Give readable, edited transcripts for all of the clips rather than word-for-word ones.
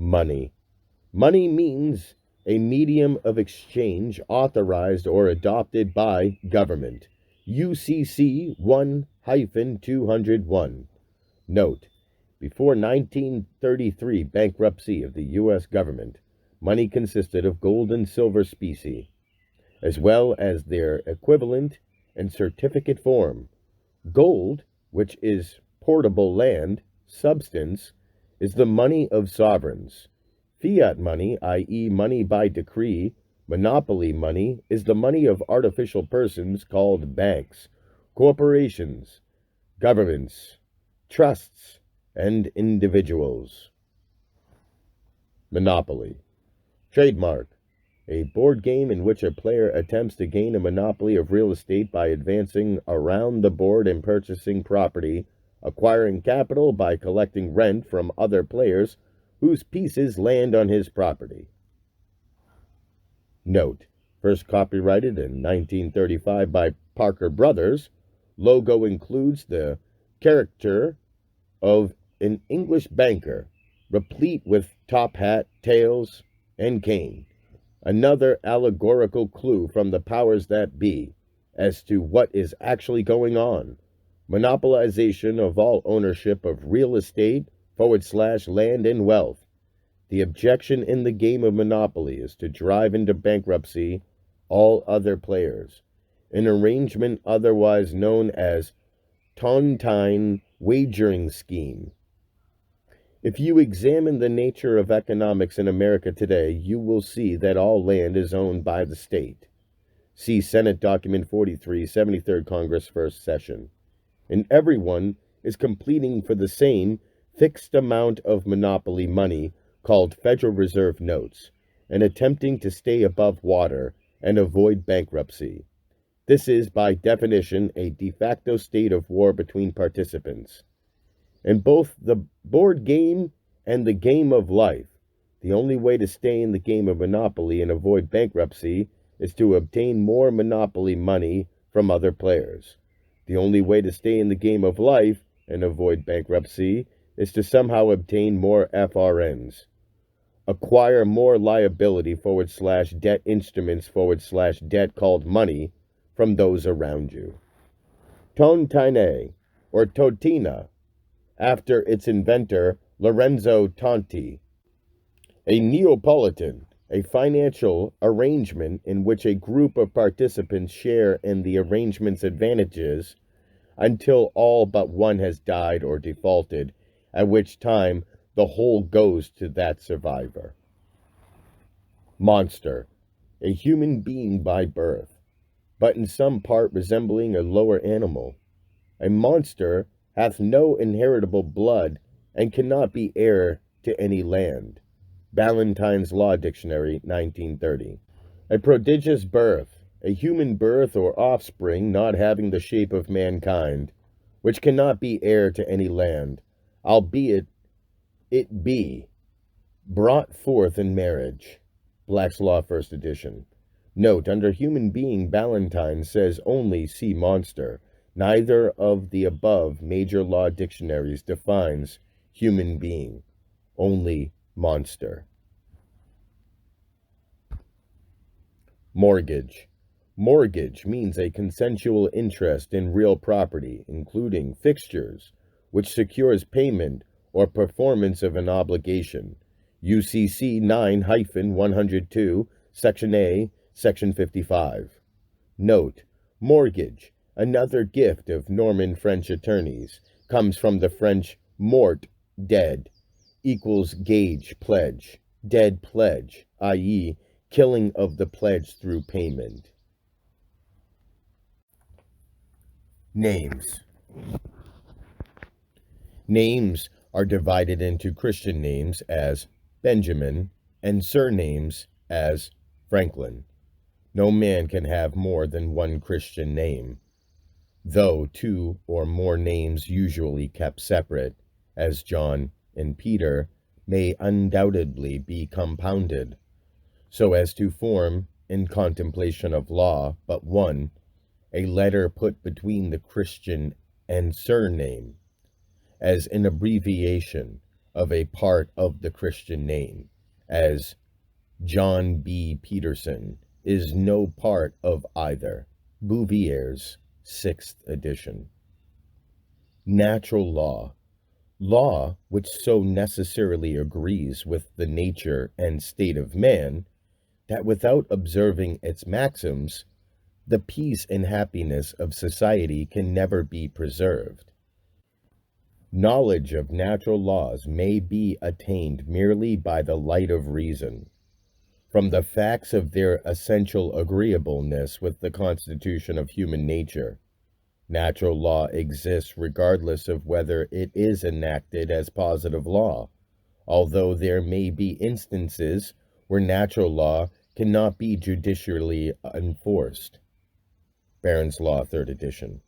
Money. Money means a medium of exchange authorized or adopted by government. UCC 1-201. Note: before 1933 bankruptcy of the U.S. government, money consisted of gold and silver specie, as well as their equivalent in certificate form. Gold, which is portable land, substance, is the money of sovereigns. Fiat money, i.e., money by decree, monopoly money, is the money of artificial persons called banks, corporations, governments, trusts, and individuals. Monopoly. Trademark. A board game in which a player attempts to gain a monopoly of real estate by advancing around the board and purchasing property, acquiring capital by collecting rent from other players whose pieces land on his property. Note: first copyrighted in 1935 by Parker Brothers. Logo includes the caricature of an English banker, replete with top hat, tails, and cane. Another allegorical clue from the powers that be as to what is actually going on. Monopolization of all ownership of real estate / land and wealth. The objection in the game of Monopoly is to drive into bankruptcy all other players, an arrangement otherwise known as tontine wagering scheme. If you examine the nature of economics in America today, you will see that all land is owned by the state. See Senate Document 43, 73rd Congress, First Session. And everyone is completing for the same fixed amount of monopoly money called Federal Reserve notes, and attempting to stay above water and avoid bankruptcy. This is, by definition, a de facto state of war between participants. In both the board game and the game of life, the only way to stay in the game of Monopoly and avoid bankruptcy is to obtain more Monopoly money from other players. The only way to stay in the game of life and avoid bankruptcy is to somehow obtain more FRNs. Acquire more liability / debt instruments / debt called money from those around you. Tontine, or Totina, after its inventor Lorenzo Tonti. A Neapolitan, a financial arrangement in which a group of participants share in the arrangement's advantages until all but one has died or defaulted, at which time the whole goes to that survivor. Monster, a human being by birth, but in some part resembling a lower animal. A monster hath no inheritable blood and cannot be heir to any land. Ballantyne's Law Dictionary, 1930. A prodigious birth, a human birth or offspring not having the shape of mankind, which cannot be heir to any land, albeit it be brought forth in marriage. Black's Law, First Edition. Note: under human being, Ballantyne says only see monster. Neither of the above major law dictionaries defines human being, only monster. Mortgage. Mortgage means a consensual interest in real property, including fixtures, which secures payment or performance of an obligation. UCC 9-102, Section A, Section 55. Note: mortgage, another gift of Norman French attorneys, comes from the French mort, dead, equals gage, pledge, dead pledge, i.e., killing of the pledge through payment. Names. Names are divided into Christian names as Benjamin and surnames as Franklin. No man can have more than one Christian name, though two or more names usually kept separate, as John and Peter, may undoubtedly be compounded, so as to form, in contemplation of law, but one, a letter put between the Christian and surname, as an abbreviation, of a part of the Christian name, as John B. Peterson is no part of either. Bouvier's 6th edition. Natural law. Law which so necessarily agrees with the nature and state of man, that without observing its maxims, the peace and happiness of society can never be preserved. Knowledge of natural laws may be attained merely by the light of reason, from the facts of their essential agreeableness with the constitution of human nature. Natural law exists regardless of whether it is enacted as positive law, although there may be instances where natural law cannot be judicially enforced. Barron's Law, 3rd edition.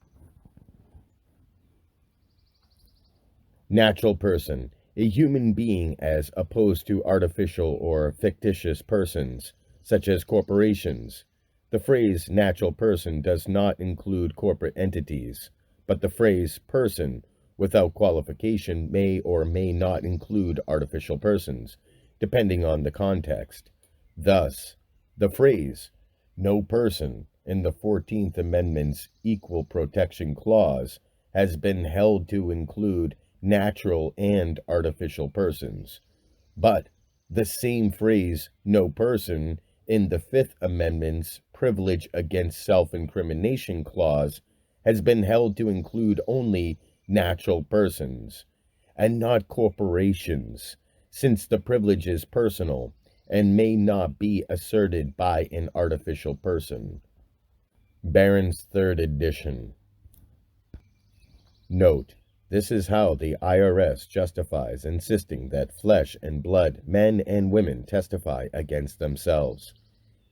Natural person, a human being as opposed to artificial or fictitious persons, such as corporations. The phrase natural person does not include corporate entities, but the phrase person without qualification may or may not include artificial persons, depending on the context. Thus, the phrase no person in the 14th Amendment's Equal Protection Clause has been held to include natural and artificial persons. But the same phrase, no person, in the Fifth Amendment's Privilege Against Self-Incrimination Clause has been held to include only natural persons, and not corporations, since the privilege is personal and may not be asserted by an artificial person. Barron's 3rd edition. Note: this is how the IRS justifies insisting that flesh and blood, men and women, testify against themselves.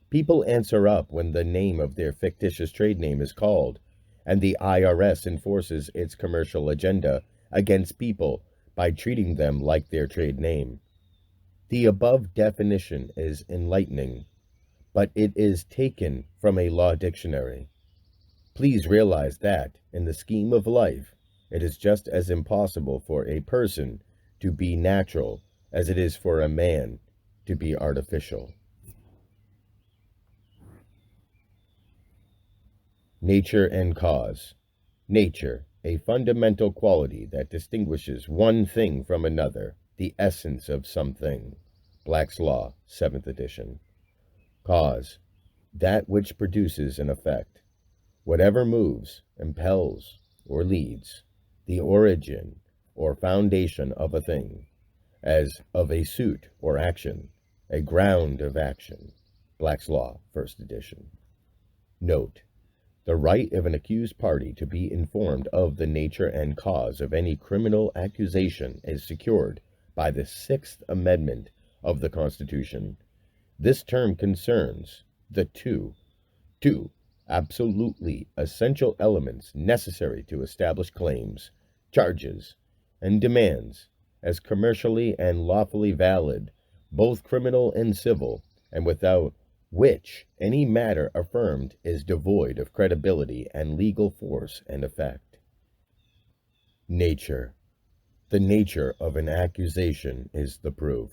People answer up when the name of their fictitious trade name is called, and the IRS enforces its commercial agenda against people by treating them like their trade name. The above definition is enlightening, but it is taken from a law dictionary. Please realize that, in the scheme of life, it is just as impossible for a person to be natural as it is for a man to be artificial. Nature and cause. Nature, a fundamental quality that distinguishes one thing from another, the essence of something. Black's Law, 7th edition. Cause, that which produces an effect. Whatever moves, impels, or leads, the origin or foundation of a thing, as of a suit or action, a ground of action. Black's Law, 1st edition. Note: the right of an accused party to be informed of the nature and cause of any criminal accusation is secured by the 6th Amendment of the Constitution. This term concerns the two absolutely essential elements necessary to establish claims, charges, and demands as commercially and lawfully valid, both criminal and civil, and without which any matter affirmed is devoid of credibility and legal force and effect. Nature. The nature of an accusation is the proof,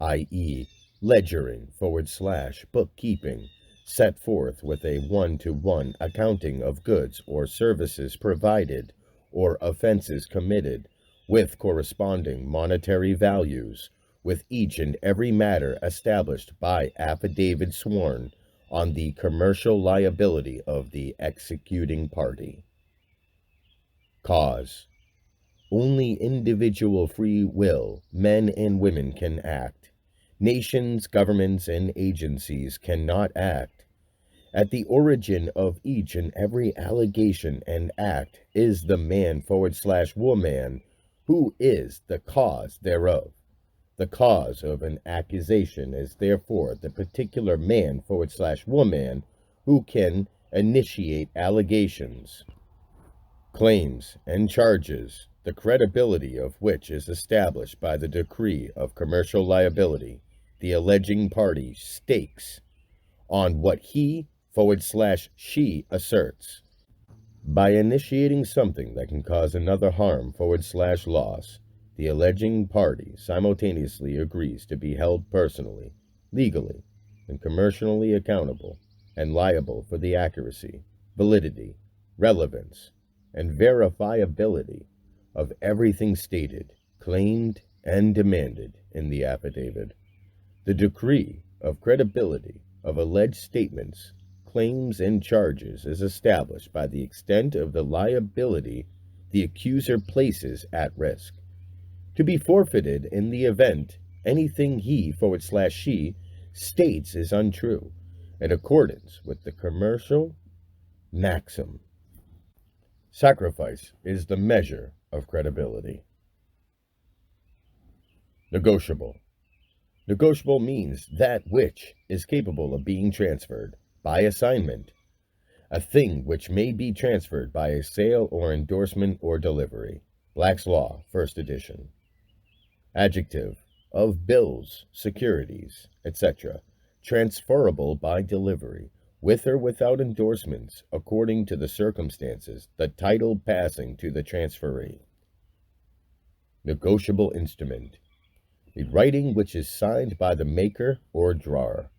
i.e., ledgering / bookkeeping, set forth with a one-to-one accounting of goods or services provided or offenses committed, with corresponding monetary values, with each and every matter established by affidavit sworn on the commercial liability of the executing party. Cause. Only individual free will, men and women, can act. Nations, governments, and agencies cannot act. At the origin of each and every allegation and act is the man / woman who is the cause thereof. The cause of an accusation is therefore the particular man / woman who can initiate allegations, claims, and charges, the credibility of which is established by the decree of commercial liability. The alleging party stakes on what he / she asserts. By initiating something that can cause another harm / loss, the alleging party simultaneously agrees to be held personally, legally, and commercially accountable and liable for the accuracy, validity, relevance, and verifiability of everything stated, claimed, and demanded in the affidavit. The degree of credibility of alleged statements, claims, and charges is established by the extent of the liability the accuser places at risk, to be forfeited in the event anything he/she states is untrue, in accordance with the commercial maxim. Sacrifice is the measure of credibility. Negotiable. Negotiable means that which is capable of being transferred by assignment, a thing which may be transferred by a sale or endorsement or delivery. Black's Law, 1st edition. Adjective, of bills, securities, etc., transferable by delivery, with or without endorsements, according to the circumstances, the title passing to the transferee. Negotiable instrument. A writing which is signed by the maker or drawer,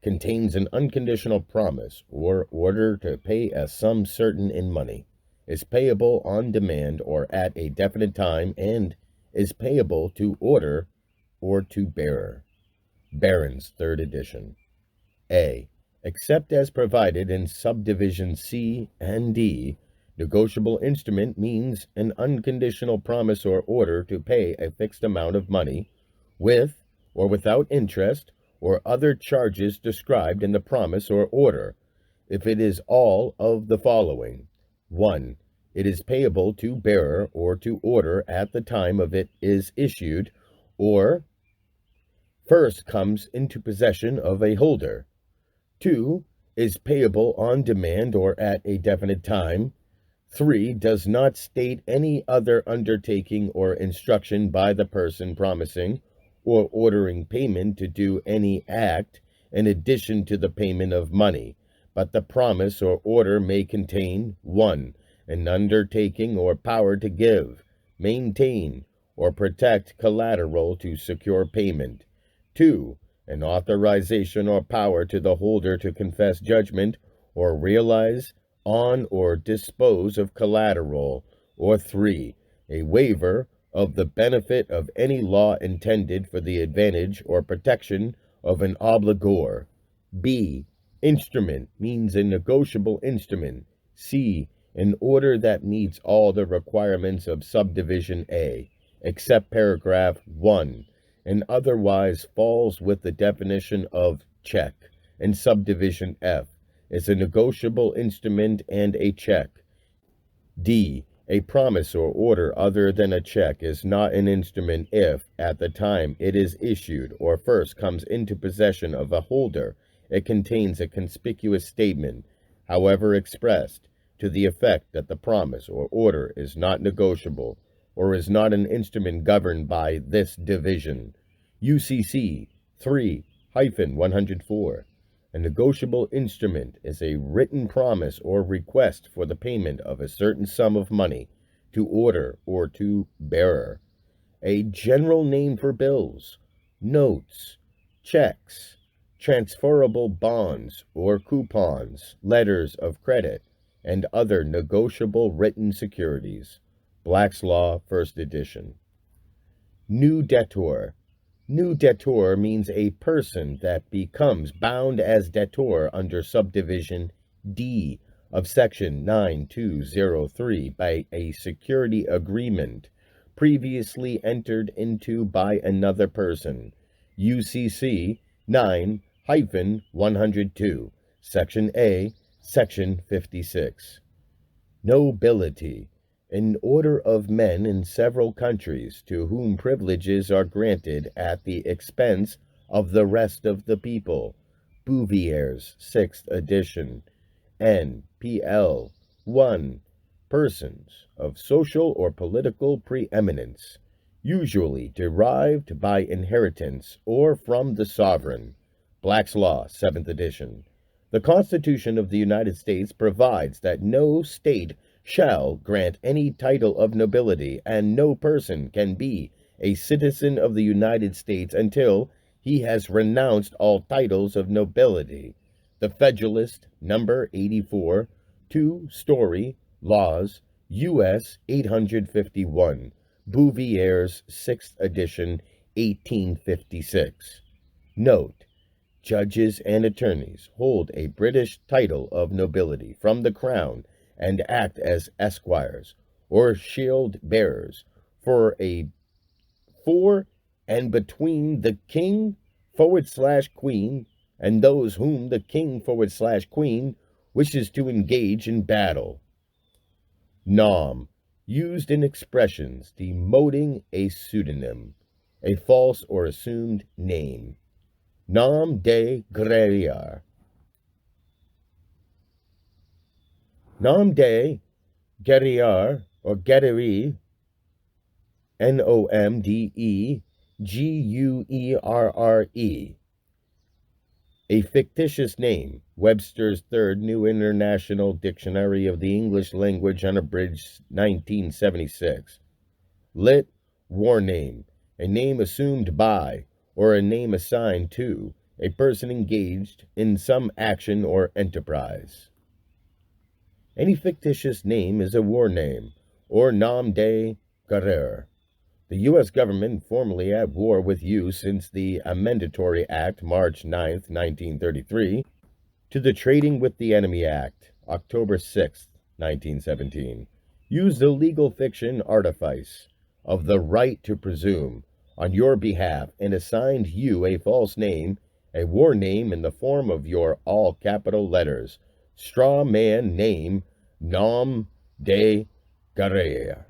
contains an unconditional promise or order to pay a sum certain in money, is payable on demand or at a definite time, and is payable to order or to bearer. Barron's, 3rd edition. A. Except as provided in subdivision C and D, negotiable instrument means an unconditional promise or order to pay a fixed amount of money, with or without interest or other charges described in the promise or order, if it is all of the following. 1. It is payable to bearer or to order at the time of it is issued, or first comes into possession of a holder. 2. Is payable on demand or at a definite time. 3. Does not state any other undertaking or instruction by the person promising or ordering payment to do any act in addition to the payment of money, but the promise or order may contain 1. An undertaking or power to give, maintain, or protect collateral to secure payment. 2. An authorization or power to the holder to confess judgment or realize on or dispose of collateral. Or 3. A waiver of the benefit of any law intended for the advantage or protection of an obligor. B. Instrument means a negotiable instrument. C. An order that meets all the requirements of subdivision A, except paragraph 1, and otherwise falls with the definition of check, and subdivision F is a negotiable instrument and a check. D. A promise or order other than a check is not an instrument if, at the time it is issued or first comes into possession of a holder, it contains a conspicuous statement, however expressed, to the effect that the promise or order is not negotiable or is not an instrument governed by this division. UCC 3-104. A negotiable instrument is a written promise or request for the payment of a certain sum of money to order or to bearer. A general name for bills, notes, checks, transferable bonds or coupons, letters of credit, and other negotiable written securities. Black's Law, 1st edition. New debtor. New debtor means a person that becomes bound as debtor under subdivision D of section 9203 by a security agreement previously entered into by another person. UCC 9-102, section A, section 56. Nobility. An order of men in several countries to whom privileges are granted at the expense of the rest of the people. Bouvier's 6th edition. N.P.L. 1. Persons of social or political preeminence, usually derived by inheritance or from the sovereign. Black's Law, 7th edition. The Constitution of the United States provides that no state shall grant any title of nobility, and no person can be a citizen of the United States until he has renounced all titles of nobility. The Federalist, number 84, two-story, laws, U.S. 851, Bouvier's 6th edition, 1856. Note: judges and attorneys hold a British title of nobility from the crown and act as esquires or shield bearers for and between the king / queen and those whom the king / queen wishes to engage in battle. Nom, used in expressions denoting a pseudonym, a false or assumed name. Nom de guerrier. Nom de guerrier or guerrier, Nomdeguerre, a fictitious name. Webster's Third New International Dictionary of the English Language, unabridged, 1976. Lit. War name, a name assumed by, or a name assigned to, a person engaged in some action or enterprise. Any fictitious name is a war name, or nom de guerre. The U.S. government, formally at war with you since the Amendatory Act, March 9, 1933, to the Trading with the Enemy Act, October 6, 1917, used the legal fiction artifice of the right to presume on your behalf and assigned you a false name, a war name in the form of your all capital letters, straw man name, nom de guerre.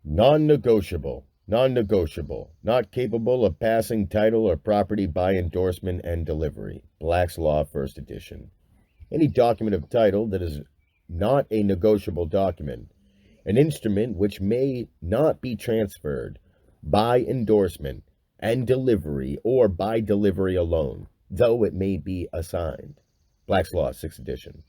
Non-negotiable, not capable of passing title or property by endorsement and delivery. Black's Law, 1st edition. Any document of title that is not a negotiable document, an instrument which may not be transferred by endorsement and delivery or by delivery alone, though it may be assigned. Black's Law, 6th edition.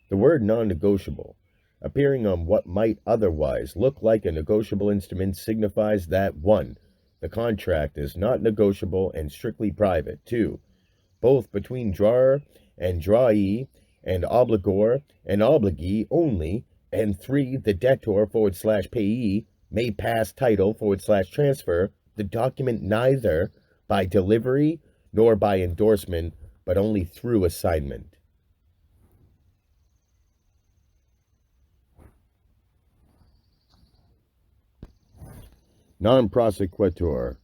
The word non-negotiable, appearing on what might otherwise look like a negotiable instrument, signifies that 1. The contract is not negotiable and strictly private. 2. Both between drawer and drawee and obligor and obligee only. And 3. The debtor / payee may pass title / transfer the document neither by delivery nor by endorsement, but only through assignment. Non-prosecutor.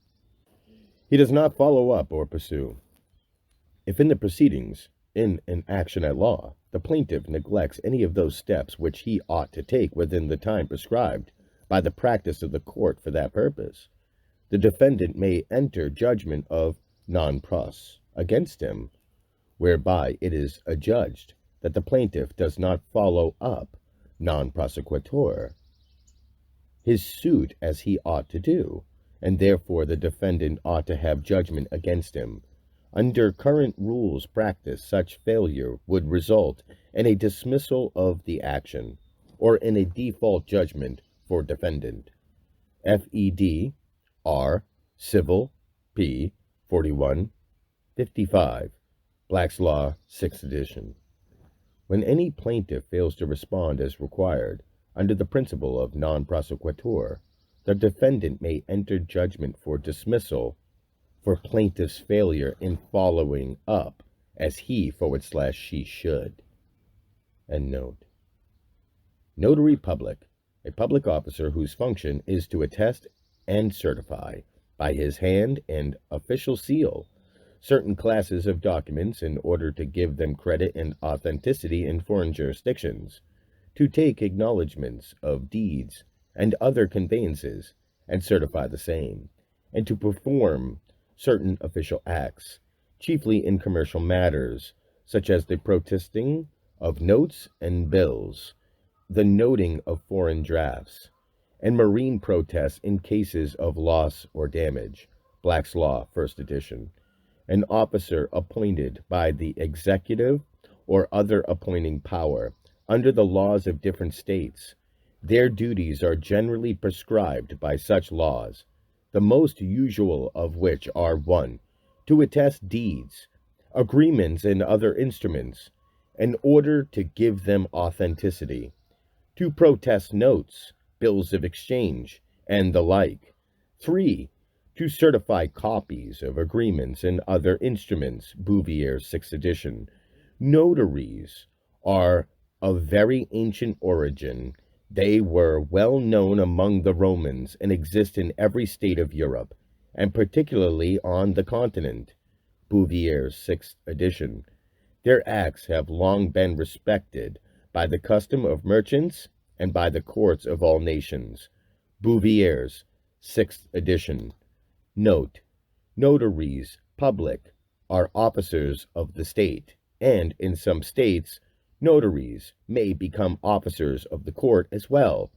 He does not follow up or pursue. If in the proceedings, in an action at law, the plaintiff neglects any of those steps which he ought to take within the time prescribed by the practice of the court for that purpose, the defendant may enter judgment of non-pros against him, whereby it is adjudged that the plaintiff does not follow up non-prosecutor his suit as he ought to do, and therefore the defendant ought to have judgment against him. Under current rules practice, such failure would result in a dismissal of the action, or in a default judgment for defendant. Fed. R. Civil. P. 4155. Black's Law, 6th edition. When any plaintiff fails to respond as required, under the principle of non-prosecutor, the defendant may enter judgment for dismissal for plaintiff's failure in following up as he / she should. End note. Notary public, a public officer whose function is to attest and certify by his hand and official seal certain classes of documents in order to give them credit and authenticity in foreign jurisdictions, to take acknowledgments of deeds and other conveyances and certify the same, and to perform certain official acts, chiefly in commercial matters, such as the protesting of notes and bills, the noting of foreign drafts, and marine protests in cases of loss or damage. Black's Law, 1st edition. An officer appointed by the executive or other appointing power under the laws of different states Their duties are generally prescribed by such laws, the most usual of which are 1. To attest deeds, agreements, and other instruments, in order to give them authenticity, to protest notes, bills of exchange, and the like. 3. To certify copies of agreements and other instruments, Bouvier's 6th edition. Notaries are of very ancient origin. They were well known among the Romans and exist in every state of Europe, and particularly on the continent, Bouvier's 6th edition. Their acts have long been respected by the custom of merchants and by the courts of all nations. Bouvier's 6th edition. Note: notaries public are officers of the state, and in some states, notaries may become officers of the court as well.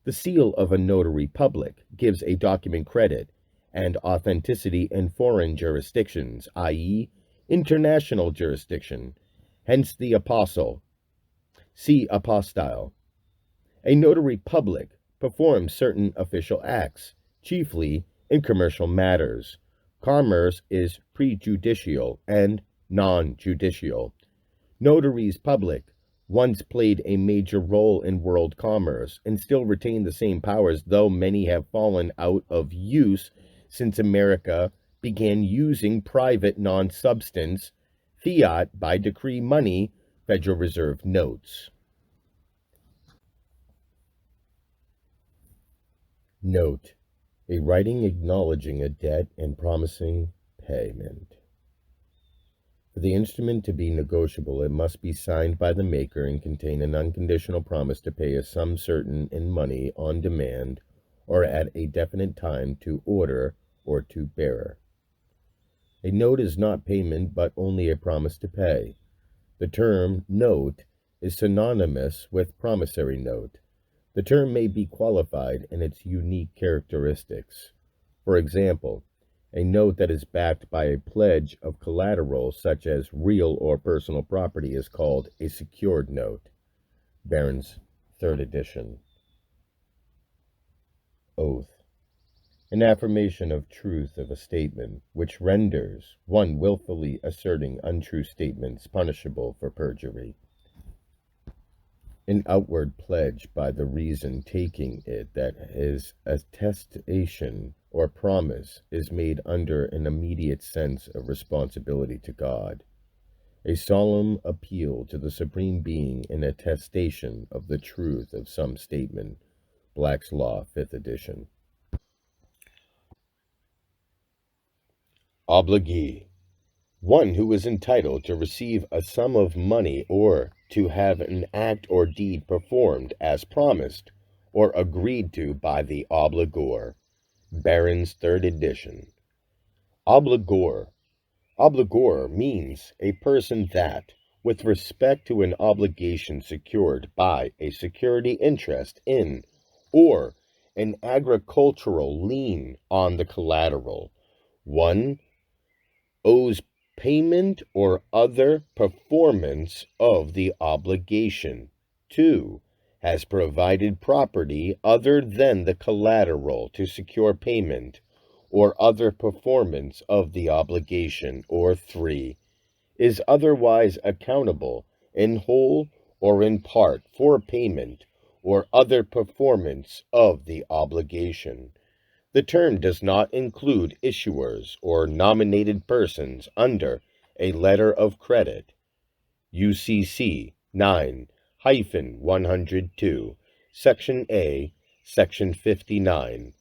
The seal of a notary public gives a document credit and authenticity in foreign jurisdictions, i.e., international jurisdiction. Hence the apostle. See apostille. A notary public performs certain official acts, chiefly in commercial matters. Commerce is prejudicial and non-judicial. Notaries public once played a major role in world commerce and still retain the same powers, though many have fallen out of use since America began using private non-substance fiat by decree money, Federal Reserve notes. Note: a writing acknowledging a debt and promising payment. For the instrument to be negotiable, it must be signed by the maker and contain an unconditional promise to pay a sum certain in money on demand or at a definite time to order or to bearer. A note is not payment but only a promise to pay. The term note is synonymous with promissory note. The term may be qualified in its unique characteristics. For example, a note that is backed by a pledge of collateral such as real or personal property is called a secured note. Barron's 3rd edition. Oath. An affirmation of truth of a statement, which renders one willfully asserting untrue statements punishable for perjury. An outward pledge by the reason taking it that his attestation or promise is made under an immediate sense of responsibility to God. A solemn appeal to the Supreme Being in attestation of the truth of some statement. Black's Law, 5th edition. Obligee. One who is entitled to receive a sum of money or to have an act or deed performed as promised or agreed to by the obligor. Barron's 3rd edition. Obligor. Obligor means a person that, with respect to an obligation secured by a security interest in or an agricultural lien on the collateral, 1. owes payment or other performance of the obligation. 2. Has provided property other than the collateral to secure payment or other performance of the obligation. Or 3. Is otherwise accountable in whole or in part for payment or other performance of the obligation. The term does not include issuers or nominated persons under a letter of credit. UCC 9-102, Section A, Section 59.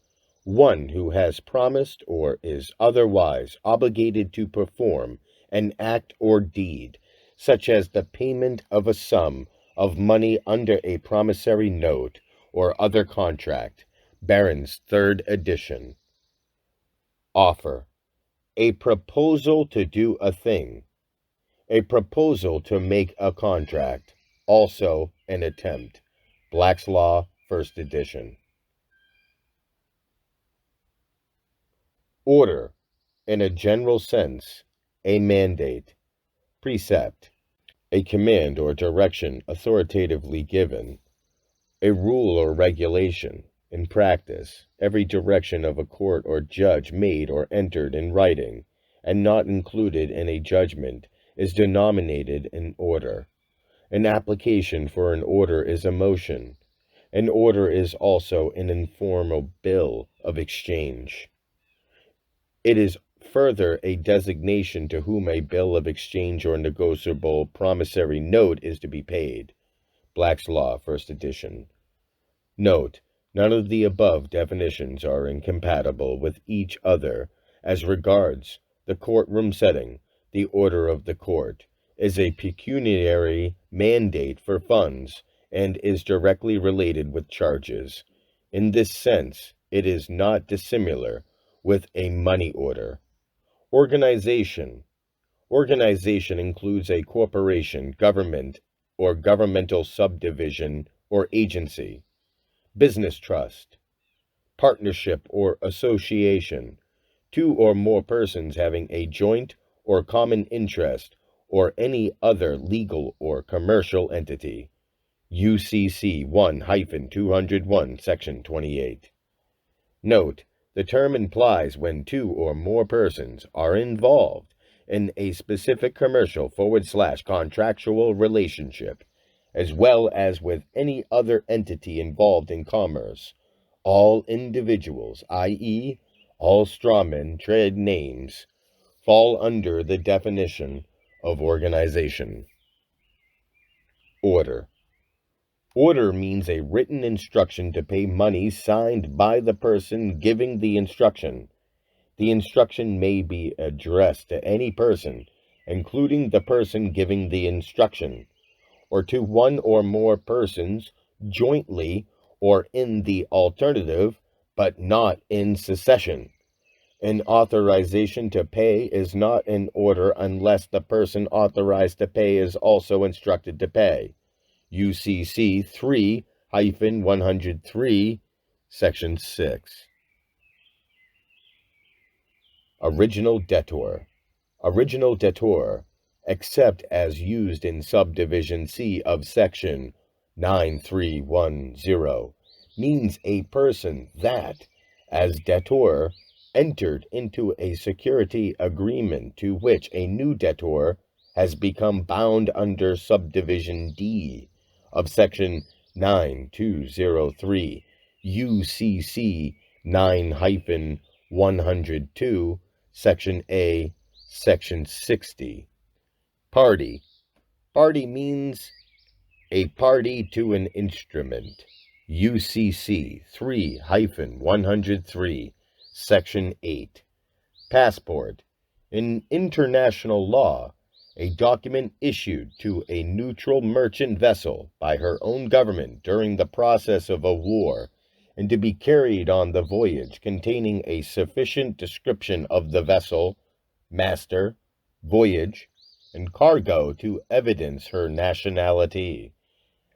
One who has promised or is otherwise obligated to perform an act or deed, such as the payment of a sum of money under a promissory note or other contract. Barron's 3rd edition. Offer. A proposal to do a thing. A proposal to make a contract. Also an attempt. Black's Law, 1st edition. Order. In a general sense, a mandate. Precept. A command or direction authoritatively given. A rule or regulation. In practice, every direction of a court or judge made or entered in writing, and not included in a judgment, is denominated an order. An application for an order is a motion. An order is also an informal bill of exchange. It is further a designation to whom a bill of exchange or negotiable promissory note is to be paid. Black's Law, first edition. Note: none of the above definitions are incompatible with each other as regards the courtroom setting. The order of the court is a pecuniary mandate for funds and is directly related with charges. In this sense, it is not dissimilar with a money order. Organization. Organization includes a corporation, government, or governmental subdivision or agency. Business trust. Partnership or association. Two or more persons having a joint or common interest, or any other legal or commercial entity. UCC 1-201, Section 28. Note: the term implies when two or more persons are involved in a specific commercial/contractual relationship, as well as with any other entity involved in commerce. All individuals, i.e., all strawman trade names, fall under the definition of organization. Order. Order means a written instruction to pay money signed by the person giving the instruction. The instruction may be addressed to any person, including the person giving the instruction, or to one or more persons jointly, or in the alternative, but not in succession. An authorization to pay is not an order unless the person authorized to pay is also instructed to pay. UCC 3-103, Section 6. Original debtor. Original debtor, except as used in subdivision C of Section 9310, means a person that, as debtor, entered into a security agreement to which a new debtor has become bound under subdivision D of Section 9203 UCC 9-102, Section A, Section 60. Party. Party means a party to an instrument. UCC 3-103, Section 8. Passport. In international law, a document issued to a neutral merchant vessel by her own government during the process of a war, and to be carried on the voyage, containing a sufficient description of the vessel, master, voyage, and cargo to evidence her nationality,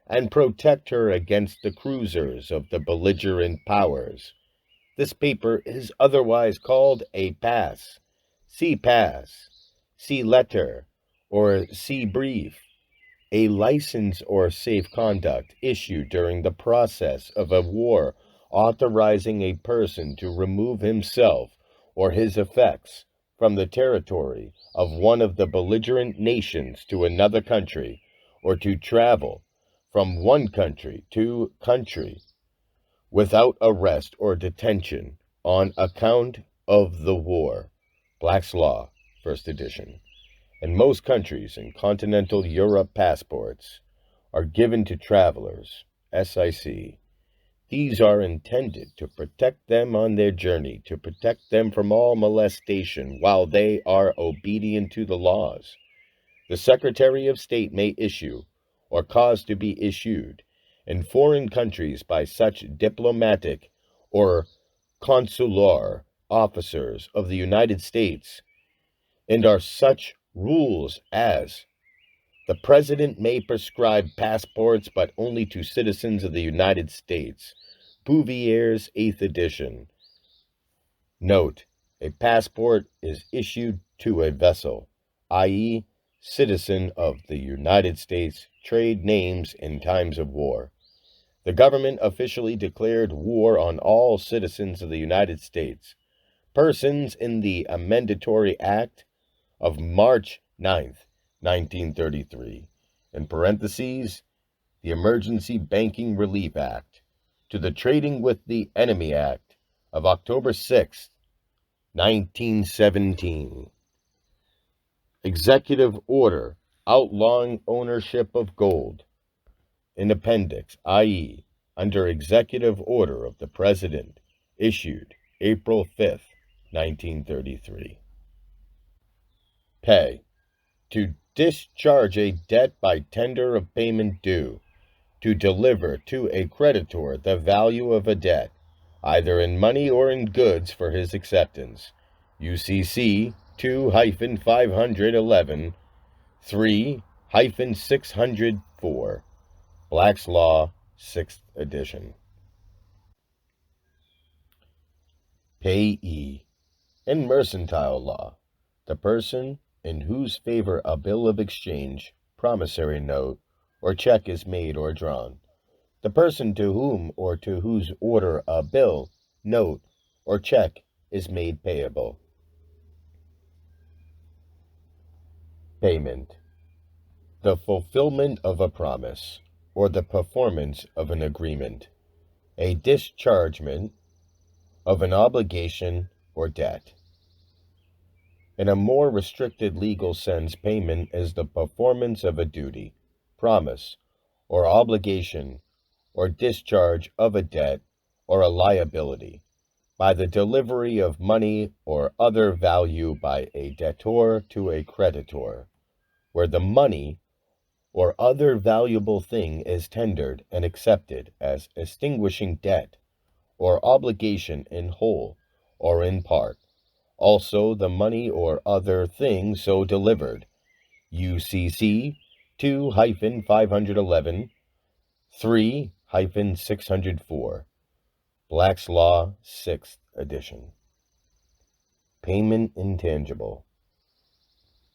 and protect her against the cruisers of the belligerent powers. This paper is otherwise called a pass, sea pass, sea letter, or sea brief, a license or safe conduct issued during the process of a war authorizing a person to remove himself or his effects from the territory of one of the belligerent nations to another country, or to travel from one country to country without arrest or detention on account of the war. Black's Law, first edition. In most countries in continental Europe, passports are given to travelers, SIC. These are intended to protect them on their journey, to protect them from all molestation while they are obedient to the laws. The Secretary of State may issue, or cause to be issued, in foreign countries by such diplomatic or consular officers of the United States, and are such rules as: the President may prescribe passports, but only to citizens of the United States. Bouvier's 8th edition. Note: a passport is issued to a vessel, i.e., citizen of the United States, trade names in times of war. The government officially declared war on all citizens of the United States, persons in the Amendatory Act of March 9th, 1933, in parentheses, the Emergency Banking Relief Act, to the Trading with the Enemy Act of October 6th, 1917. Executive Order outlawing ownership of gold. In Appendix, i.e., under Executive Order of the President, issued April 5th, 1933. Pay. To discharge a debt by tender of payment due. To deliver to a creditor the value of a debt, either in money or in goods for his acceptance. UCC 2-511 3-604. Black's Law, 6th edition. Payee. In mercantile law, the person in whose favor a bill of exchange, promissory note, or check is made or drawn. The person to whom or to whose order a bill, note, or check is made payable. Payment. The fulfillment of a promise, or the performance of an agreement. A dischargement of an obligation or debt. In a more restricted legal sense, payment is the performance of a duty, promise, or obligation, or discharge of a debt or a liability by the delivery of money or other value by a debtor to a creditor, where the money or other valuable thing is tendered and accepted as extinguishing debt or obligation in whole or in part. Also, the money or other thing so delivered. UCC 2-511 3-604. Black's Law, 6th edition. Payment intangible.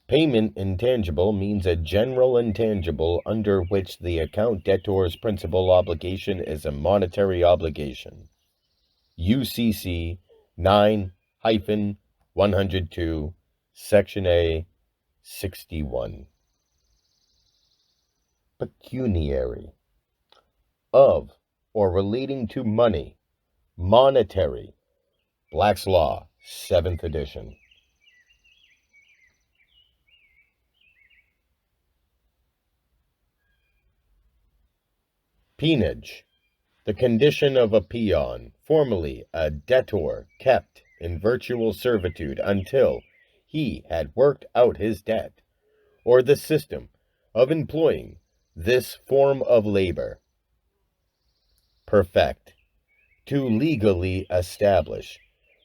Payment intangible means a general intangible under which the account debtor's principal obligation is a monetary obligation. UCC 9-102, Section A, 61. Pecuniary. Of or relating to money, monetary. Black's Law, 7th edition. Peonage. The condition of a peon, formerly a debtor, kept in virtual servitude until he had worked out his debt, or the system of employing this form of labor. Perfect. To legally establish.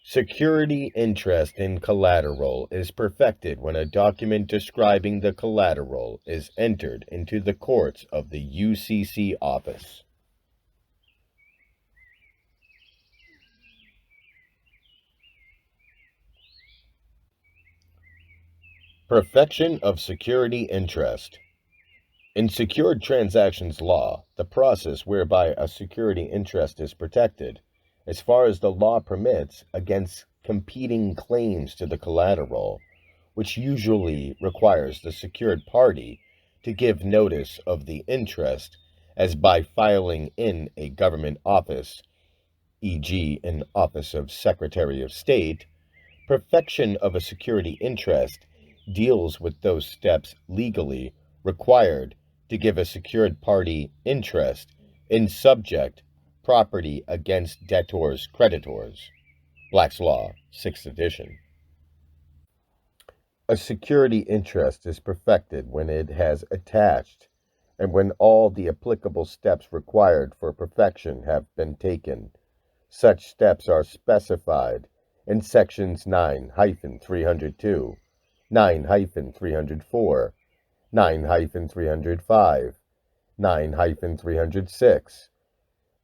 Security interest in collateral is perfected when a document describing the collateral is entered into the courts of the UCC office. Perfection of security interest. In secured transactions law, the process whereby a security interest is protected, as far as the law permits, against competing claims to the collateral, which usually requires the secured party to give notice of the interest, as by filing in a government office, e.g., an office of Secretary of State. Perfection of a security interest deals with those steps legally required to give a secured party interest in subject property against debtors' creditors. Black's Law, 6th edition. A security interest is perfected when it has attached and when all the applicable steps required for perfection have been taken. Such steps are specified in sections 9-302, 9-304, 9-305, 9-306.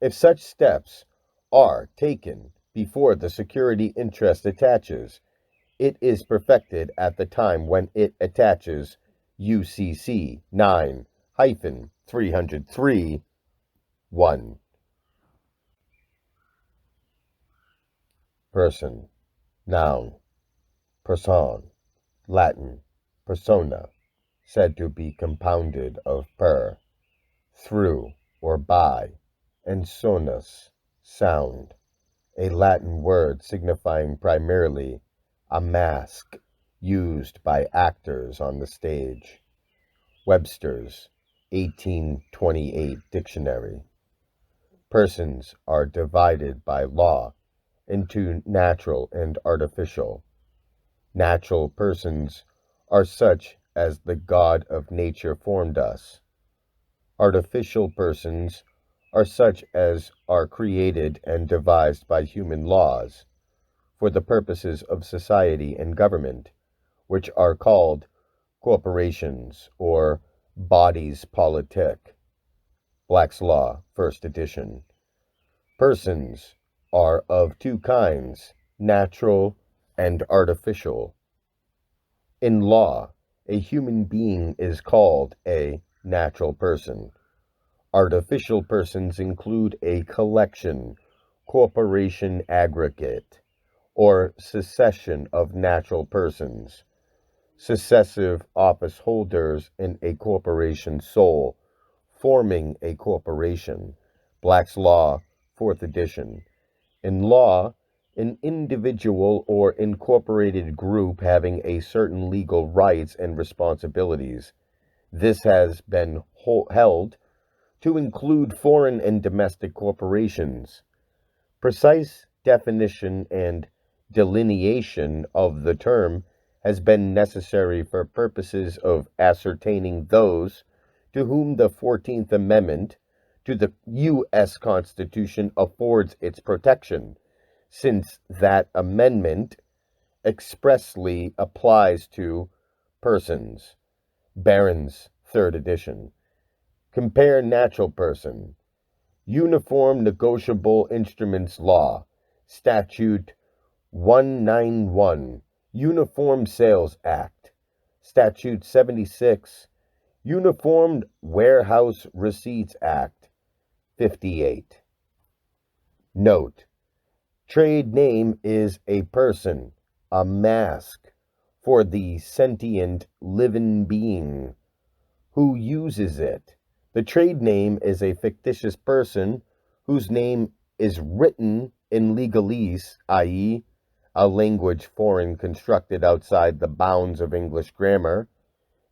If such steps are taken before the security interest attaches, it is perfected at the time when it attaches. UCC 9-303, 1. Person. Noun. Person. Latin. Persona. Said to be compounded of per, through or by, and sonus, sound, a Latin word signifying primarily a mask used by actors on the stage. Webster's 1828 dictionary. Persons are divided by law into natural and artificial. Natural persons are such as the God of nature formed us. Artificial persons are such as are created and devised by human laws for the purposes of society and government, which are called corporations or bodies politic. Black's Law, first edition. Persons are of two kinds, natural and artificial. In law, a human being is called a natural person. Artificial persons include a collection, corporation aggregate, or succession of natural persons, successive office holders in a corporation sole, forming a corporation. Black's Law, 4th edition. In law, an individual or incorporated group having a certain legal rights and responsibilities. This has been held to include foreign and domestic corporations. Precise definition and delineation of the term has been necessary for purposes of ascertaining those to whom the 14th Amendment to the U.S. Constitution affords its protection, since that amendment expressly applies to persons. Barron's, 3rd edition. Compare natural person. Uniform Negotiable Instruments Law, Statute 191, Uniform Sales Act, Statute 76, Uniform Warehouse Receipts Act, 58. Note: trade name is a person, a mask for the sentient living being who uses it. The trade name is a fictitious person whose name is written in legalese, i.e., a language foreign constructed outside the bounds of English grammar.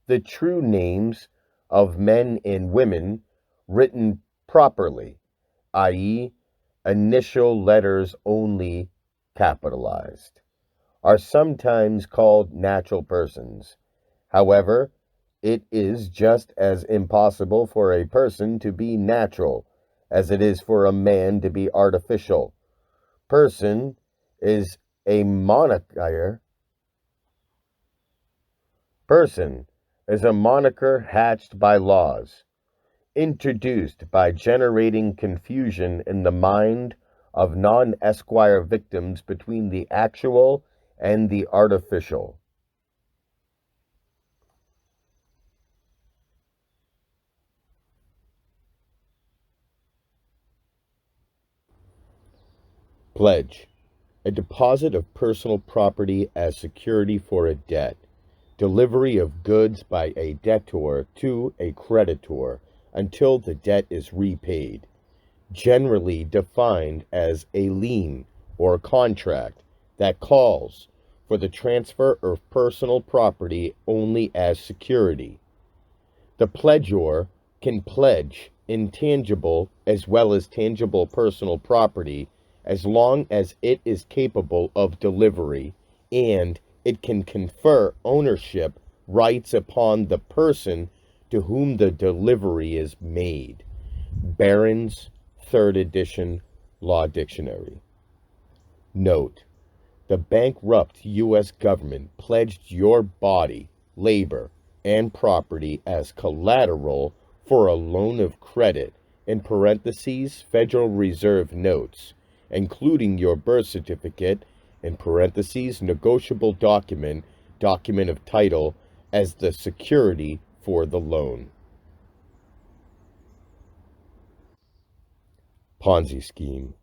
The true names of men and women written properly, i.e., initial letters only capitalized, are sometimes called natural persons. However, it is just as impossible for a person to be natural as it is for a man to be artificial. Person is a moniker. Person is a moniker hatched by laws, introduced by generating confusion in the mind of non-esquire victims between the actual and the artificial. Pledge. A deposit of personal property as security for a debt. Delivery of goods by a debtor to a creditor until the debt is repaid. Generally defined as a lien or contract that calls for the transfer of personal property only as security. The pledgor can pledge intangible as well as tangible personal property as long as it is capable of delivery, and it can confer ownership rights upon the person to whom the delivery is made. Barron's, 3rd edition, Law Dictionary. Note: the bankrupt U.S. government pledged your body, labor, and property as collateral for a loan of credit, in parentheses, Federal Reserve notes, including your birth certificate, in parentheses, negotiable document, document of title, as the security for the loan. Ponzi scheme.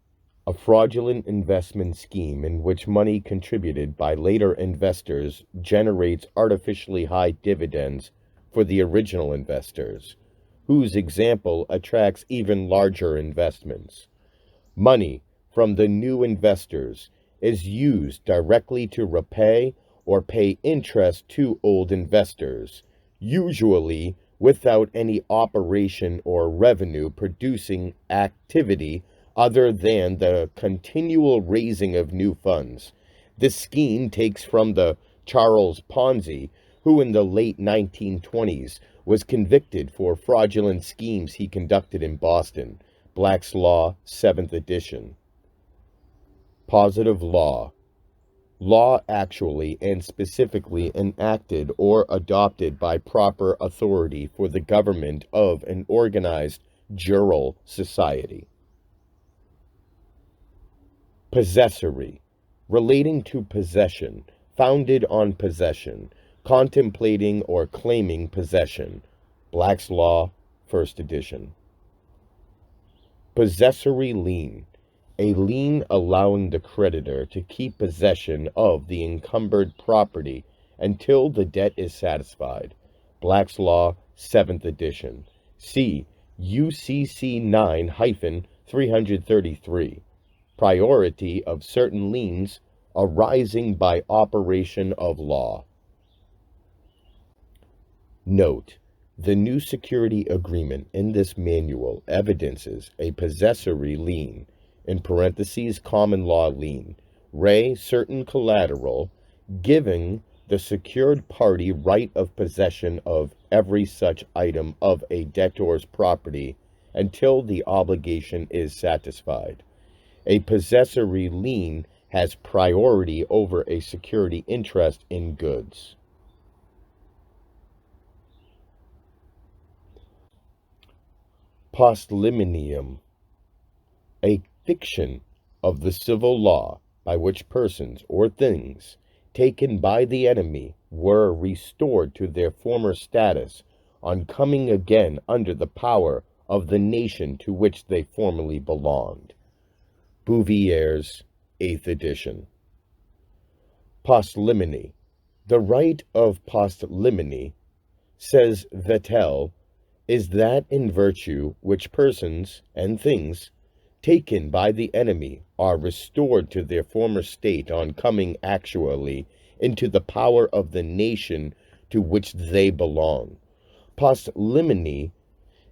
A fraudulent investment scheme in which money contributed by later investors generates artificially high dividends for the original investors, whose example attracts even larger investments. Money from the new investors is used directly to repay or pay interest to old investors, usually without any operation or revenue producing activity other than the continual raising of new funds. This scheme takes from the Charles Ponzi, who in the late 1920s was convicted for fraudulent schemes he conducted in Boston. Black's Law, 7th edition. Positive law. Law actually and specifically enacted or adopted by proper authority for the government of an organized jural society. Possessory. Relating to possession, founded on possession, contemplating or claiming possession. Black's Law, 1st edition. Possessory lien. A lien allowing the creditor to keep possession of the encumbered property until the debt is satisfied. Black's Law, 7th edition. See UCC 9-333. Priority of certain liens arising by operation of law. Note: the new security agreement in this manual evidences a possessory lien, in parentheses common law lien, re certain collateral, giving the secured party right of possession of every such item of a debtor's property until the obligation is satisfied. A possessory lien has priority over a security interest in goods. Postliminium, a fiction of the civil law by which persons or things taken by the enemy were restored to their former status on coming again under the power of the nation to which they formerly belonged. Bouvier's 8th edition. Postliminy. The right of postliminy, says Vettel, is that in virtue which persons and things taken by the enemy are restored to their former state on coming actually into the power of the nation to which they belong. Postliminy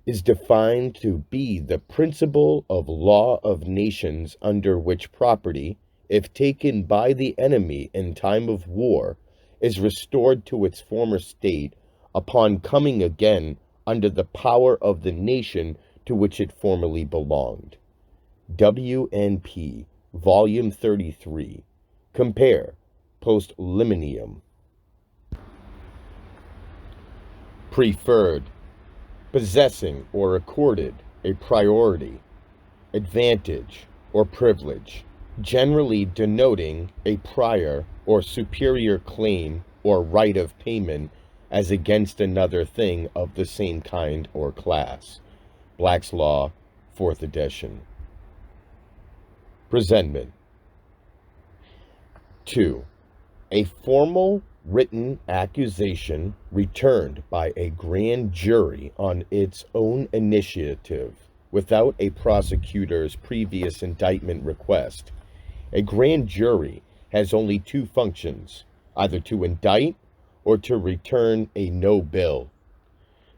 is defined to be the principle of law of nations under which property, if taken by the enemy in time of war, is restored to its former state upon coming again under the power of the nation to which it formerly belonged. W.N.P., Volume 33. Compare Postliminium. Preferred. Possessing or accorded a priority, advantage, or privilege, generally denoting a prior or superior claim or right of payment as against another thing of the same kind or class. Black's Law, 4th edition. Presentment. 2. A formal written accusation returned by a grand jury on its own initiative without a prosecutor's previous indictment request. A grand jury has only two functions, either to indict or to return a no bill.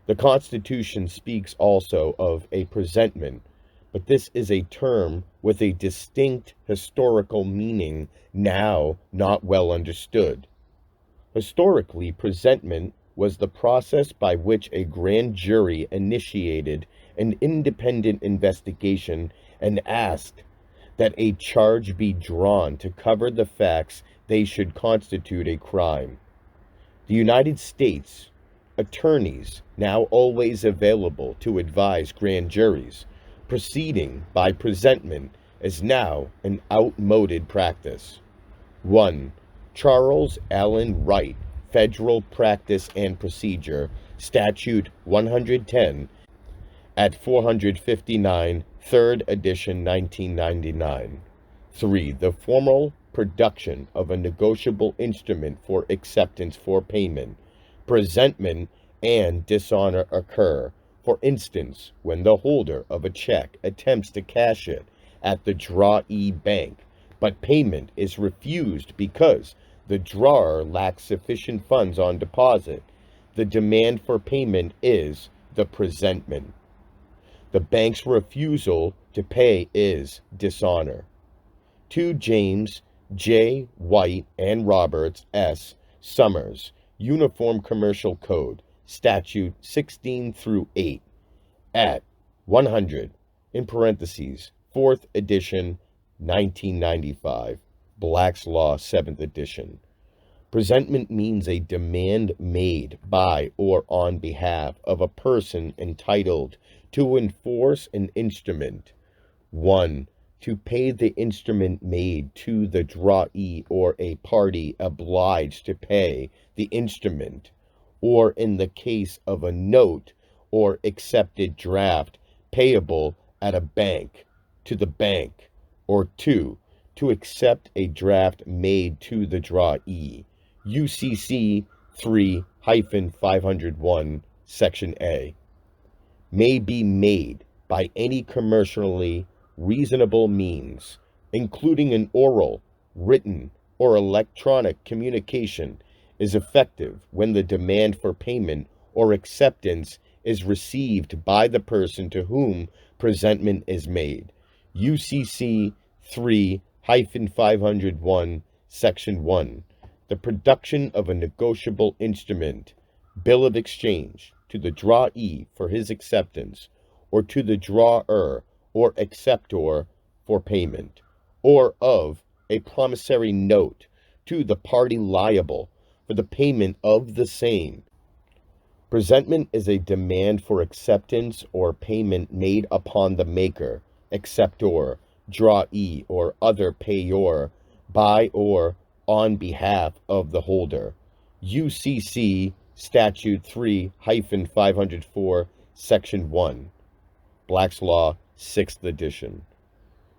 The Constitution speaks also of a presentment, but this is a term with a distinct historical meaning now not well understood. Historically, presentment was the process by which a grand jury initiated an independent investigation and asked that a charge be drawn to cover the facts they should constitute a crime. The United States attorneys, now always available to advise grand juries, proceeding by presentment is now an outmoded practice. 1. Charles Allen Wright, Federal Practice and Procedure, Statute 110, at 459, 3rd edition, 1999. 3. The formal production of a negotiable instrument for acceptance for payment, presentment, and dishonor occur. For instance, when the holder of a check attempts to cash it at the drawee bank, but payment is refused because the drawer lacks sufficient funds on deposit, the demand for payment is the presentment. The bank's refusal to pay is dishonor. 2 James J. White and Roberts S. Summers, Uniform Commercial Code, Statute 16 through 8, at 100, in parentheses, 4th edition, 1995, Black's Law, 7th edition. Presentment means a demand made by or on behalf of a person entitled to enforce an instrument. 1. To pay the instrument made to the drawee or a party obliged to pay the instrument, or in the case of a note or accepted draft payable at a bank, to the bank. Or 2. To accept a draft made to the drawee. UCC 3-501, Section A. May be made by any commercially reasonable means, including an oral, written, or electronic communication, is effective when the demand for payment or acceptance is received by the person to whom presentment is made. UCC 3-501, Section 1. The production of a negotiable instrument, bill of exchange, to the drawee for his acceptance, or to the drawer or acceptor for payment, or of a promissory note to the party liable for the payment of the same. Presentment is a demand for acceptance or payment made upon the maker, acceptor, drawee, or other payor by or on behalf of the holder. UCC Statute 3-504, Section 1. Black's Law, 6th edition.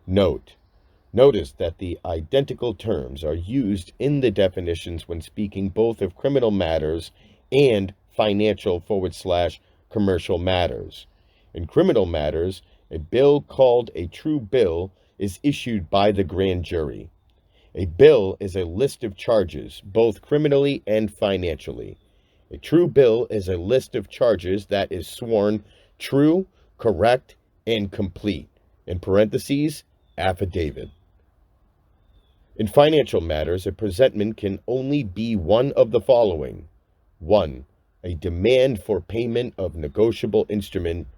Notice that the identical terms are used in the definitions when speaking both of criminal matters and financial/commercial matters. In criminal matters, a bill called a true bill is issued by the grand jury. A bill is a list of charges, both criminally and financially. A true bill is a list of charges that is sworn true, correct, and complete. In parentheses, affidavit. In financial matters, a presentment can only be one of the following. 1. A demand for payment of negotiable instrument.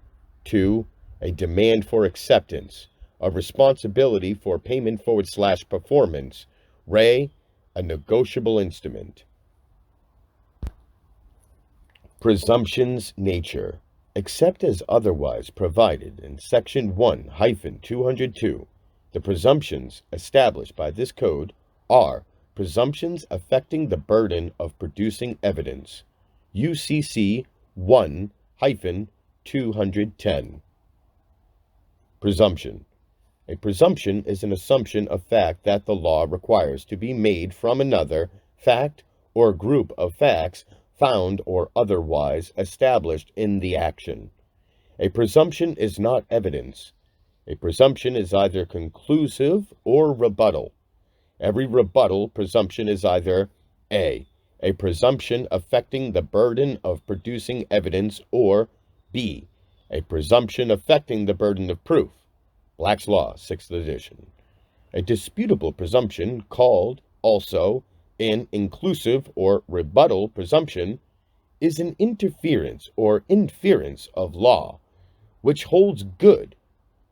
2. A demand for acceptance of responsibility for payment /performance, a negotiable instrument. Presumptions nature. Except as otherwise provided in Section 1-202, the presumptions established by this code are presumptions affecting the burden of producing evidence. UCC 1-210. Presumption. A presumption is an assumption of fact that the law requires to be made from another fact or group of facts found or otherwise established in the action. A presumption is not evidence. A presumption is either conclusive or rebuttal. Every rebuttal presumption is either A presumption affecting the burden of producing evidence, or B, a presumption affecting the burden of proof. Black's Law, 6th edition. A disputable presumption, called also an inclusive or rebuttal presumption, is an interference or inference of law, which holds good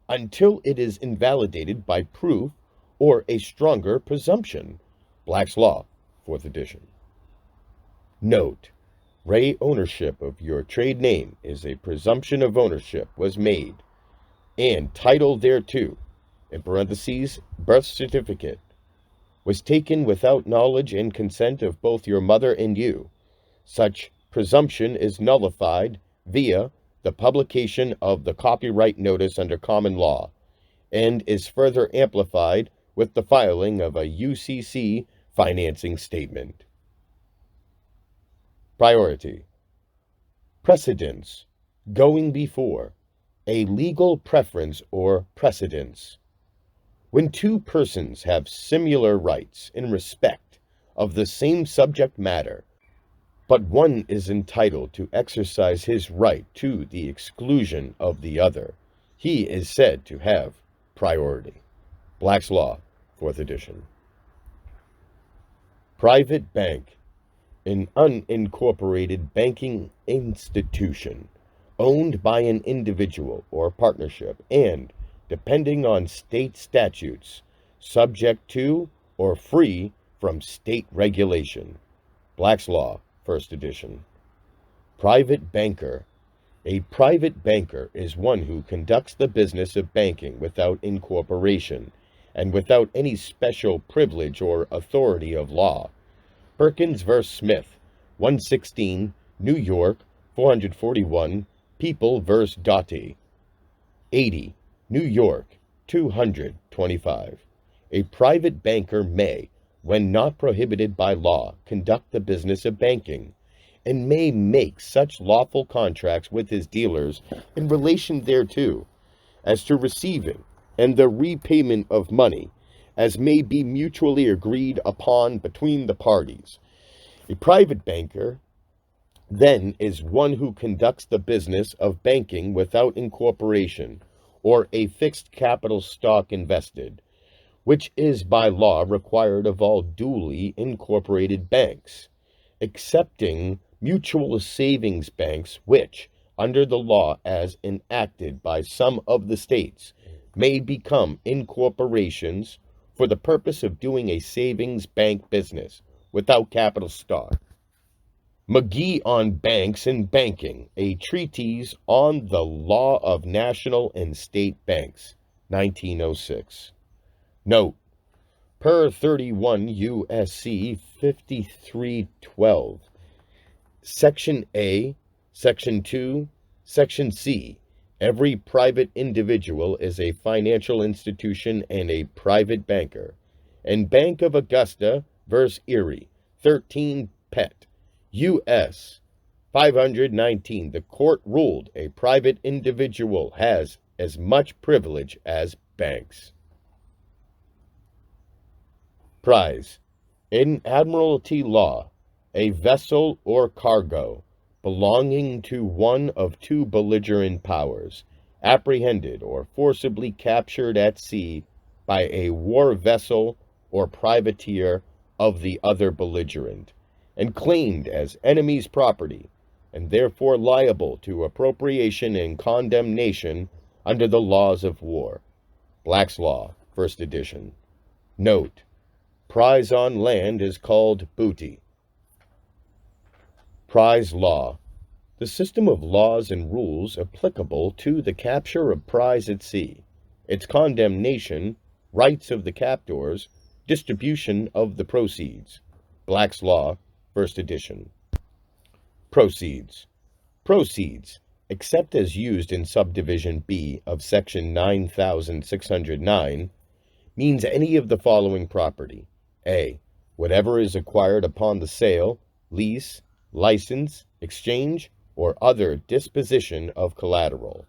until it is invalidated by proof or a stronger presumption. Black's Law, 4th edition. Note: Ray ownership of your trade name is a presumption of ownership was made, and title thereto, in parentheses, birth certificate, was taken without knowledge and consent of both your mother and you. Such presumption is nullified via the publication of the copyright notice under common law, and is further amplified with the filing of a UCC financing statement. Priority. Precedence. Going before. A legal preference or precedence. When two persons have similar rights in respect of the same subject matter, but one is entitled to exercise his right to the exclusion of the other, he is said to have priority. Black's Law, 4th edition. Private bank. An unincorporated banking institution owned by an individual or partnership and, depending on state statutes, subject to or free from state regulation. Black's Law, 1st edition. Private banker. A private banker is one who conducts the business of banking without incorporation and without any special privilege or authority of law. Perkins v. Smith, 116, New York, 441, People v. Doughty, 80, New York, 225. A private banker may, when not prohibited by law, conduct the business of banking, and may make such lawful contracts with his dealers in relation thereto, as to receiving and the repayment of money, as may be mutually agreed upon between the parties. A private banker, then, is one who conducts the business of banking without incorporation, or a fixed capital stock invested, which is by law required of all duly incorporated banks, excepting mutual savings banks, which, under the law as enacted by some of the states, may become incorporations for the purpose of doing a savings bank business without capital stock. McGee on Banks and Banking, a treatise on the law of national and state banks, 1906. Note, per 31 U.S.C. 5312, Section A, Section 2, Section C, every private individual is a financial institution and a private banker. And Bank of Augusta v. Erie, 13 Pet, U.S. 519, the court ruled a private individual has as much privilege as banks. Prize. In admiralty law, a vessel or cargo belonging to one of two belligerent powers, apprehended or forcibly captured at sea by a war vessel or privateer of the other belligerent, and claimed as enemy's property, and therefore liable to appropriation and condemnation under the laws of war. Black's Law, 1st edition. Note, prize on land is called booty. Prize law. The system of laws and rules applicable to the capture of prize at sea, its condemnation, rights of the captors, distribution of the proceeds. Black's Law, 1st edition. Proceeds. Proceeds, except as used in subdivision B of section 9609, means any of the following property. A. Whatever is acquired upon the sale, lease, license, exchange, or other disposition of collateral.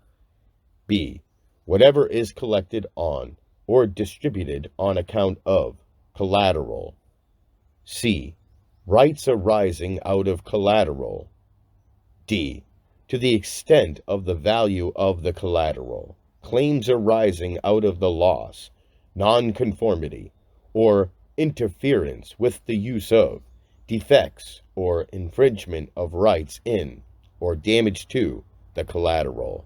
B. Whatever is collected on or distributed on account of collateral. C. Rights arising out of collateral. D. To the extent of the value of the collateral, claims arising out of the loss, nonconformity, or interference with the use of, defects or infringement of rights in, or damage to, the collateral.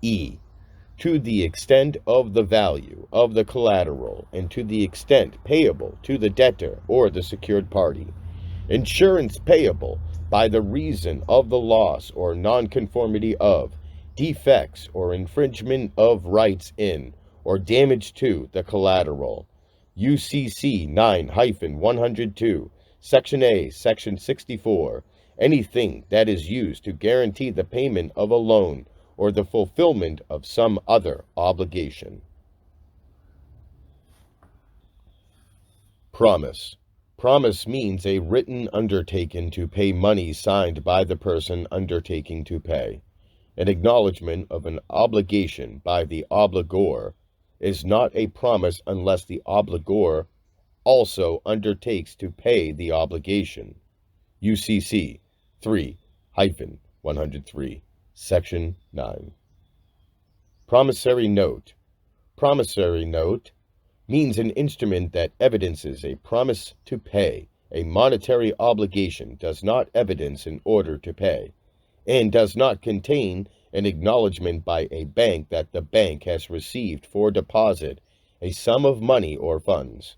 E. To the extent of the value of the collateral and to the extent payable to the debtor or the secured party. Insurance payable by the reason of the loss or nonconformity of, defects or infringement of rights in, or damage to the collateral. UCC 9-102, Section A, Section 64, anything that is used to guarantee the payment of a loan or the fulfillment of some other obligation. Promise. Promise means a written undertaking to pay money signed by the person undertaking to pay. An acknowledgement of an obligation by the obligor is not a promise unless the obligor also undertakes to pay the obligation. UCC 3-103, Section 9. Promissory note. Promissory note means an instrument that evidences a promise to pay. A monetary obligation does not evidence an order to pay, and does not contain an acknowledgement by a bank that the bank has received for deposit a sum of money or funds.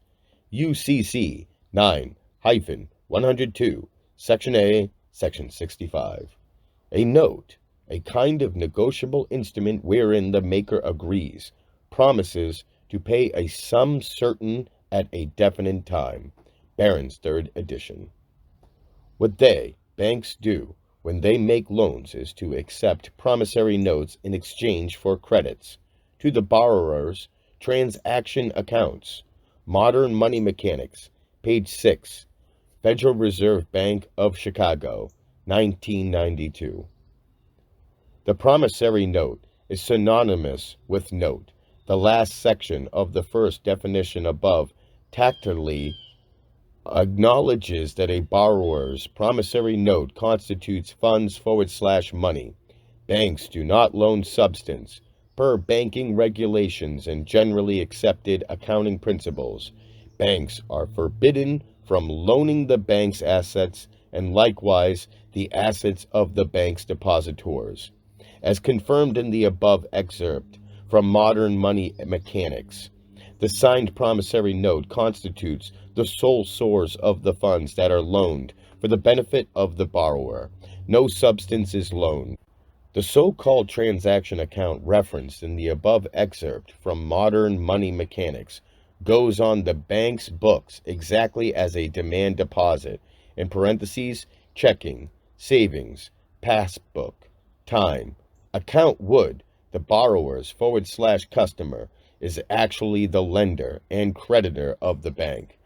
UCC 9-102, Section A, Section 65. A note, a kind of negotiable instrument wherein the maker agrees, promises to pay a sum certain at a definite time. Barron's 3rd edition. What banks do, when they make loans is to accept promissory notes in exchange for credits to the borrower's transaction accounts. Modern Money Mechanics, page 6, Federal Reserve Bank of Chicago, 1992. The promissory note is synonymous with note. The last section of the first definition above tacitly acknowledges that a borrower's promissory note constitutes funds/money. Banks do not loan substance. Per banking regulations and generally accepted accounting principles, banks are forbidden from loaning the bank's assets and likewise the assets of the bank's depositors. As confirmed in the above excerpt from Modern Money Mechanics, the signed promissory note constitutes the sole source of the funds that are loaned for the benefit of the borrower. No substance is loaned. The so-called transaction account referenced in the above excerpt from Modern Money Mechanics goes on the bank's books exactly as a demand deposit, in parentheses, checking, savings, passbook, time, account would. The borrower's /customer is actually the lender and creditor of the bank.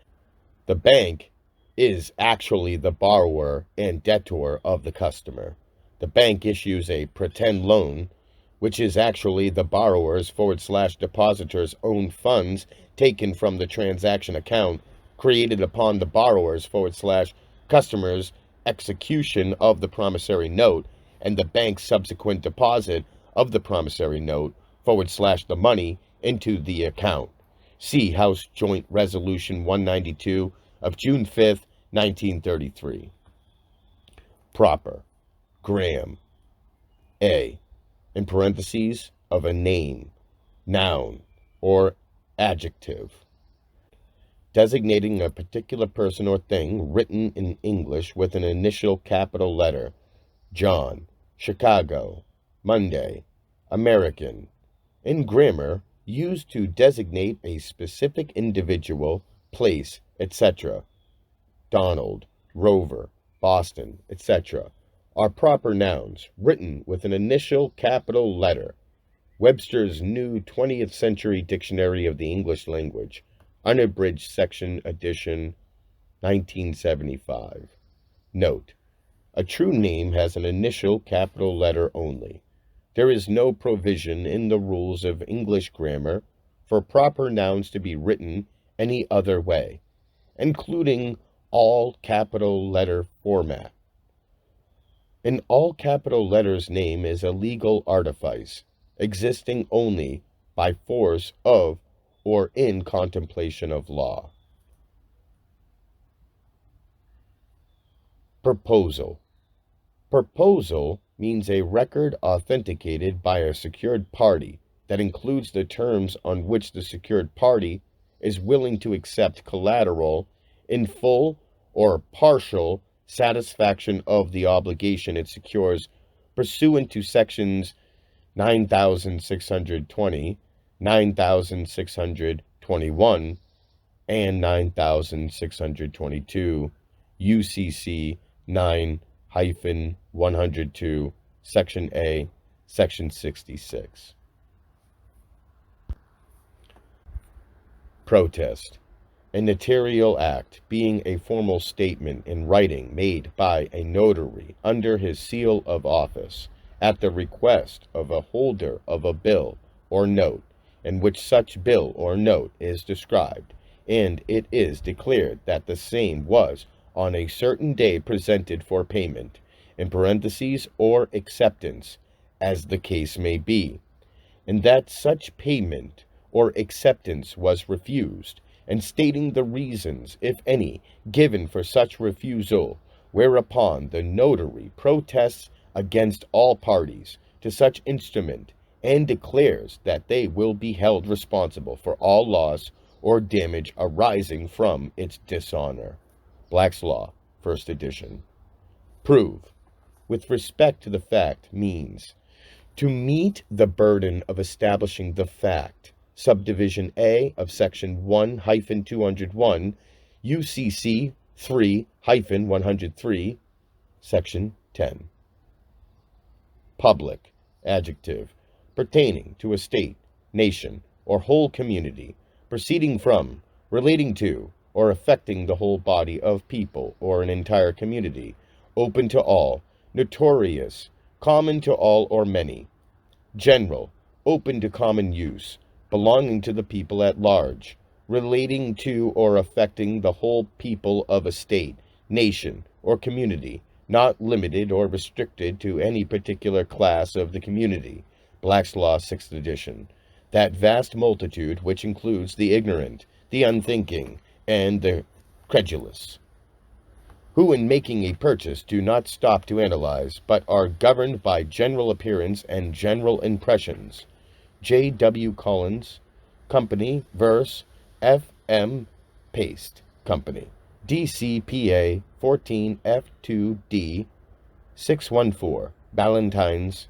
The bank is actually the borrower and debtor of the customer. The bank issues a pretend loan, which is actually the borrower's/depositor's own funds taken from the transaction account created upon the borrower's/customer's execution of the promissory note and the bank's subsequent deposit of the promissory note /the money into the account. See House Joint Resolution 192 of June 5, 1933. Proper. Gram. A. In parentheses, of a name, noun, or adjective, designating a particular person or thing, written in English with an initial capital letter. John, Chicago, Monday, American. In grammar, used to designate a specific individual, place, etc. Donald, Rover, Boston, etc. are proper nouns, written with an initial capital letter. Webster's New 20th Century Dictionary of the English Language, unabridged section edition, 1975. Note: a true name has an initial capital letter only. There is no provision in the rules of English grammar for proper nouns to be written any other way, including all capital letter format. An all capital letters name is a legal artifice, existing only by force of or in contemplation of law. Proposal. Proposal means a record authenticated by a secured party that includes the terms on which the secured party is willing to accept collateral in full or partial satisfaction of the obligation it secures pursuant to sections 9620, 9621, and 9622 UCC 9 P.2, Section A, Section 66. Protest. A notarial act being a formal statement in writing made by a notary under his seal of office at the request of a holder of a bill or note, in which such bill or note is described, and it is declared that the same was on a certain day presented for payment, in parentheses, or acceptance, as the case may be, and that such payment or acceptance was refused, and stating the reasons, if any, given for such refusal, whereupon the notary protests against all parties to such instrument, and declares that they will be held responsible for all loss or damage arising from its dishonor. Black's Law, first edition. Prove, with respect to the fact, means to meet the burden of establishing the fact, subdivision A of section 1-201, UCC 3-103, section 10. Public, adjective, pertaining to a state, nation, or whole community, proceeding from, relating to, or affecting the whole body of people or an entire community, open to all, notorious, common to all or many. General, open to common use, belonging to the people at large, relating to or affecting the whole people of a state, nation, or community, not limited or restricted to any particular class of the community. Black's Law, 6th edition. That vast multitude which includes the ignorant, the unthinking, and the credulous, who in making a purchase do not stop to analyze, but are governed by general appearance and general impressions. J. W. Collins, Company, verse, F. M. Paste, Company, DCPA 14 F2D 614, Ballantyne's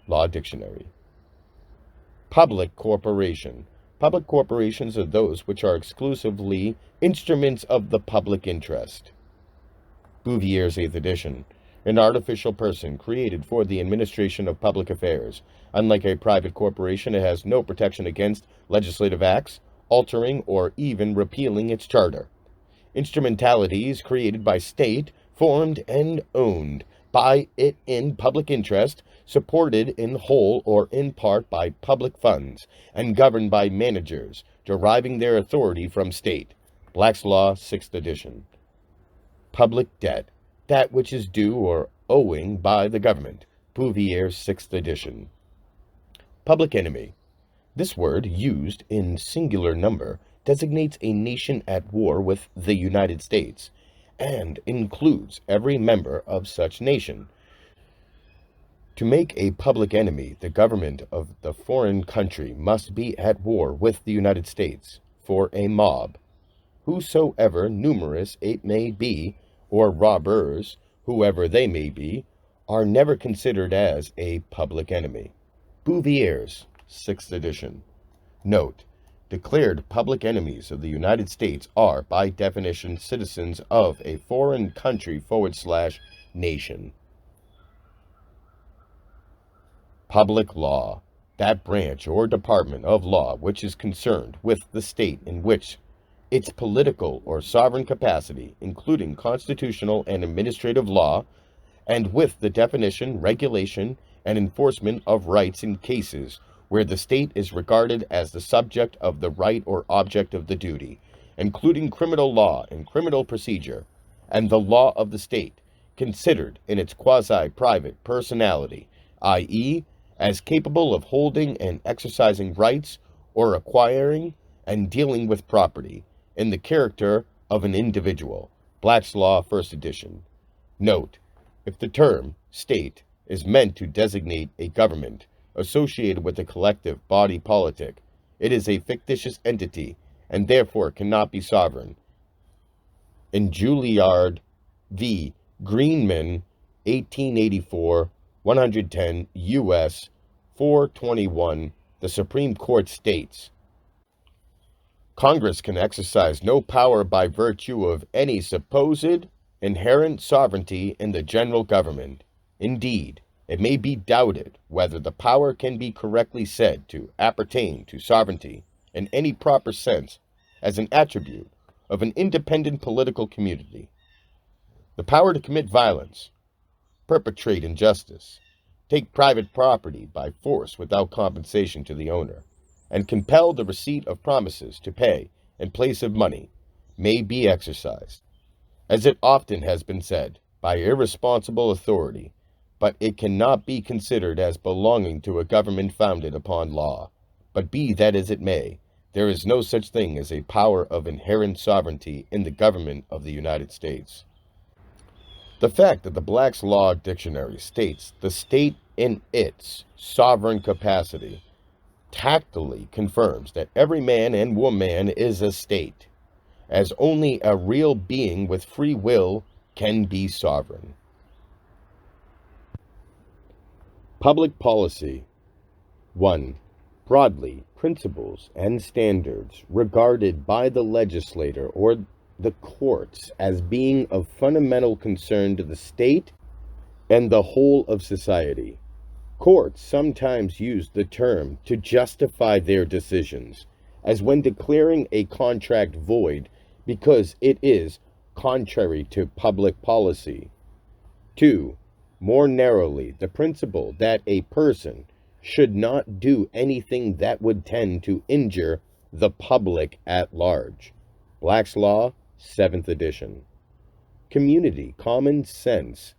Law Dictionary. Public corporation. Public corporations are those which are exclusively instruments of the public interest. Bouvier's 8th edition. An artificial person created for the administration of public affairs. Unlike a private corporation, it has no protection against legislative acts, altering or even repealing its charter. Instrumentalities created by state, formed and owned by it in public interest, supported in whole or in part by public funds, and governed by managers, deriving their authority from state. Black's Law, 6th edition. Public debt, that which is due or owing by the government. Bouvier's 6th edition. Public enemy. This word, used in singular number, designates a nation at war with the United States, and includes every member of such nation. To make a public enemy, the government of the foreign country must be at war with the United States, for a mob, whosoever numerous it may be, or robbers, whoever they may be, are never considered as a public enemy. Bouvier's 6th edition. Note: declared public enemies of the United States are, by definition, citizens of a foreign country / nation. Public law, that branch or department of law which is concerned with the state in which its political or sovereign capacity, including constitutional and administrative law, and with the definition, regulation, and enforcement of rights in cases where the state is regarded as the subject of the right or object of the duty, including criminal law and criminal procedure, and the law of the state, considered in its quasi-private personality, i.e., as capable of holding and exercising rights or acquiring and dealing with property, in the character of an individual. Black's Law, 1st edition. Note: if the term state is meant to designate a government associated with a collective body politic, it is a fictitious entity and therefore cannot be sovereign. In Juilliard v. Greenman, 1884, 110 U.S. 421, the Supreme Court states, Congress can exercise no power by virtue of any supposed Inherent sovereignty in the general government. Indeed, it may be doubted whether the power can be correctly said to appertain to sovereignty in any proper sense as an attribute of an independent political community. The power to commit violence, perpetrate injustice, take private property by force without compensation to the owner, and compel the receipt of promises to pay in place of money may be exercised, as it often has been said, by irresponsible authority, but it cannot be considered as belonging to a government founded upon law. But be that as it may, there is no such thing as a power of inherent sovereignty in the government of the United States. The fact that the Black's Law Dictionary states the state in its sovereign capacity tactily confirms that every man and woman is a state, as only a real being with free will can be sovereign. Public policy. 1. Broadly, principles and standards regarded by the legislator or the courts as being of fundamental concern to the state and the whole of society. Courts sometimes use the term to justify their decisions, as when declaring a contract void because it is contrary to public policy. 2. More narrowly, the principle that a person should not do anything that would tend to injure the public at large. Black's Law, 7th edition. Community, common sense,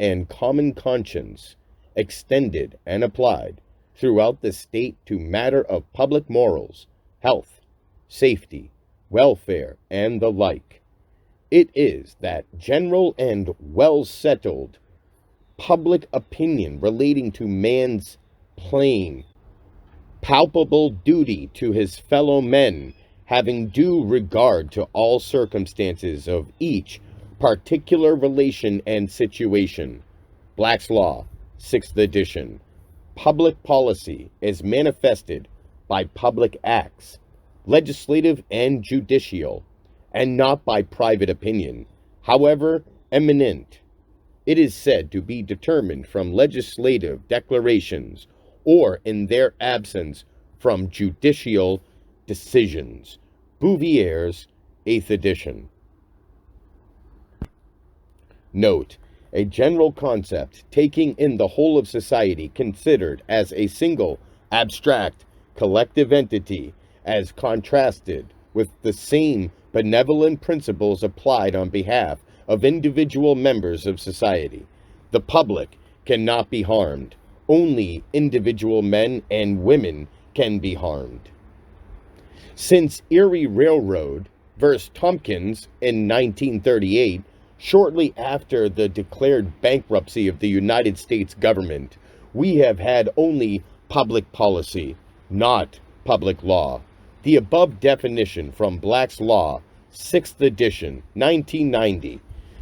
and common conscience extended and applied throughout the state to matter of public morals, health, safety, welfare, and the like. It is that general and well-settled public opinion relating to man's plain, palpable duty to his fellow men, having due regard to all circumstances of each particular relation and situation. Black's Law, 6th edition. Public policy is manifested by public acts, legislative and judicial, and not by private opinion, however eminent. It is said to be determined from legislative declarations, or in their absence from judicial decisions. Bouvier's 8th edition. Note: a general concept taking in the whole of society considered as a single, abstract, collective entity, as contrasted with the same benevolent principles applied on behalf of individual members of society. The public cannot be harmed. Only individual men and women can be harmed. Since Erie Railroad versus Tompkins in 1938, shortly after the declared bankruptcy of the United States government, we have had only public policy, not public law. The above definition from Black's Law, 6th edition, 1990,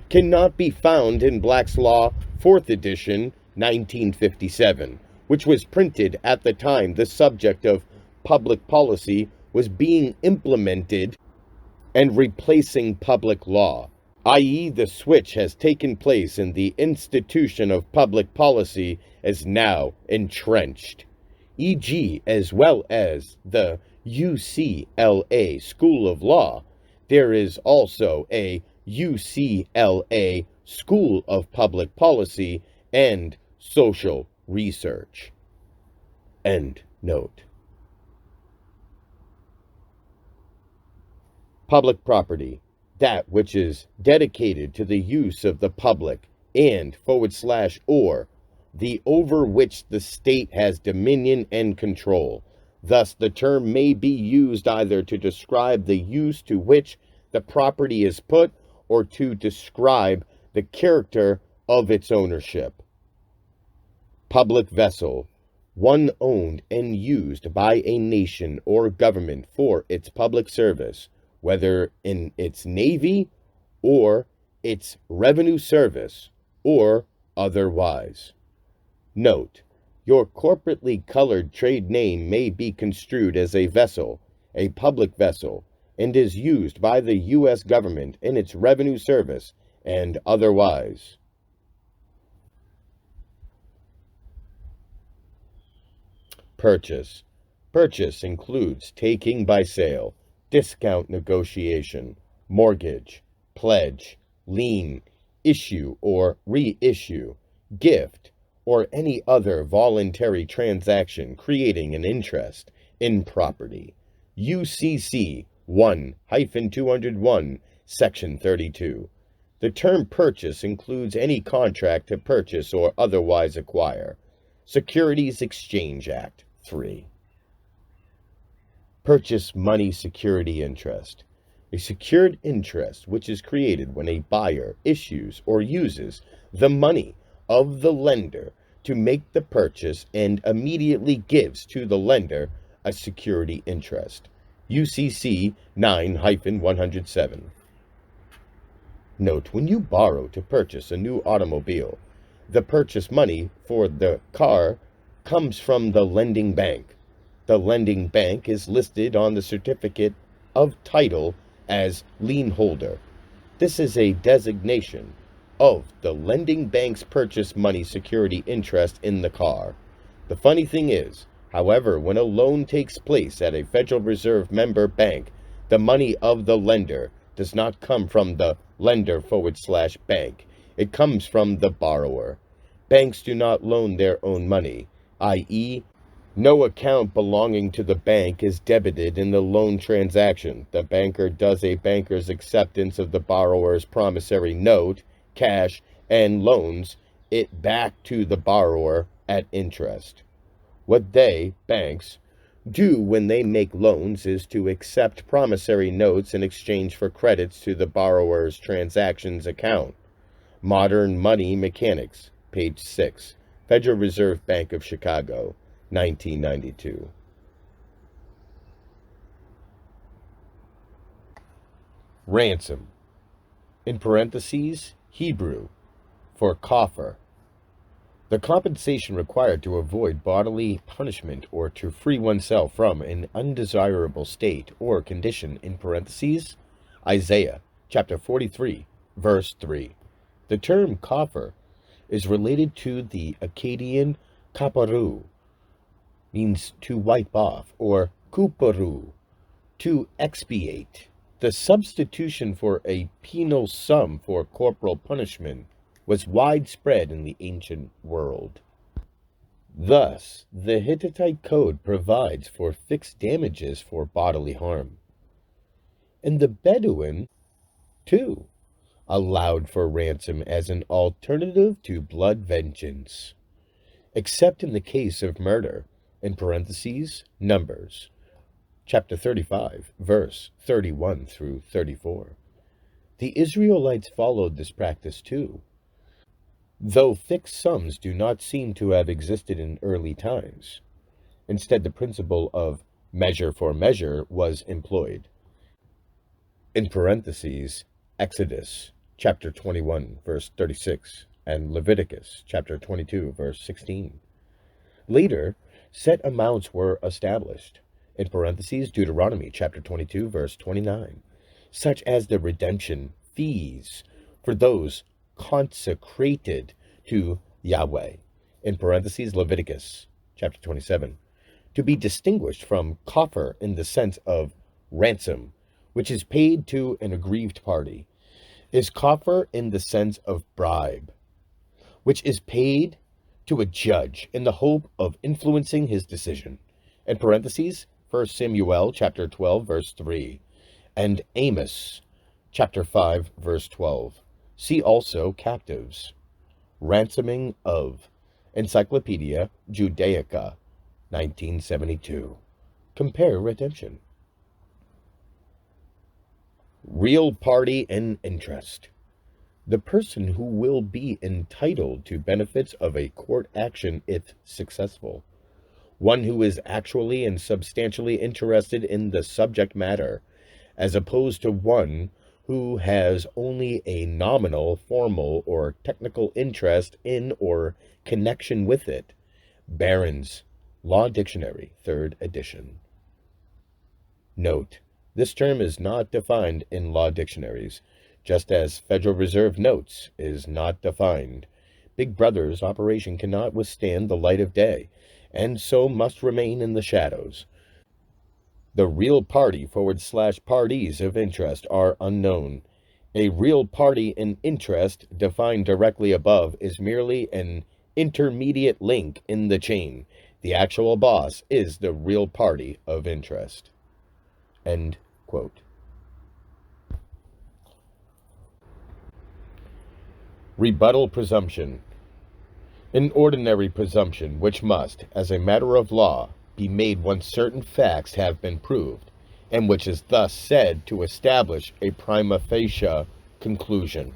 cannot be found in Black's Law, 4th edition, 1957, which was printed at the time the subject of public policy was being implemented and replacing public law, i.e. the switch has taken place and the institution of public policy is now entrenched. E.g., as well as the UCLA School of Law, there is also a UCLA School of Public Policy and Social Research. End note. Public property, that which is dedicated to the use of the public, and / or the over which the state has dominion and control. Thus the term may be used either to describe the use to which the property is put or to describe the character of its ownership. Public vessel, one owned and used by a nation or government for its public service, whether in its navy or its revenue service or otherwise. Note: your corporately colored trade name may be construed as a vessel, a public vessel, and is used by the U.S. government in its revenue service and otherwise. Purchase. Purchase includes taking by sale, discount negotiation, mortgage, pledge, lien, issue or reissue, gift, or any other voluntary transaction creating an interest in property. UCC 1-201, Section 32. The term purchase includes any contract to purchase or otherwise acquire. Securities Exchange Act 3. Purchase money security interest. A secured interest which is created when a buyer issues or uses the money of the lender to make the purchase and immediately gives to the lender a security interest. UCC 9-107. Note, when you borrow to purchase a new automobile, the purchase money for the car comes from the lending bank. The lending bank is listed on the certificate of title as lien holder. This is a designation of the lending bank's purchase money security interest in the car. The funny thing is, however, when a loan takes place at a Federal Reserve member bank, the money of the lender does not come from the lender/bank. It comes from the borrower. Banks do not loan their own money, i.e., no account belonging to the bank is debited in the loan transaction. The banker does a banker's acceptance of the borrower's promissory note, cash, and loans it back to the borrower at interest. What they, banks, do when they make loans is to accept promissory notes in exchange for credits to the borrower's transactions account. Modern Money Mechanics, page 6, Federal Reserve Bank of Chicago, 1992. Ransom, in parentheses, Hebrew, for coffer. The compensation required to avoid bodily punishment or to free oneself from an undesirable state or condition, in parentheses, Isaiah chapter 43, verse 3. The term coffer is related to the Akkadian kaparu, means to wipe off, or kuparu, to expiate. The substitution for a penal sum for corporal punishment was widespread in the ancient world. Thus, the Hittite code provides for fixed damages for bodily harm. And the Bedouin, too, allowed for ransom as an alternative to blood vengeance, except in the case of murder, in parentheses, Numbers, chapter 35, verse 31 through 34. The Israelites followed this practice too, though fixed sums do not seem to have existed in early times. Instead, the principle of measure for measure was employed. In parentheses, Exodus chapter 21, verse 36, and Leviticus chapter 22, verse 16. Later, set amounts were established, in parentheses, Deuteronomy chapter 22, verse 29, such as the redemption fees for those consecrated to Yahweh, in parentheses, Leviticus chapter 27, to be distinguished from coffer in the sense of ransom, which is paid to an aggrieved party, is coffer in the sense of bribe, which is paid to a judge in the hope of influencing his decision. In parentheses, 1 Samuel chapter 12, verse 3, and Amos chapter 5, verse 12. See also captives. Ransoming of. Encyclopedia Judaica, 1972. Compare redemption. Real party and interest. The person who will be entitled to benefits of a court action if successful. One who is actually and substantially interested in the subject matter, as opposed to one who has only a nominal, formal, or technical interest in or connection with it. Barron's Law Dictionary, 3rd edition. Note: this term is not defined in law dictionaries, just as Federal Reserve notes is not defined. Big Brother's operation cannot withstand the light of day, and so must remain in the shadows. The real party / parties of interest are unknown. A real party in interest defined directly above is merely an intermediate link in the chain. The actual boss is the real party of interest. End quote. Rebuttal presumption. An ordinary presumption which must, as a matter of law, be made once certain facts have been proved, and which is thus said to establish a prima facie conclusion.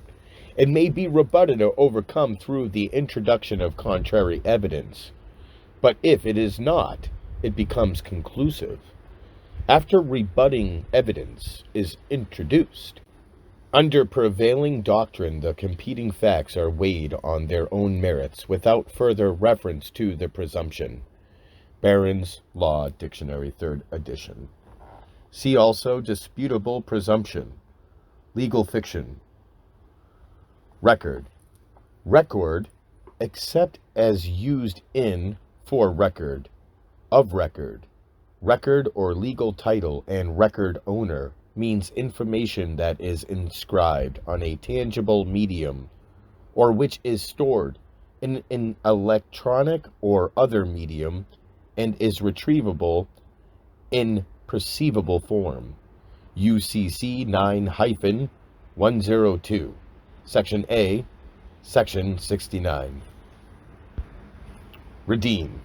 It may be rebutted or overcome through the introduction of contrary evidence. But if it is not, it becomes conclusive. After rebutting evidence is introduced, under prevailing doctrine, the competing facts are weighed on their own merits without further reference to the presumption. Barron's Law Dictionary, 3rd edition. See also disputable presumption. Legal fiction. Record. Record, except as used in, for record, of record. Record or legal title and record owner means information that is inscribed on a tangible medium or which is stored in an electronic or other medium and is retrievable in perceivable form. UCC 9-102, Section A, Section 69. Redeem.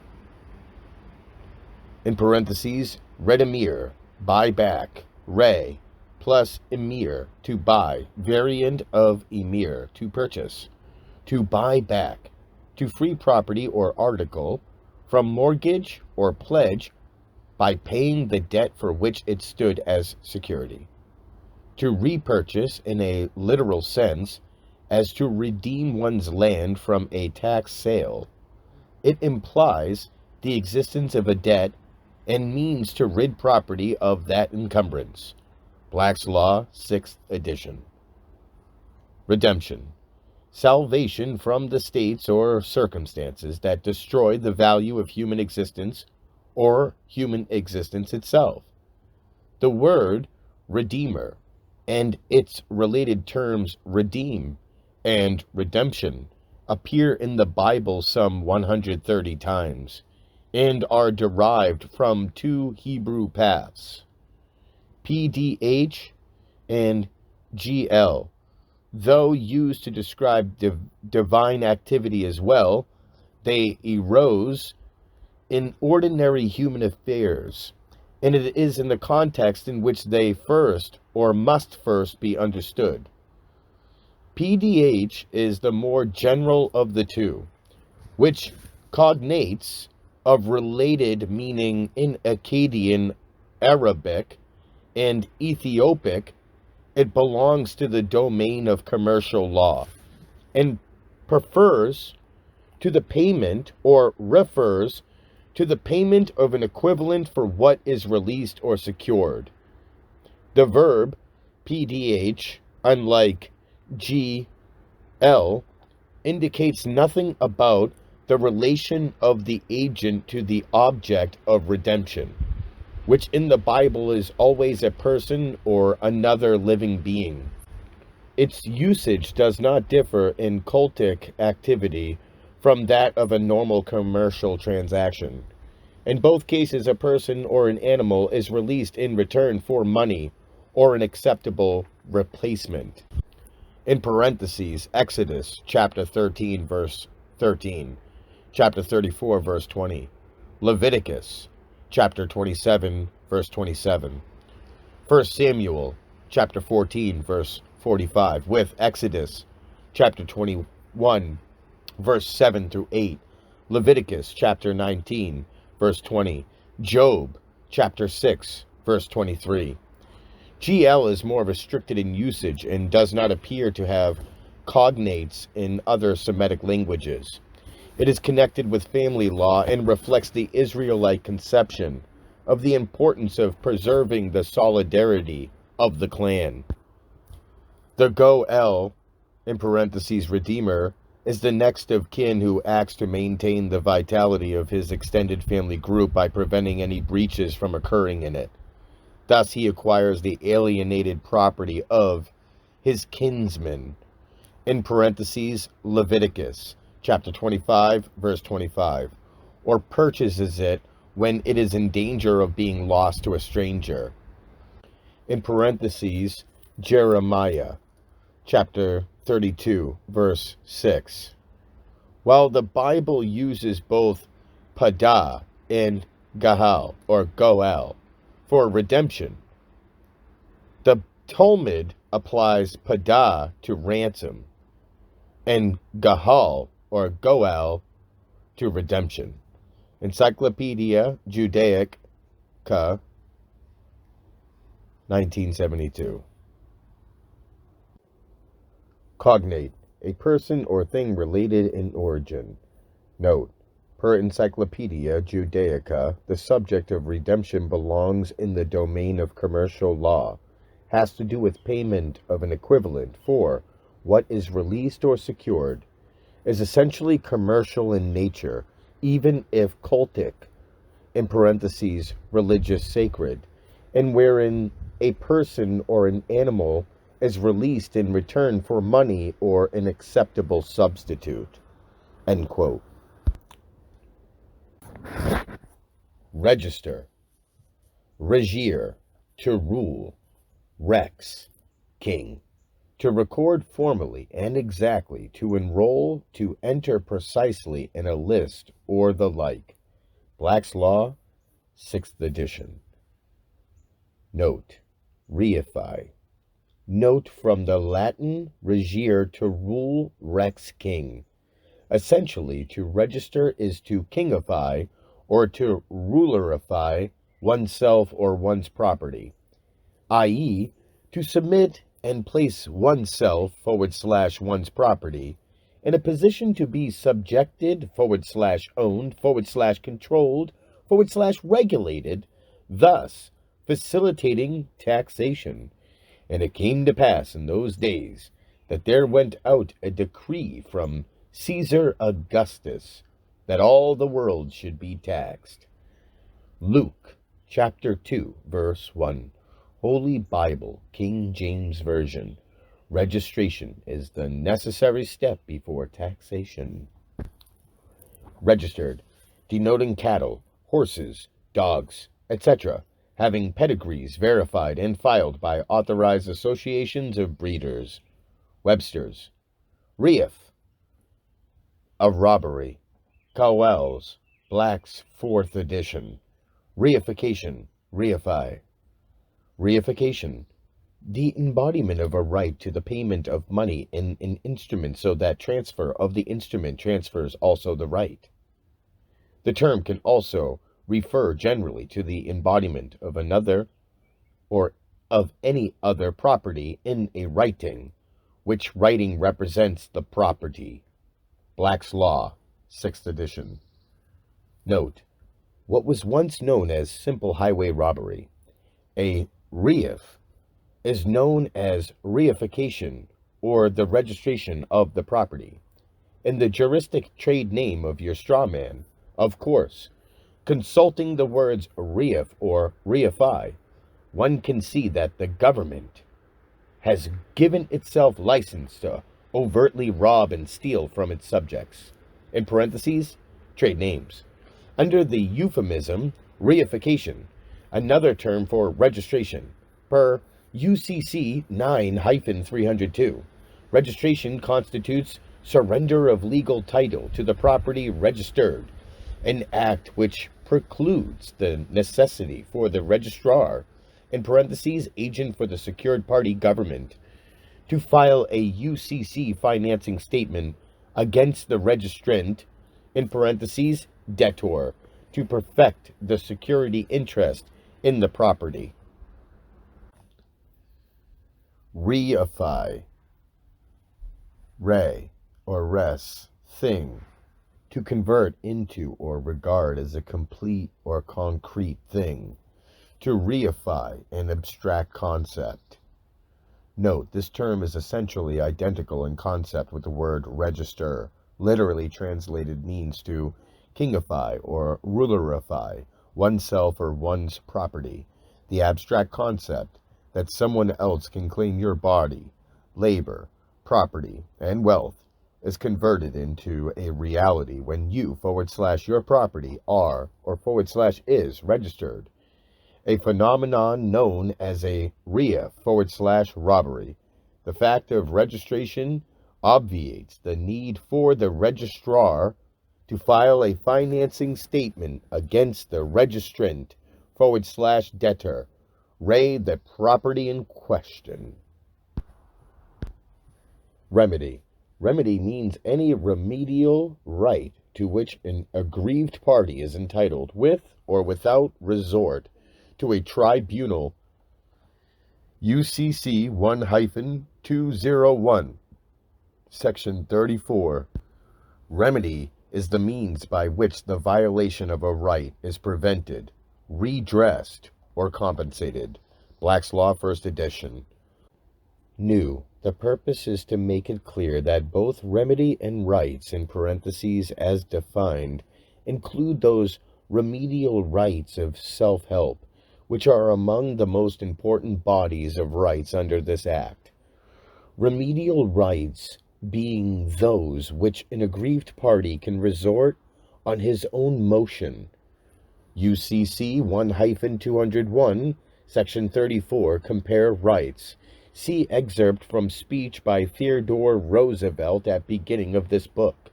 In parentheses, redimir, buy back. Re, plus emir, to buy, variant of emir, to purchase, to buy back, to free property or article from mortgage or pledge by paying the debt for which it stood as security. To repurchase in a literal sense, as to redeem one's land from a tax sale. It implies the existence of a debt and means to rid property of that encumbrance. Black's Law, 6th edition. Redemption. Salvation from the states or circumstances that destroy the value of human existence or human existence itself. The word redeemer and its related terms redeem and redemption appear in the Bible some 130 times. And are derived from two Hebrew paths, PDH and GL. Though used to describe divine activity as well, they arose in ordinary human affairs, and it is in the context in which they first or must first be understood. PDH is the more general of the two, which cognates of related meaning in Akkadian, Arabic, and Ethiopic. It belongs to the domain of commercial law and prefers to the payment or refers to the payment of an equivalent for what is released or secured. The verb PDH, unlike GL, indicates nothing about the relation of the agent to the object of redemption, which in the Bible is always a person or another living being. Its usage does not differ in cultic activity from that of a normal commercial transaction. In both cases, a person or an animal is released in return for money or an acceptable replacement. In parentheses, Exodus chapter 13, verse 13. Chapter 34, verse 20. Leviticus, chapter 27, verse 27. 1 Samuel, chapter 14, verse 45, with Exodus, chapter 21, verse 7 through 8. Leviticus, chapter 19, verse 20. Job, chapter 6, verse 23. GL is more restricted in usage and does not appear to have cognates in other Semitic languages. It is connected with family law and reflects the Israelite conception of the importance of preserving the solidarity of the clan. The Goel, in parentheses Redeemer, is the next of kin who acts to maintain the vitality of his extended family group by preventing any breaches from occurring in it. Thus he acquires the alienated property of his kinsman, in parentheses Leviticus, chapter 25, verse 25, or purchases it when it is in danger of being lost to a stranger, in parentheses Jeremiah, chapter 32, verse 6. While the Bible uses both pada and gahal, or goel, for redemption, the Talmud applies pada to ransom and gahal, or goel, to redemption. Encyclopedia Judaica, 1972. Cognate, a person or thing related in origin. Note, per Encyclopedia Judaica, the subject of redemption belongs in the domain of commercial law, has to do with payment of an equivalent for what is released or secured, is essentially commercial in nature, even if cultic, in parentheses religious sacred, and wherein a person or an animal is released in return for money or an acceptable substitute. End quote. Register. Regir, to rule. Rex, king. To record formally and exactly, to enroll, to enter precisely in a list, or the like. Black's Law, 6th edition. Note, reify. Note from the Latin regir, to rule, rex, king. Essentially, to register is to kingify or to rulerify oneself or one's property, i.e., to submit and place oneself / one's property in a position to be subjected / owned / controlled / regulated, thus facilitating taxation. And it came to pass in those days that there went out a decree from Caesar Augustus that all the world should be taxed. Luke chapter 2, verse 1. Holy Bible, King James Version. Registration is the necessary step before taxation. Registered, denoting cattle, horses, dogs, etc., having pedigrees verified and filed by authorized associations of breeders. Webster's. Reif, of robbery. Cowell's, Black's 4th edition. Reification, reify. Reification, the embodiment of a right to the payment of money in an instrument so that transfer of the instrument transfers also the right. The term can also refer generally to the embodiment of another or of any other property in a writing, which writing represents the property. Black's Law, 6th edition. Note, what was once known as simple highway robbery, a reif, is known as reification or the registration of the property. In the juristic trade name of your straw man, of course, consulting the words reif or reify, one can see that the government has given itself license to overtly rob and steal from its subjects. In parentheses, trade names. Under the euphemism reification, another term for registration, per UCC 9-302, registration constitutes surrender of legal title to the property registered, an act which precludes the necessity for the registrar, in parentheses, agent for the secured party government, to file a UCC financing statement against the registrant, in parentheses, debtor, to perfect the security interest in the property. Reify, re or res, thing, to convert into or regard as a complete or concrete thing, to reify an abstract concept. Note, this term is essentially identical in concept with the word register, literally translated means to kingify or rulerify oneself or one's property, the abstract concept that someone else can claim your body, labor, property, and wealth is converted into a reality when you / your property are or / is registered, a phenomenon known as a RIA / robbery. The fact of registration obviates the need for the registrar to file a financing statement against the registrant / debtor, the property in question. Remedy. Remedy means any remedial right to which an aggrieved party is entitled with or without resort to a tribunal. UCC 1-201, Section 34. Remedy is the means by which the violation of a right is prevented, redressed, or compensated. Black's Law, 1st edition. New. The purpose is to make it clear that both remedy and rights, in parentheses as defined, include those remedial rights of self-help, which are among the most important bodies of rights under this Act. Remedial rights being those which an aggrieved party can resort on his own motion. UCC 1-201, Section 34, compare rights. See excerpt from speech by Theodore Roosevelt at beginning of this book.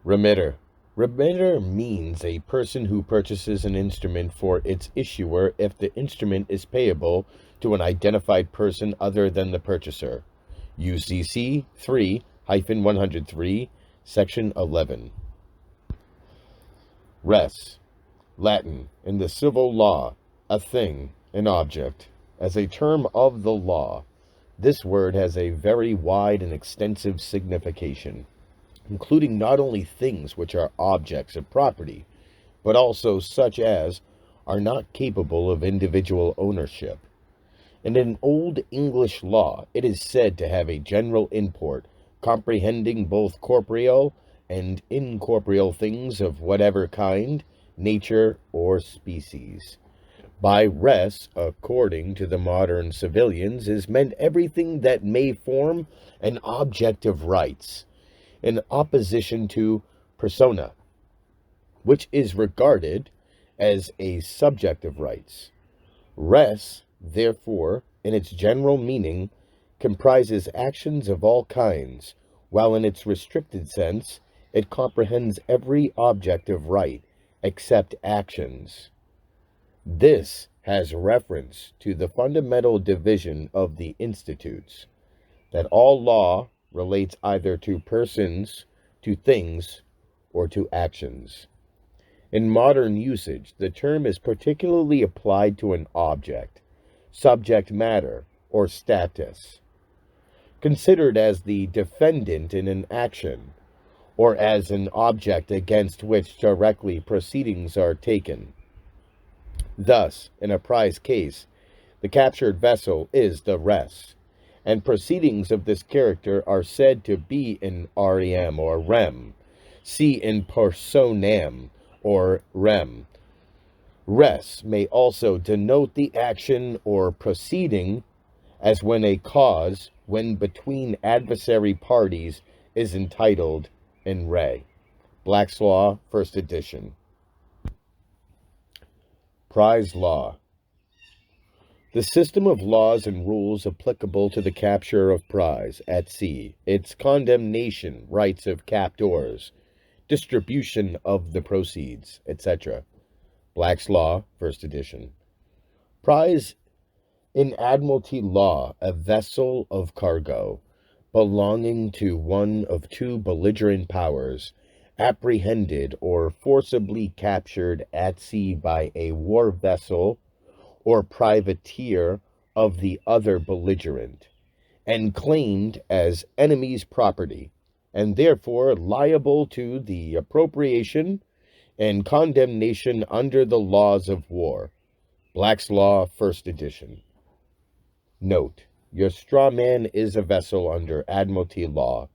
Remitter. Remitter means a person who purchases an instrument for its issuer if the instrument is payable to an identified person other than the purchaser. UCC 3-103, Section 11. Res. Latin. In the civil law, a thing, an object. As a term of the law, this word has a very wide and extensive signification, including not only things which are objects of property, but also such as are not capable of individual ownership. And in Old English law, it is said to have a general import, comprehending both corporeal and incorporeal things of whatever kind, nature, or species. By res, according to the modern civilians, is meant everything that may form an object of rights, in opposition to persona, which is regarded as a subject of rights. Res, therefore, in its general meaning, comprises actions of all kinds, while in its restricted sense, it comprehends every object of right, except actions. This has reference to the fundamental division of the Institutes, that all law relates either to persons, to things, or to actions. In modern usage, the term is particularly applied to an object, subject matter, or status, considered as the defendant in an action, or as an object against which directly proceedings are taken. Thus, in a prize case, the captured vessel is the res, and proceedings of this character are said to be in rem or rem. See in personam or rem. Res may also denote the action or proceeding, as when a cause, when between adversary parties, is entitled in re. Black's Law, 1st edition. Prize law. The system of laws and rules applicable to the capture of prize at sea, its condemnation, rights of captors, distribution of the proceeds, etc. Black's Law, 1st edition. Prize in admiralty law, a vessel of cargo, belonging to one of two belligerent powers, apprehended or forcibly captured at sea by a war vessel or privateer of the other belligerent, and claimed as enemy's property, and therefore liable to the appropriation and condemnation under the laws of war. Black's Law, 1st edition. Note, your straw man is a vessel under Admiralty law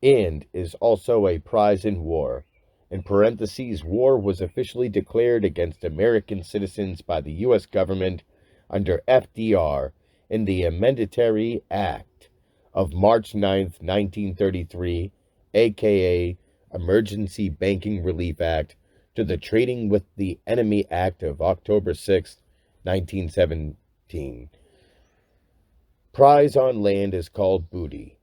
and is also a prize in war. In parentheses, war was officially declared against American citizens by the U.S. government under FDR in the Amendatory Act of March 9th, 1933, aka Emergency Banking Relief Act, to the Trading with the Enemy Act of October 6th, 1917. Prize on land is called booty.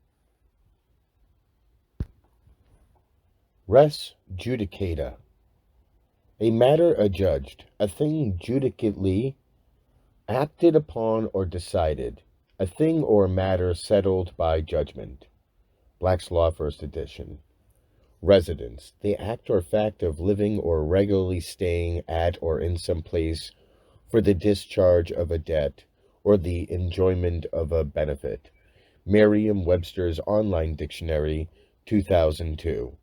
Res judicata. A matter adjudged, a thing judicately acted upon or decided, a thing or matter settled by judgment. Black's Law, First Edition. Residence, the act or fact of living or regularly staying at or in some place for the discharge of a debt or the enjoyment of a benefit. Merriam-Webster's Online Dictionary, 2002.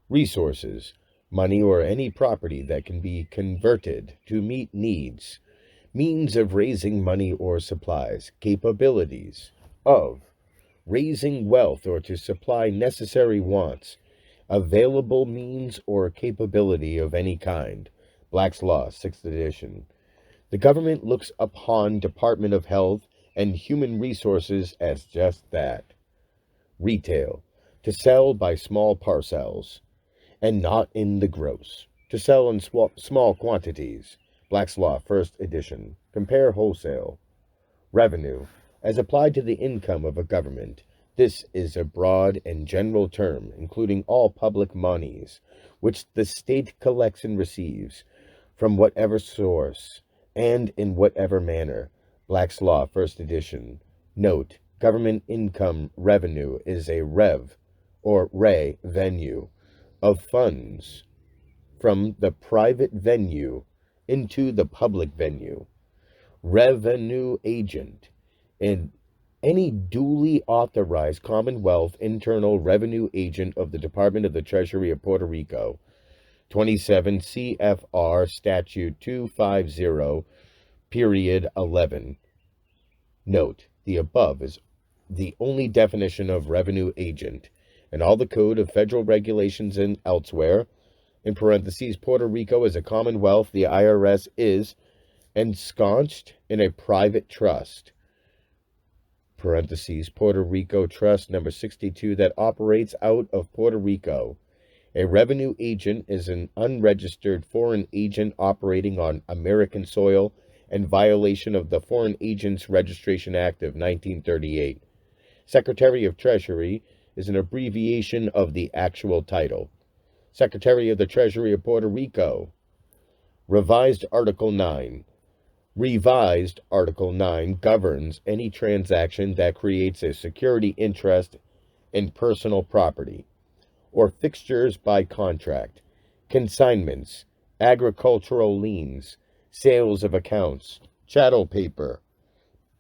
Resources, money or any property that can be converted to meet needs, means of raising money or supplies, capabilities of raising wealth or to supply necessary wants, available means or capability of any kind. Black's Law, 6th edition. The government looks upon Department of Health and Human Resources as just that. Retail, to sell by small parcels, and not in the gross. To sell in small quantities. Black's Law, First Edition. Compare wholesale. Revenue, as applied to the income of a government. This is a broad and general term, including all public moneys, which the state collects and receives, from whatever source, and in whatever manner. Black's Law, First Edition. Note, government income revenue is a rev, or venue, of funds from the private venue into the public venue. Revenue agent, and any duly authorized Commonwealth Internal Revenue Agent of the Department of the Treasury of Puerto Rico. 27 CFR Statute 250, period 11. Note, the above is the only definition of revenue agent, and all the Code of Federal Regulations and elsewhere. In parentheses, Puerto Rico is a commonwealth. The IRS is ensconced in a private trust. Parentheses, Puerto Rico Trust number 62 that operates out of Puerto Rico. A revenue agent is an unregistered foreign agent operating on American soil in violation of the Foreign Agents Registration Act of 1938. Secretary of Treasury is an abbreviation of the actual title. Secretary of the Treasury of Puerto Rico. Revised Article 9. Revised Article 9 governs any transaction that creates a security interest in personal property or fixtures by contract, consignments, agricultural liens, sales of accounts, chattel paper,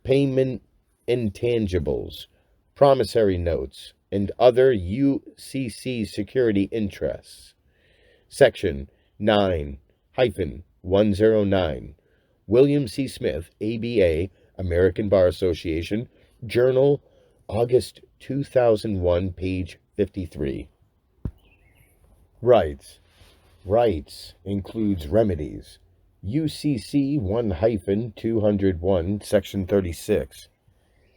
payment intangibles, promissory notes, and other UCC security interests. Section 9-109. William C. Smith, ABA, American Bar Association, Journal, August 2001, page 53. Rights. Rights includes remedies. UCC 1-201, Section 36.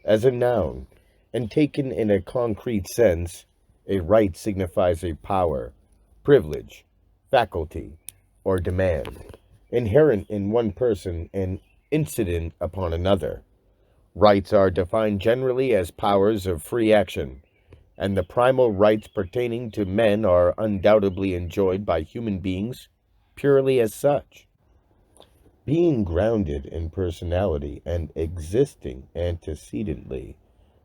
As a noun, and taken in a concrete sense, a right signifies a power, privilege, faculty, or demand, inherent in one person and incident upon another. Rights are defined generally as powers of free action, and the primal rights pertaining to men are undoubtedly enjoyed by human beings purely as such. Being grounded in personality and existing antecedently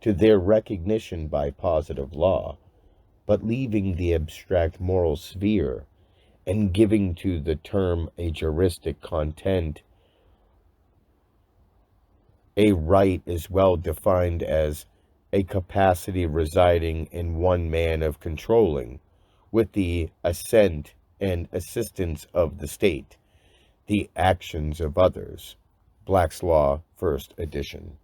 to their recognition by positive law, but leaving the abstract moral sphere and giving to the term a juristic content. A right is well defined as a capacity residing in one man of controlling, with the assent and assistance of the state, the actions of others. Black's Law, First Edition.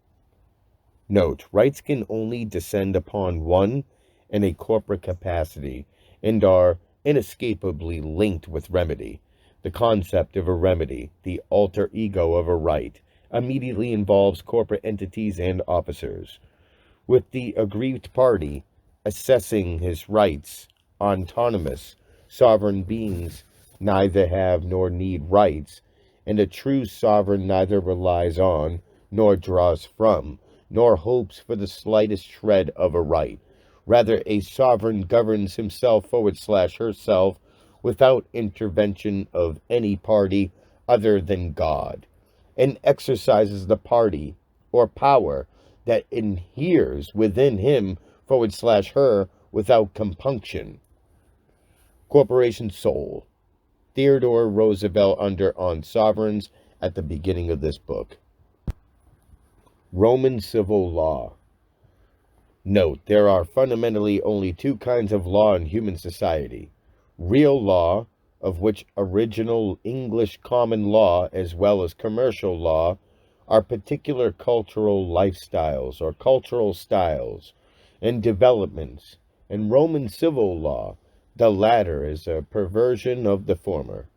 Note, rights can only descend upon one in a corporate capacity and are inescapably linked with remedy. The concept of a remedy, the alter ego of a right, immediately involves corporate entities and officers, with the aggrieved party assessing his rights. Autonomous, sovereign beings neither have nor need rights, and a true sovereign neither relies on, nor draws from, nor hopes for the slightest shred of a right. Rather, a sovereign governs himself herself without intervention of any party other than God, and exercises the party or power that inheres within him her without compunction. Corporation Soul. Theodore Roosevelt under on sovereigns at the beginning of this book. Roman civil law. Note, there are fundamentally only two kinds of law in human society. Real law, of which original English common law as well as commercial law are particular cultural lifestyles or cultural styles and developments, and Roman civil law, the latter is a perversion of the former.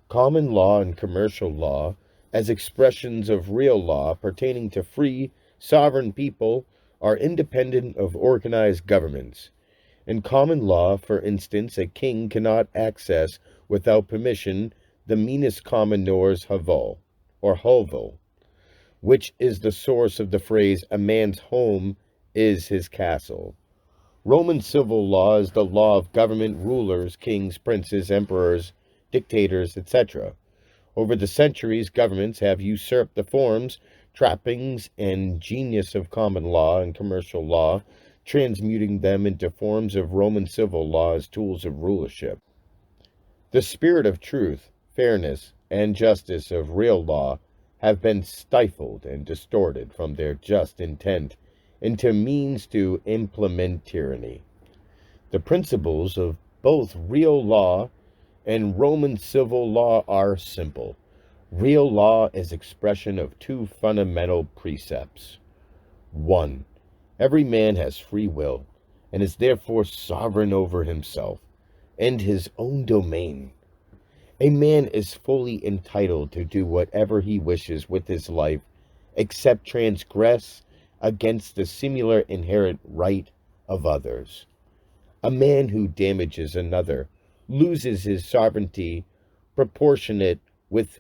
Common law and commercial law, as expressions of real law pertaining to free, sovereign people, are independent of organized governments. In common law, for instance, a king cannot access without permission the meanest commoner's hovel, which is the source of the phrase, a man's home is his castle. Roman civil law is the law of government rulers, kings, princes, emperors, dictators, etc. Over the centuries, governments have usurped the forms, trappings, and genius of common law and commercial law, transmuting them into forms of Roman civil law as tools of rulership. The spirit of truth, fairness, and justice of real law have been stifled and distorted from their just intent into means to implement tyranny. The principles of both real law and Roman civil law are simple. Real law is expression of two fundamental precepts. 1. Every man has free will and is therefore sovereign over himself and his own domain. A man is fully entitled to do whatever he wishes with his life except transgress against the similar inherent right of others. A man who damages another loses his sovereignty proportionate with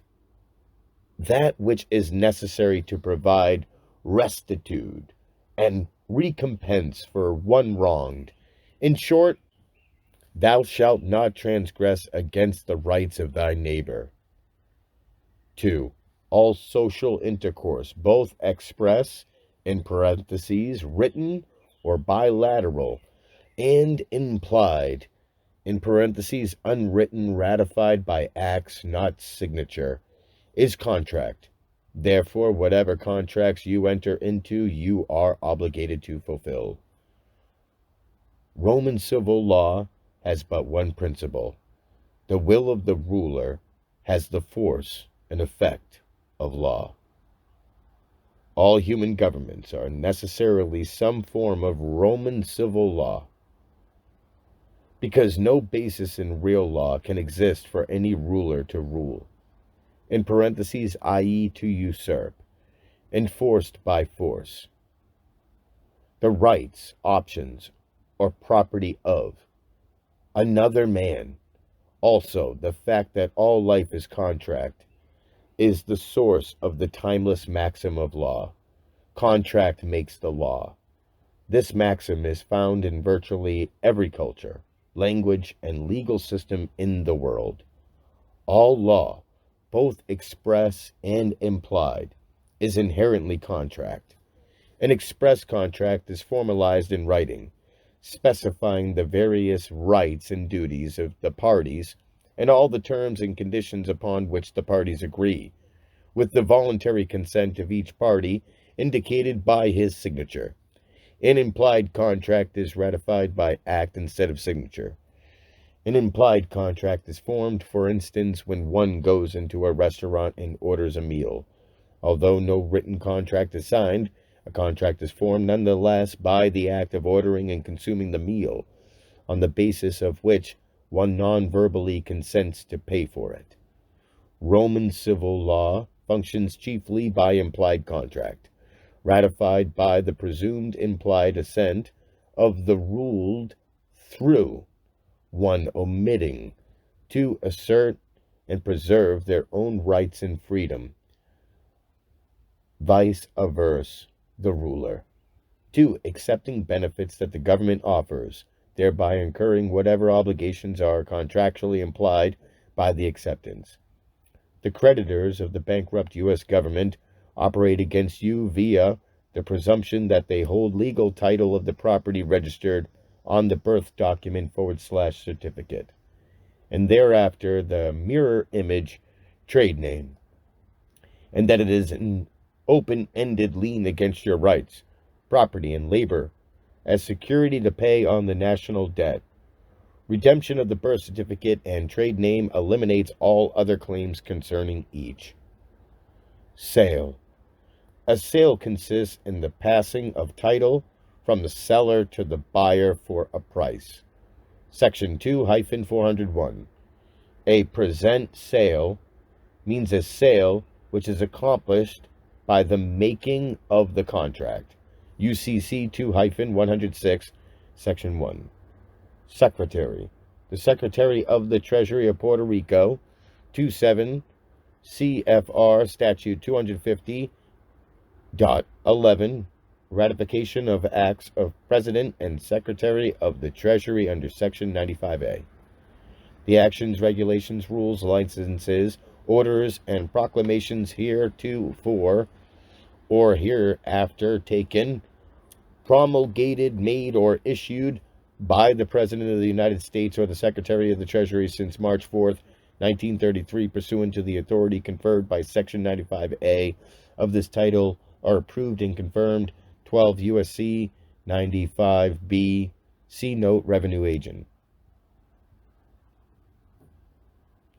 that which is necessary to provide restitude and recompense for one wronged. In short, thou shalt not transgress against the rights of thy neighbor. 2. All social intercourse, both express, in parentheses, written or bilateral, and implied, in parentheses, unwritten, ratified by acts, not signature, is contract. Therefore, whatever contracts you enter into, you are obligated to fulfill. Roman civil law has but one principle. The will of the ruler has the force and effect of law. All human governments are necessarily some form of Roman civil law, because no basis in real law can exist for any ruler to rule, in parentheses, i.e. to usurp, enforced by force, the rights, options, or property of another man. Also, the fact that all life is contract is the source of the timeless maxim of law. Contract makes the law. This maxim is found in virtually every culture, language, and legal system in the world. All law, both express and implied, is inherently contract. An express contract is formalized in writing, specifying the various rights and duties of the parties and all the terms and conditions upon which the parties agree, with the voluntary consent of each party indicated by his signature. An implied contract is ratified by act instead of signature. An implied contract is formed, for instance, when one goes into a restaurant and orders a meal. Although no written contract is signed, A contract is formed nonetheless by the act of ordering and consuming the meal, on the basis of which one non-verbally consents to pay for it. Roman civil law functions chiefly by implied contract, ratified by the presumed implied assent of the ruled through one omitting to assert and preserve their own rights and freedom, vice aversa, the ruler. 2. Accepting benefits that the government offers, thereby incurring whatever obligations are contractually implied by the acceptance. The creditors of the bankrupt U.S. government operate against you via the presumption that they hold legal title of the property registered on the birth document /certificate, and thereafter the mirror image trade name, and that it is an open-ended lien against your rights, property, and labor as security to pay on the national debt. Redemption of the birth certificate and trade name eliminates all other claims concerning each. Sale. A sale consists in the passing of title from the seller to the buyer for a price. Section 2-401. A present sale means a sale which is accomplished by the making of the contract. UCC 2-106, Section 1. Secretary. The Secretary of the Treasury of Puerto Rico, 27 CFR Statute 250.11, ratification of acts of President and Secretary of the Treasury under Section 95A. The actions, regulations, rules, licenses, orders, and proclamations heretofore or hereafter taken, promulgated, made, or issued by the President of the United States or the Secretary of the Treasury since March 4th, 1933, pursuant to the authority conferred by Section 95A of this title, are approved and confirmed. 12 U.S.C. 95B, C Note, Revenue Agent.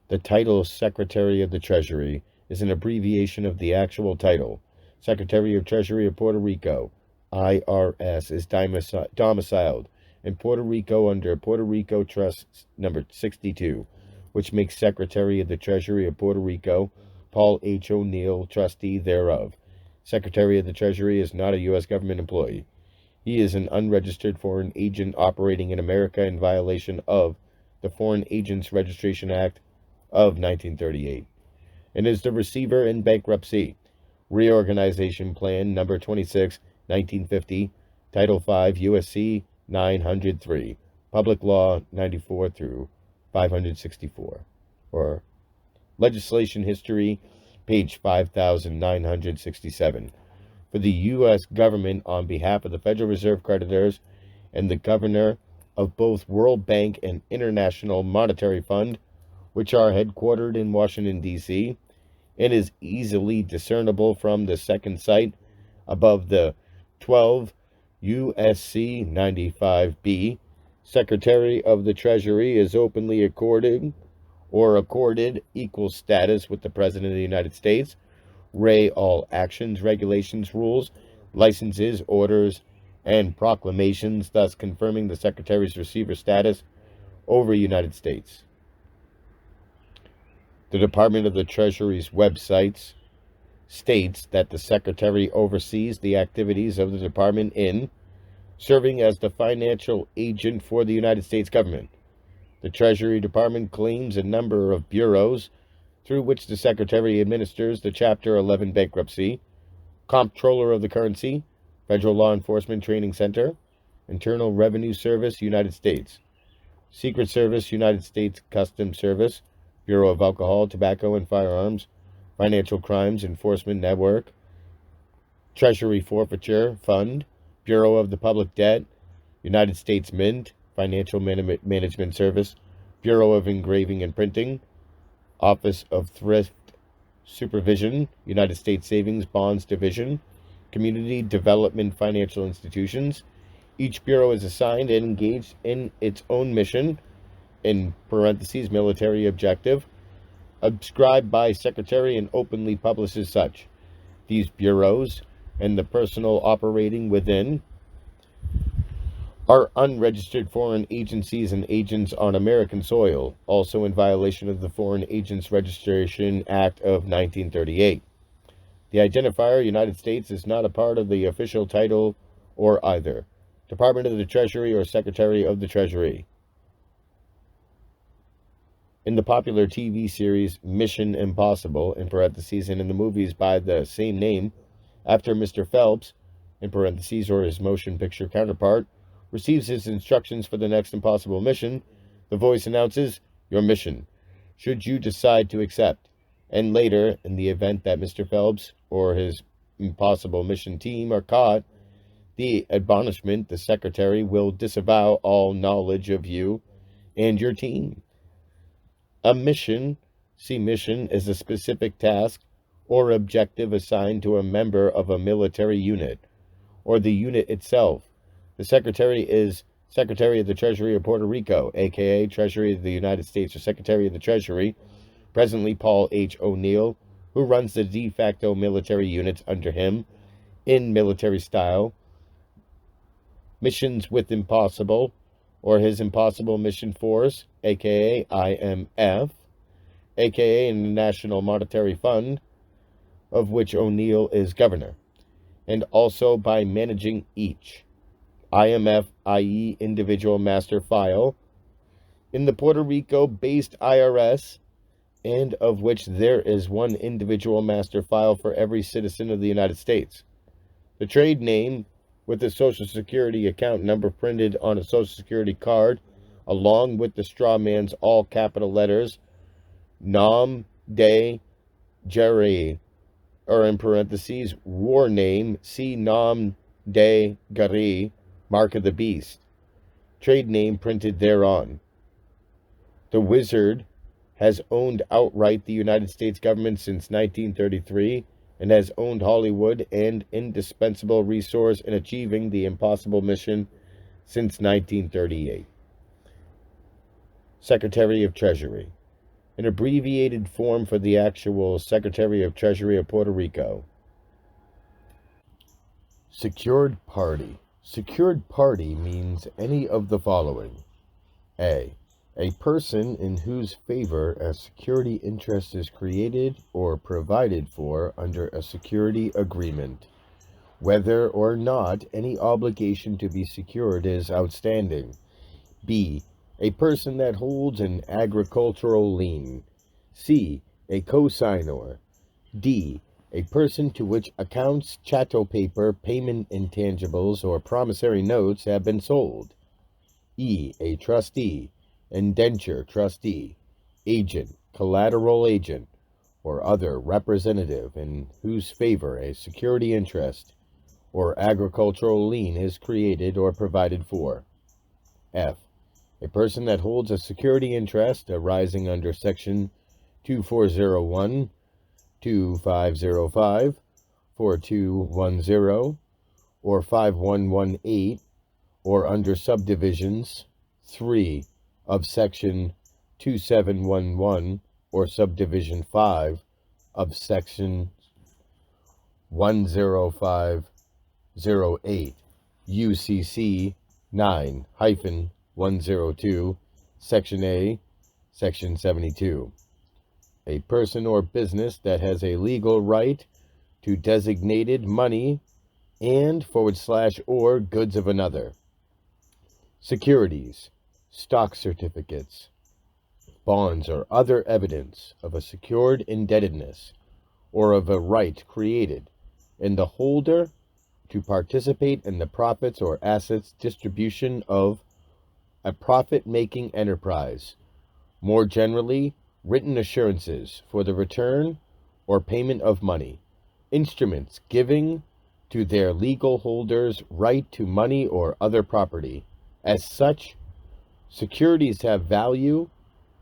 The title Secretary of the Treasury is an abbreviation of the actual title. Secretary of Treasury of Puerto Rico, IRS, is domiciled in Puerto Rico under Puerto Rico Trust Number 62, which makes Secretary of the Treasury of Puerto Rico Paul H. O'Neill, trustee thereof. Secretary of the Treasury is not a U.S. government employee. He is an unregistered foreign agent operating in America in violation of the Foreign Agents Registration Act of 1938, and is the receiver in bankruptcy. Reorganization Plan Number 26, 1950, Title 5, USC 903, Public Law 94 through 564, or Legislation History, page 5967. For the U.S. government, on behalf of the Federal Reserve creditors and the governor of both World Bank and International Monetary Fund, which are headquartered in Washington, D.C., and is easily discernible from the second sight above the 12 U.S.C. 95B, Secretary of the Treasury is openly accorded equal status with the President of the United States. Ray all actions, regulations, rules, licenses, orders, and proclamations, thus confirming the Secretary's receiver status over the United States. The Department of the Treasury's websites states that the Secretary oversees the activities of the Department in serving as the financial agent for the United States government. The Treasury Department claims a number of bureaus through which the Secretary administers the Chapter 11 bankruptcy, Comptroller of the Currency, Federal Law Enforcement Training Center, Internal Revenue Service, United States, Secret Service, United States Customs Service, Bureau of Alcohol, Tobacco, and Firearms, Financial Crimes Enforcement Network, Treasury Forfeiture Fund, Bureau of the Public Debt, United States Mint, Financial Management Service, Bureau of Engraving and Printing, Office of Thrift Supervision, United States Savings Bonds Division, Community Development Financial Institutions. Each bureau is assigned and engaged in its own mission, in parentheses, military objective, ascribed by Secretary and openly publishes such. These bureaus and the personnel operating within are unregistered foreign agencies and agents on American soil, also in violation of the Foreign Agents Registration Act of 1938. The identifier United States is not a part of the official title or either Department of the Treasury or Secretary of the Treasury. In the popular TV series Mission Impossible, in parentheses, and in the movies by the same name, after Mr. Phelps, in parentheses, or his motion picture counterpart, receives his instructions for the next impossible mission, the voice announces, "Your mission," should you decide to accept. And later, in the event that Mr. Phelps or his impossible mission team are caught, the admonishment, the secretary will disavow all knowledge of you and your team. A mission, see mission, is a specific task or objective assigned to a member of a military unit or the unit itself. The Secretary is Secretary of the Treasury of Puerto Rico, aka Treasury of the United States, or Secretary of the Treasury, presently Paul H. O'Neill, who runs the de facto military units under him in military style. Missions with Impossible, or his Impossible Mission Force, aka IMF, aka in the National Monetary Fund, of which O'Neill is governor, and also by managing each IMF, i.e. individual master file, in the Puerto Rico-based IRS, and of which there is one individual master file for every citizen of the United States. The trade name with the Social Security account number printed on a Social Security card, along with the straw man's all capital letters, Nom de Guerre, or in parentheses, war name, see Nom de Guerre, mark of the beast, trade name printed thereon. The Wizard has owned outright the United States government since 1933 and has owned Hollywood, an indispensable resource in achieving the impossible mission, since 1938. Secretary of Treasury, an abbreviated form for the actual Secretary of Treasury of Puerto Rico. Secured party. Secured party means any of the following. A person in whose favor a security interest is created or provided for under a security agreement, whether or not any obligation to be secured is outstanding. B, a person that holds an agricultural lien. C, a consignor. D, a person to which accounts, chattel paper, payment intangibles, or promissory notes have been sold. E, a trustee, indenture trustee, agent, collateral agent, or other representative in whose favor a security interest or agricultural lien is created or provided for. F, a person that holds a security interest arising under Section 2401, 2505, 4210, or 5118, or under subdivisions 3 of Section 2711, or subdivision 5 of Section 10508, UCC 9-102, Section A, Section 72. A person or business that has a legal right to designated money and / or goods of another. Securities, stock certificates, bonds, or other evidence of a secured indebtedness or of a right created in the holder to participate in the profits or assets distribution of a profit-making enterprise. More generally, written assurances for the return or payment of money. Instruments giving to their legal holders right to money or other property. As such, securities have value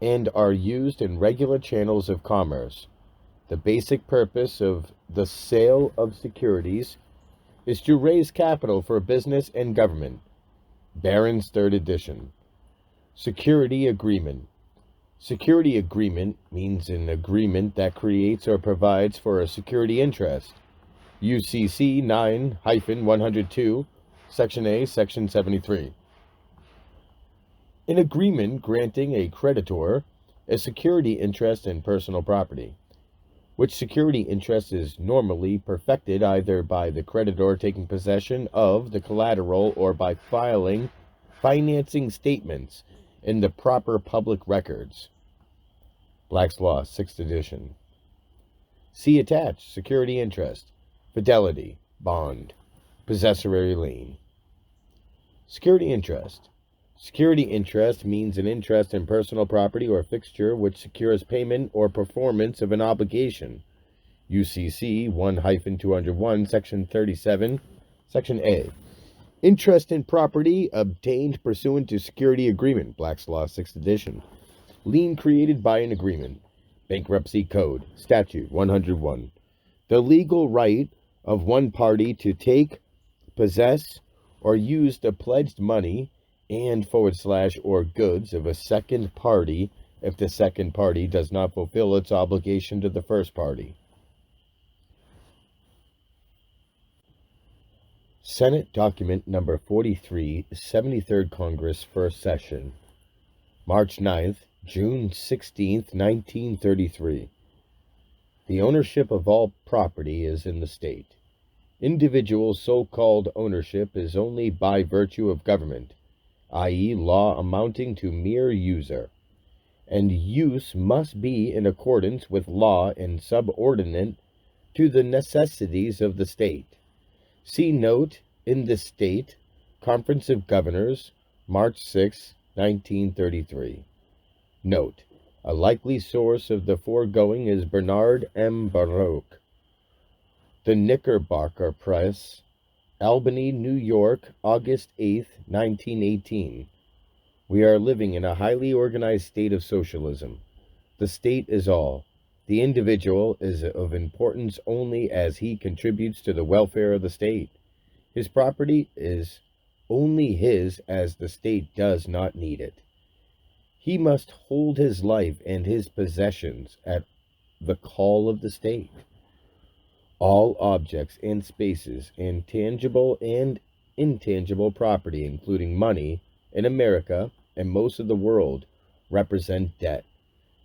and are used in regular channels of commerce. The basic purpose of the sale of securities is to raise capital for business and government. Barron's 3rd edition. Security agreement. Security agreement means an agreement that creates or provides for a security interest. UCC 9-102, Section A, Section 73. An agreement granting a creditor a security interest in personal property, which security interest is normally perfected either by the creditor taking possession of the collateral or by filing financing statements in the proper public records. Black's Law, 6th edition. See attached: security interest, fidelity, bond, possessory lien. Security interest. Security interest means an interest in personal property or fixture which secures payment or performance of an obligation. UCC 1-201, Section 37, Section A. Interest in property obtained pursuant to security agreement. Black's Law, 6th edition. Lien created by an agreement. Bankruptcy Code, Statute 101. The legal right of one party to take, possess, or use the pledged money and / or goods of a second party if the second party does not fulfill its obligation to the first party. Senate Document Number 43, 73rd Congress, First Session, March 9th, June 16th, 1933. The ownership of all property is in the state. Individual so-called ownership is only by virtue of government, i.e., law amounting to mere user, and use must be in accordance with law and subordinate to the necessities of the state. See note in the State Conference of Governors, March 6, 1933. Note: a likely source of the foregoing is Bernard M. Baruch. The Knickerbocker Press, Albany, New York, August 8, 1918. We are living in a highly organized state of socialism. The state is all. The individual is of importance only as he contributes to the welfare of the state. His property is only his as the state does not need it. He must hold his life and his possessions at the call of the state. All objects and spaces and tangible and intangible property, including money, in America and most of the world, represent debt.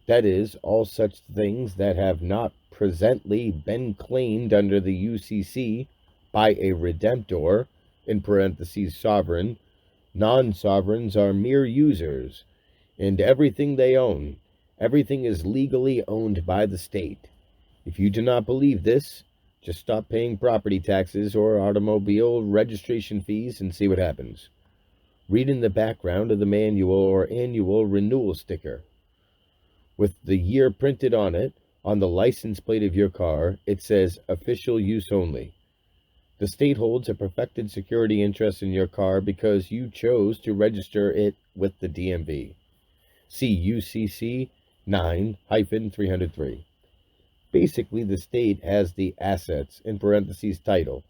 That is, all such things that have not presently been claimed under the UCC by a redemptor, in parentheses sovereign. Non-sovereigns are mere users, and everything they own, everything is legally owned by the state. If you do not believe this, just stop paying property taxes or automobile registration fees and see what happens. Read in the background of the manual or annual renewal sticker. With the year printed on it, on the license plate of your car, it says official use only. The state holds a perfected security interest in your car because you chose to register it with the DMV. See UCC 9-303. Basically, the state has the assets, in parentheses title,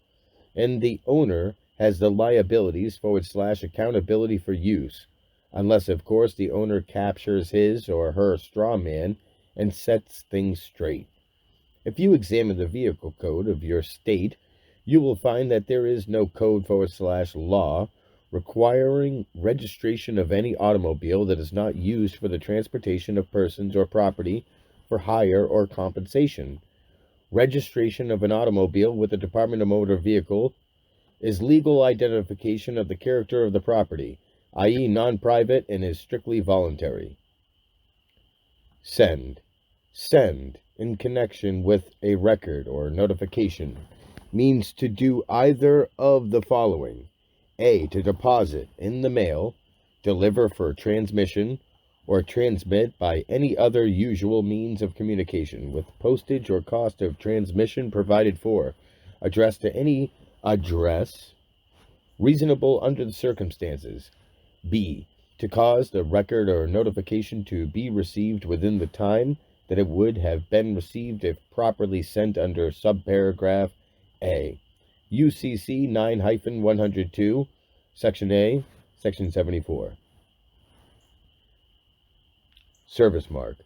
and the owner has the liabilities / accountability for use, unless, of course, the owner captures his or her straw man and sets things straight. If you examine the vehicle code of your state, you will find that there is no code / law requiring registration of any automobile that is not used for the transportation of persons or property for hire or compensation. Registration of an automobile with the Department of Motor Vehicle is legal identification of the character of the property, i.e. non-private, and is strictly voluntary. Send. Send, in connection with a record or notification, means to do either of the following: A, to deposit in the mail, deliver for transmission, or transmit by any other usual means of communication, with postage or cost of transmission provided for, addressed to any address reasonable under the circumstances. B, to cause the record or notification to be received within the time that it would have been received if properly sent under subparagraph A. UCC 9-102, Section A, Section 74. Service mark.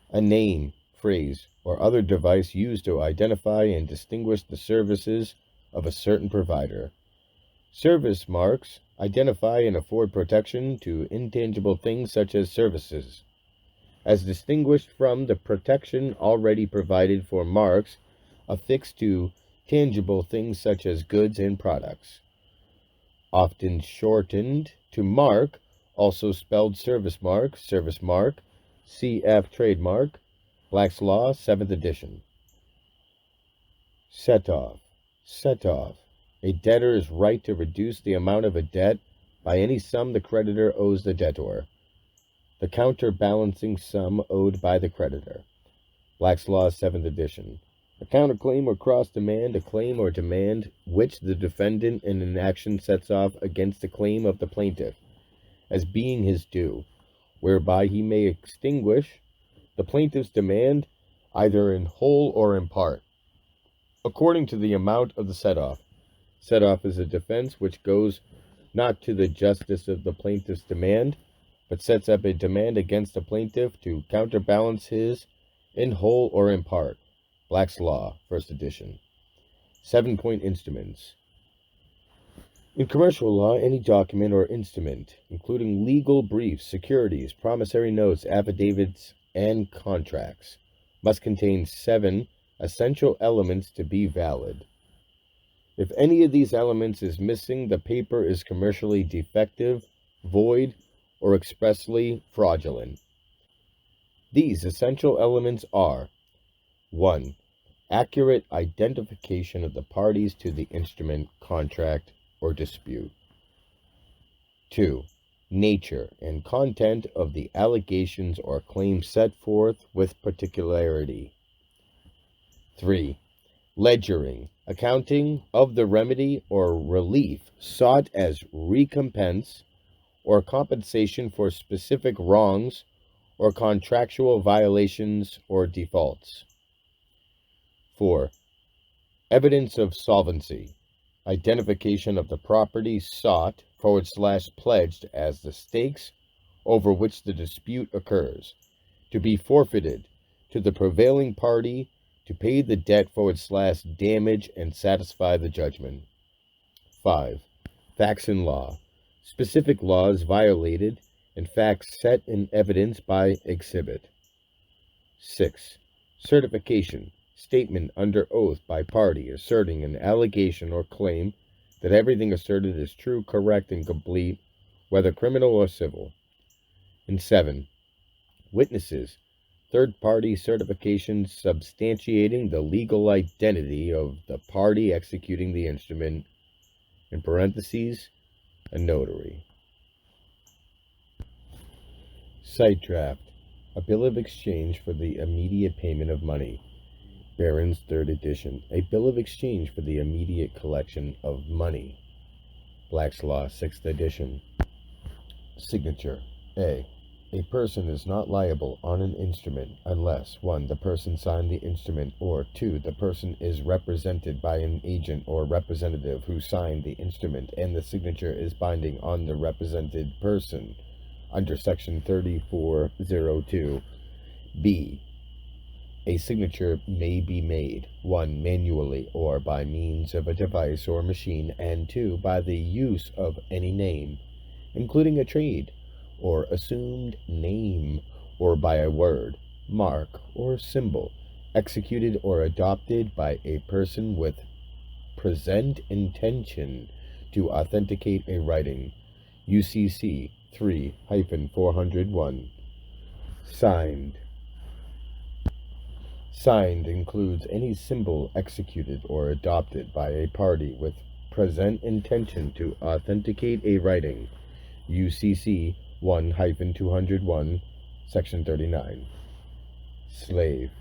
A name, phrase, or other device used to identify and distinguish the services of a certain provider. Service marks identify and afford protection to intangible things such as services, as distinguished from the protection already provided for marks affixed to tangible things such as goods and products. Often shortened to mark, also spelled service mark, CF trademark, Black's Law, 7th edition. Set-off. Set-off. A debtor's right to reduce the amount of a debt by any sum the creditor owes the debtor. The counterbalancing sum owed by the creditor. Black's Law, 7th edition. A counterclaim or cross-demand, a claim or demand which the defendant in an action sets off against the claim of the plaintiff as being his due, whereby he may extinguish the plaintiff's demand either in whole or in part, according to the amount of the set-off. Set-off is a defense which goes not to the justice of the plaintiff's demand, but sets up a demand against the plaintiff to counterbalance his in whole or in part. Black's Law, 1st edition. 7-point instruments. In commercial law, any document or instrument, including legal briefs, securities, promissory notes, affidavits, and contracts, must contain 7 essential elements to be valid. If any of these elements is missing, the paper is commercially defective, void, or expressly fraudulent. These essential elements are: 1. Accurate identification of the parties to the instrument, contract, or dispute. 2. Nature and content of the allegations or claims set forth with particularity. 3. Ledgering, accounting of the remedy or relief sought as recompense or compensation for specific wrongs or contractual violations or defaults. 4. Evidence of solvency, identification of the property sought / pledged as the stakes over which the dispute occurs, to be forfeited to the prevailing party to pay the debt / damage and satisfy the judgment. 5. Facts in law, specific laws violated and facts set in evidence by exhibit. 6. Certification, statement under oath by party asserting an allegation or claim that everything asserted is true, correct, and complete, whether criminal or civil. And 7. Witnesses, third-party certification substantiating the legal identity of the party executing the instrument, in parentheses, a notary. Site draft, a bill of exchange for the immediate payment of money. Barron's 3rd edition, a bill of exchange for the immediate collection of money. Black's Law, 6th edition. Signature. A person is not liable on an instrument unless 1. The person signed the instrument, or 2. The person is represented by an agent or representative who signed the instrument and the signature is binding on the represented person under Section 3402. B. A signature may be made, 1. Manually or by means of a device or machine, and 2. By the use of any name, including a trade or assumed name, or by a word, mark, or symbol, executed or adopted by a person with present intention to authenticate a writing. UCC 3-401. Signed. Signed includes any symbol executed or adopted by a party with present intention to authenticate a writing. UCC 1-201, Section 39. Slave.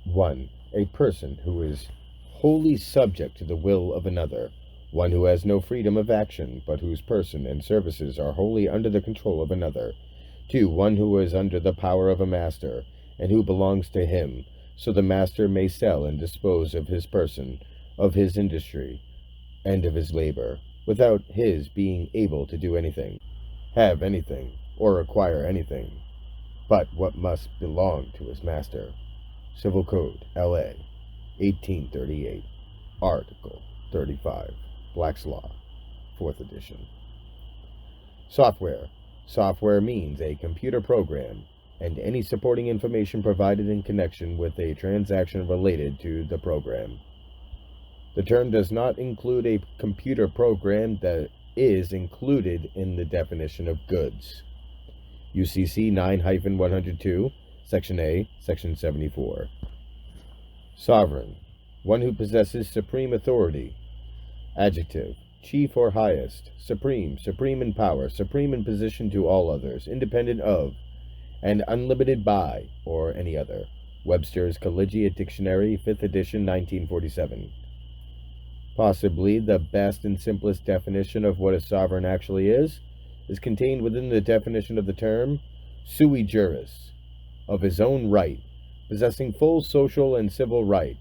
1. A person who is wholly subject to the will of another, one who has no freedom of action, but whose person and services are wholly under the control of another. 2. One who is under the power of a master, and who belongs to him, so the master may sell and dispose of his person, of his industry, and of his labor, without his being able to do anything, have anything, or acquire anything, but what must belong to his master. Civil Code, LA, 1838, Article 35, Black's Law, 4th edition. Software. Software means a computer program and any supporting information provided in connection with a transaction related to the program. The term does not include a computer program that is included in the definition of goods. UCC 9-102, Section A, Section 74. Sovereign, one who possesses supreme authority. Adjective, chief or highest, supreme, supreme in power, supreme in position to all others, independent of, and unlimited by, or any other. Webster's Collegiate Dictionary, 5th edition, 1947. Possibly the best and simplest definition of what a sovereign actually is contained within the definition of the term sui juris, of his own right, possessing full social and civil right,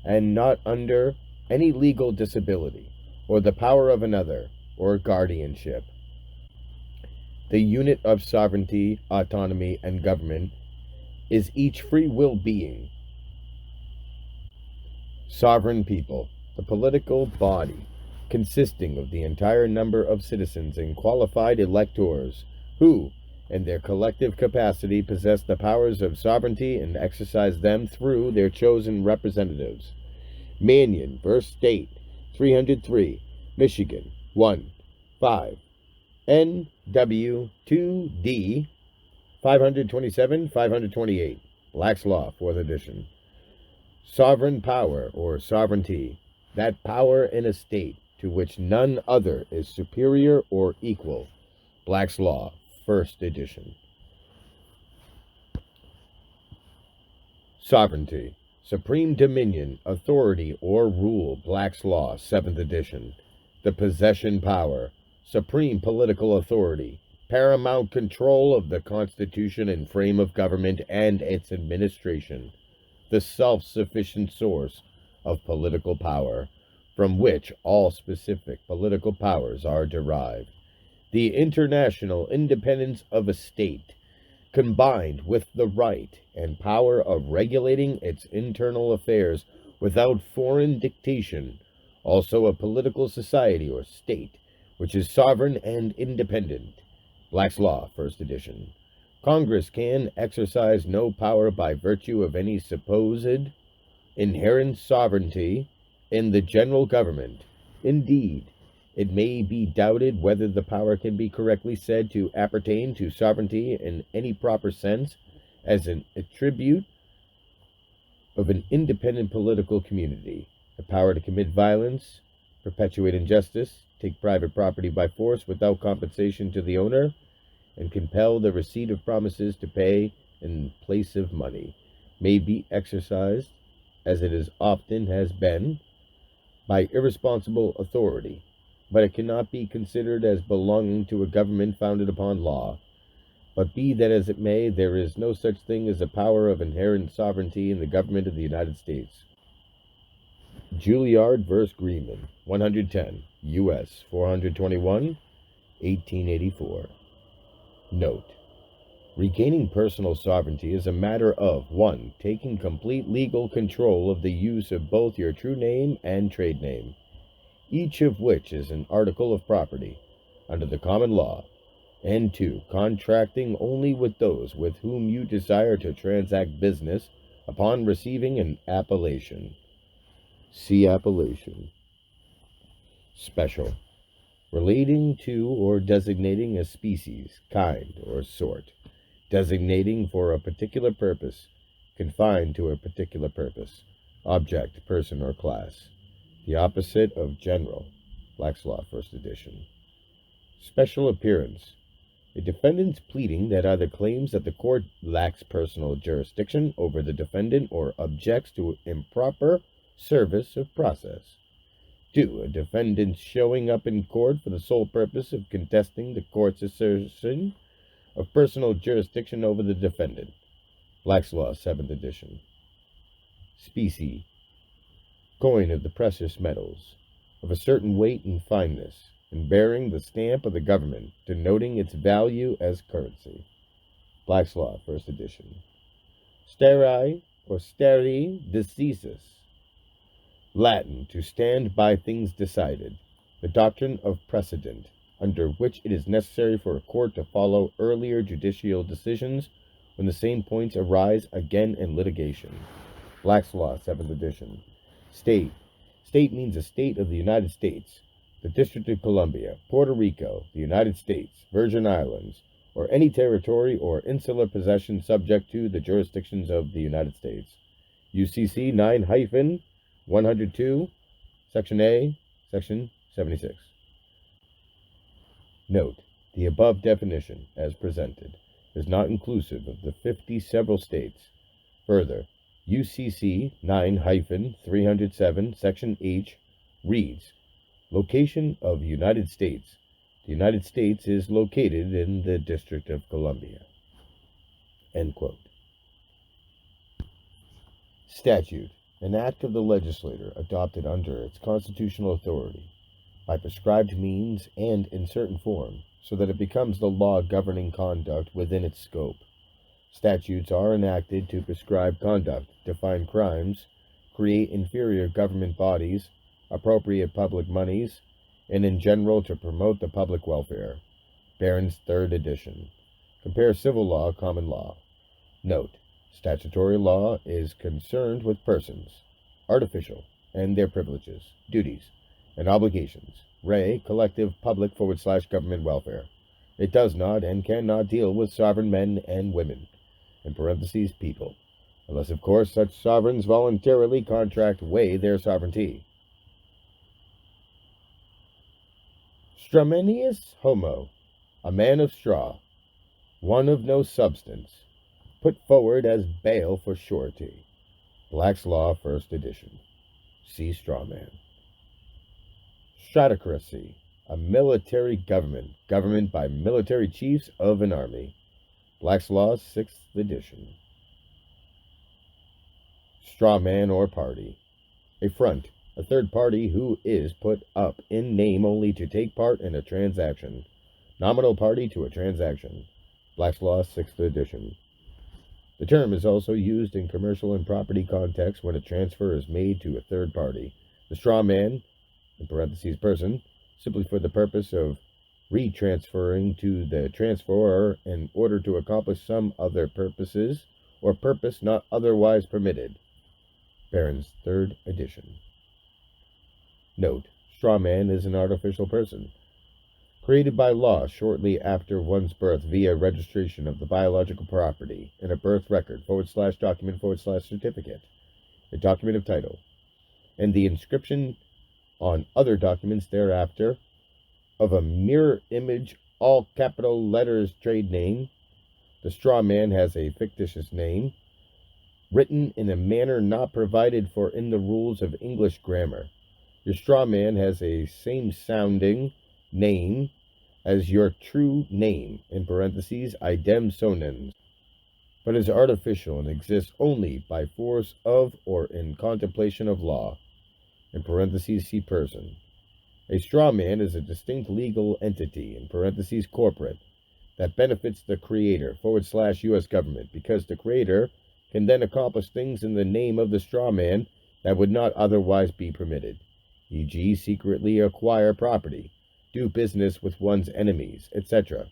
and not under any legal disability, or the power of another, or guardianship. The unit of sovereignty, autonomy, and government is each free will being. Sovereign people, the political body consisting of the entire number of citizens and qualified electors who, in their collective capacity, possess the powers of sovereignty and exercise them through their chosen representatives. Mannion v. State, 303, Michigan, 1, 5, NW 2D, 527, 528, Black's Law, 4th edition. Sovereign power, or sovereignty, that power in a state to which none other is superior or equal. Black's Law, 1st edition. Sovereignty, supreme dominion, authority, or rule. Black's Law, 7th edition. The possession power, supreme political authority, paramount control of the Constitution and frame of government and its administration, the self-sufficient source of political power, from which all specific political powers are derived. The international independence of a state, combined with the right and power of regulating its internal affairs without foreign dictation, also a political society or state, which is sovereign and independent. Black's Law, 1st edition. Congress can exercise no power by virtue of any supposed inherent sovereignty in the general government. Indeed, it may be doubted whether the power can be correctly said to appertain to sovereignty in any proper sense as an attribute of an independent political community. The power to commit violence, perpetuate injustice, take private property by force without compensation to the owner, and compel the receipt of promises to pay in place of money, may be exercised, as it as often has been, by irresponsible authority, but it cannot be considered as belonging to a government founded upon law. But be that as it may, there is no such thing as a power of inherent sovereignty in the government of the United States. Juilliard v. Greenman, 110, U.S. 421, 1884. Note: regaining personal sovereignty is a matter of 1. Taking complete legal control of the use of both your true name and trade name, each of which is an article of property under the common law, and 2. Contracting only with those with whom you desire to transact business upon receiving an appellation. See appellation. Special, relating to or designating a species, kind, or sort, designating for a particular purpose, confined to a particular purpose, object, person, or class. The opposite of general. Black's Law, 1st edition. Special appearance, a defendant's pleading that either claims that the court lacks personal jurisdiction over the defendant or objects to improper service of process. 2. A defendant showing up in court for the sole purpose of contesting the court's assertion of personal jurisdiction over the defendant. Black's Law, 7th edition. Specie, coin of the precious metals, of a certain weight and fineness, and bearing the stamp of the government, denoting its value as currency. Black's Law, 1st edition. Stare, or stare decisis, Latin, to stand by things decided, the doctrine of precedent, under which it is necessary for a court to follow earlier judicial decisions when the same points arise again in litigation. Black's Law, 7th edition. State. State means a state of the United States, the District of Columbia, Puerto Rico, the United States, Virgin Islands, or any territory or insular possession subject to the jurisdictions of the United States. UCC 9-102, Section A, Section 76. Note: the above definition, as presented, is not inclusive of the 50 several states. Further, UCC 9-307, Section H, reads, Location of United States. The United States is located in the District of Columbia. End quote. Statute. An act of the legislature adopted under its constitutional authority, by prescribed means and in certain form, so that it becomes the law governing conduct within its scope. Statutes are enacted to prescribe conduct, define crimes, create inferior government bodies, appropriate public monies, and in general to promote the public welfare. Barron's 3rd edition. Compare civil law, common law. Note: statutory law is concerned with persons, artificial, and their privileges, duties, and obligations, collective public/government welfare. It does not and cannot deal with sovereign men and women, in parentheses people, unless of course such sovereigns voluntarily contract their sovereignty. Stramonius homo, a man of straw, one of no substance, put forward as bail for surety. Black's Law, 1st edition. See strawman. Stratocracy, a military government, government by military chiefs of an army. Black's Law, 6th edition. Strawman or party, a front, a third party who is put up in name only to take part in a transaction. Nominal party to a transaction. Black's Law, 6th edition. The term is also used in commercial and property contexts when a transfer is made to a third party. The straw man, in parentheses person, simply for the purpose of retransferring to the transferor in order to accomplish some other purposes or purpose not otherwise permitted. Barron's 3rd edition. Note: straw man is an artificial person, created by law shortly after one's birth via registration of the biological property in a birth record /document/certificate, a document of title, and the inscription on other documents thereafter of a mirror image, all capital letters trade name. The straw man has a fictitious name, written in a manner not provided for in the rules of English grammar. Your straw man has a same sounding name as your true name, in parentheses, idem sonens, but is artificial and exists only by force of or in contemplation of law, in parentheses, see person. A straw man is a distinct legal entity, in parentheses, corporate, that benefits the creator, /U.S. government, because the creator can then accomplish things in the name of the straw man that would not otherwise be permitted, e.g., secretly acquire property, do business with one's enemies, etc.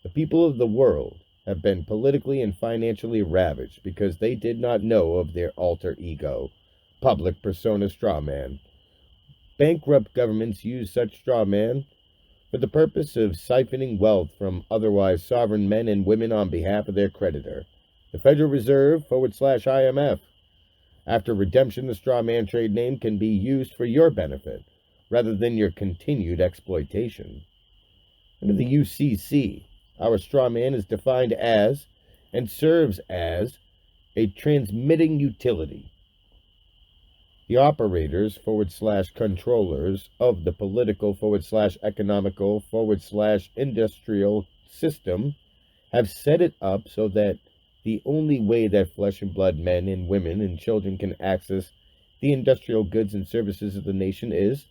The people of the world have been politically and financially ravaged because they did not know of their alter ego, public persona straw man. Bankrupt governments use such straw man for the purpose of siphoning wealth from otherwise sovereign men and women on behalf of their creditor, the Federal Reserve /IMF. After redemption, the straw man trade name can be used for your benefit, rather than your continued exploitation. Under the UCC, our straw man is defined as, and serves as, a transmitting utility. The operators /controllers of the political /economical /industrial system have set it up so that the only way that flesh and blood men and women and children can access the industrial goods and services of the nation is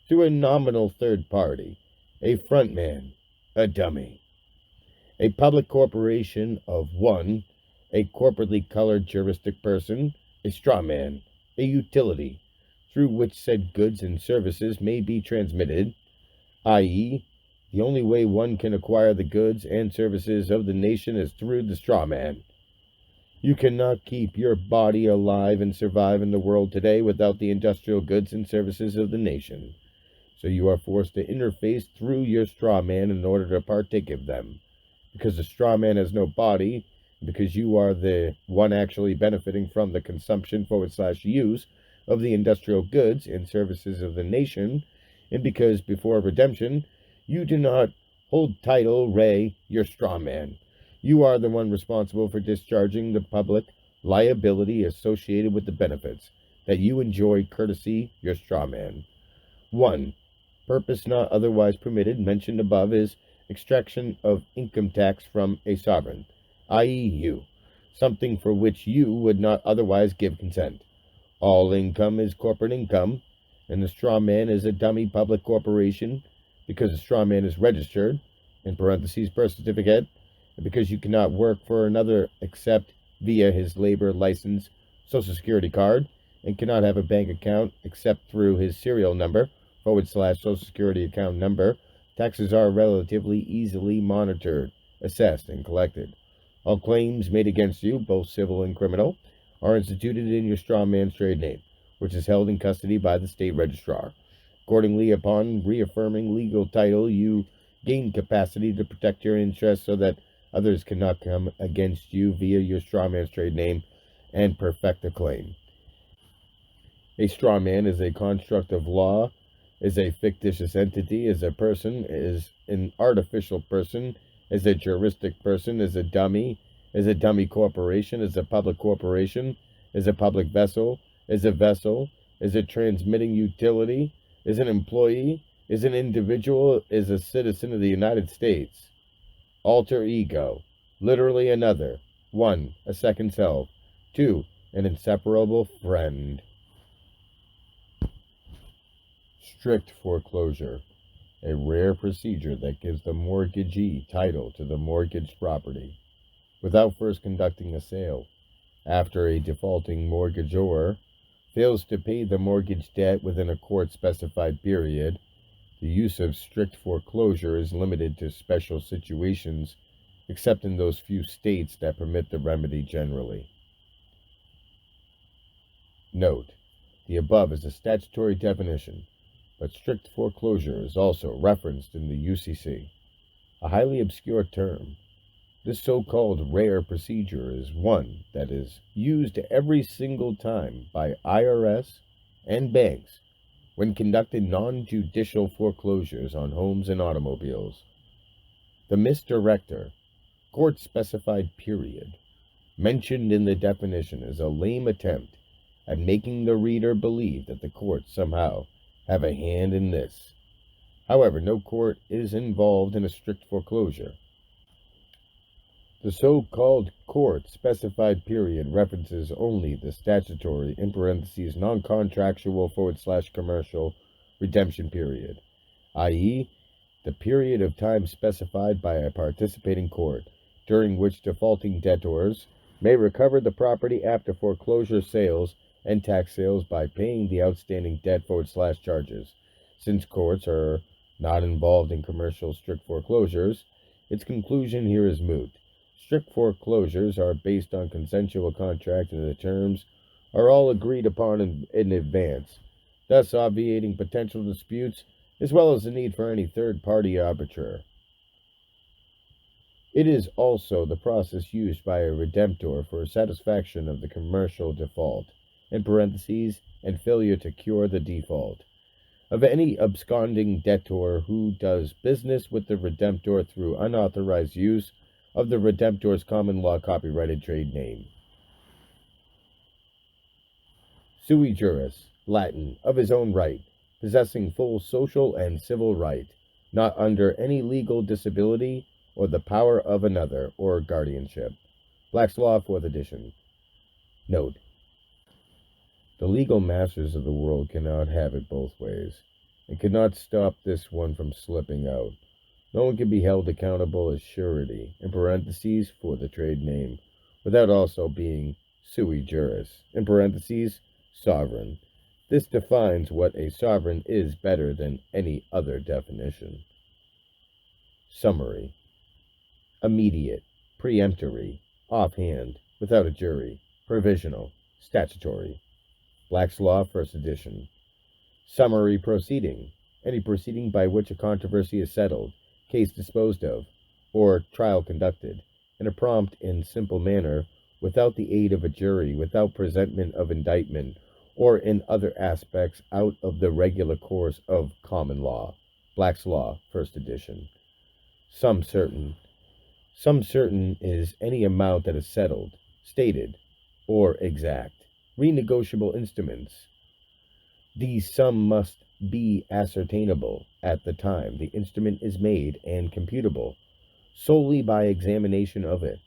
through a nominal third party, a frontman, a dummy, a public corporation of one, a corporately colored juristic person, a straw man, a utility, through which said goods and services may be transmitted, i.e., the only way one can acquire the goods and services of the nation is through the straw man. You cannot keep your body alive and survive in the world today without the industrial goods and services of the nation. So you are forced to interface through your straw man in order to partake of them. Because the straw man has no body, because you are the one actually benefiting from the consumption / use of the industrial goods and services of the nation, and because before redemption, you do not hold title, your straw man. You are the one responsible for discharging the public liability associated with the benefits that you enjoy courtesy your straw man. 1. Purpose not otherwise permitted, mentioned above, is extraction of income tax from a sovereign, i.e., you, something for which you would not otherwise give consent. All income is corporate income, and the straw man is a dummy public corporation because the straw man is registered, in parentheses, birth certificate, and because you cannot work for another except via his labor license, social security card, and cannot have a bank account except through his serial number / social security account number. Taxes are relatively easily monitored, assessed, and collected. All claims made against you, both civil and criminal, are instituted in your straw man's trade name, which is held in custody by the state registrar. Accordingly, upon reaffirming legal title, you gain capacity to protect your interests so that others cannot come against you via your straw man's trade name and perfect a claim. A straw man is a construct of law, is a fictitious entity, is a person, is an artificial person, is a juristic person, is a dummy corporation, is a public corporation, is a public vessel, is a transmitting utility, is an employee, is an individual, is a citizen of the United States. Alter ego, literally another. 1. A second self. 2. An inseparable friend. Strict foreclosure, a rare procedure that gives the mortgagee title to the mortgaged property without first conducting a sale. After a defaulting mortgagor fails to pay the mortgage debt within a court-specified period, the use of strict foreclosure is limited to special situations, except in those few states that permit the remedy generally. Note: the above is a statutory definition, but strict foreclosure is also referenced in the UCC, a highly obscure term. This so-called rare procedure is one that is used every single time by IRS and banks when conducting non-judicial foreclosures on homes and automobiles. The misdirector, court-specified period, mentioned in the definition is a lame attempt at making the reader believe that the courts somehow have a hand in this. However, no court is involved in a strict foreclosure. The so-called court-specified period references only the statutory, in parentheses, non-contractual / commercial redemption period, i.e., the period of time specified by a participating court, during which defaulting debtors may recover the property after foreclosure sales and tax sales by paying the outstanding debt / charges. Since courts are not involved in commercial strict foreclosures, its conclusion here is moot. Strict foreclosures are based on consensual contract and the terms are all agreed upon in advance, thus obviating potential disputes as well as the need for any third-party arbiter. It is also the process used by a redemptor for satisfaction of the commercial default, in parentheses, and failure to cure the default, of any absconding debtor who does business with the redemptor through unauthorized use of the redemptor's common law copyrighted trade name. Sui juris, Latin, of his own right, possessing full social and civil right, not under any legal disability or the power of another or guardianship. Black's Law, 4th edition. Note: the legal masters of the world cannot have it both ways, and cannot stop this one from slipping out. No one can be held accountable as surety, in parentheses, for the trade name, without also being sui juris, in parentheses, sovereign. This defines what a sovereign is better than any other definition. Summary: immediate, peremptory, offhand, without a jury, provisional, statutory. Black's Law, first edition. Summary proceeding: any proceeding by which a controversy is settled, case disposed of, or trial conducted, in a prompt and simple manner, without the aid of a jury, without presentment of indictment, or in other aspects out of the regular course of common law. Black's Law, first edition. Sum certain. Sum certain is any amount that is settled, stated, or exact. Renegotiable instruments. These sum must be ascertainable at the time the instrument is made and computable solely by examination of it.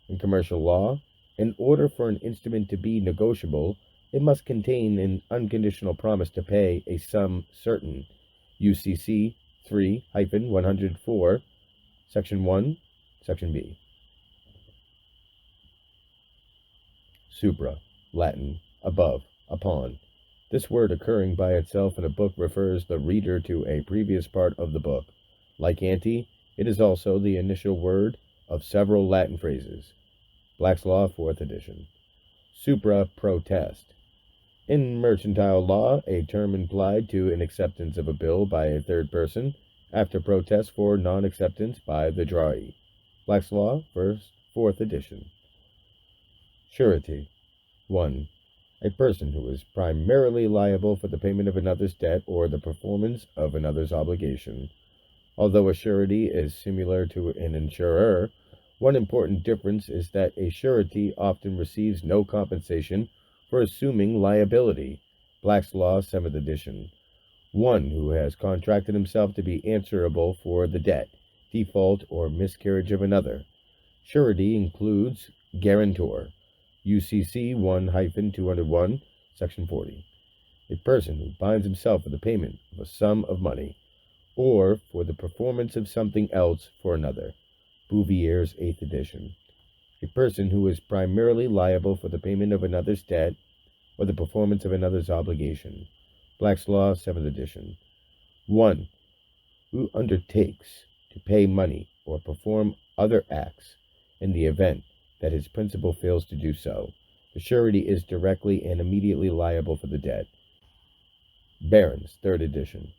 In commercial law, in order for an instrument to be negotiable, it must contain an unconditional promise to pay a sum certain. UCC 3-104, Section 1, Section B. Supra, Latin, above, upon. This word occurring by itself in a book refers the reader to a previous part of the book. Like ante, it is also the initial word of several Latin phrases. Black's Law, 4th edition. Supra protest. In mercantile law, a term implied to an acceptance of a bill by a third person after protest for non-acceptance by the drawee. Black's Law, 4th edition. Surety. 1. A person who is primarily liable for the payment of another's debt or the performance of another's obligation. Although a surety is similar to an insurer, one important difference is that a surety often receives no compensation for assuming liability. Black's Law, 7th edition. One who has contracted himself to be answerable for the debt, default, or miscarriage of another. Surety includes guarantor. UCC 1-201, Section 40. A person who binds himself for the payment of a sum of money, or for the performance of something else for another. Bouvier's 8th edition. A person who is primarily liable for the payment of another's debt, or the performance of another's obligation. Black's Law, 7th edition. One who undertakes to pay money or perform other acts in the event that his principal fails to do so. The surety is directly and immediately liable for the debt. Barron's, 3rd edition.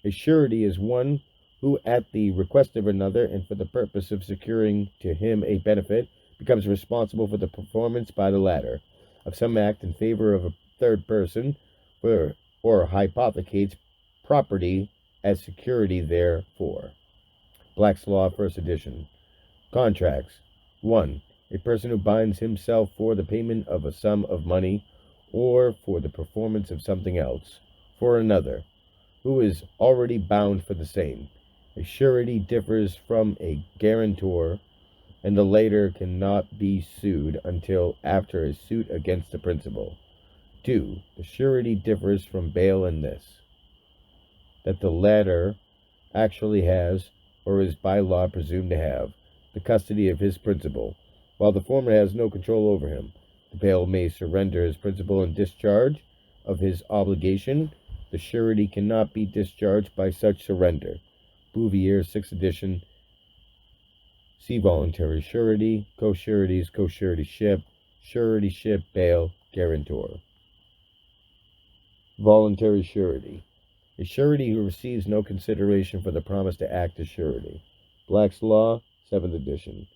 A surety is one who, at the request of another and for the purpose of securing to him a benefit, becomes responsible for the performance by the latter of some act in favor of a third person, or hypothecates property as security therefor. Black's Law, 1st edition. Contracts. 1. A person who binds himself for the payment of a sum of money or for the performance of something else for another, who is already bound for the same. A surety differs from a guarantor, and the latter cannot be sued until after a suit against the principal. 2. The surety differs from bail in this, that the latter actually has, or is by law presumed to have, the custody of his principal, while the former has no control over him. The bail may surrender his principal in discharge of his obligation. The surety cannot be discharged by such surrender. Bouvier, 6th edition. See voluntary surety, co-sureties, suretyship, bail, guarantor. Voluntary surety. A surety who receives no consideration for the promise to act as surety. Black's Law, 7th edition.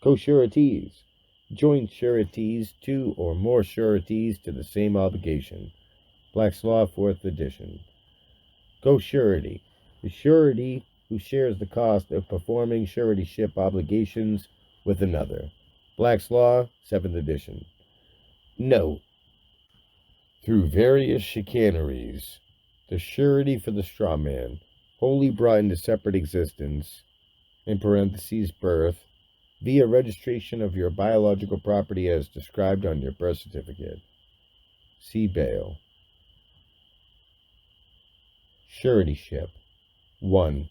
Co-sureties. Joint sureties, 2 or more sureties to the same obligation. Black's Law, 4th edition. Co-surety. The surety who shares the cost of performing suretyship obligations with another. Black's Law, 7th edition. Note: through various chicaneries, the surety for the straw man, wholly brought into separate existence, in parentheses, birth, via registration of your biological property as described on your birth certificate. See bail. Suretyship. 1.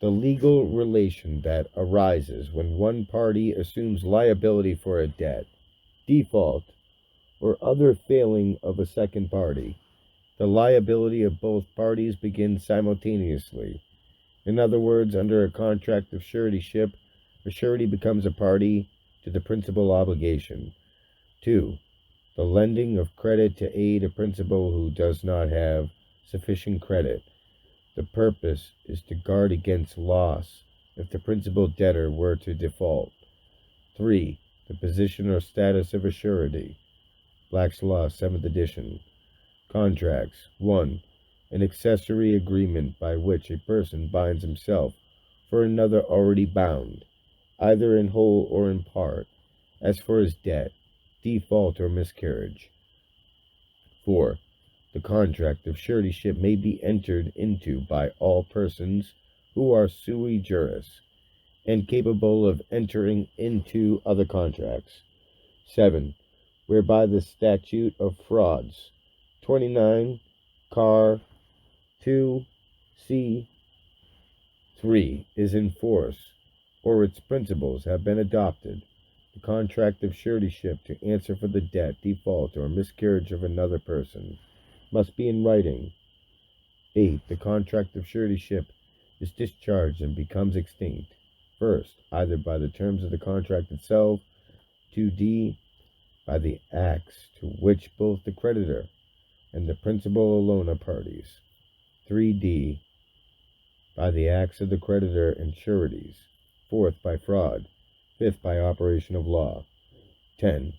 The legal relation that arises when one party assumes liability for a debt, default, or other failing of a second party. The liability of both parties begins simultaneously. In other words, under a contract of suretyship, a surety becomes a party to the principal obligation. 2. The lending of credit to aid a principal who does not have sufficient credit. The purpose is to guard against loss if the principal debtor were to default. 3. The position or status of a surety. Black's Law, 7th edition. Contracts. 1. An accessory agreement by which a person binds himself for another already bound, either in whole or in part, as for his debt, default, or miscarriage. 4. The contract of suretyship may be entered into by all persons who are sui juris and capable of entering into other contracts. 7. Whereby the statute of frauds 29 Car 2 C 3 is in force, or its principles have been adopted. The contract of suretyship to answer for the debt, default, or miscarriage of another person must be in writing. 8. The contract of suretyship is discharged and becomes extinct. First, either by the terms of the contract itself. 2d. By the acts to which both the creditor and the principal alone are parties. 3d. By the acts of the creditor and sureties. 4th, by fraud. 5th, by operation of law. 10.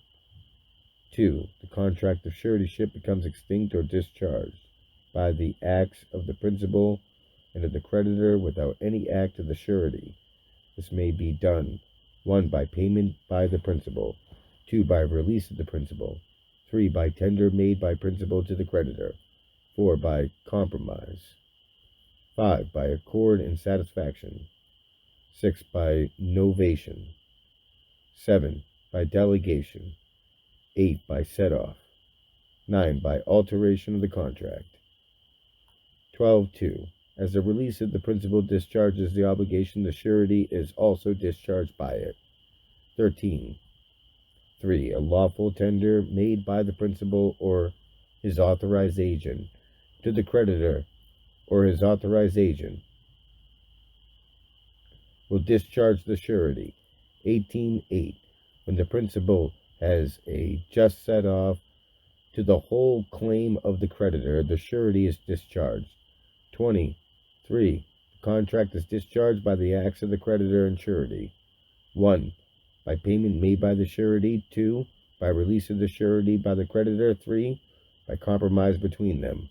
2. The contract of suretyship becomes extinct or discharged by the acts of the principal and of the creditor without any act of the surety. This may be done 1. By payment by the principal. 2. By release of the principal. 3. By tender made by principal to the creditor. 4. By compromise. 5. By accord and satisfaction. 6. By novation. 7. By delegation. 8. By set-off. 9. By alteration of the contract. 12.2. As the release of the principal discharges the obligation, the surety is also discharged by it. 13.3. A lawful tender made by the principal or his authorized agent to the creditor or his authorized agent will discharge the surety. 18.8. When the principal has a just set off to the whole claim of the creditor, the surety is discharged. 20.3. The contract is discharged by the acts of the creditor and surety. 1. By payment made by the surety. 2. By release of the surety by the creditor. 3. By compromise between them.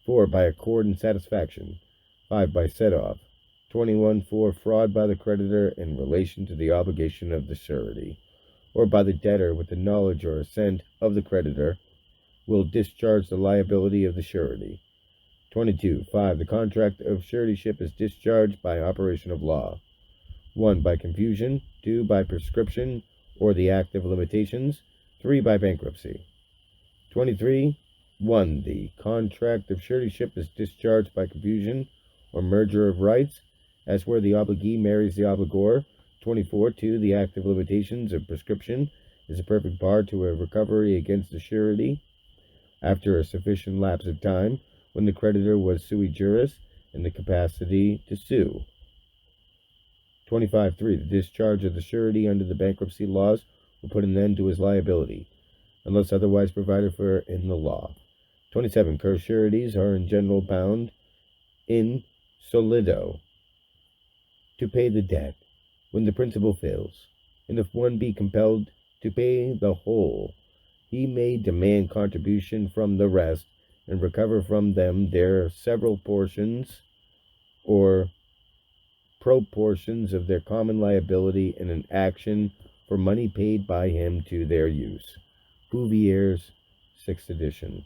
4. By accord and satisfaction. 5. By set-off. 21.4. Fraud by the creditor in relation to the obligation of the surety, or by the debtor with the knowledge or assent of the creditor, will discharge the liability of the surety. 22.5. The contract of suretyship is discharged by operation of law. 1. By confusion. 2. By prescription or the act of limitations. 3. By bankruptcy. 23.1. The contract of suretyship is discharged by confusion or merger of rights, as where the obligee marries the obligor. 24.2. The act of limitations of prescription is a perfect bar to a recovery against the surety after a sufficient lapse of time, when the creditor was sui juris in the capacity to sue. 25.3. The discharge of the surety under the bankruptcy laws will put an end to his liability, unless otherwise provided for in the law. 27. Cursed sureties are in general bound in solido to pay the debt when the principal fails, and if one be compelled to pay the whole, he may demand contribution from the rest and recover from them their several portions or proportions of their common liability in an action for money paid by him to their use. Bouvier's 6th edition.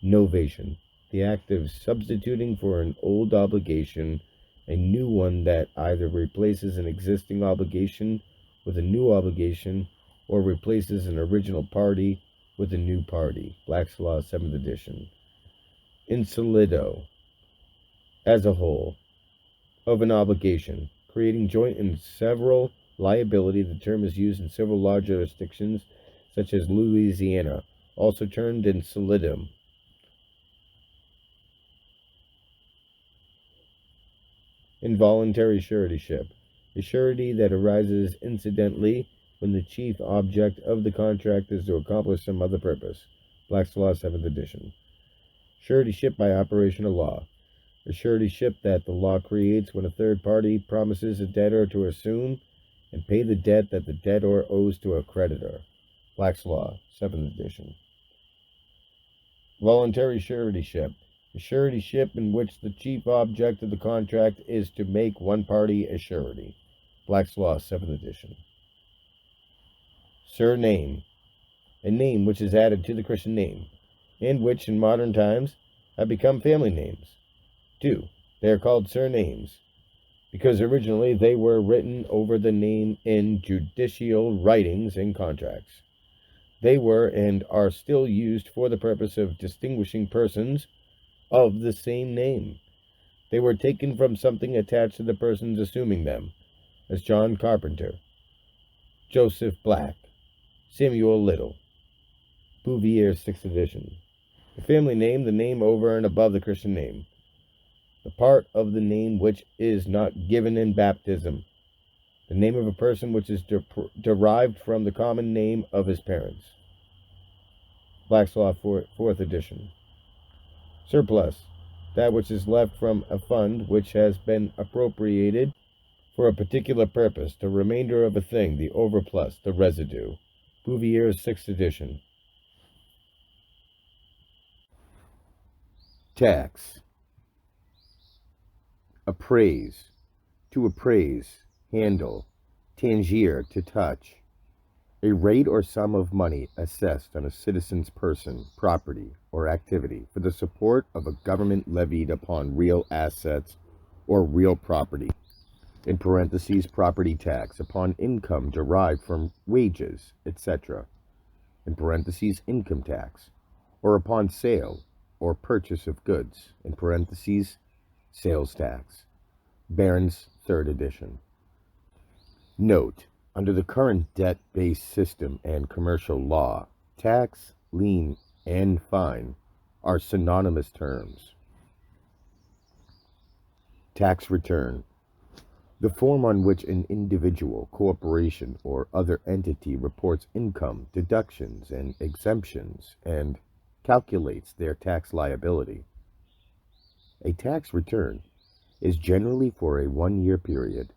Novation. The act of substituting for an old obligation a new one that either replaces an existing obligation with a new obligation or replaces an original party with a new party. Black's Law, 7th edition. In solido. As a whole. of an obligation, creating joint and several liability. The term is used in several law jurisdictions, such as Louisiana, also termed in solidum. Involuntary suretyship, a surety that arises incidentally when the chief object of the contract is to accomplish some other purpose. Black's Law, 7th edition. Suretyship by operation of law, a suretyship that the law creates when a third party promises a debtor to assume and pay the debt that the debtor owes to a creditor. Black's Law, 7th edition. Voluntary suretyship, a suretyship in which the chief object of the contract is to make one party a surety. Black's Law, 7th edition. Surname, a name which is added to the Christian name, and which in modern times have become family names. 2. They are called surnames because originally they were written over the name in judicial writings and contracts. They were and are still used for the purpose of distinguishing persons of the same name. They were taken from something attached to the persons assuming them, as John Carpenter, Joseph Black, Samuel Little. Bouvier, 6th edition. The family name, the name over and above the Christian name. The part of the name which is not given in baptism. The name of a person which is derived from the common name of his parents. Black's Law, 4th edition. Surplus, that which is left from a fund which has been appropriated for a particular purpose, the remainder of a thing, the overplus, the residue. Bouvier's, 6th edition. Tax. Appraise, to appraise, handle, tangier, to touch. A rate or sum of money assessed on a citizen's person, property, or activity for the support of a government levied upon real assets or real property. In parentheses, property tax upon income derived from wages, etc. In parentheses, income tax, or upon sale or purchase of goods. In parentheses, sales tax. Barron's, 3rd edition. Note: under the current debt-based system and commercial law, tax, lien, and fine are synonymous terms. Tax return, the form on which an individual, corporation, or other entity reports income, deductions, and exemptions, and calculates their tax liability. A tax return is generally for a 1-year period.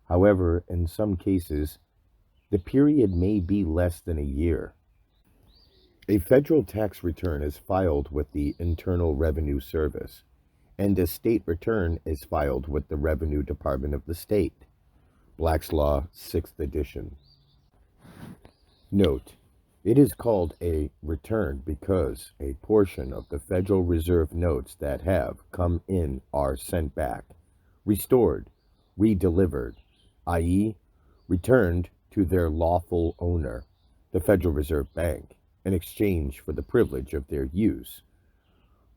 However, in some cases, the period may be less than a year. A federal tax return is filed with the Internal Revenue Service, and a state return is filed with the Revenue Department of the state. Black's Law, 6th edition. Note: it is called a return because a portion of the Federal Reserve notes that have come in are sent back, restored, redelivered, i.e., returned to their lawful owner, the Federal Reserve Bank, in exchange for the privilege of their use.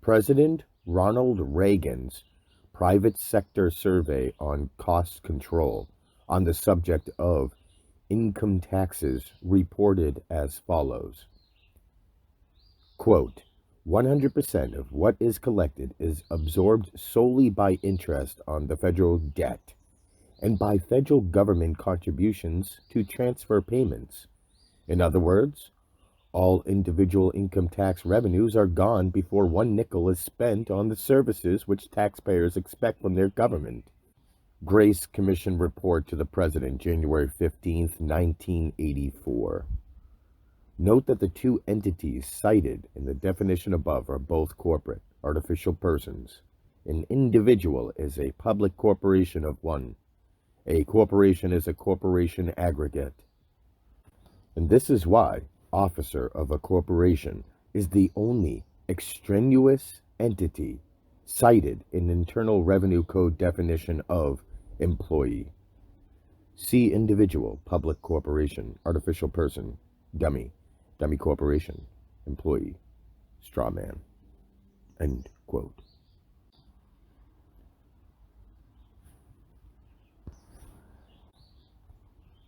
President Ronald Reagan's private sector survey on cost control on the subject of income taxes reported as follows. Quote, 100% of what is collected is absorbed solely by interest on the federal debt and by federal government contributions to transfer payments. In other words, all individual income tax revenues are gone before 1 nickel is spent on the services which taxpayers expect from their government. Grace Commission Report to the President, January 15, 1984. Note that the two entities cited in the definition above are both corporate, artificial persons. An individual is a public corporation of one. A corporation is a corporation aggregate. And this is why officer of a corporation is the only extraneous entity cited in Internal Revenue Code definition of employee. See individual, public corporation, artificial person, dummy, dummy corporation, employee, straw man. End quote.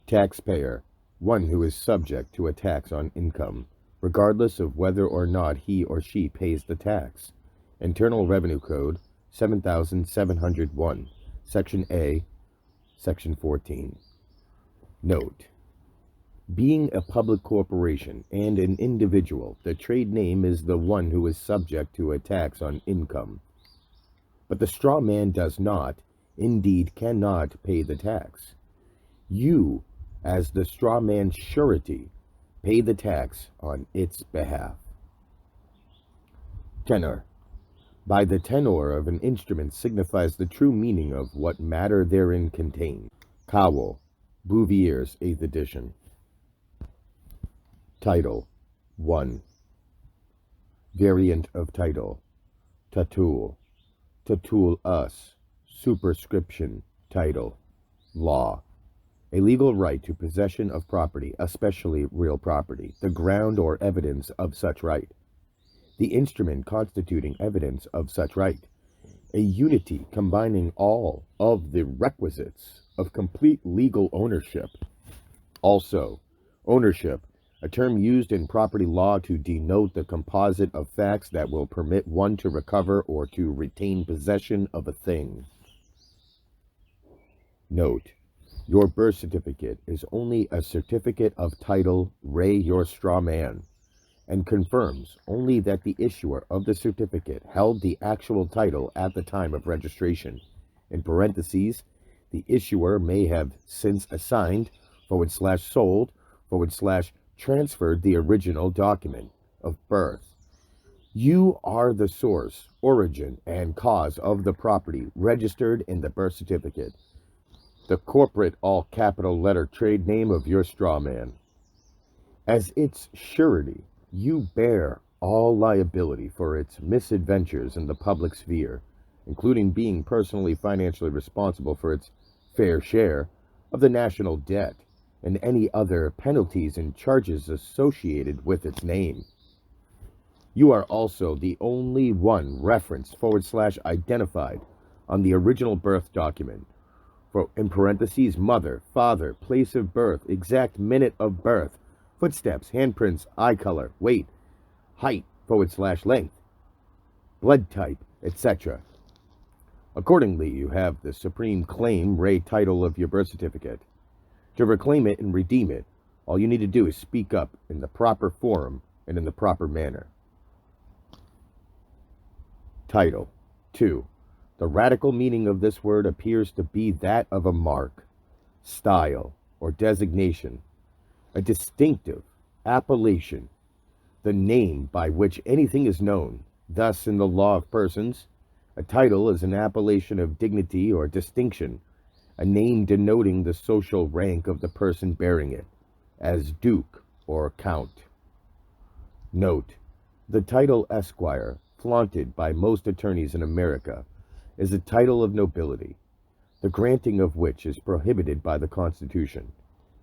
Taxpayer, one who is subject to a tax on income, regardless of whether or not he or she pays the tax. Internal Revenue Code 7701, Section A, Section 14. Note: being a public corporation and an individual, the trade name is the one who is subject to a tax on income. But the straw man does not, indeed cannot, pay the tax. You, as the straw man's surety, pay the tax on its behalf. Tenor. By the tenor of an instrument signifies the true meaning of what matter therein contained. Cowell, Bouvier's 8th edition. Title 1. Variant of title. Tatul. Tatul us. Superscription. Title. Law. A legal right to possession of property, especially real property, the ground or evidence of such right. The instrument constituting evidence of such right. A unity combining all of the requisites of complete legal ownership. Also, ownership, a term used in property law to denote the composite of facts that will permit one to recover or to retain possession of a thing. Note: your birth certificate is only a certificate of title re your straw man, and confirms only that the issuer of the certificate held the actual title at the time of registration. In parentheses, the issuer may have since assigned, /sold, /transferred the original document of birth. You are the source, origin, and cause of the property registered in the birth certificate, the corporate all-capital letter trade name of your straw man. As its surety, you bear all liability for its misadventures in the public sphere, including being personally financially responsible for its fair share of the national debt and any other penalties and charges associated with its name. You are also the only one referenced / identified on the original birth document. For, in parentheses, mother, father, place of birth, exact minute of birth, footsteps, handprints, eye color, weight, height, / length, blood type, etc. Accordingly, you have the supreme claim re title of your birth certificate. To reclaim it and redeem it, all you need to do is speak up in the proper forum and in the proper manner. Title 2. The radical meaning of this word appears to be that of a mark, style, or designation, a distinctive appellation, the name by which anything is known. Thus, in the law of persons, a title is an appellation of dignity or distinction, a name denoting the social rank of the person bearing it, as duke or count. Note: the title Esquire, flaunted by most attorneys in America, is a title of nobility, the granting of which is prohibited by the Constitution.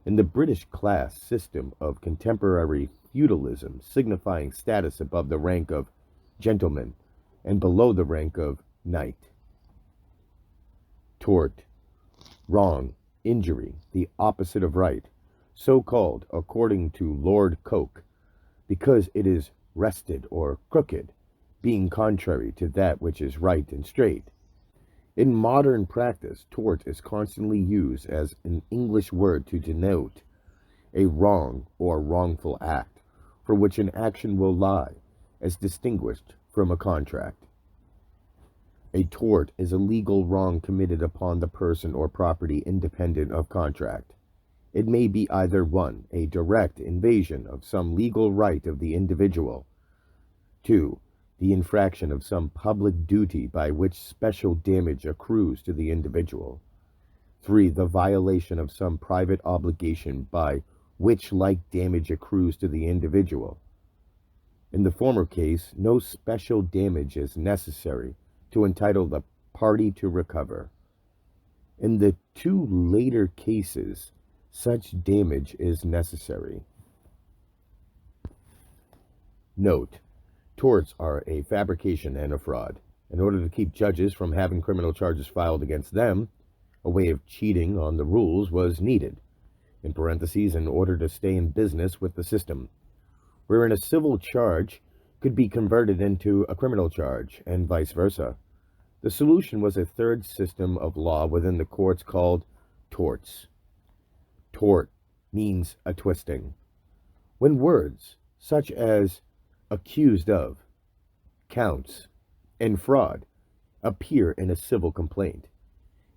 In the British class system of contemporary feudalism, signifying status above the rank of gentleman and below the rank of knight. Tort, wrong, injury, the opposite of right, so called according to Lord Coke, because it is wrested or crooked, being contrary to that which is right and straight. In modern practice, tort is constantly used as an English word to denote a wrong or wrongful act, for which an action will lie, as distinguished from a contract. A tort is a legal wrong committed upon the person or property independent of contract. It may be either 1. A direct invasion of some legal right of the individual, 2. The infraction of some public duty by which special damage accrues to the individual, 3. The violation of some private obligation by which like damage accrues to the individual. In the former case, no special damage is necessary to entitle the party to recover. In the 2 later cases, such damage is necessary. Note: torts are a fabrication and a fraud. In order to keep judges from having criminal charges filed against them, a way of cheating on the rules was needed. in parentheses, in order to stay in business with the system, wherein a civil charge could be converted into a criminal charge, and vice versa. The solution was a third system of law within the courts called torts. Tort means a twisting. When words such as accused of, counts, and fraud appear in a civil complaint,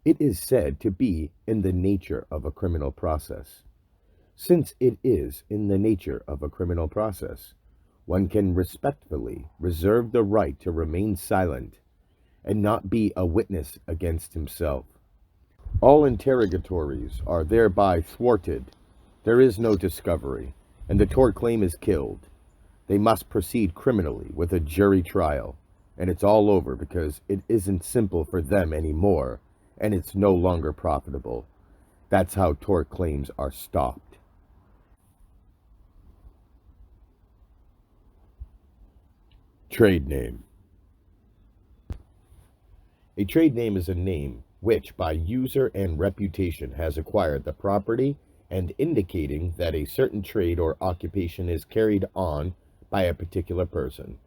it is said to be in the nature of a criminal process. Since it is in the nature of a criminal process, one can respectfully reserve the right to remain silent and not be a witness against himself. All interrogatories are thereby thwarted. There is no discovery, and the tort claim is killed. They must proceed criminally with a jury trial, and it's all over because it isn't simple for them anymore, and it's no longer profitable. That's how tort claims are stopped. Trade name. A trade name is a name which, by user and reputation, has acquired the property and indicating that a certain trade or occupation is carried on by a particular person.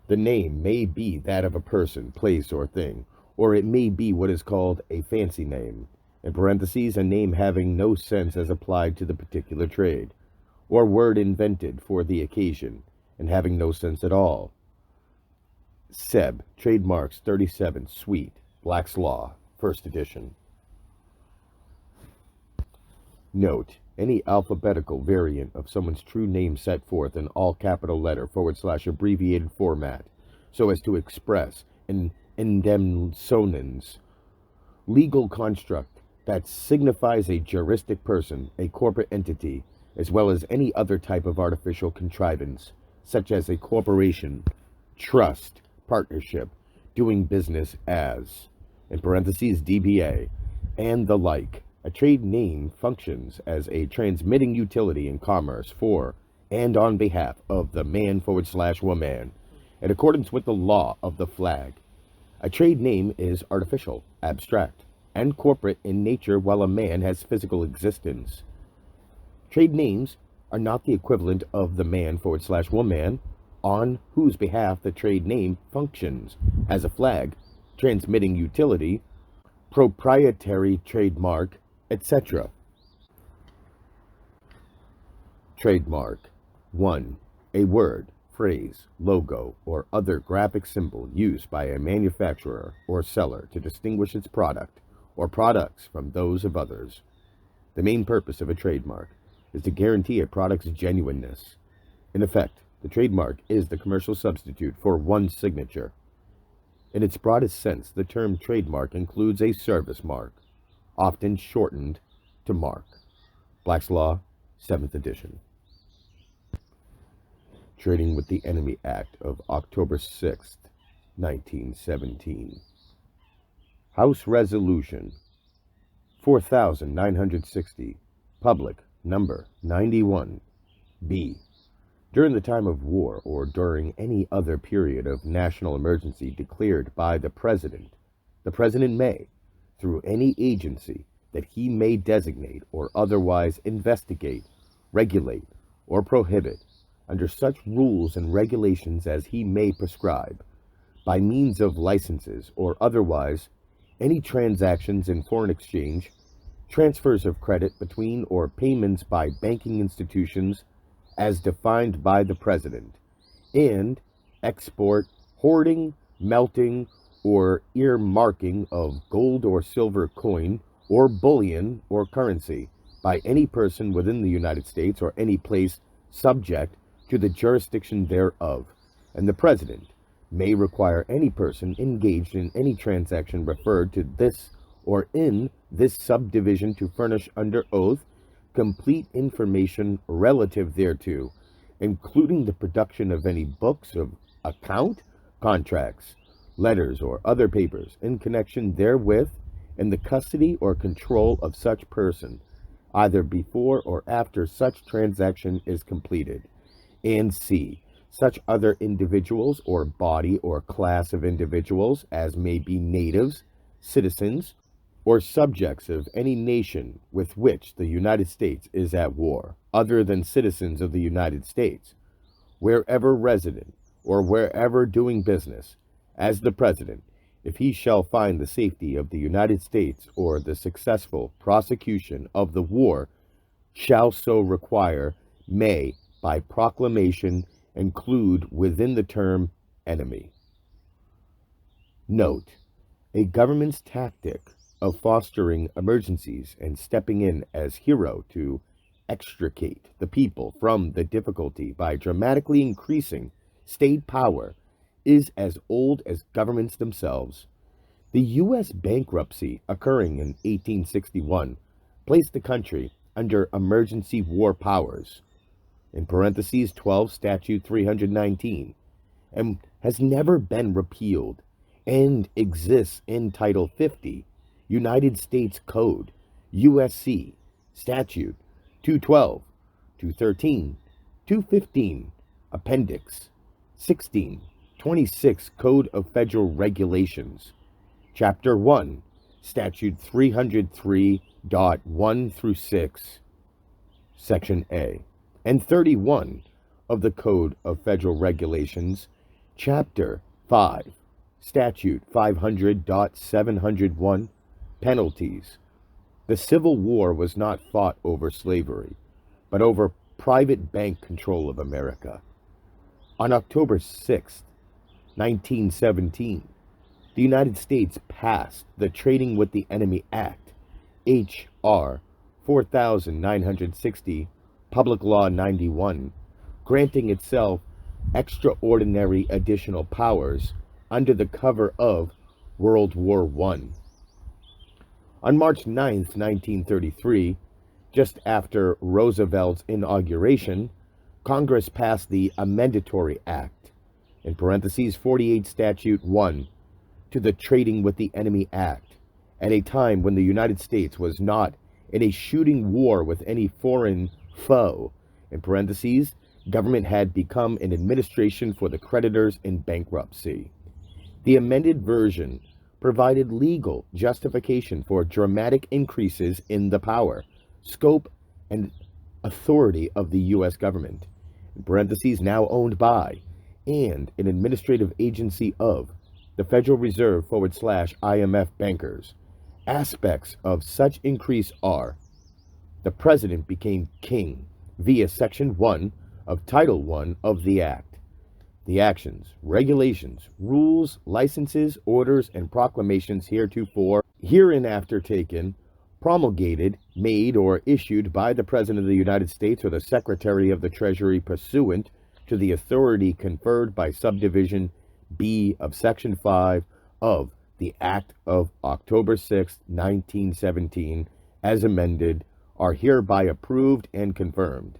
The name may be that of a person, place, or thing, or it may be what is called a fancy name, in parentheses, a name having no sense as applied to the particular trade, or word invented for the occasion, and having no sense at all. Seb, Trademarks 37, Suite, Black's Law, 1st edition. Note: any alphabetical variant of someone's true name set forth in all capital letter / abbreviated format, so as to express an endemsonans legal construct that signifies a juristic person, a corporate entity, as well as any other type of artificial contrivance, such as a corporation, trust, partnership, doing business as, in parentheses, DBA, and the like. A trade name functions as a transmitting utility in commerce for and on behalf of the man / woman, in accordance with the law of the flag. A trade name is artificial, abstract, and corporate in nature, while a man has physical existence. Trade names are not the equivalent of the man / woman on whose behalf the trade name functions as a flag, transmitting utility, proprietary trademark, etc. Trademark. 1. A word, phrase, logo, or other graphic symbol used by a manufacturer or seller to distinguish its product or products from those of others. The main purpose of a trademark is to guarantee a product's genuineness. In effect, the trademark is the commercial substitute for one's signature. In its broadest sense, the term trademark includes a service mark, often shortened to mark. Black's Law, 7th edition. Trading with the Enemy Act of October 6th, 1917. House Resolution 4960, Public Number 91, B. During the time of war or during any other period of national emergency declared by the President may, through any agency that he may designate or otherwise investigate, regulate, or prohibit, under such rules and regulations as he may prescribe, by means of licenses or otherwise, any transactions in foreign exchange, transfers of credit between or payments by banking institutions as defined by the President, and export, hoarding, melting, or earmarking of gold or silver coin or bullion or currency by any person within the United States or any place subject to the jurisdiction thereof, and the President may require any person engaged in any transaction referred to this or in this subdivision to furnish under oath complete information relative thereto, including the production of any books of account, contracts, letters, or other papers in connection therewith, in the custody or control of such person, either before or after such transaction is completed, and c. such other individuals or body or class of individuals as may be natives, citizens, or subjects of any nation with which the United States is at war, other than citizens of the United States, wherever resident or wherever doing business, as the President, if he shall find the safety of the United States or the successful prosecution of the war shall so require, may, by proclamation, include within the term enemy. Note: a government's tactic of fostering emergencies and stepping in as hero to extricate the people from the difficulty by dramatically increasing state power is as old as governments themselves. The U.S. bankruptcy occurring in 1861 placed the country under emergency war powers, in parentheses 12 Statute 319, and has never been repealed, and exists in Title 50, United States Code, USC, Statute 212, 213, 215, Appendix 16, 26 Code of Federal Regulations, Chapter 1, Statute 303.1 through 6, Section A, and 31 of the Code of Federal Regulations, Chapter 5, Statute 500.701, Penalties. The Civil War was not fought over slavery, but over private bank control of America. On October 6, 1917, the United States passed the Trading with the Enemy Act, H.R. 4960, Public Law 91, granting itself extraordinary additional powers under the cover of World War I. On March 9, 1933, just after Roosevelt's inauguration, Congress passed the Amendatory Act, in parentheses 48 Statute 1, to the Trading with the Enemy Act, at a time when the United States was not in a shooting war with any foreign foe, in parentheses, government had become an administration for the creditors in bankruptcy. The amended version provided legal justification for dramatic increases in the power, scope, and authority of the U.S. government, in parentheses, now owned by, and an administrative agency of, the Federal Reserve / IMF bankers. Aspects of such increase are: the President became king via Section 1 of Title 1 of the Act. The actions, regulations, rules, licenses, orders, and proclamations hereinafter taken, promulgated, made, or issued by the President of the United States or the Secretary of the Treasury pursuant to the authority conferred by Subdivision B of Section 5 of the Act of October 6, 1917, as amended, are hereby approved and confirmed.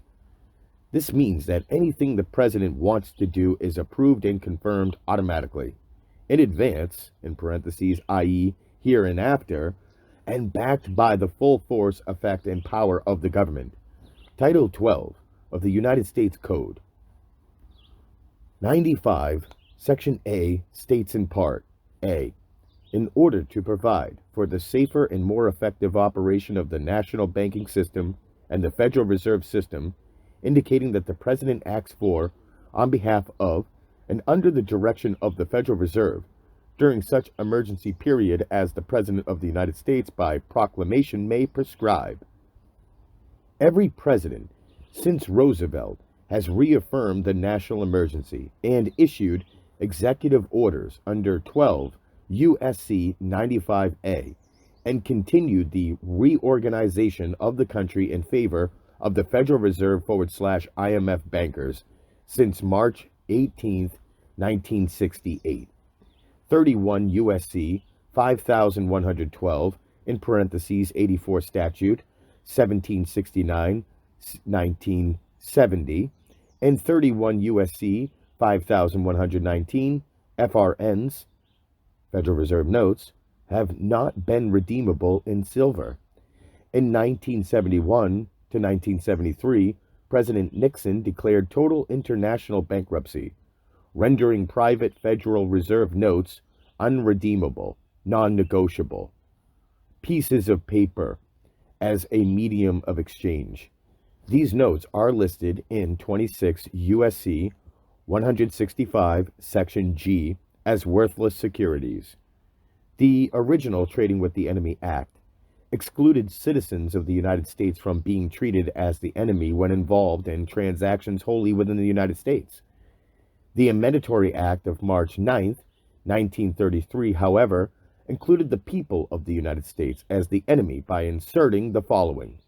This means that anything the President wants to do is approved and confirmed automatically, in advance, in parentheses, i.e., hereinafter, and backed by the full force, effect, and power of the government. Title 12 of the United States Code, 95, Section A, states in part, A, in order to provide for the safer and more effective operation of the national banking system and the Federal Reserve System, indicating that the President acts for, on behalf of, and under the direction of the Federal Reserve, during such emergency period as the President of the United States by proclamation may prescribe. Every president since Roosevelt has reaffirmed the national emergency and issued executive orders under 12 USC 95A and continued the reorganization of the country in favor of the Federal Reserve / IMF bankers since March 18, 1968. 31 USC 5112, in parentheses 84 Statute 1769, 1970, and 31 USC 5119 FRNs, Federal Reserve Notes, have not been redeemable in silver. In 1971 to 1973, President Nixon declared total international bankruptcy, rendering private Federal Reserve notes unredeemable, non-negotiable. pieces of paper as a medium of exchange. These notes are listed in 26 USC 165 Section G as worthless securities. The original Trading with the Enemy Act excluded citizens of the United States from being treated as the enemy when involved in transactions wholly within the United States. The Amendatory Act of March 9, 1933, however, included the people of the United States as the enemy by inserting the following: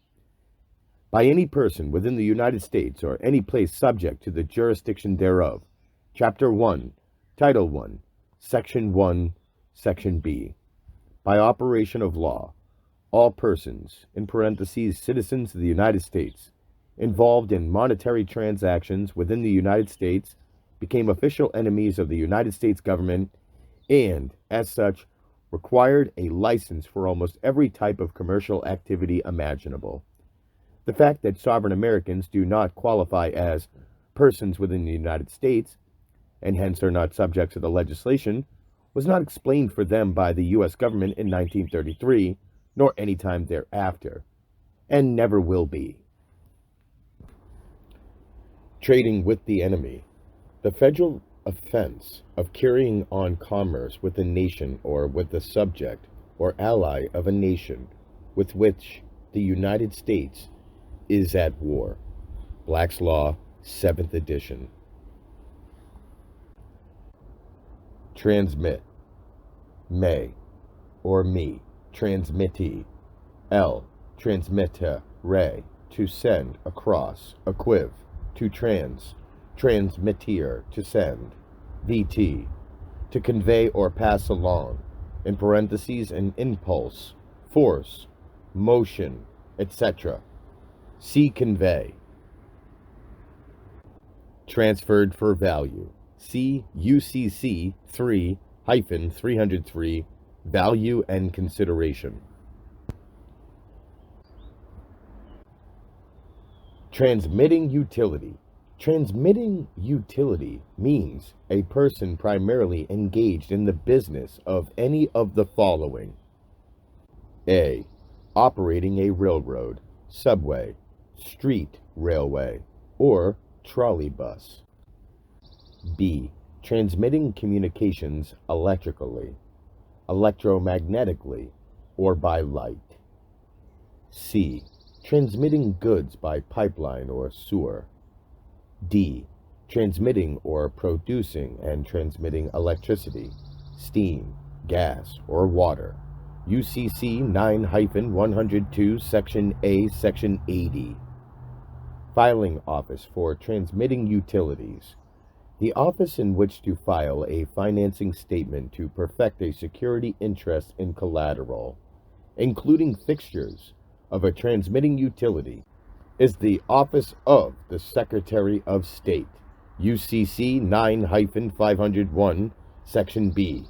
by any person within the United States or any place subject to the jurisdiction thereof. Chapter 1, Title 1, Section 1, Section B. By operation of law, all persons, in parentheses, citizens of the United States, involved in monetary transactions within the United States became official enemies of the United States government and, as such, required a license for almost every type of commercial activity imaginable. The fact that sovereign Americans do not qualify as persons within the United States, and hence are not subject to the legislation, was not explained for them by the U.S. government in 1933, nor any time thereafter, and never will be. Trading with the enemy. The federal offense of carrying on commerce with a nation or with the subject or ally of a nation with which the United States is at war. Black's Law, 7th edition. Transmit. May or me. Transmittee. L. Transmitter. Re. To send, across, equiv. To transmittier, to send. VT. To convey or pass along, in parentheses an impulse, force, motion, etc. See convey. Transferred for value. See UCC 3-303, value and consideration. Transmitting utility. Transmitting utility means a person primarily engaged in the business of any of the following: A. Operating a railroad, subway, street railway, or trolley bus. B. Transmitting communications electrically, electromagnetically, or by light. C. Transmitting goods by pipeline or sewer. D. Transmitting or producing and transmitting electricity, steam, gas, or water. UCC 9-102, Section A, Section 80. Filing office for transmitting utilities. The office in which to file a financing statement to perfect a security interest in collateral, including fixtures, of a transmitting utility, is the office of the Secretary of State. UCC 9-501, Section B.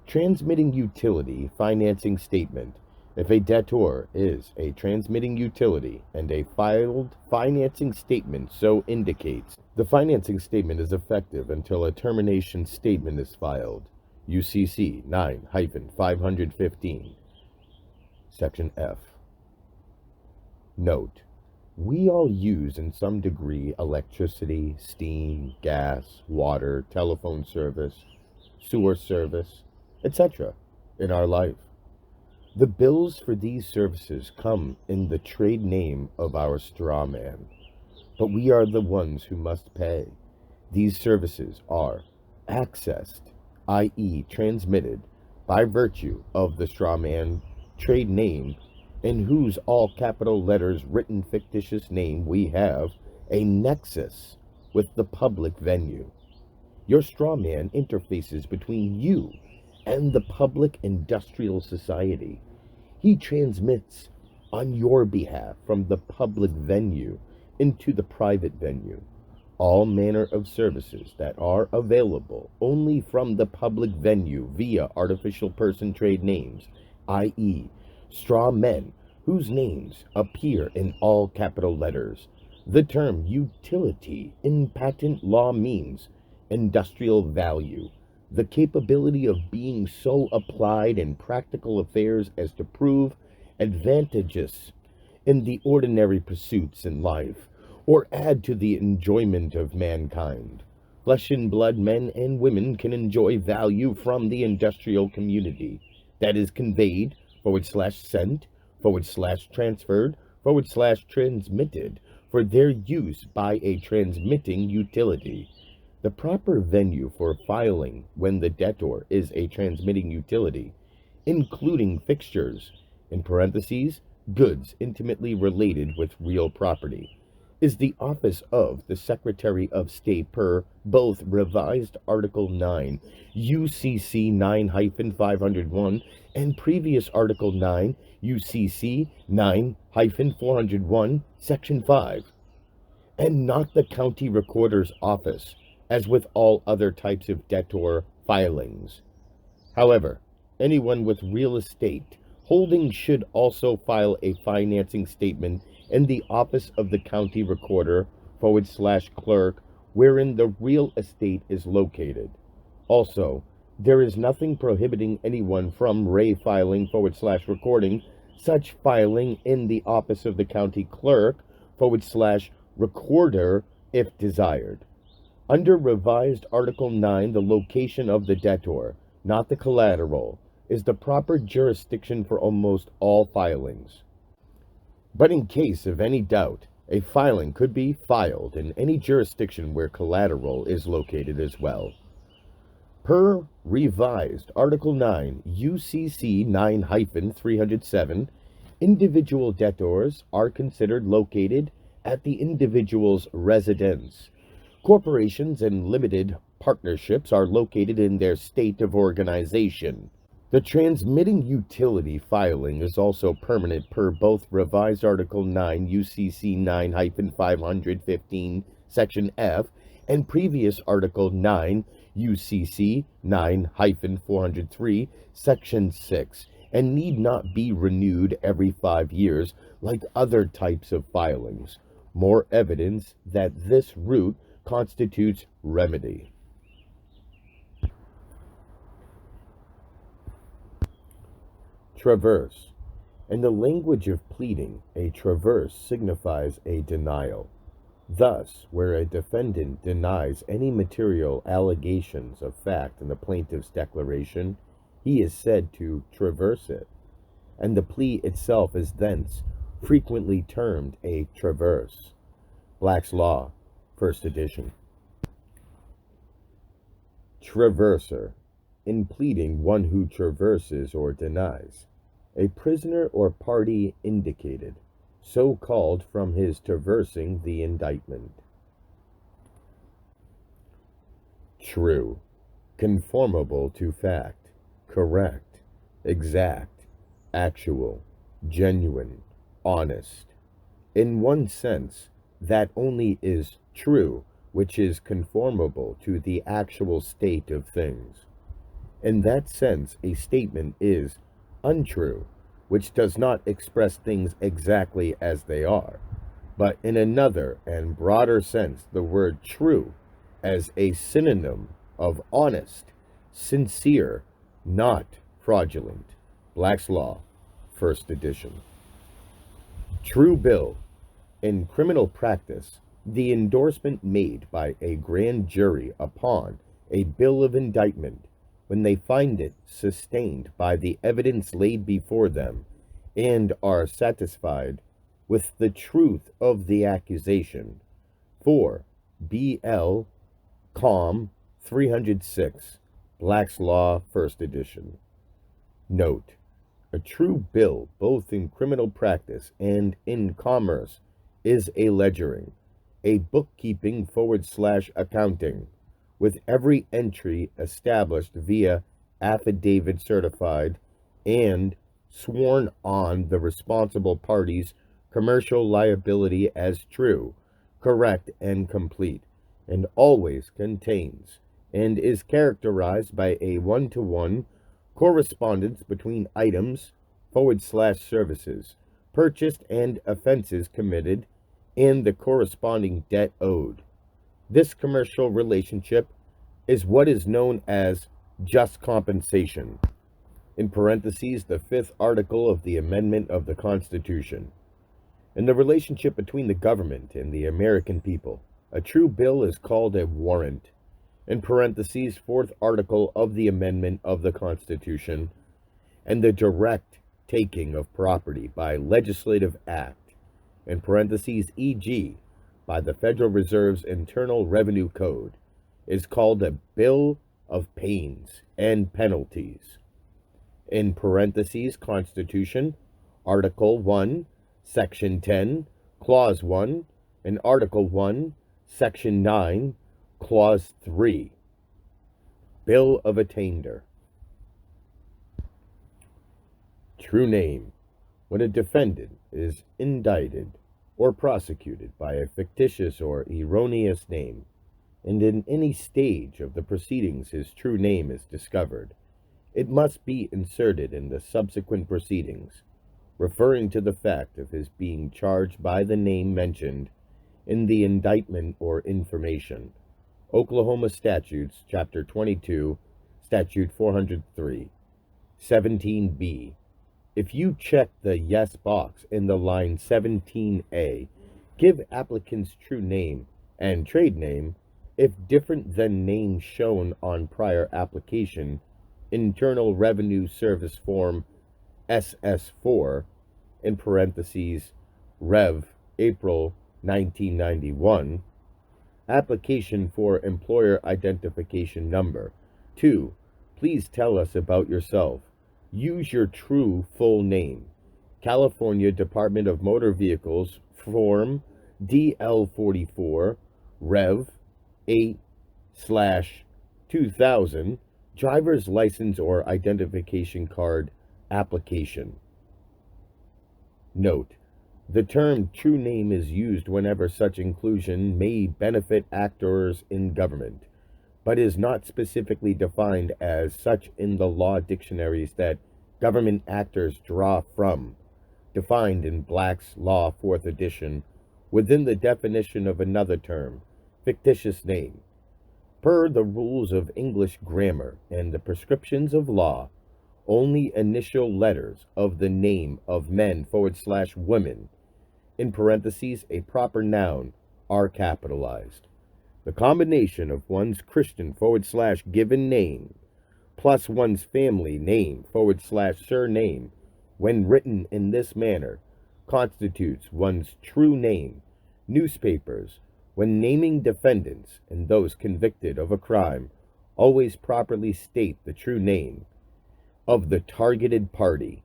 Transmitting utility financing statement. If a debtor is a transmitting utility and a filed financing statement so indicates, the financing statement is effective until a termination statement is filed. UCC 9-515, Section F. Note: we all use in some degree electricity, steam, gas, water, telephone service, sewer service, etc. in our life. The bills for these services come in the trade name of our straw man, but we are the ones who must pay. These services are accessed, i.e. transmitted, by virtue of the straw man trade name, in whose all capital letters written fictitious name we have a nexus with the public venue. Your straw man interfaces between you and the public industrial society. He transmits on your behalf from the public venue into the private venue all manner of services that are available only from the public venue via artificial person trade names, i.e. straw men whose names appear in all capital letters. The term utility in patent law means industrial value, the capability of being so applied in practical affairs as to prove advantageous in the ordinary pursuits in life, or add to the enjoyment of mankind. Flesh and blood men and women can enjoy value from the industrial community that is conveyed, /sent, /transferred, /transmitted for their use by a transmitting utility. The proper venue for filing when the debtor is a transmitting utility, including fixtures, in parentheses, goods intimately related with real property, is the office of the Secretary of State per both revised Article 9, UCC 9-501, and previous Article 9, UCC 9-401, Section 5, and not the County Recorder's Office, as with all other types of debtor filings. However, anyone with real estate holding should also file a financing statement in the office of the county recorder /clerk wherein the real estate is located. Also, there is nothing prohibiting anyone from filing /recording such filing in the office of the county clerk /recorder if desired. Under revised Article 9, the location of the debtor, not the collateral, is the proper jurisdiction for almost all filings. But in case of any doubt, a filing could be filed in any jurisdiction where collateral is located as well. Per revised Article 9, UCC 9-307, individual debtors are considered located at the individual's residence. Corporations and limited partnerships are located in their state of organization. The transmitting utility filing is also permanent per both revised Article 9, UCC 9-515, Section F, and previous Article 9, UCC 9-403, Section 6, and need not be renewed every 5 years like other types of filings. More evidence that this route constitutes remedy. Traverse. In the language of pleading, a traverse signifies a denial. Thus, where a defendant denies any material allegations of fact in the plaintiff's declaration, he is said to traverse it, and the plea itself is thence frequently termed a traverse. Black's Law, 1st edition. Traverser. In pleading, one who traverses or denies. A prisoner or party indicated, so called from his traversing the indictment. True. Conformable to fact, correct, exact, actual, genuine, honest. In one sense, that only is true which is conformable to the actual state of things. In that sense, a statement is untrue, which does not express things exactly as they are. But in another and broader sense, the word true as a synonym of honest, sincere, not fraudulent. Black's Law, 1st edition. True bill. In criminal practice, the endorsement made by a grand jury upon a bill of indictment, when they find it sustained by the evidence laid before them, and are satisfied with the truth of the accusation. 4. B.L. Com. 306. Black's Law, 1st edition. Note: a true bill, both in criminal practice and in commerce, is a ledgering, a bookkeeping / accounting, with every entry established via affidavit certified and sworn on the responsible party's commercial liability as true, correct, and complete, and always contains and is characterized by a one-to-one correspondence between items / services purchased and offenses committed and the corresponding debt owed. This commercial relationship is what is known as just compensation. in parentheses, the fifth article of the amendment of the Constitution. In the relationship between the government and the American people, a true bill is called a warrant, in parentheses, fourth article of the amendment of the Constitution, and the direct taking of property by legislative act, in parentheses, e.g., by the Federal Reserve's Internal Revenue Code, is called a bill of pains and penalties. In parentheses, Constitution, Article 1, Section 10, Clause 1, and Article 1, Section 9, Clause 3. Bill of Attainder. True name. When a defendant is indicted or prosecuted by a fictitious or erroneous name, and in any stage of the proceedings his true name is discovered, it must be inserted in the subsequent proceedings, referring to the fact of his being charged by the name mentioned in the indictment or information. Oklahoma Statutes, Chapter 22, Statute 403, 17b. If you check the yes box in the line 17a, give applicant's true name and trade name if different than name shown on prior application, Internal Revenue Service Form SS4, in parentheses, Rev. April 1991, application for employer identification number. 2. Please tell us about yourself. Use your true full name. California Department of Motor Vehicles Form DL44, Rev. 8/2000, driver's license or identification card application. Note: the term true name is used whenever such inclusion may benefit actors in government, but is not specifically defined as such in the law dictionaries that government actors draw from, defined in Black's Law 4th edition, within the definition of another term, fictitious name. Per the rules of English grammar and the prescriptions of law, only initial letters of the name of men/women, in parentheses, a proper noun, are capitalized. The combination of one's Christian/given name plus one's family name/surname, when written in this manner, constitutes one's true name. Newspapers, when naming defendants and those convicted of a crime, always properly state the true name of the targeted party.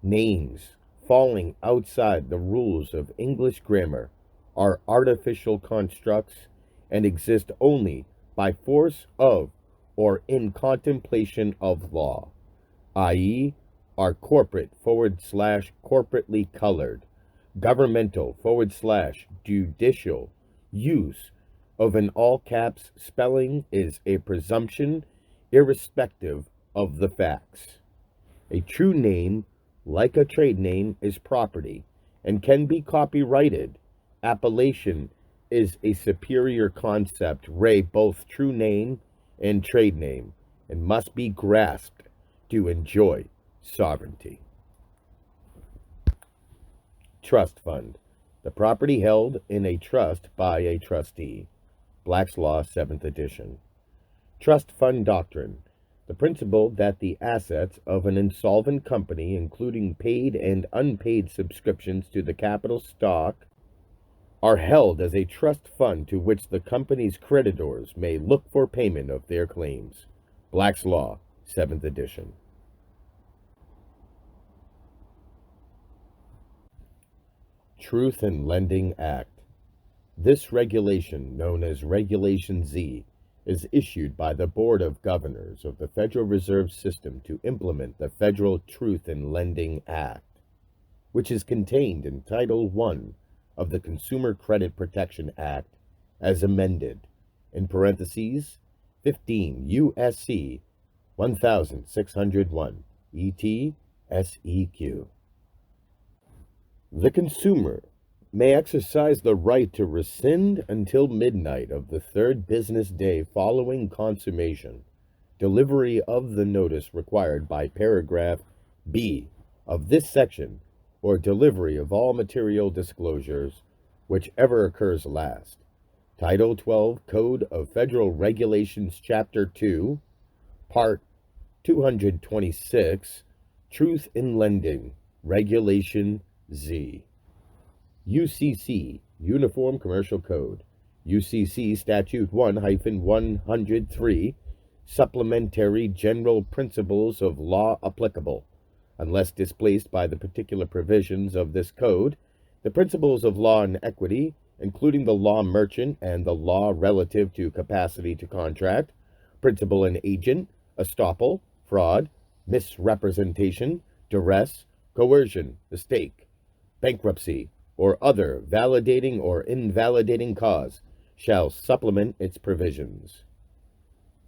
Names falling outside the rules of English grammar are artificial constructs and exist only by force of or in contemplation of law, i.e., are corporate/corporately colored, governmental/judicial use of an all caps spelling is a presumption irrespective of the facts. A true name, like a trade name, is property and can be copyrighted. Appellation is a superior concept, both true name and trade name, and must be grasped to enjoy sovereignty. Trust fund. The property held in a trust by a trustee. Black's Law, 7th edition. Trust fund doctrine. The principle that the assets of an insolvent company, including paid and unpaid subscriptions to the capital stock, are held as a trust fund to which the company's creditors may look for payment of their claims. Black's Law, 7th edition. Truth in Lending Act. This regulation, known as Regulation Z, is issued by the Board of Governors of the Federal Reserve System to implement the Federal Truth in Lending Act, which is contained in Title I of the Consumer Credit Protection Act as amended, in parentheses, 15 U.S.C. 1601, et. SEQ. The consumer may exercise the right to rescind until midnight of the third business day following consummation, delivery of the notice required by paragraph B of this section, or delivery of all material disclosures, whichever occurs last. Title 12 Code of Federal Regulations, Chapter 2, Part 226, Truth in Lending, Regulation Z. UCC, Uniform Commercial Code. UCC Statute 1-103, Supplementary General Principles of Law Applicable. Unless displaced by the particular provisions of this code, the principles of law and equity, including the law merchant and the law relative to capacity to contract, principal and agent, estoppel, fraud, misrepresentation, duress, coercion, mistake, bankruptcy, or other validating or invalidating cause, shall supplement its provisions.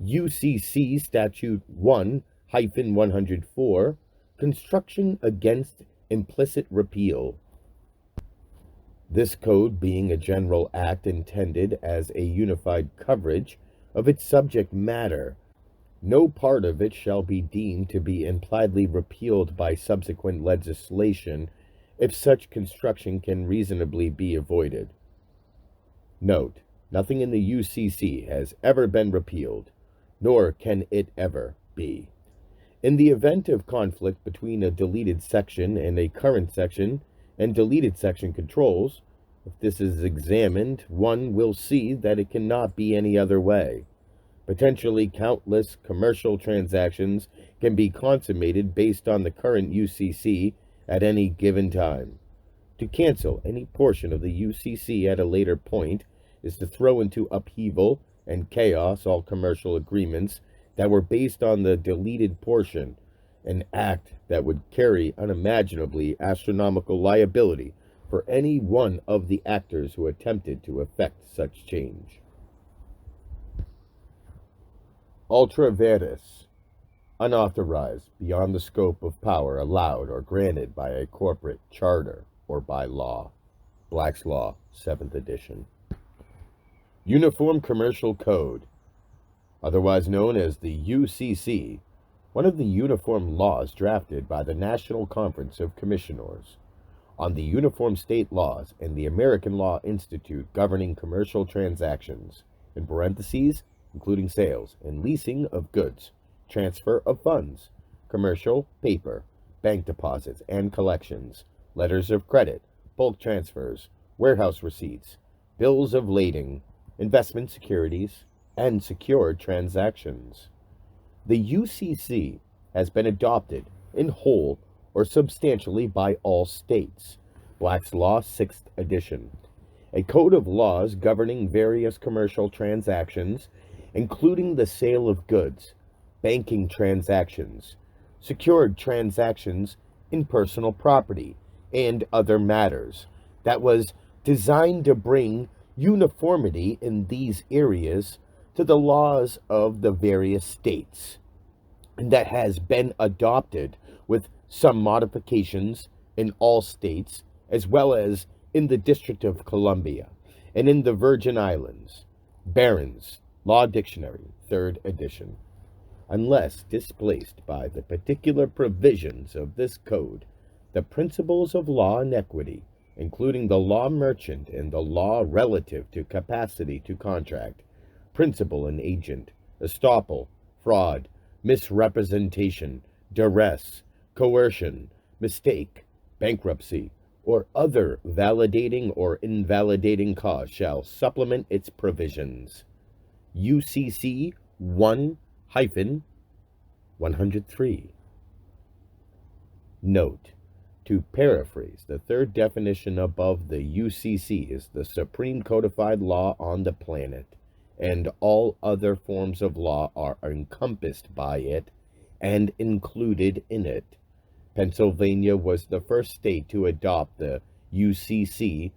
UCC Statute 1-104, Construction Against Implicit Repeal. This code being a general act intended as a unified coverage of its subject matter, no part of it shall be deemed to be impliedly repealed by subsequent legislation if such construction can reasonably be avoided. Note, nothing in the UCC has ever been repealed, nor can it ever be. In the event of conflict between a deleted section and a current section and deleted section controls, if this is examined, one will see that it cannot be any other way. Potentially countless commercial transactions can be consummated based on the current UCC at any given time. To cancel any portion of the UCC at a later point is to throw into upheaval and chaos all commercial agreements that were based on the deleted portion, an act that would carry unimaginably astronomical liability for any one of the actors who attempted to effect such change. Ultra vires, unauthorized, beyond the scope of power allowed or granted by a corporate charter or by law. Black's Law, 7th edition. Uniform Commercial Code, otherwise known as the UCC, one of the uniform laws drafted by the National Conference of Commissioners on the Uniform State Laws and the American Law Institute governing commercial transactions, in parentheses, including sales and leasing of goods, transfer of funds, commercial paper, bank deposits and collections, letters of credit, bulk transfers, warehouse receipts, bills of lading, investment securities, and secured transactions. The UCC has been adopted in whole or substantially by all states. Black's Law, 6th edition. A code of laws governing various commercial transactions, including the sale of goods, banking transactions, secured transactions in personal property, and other matters, that was designed to bring uniformity in these areas to the laws of the various states, and that has been adopted with some modifications in all states, as well as in the District of Columbia and in the Virgin Islands. Barron's Law Dictionary, 3rd edition. Unless displaced by the particular provisions of this code, the principles of law and equity, including the law merchant and the law relative to capacity to contract, principal and agent, estoppel, fraud, misrepresentation, duress, coercion, mistake, bankruptcy, or other validating or invalidating cause shall supplement its provisions. UCC 1-103. Note: to paraphrase, the third definition above, the UCC is the supreme codified law on the planet, and all other forms of law are encompassed by it and included in it. Pennsylvania was the first state to adopt the UCC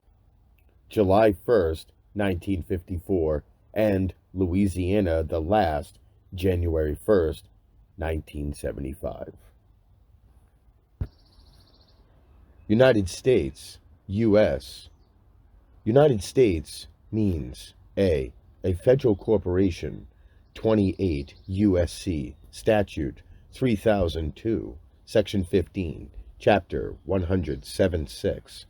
July 1st, 1954, and Louisiana the last, January 1st, 1975. United States, U.S. United States means A federal corporation 28 U.S.C. Statute 3002, Section 15, Chapter 107.6.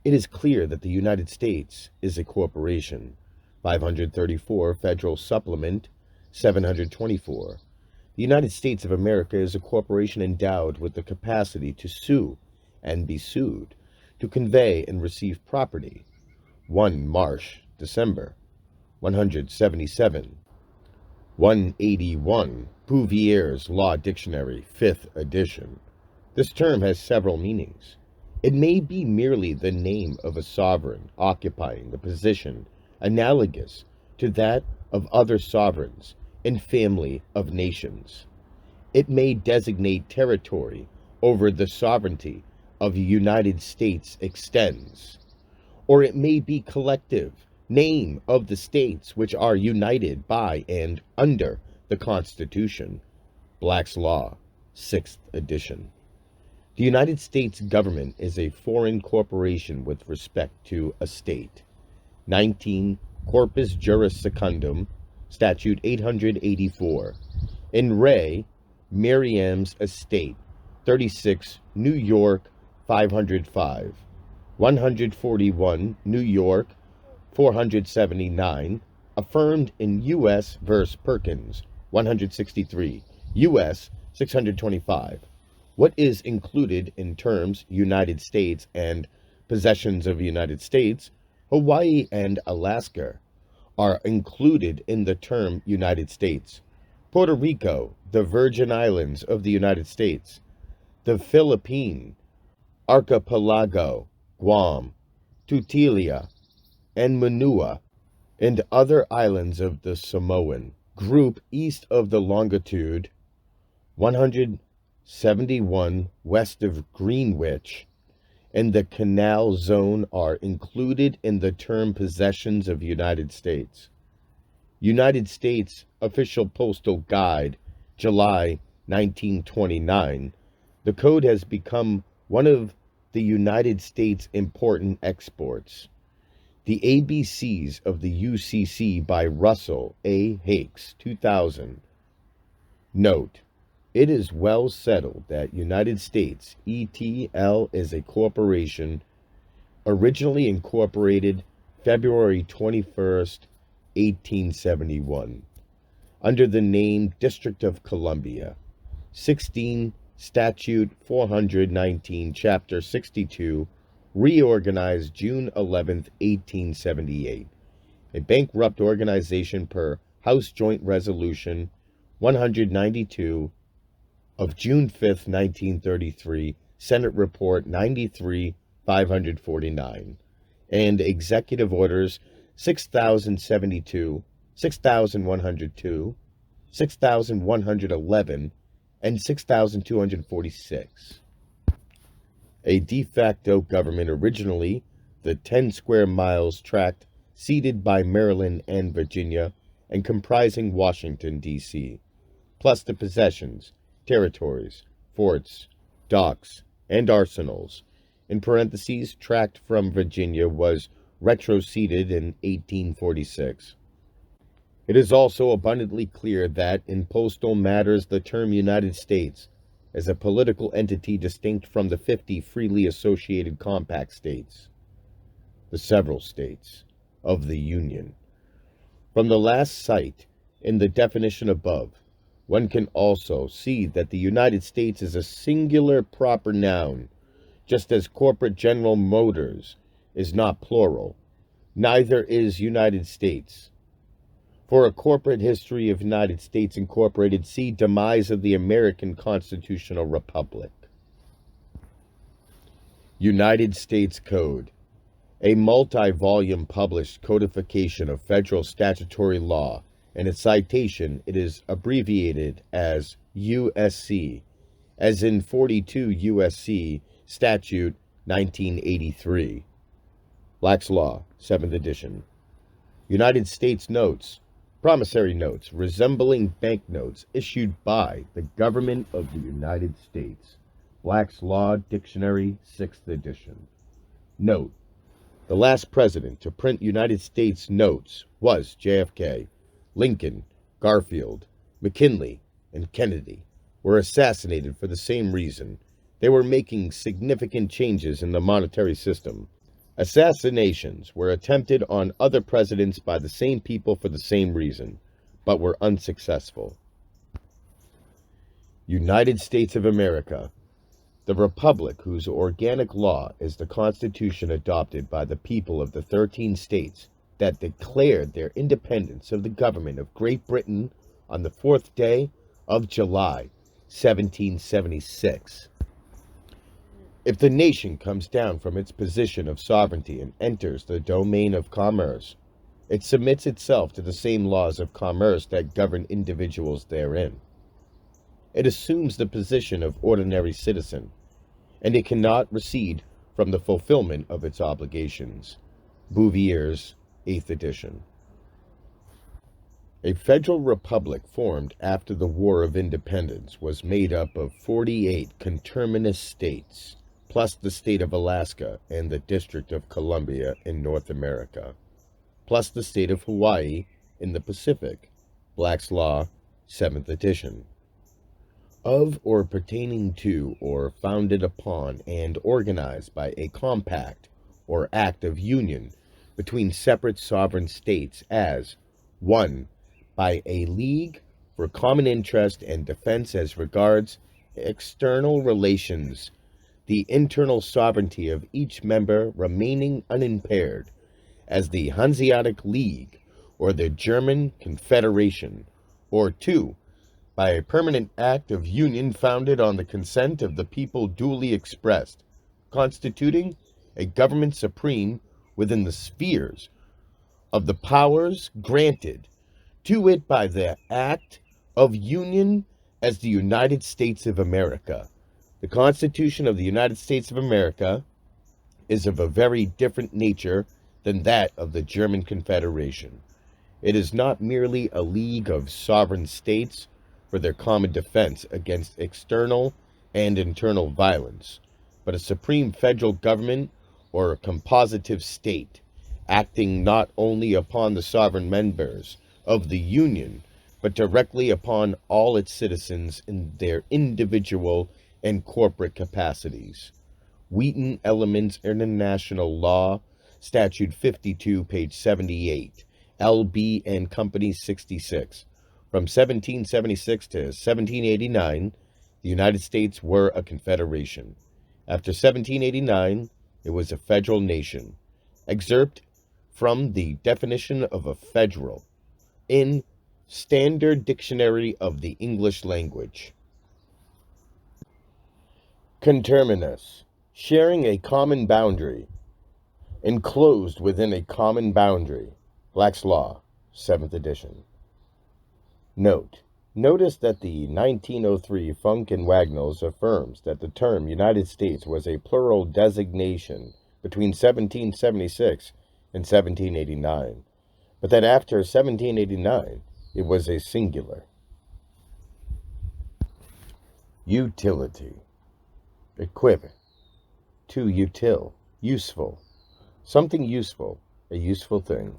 It is clear that the United States is a corporation. 534 Federal Supplement 724. The United States of America is a corporation endowed with the capacity to sue and be sued, to convey and receive property. 1 Marsh, December. 177. 181. Bouvier's Law Dictionary, 5th edition. This term has several meanings. It may be merely the name of a sovereign occupying the position analogous to that of other sovereigns and family of nations. It may designate territory over the sovereignty of the United States extends, or it may be collective name of the states which are united by and under the Constitution. Black's Law, 6th edition. The United States government is a foreign corporation with respect to a state. 19 Corpus Juris Secundum, Statute 884. In re Miriam's estate, 36 New York 505. 141 New York 479, affirmed in U.S. v. Perkins, 163, U.S. 625. What is included in terms United States and possessions of the United States, Hawaii and Alaska, are included in the term United States. Puerto Rico, the Virgin Islands of the United States, the Philippine Archipelago, Guam, Tutuila, and Manua, and other islands of the Samoan group east of the longitude 171 west of Greenwich, and the Canal Zone are included in the term possessions of United States. United States Official Postal Guide, July 1929. The code has become one of the United States' important exports. The ABCs of the UCC by Russell A. Hakes, 2000. Note: it is well settled that United States ETL is a corporation originally incorporated February 21st, 1871, under the name District of Columbia. 16 Statute 419, Chapter 62, reorganized June 11th, 1878. A bankrupt organization per House Joint Resolution 192 of June 5th, 1933, Senate Report 93, 549, and Executive Orders 6072, 6102, 6111, and 6246. A de facto government, originally the 10 square miles tract ceded by Maryland and Virginia and comprising Washington, D.C., plus the possessions, territories, forts, docks, and arsenals. In parentheses, tract from Virginia was retroceded in 1846. It is also abundantly clear that, in postal matters, the term United States as a political entity distinct from the 50 freely associated compact states, the several states of the Union. From the last cite in the definition above, one can also see that the United States is a singular proper noun, just as corporate General Motors is not plural. Neither is United States. For a corporate history of United States Incorporated, see Demise of the American Constitutional Republic. United States Code, a multi-volume published codification of federal statutory law. In its citation, it is abbreviated as USC, as in 42 USC Statute 1983. Black's Law, 7th edition. United States Notes, promissory notes resembling banknotes issued by the government of the United States. Black's Law Dictionary, 6th edition. Note: the last president to print United States notes was JFK. Lincoln Garfield, McKinley, and Kennedy were assassinated for the same reason. They were making significant changes in the monetary system. Assassinations were attempted on other presidents by the same people for the same reason, but were unsuccessful. United States of America, the republic whose organic law is the Constitution adopted by the people of the 13 states that declared their independence of the government of Great Britain on the 4th day of July, 1776. If the nation comes down from its position of sovereignty and enters the domain of commerce, it submits itself to the same laws of commerce that govern individuals therein. It assumes the position of ordinary citizen, and it cannot recede from the fulfillment of its obligations. Bouvier's 8th edition. A federal republic formed after the War of Independence was made up of 48 conterminous states, plus the state of Alaska and the District of Columbia in North America, plus the state of Hawaii in the Pacific. Black's Law, 7th edition. Of or pertaining to or founded upon and organized by a compact or act of union between separate sovereign states as 1. By a league for common interest and defense as regards external relations, the internal sovereignty of each member remaining unimpaired, as the Hanseatic League or the German Confederation, or 2. By a permanent act of union founded on the consent of the people duly expressed, constituting a government supreme within the spheres of the powers granted to it by the act of union as the United States of America. The Constitution of the United States of America is of a very different nature than that of the German Confederation. It is not merely a league of sovereign states for their common defense against external and internal violence, but a supreme federal government or a compositive state, acting not only upon the sovereign members of the Union, but directly upon all its citizens in their individual and corporate capacities. Wheaton Elements International Law, Statute 52, page 78, L.B. and Company 66. From 1776 to 1789, the United States were a confederation. After 1789, it was a federal nation. Excerpt from the definition of a federal in Standard Dictionary of the English Language. Conterminous, sharing a common boundary, enclosed within a common boundary. Black's Law, 7th edition. Notice that the 1903 Funk and Wagnalls affirms that the term United States was a plural designation between 1776 and 1789, but that after 1789 it was a singular. Utility. Equivalent to util, useful. Something useful, a useful thing.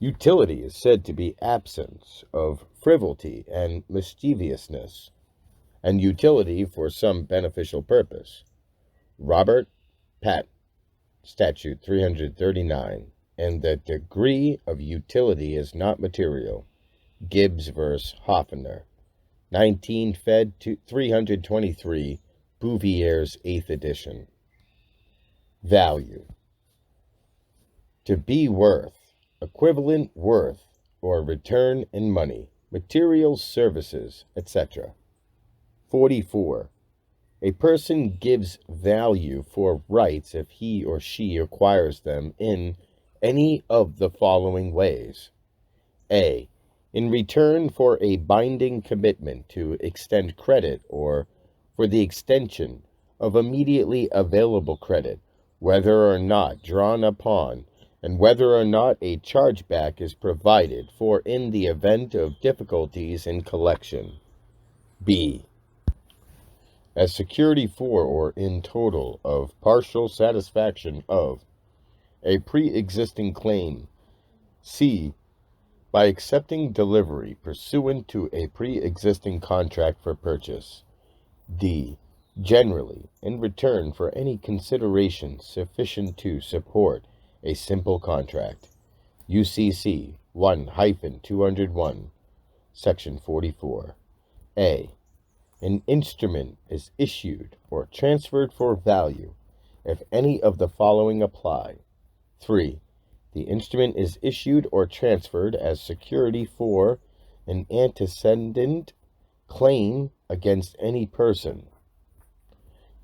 Utility is said to be absence of frivolity and mischievousness, and utility for some beneficial purpose. Robert Patent, Statute 339, and the degree of utility is not material. Gibbs v. Hoffner, 19 Fed 323, Bouvier's 8th edition. Value. To be worth, equivalent worth, or return in money, materials, services, etc. 44. A person gives value for rights if he or she acquires them in any of the following ways. A. In return for a binding commitment to extend credit or for the extension of immediately available credit, whether or not drawn upon, and whether or not a chargeback is provided for in the event of difficulties in collection. B. As security for or in total of partial satisfaction of a pre-existing claim. C. by accepting delivery pursuant to a pre-existing contract for purchase. D. Generally, in return for any consideration sufficient to support a simple contract. UCC 1-201, Section 44. A. An instrument is issued or transferred for value if any of the following apply. 3. The instrument is issued or transferred as security for an antecedent claim against any person.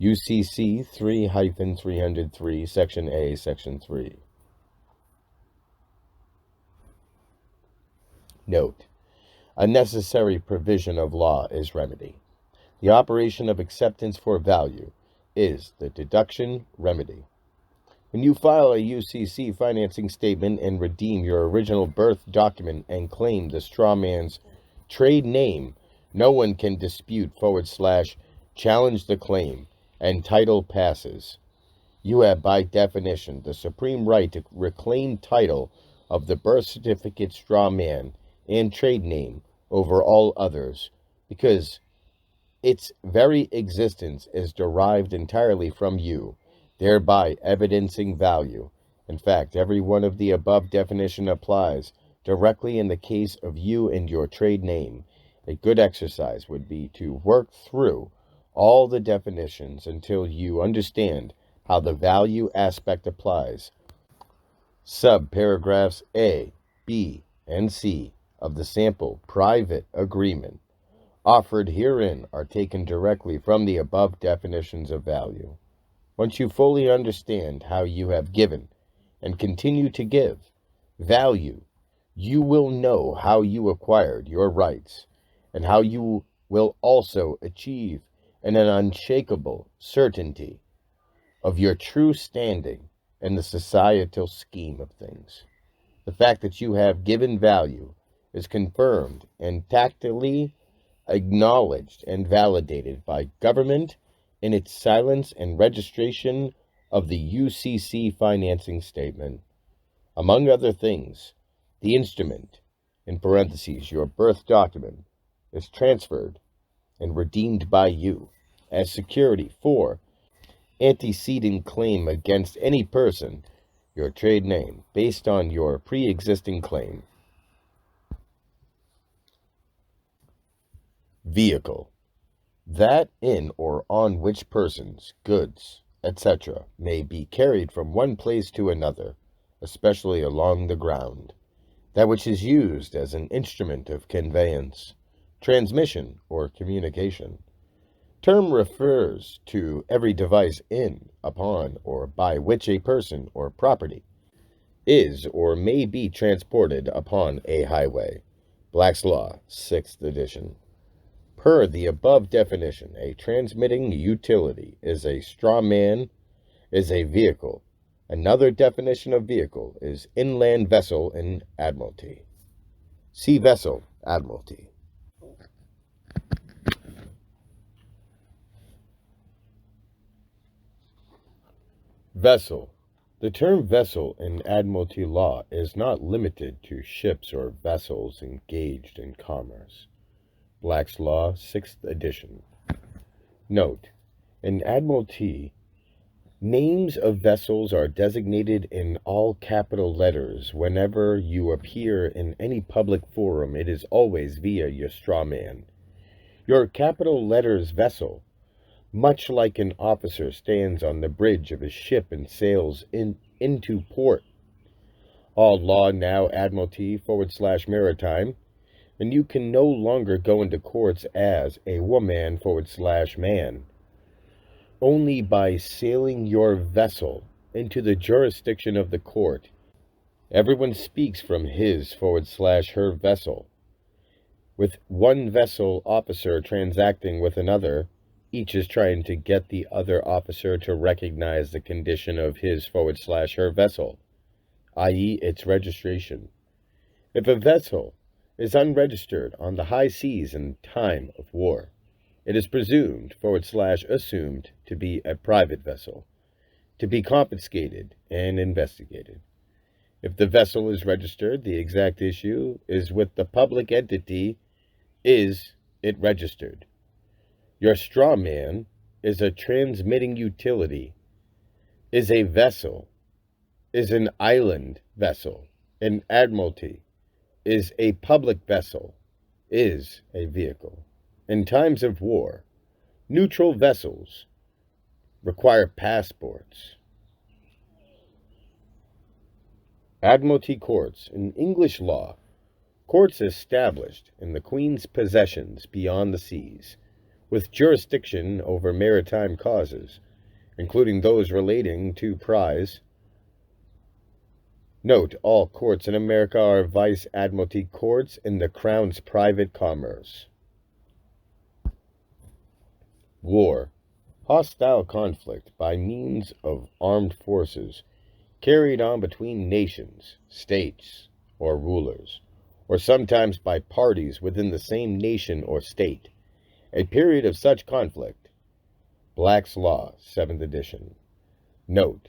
UCC 3-303, Section A, Section 3. Note: a necessary provision of law is remedy. The operation of acceptance for value is the deduction remedy. When you file a UCC financing statement and redeem your original birth document and claim the straw man's trade name, no one can dispute / challenge the claim, and title passes. You have, by definition, the supreme right to reclaim title of the birth certificate straw man and trade name over all others, because its very existence is derived entirely from you, thereby evidencing value. In fact, every one of the above definition applies directly in the case of you and your trade name. A good exercise would be to work through all the definitions until you understand how the value aspect applies. Subparagraphs A, B, and C of the sample private agreement offered herein are taken directly from the above definitions of value. Once you fully understand how you have given and continue to give value, you will know how you acquired your rights and how you will also achieve an unshakable certainty of your true standing in the societal scheme of things. The fact that you have given value is confirmed and tacitly acknowledged and validated by government in its silence and registration of the UCC financing statement. Among other things, the instrument, in parentheses, your birth document, is transferred and redeemed by you as security for antecedent claim against any person, your trade name, based on your pre-existing claim. Vehicle: that in or on which persons, goods, etc., may be carried from one place to another, especially along the ground. That which is used as an instrument of conveyance, transmission, or communication. Term refers to every device in, upon, or by which a person or property is or may be transported upon a highway. Black's Law, 6th edition. Per the above definition, a transmitting utility is a straw man, is a vehicle. Another definition of vehicle is inland vessel in admiralty. See vessel, admiralty. Vessel. The term vessel in admiralty law is not limited to ships or vessels engaged in commerce. Black's Law, 6th edition. Note: in admiralty, names of vessels are designated in all capital letters. Whenever you appear in any public forum, it is always via your straw man. Your capital letters vessel, much like an officer stands on the bridge of a ship and sails into port. All law now admiralty / maritime, and you can no longer go into courts as a woman / man. Only by sailing your vessel into the jurisdiction of the court. Everyone speaks from his / her vessel. With one vessel officer transacting with another, each is trying to get the other officer to recognize the condition of his / her vessel, i.e., its registration. If a vessel is unregistered on the high seas in time of war, it is presumed / assumed to be a private vessel, to be confiscated and investigated. If the vessel is registered, the exact issue is with the public entity. Is it registered? Your straw man is a transmitting utility, is a vessel, is an island vessel, an admiralty, is a public vessel, is a vehicle. In times of war, neutral vessels require passports. Admiralty courts in English law, courts established in the Queen's possessions beyond the seas, with jurisdiction over maritime causes, including those relating to prize. Note, all courts in America are vice admiralty courts in the Crown's private commerce. War. Hostile conflict by means of armed forces carried on between nations, states, or rulers, or sometimes by parties within the same nation or state. A period of such conflict. Black's Law, 7th edition. Note,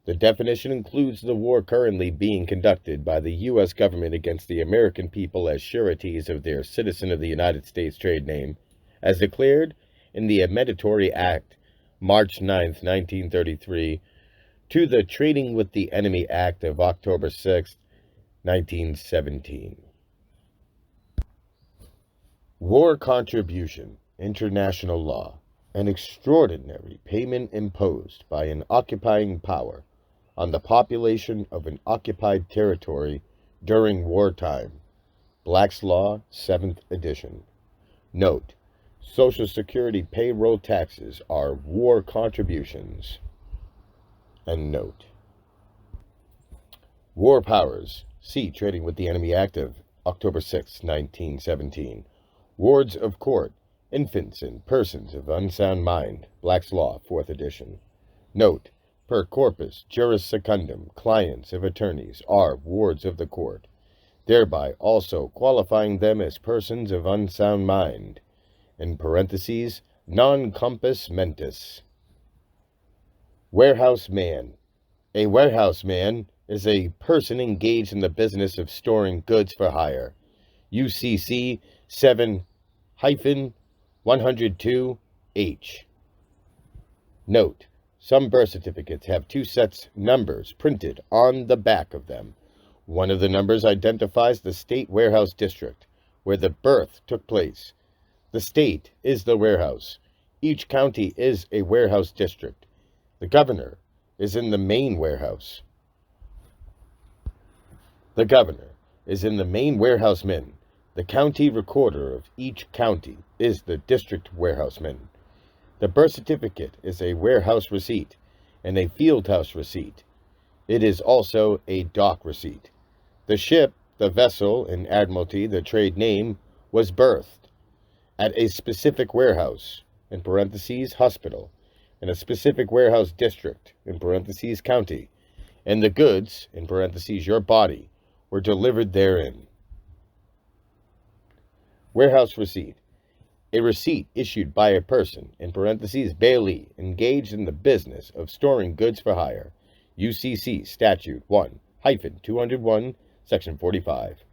the definition includes the war currently being conducted by the U.S. government against the American people as sureties of their Citizen of the United States trade name, as declared in the Amendatory Act, March 9, 1933, to the Trading with the Enemy Act of October 6, 1917. War contribution, international law, an extraordinary payment imposed by an occupying power on the population of an occupied territory during wartime. Black's Law, 7th edition. Note, Social Security payroll taxes are war contributions. End note. War powers. See Trading with the Enemy Act of October 6, 1917. Wards of court. Infants and persons of unsound mind. Black's Law, 4th edition. Note, per corpus juris secundum, clients of attorneys are wards of the court, thereby also qualifying them as persons of unsound mind. In parentheses, non compos mentis. Warehouse man. A warehouse man is a person engaged in the business of storing goods for hire. UCC 7-102H. Note, some birth certificates have two sets numbers printed on the back of them. One of the numbers identifies the state warehouse district where the birth took place. The state is the warehouse. Each county is a warehouse district. The governor is in the main warehouse. The governor is in the main warehouseman. The county recorder of each county is the district warehouseman. The birth certificate is a warehouse receipt and a fieldhouse receipt. It is also a dock receipt. The ship, the vessel, in Admiralty, the trade name, was berthed at a specific warehouse, in parentheses, hospital, in a specific warehouse district, in parentheses, county, and the goods, in parentheses, your body, were delivered therein. Warehouse receipt. A receipt issued by a person, in parentheses, bailee, engaged in the business of storing goods for hire. UCC Statute 1-201, Section 45.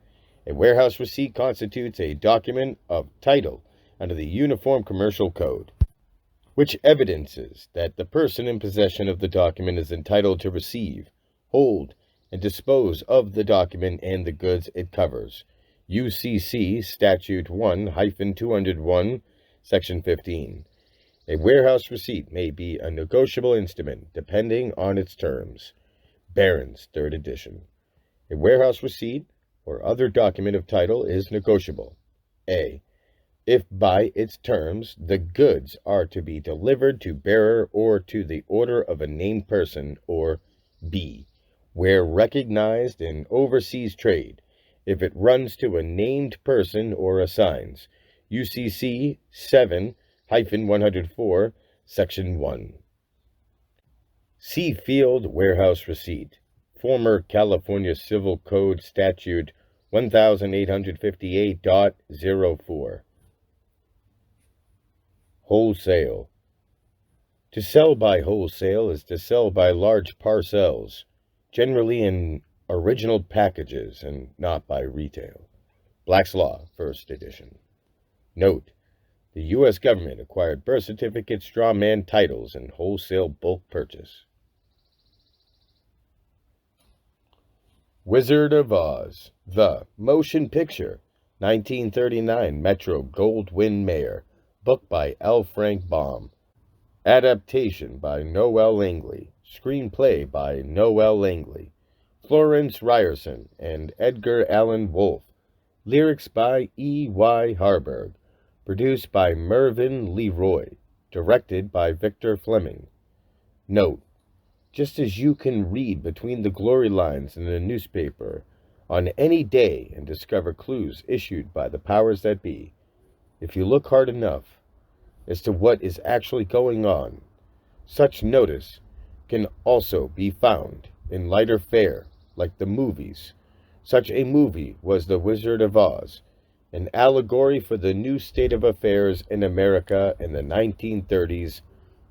A warehouse receipt constitutes a document of title under the Uniform Commercial Code, which evidences that the person in possession of the document is entitled to receive, hold, and dispose of the document and the goods it covers. UCC Statute 1-201, Section 15. A warehouse receipt may be a negotiable instrument, depending on its terms. Barron's, 3rd edition. A warehouse receipt or other document of title is negotiable. A. If by its terms the goods are to be delivered to bearer or to the order of a named person, or B. Where recognized in overseas trade, if it runs to a named person or assigns. UCC 7-104, Section 1. See Field Warehouse Receipt. Former California Civil Code Statute 1858.04. Wholesale. To sell by wholesale is to sell by large parcels, generally in original packages and not by retail. Black's Law, first edition. Note: the U.S. government acquired birth certificate straw man titles in wholesale bulk purchase. Wizard of Oz, the motion picture, 1939 Metro Goldwyn Mayer, book by L. Frank Baum, adaptation by Noel Langley, screenplay by Noel Langley, Florence Ryerson and Edgar Allan Wolfe, lyrics by E. Y. Harburg, produced by Mervyn Leroy, directed by Victor Fleming. Note: just as you can read between the glory lines in a newspaper on any day and discover clues issued by the powers that be, if you look hard enough as to what is actually going on, such notice can also be found in lighter fare, like the movies. Such a movie was The Wizard of Oz, an allegory for the new state of affairs in America in the 1930s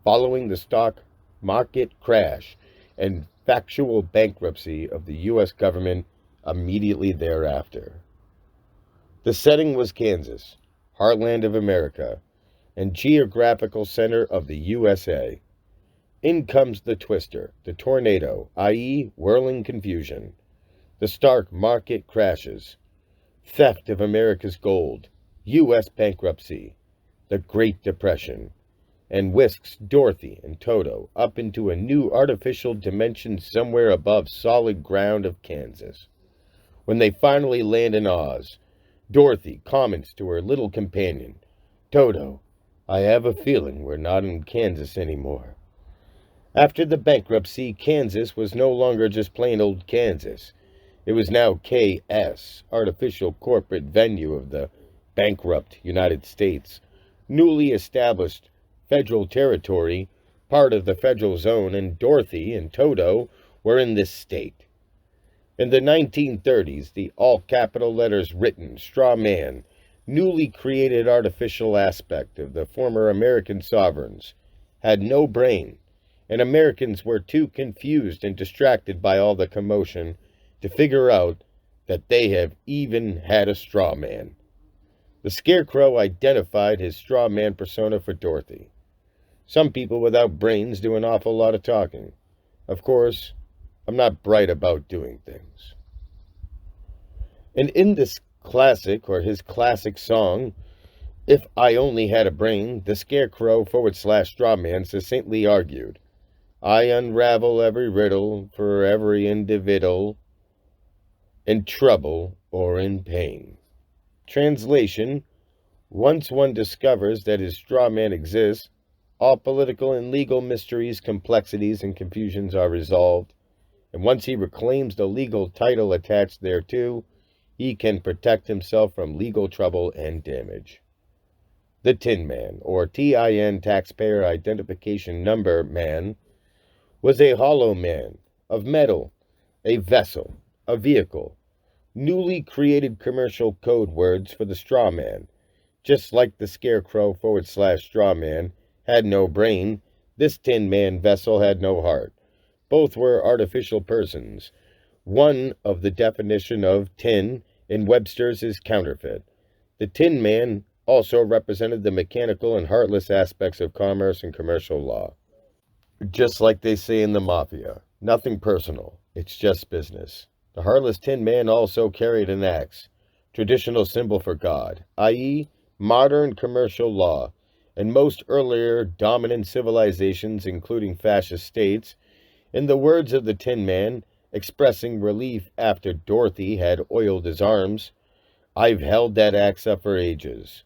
following the stock market crash and factual bankruptcy of the U.S. government immediately thereafter. The setting was Kansas, heartland of America, and geographical center of the USA. In comes the twister, the tornado, i.e., whirling confusion. The stock market crashes, theft of America's gold, U.S. bankruptcy, the Great Depression, and whisks Dorothy and Toto up into a new artificial dimension somewhere above solid ground of Kansas. When they finally land in Oz, Dorothy comments to her little companion, "Toto, I have a feeling we're not in Kansas anymore." After the bankruptcy, Kansas was no longer just plain old Kansas. It was now KS, artificial corporate venue of the bankrupt United States, newly established federal territory, part of the federal zone, and Dorothy and Toto were in this state. In the 1930s, the all-capital letters written straw man, newly created artificial aspect of the former American sovereigns, had no brain, and Americans were too confused and distracted by all the commotion to figure out that they have even had a straw man. The Scarecrow identified his straw man persona for Dorothy. Some people without brains do an awful lot of talking. Of course, I'm not bright about doing things. And in this classic, or his classic song, "If I Only Had a Brain," the Scarecrow / straw man succinctly argued, "I unravel every riddle for every individual in trouble or in pain." Translation: once one discovers that his straw man exists, all political and legal mysteries, complexities, and confusions are resolved, and once he reclaims the legal title attached thereto, he can protect himself from legal trouble and damage. The Tin Man, or TIN, Taxpayer Identification Number Man, was a hollow man of metal, a vessel, a vehicle, newly created commercial code words for the straw man. Just like the Scarecrow / straw man had no brain, this Tin Man vessel had no heart. Both were artificial persons. One of the definition of tin in Webster's is counterfeit. The Tin Man also represented the mechanical and heartless aspects of commerce and commercial law. Just like they say in the Mafia, nothing personal, it's just business. The heartless Tin Man also carried an axe, traditional symbol for God, i.e., modern commercial law, and most earlier dominant civilizations, including fascist states. In the words of the Tin Man, expressing relief after Dorothy had oiled his arms, "I've held that axe up for ages."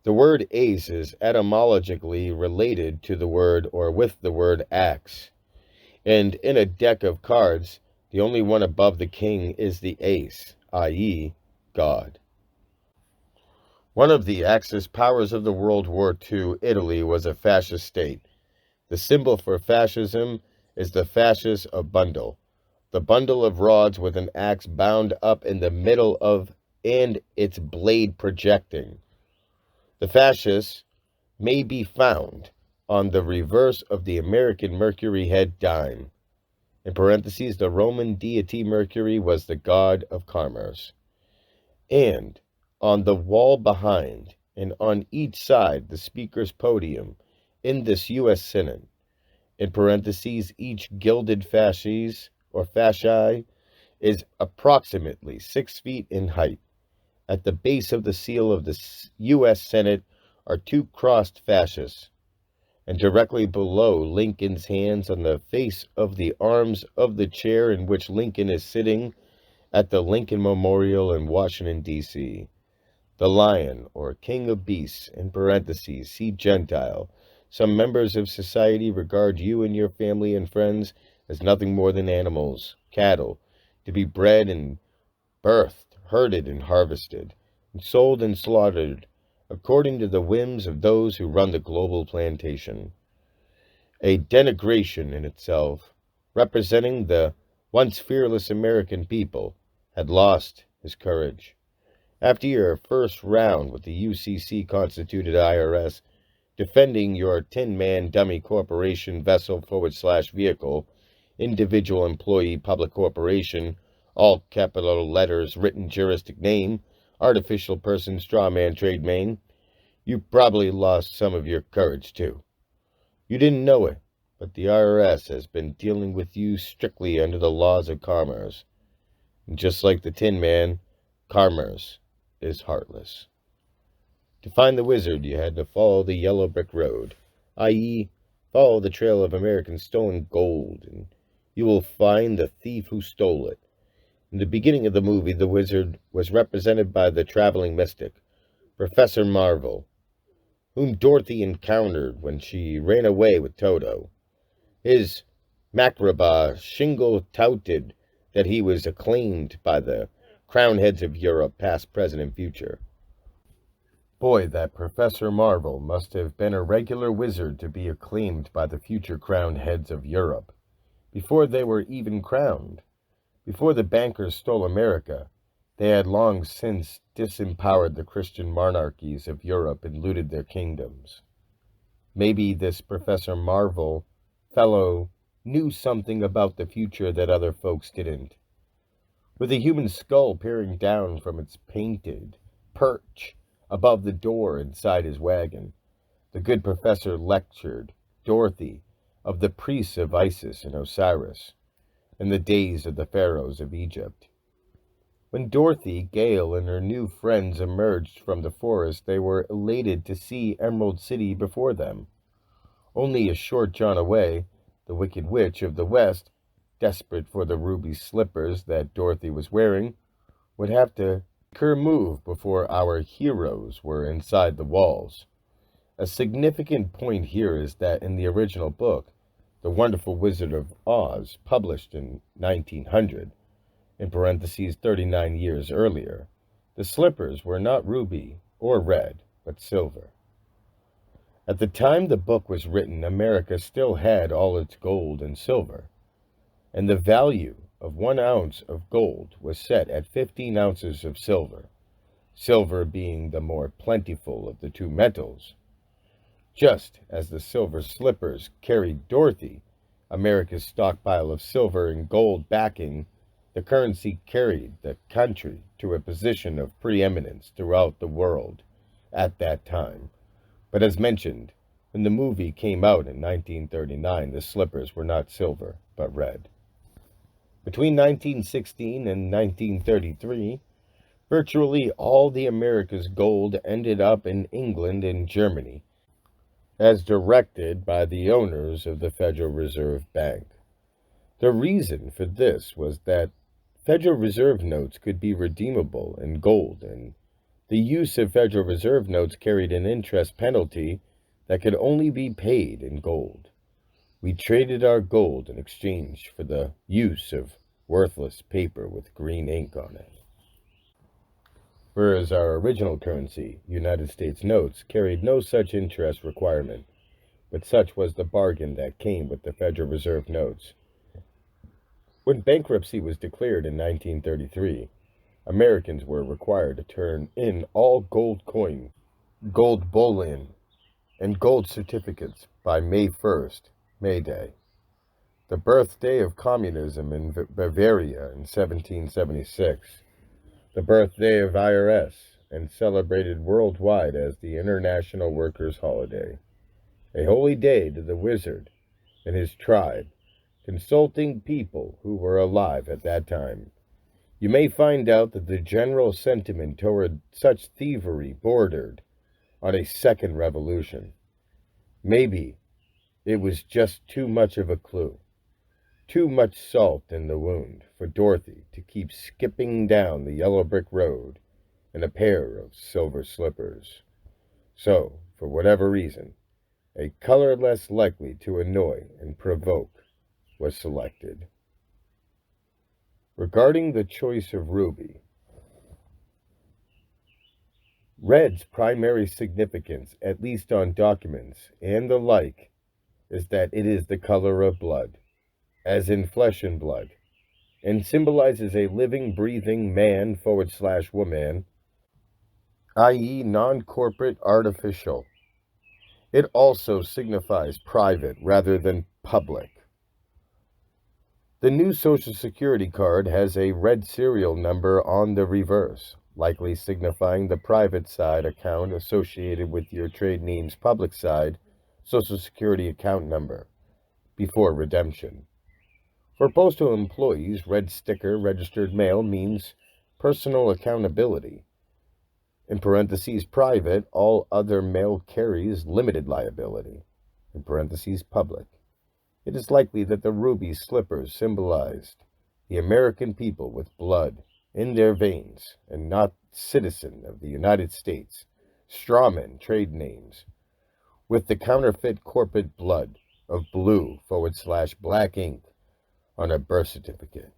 The word ace is etymologically related to the word or with the word axe, and in a deck of cards, the only one above the king is the ace, i.e., God. One of the Axis powers of the World War II, Italy, was a fascist state. The symbol for fascism is the fasces of bundle, the bundle of rods with an axe bound up in the middle of and its blade projecting. The fasces may be found on the reverse of the American Mercury head dime. In parentheses, the Roman deity Mercury was the god of commerce. And on the wall behind and on each side the speaker's podium in this U.S. Senate, in parentheses, each gilded fasces or fasci is approximately 6 feet in height. At the base of the seal of the U.S. Senate are two crossed fasces, and directly below Lincoln's hands on the face of the arms of the chair in which Lincoln is sitting at the Lincoln Memorial in Washington, D.C. The lion, or king of beasts, in parentheses, see Gentile. Some members of society regard you and your family and friends as nothing more than animals, cattle, to be bred and birthed, herded and harvested, and sold and slaughtered according to the whims of those who run the global plantation. A denigration in itself, representing the once fearless American people, had lost his courage. After your first round with the UCC-constituted IRS, defending your 10-man dummy corporation vessel/vehicle, individual employee public corporation, all capital letters, written juristic name, artificial person, straw man, trade name, you probably lost some of your courage too. You didn't know it, but the IRS has been dealing with you strictly under the laws of commerce. And just like the Tin Man, commerce is heartless. To find the wizard, you had to follow the yellow brick road, i.e., follow the trail of American stolen gold, and you will find the thief who stole it. In the beginning of the movie, the wizard was represented by the traveling mystic, Professor Marvel, whom Dorothy encountered when she ran away with Toto. His macabre shingle touted that he was acclaimed by the crown heads of Europe, past, present, and future. Boy, that Professor Marvel must have been a regular wizard to be acclaimed by the future crowned heads of Europe. Before they were even crowned, before the bankers stole America, they had long since disempowered the Christian monarchies of Europe and looted their kingdoms. Maybe this Professor Marvel fellow knew something about the future that other folks didn't. With a human skull peering down from its painted perch above the door inside his wagon, the good professor lectured Dorothy of the priests of Isis and Osiris, and the days of the pharaohs of Egypt. When Dorothy, Gale, and her new friends emerged from the forest, they were elated to see Emerald City before them. Only a short jaunt away, the Wicked Witch of the West, desperate for the ruby slippers that Dorothy was wearing, would have to make her move before our heroes were inside the walls. A significant point here is that in the original book, The Wonderful Wizard of Oz, published in 1900, in parentheses 39 years earlier, the slippers were not ruby or red, but silver. At the time the book was written, America still had all its gold and silver, and the value of 1 ounce of gold was set at 15 ounces of silver, silver being the more plentiful of the two metals. Just as the silver slippers carried Dorothy, America's stockpile of silver and gold backing, the currency carried the country to a position of preeminence throughout the world at that time. But as mentioned, when the movie came out in 1939, the slippers were not silver, but red. Between 1916 and 1933, virtually all the America's gold ended up in England and Germany, as directed by the owners of the Federal Reserve Bank. The reason for this was that Federal Reserve notes could be redeemable in gold, and the use of Federal Reserve notes carried an interest penalty that could only be paid in gold. We traded our gold in exchange for the use of worthless paper with green ink on it. Whereas our original currency, United States notes, carried no such interest requirement, but such was the bargain that came with the Federal Reserve notes. When bankruptcy was declared in 1933, Americans were required to turn in all gold coin, gold bullion, and gold certificates by May 1st, May Day. the birthday of communism in Bavaria in 1776, the birthday of IRS, and celebrated worldwide as the International Workers' Holiday, a holy day to the wizard and his tribe, consulting people who were alive at that time. You may find out that the general sentiment toward such thievery bordered on a second revolution. Maybe it was just too much of a clue, too much salt in the wound for Dorothy to keep skipping down the yellow brick road in a pair of silver slippers. So, for whatever reason, a color less likely to annoy and provoke was selected. Regarding the choice of ruby, red's primary significance, at least on documents and the like, is that it is the color of blood, as in flesh and blood, and symbolizes a living, breathing man/woman, i.e., non corporate, artificial. It also signifies private rather than public. The new Social Security card has a red serial number on the reverse, likely signifying the private side account associated with your trade name's public side Social Security account number before redemption. For postal employees, red sticker registered mail means personal accountability. In parentheses, private, all other mail carries limited liability. In parentheses, public. It is likely that the ruby slippers symbolized the American people with blood in their veins and not citizen of the United States, strawman trade names, with the counterfeit corporate blood of blue/black ink on a birth certificate.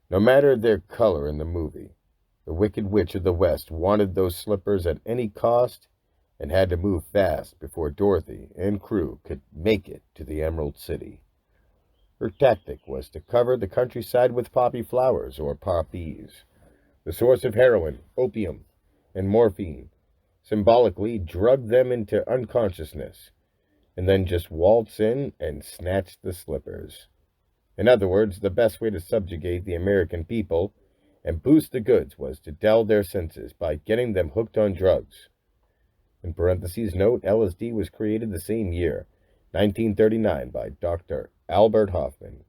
No matter their color in the movie, the Wicked Witch of the West wanted those slippers at any cost and had to move fast before Dorothy and crew could make it to the Emerald City. Her tactic was to cover the countryside with poppy flowers or poppies, the source of heroin, opium, and morphine, symbolically drug them into unconsciousness, and then just waltz in and snatch the slippers. In other words, the best way to subjugate the American people and boost the goods was to dull their senses by getting them hooked on drugs. In parentheses, note, LSD was created the same year, 1939, by Dr. Albert Hoffman.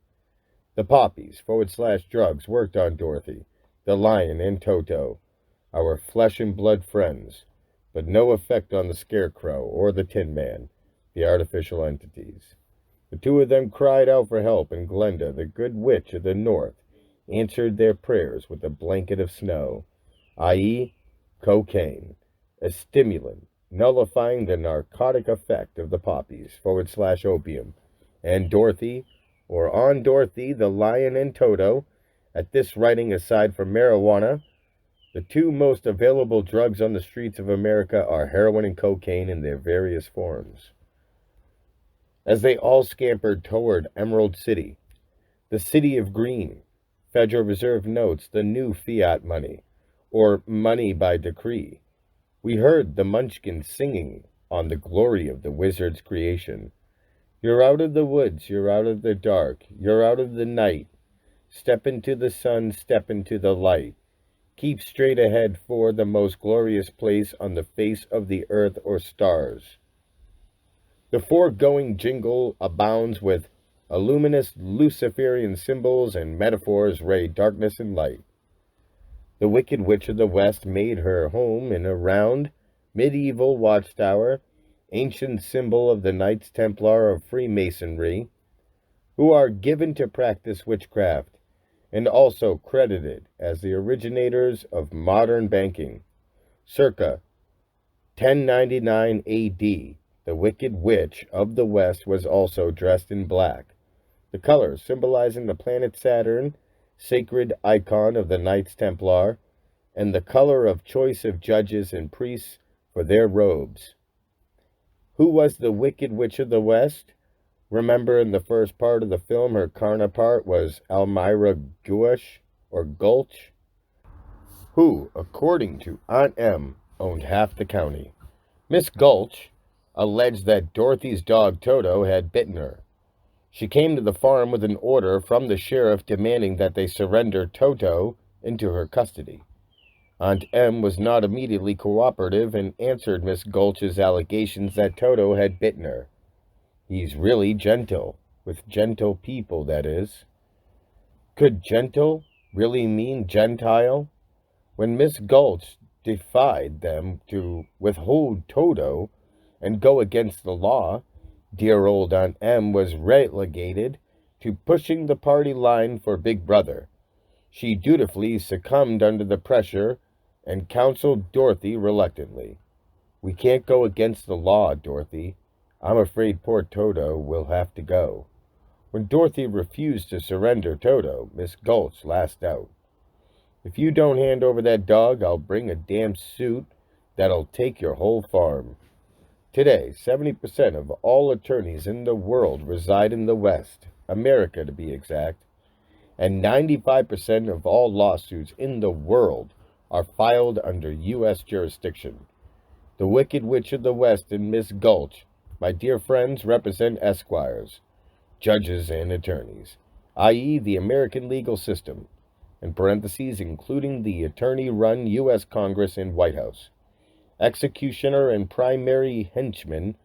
The poppies/drugs worked on Dorothy, the lion, and Toto, our flesh and blood friends, but no effect on the Scarecrow or the Tin Man, the artificial entities. The two of them cried out for help, and Glenda, the good witch of the north, answered their prayers with a blanket of snow, i.e., cocaine, a stimulant, nullifying the narcotic effect of the poppies/opium, and Dorothy, or on Dorothy, the lion, and Toto. At this writing, aside from marijuana, the two most available drugs on the streets of America are heroin and cocaine in their various forms. As they all scampered toward Emerald City, the City of Green, Federal Reserve notes the new fiat money, or money by decree. We heard the Munchkins singing on the glory of the wizard's creation. You're out of the woods, you're out of the dark, you're out of the night. Step into the sun, step into the light. Keep straight ahead for the most glorious place on the face of the earth or stars. The foregoing jingle abounds with luminous Luciferian symbols and metaphors ray darkness and light. The Wicked Witch of the West made her home in a round, medieval watchtower, ancient symbol of the Knights Templar of Freemasonry, who are given to practice witchcraft, and also credited as the originators of modern banking. Circa 1099 AD, the Wicked Witch of the West was also dressed in black, the color symbolizing the planet Saturn, sacred icon of the Knights Templar, and the color of choice of judges and priests for their robes. Who was the Wicked Witch of the West? Remember in the first part of the film, her counterpart was Elmira Gulch, who, according to Aunt Em, owned half the county. Miss Gulch alleged that Dorothy's dog Toto had bitten her, She came to the farm with an order from the sheriff demanding that they surrender Toto into her custody. Aunt Em was not immediately cooperative and answered Miss Gulch's allegations that Toto had bitten her. He's really gentle, with gentle people, that is. Could gentle really mean Gentile? When Miss Gulch defied them to withhold Toto and go against the law, dear old Aunt Em was relegated to pushing the party line for Big Brother. She dutifully succumbed under the pressure and counseled Dorothy reluctantly. "We can't go against the law, Dorothy. I'm afraid poor Toto will have to go." When Dorothy refused to surrender Toto, Miss Gulch lashed out. "If you don't hand over that dog, I'll bring a damn suit that'll take your whole farm." Today, 70% of all attorneys in the world reside in the West, America to be exact, and 95% of all lawsuits in the world are filed under U.S. jurisdiction. The Wicked Witch of the West and Miss Gulch, my dear friends, represent esquires, judges, and attorneys, i.e. the American legal system, in parentheses including the attorney-run U.S. Congress and White House, executioner and primary henchman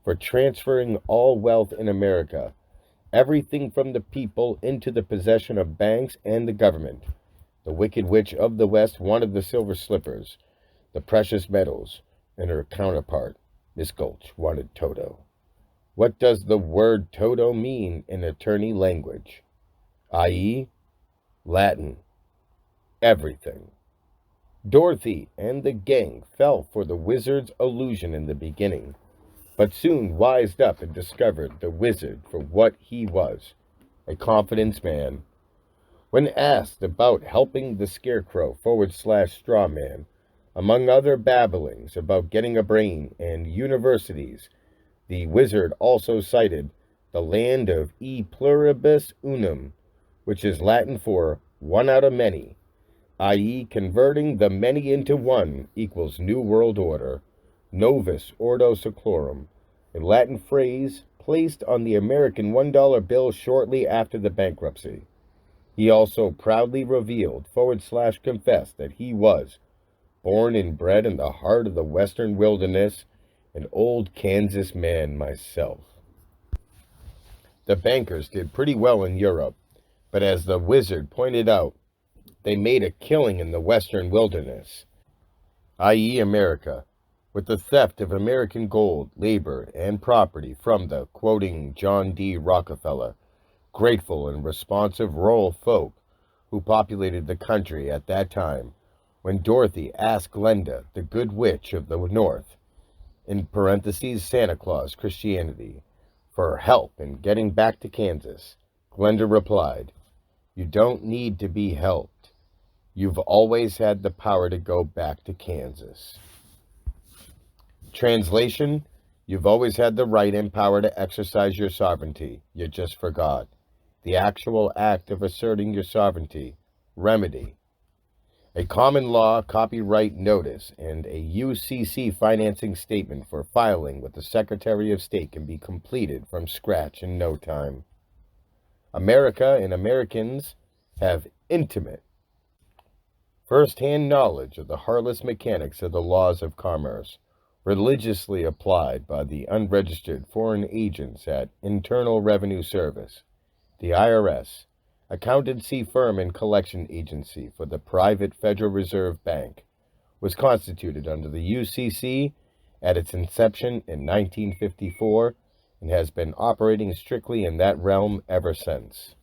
for transferring all wealth in America, everything from the people into the possession of banks and the government. The Wicked Witch of the West wanted the silver slippers, the precious metals, and her counterpart, Miss Gulch, wanted Toto. What does the word Toto mean in attorney language? I.e., Latin. Everything. Dorothy and the gang fell for the wizard's illusion in the beginning, but soon wised up and discovered the wizard for what he was, a confidence man. When asked about helping the Scarecrow /straw man, among other babblings about getting a brain and universities, the wizard also cited the land of e pluribus unum, which is Latin for one out of many, i.e. converting the many into one equals New World Order, novus ordo seclorum, a Latin phrase placed on the American $1 bill shortly after the bankruptcy. He also proudly revealed / confessed that he was born and bred in the heart of the western wilderness, an old Kansas man myself. The bankers did pretty well in Europe, but as the wizard pointed out, they made a killing in the western wilderness, i.e. America, with the theft of American gold, labor, and property from the, quoting John D. Rockefeller, grateful and responsive rural folk who populated the country at that time, when Dorothy asked Glenda, the good witch of the North, in parentheses Santa Claus Christianity, for help in getting back to Kansas. Glenda replied, "You don't need to be helped. You've always had the power to go back to Kansas." Translation: you've always had the right and power to exercise your sovereignty. You just forgot. The actual act of asserting your sovereignty. Remedy: a common law copyright notice and a UCC financing statement for filing with the Secretary of State can be completed from scratch in no time. America and Americans have intimate, first-hand knowledge of the heartless mechanics of the laws of commerce, religiously applied by the unregistered foreign agents at Internal Revenue Service, the IRS, accountancy firm and collection agency for the private Federal Reserve Bank, was constituted under the UCC at its inception in 1954 and has been operating strictly in that realm ever since.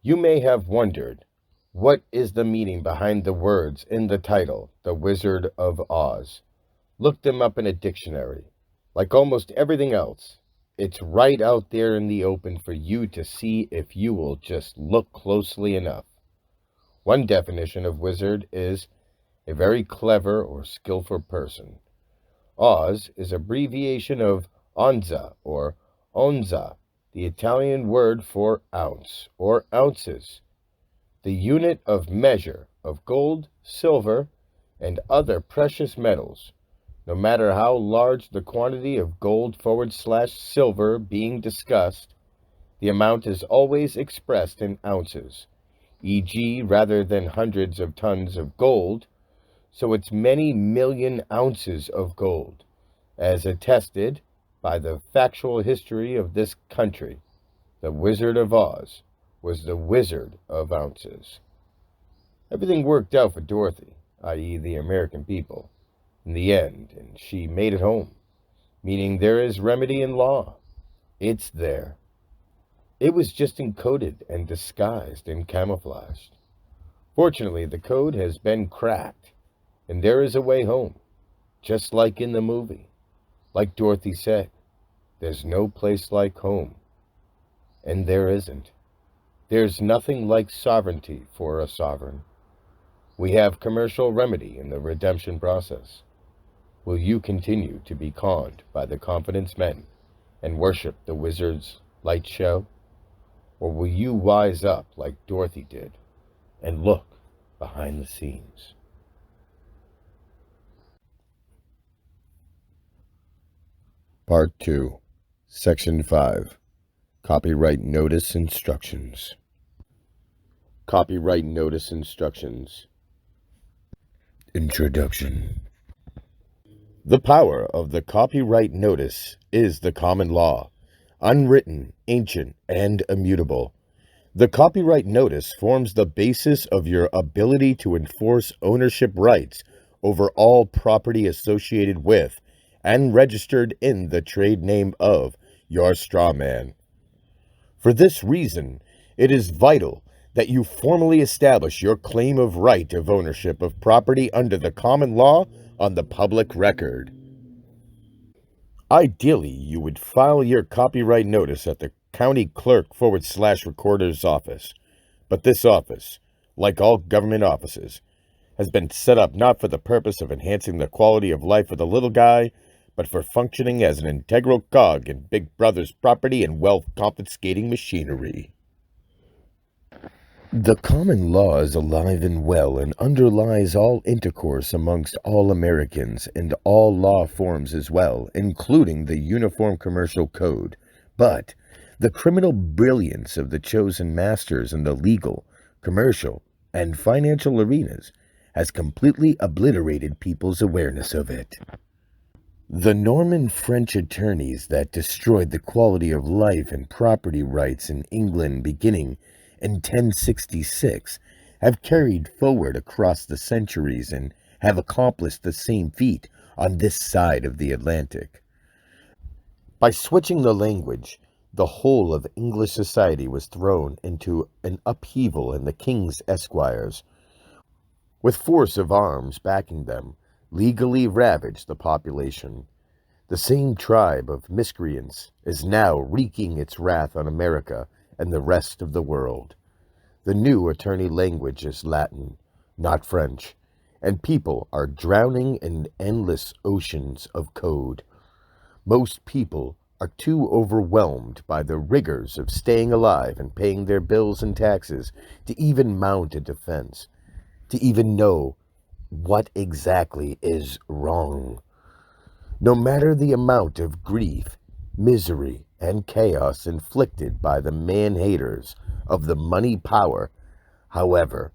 You may have wondered, what is the meaning behind the words in the title, The Wizard of Oz? Look them up in a dictionary. Like almost everything else, it's right out there in the open for you to see if you will just look closely enough. One definition of wizard is a very clever or skillful person. Oz is abbreviation of onza or onza, the Italian word for ounce or ounces, the unit of measure of gold, silver, and other precious metals. No matter how large the quantity of gold / silver being discussed, the amount is always expressed in ounces, e.g., rather than hundreds of tons of gold, so it's many million ounces of gold, as attested by the factual history of this country. The Wizard of Oz was the Wizard of Ounces. Everything worked out for Dorothy, i.e., the American people, in the end, and she made it home, meaning there is remedy in law. It's there. It was just encoded and disguised and camouflaged. Fortunately, the code has been cracked, and there is a way home, just like in the movie. Like Dorothy said, there's no place like home. And there isn't. There's nothing like sovereignty for a sovereign. We have commercial remedy in the redemption process. Will you continue to be conned by the confidence men and worship the wizard's light show? Or will you wise up like Dorothy did and look behind the scenes? Part 2, Section 5, Copyright Notice Instructions. Copyright Notice Instructions. Introduction. The power of the copyright notice is the common law, unwritten, ancient, and immutable. The copyright notice forms the basis of your ability to enforce ownership rights over all property associated with and registered in the trade name of your straw man. For this reason, it is vital that you formally establish your claim of right of ownership of property under the common law on the public record. Ideally, you would file your copyright notice at the county clerk/recorder's office. But this office, like all government offices, has been set up not for the purpose of enhancing the quality of life of the little guy, but for functioning as an integral cog in Big Brother's property and wealth confiscating machinery. The common law is alive and well and underlies all intercourse amongst all Americans and all law forms as well, including the Uniform Commercial Code. But the criminal brilliance of the chosen masters in the legal, commercial, and financial arenas has completely obliterated people's awareness of it. The Norman French attorneys that destroyed the quality of life and property rights in England beginning in 1066 have carried forward across the centuries and have accomplished the same feat on this side of the Atlantic. By switching the language, the whole of English society was thrown into an upheaval, and the king's esquires, with force of arms backing them, legally ravaged the population. The same tribe of miscreants is now wreaking its wrath on America and the rest of the world. The new attorney language is Latin, not French, and people are drowning in endless oceans of code. Most people are too overwhelmed by the rigors of staying alive and paying their bills and taxes to even mount a defense, to even know what exactly is wrong. No matter the amount of grief, misery, and chaos inflicted by the man-haters of the money power, however,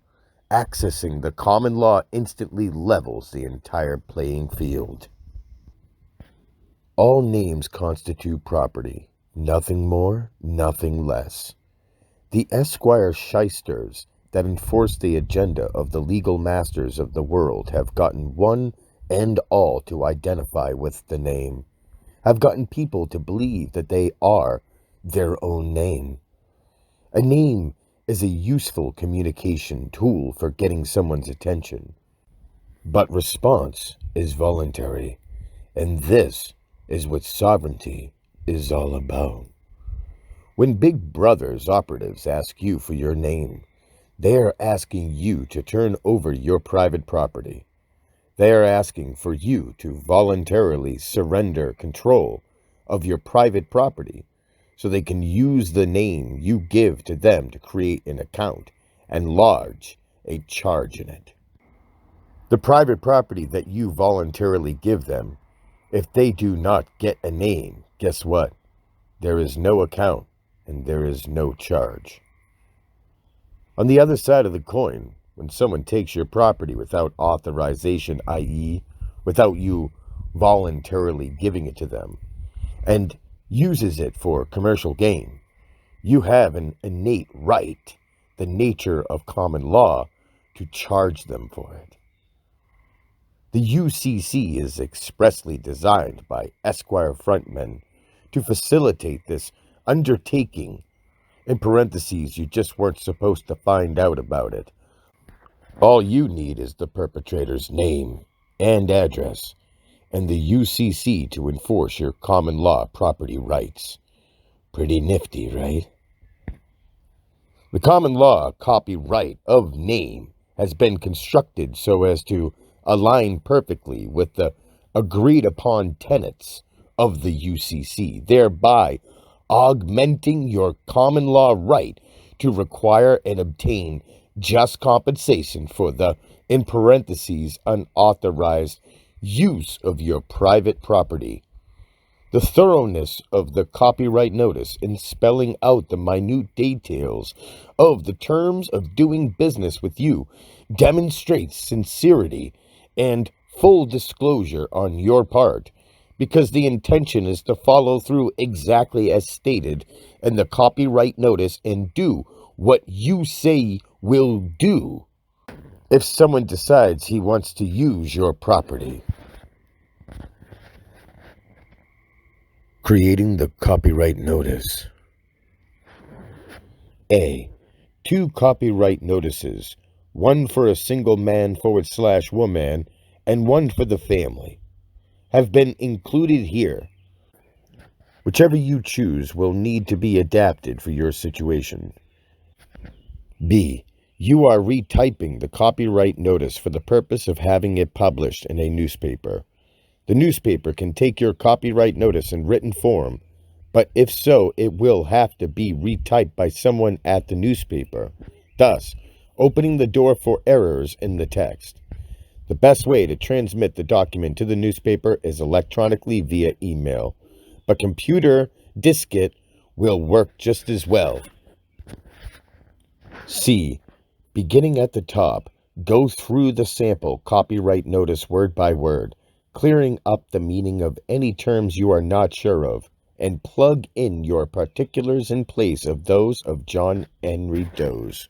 accessing the common law instantly levels the entire playing field. All names constitute property, nothing more, nothing less. The esquire shysters that enforce the agenda of the legal masters of the world have gotten one and all to identify with the name, have gotten people to believe that they are their own name. A name is a useful communication tool for getting someone's attention, but response is voluntary, and this is what sovereignty is all about. When Big Brother's operatives ask you for your name, they are asking you to turn over your private property. They are asking for you to voluntarily surrender control of your private property so they can use the name you give to them to create an account and lodge a charge in it. The private property that you voluntarily give them, if they do not get a name, guess what? There is no account and there is no charge. On the other side of the coin, when someone takes your property without authorization, i.e., without you voluntarily giving it to them, and uses it for commercial gain, you have an innate right, the nature of common law, to charge them for it. The UCC is expressly designed by Esquire frontmen to facilitate this undertaking. In parentheses, you just weren't supposed to find out about it. All you need is the perpetrator's name and address, and the UCC to enforce your common law property rights. Pretty nifty, right? The common law copyright of name has been constructed so as to align perfectly with the agreed upon tenets of the UCC, thereby augmenting your common law right to require and obtain just compensation for the, in parentheses, unauthorized use of your private property. The thoroughness of the copyright notice in spelling out the minute details of the terms of doing business with you demonstrates sincerity and full disclosure on your part, because the intention is to follow through exactly as stated in the copyright notice and do what you say will do if someone decides he wants to use your property. Creating the copyright notice. A. 2 copyright notices, one for a single man/woman and one for the family, have been included here. Whichever you choose will need to be adapted for your situation. B. You are retyping the copyright notice for the purpose of having it published in a newspaper. The newspaper can take your copyright notice in written form, but if so, it will have to be retyped by someone at the newspaper, thus opening the door for errors in the text. The best way to transmit the document to the newspaper is electronically via email, but computer diskette will work just as well. C. Beginning at the top, go through the sample copyright notice word by word, clearing up the meaning of any terms you are not sure of, and plug in your particulars in place of those of John Henry Doe's.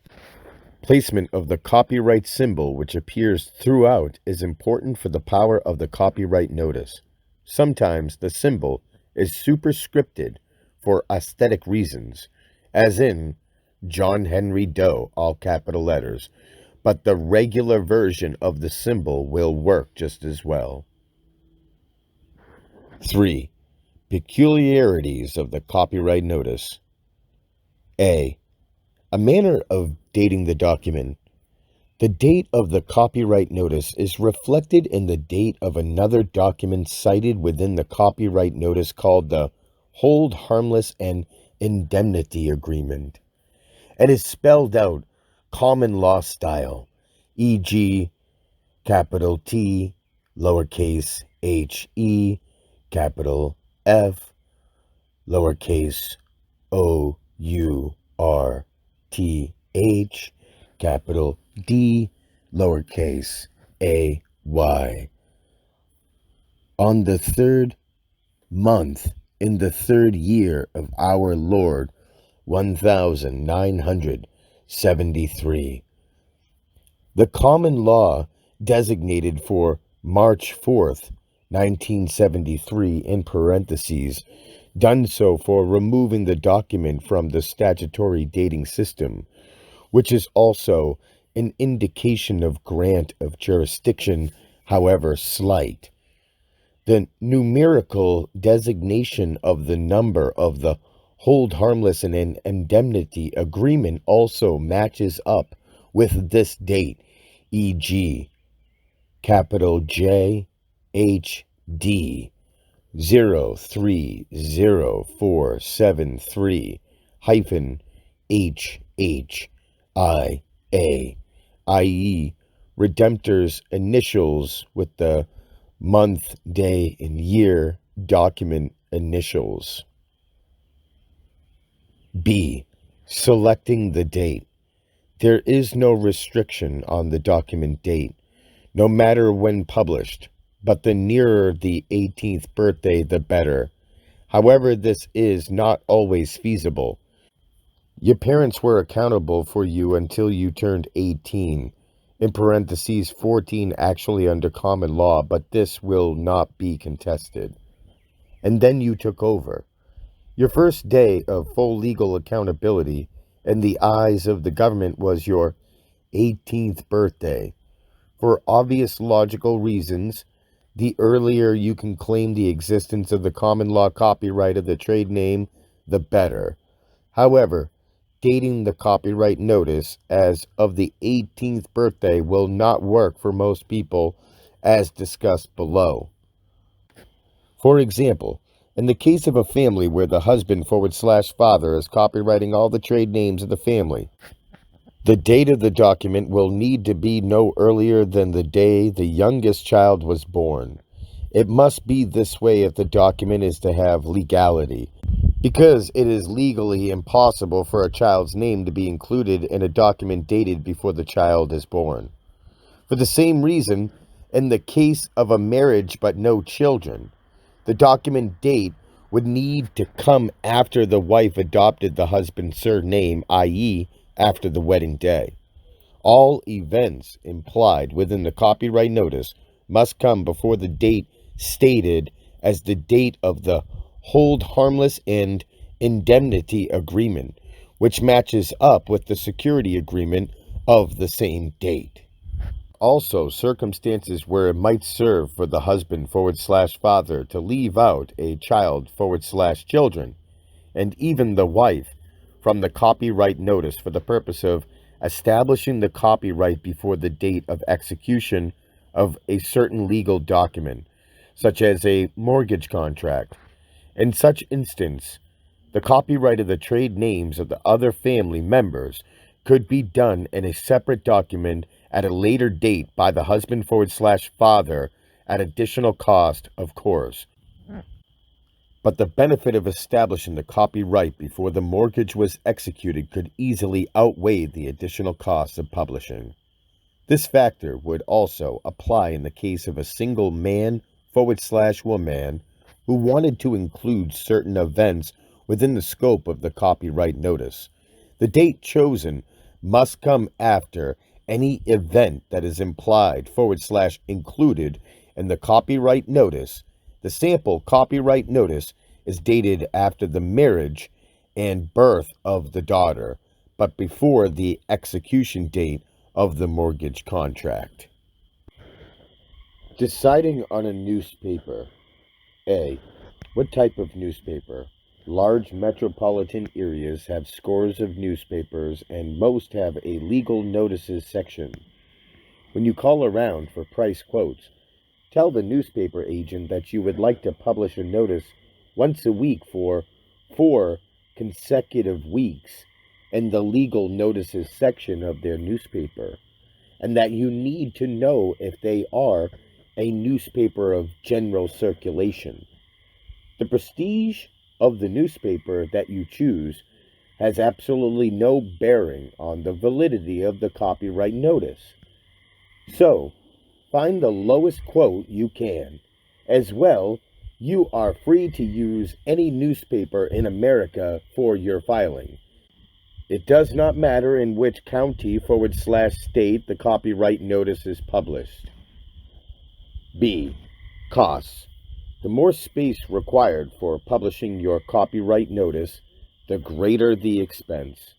Placement of the copyright symbol, which appears throughout, is important for the power of the copyright notice. Sometimes the symbol is superscripted for aesthetic reasons, as in John Henry Doe, all capital letters, but the regular version of the symbol will work just as well. 3. Peculiarities of the copyright notice. A. A manner of dating the document. The date of the copyright notice is reflected in the date of another document cited within the copyright notice called the Hold Harmless and Indemnity Agreement, and is spelled out common law style, e.g., capital T, lowercase h-e, capital F, lowercase o-u-r-t-h, capital D, lowercase a-y. On the 3rd month in the 3rd year of our Lord 1973. The common law designated for March 4th, 1973, in parentheses, done so for removing the document from the statutory dating system, which is also an indication of grant of jurisdiction, however slight. The numerical designation of the number of the Hold Harmless and Indemnity Agreement also matches up with this date, e.g., capital J H D 030473 hyphen HHIA, i.e., Redemptor's initials with the month, day, and year document initials. B. Selecting the date. There is no restriction on the document date, no matter when published, but the nearer the 18th birthday, the better. However, this is not always feasible. Your parents were accountable for you until you turned 18, in parentheses 14 actually under common law, but this will not be contested. And then you took over. Your first day of full legal accountability in the eyes of the government was your 18th birthday. For obvious logical reasons, the earlier you can claim the existence of the common law copyright of the trade name, the better. However, dating the copyright notice as of the 18th birthday will not work for most people, as discussed below. For example, in the case of a family where the husband/father is copywriting all the trade names of the family, the date of the document will need to be no earlier than the day the youngest child was born. It must be this way if the document is to have legality, because it is legally impossible for a child's name to be included in a document dated before the child is born. For the same reason, in the case of a marriage but no children, the document date would need to come after the wife adopted the husband's surname, i.e., after the wedding day. All events implied within the copyright notice must come before the date stated as the date of the hold harmless and indemnity agreement, which matches up with the security agreement of the same date. Also, circumstances where it might serve for the husband/father to leave out a child/children, and even the wife, from the copyright notice for the purpose of establishing the copyright before the date of execution of a certain legal document, such as a mortgage contract. In such instance, the copyright of the trade names of the other family members could be done in a separate document at a later date by the husband/father at additional cost, of course. But the benefit of establishing the copyright before the mortgage was executed could easily outweigh the additional costs of publishing. This factor would also apply in the case of a single man/woman who wanted to include certain events within the scope of the copyright notice. The date chosen must come after any event that is implied/included in the copyright notice. The sample copyright notice is dated after the marriage and birth of the daughter, but before the execution date of the mortgage contract. Deciding on a newspaper. A. What type of newspaper? Large metropolitan areas have scores of newspapers, and most have a legal notices section. When you call around for price quotes, tell the newspaper agent that you would like to publish a notice once a week for 4 consecutive weeks in the legal notices section of their newspaper, and that you need to know if they are a newspaper of general circulation. The prestige of the newspaper that you choose has absolutely no bearing on the validity of the copyright notice. So, find the lowest quote you can. As well, you are free to use any newspaper in America for your filing. It does not matter in which county/state the copyright notice is published. B. Costs. The more space required for publishing your copyright notice, the greater the expense.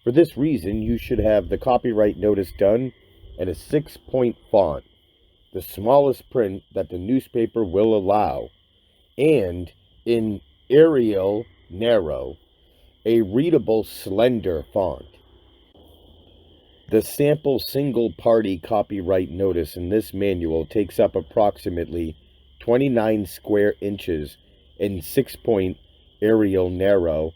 For this reason, you should have the copyright notice done in a 6-point font, the smallest print that the newspaper will allow, and in Arial narrow, a readable slender font. The sample single-party copyright notice in this manual takes up approximately 29 square inches in 6-point Arial narrow.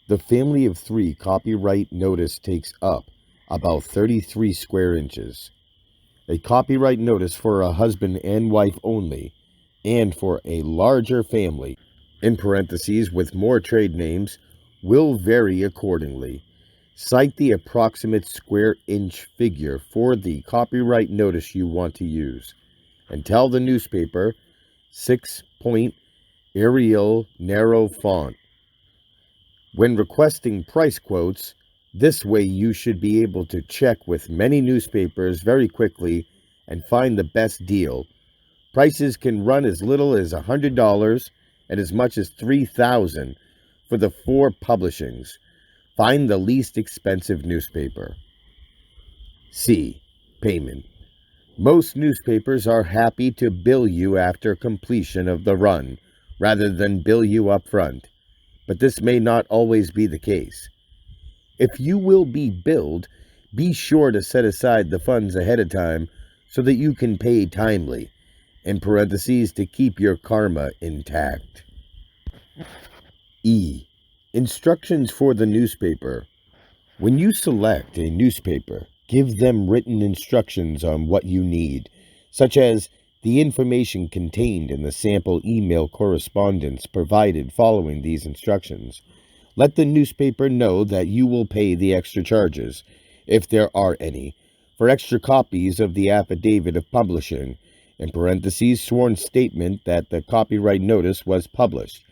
The family of 3 copyright notice takes up about 33 square inches. A copyright notice for a husband and wife only, and for a larger family, in parentheses with more trade names, will vary accordingly. Cite the approximate square inch figure for the copyright notice you want to use, and tell the newspaper 6-point Arial narrow font. When requesting price quotes, this way you should be able to check with many newspapers very quickly and find the best deal. Prices can run as little as $100 and as much as $3,000 for the 4 publishings. Find the least expensive newspaper. C. Payment. Most newspapers are happy to bill you after completion of the run, rather than bill you up front, but this may not always be the case. If you will be billed, be sure to set aside the funds ahead of time so that you can pay timely, in parentheses, to keep your karma intact. E. Instructions for the newspaper. When you select a newspaper, give them written instructions on what you need, such as the information contained in the sample email correspondence provided following these instructions. Let the newspaper know that you will pay the extra charges, if there are any, for extra copies of the affidavit of publishing, in parentheses, sworn statement that the copyright notice was published.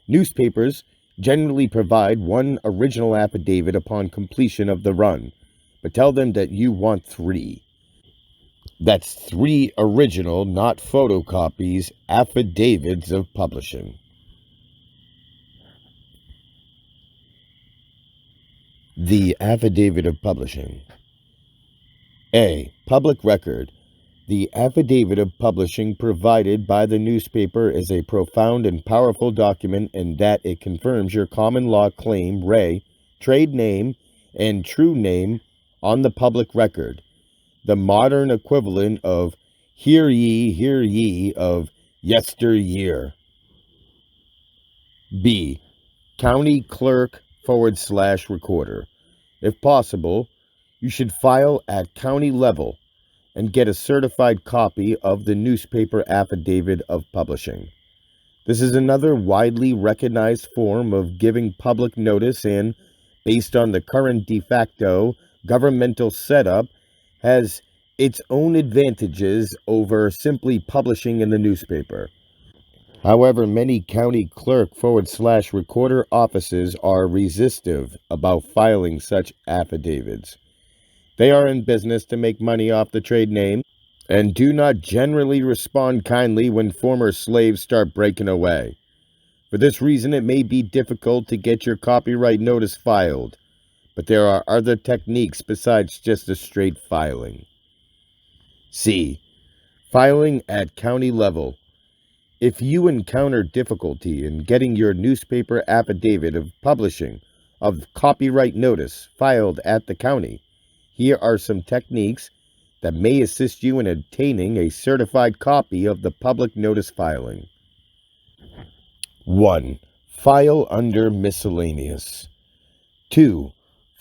Newspapers generally provide 1 original affidavit upon completion of the run, but tell them that you want 3. That's 3 original, not photocopies, affidavits of publishing. The affidavit of publishing. A. Public record. The affidavit of publishing provided by the newspaper is a profound and powerful document in that it confirms your common law claim, trade name, and true name on the public record, the modern equivalent of hear ye of yesteryear. B. County clerk / recorder. If possible, you should file at county level and get a certified copy of the newspaper affidavit of publishing. This is another widely recognized form of giving public notice and, based on the current de facto governmental setup, has its own advantages over simply publishing in the newspaper. However, many county clerk / recorder offices are resistive about filing such affidavits. They are in business to make money off the trade name and do not generally respond kindly when former slaves start breaking away. For this reason, it may be difficult to get your copyright notice filed, but there are other techniques besides just a straight filing. C. Filing at county level. If you encounter difficulty in getting your newspaper affidavit of publishing of copyright notice filed at the county, here are some techniques that may assist you in obtaining a certified copy of the public notice filing. 1. File under miscellaneous. 2.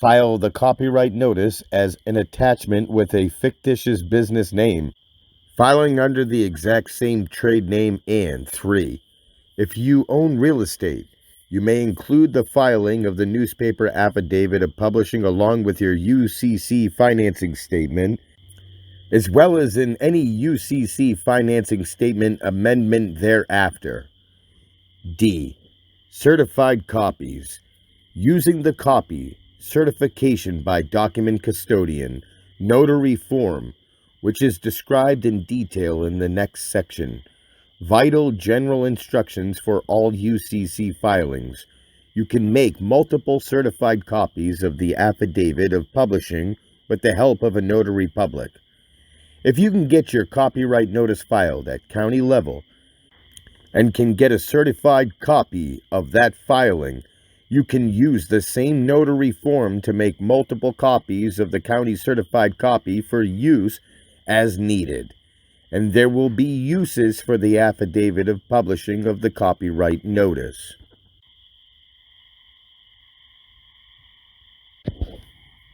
File the copyright notice as an attachment with a fictitious business name, filing under the exact same trade name. And 3. If you own real estate, you may include the filing of the newspaper affidavit of publishing along with your UCC financing statement, as well as in any UCC financing statement amendment thereafter. D. Certified copies. Using the copy certification by document custodian, notary form, which is described in detail in the next section. Vital general instructions for all UCC filings. You can make multiple certified copies of the affidavit of publishing with the help of a notary public. If you can get your copyright notice filed at county level and can get a certified copy of that filing, you can use the same notary form to make multiple copies of the county certified copy for use as needed. And there will be uses for the affidavit of publishing of the copyright notice.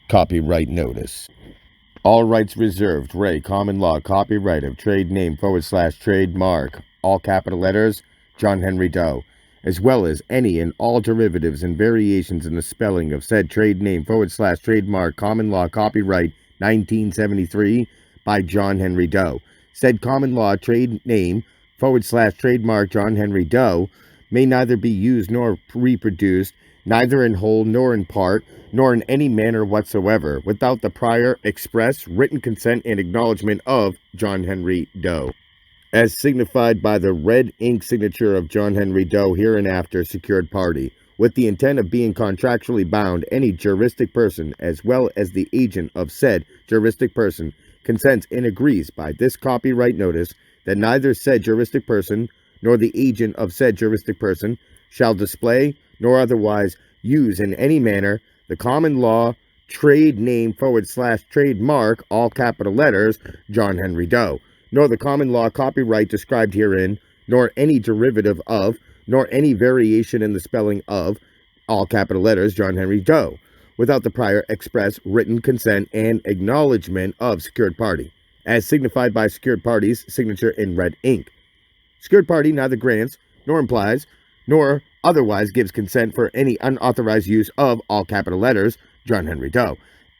Copyright notice. All rights reserved. Ray, common law, copyright of trade name / trademark, all capital letters, John Henry Doe. as well as any and all derivatives and variations in the spelling of said trade name / trademark common law copyright 1973 by John Henry Doe. Said common law trade name / trademark John Henry Doe may neither be used nor reproduced, neither in whole nor in part, nor in any manner whatsoever, without the prior express written consent and acknowledgement of John Henry Doe, as signified by the red ink signature of John Henry Doe, hereinafter secured party, with the intent of being contractually bound, any juristic person, as well as the agent of said juristic person, consents and agrees by this copyright notice that neither said juristic person nor the agent of said juristic person shall display nor otherwise use in any manner the common law trade name / trademark, all capital letters, John Henry Doe, nor the common law copyright described herein, nor any derivative of, nor any variation in the spelling of, all capital letters, John Henry Doe, without the prior express written consent and acknowledgement of secured party, as signified by secured party's signature in red ink. Secured party neither grants, nor implies, nor otherwise gives consent for any unauthorized use of all capital letters, John Henry Doe,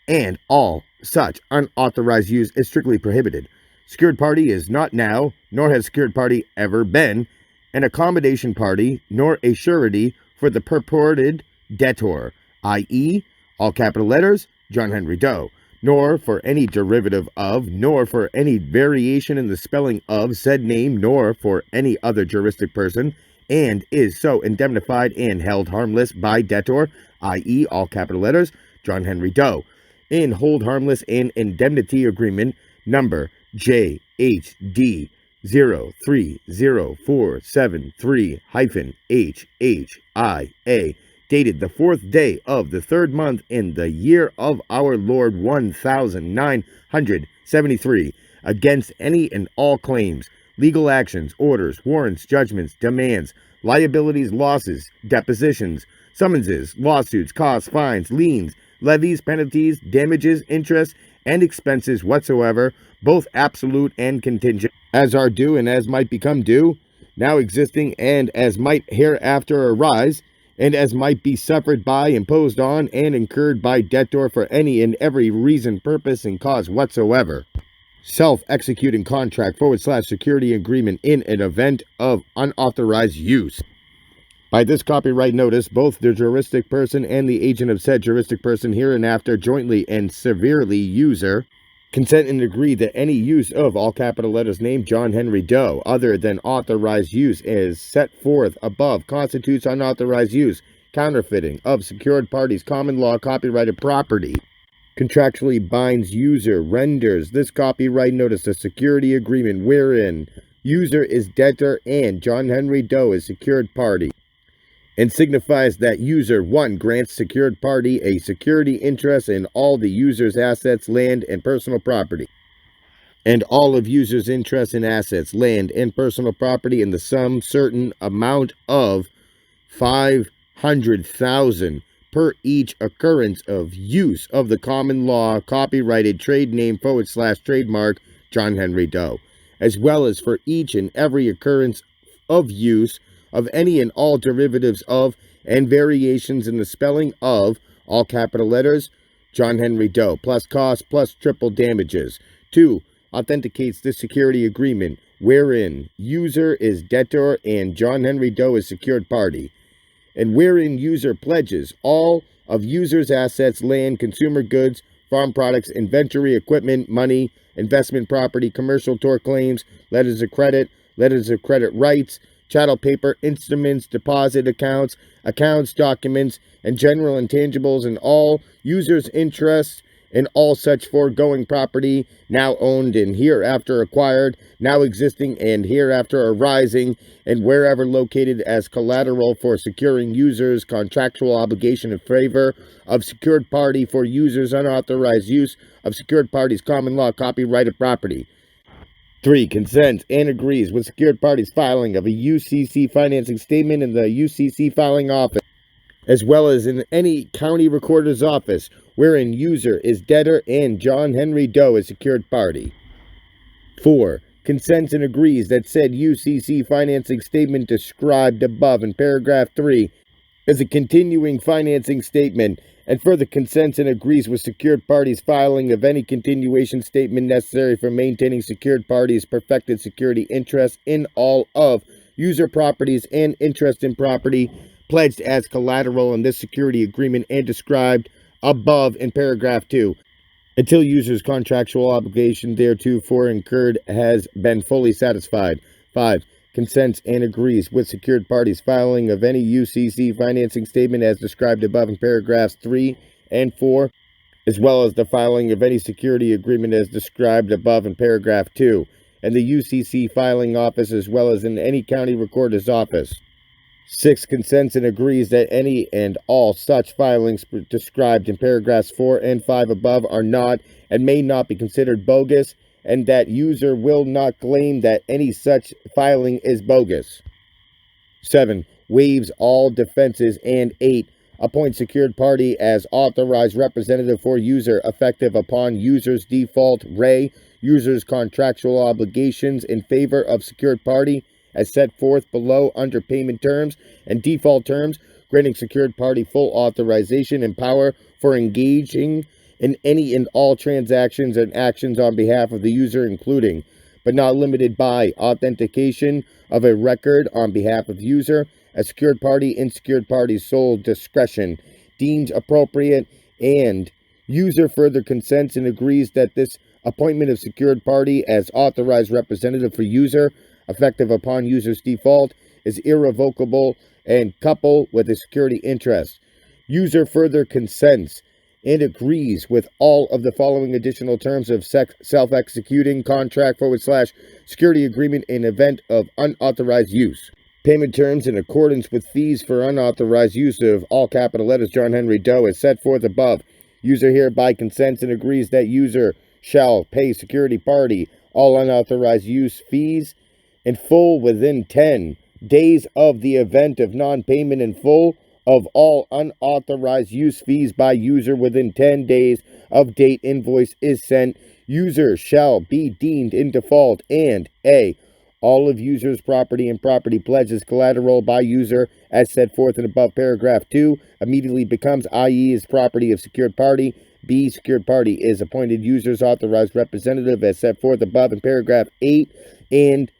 and all such unauthorized use is strictly prohibited. Secured party is not now, nor has secured party ever been, an accommodation party, nor a surety for the purported debtor, i.e., all capital letters, John Henry Doe, nor for any derivative of, nor for any variation in the spelling of said name, nor for any other juristic person, and is so indemnified and held harmless by debtor, i.e., all capital letters, John Henry Doe, in hold harmless and indemnity agreement number JHD 030473-HHIA, dated the 4th day of the 3rd month in the year of our Lord 1973, against any and all claims, legal actions, orders, warrants, judgments, demands, liabilities, losses, depositions, summonses, lawsuits, costs, fines, liens, levies, penalties, damages, interest, and expenses whatsoever, both absolute and contingent, as are due and as might become due, now existing and as might hereafter arise, and as might be suffered by, imposed on, and incurred by debtor for any and every reason, purpose, and cause whatsoever. Self-executing contract / security agreement in an event of unauthorized use. By this copyright notice, both the juristic person and the agent of said juristic person hereinafter jointly and severally user consent and agree that any use of all capital letters named John Henry Doe, other than authorized use as set forth above, constitutes unauthorized use, counterfeiting of secured parties' common law copyrighted property, contractually binds user, renders this copyright notice a security agreement wherein user is debtor and John Henry Doe is secured party, and signifies that user 1 grants secured party a security interest in all the user's assets, land, and personal property, and all of user's interests in assets, land, and personal property in the sum certain amount of 500,000 per each occurrence of use of the common law copyrighted trade name / trademark John Henry Doe, as well as for each and every occurrence of use of any and all derivatives of and variations in the spelling of all capital letters John Henry Doe, plus cost plus triple damages. 2. Authenticates this security agreement wherein user is debtor and John Henry Doe is secured party, and wherein user pledges all of user's assets, land, consumer goods, farm products, inventory, equipment, money, investment property, commercial tort claims, letters of credit rights, chattel paper, instruments, deposit accounts, documents, and general intangibles, and all users' interests in all such foregoing property now owned and hereafter acquired, now existing and hereafter arising, and wherever located as collateral for securing users' contractual obligation in favor of secured party for users' unauthorized use of secured party's common law copyrighted property. 3. Consents and agrees with secured parties' filing of a UCC financing statement in the UCC filing office, as well as in any county recorder's office, wherein user is debtor and John Henry Doe is secured party. 4. consents and agrees that said UCC financing statement described above in paragraph 3 is a continuing financing statement and further consents and agrees with secured parties filing of any continuation statement necessary for maintaining secured parties' perfected security interest in all of user properties and interest in property pledged as collateral in this security agreement and described above in paragraph 2 until user's contractual obligation thereto incurred has been fully satisfied. 5. Consents and agrees with secured parties filing of any UCC financing statement as described above in paragraphs 3 and 4, as well as the filing of any security agreement as described above in paragraph 2, and the UCC filing office as well as in any county recorder's office. 6. Consents and agrees that any and all such filings described in paragraphs 4 and 5 above are not and may not be considered bogus, and that user will not claim that any such filing is bogus. 7. Waives all defenses. And 8. Appoints secured party as authorized representative for user effective upon user's default user's contractual obligations in favor of secured party as set forth below under payment terms and default terms, granting secured party full authorization and power for engaging in any and all transactions and actions on behalf of the user, including, but not limited by, authentication of a record on behalf of user, a secured party in secured party's sole discretion deems appropriate, and user further consents and agrees that this appointment of secured party as authorized representative for user effective upon user's default is irrevocable and coupled with a security interest. User further consents and agrees with all of the following additional terms of self-executing contract / security agreement in event of unauthorized use. Payment terms in accordance with fees for unauthorized use of all capital letters John Henry Doe as set forth above. User hereby consents and agrees that user shall pay security party all unauthorized use fees in full within 10 days of the event of non-payment in full of all unauthorized use fees by user within 10 days of date invoice is sent. User shall be deemed in default, and A, all of user's property and property pledges collateral by user as set forth in above paragraph 2 immediately becomes, i.e. is property of secured party. B, secured party is appointed user's authorized representative as set forth above in paragraph 8, and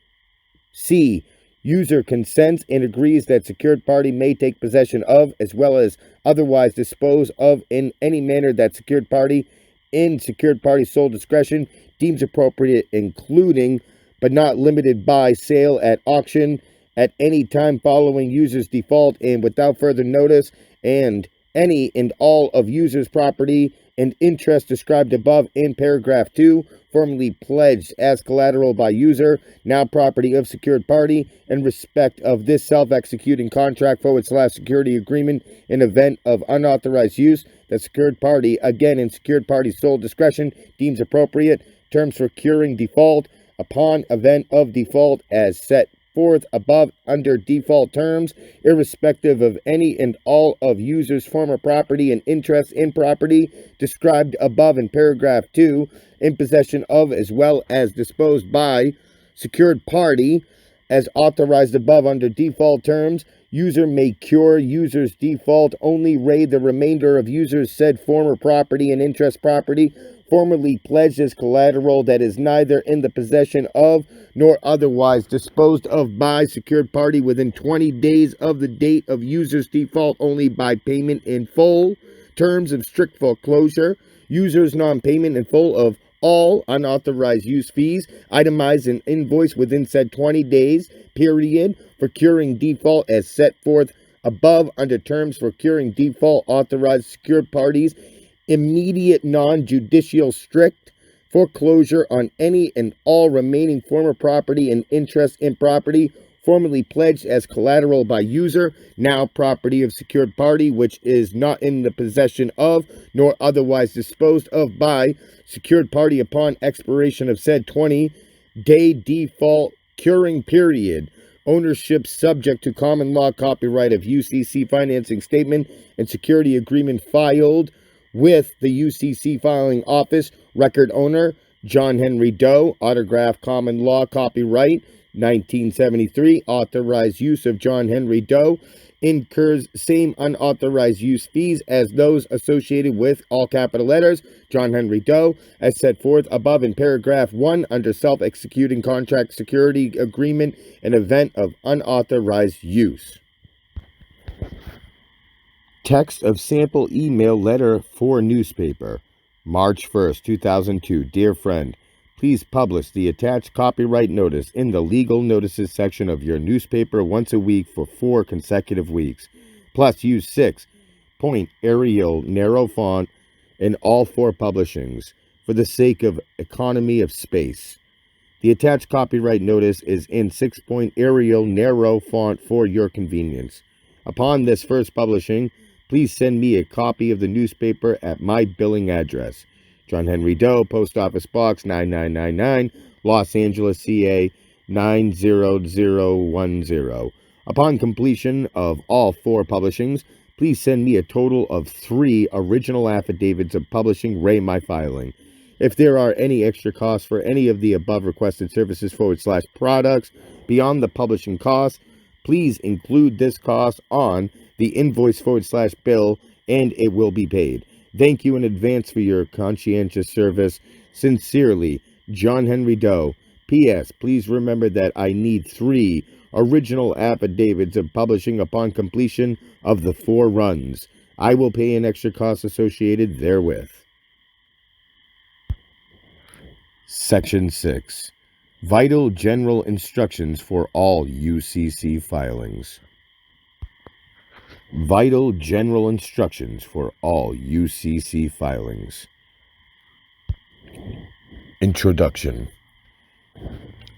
C, user consents and agrees that secured party may take possession of, as well as otherwise dispose of in any manner that secured party, in secured party's sole discretion, deems appropriate, including but not limited by sale at auction at any time following user's default and without further notice, and any and all of user's property and interest described above in paragraph 2, formerly pledged as collateral by user, now property of secured party, in respect of this self-executing contract / security agreement in event of unauthorized use, that secured party, again in secured party's sole discretion, deems appropriate, terms for curing default, upon event of default as set forth above under default terms, irrespective of any and all of user's former property and interest in property described above in paragraph 2, in possession of as well as disposed by secured party as authorized above under default terms. User may cure user's default, only raid the remainder of user's said former property and interest property formerly pledged as collateral that is neither in the possession of nor otherwise disposed of by secured party within 20 days of the date of user's default, only by payment in full. Terms of strict foreclosure. User's non-payment in full of all unauthorized use fees, itemize an invoice within said 20 days period for curing default as set forth above under terms for curing default authorized secured parties, immediate non-judicial strict foreclosure on any and all remaining former property and interest in property formerly pledged as collateral by user, now property of secured party, which is not in the possession of nor otherwise disposed of by secured party upon expiration of said 20-day default curing period. Ownership subject to common law copyright of UCC financing statement and security agreement filed with the UCC filing office, record owner, John Henry Doe, autograph common law, copyright 1973, authorized use of John Henry Doe incurs same unauthorized use fees as those associated with, all capital letters, John Henry Doe, as set forth above in paragraph 1 under self-executing contract security agreement, an event of unauthorized use. Text of sample email letter for newspaper. March 1st, 2002. Dear friend, please publish the attached copyright notice in the legal notices section of your newspaper once a week for 4 consecutive weeks. Plus, use 6-point Arial narrow font in all 4 publishings for the sake of economy of space. The attached copyright notice is in 6-point Arial narrow font for your convenience. Upon this first publishing, please send me a copy of the newspaper at my billing address. John Henry Doe, Post Office Box 9999, Los Angeles, CA 90010. Upon completion of all 4 publishings, please send me a total of 3 original affidavits of publishing my filing. If there are any extra costs for any of the above requested services / products beyond the publishing costs, please include this cost on the invoice / bill, and it will be paid. Thank you in advance for your conscientious service. Sincerely, John Henry Doe. P.S. Please remember that I need 3 original affidavits of publishing upon completion of the 4 runs. I will pay an extra cost associated therewith. Section 6. Vital General Instructions for all UCC filings. Vital General Instructions for all UCC filings. Introduction.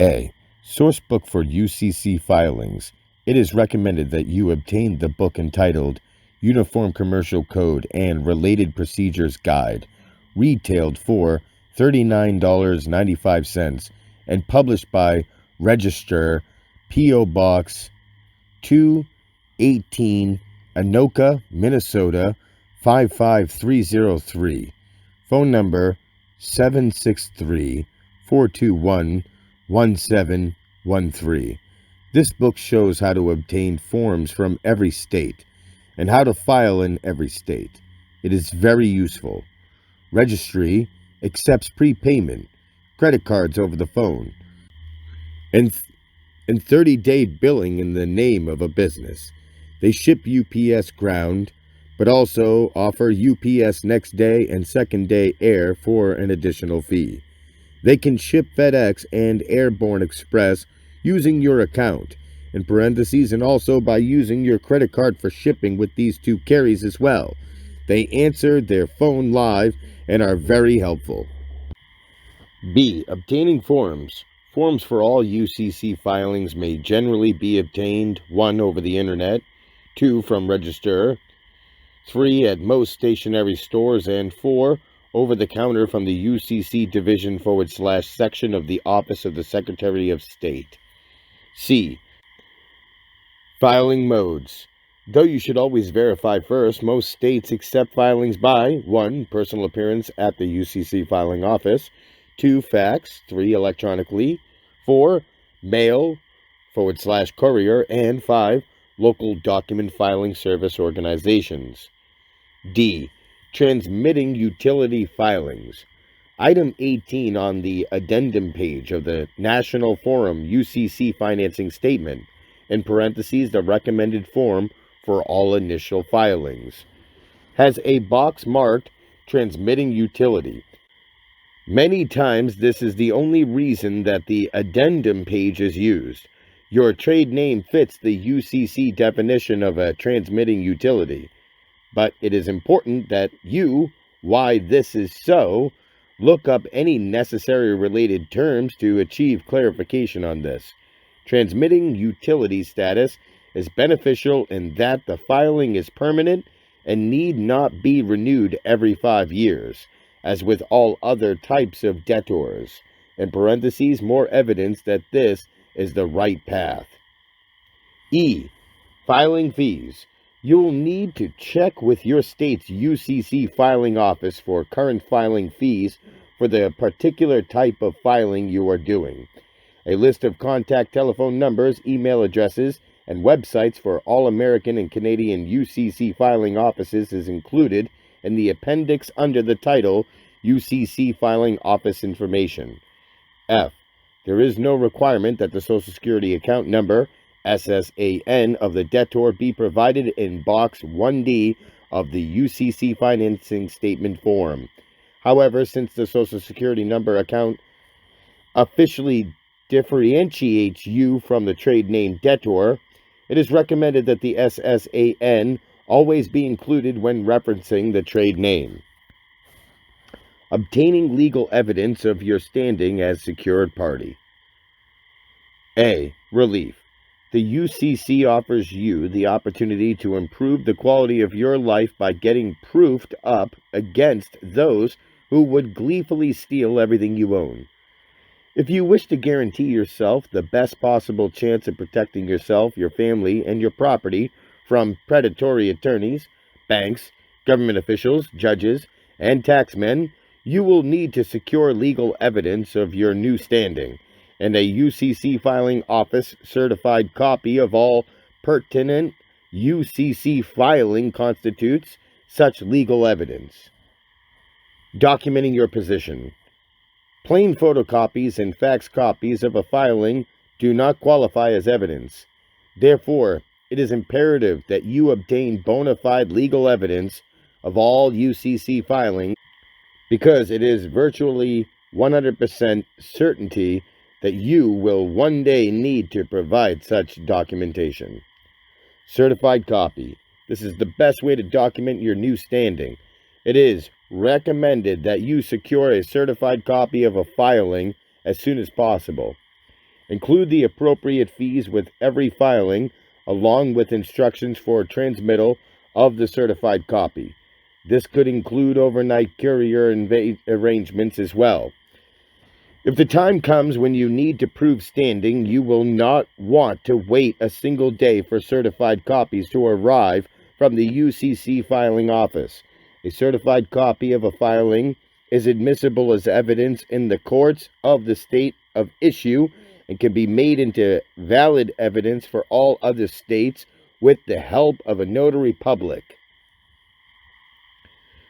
A. Sourcebook for UCC filings. It is recommended that you obtain the book entitled Uniform Commercial Code and Related Procedures Guide, retailed for $39.95 and published by Register P.O. Box 218, Anoka, Minnesota 55303. Phone number 763-421-1713. This book shows how to obtain forms from every state and how to file in every state. It is very useful. Registry accepts prepayment, credit cards over the phone, and 30-day billing in the name of a business. They ship UPS ground, but also offer UPS next day and second day air for an additional fee. They can ship FedEx and Airborne Express using your account, in parentheses, and also by using your credit card for shipping with these 2 carriers as well. They answer their phone live and are very helpful. B. Obtaining forms. Forms for all UCC filings may generally be obtained 1. Over the internet, 2. from Register, 3. at most stationery stores, and 4. over the counter from the UCC Division / section of the Office of the Secretary of State. C. Filing modes. Though you should always verify first, most states accept filings by 1. personal appearance at the UCC filing office, 2. fax, 3. electronically, 4. mail / courier, and 5. local document filing service organizations. D. Transmitting utility filings. Item 18 on the addendum page of the National Forum UCC Financing Statement, in parentheses, the recommended form for all initial filings, has a box marked Transmitting Utility. Many times this is the only reason that the addendum page is used. Your trade name fits the UCC definition of a transmitting utility, but it is important that you, why this is so, look up any necessary related terms to achieve clarification on this. Transmitting utility status is beneficial in that the filing is permanent and need not be renewed every 5 years, as with all other types of debtors. In parentheses, more evidence that this is the right path. E. Filing fees. You'll need to check with your state's UCC filing office for current filing fees for the particular type of filing you are doing. A list of contact telephone numbers, email addresses, and websites for all American and Canadian UCC filing offices is included in the appendix under the title UCC Filing Office Information. F. There is no requirement that the Social Security account number, SSAN, of the debtor be provided in Box 1D of the UCC Financing Statement form. However, since the Social Security number account officially differentiates you from the trade name debtor, it is recommended that the SSAN always be included when referencing the trade name. Obtaining legal evidence of your standing as secured party. A. Relief. The UCC offers you the opportunity to improve the quality of your life by getting proofed up against those who would gleefully steal everything you own. If you wish to guarantee yourself the best possible chance of protecting yourself, your family, and your property from predatory attorneys, banks, government officials, judges, and taxmen, you will need to secure legal evidence of your new standing, and a UCC filing office certified copy of all pertinent UCC filing constitutes such legal evidence. Documenting your position. Plain photocopies and fax copies of a filing do not qualify as evidence. Therefore, it is imperative that you obtain bona fide legal evidence of all UCC filings, because it is virtually 100% certainty that you will one day need to provide such documentation. Certified copy. This is the best way to document your new standing. It is recommended that you secure a certified copy of a filing as soon as possible. Include the appropriate fees with every filing, along with instructions for transmittal of the certified copy. This could include overnight courier arrangements as well. If the time comes when you need to prove standing, you will not want to wait a single day for certified copies to arrive from the UCC filing office. A certified copy of a filing is admissible as evidence in the courts of the state of issue and can be made into valid evidence for all other states with the help of a notary public.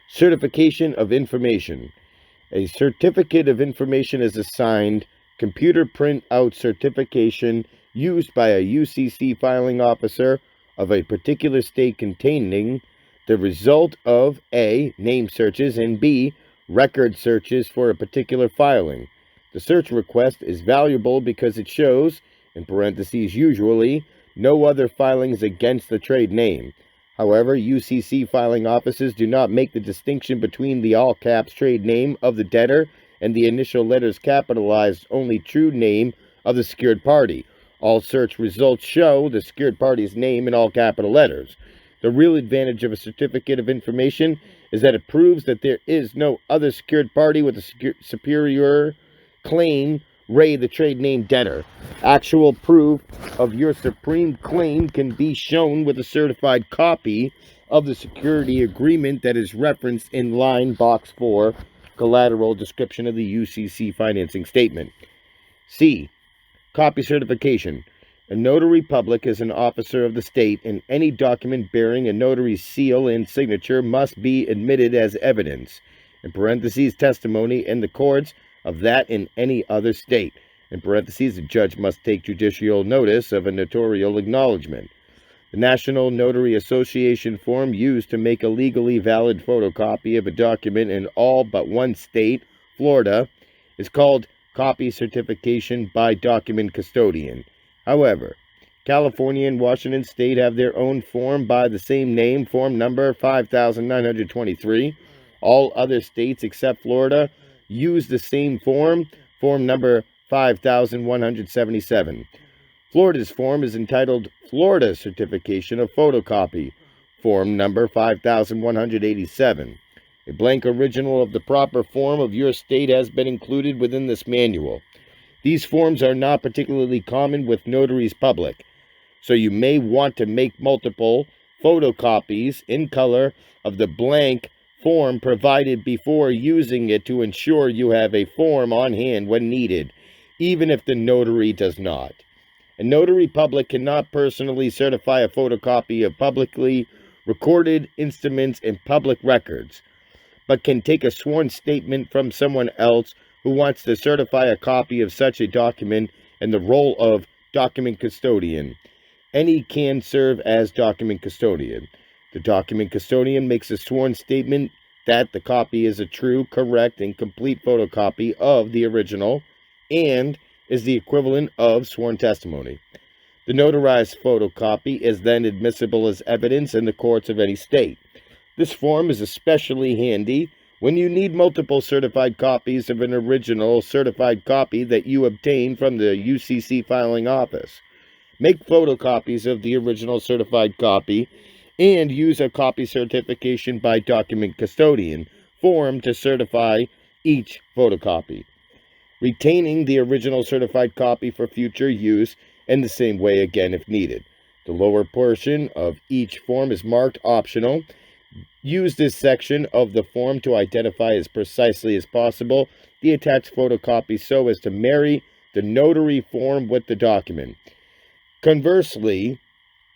Certification of information. A certificate of information is a signed, computer print-out certification used by a UCC filing officer of a particular state containing the result of A. Name searches, and B. Record searches for a particular filing. The search request is valuable because it shows, in parentheses usually, no other filings against the trade name. However, UCC filing offices do not make the distinction between the all-caps trade name of the debtor and the initial letters capitalized only true name of the secured party. All search results show the secured party's name in all capital letters. The real advantage of a certificate of information is that it proves that there is no other secured party with a superior claim, the trade name debtor. Actual proof of your supreme claim can be shown with a certified copy of the security agreement that is referenced in line box 4, collateral description of the UCC financing statement. C. Copy certification. A notary public is an officer of the state, and any document bearing a notary's seal and signature must be admitted as evidence, in parentheses testimony in the courts of that in any other state. In parentheses, the judge must take judicial notice of a notarial acknowledgement. The National Notary Association form used to make a legally valid photocopy of a document in all but one state, Florida, is called copy certification by document custodian. However, California and Washington State have their own form by the same name, form number 5923. All other states except Florida use the same form, form number 5177. Florida's form is entitled Florida Certification of Photocopy, form number 5187. A blank original of the proper form of your state has been included within this manual. These forms are not particularly common with notaries public, so you may want to make multiple photocopies in color of the blank form provided before using it to ensure you have a form on hand when needed, even if the notary does not. A notary public cannot personally certify a photocopy of publicly recorded instruments and public records, but can take a sworn statement from someone else who wants to certify a copy of such a document in the role of document custodian. Any can serve as document custodian. The document custodian makes a sworn statement that the copy is a true, correct, and complete photocopy of the original and is the equivalent of sworn testimony. The notarized photocopy is then admissible as evidence in the courts of any state. This form is especially handy when you need multiple certified copies of an original certified copy that you obtain from the UCC filing office. Make photocopies of the original certified copy and use a copy certification by document custodian form to certify each photocopy, retaining the original certified copy for future use in the same way again if needed. The lower portion of each form is marked optional. Use this section of the form to identify as precisely as possible the attached photocopy so as to marry the notary form with the document. Conversely,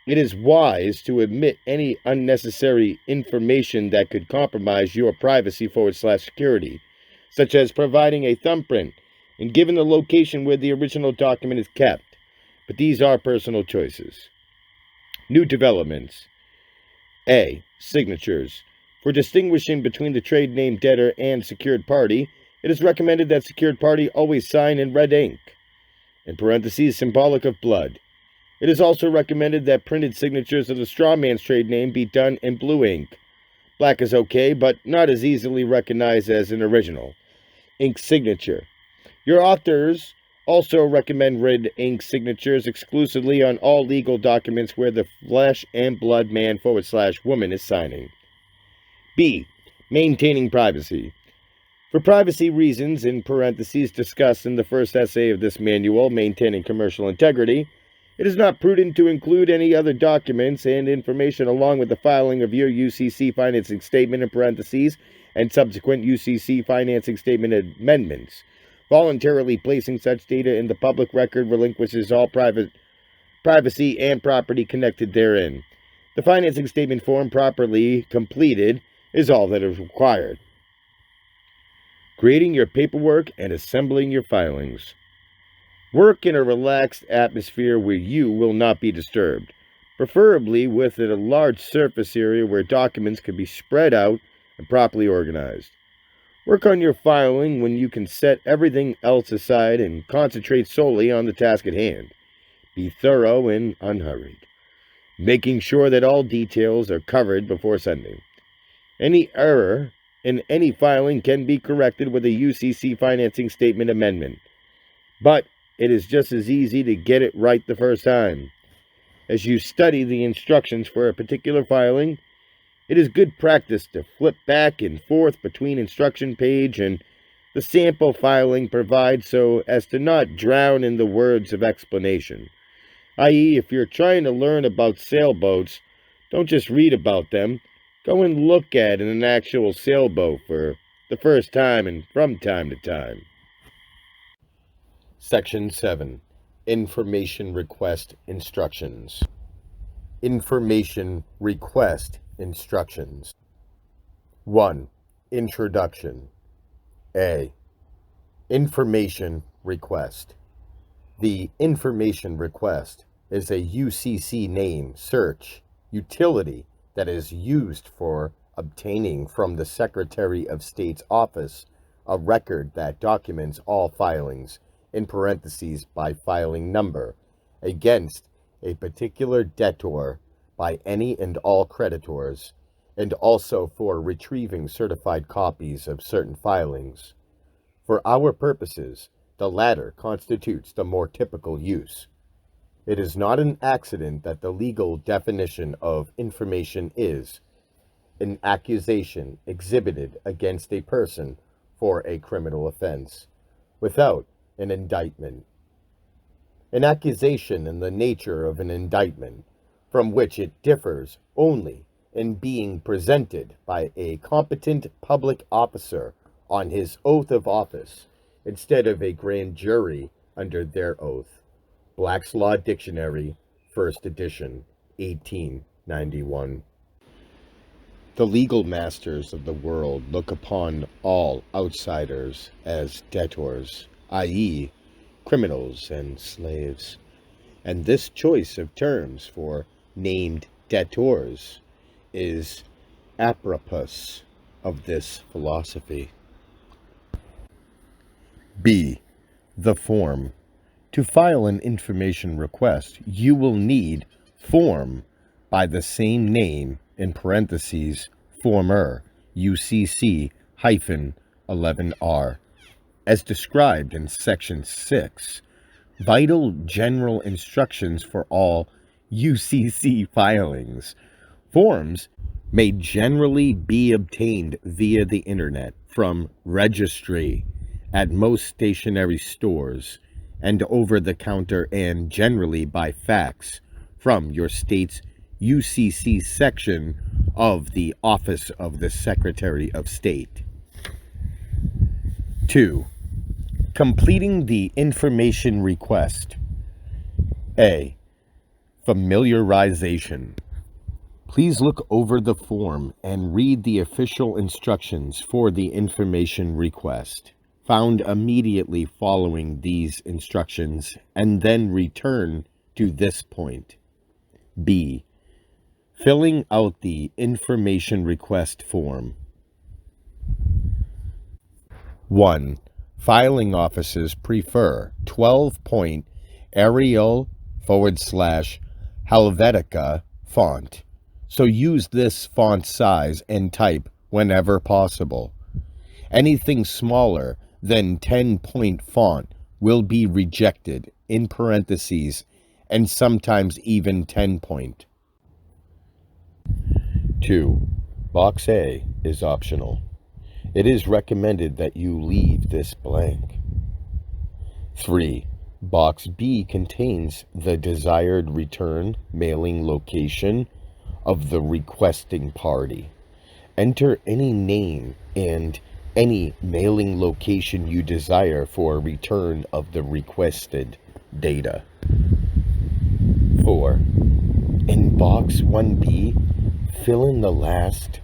it is wise to omit any unnecessary information that could compromise your privacy/security, such as providing a thumbprint and given the location where the original document is kept. But these are personal choices. New developments. A. Signatures. For distinguishing between the trade name debtor and secured party, it is recommended that secured party always sign in red ink, in parentheses, symbolic of blood. It is also recommended that printed signatures of the strawman's trade name be done in blue ink. Black is okay, but not as easily recognized as an original. Ink signature. Your authors also recommend red ink signatures exclusively on all legal documents where the flesh and blood man/woman is signing. B. Maintaining privacy. For privacy reasons, in parentheses discussed in the first essay of this manual, Maintaining Commercial Integrity, it is not prudent to include any other documents and information along with the filing of your UCC financing statement in parentheses and subsequent UCC financing statement amendments. Voluntarily placing such data in the public record relinquishes all privacy and property connected therein. The financing statement form properly completed is all that is required. Creating your paperwork and assembling your filings. Work in a relaxed atmosphere where you will not be disturbed, preferably with a large surface area where documents can be spread out and properly organized. Work on your filing when you can set everything else aside and concentrate solely on the task at hand. Be thorough and unhurried, making sure that all details are covered before sending. Any error in any filing can be corrected with a UCC financing statement amendment, but it is just as easy to get it right the first time. As you study the instructions for a particular filing, it is good practice to flip back and forth between instruction page and the sample filing provides so as to not drown in the words of explanation. I.e., if you're trying to learn about sailboats, don't just read about them. Go and look at an actual sailboat for the first time and from time to time. Section 7. Information Request Instructions. Information Request Instructions. 1. Introduction. A. Information Request. The information request is a UCC name search utility that is used for obtaining from the Secretary of State's office a record that documents all filings, in parentheses by filing number, against a particular debtor by any and all creditors, and also for retrieving certified copies of certain filings. For our purposes, the latter constitutes the more typical use. It is not an accident that the legal definition of information is an accusation exhibited against a person for a criminal offense, without an indictment. An accusation in the nature of an indictment, from which it differs only and being presented by a competent public officer on his oath of office instead of a grand jury under their oath. Black's Law Dictionary, first edition, 1891. The legal masters of the world look upon all outsiders as debtors, i.e., criminals and slaves, and this choice of terms for named debtors is apropos of this philosophy. B. The form. To file an information request, you will need form by the same name in parentheses former UCC hyphen 11R as described in section 6. Vital general instructions for all UCC filings. Forms may generally be obtained via the internet from registry at most stationery stores and over the counter, and generally by fax from your state's UCC section of the Office of the Secretary of State. 2. Completing the information request. A. Familiarization. Please look over the form and read the official instructions for the information request, found immediately following these instructions, and then return to this point. B. Filling out the information request form. 1. Filing offices prefer 12-point Arial / Helvetica font, so use this font size and type whenever possible. Anything smaller than 10-point font will be rejected in parentheses and sometimes even 10-point. 2. Box A is optional. It is recommended that you leave this blank. 3. Box B contains the desired return mailing location of the requesting party. Enter any name and any mailing location you desire for return of the requested data. 4. In box 1B, fill in the last,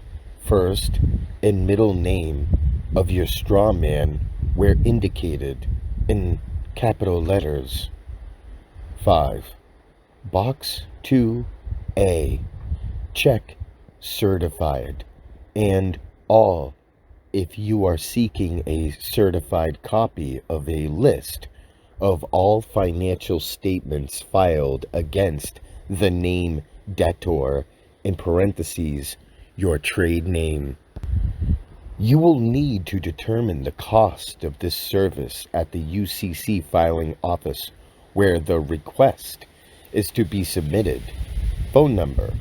first, and middle name of your straw man where indicated in capital letters. 5. Box 2A. Check certified and all if you are seeking a certified copy of a list of all financial statements filed against the name debtor, in parentheses, your trade name. You will need to determine the cost of this service at the UCC filing office where the request is to be submitted. Phone number,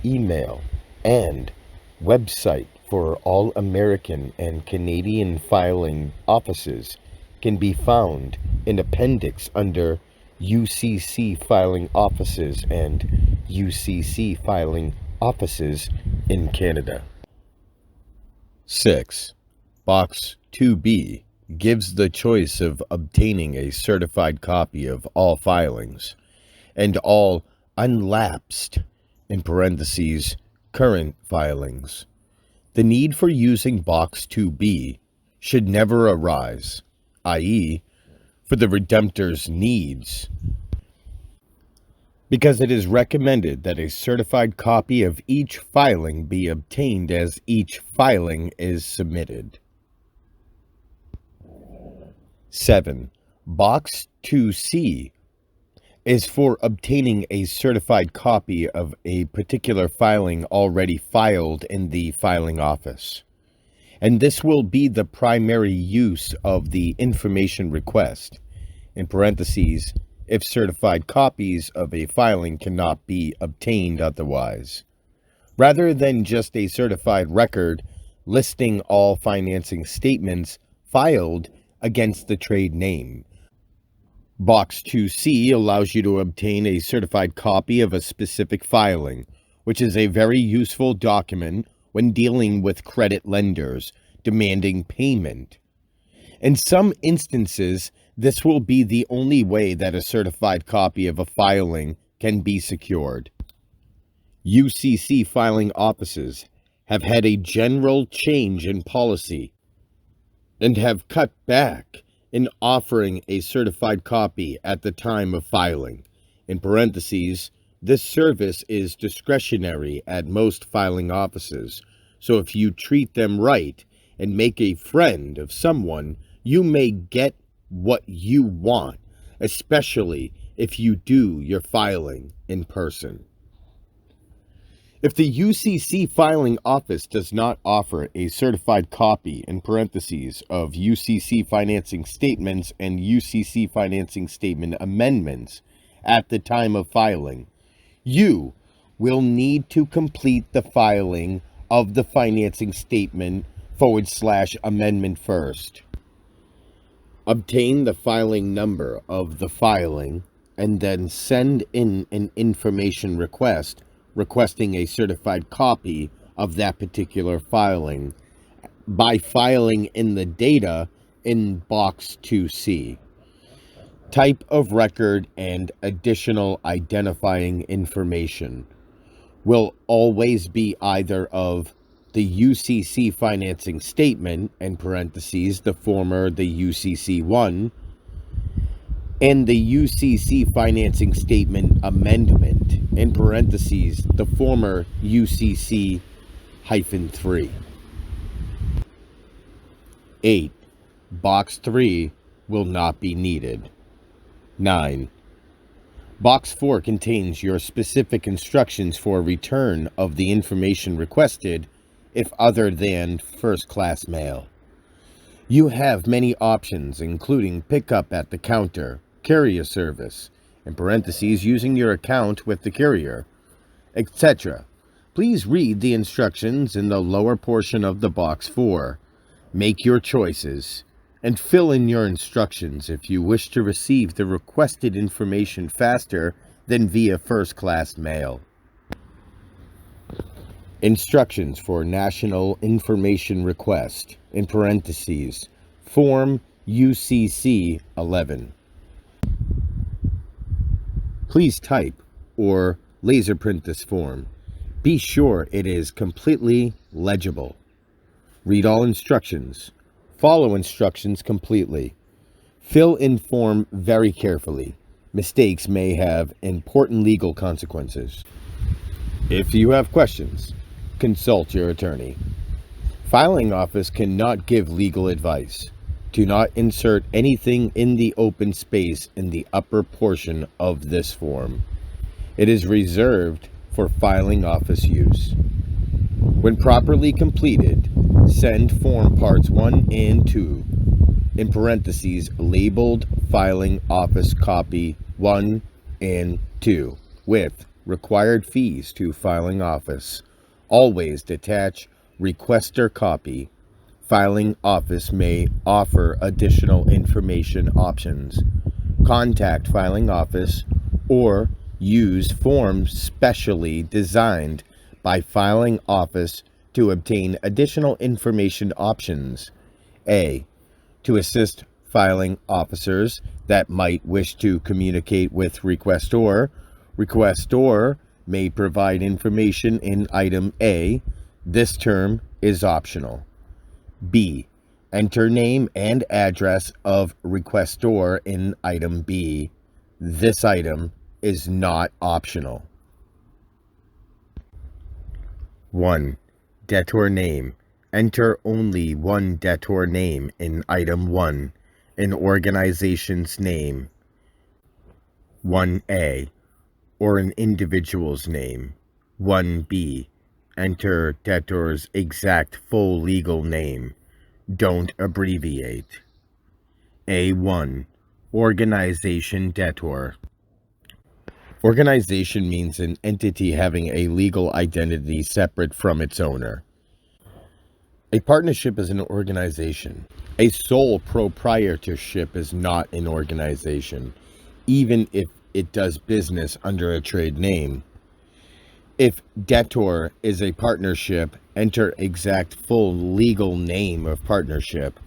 email, and website for all American and Canadian filing offices can be found in appendix under UCC filing offices and UCC filing offices in Canada. 6. Box 2B gives the choice of obtaining a certified copy of all filings and all unlapsed, in parentheses, current filings. The need for using Box 2B should never arise, i.e., for the redemptor's needs, because it is recommended that a certified copy of each filing be obtained as each filing is submitted. 7. Box 2C is for obtaining a certified copy of a particular filing already filed in the filing office, and this will be the primary use of the information request, in parentheses, if certified copies of a filing cannot be obtained otherwise, rather than just a certified record listing all financing statements filed against the trade name. Box 2C allows you to obtain a certified copy of a specific filing which is a very useful document when dealing with credit lenders demanding payment. In some instances, this will be the only way that a certified copy of a filing can be secured. UCC filing offices have had a general change in policy and have cut back in offering a certified copy at the time of filing. In parentheses, this service is discretionary at most filing offices, so if you treat them right and make a friend of someone, you may get what you want, especially if you do your filing in person. If the UCC filing office does not offer a certified copy in parentheses of UCC financing statements and UCC financing statement amendments at the time of filing, you will need to complete the filing of the financing statement / amendment first. Obtain the filing number of the filing and then send in an information request requesting a certified copy of that particular filing by filing in the data in box 2C. Type of record and additional identifying information will always be either of the UCC financing statement, in parentheses, the former the UCC1, and the UCC financing statement amendment, in parentheses, the former UCC-3. 8. Box 3 will not be needed. 9. Box 4 contains your specific instructions for return of the information requested if other than first-class mail. You have many options, including pickup at the counter, carrier service, in parentheses, using your account with the carrier, etc. Please read the instructions in the lower portion of the box 4. Make your choices and fill in your instructions if you wish to receive the requested information faster than via first-class mail. Instructions for National Information Request, in parentheses, Form UCC 11. Please type or laser print this form. Be sure it is completely legible. Read all instructions. Follow instructions completely. Fill in form very carefully. Mistakes may have important legal consequences. If you have questions, consult your attorney. Filing office cannot give legal advice. Do not insert anything in the open space in the upper portion of this form. It is reserved for filing office use. When properly completed, send form parts 1 and 2, in parentheses, labeled filing office copy 1 and 2, with required fees to filing office. Always detach requester copy. Filing office may offer additional information options. Contact filing office or use forms specially designed by filing office to obtain additional information options. A. To assist filing officers that might wish to communicate with requestor. Requestor may provide information in item A. This term is optional. B. Enter name and address of requestor in item B. This item is not optional. 1. Debtor name. Enter only one debtor name in item 1. An organization's name. 1A. Or an individual's name. 1B. Enter debtor's exact full legal name. Don't abbreviate. A1. Organization debtor. Organization means an entity having a legal identity separate from its owner. A partnership is an organization. A sole proprietorship is not an organization, even if it does business under a trade name. If debtor is a partnership, enter exact full legal name of partnership.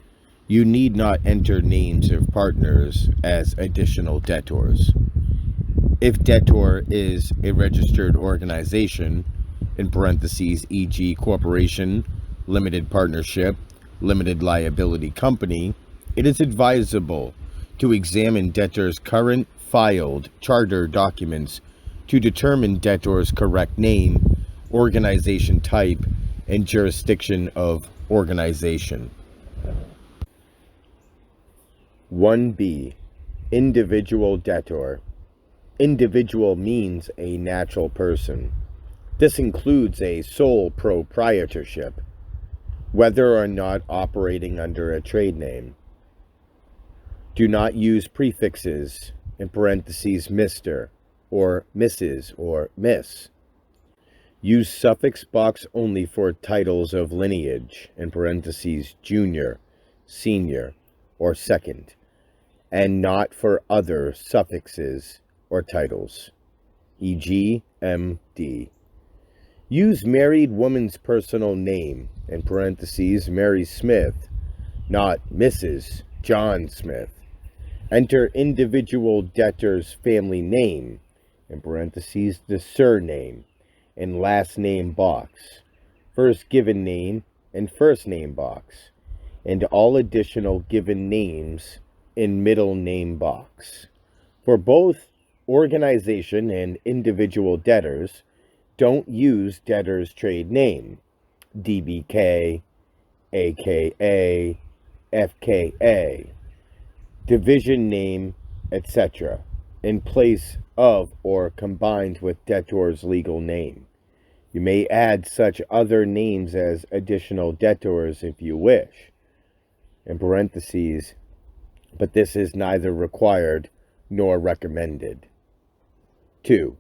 You need not enter names of partners as additional debtors. If debtor is a registered organization, in parentheses, e.g. corporation, limited partnership, limited liability company, it is advisable to examine debtor's current filed charter documents to determine debtor's correct name, organization type, and jurisdiction of organization. 1b. Individual debtor. Individual means a natural person. This includes a sole proprietorship, whether or not operating under a trade name. Do not use prefixes, in parentheses, Mr. or Mrs. or Miss. Use suffix box only for titles of lineage, in parentheses, junior, senior, or second, and not for other suffixes or titles, e.g. M.D. Use married woman's personal name, in parentheses, Mary Smith, not Mrs. John Smith. Enter individual debtor's family name, in parentheses, the surname, in last name box, first given name and first name box, and all additional given names in middle name box. For both organization and individual debtors, don't use debtor's trade name, DBK, AKA, FKA, division name, etc., in place of or combined with debtor's legal name. You may add such other names as additional debtors if you wish, in parentheses, but this is neither required nor recommended. 2.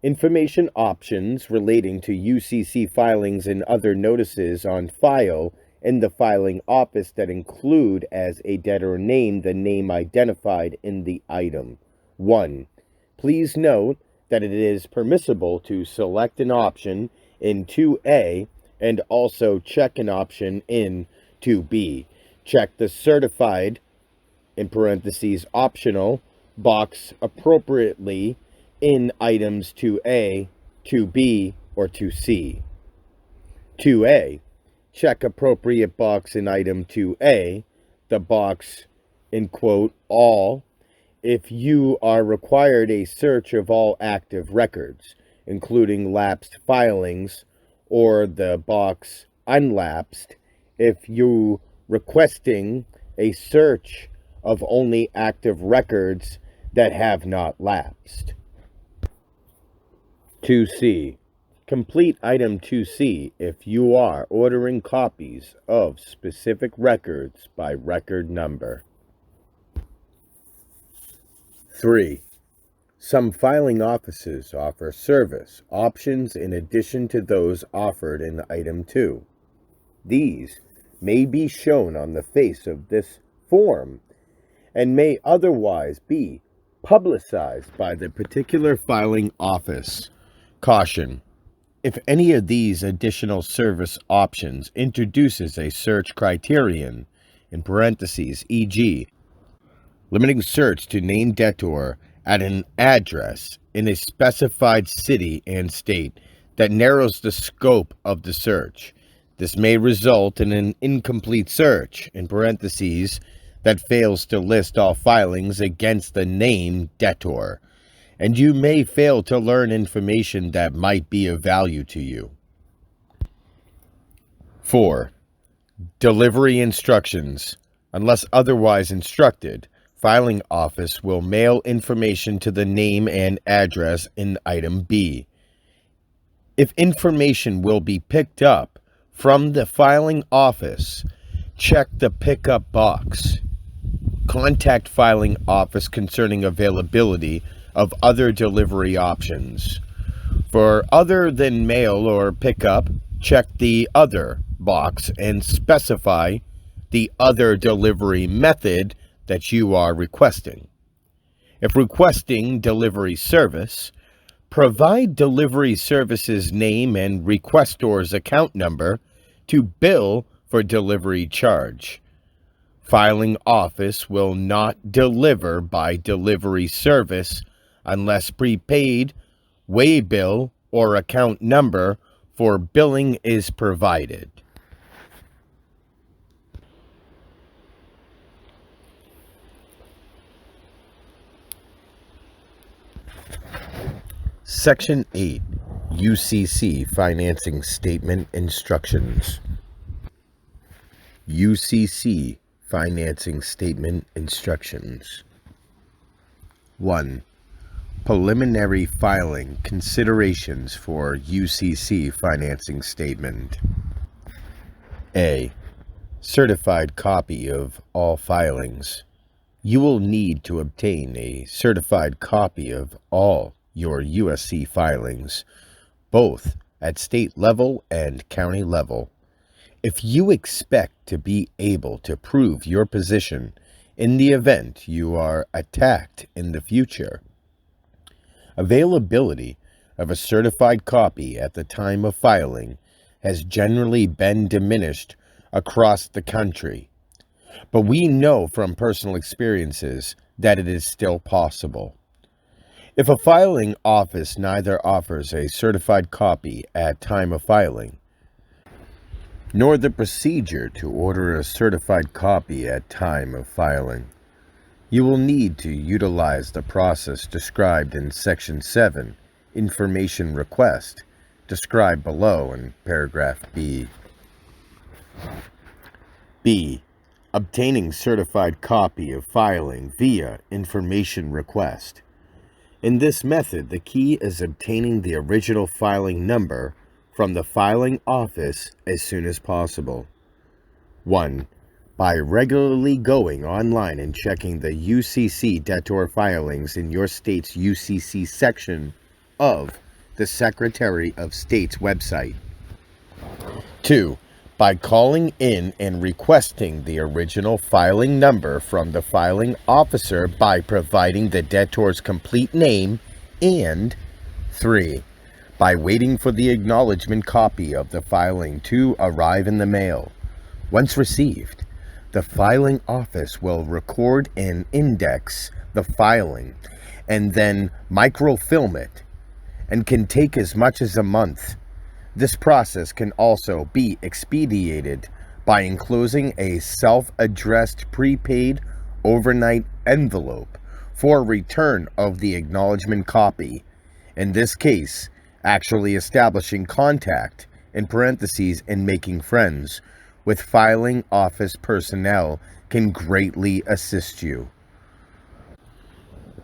Information options relating to UCC filings and other notices on file in the filing office that include as a debtor name the name identified in the item. 1. Please note that it is permissible to select an option in 2A and also check an option in 2B. Check the certified, in parentheses, optional, box appropriately in items 2A, 2B, or 2C. 2A. Check appropriate box in item 2A, the box in quote, all, if you are required a search of all active records, including lapsed filings, or the box unlapsed, if you requesting a search of only active records that have not lapsed. 2C. Complete item 2C if you are ordering copies of specific records by record number. 3. Some filing offices offer service options in addition to those offered in item 2. These may be shown on the face of this form and may otherwise be publicized by the particular filing office. Caution: if any of these additional service options introduces a search criterion, in parentheses, e.g., limiting search to named debtor at an address in a specified city and state that narrows the scope of the search, this may result in an incomplete search, in parentheses, that fails to list all filings against the named debtor, and you may fail to learn information that might be of value to you. 4. Delivery instructions. Unless otherwise instructed, filing office will mail information to the name and address in item B. If information will be picked up from the filing office, check the pickup box. Contact filing office concerning availability of other delivery options. For other than mail or pickup, check the other box and specify the other delivery method that you are requesting. If requesting delivery service, Provide delivery service's name and requestor's account number to bill for delivery charge. Filing office will not deliver by delivery service unless prepaid, waybill, or account number for billing is provided. Section 8, UCC Financing Statement Instructions. UCC Financing Statement Instructions. 1. Preliminary filing considerations for UCC financing statement. A. Certified copy of all filings. You will need to obtain a certified copy of all your USC filings, both at state level and county level. If you expect to be able to prove your position in the event you are attacked in the future, availability of a certified copy at the time of filing has generally been diminished across the country, but we know from personal experiences that it is still possible. If a filing office neither offers a certified copy at time of filing, nor the procedure to order a certified copy at time of filing, you will need to utilize the process described in Section 7, Information Request, described below in paragraph B. B. Obtaining certified copy of filing via Information Request. In this method, the key is obtaining the original filing number from the filing office as soon as possible. 1. By regularly going online and checking the UCC debtor filings in your state's UCC section of the Secretary of State's website. 2. By calling in and requesting the original filing number from the filing officer by providing the debtor's complete name. And 3. By waiting for the acknowledgement copy of the filing to arrive in the mail. Once received, the filing office will record and index the filing and then microfilm it, and can take as much as a month. This process can also be expedited by enclosing a self-addressed prepaid overnight envelope for return of the acknowledgement copy. In this case, actually establishing contact, in parentheses, and making friends with filing office personnel can greatly assist you.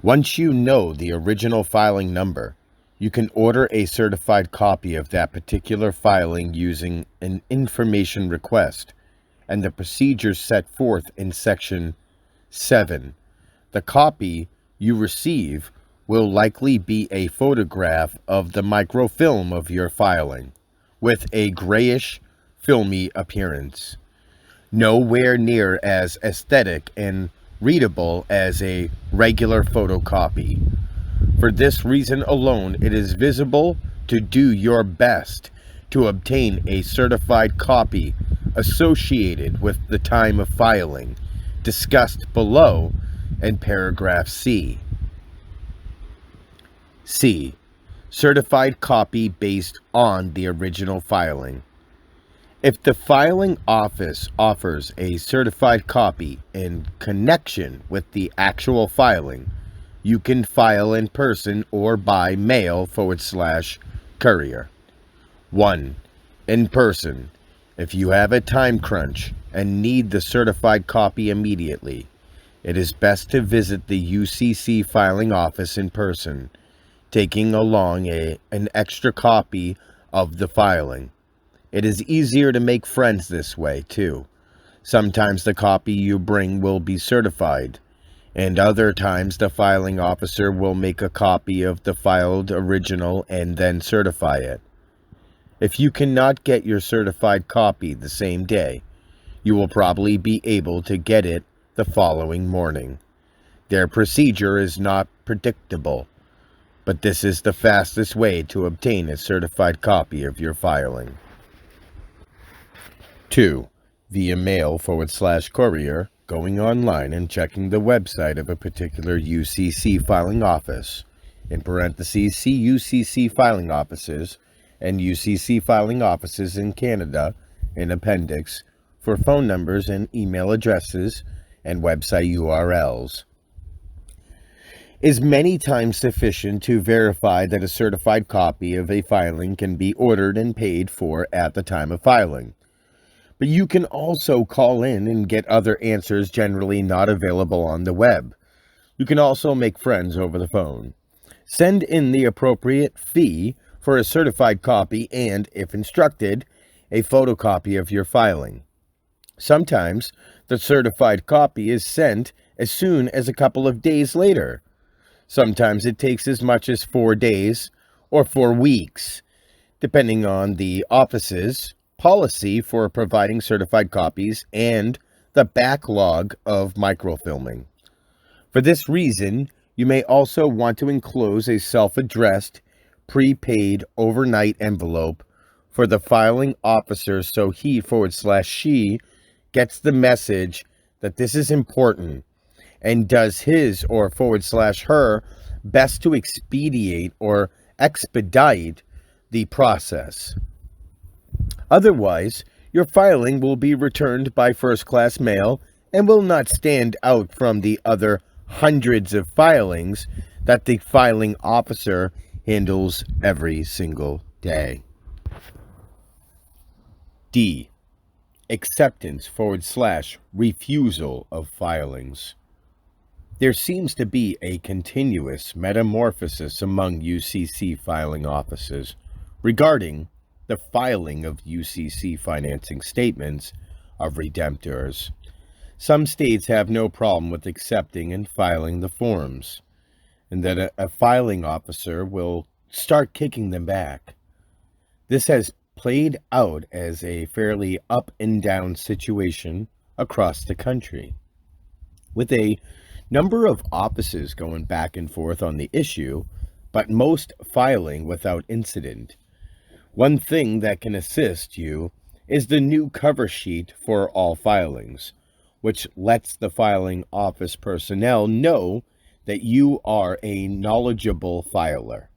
Once you know the original filing number, you can order a certified copy of that particular filing using an information request and the procedures set forth in Section 7. The copy you receive will likely be a photograph of the microfilm of your filing, with a grayish, filmy appearance. Nowhere near as aesthetic and readable as a regular photocopy. For this reason alone, it is visible to do your best to obtain a certified copy associated with the time of filing, discussed below in paragraph C. C. Certified copy based on the original filing. If the filing office offers a certified copy in connection with the actual filing, you can file in person or by mail/courier. 1. In person. If you have a time crunch and need the certified copy immediately, it is best to visit the UCC filing office in person, taking along an extra copy of the filing. It is easier to make friends this way, too. Sometimes the copy you bring will be certified, and other times the filing officer will make a copy of the filed original and then certify it. If you cannot get your certified copy the same day, you will probably be able to get it the following morning. Their procedure is not predictable, but this is the fastest way to obtain a certified copy of your filing. 2. Via mail/courier, going online and checking the website of a particular UCC filing office. In parentheses, see UCC filing offices and UCC filing offices in Canada in appendix for phone numbers and email addresses and website URLs. Is many times sufficient to verify that a certified copy of a filing can be ordered and paid for at the time of filing. But you can also call in and get other answers generally not available on the web. You can also make friends over the phone. Send in the appropriate fee for a certified copy and, if instructed, a photocopy of your filing. Sometimes the certified copy is sent as soon as a couple of days later. Sometimes it takes as much as 4 days or 4 weeks, depending on the office's policy for providing certified copies and the backlog of microfilming. For this reason, you may also want to enclose a self-addressed, prepaid overnight envelope for the filing officer so he/she gets the message that this is important and does his or/her best to expedite or expedite the process. Otherwise, your filing will be returned by first-class mail and will not stand out from the other hundreds of filings that the filing officer handles every single day. D. Acceptance/refusal of filings. There seems to be a continuous metamorphosis among UCC filing offices regarding the filing of UCC financing statements of redemptors. Some states have no problem with accepting and filing the forms, and that a filing officer will start kicking them back. This has played out as a fairly up and down situation across the country, with a number of offices going back and forth on the issue, but most filing without incident. One thing that can assist you is the new cover sheet for all filings, which lets the filing office personnel know that you are a knowledgeable filer.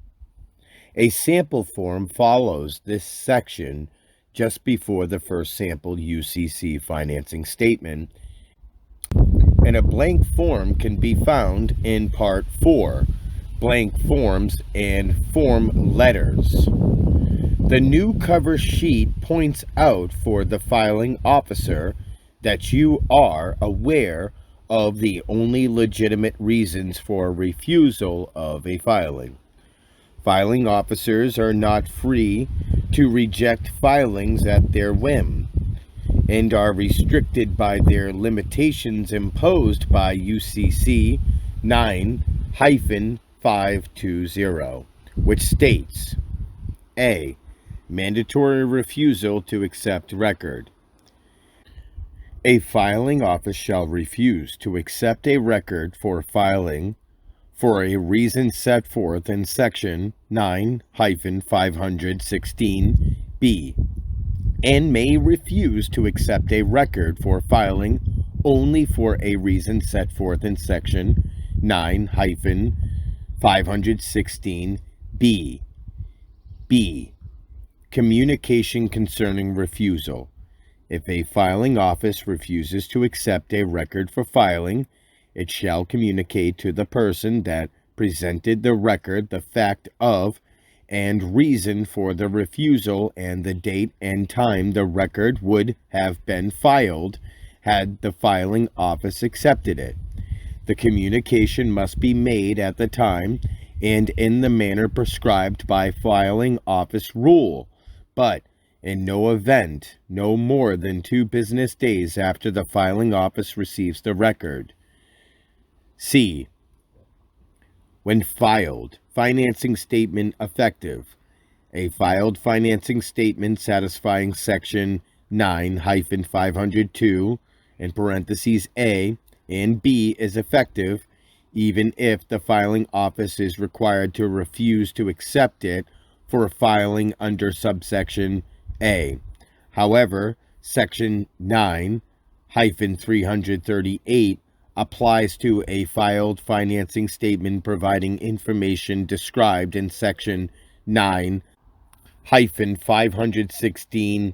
A sample form follows this section just before the first sample UCC financing statement, and a blank form can be found in Part 4, Blank Forms and Form Letters. The new cover sheet points out for the filing officer that you are aware of the only legitimate reasons for refusal of a filing. Filing officers are not free to reject filings at their whim and are restricted by their limitations imposed by UCC 9-520, which states: A. Mandatory refusal to accept record. A filing office shall refuse to accept a record for filing for a reason set forth in Section 9-516B, and may refuse to accept a record for filing only for a reason set forth in Section 9-516B. B. Communication concerning refusal. If a filing office refuses to accept a record for filing, it shall communicate to the person that presented the record the fact of and reason for the refusal and the date and time the record would have been filed had the filing office accepted it. The communication must be made at the time and in the manner prescribed by filing office rule, but in no event no more than 2 business days after the filing office receives the record. C. When filed, financing statement effective. A filed financing statement satisfying Section 9-502 in parentheses A and B is effective even if the filing office is required to refuse to accept it for filing under subsection A. However, Section 9-338 applies to a filed financing statement providing information described in Section 9-516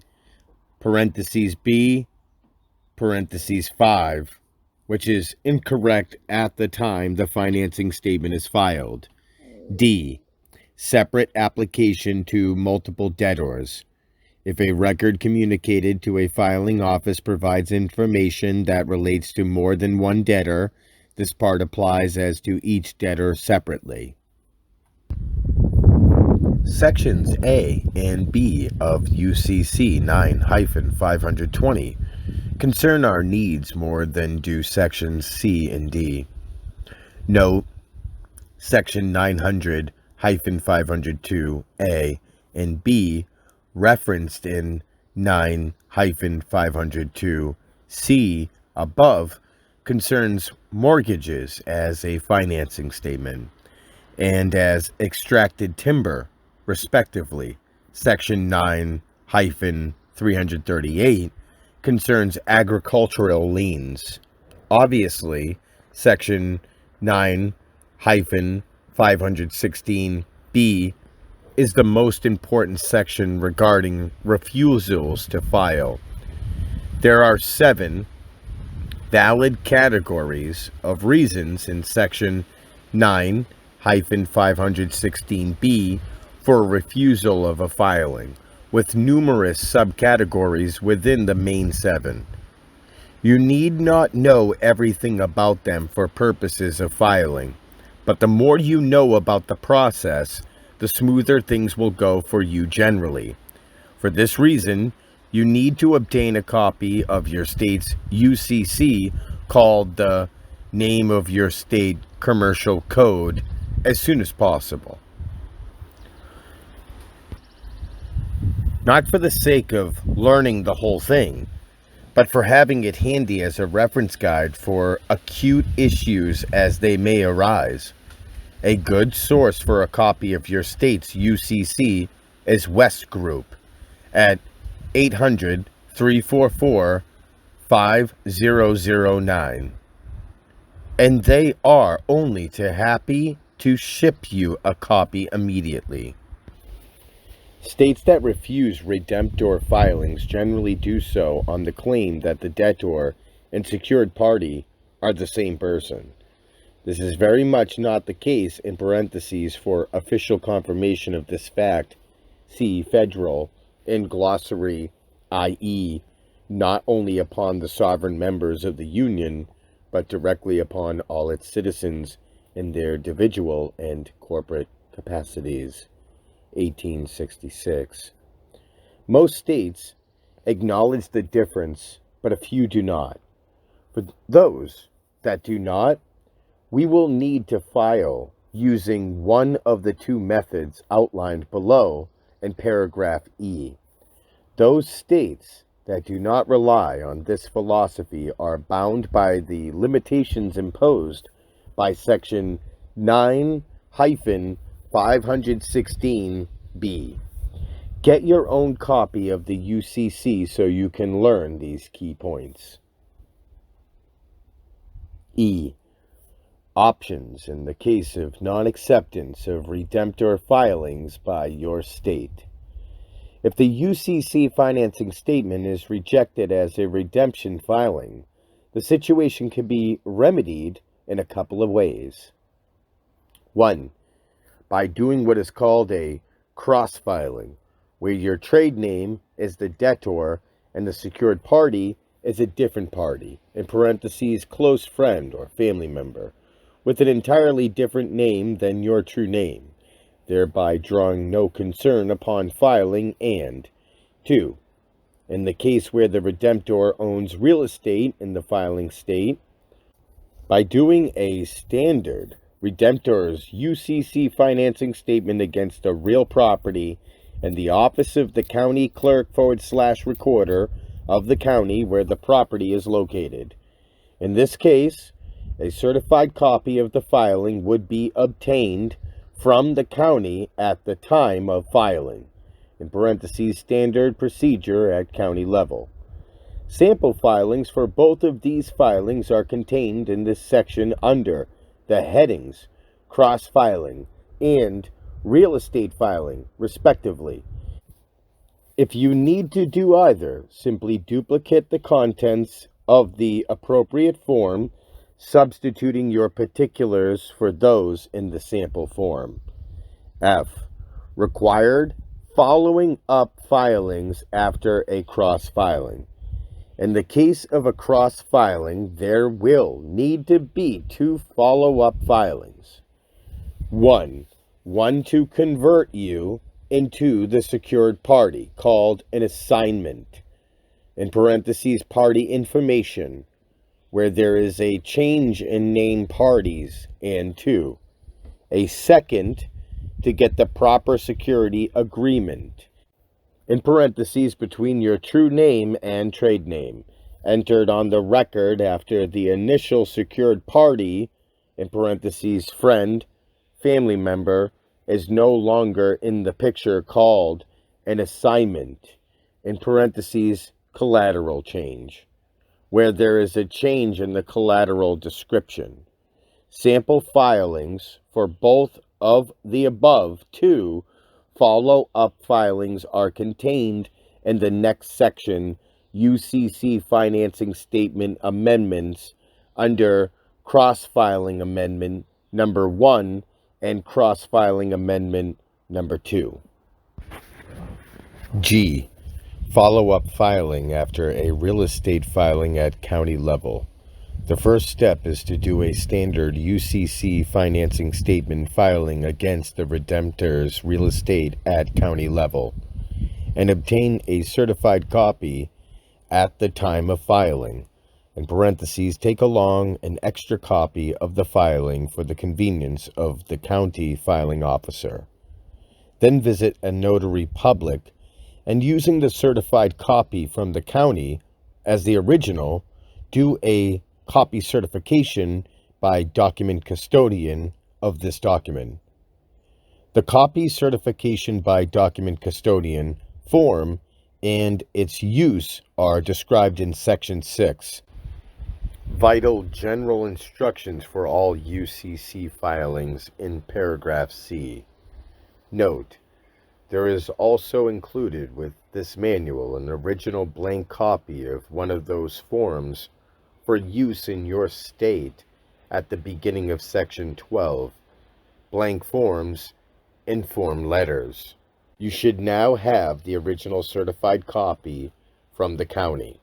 parentheses B parentheses 5, which is incorrect at the time the financing statement is filed. D. Separate application to multiple debtors. If a record communicated to a filing office provides information that relates to more than one debtor, this part applies as to each debtor separately. Sections A and B of UCC 9-520 concern our needs more than do sections C and D. Note, Section 900-502A and B, referenced in 9-502C above, concerns mortgages as a financing statement and as extracted timber, respectively. Section 9-338 concerns agricultural liens. Obviously, Section 9-516B is the most important section regarding refusals to file. There are 7 valid categories of reasons in Section 9-516B for refusal of a filing, with numerous subcategories within the main 7. You need not know everything about them for purposes of filing, but the more you know about the process, the smoother things will go for you generally. For this reason, you need to obtain a copy of your state's UCC, called the Name of Your State Commercial Code, as soon as possible. Not for the sake of learning the whole thing, but for having it handy as a reference guide for acute issues as they may arise. A good source for a copy of your state's UCC is West Group at 800-344-5009. And they are only too happy to ship you a copy immediately. States that refuse redemptor filings generally do so on the claim that the debtor and secured party are the same person. This is very much not the case in parentheses for official confirmation of this fact. See Federal in glossary, i.e., not only upon the sovereign members of the Union, but directly upon all its citizens in their individual and corporate capacities. 1866. Most states acknowledge the difference, but a few do not. For those that do not, we will need to file using one of the 2 methods outlined below in paragraph E. Those states that do not rely on this philosophy are bound by the limitations imposed by Section 9-516B. Get your own copy of the UCC so you can learn these key points. E. Options in the case of non-acceptance of redemptor filings by your state. If the UCC financing statement is rejected as a redemption filing, the situation can be remedied in a couple of ways. 1. By doing what is called a cross-filing, where your trade name is the debtor and the secured party is a different party, in parentheses, close friend or family member, with an entirely different name than your true name, thereby drawing no concern upon filing. And 2. In the case where the redemptor owns real estate in the filing state, by doing a standard redemptor's UCC financing statement against a real property in the office of the county clerk / recorder of the county where the property is located. In this case, A certified copy of the filing would be obtained from the county at the time of filing, in parentheses, standard procedure at county level. Sample filings for both of these filings are contained in this section under the headings cross-filing and real estate filing, respectively. If you need to do either, simply duplicate the contents of the appropriate form, substituting your particulars for those in the sample form. F. Required following up filings after a cross-filing. In the case of a cross-filing, there will need to be two follow-up filings. One to convert you into the secured party, called an assignment, in parentheses, party information, where there is a change in name parties, and two, a second to get the proper security agreement, in parentheses, between your true name and trade name, entered on the record after the initial secured party, in parentheses, friend, family member, is no longer in the picture, called an assignment, in parentheses, collateral change, where there is a change in the collateral description. Sample filings for both of the above two follow-up filings are contained in the next section, UCC Financing Statement Amendments, under Cross-Filing Amendment number 1 and Cross-Filing Amendment number 2. G. Follow-up filing after a real estate filing at county level. The first step is to do a standard UCC financing statement filing against the redemptor's real estate at county level and obtain a certified copy at the time of filing. In parentheses, take along an extra copy of the filing for the convenience of the county filing officer. Then visit a notary public and, using the certified copy from the county as the original, do a copy certification by document custodian of this document. The copy certification by document custodian form and its use are described in Section 6. Vital general instructions for all UCC filings in paragraph C. Note: there is also included with this manual an original blank copy of one of those forms for use in your state at the beginning of Section 12, blank forms, inform letters. You should now have the original certified copy from the county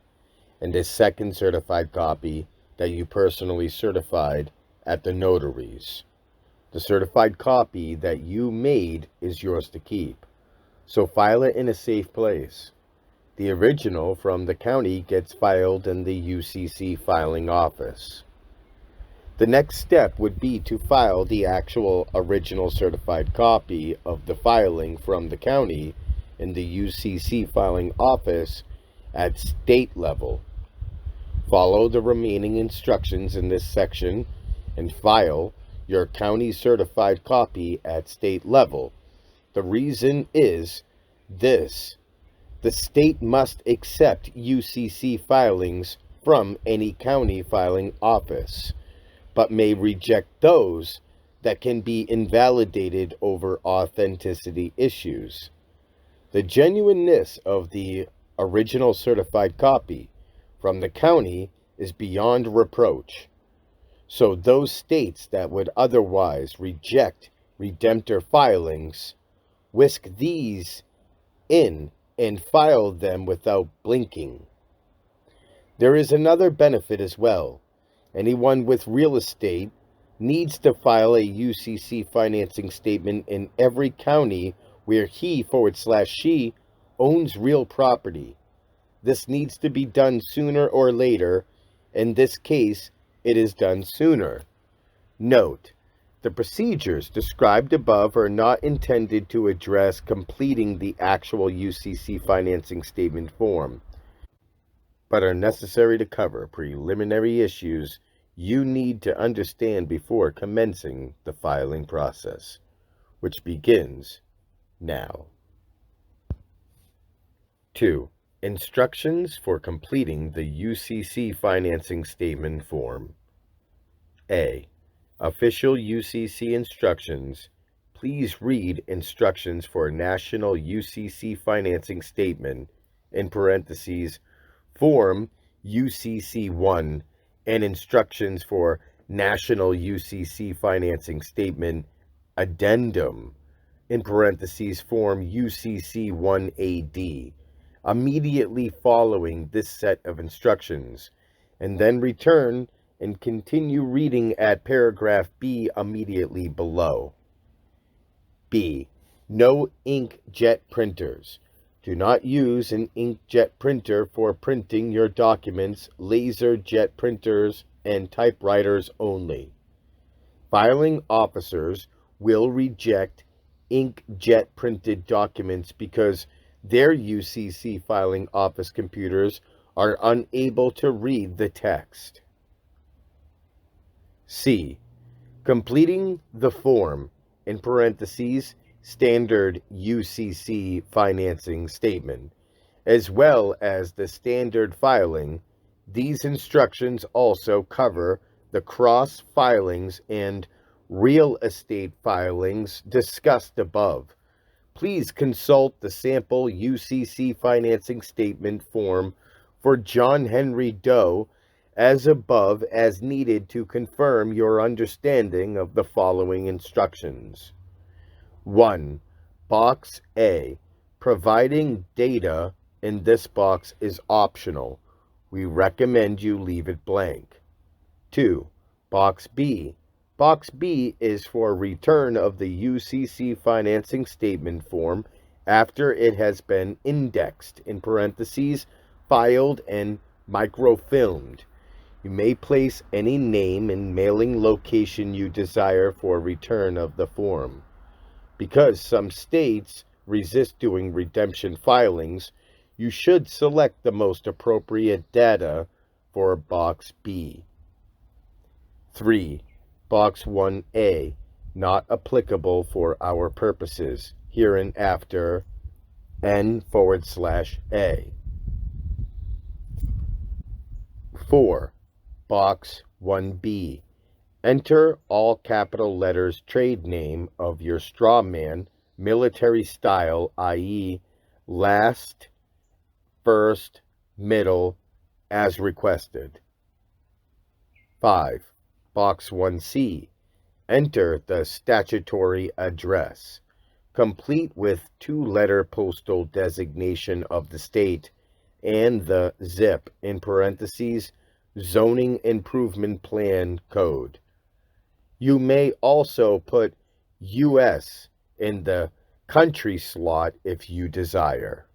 and a second certified copy that you personally certified at the notaries. The certified copy that you made is yours to keep, so file it in a safe place. The original from the county gets filed in the UCC filing office. The next step would be to file the actual original certified copy of the filing from the county in the UCC filing office at state level. Follow the remaining instructions in this section and file your county certified copy at state level. The reason is this: the state must accept UCC filings from any county filing office, but may reject those that can be invalidated over authenticity issues. The genuineness of the original certified copy from the county is beyond reproach. So those states that would otherwise reject redemptor filings, whisk these in and file them without blinking. There is another benefit as well. Anyone with real estate needs to file a UCC financing statement in every county where he/she owns real property. This needs to be done sooner or later. In this case, it is done sooner. Note: the procedures described above are not intended to address completing the actual UCC financing statement form, but are necessary to cover preliminary issues you need to understand before commencing the filing process, which begins now. 2. Instructions for completing the UCC financing statement form. A. Official UCC instructions. Please read instructions for National UCC Financing Statement, in parentheses, Form UCC-1, and instructions for National UCC Financing Statement, Addendum, in parentheses, Form UCC-1AD, immediately following this set of instructions, and then return and continue reading at paragraph B immediately below. B. No inkjet printers. Do not use an inkjet printer for printing your documents, laser jet printers, and typewriters only. Filing officers will reject inkjet printed documents because their UCC filing office computers are unable to read the text. C. Completing the form, in parentheses, standard UCC financing statement, as well as the standard filing. These instructions also cover the cross filings and real estate filings discussed above. Please consult the sample UCC financing statement form for John Henry Doe as above as needed to confirm your understanding of the following instructions. 1. Box A. Providing data in this box is optional. We recommend you leave it blank. 2. Box B. Box B is for return of the UCC financing statement form after it has been indexed, in parentheses, filed, and microfilmed. You may place any name and mailing location you desire for return of the form. Because some states resist doing redemption filings, you should select the most appropriate data for Box B. 3. Box 1A, not applicable for our purposes, hereinafter, N/A. 4. Box 1B. Enter all capital letters trade name of your straw man, military style, i.e., last, first, middle, as requested. 5. Box 1C. Enter the statutory address, complete with 2-letter postal designation of the state and the ZIP, in parentheses, Zoning Improvement Plan code. You may also put U.S. in the country slot if you desire.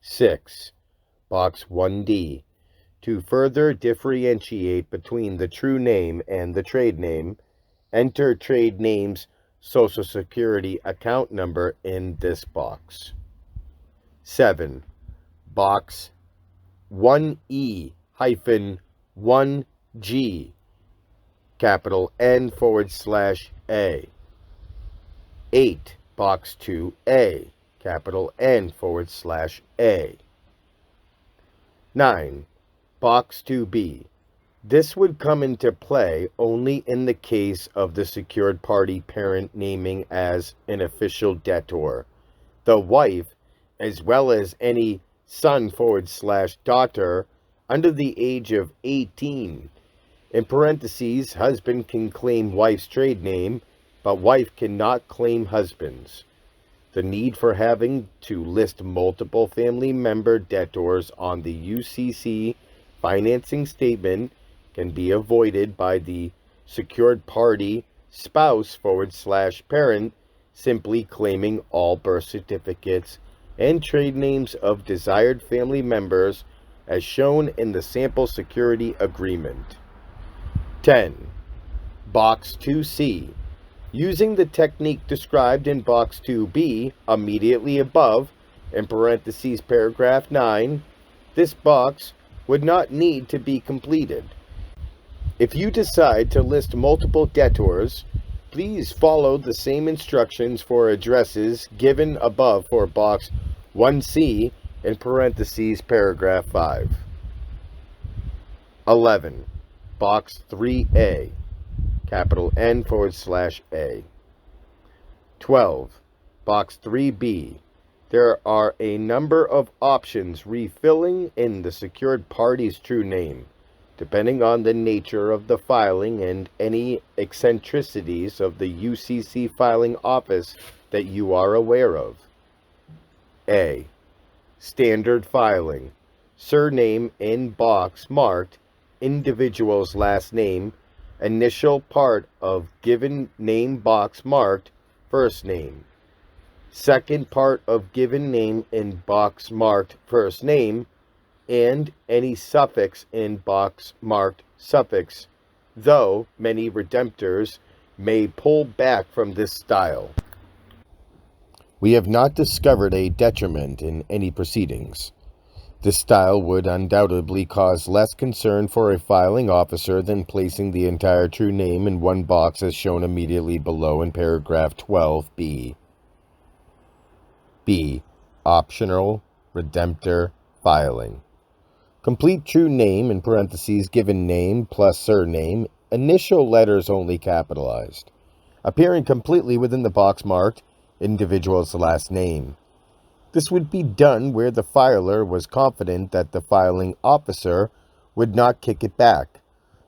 6. Box 1D. To further differentiate between the true name and the trade name, enter trade name's Social Security account number in this box. 7. Box 1E-1G, capital N/A. 8. Box 2A, capital N/A. 9. Box 2B. This would come into play only in the case of the secured party parent naming as an official debtor, the wife, as well as any son/daughter under the age of 18. In parentheses, husband can claim wife's trade name, but wife cannot claim husband's. The need for having to list multiple family member debtors on the UCC financing statement can be avoided by the secured party spouse/parent simply claiming all birth certificates and trade names of desired family members as shown in the sample security agreement. 10. Box 2C. Using the technique described in Box 2B immediately above, in parentheses paragraph 9, this box would not need to be completed. If you decide to list multiple debtors, please follow the same instructions for addresses given above for box 1C in parentheses paragraph 5. 11. Box 3A, capital N/A. 12. Box 3B. There are a number of options refilling in the secured party's true name, depending on the nature of the filing and any eccentricities of the UCC filing office that you are aware of. A. Standard filing. Surname in box marked individual's last name, initial part of given name box marked first name. Second part of given name in box marked first name, and any suffix in box marked suffix, though many redemptors may pull back from this style. We have not discovered a detriment in any proceedings. This style would undoubtedly cause less concern for a filing officer than placing the entire true name in one box as shown immediately below in paragraph 12b. B. Optional redemptor filing. Complete true name in parentheses given name plus surname, initial letters only capitalized, appearing completely within the box marked individual's last name. This would be done where the filer was confident that the filing officer would not kick it back.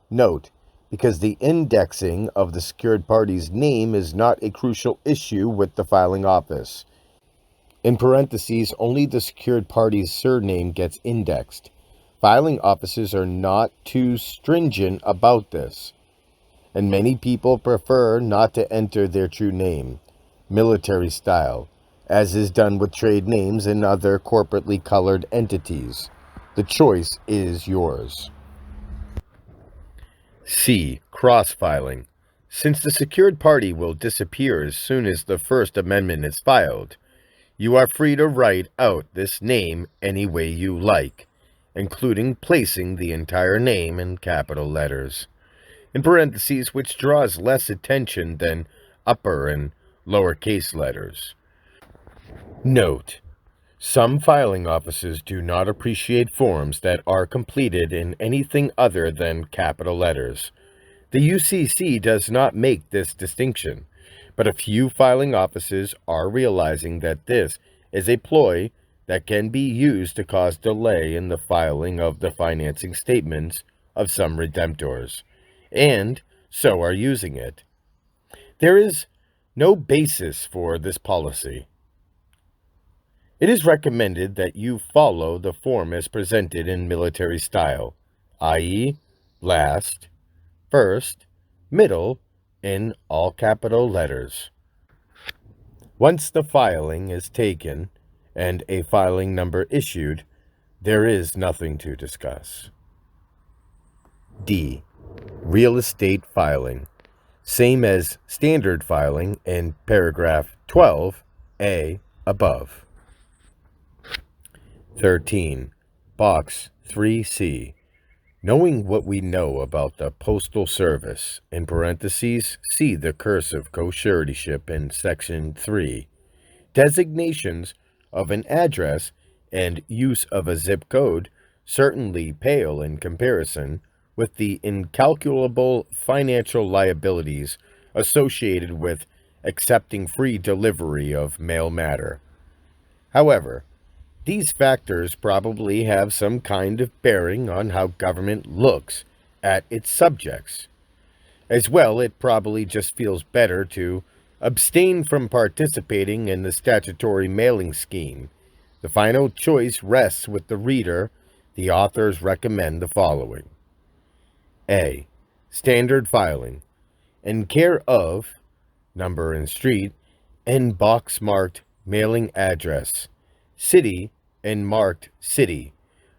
Note, because the indexing of the secured party's name is not a crucial issue with the filing office. In parentheses, only the secured party's surname gets indexed. Filing offices are not too stringent about this, and many people prefer not to enter their true name, military style, as is done with trade names and other corporately colored entities. The choice is yours. C. Cross-filing. Since the secured party will disappear as soon as the First Amendment is filed, you are free to write out this name any way you like, including placing the entire name in capital letters, in parentheses, which draws less attention than upper and lowercase letters. Note, some filing offices do not appreciate forms that are completed in anything other than capital letters. The UCC does not make this distinction, but a few filing offices are realizing that this is a ploy that can be used to cause delay in the filing of the financing statements of some redemptors, and so are using it. There is no basis for this policy. It is recommended that you follow the form as presented in military style, i.e., last, first, middle, in all capital letters. Once the filing is taken and a filing number issued, there is nothing to discuss. D. Real estate filing. Same as standard filing in paragraph 12a above. 13. Box 3C. Knowing what we know about the Postal Service, in parentheses, see the cursive co-suretyship in Section 3. Designations of an address and use of a zip code certainly pale in comparison with the incalculable financial liabilities associated with accepting free delivery of mail matter. However, these factors probably have some kind of bearing on how government looks at its subjects. As well, it probably just feels better to abstain from participating in the statutory mailing scheme. The final choice rests with the reader. The authors recommend the following. A. Standard filing. In care of, number and street, and box marked mailing address, city, and marked city,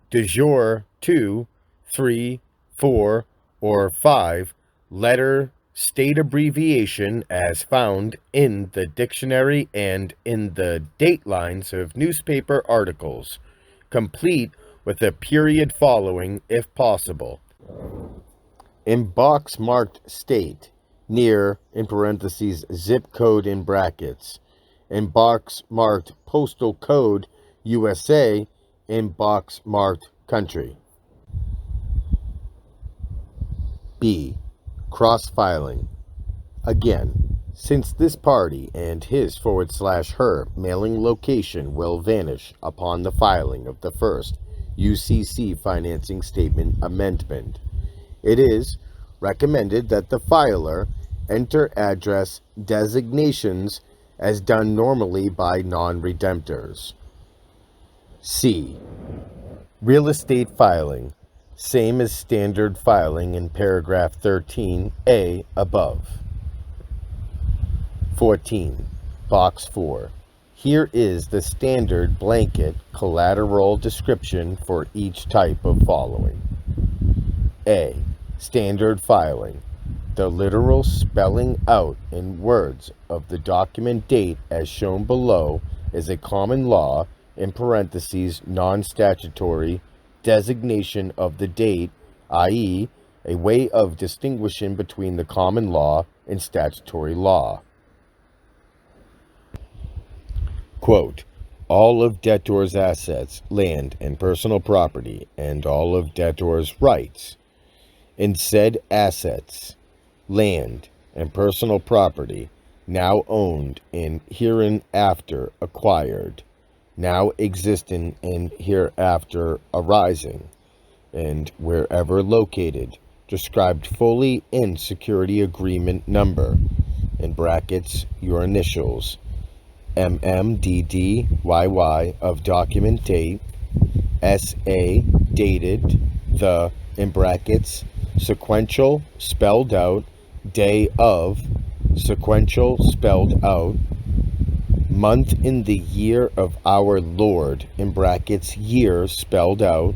de jure 2, 3, 4, or 5, letter, state abbreviation as found in the dictionary and in the date lines of newspaper articles, complete with a period following if possible. In box marked state, near, in parentheses, zip code in brackets. In box marked postal code, USA, in box marked country. B. Cross-filing. Again, since this party and his/her mailing location will vanish upon the filing of the first UCC financing statement amendment, it is recommended that the filer enter address designations as done normally by non-redemptors. C. Real estate filing, same as standard filing in paragraph 13A above. 14. Box 4. Here is the standard blanket collateral description for each type of following. A. Standard filing. The literal spelling out in words of the document date as shown below is a common law, in parentheses, non-statutory, designation of the date, i.e., a way of distinguishing between the common law and statutory law. Quote, all of debtor's assets, land, and personal property, and all of debtor's rights in said assets, land, and personal property, now owned and hereinafter acquired, now existing and hereafter arising, and wherever located, described fully in security agreement number, in brackets, your initials, MMDDYY of document date, SA dated the, in brackets, sequential spelled out, day of, sequential spelled out, month in the year of our Lord, in brackets, year spelled out.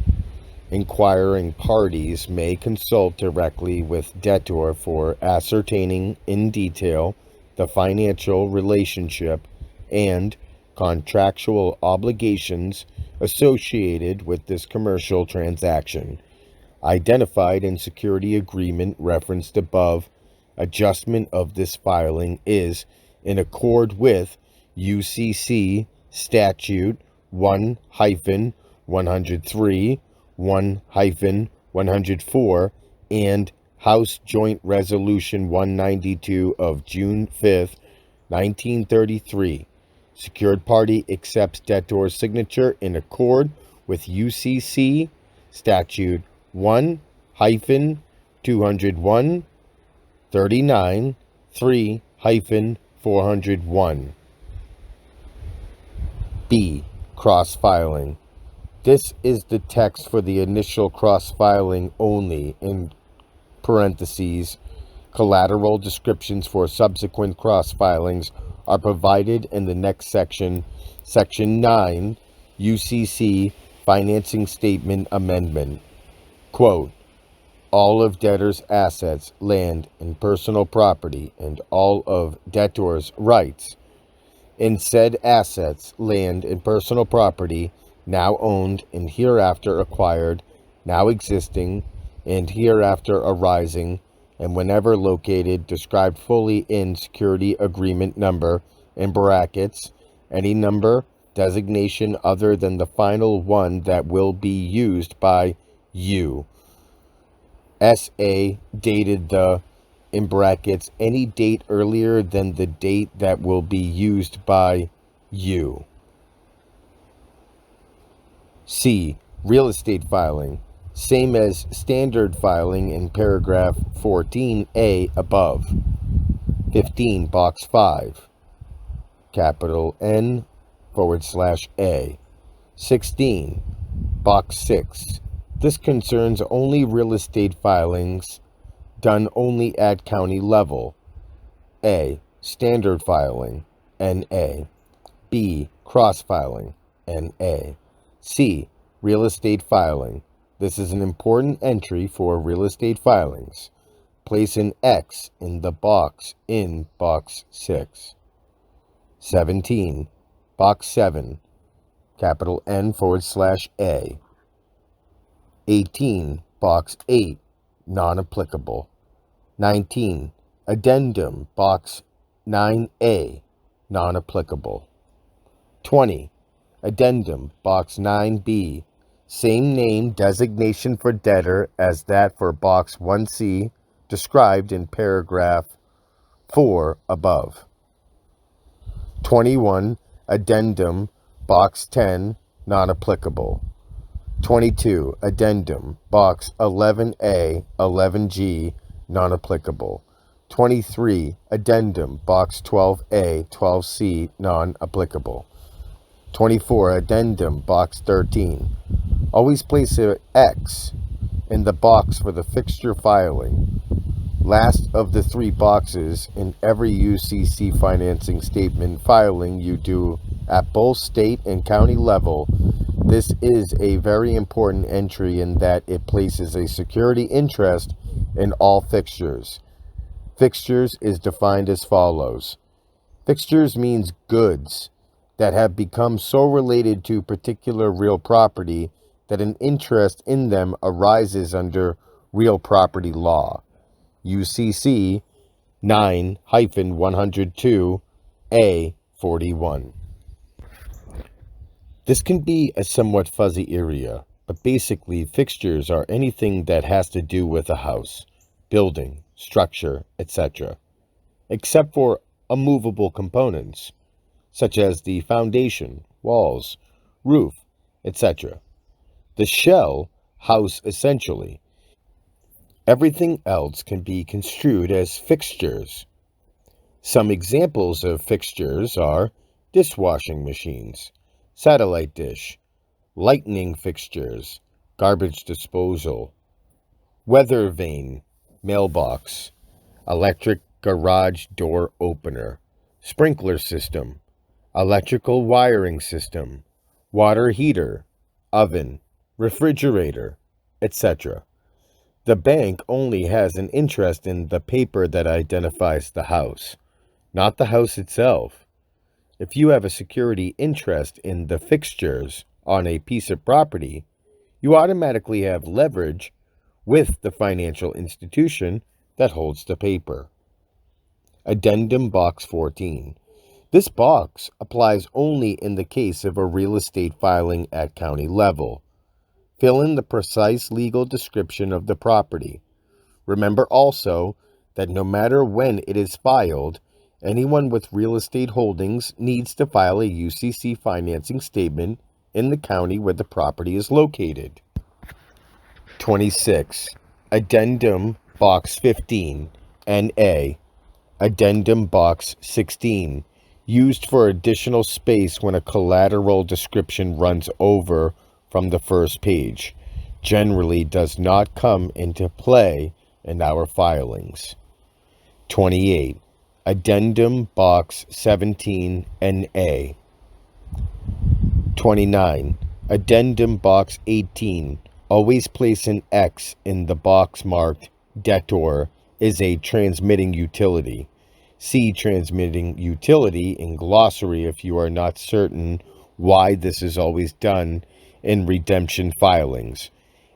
Inquiring parties may consult directly with debtor for ascertaining in detail the financial relationship and contractual obligations associated with this commercial transaction. Identified in security agreement referenced above, adjustment of this filing is in accord with UCC Statute 1-103, 1-104, and House Joint Resolution 192 of June 5th, 1933. Secured party accepts debtor's signature in accord with UCC Statute 1-201, 39, 3-401. B. Cross-filing. This is the text for the initial cross-filing only, in parentheses. Collateral descriptions for subsequent cross-filings are provided in the next section, Section 9, UCC Financing Statement Amendment. Quote, all of debtor's assets, land, and personal property, and all of debtor's rights in said assets, land, and personal property, now owned and hereafter acquired, now existing and hereafter arising, and whenever located, described fully in security agreement number, in brackets, any number, designation other than the final one that will be used by you. SA dated the, in brackets, any date earlier than the date that will be used by you. C. Real estate filing, same as standard filing in paragraph 14A above. 15. Box 5, capital N/A. 16. Box 6. This concerns only real estate filings done only at county level. A. Standard filing, N.A. B. Cross-filing, N.A. C. Real estate filing. This is an important entry for real estate filings. Place an X in the box in box 6. 17. Box 7, capital N/A. 18. Box 8, non-applicable. 19. Addendum, box 9A, non-applicable. 20. Addendum, box 9B, same name designation for debtor as that for box 1C, described in paragraph 4 above. 21. Addendum, box 10, non-applicable. 22. Addendum, box 11A, 11G, non-applicable. 23. Addendum, box 12A, 12C, non-applicable. 24. Addendum, box 13. Always place an X in the box for the fixture filing. Last of the three boxes in every UCC financing statement filing you do at both state and county level. This is a very important entry in that it places a security interest in all fixtures. Fixtures is defined as follows. Fixtures means goods that have become so related to particular real property that an interest in them arises under real property law. UCC 9-102A41. This can be a somewhat fuzzy area, but basically fixtures are anything that has to do with a house, building, structure, etc., except for immovable components, such as the foundation, walls, roof, etc. The shell, house essentially. Everything else can be construed as fixtures. Some examples of fixtures are dishwashing machines, satellite dish, lighting fixtures, garbage disposal, weather vane, mailbox, electric garage door opener, sprinkler system, electrical wiring system, water heater, oven, refrigerator, etc. The bank only has an interest in the paper that identifies the house, not the house itself. If you have a security interest in the fixtures on a piece of property, you automatically have leverage with the financial institution that holds the paper. Addendum Box 14. This box applies only in the case of a real estate filing at county level. Fill in the precise legal description of the property. Remember also that no matter when it is filed, anyone with real estate holdings needs to file a UCC financing statement in the county where the property is located. 26. Addendum Box 15, NA. Addendum Box 16, used for additional space when a collateral description runs over from the first page, generally does not come into play in our filings. 28. Addendum Box 17, NA. 29. Addendum Box 18. Always place an X in the box marked debtor is a transmitting utility. See transmitting utility in glossary if you are not certain why this is always done in redemption filings.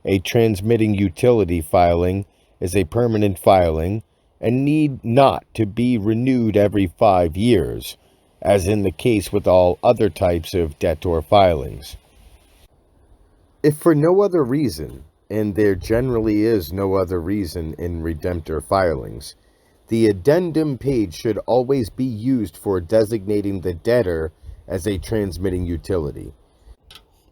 A transmitting utility filing is a permanent filing and need not to be renewed every 5 years, as in the case with all other types of debtor filings. If for no other reason, and there generally is no other reason in redemptor filings, the addendum page should always be used for designating the debtor as a transmitting utility.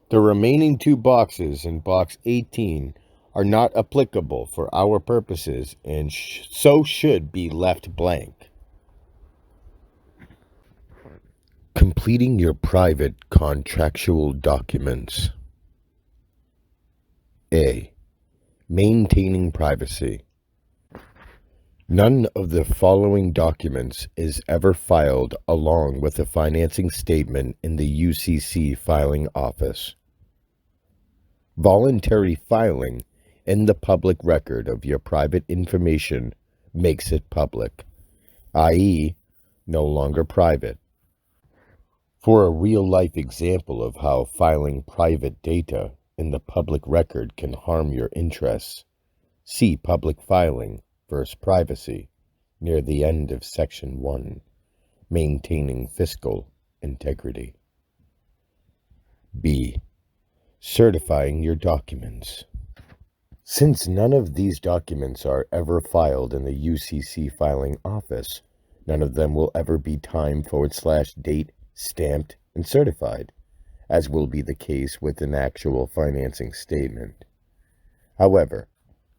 The remaining two boxes in box 18 are not applicable for our purposes and so should be left blank. Completing your private contractual documents. A. Maintaining privacy. None of the following documents is ever filed along with a financing statement in the UCC filing office. Voluntary filing in the public record of your private information makes it public, i.e., no longer private. For a real-life example of how filing private data in the public record can harm your interests, See public filing versus privacy near the end of Section 1, maintaining fiscal integrity. B. Certifying your documents. Since none of these documents are ever filed in the UCC filing office, none of them will ever be time/date stamped and certified, as will be the case with an actual financing statement. However,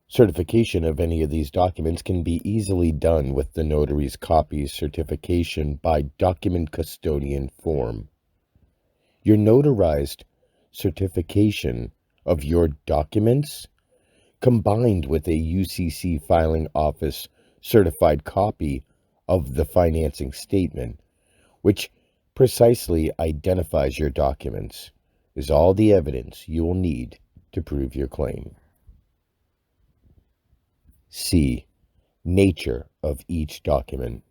certification of any of these documents can be easily done with the notary's copy certification by document custodian form. Your notarized certification of your documents, combined with a UCC filing office certified copy of the financing statement, which precisely identifies your documents, is all the evidence you will need to prove your claim. C. Nature of each document.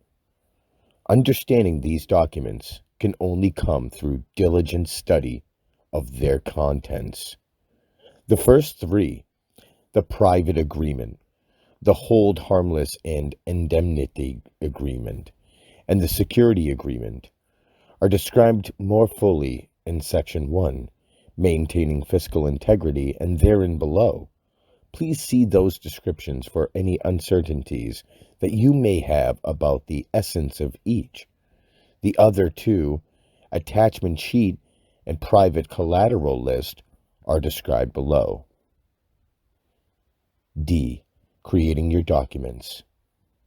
Understanding these documents can only come through diligent study of their contents. The first three, the private agreement, the hold harmless and indemnity agreement, and the security agreement, are described more fully in Section 1, maintaining fiscal integrity, and therein below. Please see those descriptions for any uncertainties that you may have about the essence of each. The other two, attachment sheet and private collateral list, are described below. D. Creating your documents.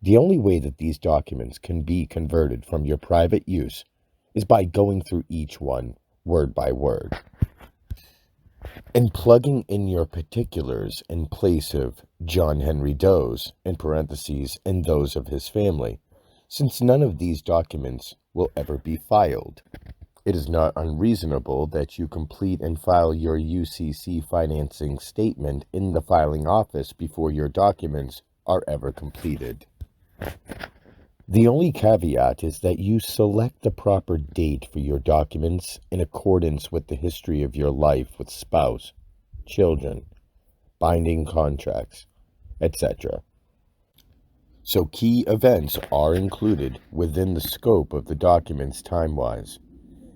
The only way that these documents can be converted from your private use is by going through each one word by word and plugging in your particulars in place of John Henry Doe's, in parentheses, and those of his family, since none of these documents will ever be filed. It is not unreasonable that you complete and file your UCC financing statement in the filing office before your documents are ever completed. The only caveat is that you select the proper date for your documents in accordance with the history of your life with spouse, children, binding contracts, etc. So key events are included within the scope of the documents time-wise.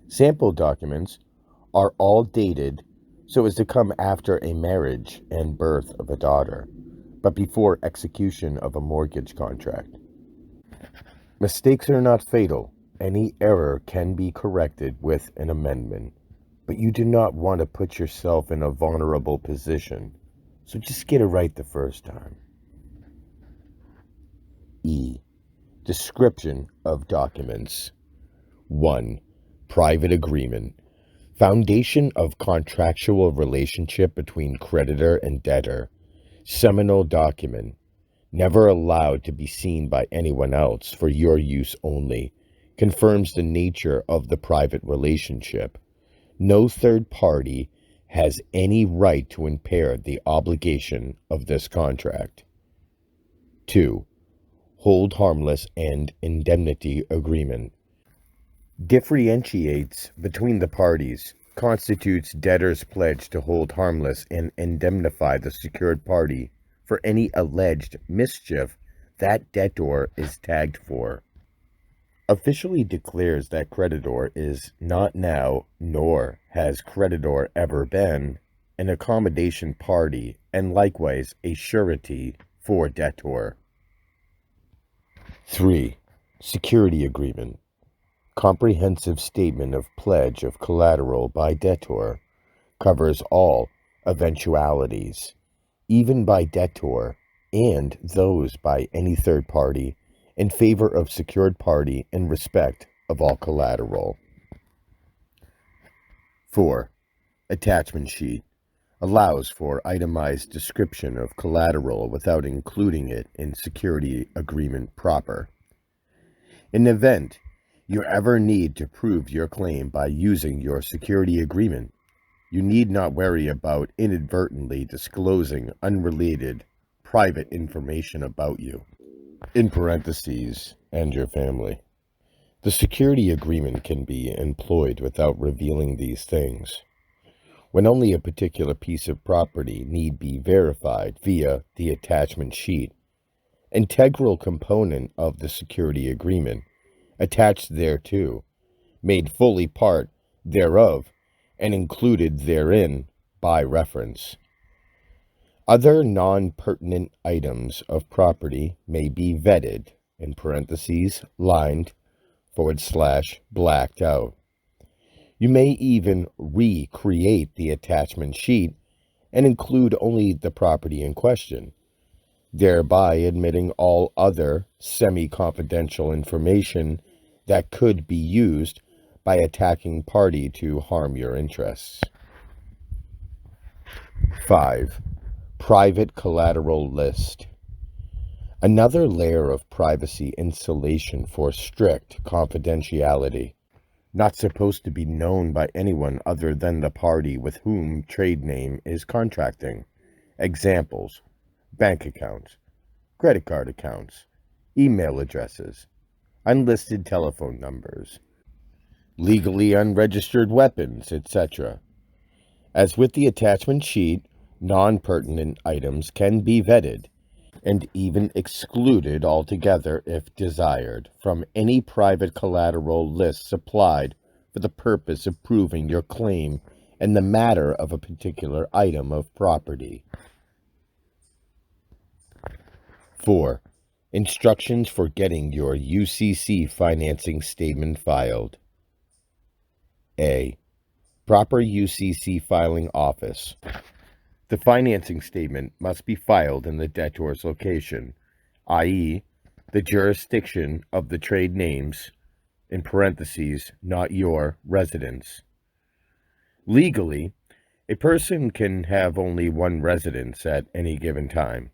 Sample documents are all dated so as to come after a marriage and birth of a daughter, but before execution of a mortgage contract. Mistakes are not fatal. Any error can be corrected with an amendment, but you do not want to put yourself in a vulnerable position, so just get it right the first time. E. Description of documents. 1. Private agreement. Foundation of contractual relationship between creditor and debtor. Seminal document. Never allowed to be seen by anyone else, for your use only. Confirms the nature of the private relationship. No third party has any right to impair the obligation of this contract. 2. Hold harmless and indemnity agreement. Differentiates between the parties, constitutes debtor's pledge to hold harmless and indemnify the secured party for any alleged mischief that debtor is tagged for. Officially declares that creditor is not now, nor has creditor ever been, an accommodation party and likewise a surety for debtor. 3. Security agreement. Comprehensive statement of pledge of collateral by debtor. Covers all eventualities, even by debtor and those by any third party, in favor of secured party in respect of all collateral. 4. Attachment sheet. Allows for itemized description of collateral without including it in security agreement proper. In the event you ever need to prove your claim by using your security agreement, you need not worry about inadvertently disclosing unrelated, private information about you, in parentheses, and your family. The security agreement can be employed without revealing these things. when only a particular piece of property need be verified via the attachment sheet, integral component of the security agreement, attached thereto, made fully part thereof, and included therein by reference. Other non-pertinent items of property may be vetted, in parentheses, lined, / blacked out. You may even recreate the attachment sheet and include only the property in question, thereby admitting all other semi-confidential information that could be used by attacking party to harm your interests. 5. Private collateral list. Another layer of privacy insulation for strict confidentiality, not supposed to be known by anyone other than the party with whom trade name is contracting. Examples: bank accounts, credit card accounts, email addresses, unlisted telephone numbers, legally unregistered weapons, etc. As with the attachment sheet, non-pertinent items can be vetted and even excluded altogether if desired from any private collateral list supplied for the purpose of proving your claim in the matter of a particular item of property. 4. Instructions for getting your UCC financing statement filed. A. Proper UCC filing office. The financing statement must be filed in the debtor's location, i.e., the jurisdiction of the trade names, in parentheses, not your residence. Legally, a person can have only one residence at any given time.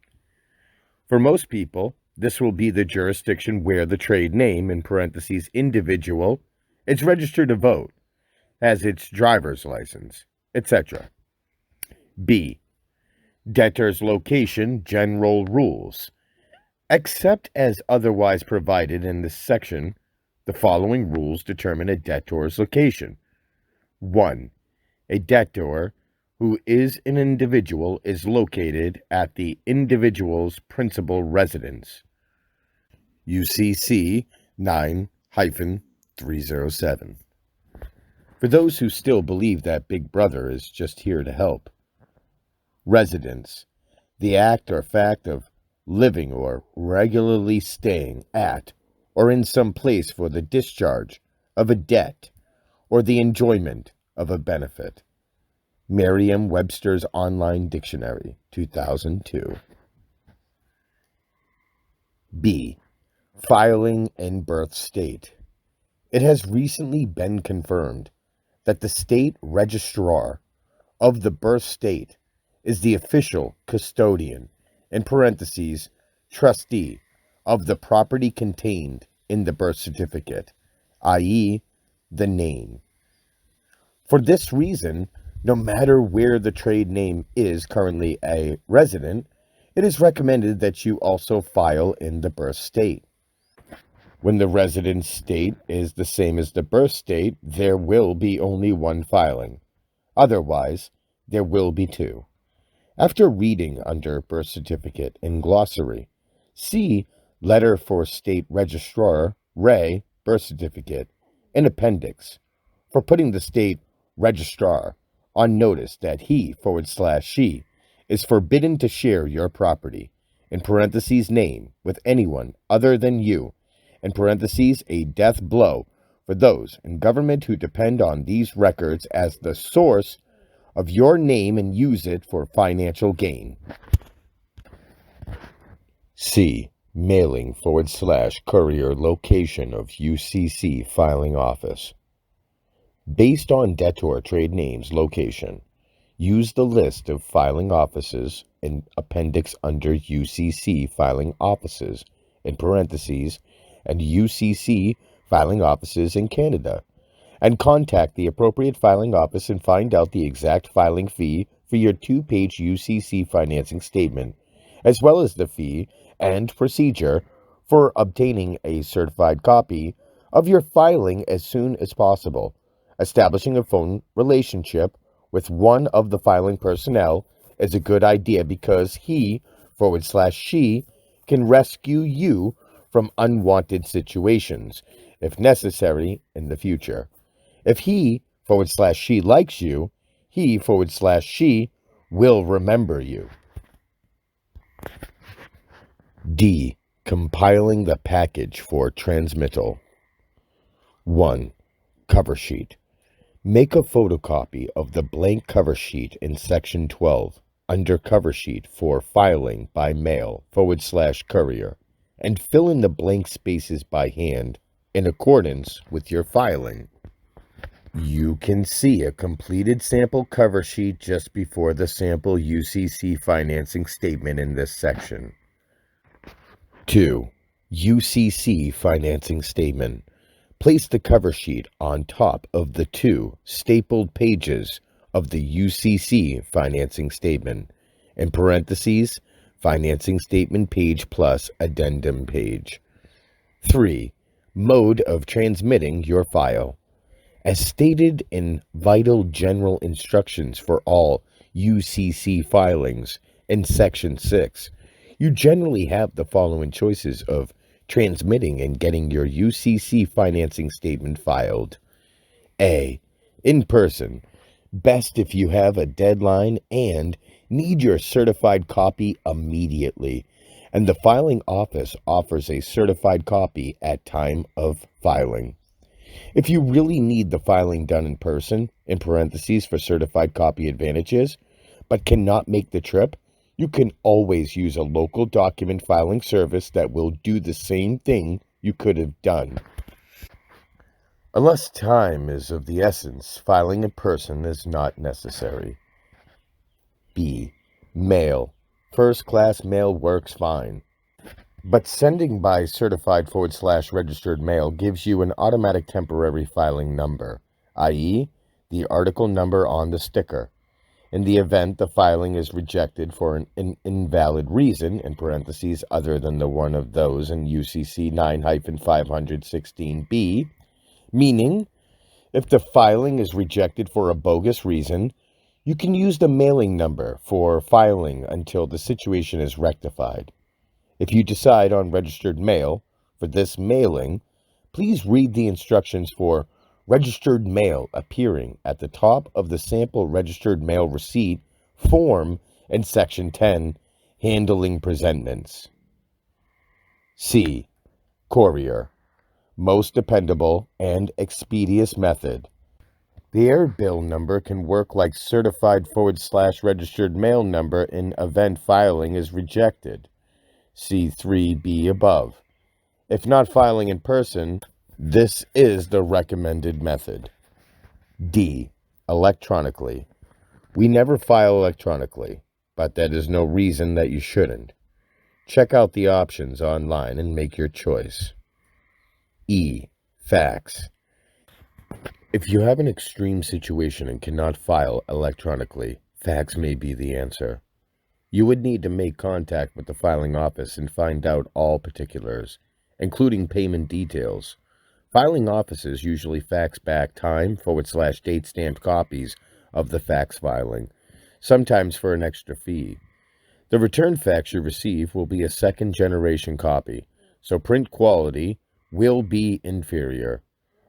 For most people, this will be the jurisdiction where the trade name, in parentheses, individual, is registered to vote, has its driver's license, etc. B. Debtor's location general rules. Except as otherwise provided in this section, the following rules determine a debtor's location. 1. A debtor who is an individual is located at the individual's principal residence. UCC 9-307. For those who still believe that Big Brother is just here to help. Residence, the act or fact of living or regularly staying at or in some place for the discharge of a debt or the enjoyment of a benefit. Merriam-Webster's Online Dictionary, 2002. B. Filing in birth state. It has recently been confirmed that the state registrar of the birth state is the official custodian, in parentheses, trustee, of the property contained in the birth certificate, i.e., the name. For this reason, no matter where the trade name is currently a resident, it is recommended that you also file in the birth state. When the residence state is the same as the birth state, there will be only one filing. Otherwise, there will be two. After reading under birth certificate in glossary, see letter for state registrar, Ray, birth certificate, in appendix, for putting the state registrar on notice that he / she is forbidden to share your property, in parentheses name, with anyone other than you, in parentheses a death blow for those in government who depend on these records as the source of your name and use it for financial gain. C. Mailing / courier location of UCC filing office. Based on debtor trade names location, use the list of filing offices in appendix under UCC filing offices, in parentheses, and UCC filing offices in Canada, and contact the appropriate filing office and find out the exact filing fee for your 2-page UCC financing statement, as well as the fee and procedure for obtaining a certified copy of your filing as soon as possible, establishing a phone relationship with one of the filing personnel is a good idea because he/she can rescue you from unwanted situations, if necessary, in the future. If he/she likes you, he/she will remember you. D. Compiling the package for transmittal. 1. Cover sheet. Make a photocopy of the blank cover sheet in section 12 under cover sheet for filing by mail/courier and fill in the blank spaces by hand in accordance with your filing. You can see a completed sample cover sheet just before the sample UCC financing statement in this section. 2. UCC financing statement. Place the cover sheet on top of the 2 stapled pages of the UCC financing statement, in parentheses, financing statement page plus addendum page. 3. Mode of transmitting your file. As stated in Vital General Instructions for all UCC filings in Section 6, you generally have the following choices of transmitting and getting your UCC financing statement filed. A. In person. Best if you have a deadline and need your certified copy immediately, and the filing office offers a certified copy at time of filing. If you really need the filing done in person, in parentheses for certified copy advantages, but cannot make the trip, you can always use a local document filing service that will do the same thing you could have done. Unless time is of the essence, filing in person is not necessary. B. Mail. First class mail works fine. But sending by certified/registered mail gives you an automatic temporary filing number, i.e., the article number on the sticker. In the event the filing is rejected for an invalid reason, in parentheses, other than the one of those in UCC 9-516B, meaning if the filing is rejected for a bogus reason, you can use the mailing number for filing until the situation is rectified. If you decide on registered mail for this mailing, please read the instructions for registered mail appearing at the top of the sample registered mail receipt form in Section 10, Handling Presentments. C. Courier. Most dependable and expeditious method. The air bill number can work like certified/registered mail number in event filing is rejected. See 3B above. If not filing in person, this is the recommended method. D. Electronically. We never file electronically, but that is no reason that you shouldn't. Check out the options online and make your choice. E. Fax. If you have an extreme situation and cannot file electronically, fax may be the answer. You would need to make contact with the filing office and find out all particulars, including payment details. Filing offices usually fax back time/date stamped copies of the fax filing, sometimes for an extra fee. The return fax you receive will be a second-generation copy, so print quality will be inferior.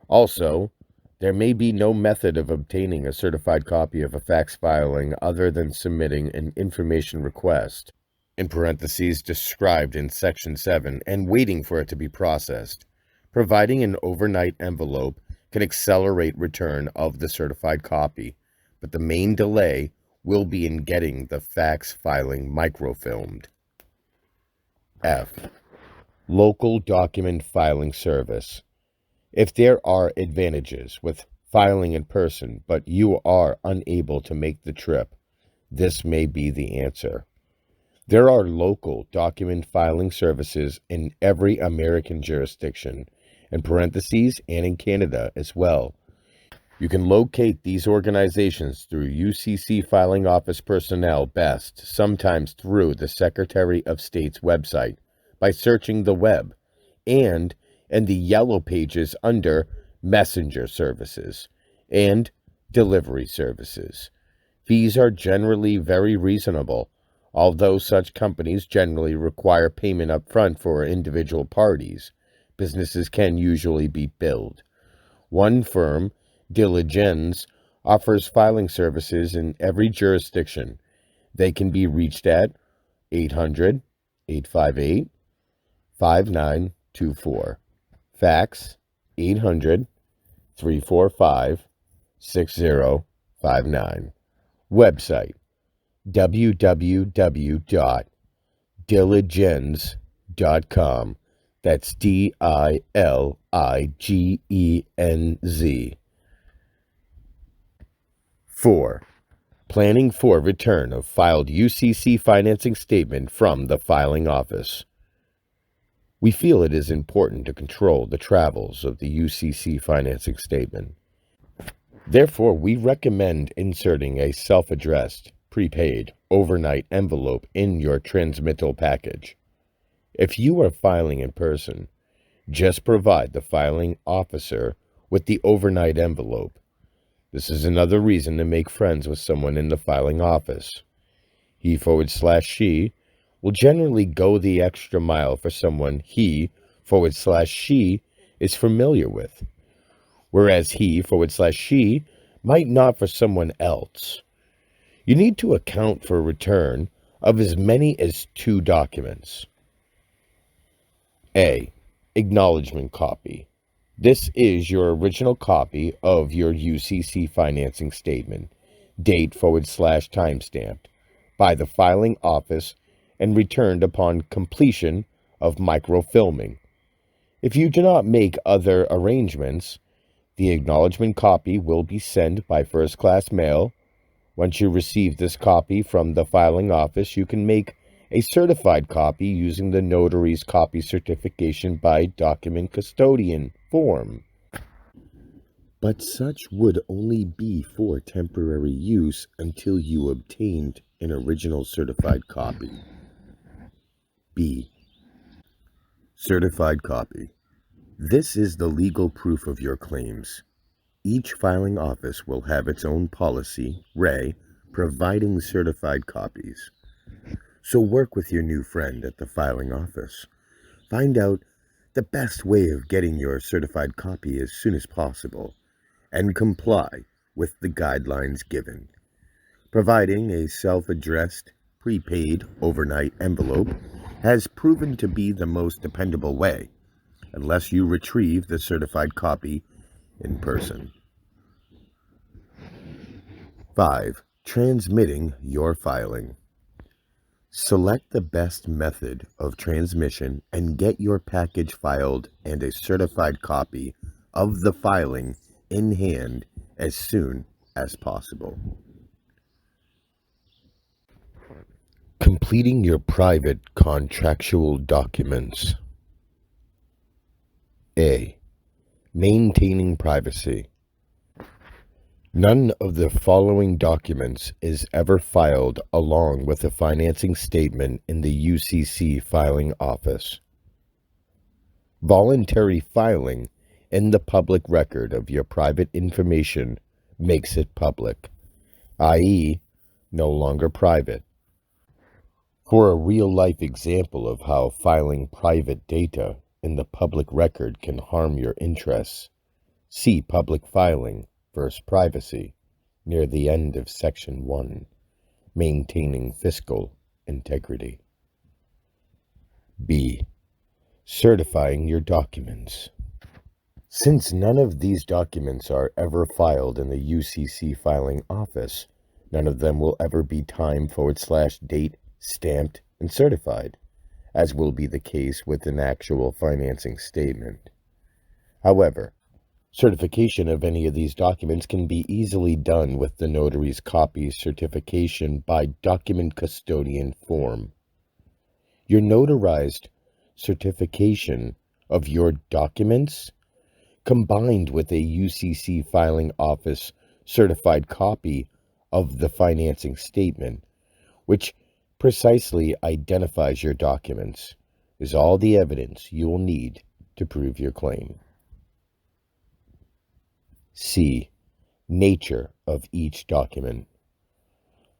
Also, there may be no method of obtaining a certified copy of a fax filing other than submitting an information request, in parentheses described in Section 7, and waiting for it to be processed. Providing an overnight envelope can accelerate return of the certified copy, but the main delay will be in getting the fax filing microfilmed. F. Local document filing service. If there are advantages with filing in person, but you are unable to make the trip, this may be the answer. There are local document filing services in every American jurisdiction, in parentheses, and in Canada as well. You can locate these organizations through UCC filing office personnel best, sometimes through the Secretary of State's website, by searching the web, and in the yellow pages under Messenger Services and Delivery Services. Fees are generally very reasonable, although such companies generally require payment up front for individual parties. Businesses can usually be billed. One firm, Diligence, offers filing services in every jurisdiction. They can be reached at 800-858-5924. Fax 800-345-6059. Website www.diligenz.com. That's DILIGENZ. 4. Planning for return of filed UCC financing statement from the filing office. We feel it is important to control the travels of the UCC financing statement. Therefore, we recommend inserting a self-addressed, prepaid, overnight envelope in your transmittal package. If you are filing in person, just provide the filing officer with the overnight envelope. This is another reason to make friends with someone in the filing office. He/she will generally go the extra mile for someone he/she is familiar with, whereas he/she might not for someone else. You need to account for a return of as many as 2 documents. A. Acknowledgement copy. This is your original copy of your UCC financing statement, date/timestamped, by the filing office and returned upon completion of microfilming. If you do not make other arrangements, the acknowledgement copy will be sent by first-class mail. Once you receive this copy from the filing office, you can make a certified copy using the notary's copy certification by document custodian form. But such would only be for temporary use until you obtained an original certified copy. B. Certified copy. This is the legal proof of your claims. Each filing office will have its own policy, providing certified copies. So work with your new friend at the filing office. Find out the best way of getting your certified copy as soon as possible and comply with the guidelines given. Providing a self-addressed, prepaid overnight envelope has proven to be the most dependable way, unless you retrieve the certified copy in person. 5. Transmitting your filing. Select the best method of transmission and get your package filed and a certified copy of the filing in hand as soon as possible. Completing your private contractual documents. A. Maintaining privacy. None of the following documents is ever filed along with a financing statement in the UCC filing office. Voluntary filing in the public record of your private information makes it public, i.e., no longer private. For a real-life example of how filing private data in the public record can harm your interests, see Public Filing versus Privacy near the end of Section 1, Maintaining Fiscal Integrity. B. Certifying your documents. Since none of these documents are ever filed in the UCC filing office, none of them will ever be time/date stamped and certified, as will be the case with an actual financing statement. However, certification of any of these documents can be easily done with the notary's copy certification by document custodian form. Your notarized certification of your documents, combined with a UCC filing office certified copy of the financing statement, which precisely identifies your documents, is all the evidence you will need to prove your claim. C. Nature of each document.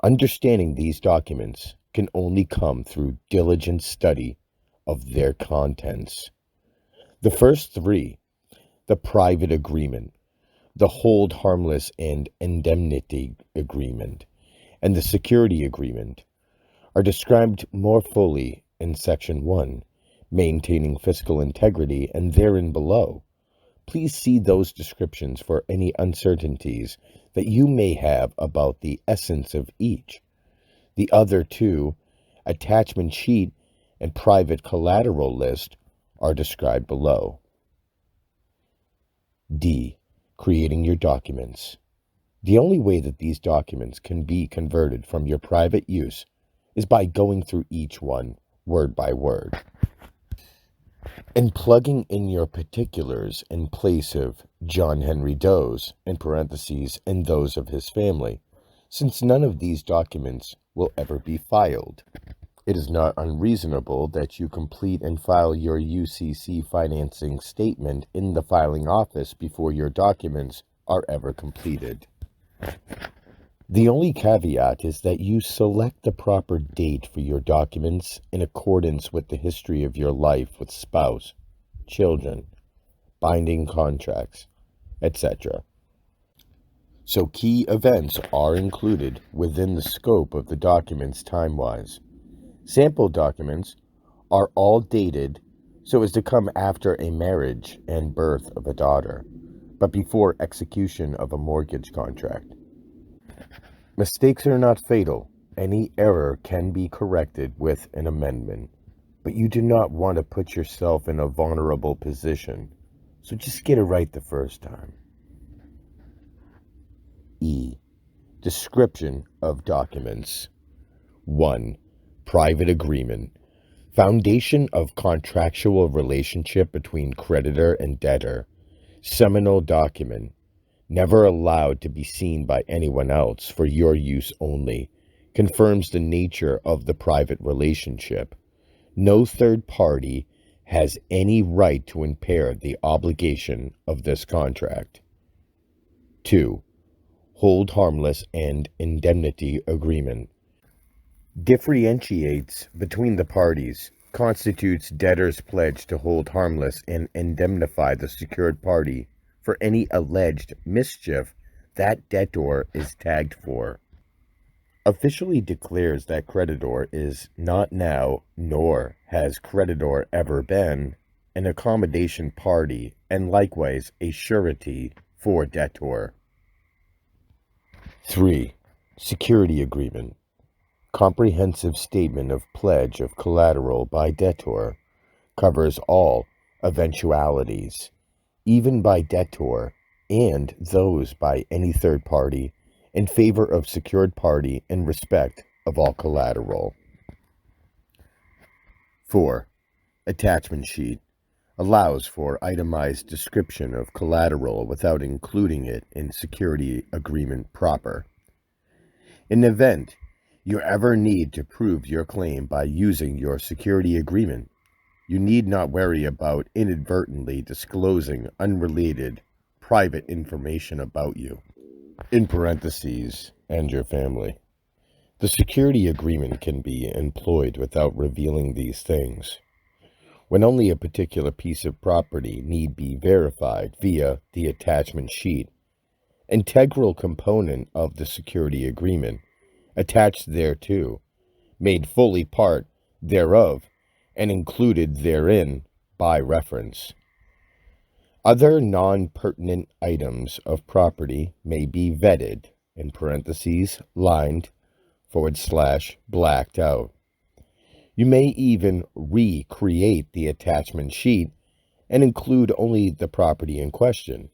Understanding these documents can only come through diligent study of their contents. The first three, the private agreement, the hold harmless and indemnity agreement, and the security agreement, are described more fully in Section 1, Maintaining Fiscal Integrity, and therein below. Please see those descriptions for any uncertainties that you may have about the essence of each. The other two, attachment sheet and private collateral list, are described below. D. Creating your documents. The only way that these documents can be converted from your private use is by going through each one word by word and plugging in your particulars in place of John Henry Doe's, in parentheses, and those of his family, since none of these documents will ever be filed. It is not unreasonable that you complete and file your UCC financing statement in the filing office before your documents are ever completed. The only caveat is that you select the proper date for your documents in accordance with the history of your life with spouse, children, binding contracts, etc. So key events are included within the scope of the documents time-wise. Sample documents are all dated so as to come after a marriage and birth of a daughter, but before execution of a mortgage contract. Mistakes are not fatal. Any error can be corrected with an amendment, but you do not want to put yourself in a vulnerable position, so just get it right the first time. E. Description of documents. 1. Private agreement. Foundation of contractual relationship between creditor and debtor. Seminal document. Never allowed to be seen by anyone else for your use only. Confirms the nature of the private relationship. No third party has any right to impair the obligation of this contract. 2. Hold harmless and indemnity agreement. Differentiates between the parties, constitutes debtor's pledge to hold harmless and indemnify the secured party for any alleged mischief that debtor is tagged for. Officially declares that creditor is not now, nor has creditor ever been, an accommodation party and likewise a surety for debtor. 3. Security agreement. Comprehensive statement of pledge of collateral by debtor, covers all eventualities, even by debtor and those by any third party, in favor of secured party in respect of all collateral. 4. Attachment sheet. Allows for itemized description of collateral without including it in security agreement proper. In the event you ever need to prove your claim by using your security agreement, you need not worry about inadvertently disclosing unrelated, private information about you, in parentheses, and your family. The security agreement can be employed without revealing these things, when only a particular piece of property need be verified via the attachment sheet, integral component of the security agreement, attached thereto, made fully part thereof, and included therein by reference. Other non-pertinent items of property may be vetted, in parentheses, lined, / blacked out. You may even recreate the attachment sheet and include only the property in question,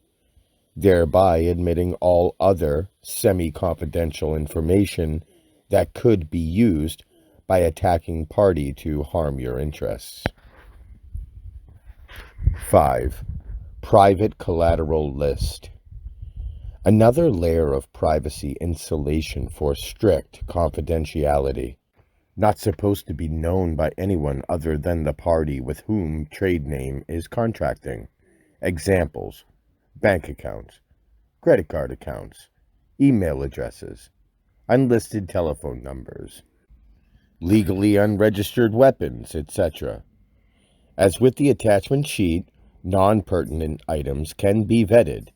thereby admitting all other semi-confidential information that could be used by attacking party to harm your interests. 5. Private collateral list. Another layer of privacy insulation for strict confidentiality, not supposed to be known by anyone other than the party with whom trade name is contracting. Examples: bank accounts, credit card accounts, email addresses, unlisted telephone numbers, legally unregistered weapons, etc. As with the attachment sheet, non-pertinent items can be vetted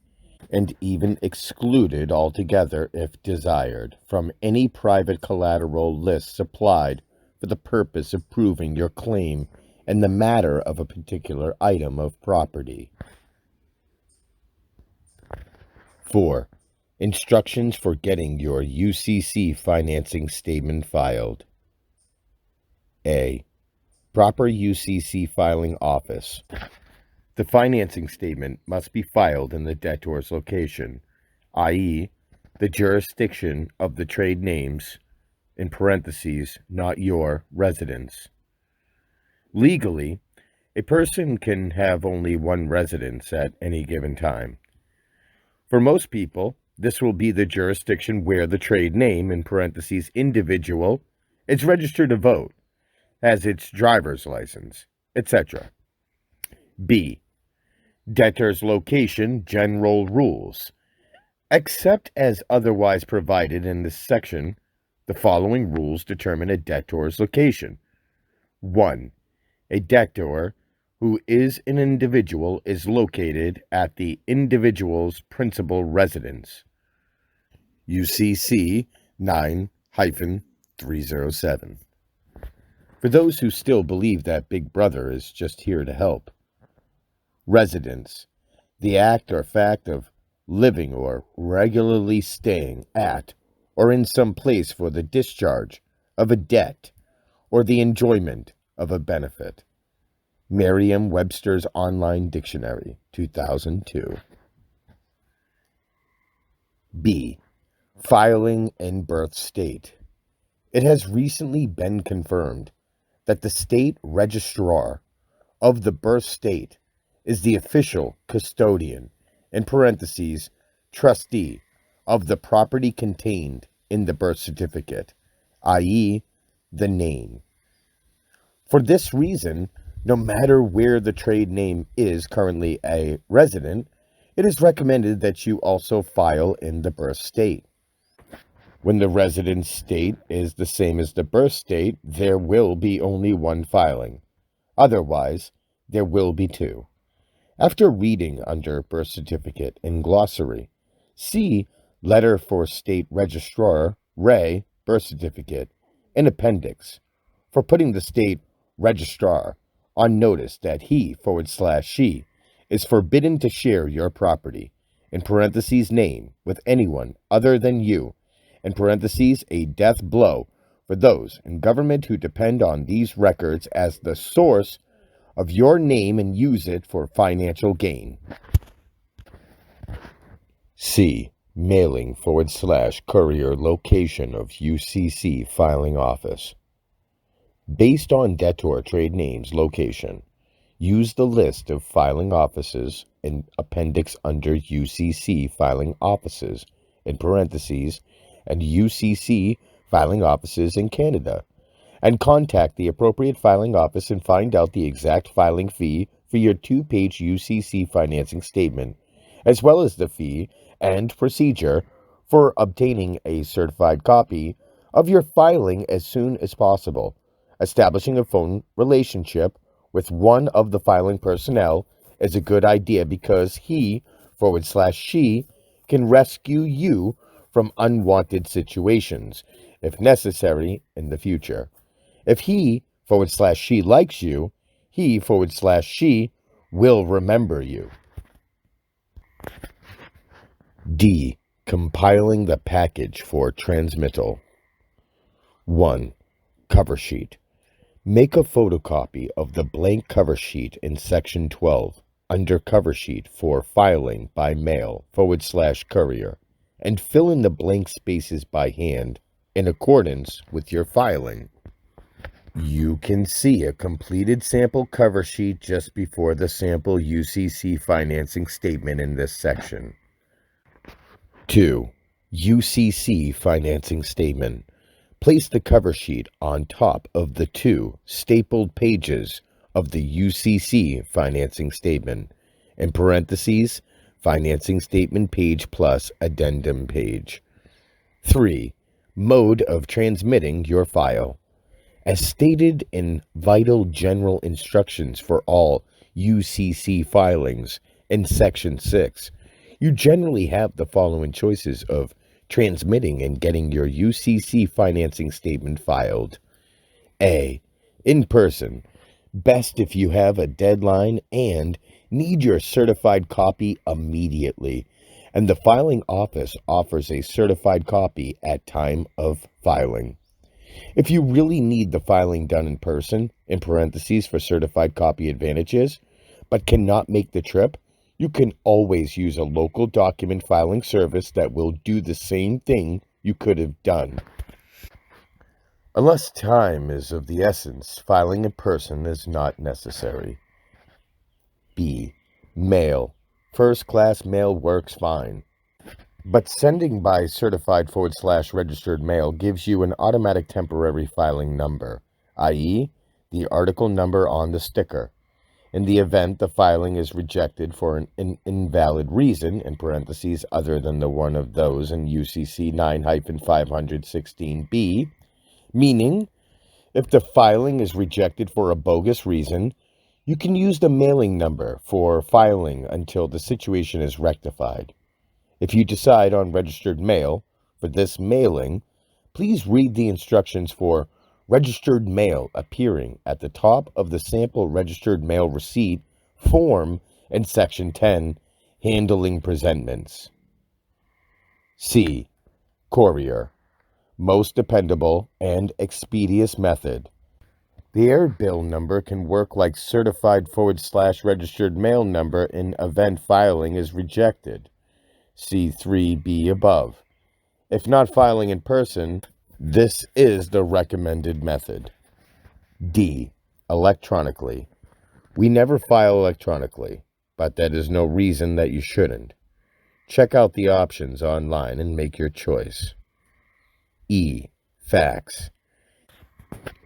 and even excluded altogether if desired from any private collateral list supplied for the purpose of proving your claim in the matter of a particular item of property. 4. Instructions for getting your UCC financing statement filed. A. Proper UCC filing office. The financing statement must be filed in the debtor's location, i.e., the jurisdiction of the trade names, in parentheses, not your residence. Legally, a person can have only one residence at any given time. For most people, this will be the jurisdiction where the trade name, in parentheses, individual, is registered to vote, has its driver's license, etc. B. Debtor's location general rules. Except as otherwise provided in this section, the following rules determine a debtor's location. 1. A debtor who is an individual is located at the individual's principal residence. UCC 9-307. For those who still believe that Big Brother is just here to help. Residence. The act or fact of living or regularly staying at or in some place for the discharge of a debt or the enjoyment of a benefit. Merriam-Webster's Online Dictionary, 2002. B. Filing and birth state. It has recently been confirmed that the state registrar of the birth state is the official custodian, in parentheses, trustee, of the property contained in the birth certificate, i.e., the name. For this reason, no matter where the trade name is currently a resident, it is recommended that you also file in the birth state. When the residence state is the same as the birth state, there will be only one filing. Otherwise, there will be two. After reading under birth certificate in glossary, see letter for state registrar, Ray, birth certificate, in appendix, for putting the state registrar on notice that he/she is forbidden to share your property, in parentheses name, with anyone other than you, in parentheses a death blow for those in government who depend on these records as the source of your name and use it for financial gain. C. Mailing/courier location of UCC filing office. Based on debtor trade names location, use the list of filing offices in appendix under UCC filing offices, in parentheses, and UCC filing offices in Canada, and contact the appropriate filing office and find out the exact filing fee for your 2-page UCC financing statement, as well as the fee and procedure for obtaining a certified copy of your filing as soon as possible. Establishing a phone relationship with one of the filing personnel is a good idea because he/she can rescue you from unwanted situations, if necessary, in the future. If he/she likes you, he/she will remember you. D. Compiling the package for transmittal. 1. Cover sheet. Make a photocopy of the blank cover sheet in section 12 under cover sheet for filing by mail/courier and fill in the blank spaces by hand in accordance with your filing. You can see a completed sample cover sheet just before the sample UCC financing statement in this section. 2. UCC financing statement. Place the cover sheet on top of the 2 stapled pages of the UCC financing statement, in parentheses, financing statement page plus addendum page. 3. Mode of transmitting your file. As stated in Vital General Instructions for all UCC filings in Section 6, you generally have the following choices of transmitting and getting your UCC financing statement filed. A. In person. Best if you have a deadline and need your certified copy immediately, and the filing office offers a certified copy at time of filing. If you really need the filing done in person, in parentheses for certified copy advantages, but cannot make the trip, you can always use a local document filing service that will do the same thing you could have done. Unless time is of the essence, filing in person is not necessary. B. Mail. First class mail works fine. But sending by certified/registered mail gives you an automatic temporary filing number, i.e., the article number on the sticker. In the event the filing is rejected for an invalid reason, in parentheses other than the one of those in UCC 9-516B, meaning if the filing is rejected for a bogus reason, you can use the mailing number for filing until the situation is rectified. If you decide on registered mail for this mailing, please read the instructions for registered mail appearing at the top of the sample registered mail receipt form in Section 10, Handling Presentments. C. Courier. Most dependable and expeditious method. The air bill number can work like certified/registered mail number in event filing is rejected. See 3B above. If not filing in person, this is the recommended method. D. Electronically. We never file electronically, but that is no reason that you shouldn't. Check out the options online and make your choice. E. Fax.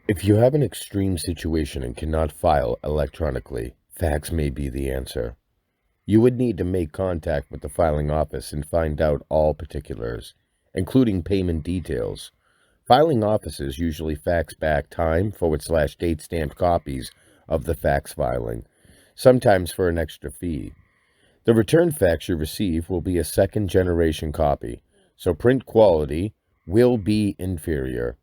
If you have an extreme situation and cannot file electronically, fax may be the answer. You would need to make contact with the filing office and find out all particulars, including payment details. Filing offices usually fax back time/date stamped copies of the fax filing, sometimes for an extra fee. The return fax you receive will be a second-generation copy, so print quality will be inferior.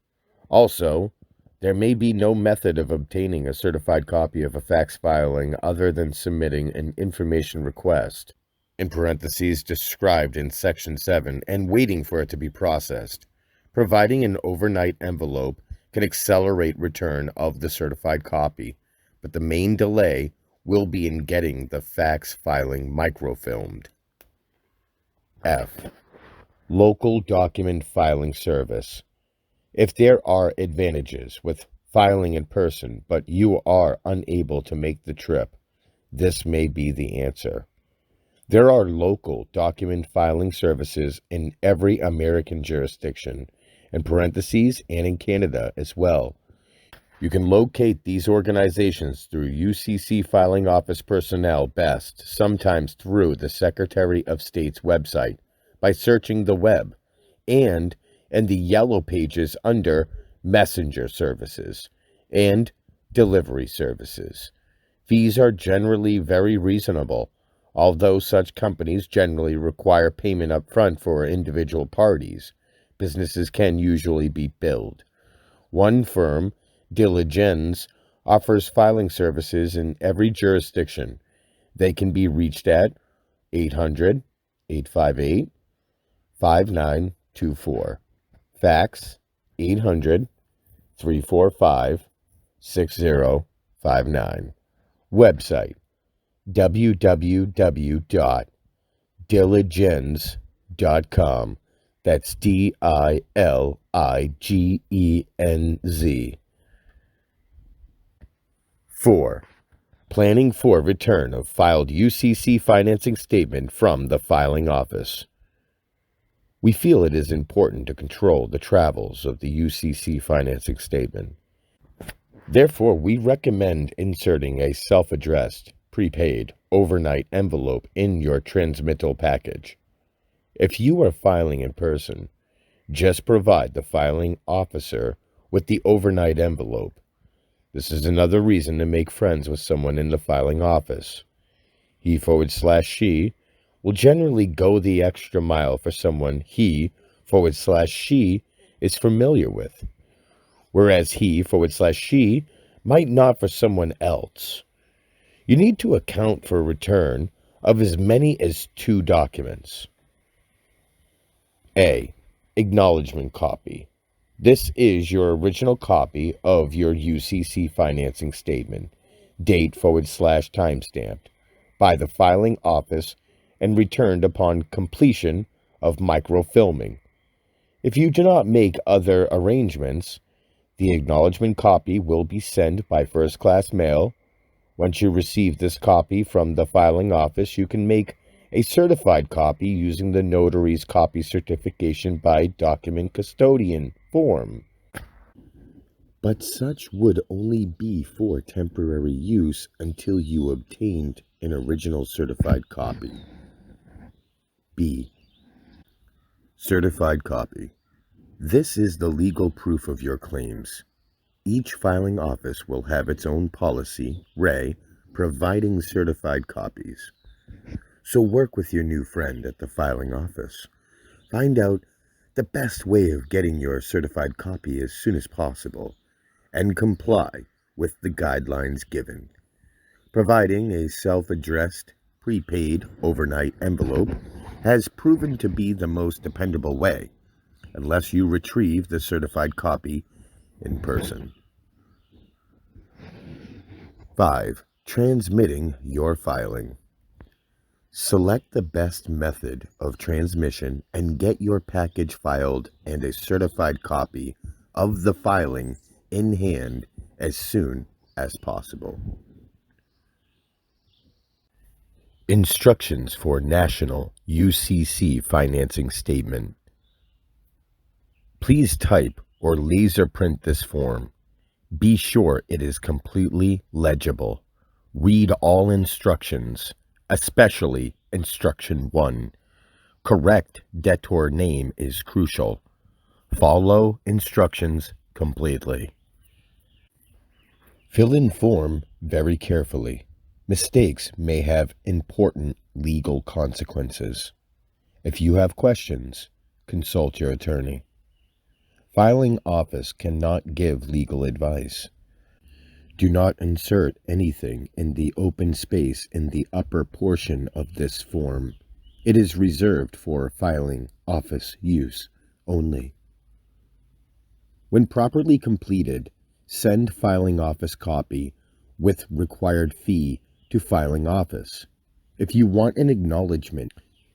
Also, there may be no method of obtaining a certified copy of a fax filing other than submitting an information request, in parentheses described in Section 7, and waiting for it to be processed. Providing an overnight envelope can accelerate return of the certified copy, but the main delay will be in getting the fax filing microfilmed. F. Local document filing service. If there are advantages with filing in person, but you are unable to make the trip, this may be the answer. There are local document filing services in every American jurisdiction, in parentheses, and in Canada as well. You can locate these organizations through UCC filing office personnel best, sometimes through the Secretary of State's website, by searching the web, and in the yellow pages under Messenger Services and Delivery Services. Fees are generally very reasonable, although such companies generally require payment up front for individual parties. Businesses can usually be billed. One firm, Diligence, offers filing services in every jurisdiction. They can be reached at 800-858-5924. Fax 800-345-6059. Website www.diligenz.com. That's DILIGENZ. 4. Planning for return of filed UCC financing statement from the filing office. We feel it is important to control the travels of the UCC financing statement. Therefore, we recommend inserting a self-addressed, prepaid, overnight envelope in your transmittal package. If you are filing in person, Just provide the filing officer with the overnight envelope. This is another reason to make friends with someone in the filing office. He/she will generally go the extra mile for someone he/she is familiar with, whereas he/she might not for someone else. You need to account for a return of as many as 2 documents. A. Acknowledgement copy. This is your original copy of your UCC financing statement, date/timestamped, by the filing office and returned upon completion of microfilming. If you do not make other arrangements, the acknowledgement copy will be sent by first-class mail. Once you receive this copy from the filing office, you can make a certified copy using the notary's copy certification by document custodian form. But such would only be for temporary use until you obtained an original certified copy. B. Certified copy. This is the legal proof of your claims. Each filing office will have its own policy, providing certified copies. So work with your new friend at the filing office. Find out the best way of getting your certified copy as soon as possible and comply with the guidelines given. Providing a self-addressed, prepaid overnight envelope has proven to be the most dependable way, unless you retrieve the certified copy in person. 5. Transmitting your filing. Select the best method of transmission and get your package filed and a certified copy of the filing in hand as soon as possible. Instructions for National UCC Financing Statement. Please type or laser print this form. Be sure it is completely legible. Read all instructions, especially Instruction 1. Correct debtor name is crucial. Follow instructions completely. Fill in form very carefully. Mistakes may have important legal consequences. If you have questions, consult your attorney. Filing office cannot give legal advice. Do not insert anything in the open space in the upper portion of this form. It is reserved for filing office use only. When properly completed, send filing office copy with required fee to filing office. If you want an acknowledgement,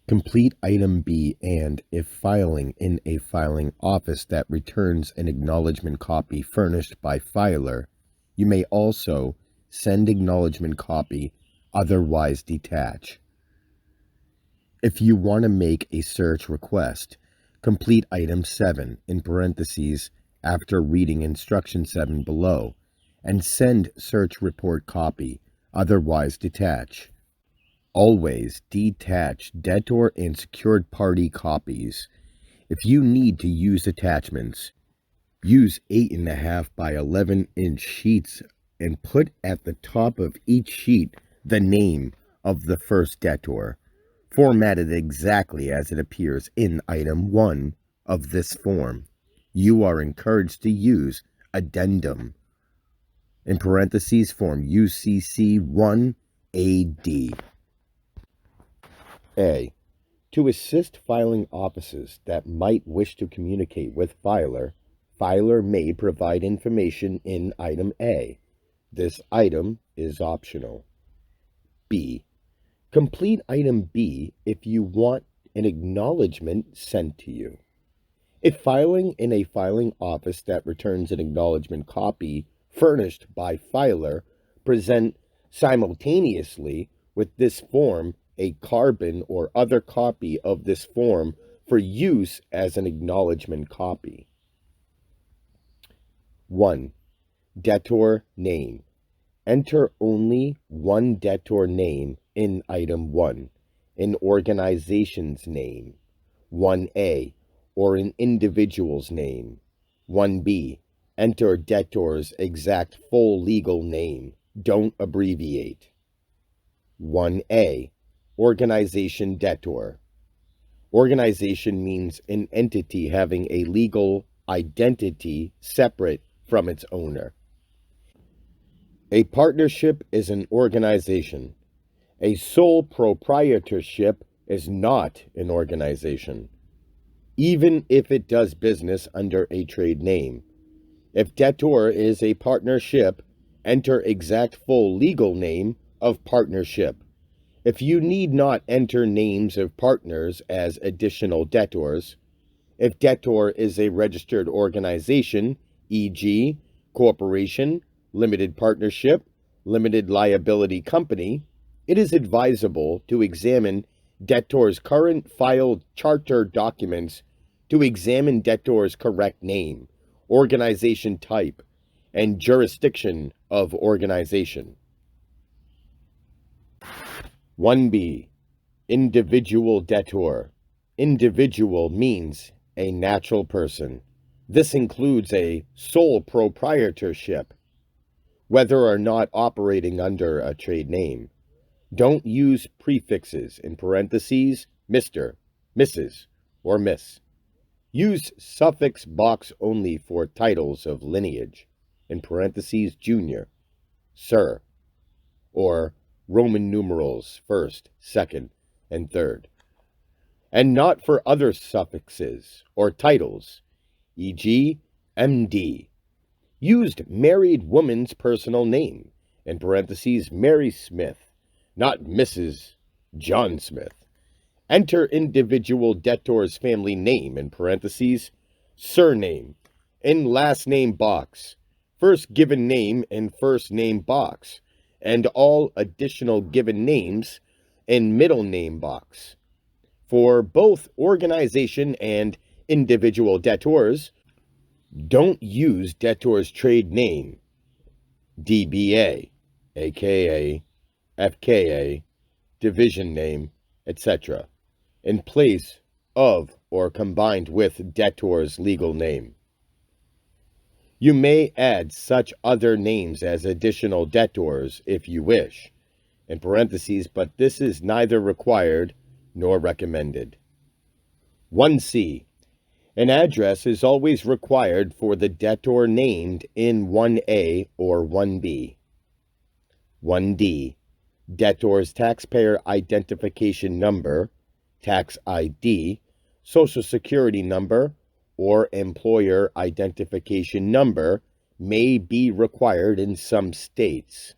complete item B, and if filing in a filing office that returns an acknowledgement copy furnished by filer, you may also send acknowledgement copy, otherwise detach. If you want to make a search request, complete item 7 in parentheses after reading instruction 7 below, and send search report copy, otherwise detach. Always detach debtor and secured party copies. If you need to use attachments, use 8.5 by 11-inch sheets and put at the top of each sheet the name of the first debtor, formatted exactly as it appears in item 1 of this form. You are encouraged to use addendum in parentheses form UCC 1AD. A. To assist filing offices that might wish to communicate with filer, filer may provide information in item A. This item is optional. B. Complete item B if you want an acknowledgement sent to you. If filing in a filing office that returns an acknowledgement copy furnished by filer, present simultaneously with this form a carbon or other copy of this form for use as an acknowledgement copy. 1. Debtor name. Enter only one debtor name in item 1, an organization's name. 1A. or an individual's name. 1B. Enter debtor's exact full legal name. Don't abbreviate. 1A. Organization debtor. Organization means an entity having a legal identity separate from its owner. A partnership is an organization. A sole proprietorship is not an organization, even if it does business under a trade name. If debtor is a partnership, enter exact full legal name of partnership. If you need not enter names of partners as additional debtors, if debtor is a registered organization, e.g., corporation, limited partnership, limited liability company, it is advisable to examine debtor's current filed charter documents to examine debtor's correct name, organization type, and jurisdiction of organization. 1B. Individual debtor. Individual means a natural person. This includes a sole proprietorship, whether or not operating under a trade name. Don't use prefixes in parentheses, Mr., Mrs., or Miss. Use suffix box only for titles of lineage, in parentheses, Junior, Sir, or Roman numerals first, second, and third, and not for other suffixes or titles, e.g., MD. Used married woman's personal name, in parentheses, Mary Smith, not Mrs. John Smith. Enter individual debtor's family name, in parentheses, surname, in last name box, first given name in first name box, and all additional given names in middle name box. For both organization and individual debtors, don't use debtor's trade name, DBA, aka FKA, division name, etc., in place of or combined with debtor's legal name. You may add such other names as additional debtors if you wish, in parentheses, but this is neither required nor recommended. 1C. An address is always required for the debtor named in 1A or 1B. 1D. Debtor's taxpayer identification number, tax ID, Social Security number, or employer identification number may be required in some states.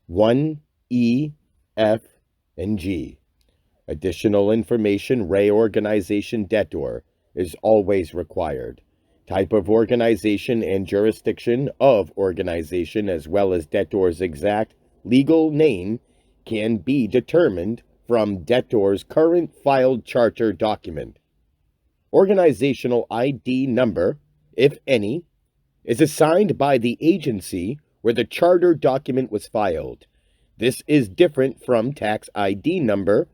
1E, F, and G. Additional information reorganization debtor is always required. Type of organization and jurisdiction of organization, as well as debtor's exact legal name, can be determined from debtor's current filed charter document. Organizational ID number, if any, is assigned by the agency where the charter document was filed. This is different from tax ID number.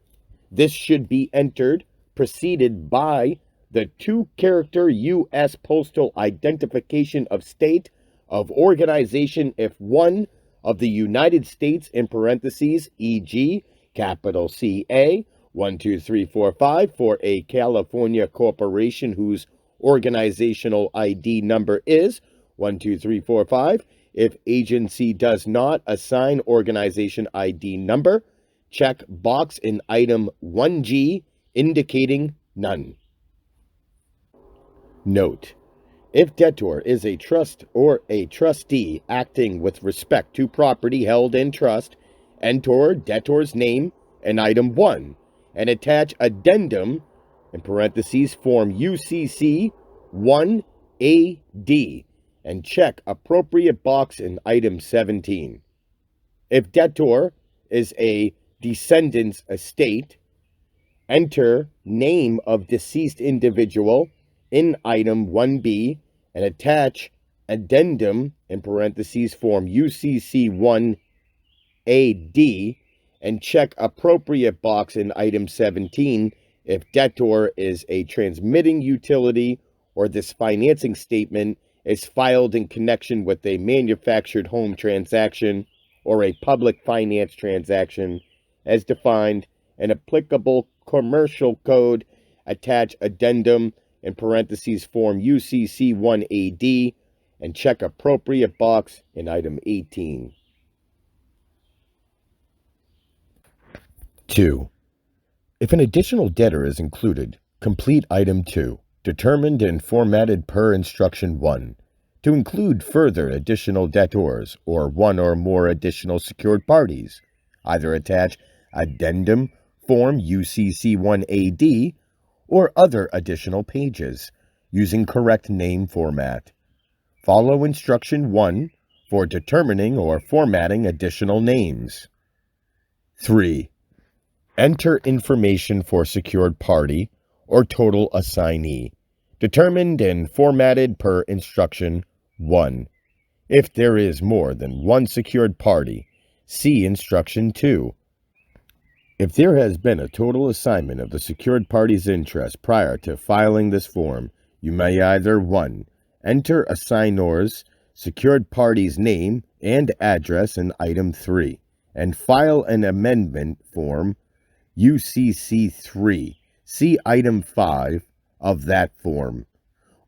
This should be entered preceded by the 2-character U.S. Postal Identification of State of Organization if one of the United States, in parentheses, e.g., capital CA, 12345 for a California corporation whose organizational ID number is 12345. If agency does not assign organization ID number, check box in item 1G indicating none. Note: if debtor is a trust or a trustee acting with respect to property held in trust, enter debtor's name in item 1 and attach addendum, in parentheses, form UCC 1AD, and check appropriate box in item 17. If debtor is a descendant's estate, enter name of deceased individual in item 1B and attach addendum, in parentheses, form UCC 1AD, and check appropriate box in item 17 if debtor is a transmitting utility or this financing statement is filed in connection with a manufactured home transaction or a public finance transaction as defined in applicable commercial code, attach addendum in parentheses form UCC 1AD and check appropriate box in item 18. 2. If an additional debtor is included, complete item 2, determined and formatted per instruction 1, to include further additional debtors or one or more additional secured parties. Either attach addendum form UCC 1AD or other additional pages using correct name format. Follow instruction 1 for determining or formatting additional names. 3. Enter information for secured party or total assignee, determined and formatted per instruction 1. If there is more than one secured party, see instruction 2. If there has been a total assignment of the secured party's interest prior to filing this form, you may either 1. Enter assignor's secured party's name and address in item 3, and file an amendment form UCC 3, see item 5 of that form.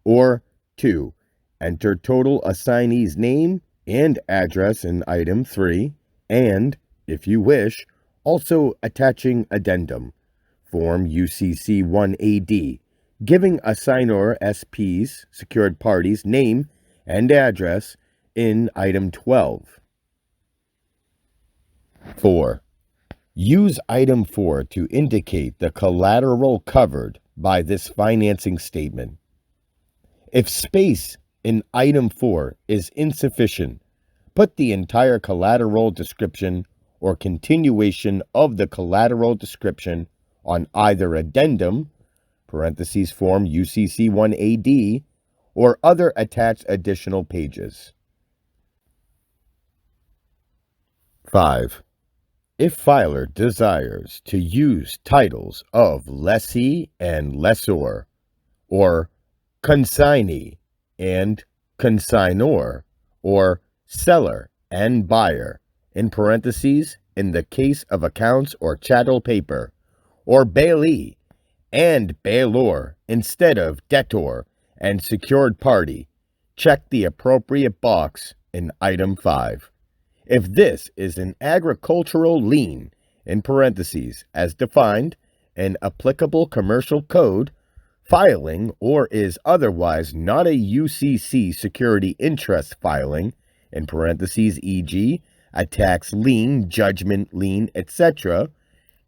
Or 2. Enter total assignee's name and address in item 3, and, if you wish, also attaching addendum, form UCC 1AD, giving assignor SP's secured party's name and address in item 12. 4. Use item 4 to indicate the collateral covered by this financing statement. If space in item 4 is insufficient, put the entire collateral description or continuation of the collateral description on either addendum, parentheses form UCC 1AD, or other attached additional pages. 5. If filer desires to use titles of lessee and lessor, or consignee and consignor, or seller and buyer, in parentheses, in the case of accounts or chattel paper, or bailee and bailor instead of debtor and secured party, check the appropriate box in item 5. If this is an agricultural lien, in parentheses, as defined in applicable commercial code, filing or is otherwise not a UCC security interest filing, in parentheses, e.g., a tax lien, judgment lien, etc.,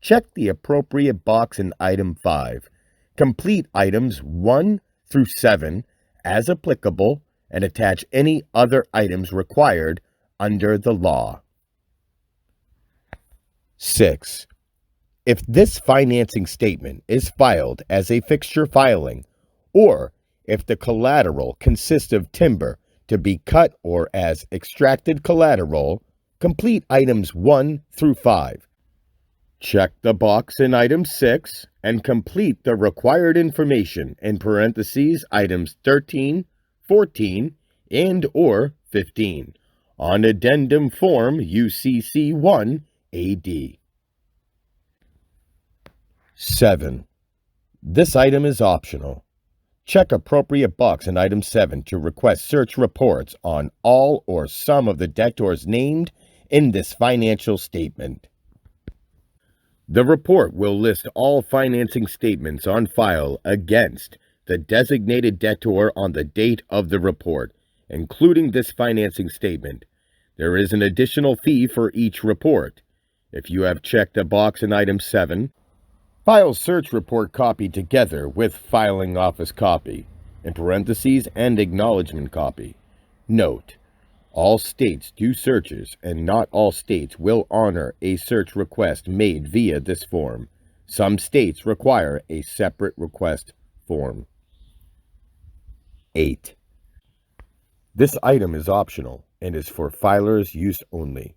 check the appropriate box in item 5. Complete items 1 through 7 as applicable and attach any other items required under the law. 6. If this financing statement is filed as a fixture filing, or if the collateral consists of timber to be cut or as extracted collateral, complete items 1 through 5. Check the box in item 6 and complete the required information in parentheses items 13, 14, and or 15 on addendum form UCC 1 AD. 7. This item is optional. Check appropriate box in item 7 to request search reports on all or some of the debtors named in this financial statement. The report will list all financing statements on file against the designated debtor on the date of the report, including this financing statement. There is an additional fee for each report. If you have checked a box in item 7, file search report copy together with filing office copy, in parentheses, and acknowledgement copy. Note: all states do searches, and not all states will honor a search request made via this form. Some states require a separate request form. 8. This item is optional and is for filers' use only.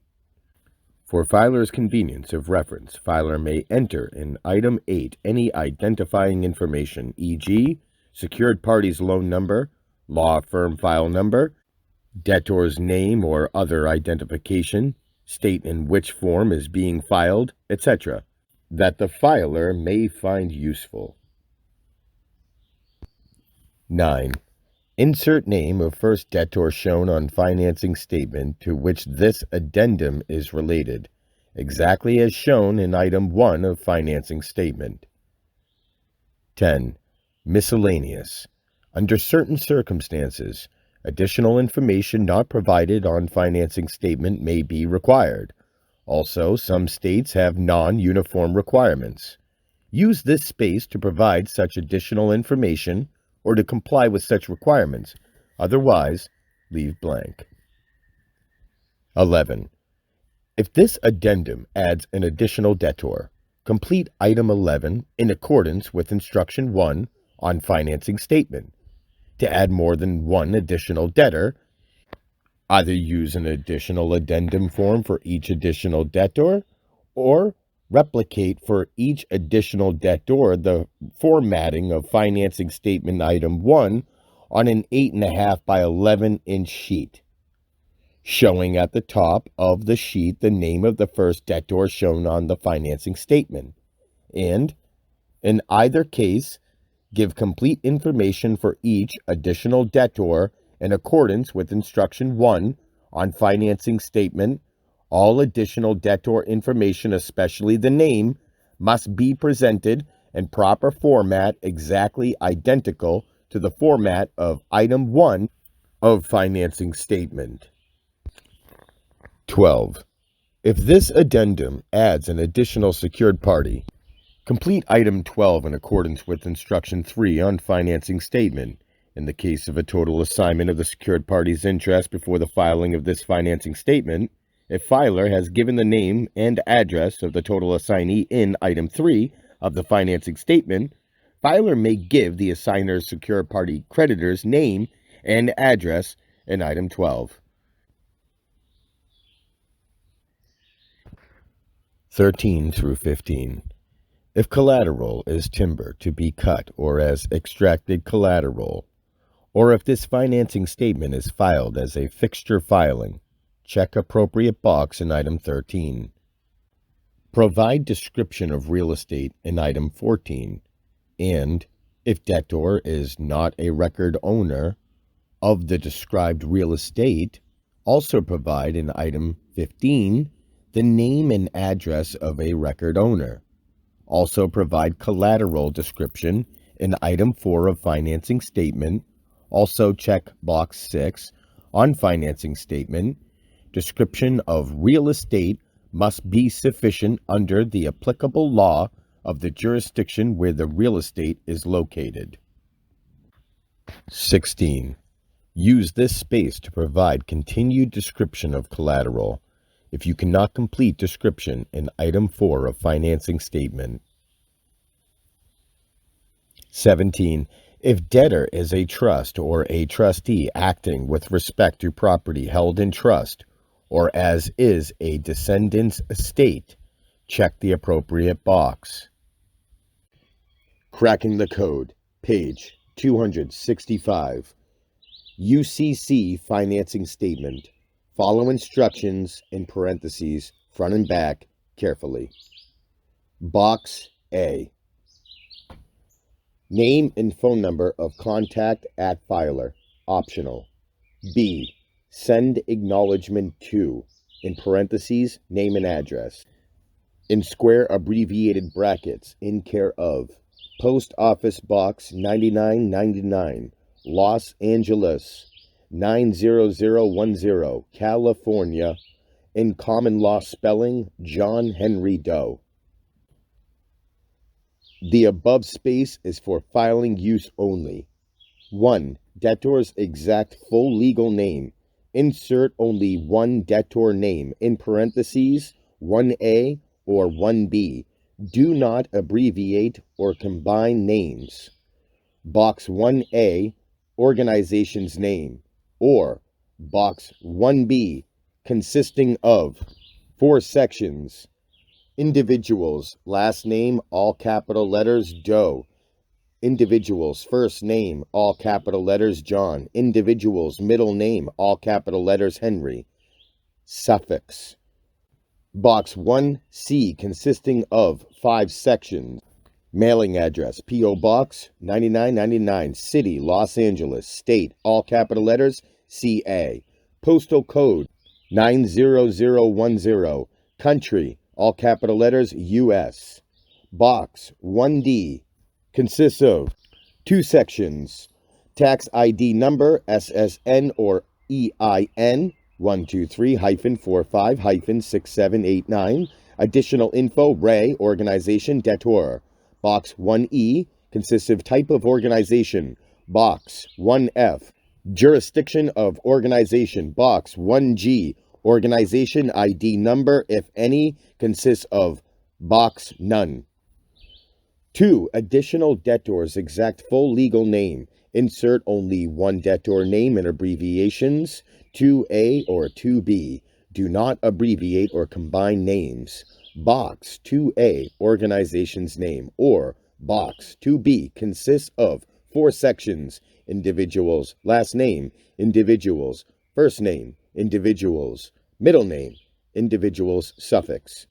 For filer's convenience of reference, filer may enter in Item 8 any identifying information, e.g., secured party's loan number, law firm file number, debtor's name or other identification, state in which form is being filed, etc., that the filer may find useful. 9. Insert name of first debtor shown on financing statement to which this addendum is related, exactly as shown in Item 1 of financing statement. 10. Miscellaneous. Under certain circumstances, additional information not provided on financing statement may be required. Also, some states have non-uniform requirements. Use this space to provide such additional information or to comply with such requirements. Otherwise, leave blank. 11. If this addendum adds an additional debtor, complete Item 11 in accordance with Instruction 1 on financing statement. To add more than one additional debtor, either use an additional addendum form for each additional debtor or replicate for each additional debtor the formatting of financing statement Item 1 on an 8.5 by 11-inch sheet, showing at the top of the sheet the name of the first debtor shown on the financing statement, and, in either case, give complete information for each additional debtor in accordance with Instruction 1 on financing statement. All additional debtor information, especially the name, must be presented in proper format exactly identical to the format of Item 1 of financing statement. 12. If this addendum adds an additional secured party, complete Item 12 in accordance with Instruction 3 on financing statement. In the case of a total assignment of the secured party's interest before the filing of this financing statement, if filer has given the name and address of the total assignee in Item 3 of the financing statement, filer may give the assigner's secured party creditor's name and address in Item 12. 13 through 15. If collateral is timber to be cut or as extracted collateral, or if this financing statement is filed as a fixture filing, check appropriate box in Item 13. Provide description of real estate in Item 14, and, if debtor is not a record owner of the described real estate, also provide in Item 15 the name and address of a record owner. Also provide collateral description in Item 4 of financing statement. Also check box 6 on financing statement. Description of real estate must be sufficient under the applicable law of the jurisdiction where the real estate is located. 16. Use this space to provide continued description of collateral if you cannot complete description in Item 4 of financing statement. 17. If debtor is a trust or a trustee acting with respect to property held in trust, or as is a descendant's estate, check the appropriate box. Cracking the Code, page 265. UCC financing statement. Follow instructions in parentheses, front and back, carefully. Box A. Name and phone number of contact at filer, optional. B. Send acknowledgement to, in parentheses, name and address. In square abbreviated brackets, in care of, Post Office Box 9999, Los Angeles 90010, California, in common law spelling, John Henry Doe. The above space is for filing use only. 1. Debtor's exact full legal name. Insert only one debtor name, in parentheses, 1A or 1B. Do not abbreviate or combine names. Box 1A, organization's name, or Box 1B, consisting of. 4 sections. Individuals, last name, all capital letters, Doe. Individuals, first name, all capital letters, John. Individuals, middle name, all capital letters, Henry. Suffix. Box 1C, consisting of 5 sections. Mailing address, P.O. Box 9999, City, Los Angeles. State, all capital letters, CA. Postal code 90010. Country, all capital letters, US. Box 1D consists of 2 sections. Tax ID number, SSN or EIN 123-45-6789. Additional info, Ray, organization, debtor. Box 1E consists of type of organization. Box 1F, jurisdiction of organization. Box 1G, organization ID number, if any, consists of box none. 2. Additional debtor's exact full legal name. Insert only one debtor name and abbreviations, 2A or 2B. Do not abbreviate or combine names. Box 2A, organization's name, or Box 2B consists of 4 sections. Individuals, last name, individuals, first name, individuals, middle name, individuals, suffix.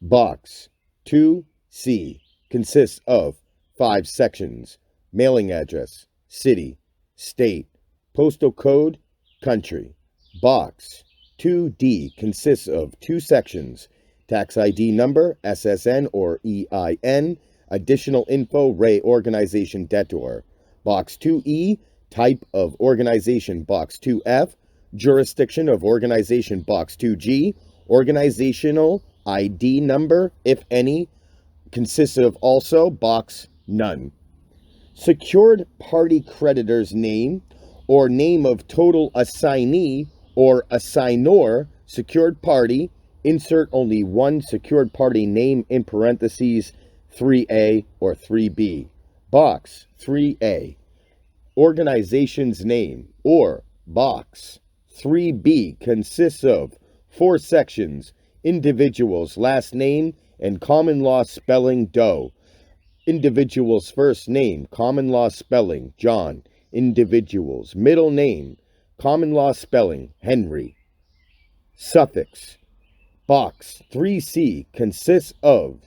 Box 2C consists of 5 sections. Mailing address, city, state, postal code, country. Box 2D consists of 2 sections. Tax ID number, SSN or EIN. Additional info, Ray, organization, debtor. Box 2E, type of organization. Box 2F, jurisdiction of organization. Box 2G, organizational ID number, if any, consists of also box none. Secured party creditor's name or name of total assignee or assignor, secured party, insert only one secured party name in parentheses, 3A or 3B. Box 3A, organization's name, or box 3B consists of 4 sections. Individual's last name and common law spelling, Doe. Individual's first name, common law spelling, John. Individual's middle name, common law spelling, Henry. Suffix. Box 3C consists of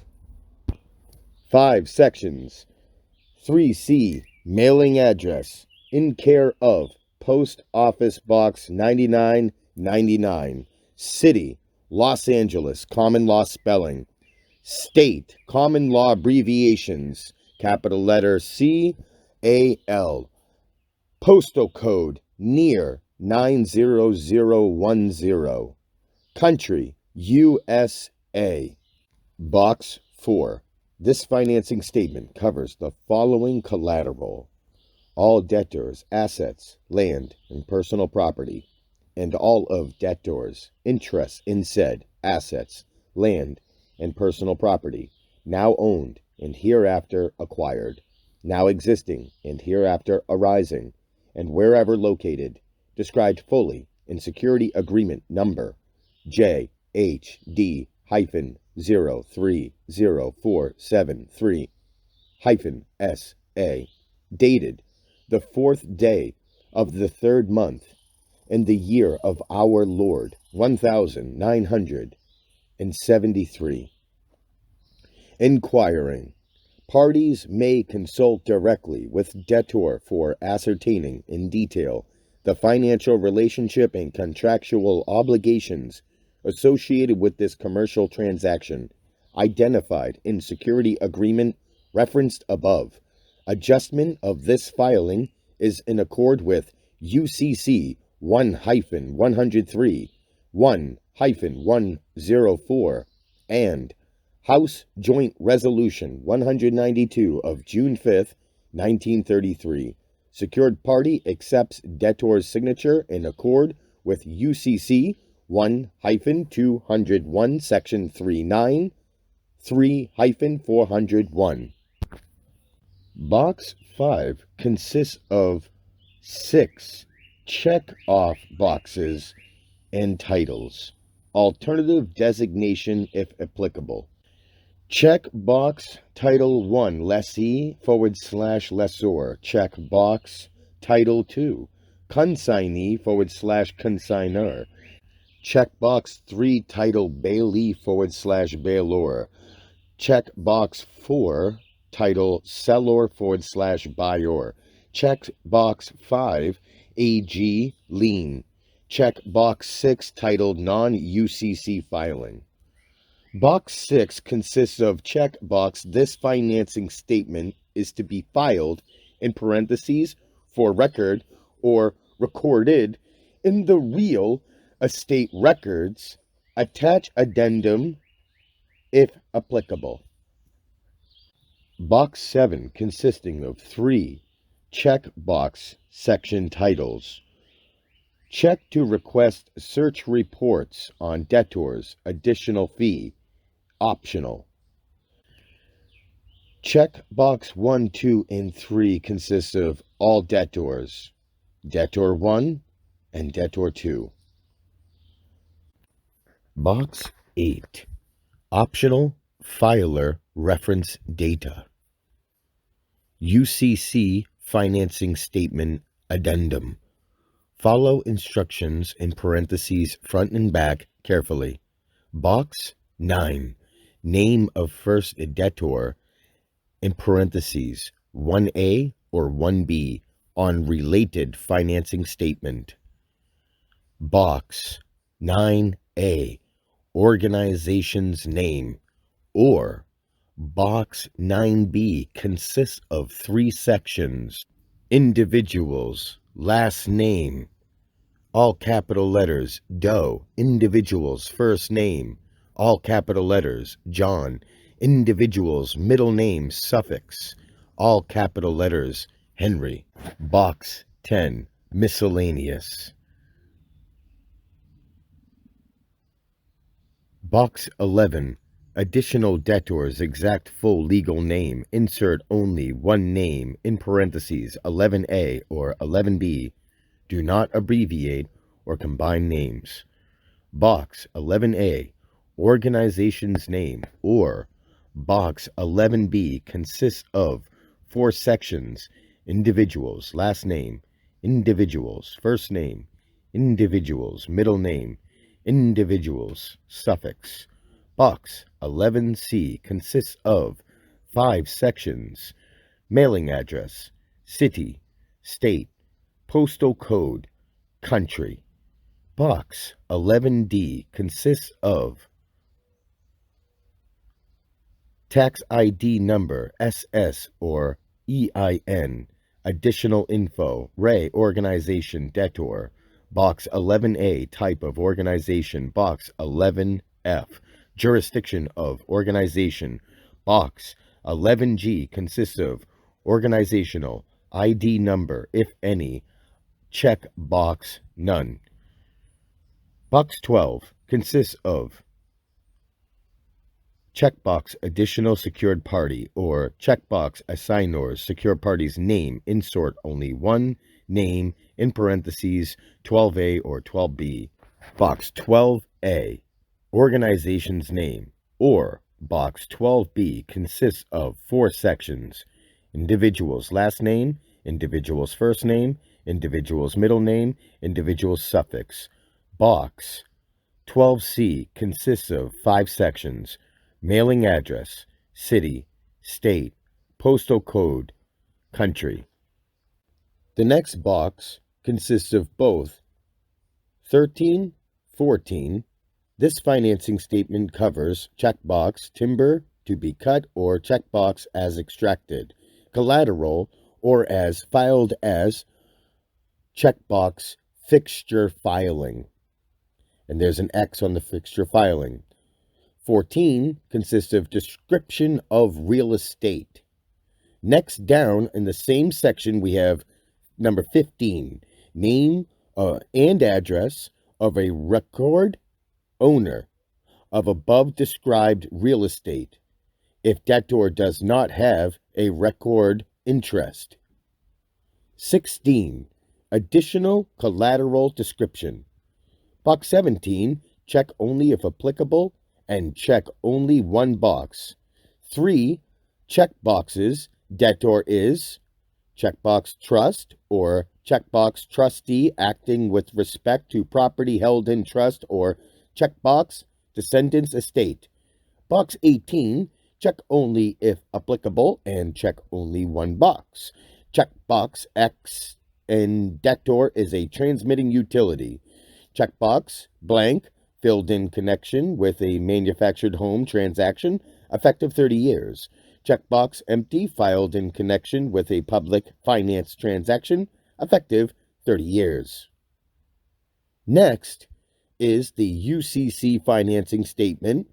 5 sections. 3C, mailing address, in care of Post Office Box 9999, City, Los Angeles, common law spelling. State, common law abbreviations, capital letter CAL. Postal code, near 90010. Country, USA. Box 4. This financing statement covers the following collateral: all debtors' assets, land, and personal property, and all of debtors' interests in said assets, land, and personal property, now owned and hereafter acquired, now existing and hereafter arising, and wherever located, described fully in Security Agreement Number JHD-030473-SA, dated the 4th day of the 3rd month in the year of our Lord 1973. Inquiring. Parties may consult directly with debtor for ascertaining in detail the financial relationship and contractual obligations associated with this commercial transaction, identified in security agreement referenced above. Adjustment of this filing is in accord with UCC 1-103, 1-104, and House Joint Resolution 192 of June 5, 1933. Secured party accepts debtor's signature in accord with UCC 1-201, Section 39, 3-401. Box 5 consists of 6 check-off boxes and titles. Alternative designation if applicable. Check box Title 1 Lessee /Lessor. Check box Title 2 Consignee /Consignor. Check box 3 Title Bailee /Bailor. Check box 4 Title Sellor /Buyer. Check box 5 AG Lien. Check box 6 titled Non-UCC Filing. Box 6 consists of check box this financing statement is to be filed in parentheses for record or recorded in the real estate records. Attach addendum if applicable. Box 7 consisting of 3 check box section titles. Check to request search reports on debtors, additional fee, optional. Check box 1, 2, and 3 consists of all debtors, debtor 1 and debtor 2. Box 8, optional filer reference data. UCC financing statement addendum. Follow instructions in parentheses front and back carefully. Box 9, name of first debtor in parentheses 1A or 1B on related financing statement. Box 9A, organization's name, or Box 9B consists of 3 sections. Individuals, last name, all capital letters, Doe, individual's first name, all capital letters, John, individual's middle name, suffix, all capital letters, Henry. Box 10, miscellaneous. Box 11, additional debtor's exact full legal name, insert only one name, in parentheses, 11A or 11B. Do not abbreviate or combine names. Box 11A, organization's name, or Box 11B consists of 4 sections: individuals, last name, individuals, first name, individuals, middle name, individuals, suffix. Box 11C consists of 5 sections: mailing address, city, state, postal code, country. Box 11D consists of tax ID number, SS or EIN, additional info, RE organization, debtor. Box 11A, type of organization. Box 11F, jurisdiction of organization. Box 11G consists of organizational ID number, if any. Check box none. Box 12 consists of checkbox additional secured party, or checkbox assignor's secure party's name, insert only one name, in parentheses 12A or 12B. Box 12A, organization's name, or Box 12B consists of 4 sections: individual's last name, individual's first name, individual's middle name, individual's suffix. Box 12C consists of 5 sections: mailing address, city, state, postal code, country. The next box consists of both 13, 14. This financing statement covers checkbox timber to be cut or checkbox as extracted, collateral or as filed as, checkbox fixture filing. And there's an X on the fixture filing. 14 consists of description of real estate. Next down in the same section, we have number 15, name and address of a record owner of above described real estate, if debtor does not have a record interest. 16, additional collateral description. Box 17 check only if applicable, and check only one box. 3. Check boxes. Debtor is checkbox trust or checkbox trustee acting with respect to property held in trust or checkbox descendants estate. Box 18, check only if applicable and check only one box. Checkbox X and debtor is a transmitting utility. Checkbox blank filled in connection with a manufactured home transaction effective 30 years. Checkbox empty filed in connection with a public finance transaction effective 30 years. Next is the UCC financing statement.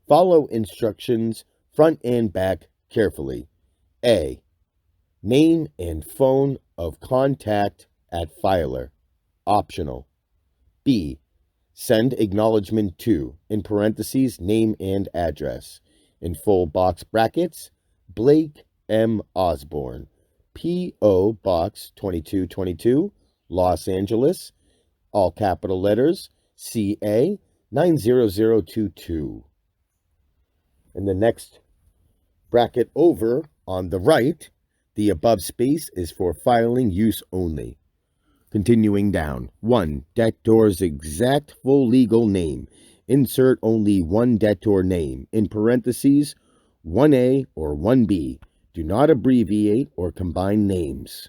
Follow instructions front and back carefully. A. Name and phone of contact at filer. Optional. B. Send acknowledgement to, in parentheses, name and address. In full box brackets, Blake M. Osborne, P.O. Box 2222, Los Angeles, all capital letters, CA 90022. In the next bracket over on the right, the above space is for filing use only. Continuing down. 1. Debtor's exact full legal name. Insert only one debtor name. In parentheses, 1A or 1B. Do not abbreviate or combine names.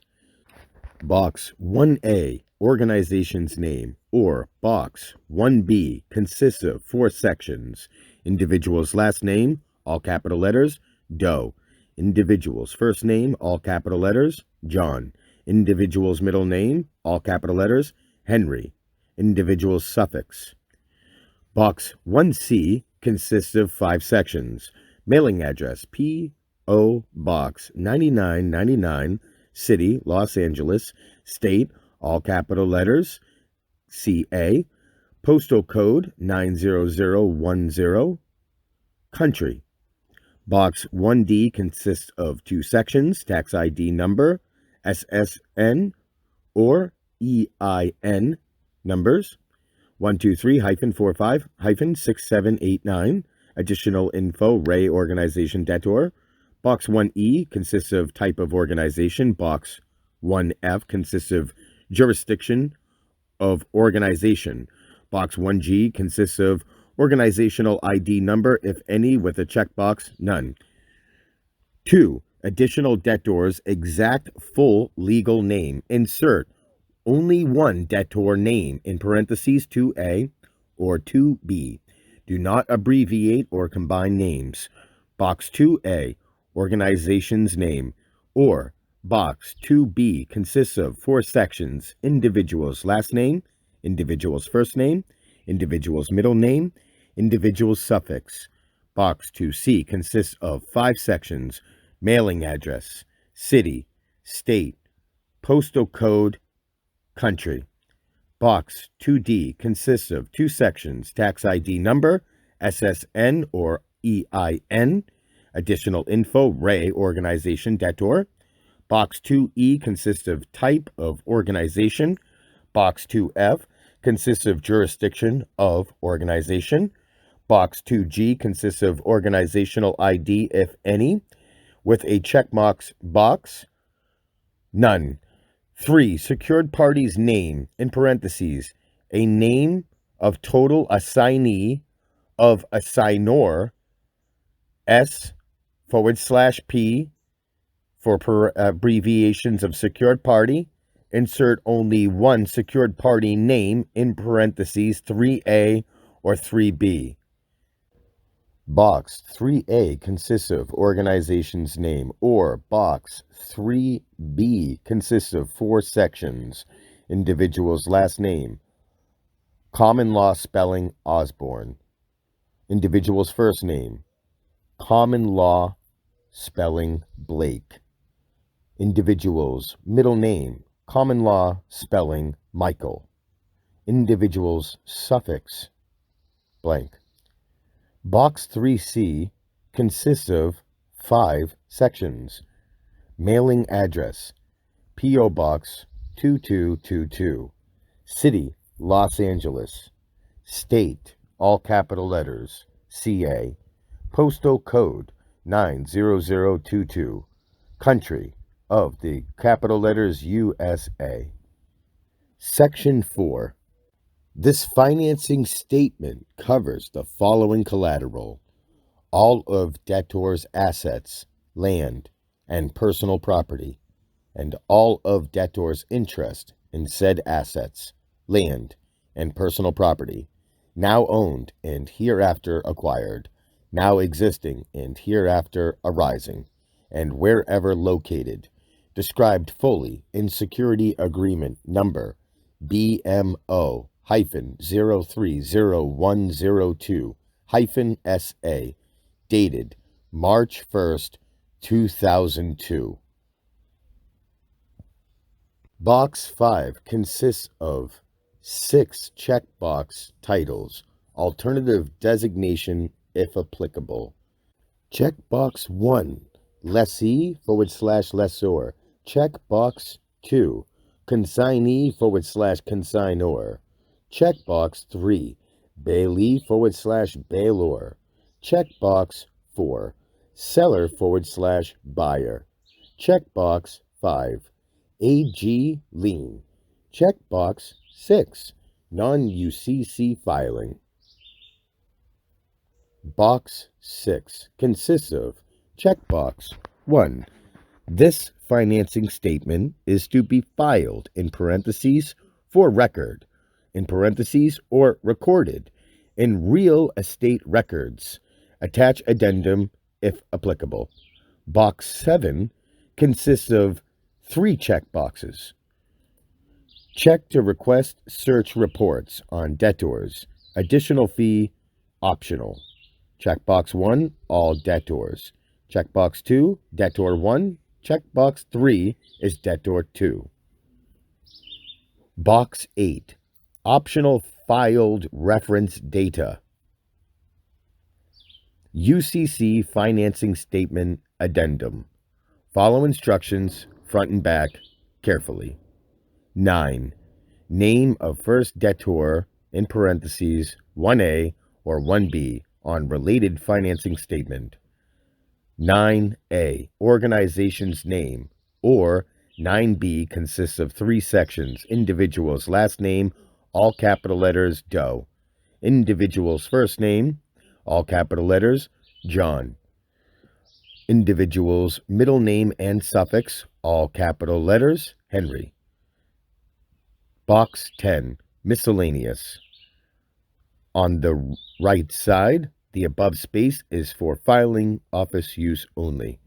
Box 1A, organization's name, or Box 1B consists of 4 sections. Individual's last name, all capital letters, Doe. Individual's first name, all capital letters, John. Individual's middle name, all capital letters, Henry. Individual's suffix. Box 1C consists of 5 sections. Mailing address, P.O. Box 9999, City, Los Angeles. State, all capital letters, CA. Postal code 90010. Country. Box 1D consists of 2 sections, tax ID number, SSN or EIN numbers, 123-45-6789, additional info, Ray organization debtor. Box 1E consists of type of organization. Box 1F consists of jurisdiction of organization. Box 1G consists of organizational ID number, if any, with a checkbox, none. 2. Additional debtor's exact full legal name. Insert only one debtor name, in parentheses 2A or 2B. Do not abbreviate or combine names. Box 2A, organization's name, or Box 2B consists of 4 sections. Individual's last name, individual's first name, individual's middle name, individual's suffix. Box 2C consists of 5 sections. Mailing address, city, state, postal code, country. Box 2D consists of 2 sections. Tax ID number, SSN or EIN, additional info, Ray organization debtor. Box 2E consists of type of organization. Box 2F consists of jurisdiction of organization. Box 2G consists of organizational ID, if any, with a checkbox box, none. 3. Secured party's name, in parentheses, a name of total assignee of assignor, S/P for abbreviations of secured party. Insert only one secured party name, in parentheses, 3A or 3B. Box 3A consists of organization's name, or Box 3B consists of 4 sections. Individual's last name, common law spelling Osborne. Individual's first name, common law spelling Blake. Individual's middle name, common law spelling Michael. Individual's suffix, blank. Box 3C consists of 5 sections. Mailing address, P.O. Box 2222, City, Los Angeles. State, all capital letters, CA, postal code 90022, country of the capital letters USA. Section 4. This financing statement covers the following collateral: all of debtor's assets, land, and personal property, and all of debtor's interest in said assets, land, and personal property, now owned and hereafter acquired, now existing and hereafter arising, and wherever located, described fully in Security Agreement Number BMO-030102-SA, dated March 1st, 2002. Box 5 consists of 6 checkbox titles, alternative designation if applicable. Checkbox 1, lessee/lessor. Checkbox 2, consignee/consignor. Checkbox 3, bailee/bailor. Checkbox 4, seller/buyer. Checkbox 5, AG lien. Checkbox 6, non-UCC filing. Box 6 consists of checkbox 1. This financing statement is to be filed in parentheses for record, in parentheses, or recorded in real estate records. Attach addendum if applicable. Box 7 consists of 3 checkboxes. Check to request search reports on debtors. Additional fee optional. Checkbox 1, all debtors. Checkbox 2, debtor 1. Checkbox 3 is debtor 2. Box 8, optional filed reference data. UCC financing statement addendum. Follow instructions front and back carefully. 9. Name of first debtor in parentheses 1A or 1B on related financing statement. 9A, organization's name, or 9B consists of 3 sections: individual's last name, all capital letters, Doe; individual's first name, all capital letters, John; individual's middle name and suffix, all capital letters, Henry. Box 10, miscellaneous. On the right side, the above space is for filing office use only.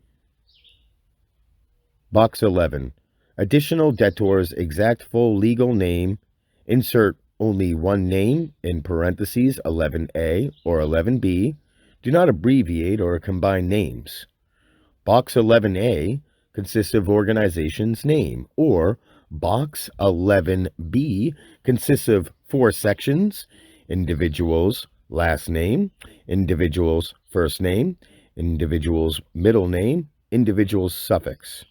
Box 11, additional debtor's exact full legal name. Insert only one name in parentheses 11A or 11B. Do not abbreviate or combine names. Box 11A consists of organization's name, or Box 11B consists of 4 sections: individual's last name, individual's first name, individual's middle name, individual's suffix.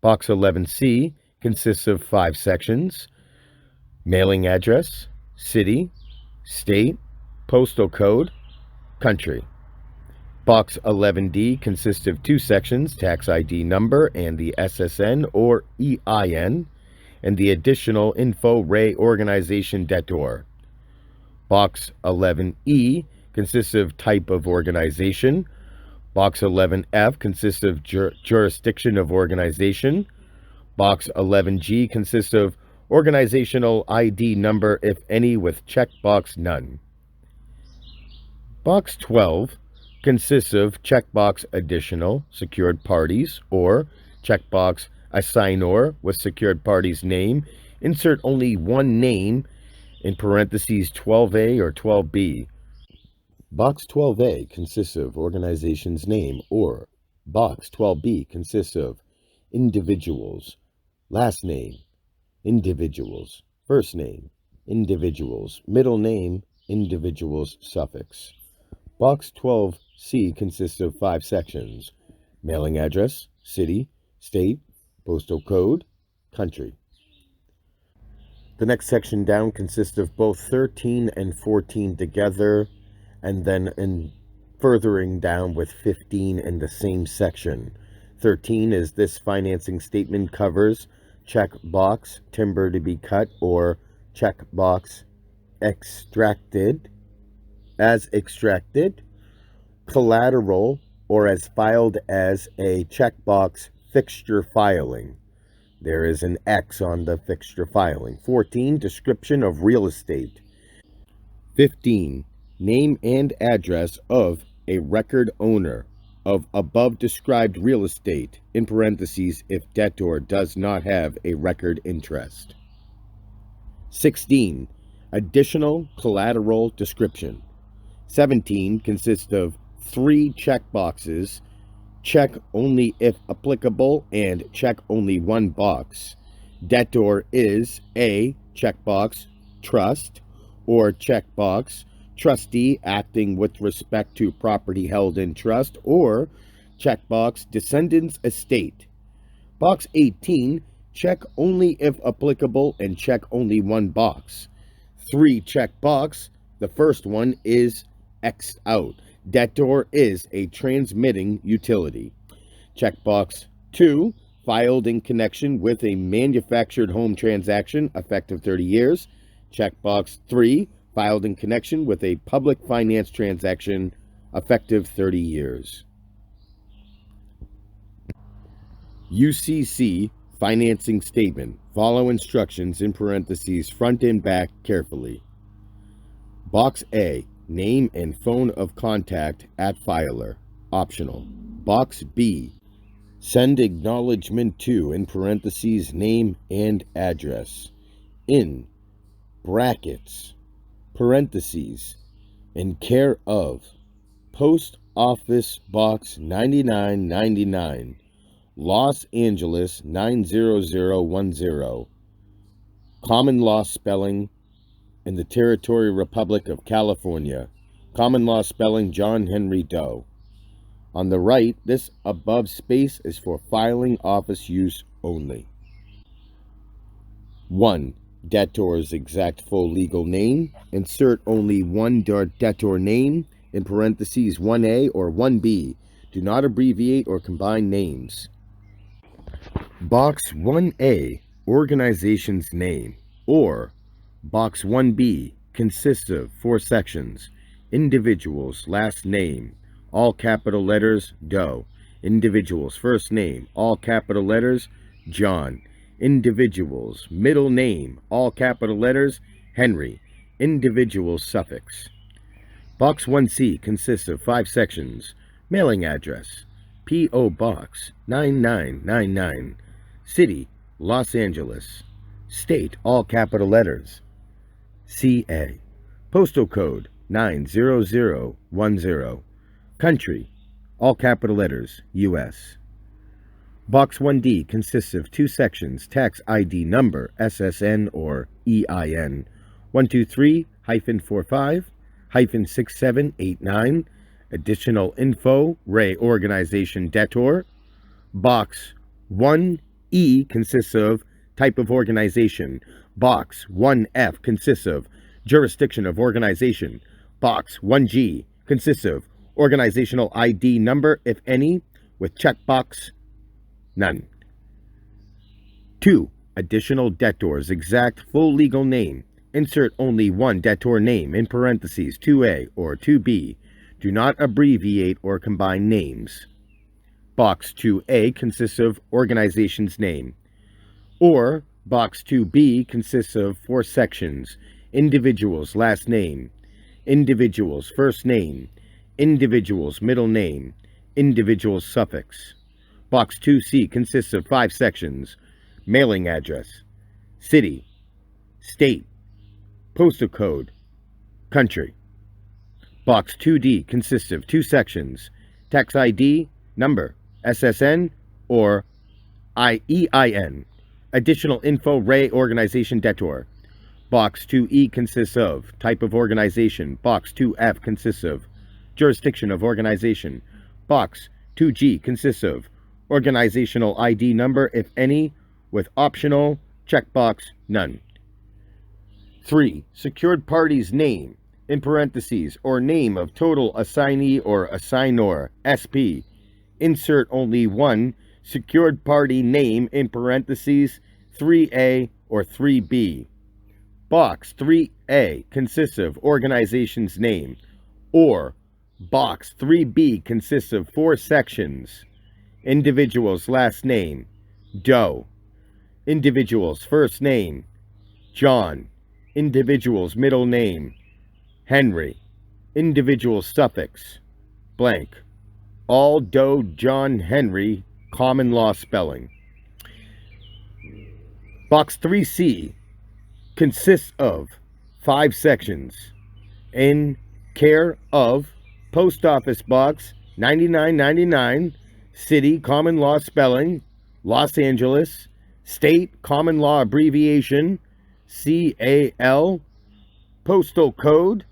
Box 11C consists of 5 sections: mailing address, city, state, postal code, country. Box 11D consists of 2 sections: tax ID number and the SSN or EIN, and the additional info Ray organization debtor. Box 11E consists of type of organization. Box 11F consists of jurisdiction of organization. Box 11G consists of organizational ID number, if any, with checkbox none. Box 12 consists of checkbox additional secured parties, or checkbox assignor with secured party's name. Insert only one name in parentheses 12A or 12B. Box 12A consists of organization's name, or Box 12B consists of individuals, last name, individuals, first name, individuals, middle name, individuals, suffix. Box 12C consists of 5 sections: mailing address, city, state, postal code, country. The next section down consists of both 13 and 14 together, and then in furthering down with 15 in the same section. 13 is this financing statement covers check box timber to be cut or check box extracted as extracted, collateral or as filed as a checkbox fixture filing. There is an X on the fixture filing. 14, description of real estate. 15, name and address of a record owner of above described real estate, in parentheses, if debtor does not have a record interest. 16, additional collateral description. 17 consists of 3 checkboxes: check only if applicable and check only one box. Debtor is A, checkbox trust, or checkbox trustee acting with respect to property held in trust, or checkbox descendants estate. Box 18, check only if applicable and check only one box. 3 checkbox, the first one is X'd out. Debtor is a transmitting utility. Checkbox 2, filed in connection with a manufactured home transaction effective 30 years. Checkbox 3, filed in connection with a public finance transaction effective 30 years. UCC financing statement. Follow instructions in parentheses front and back carefully. Box A, name and phone of contact at filer, optional. Box B, send acknowledgement to, in parentheses, name and address, in brackets, parentheses, in care of Post Office Box 9999, Los Angeles 90010. Common law spelling in the Territory Republic of California. Common law spelling John Henry Doe. On the right, this above space is for filing office use only. 1. Debtor's exact full legal name. Insert only one debtor name, in parentheses 1A or 1B. Do not abbreviate or combine names. Box 1A, organization's name, or Box 1B, consists of 4 sections. Individual's last name, all capital letters, Doe. Individual's first name, all capital letters, John. Individual's middle name, all capital letters, Henry. Individual's suffix. Box 1C consists of 5 sections. Mailing address, P.O. Box 9999. City, Los Angeles. State, all capital letters, CA. Postal code, 90010. Country, all capital letters, US. Box 1D consists of 2 sections. Tax ID number, SSN or EIN, 123-45-6789. Additional info, Ray Organization Debtor. Box 1E consists of type of organization. Box 1F consists of jurisdiction of organization. Box 1G consists of organizational ID number, if any, with checkbox none. 2. Additional debtor's exact full legal name. Insert only one debtor name, in parentheses 2A or 2B. Do not abbreviate or combine names. Box 2A consists of organization's name. Or Box 2B consists of 4 sections. Individual's last name, individual's first name, individual's middle name, individual's suffix. Box 2C consists of 5 sections. Mailing address, city, state, postal code, country. Box 2D consists of 2 sections. Tax ID number, SSN or EIN. Additional info, Ray Organization Debtor. Box 2E consists of type of organization. Box 2F consists of jurisdiction of organization. Box 2G consists of organizational ID number, if any, with optional checkbox none. 3. Secured party's name, in parentheses, or name of total assignee or assignor, SP. Insert only one secured party name in parentheses, 3A or 3B. Box 3A consists of organization's name, or Box 3B consists of 4 sections. Individual's last name, Doe. Individual's first name, John. Individual's middle name, Henry. Individual suffix, blank. All Doe John Henry, common law spelling. Box 3C consists of 5 sections. In care of Post Office Box 9999, City Common Law Spelling, Los Angeles, State Common Law Abbreviation, CAL, Postal Code,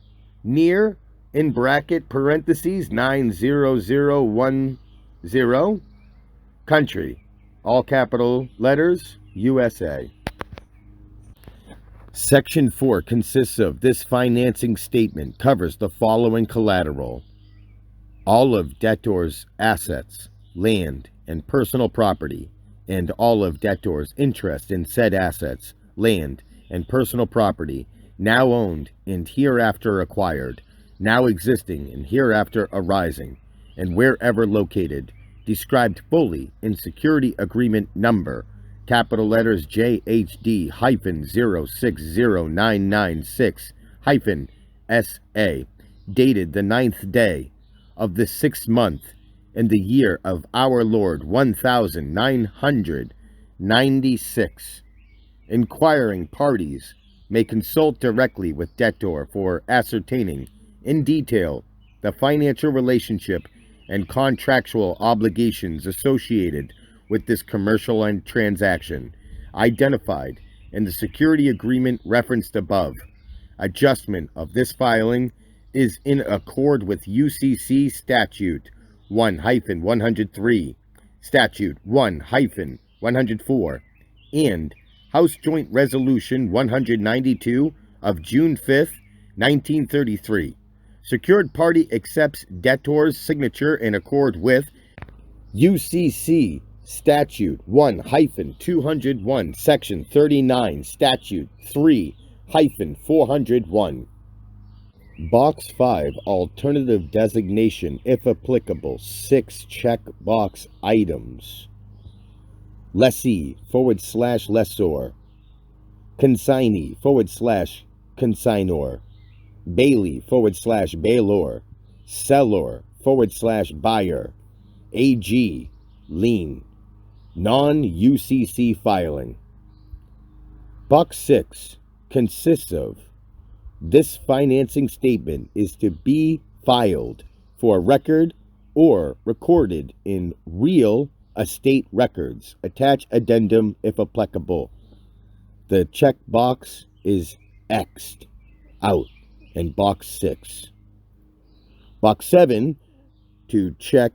near, in bracket parentheses 90010, country, all capital letters, USA. Section 4 consists of this financing statement covers the following collateral. All of debtor's assets, land, and personal property, and all of debtor's interest in said assets, land, and personal property, now owned and hereafter acquired, now existing and hereafter arising, and wherever located, described fully in security agreement number, capital letters JHD-060996-SA, dated the 9th day of the 6th month in the year of our Lord 1996. Inquiring parties may consult directly with debtor for ascertaining in detail the financial relationship and contractual obligations associated with this commercial and transaction, identified in the security agreement referenced above. Adjustment of this filing is in accord with UCC Statute 1-103, Statute 1-104, and House Joint Resolution 192 of June 5, 1933. Secured party accepts debtor's signature in accord with UCC Statute 1-201, Section 39, Statute 3-401. Box 5, alternative designation, if applicable, 6 checkbox items. Lessee /lessor, consignee /consignor, Bailey /bailor, seller /buyer, AG, lien, non-UCC filing. Box 6 consists of this financing statement is to be filed for record or recorded in real estate records. Attach addendum if applicable. The check box is X'd out in box 6. Box 7, to check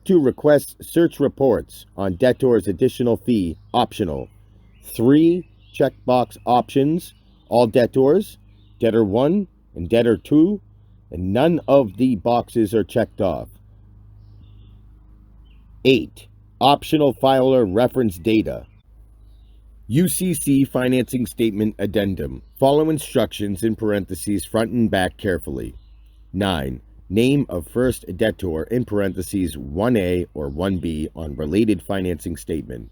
to request search reports on debtor's additional fee, optional. 3 checkbox options, all debtors, debtor 1 and debtor 2, and none of the boxes are checked off. 8. Optional filer reference data. UCC financing statement addendum. Follow instructions in parentheses front and back carefully. 9. Name of first debtor in parentheses 1A or 1B on related financing statement.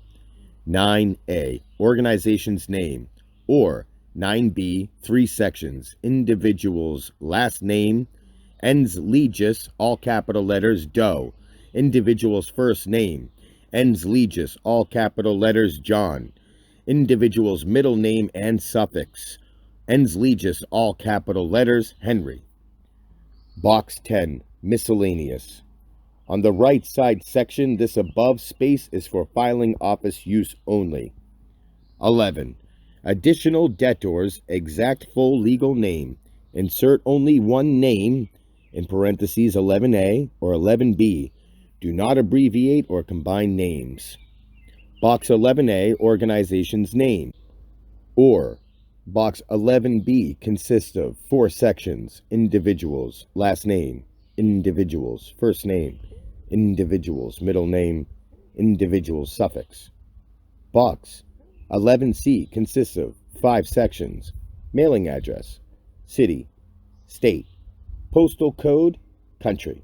9A. Organization's name, or 9B, 3 sections, individual's last name, ens legis, all capital letters, Doe, individual's first name, ens legis, all capital letters, John, individual's middle name and suffix, ens legis, all capital letters, Henry. Box 10, miscellaneous. On the right side section, this above space is for filing office use only. 11. Additional debtors' exact full legal name. Insert only one name, in parentheses 11A or 11B. Do not abbreviate or combine names. Box 11A, organization's name, or Box 11B consists of 4 sections: individuals, last name, individuals, first name, individuals, middle name, individuals, suffix. Box 11C consists of 5 sections: mailing address, city, state, postal code, country.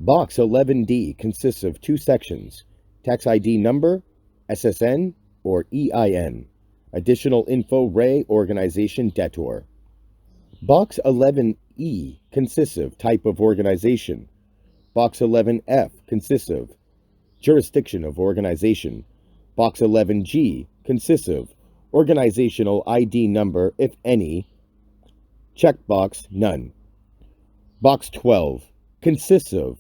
Box 11D consists of 2 sections: tax ID number, SSN, or EIN. Additional info, RE, organization, debtor. Box 11E consists of type of organization. Box 11F consists of jurisdiction of organization. Box 11G consists of organizational ID number, if any. Checkbox none. Box 12 consists of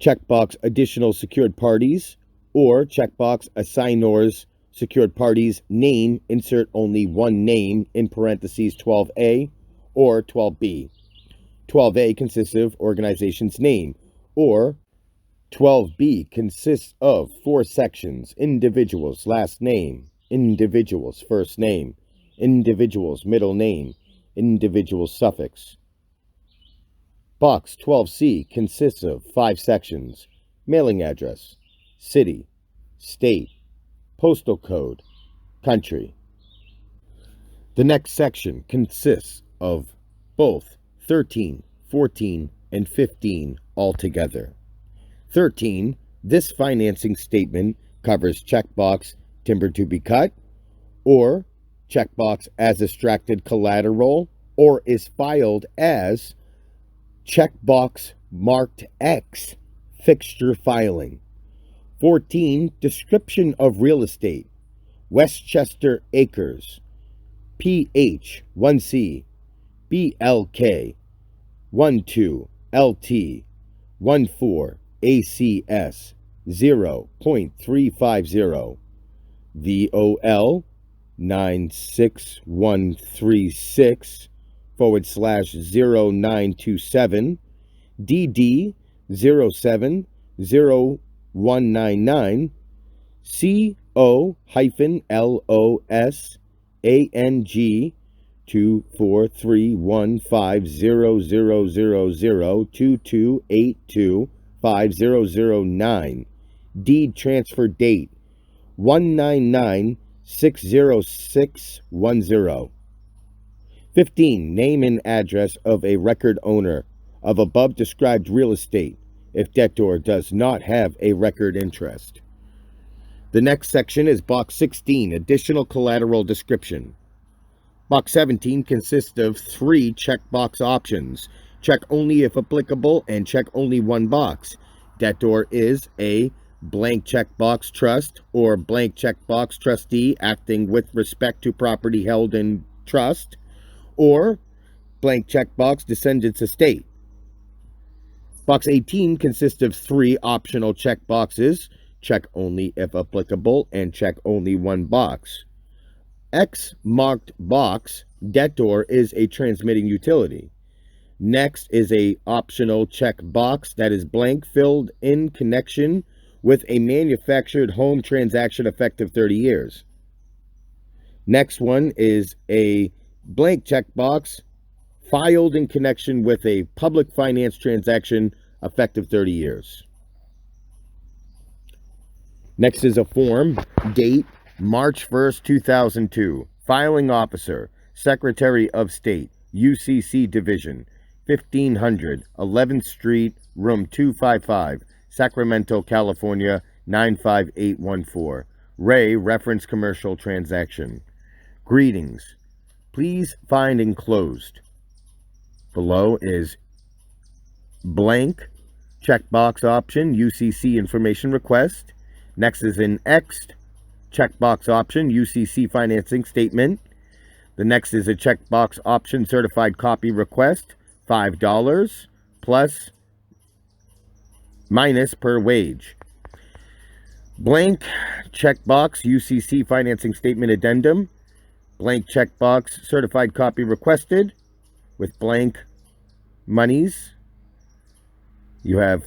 checkbox additional secured parties, or checkbox assignors secured parties name, insert only one name in parentheses 12A or 12B. 12A consists of organization's name, or 12B consists of 4 sections: individuals, last name, individuals, first name, individuals, middle name, individuals, suffix. Box 12C consists of 5 sections: mailing address, city, state, postal code, country. The next section consists of both 13, 14, and 15 altogether. 13, this financing statement covers checkbox timber to be cut, or checkbox as extracted collateral, or is filed as checkbox marked X, fixture filing. 14, description of real estate: Westchester Acres, PH 1C, BLK 12, LT 14, ACS 0.350, VOL 96136 /0927, DD 070199, CO-LOS ANG 24315000022825009, deed transfer date 199-60610. 15, name and address of a record owner of above described real estate if debtor does not have a record interest. The next section is Box 16, additional collateral description. Box 17 consists of 3 checkbox options: check only if applicable and check only one box. Debtor is a blank checkbox trust or blank checkbox trustee acting with respect to property held in trust, or blank checkbox descendants estate. Box 18 consists of 3 optional checkboxes: check only if applicable and check only one box. X marked box, debtor is a transmitting utility. Next is a optional check box that is blank, filled in connection with a manufactured home transaction effective 30 years. Next one is a blank checkbox filed in connection with a public finance transaction effective 30 years. Next is a form, date March 1st, 2002. Filing officer, Secretary of State, UCC Division, 1500 11th Street, room 255, Sacramento, California, 95814. Ray, reference commercial transaction. Greetings. Please find enclosed. Below is blank checkbox option, UCC information request. Next is an X checkbox option, UCC financing statement. The next is a checkbox option, certified copy request, $5 plus minus per wage. Blank checkbox, UCC financing statement addendum. Blank checkbox, certified copy requested with blank monies. You have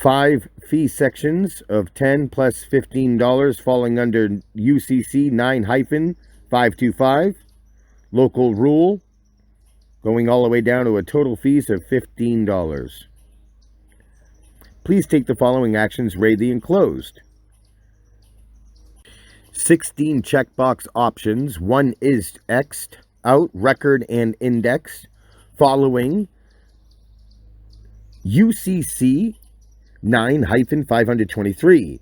5 fee sections of $10 plus $15 falling under UCC 9-525. Local rule going all the way down to a total fees of $15. Please take the following actions read the enclosed. 16 checkbox options. 1 is X'd out, record and indexed, following UCC 9-523,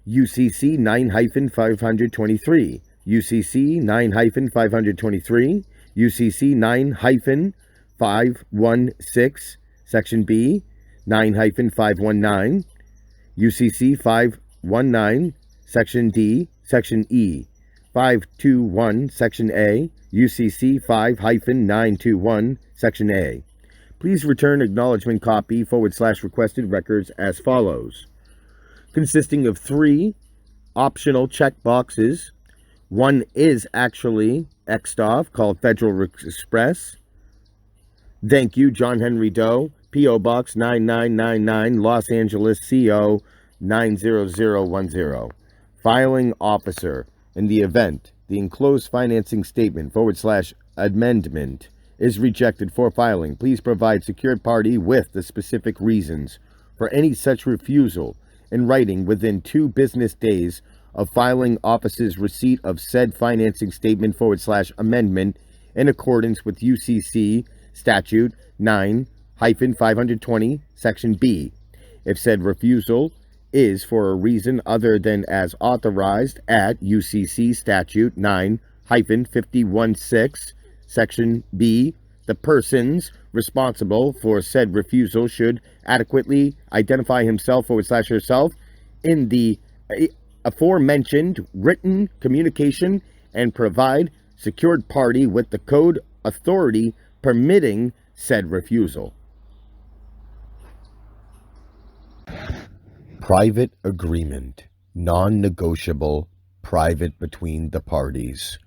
UCC 9-523, UCC 9-523, UCC 9-516, Section B, 9-519, UCC 519, Section D, Section E, 521, Section A, UCC 5-921, Section A. Please return acknowledgement copy / requested records as follows. Consisting of 3 optional check boxes. 1 is actually X'd off, called Federal Express. Thank you, John Henry Doe, P.O. Box 9999, Los Angeles, CO 90010. Filing officer. In the event the enclosed financing statement / amendment is rejected for filing, please provide secured party with the specific reasons for any such refusal in writing within 2 business days of filing office's receipt of said financing statement / amendment in accordance with UCC Statute 9-520, Section B. If said refusal is for a reason other than as authorized at UCC Statute 9-516, Section B, the persons responsible for said refusal should adequately identify himself / herself in the aforementioned written communication and provide secured party with the code authority permitting said refusal. Private agreement, non-negotiable, private between the parties.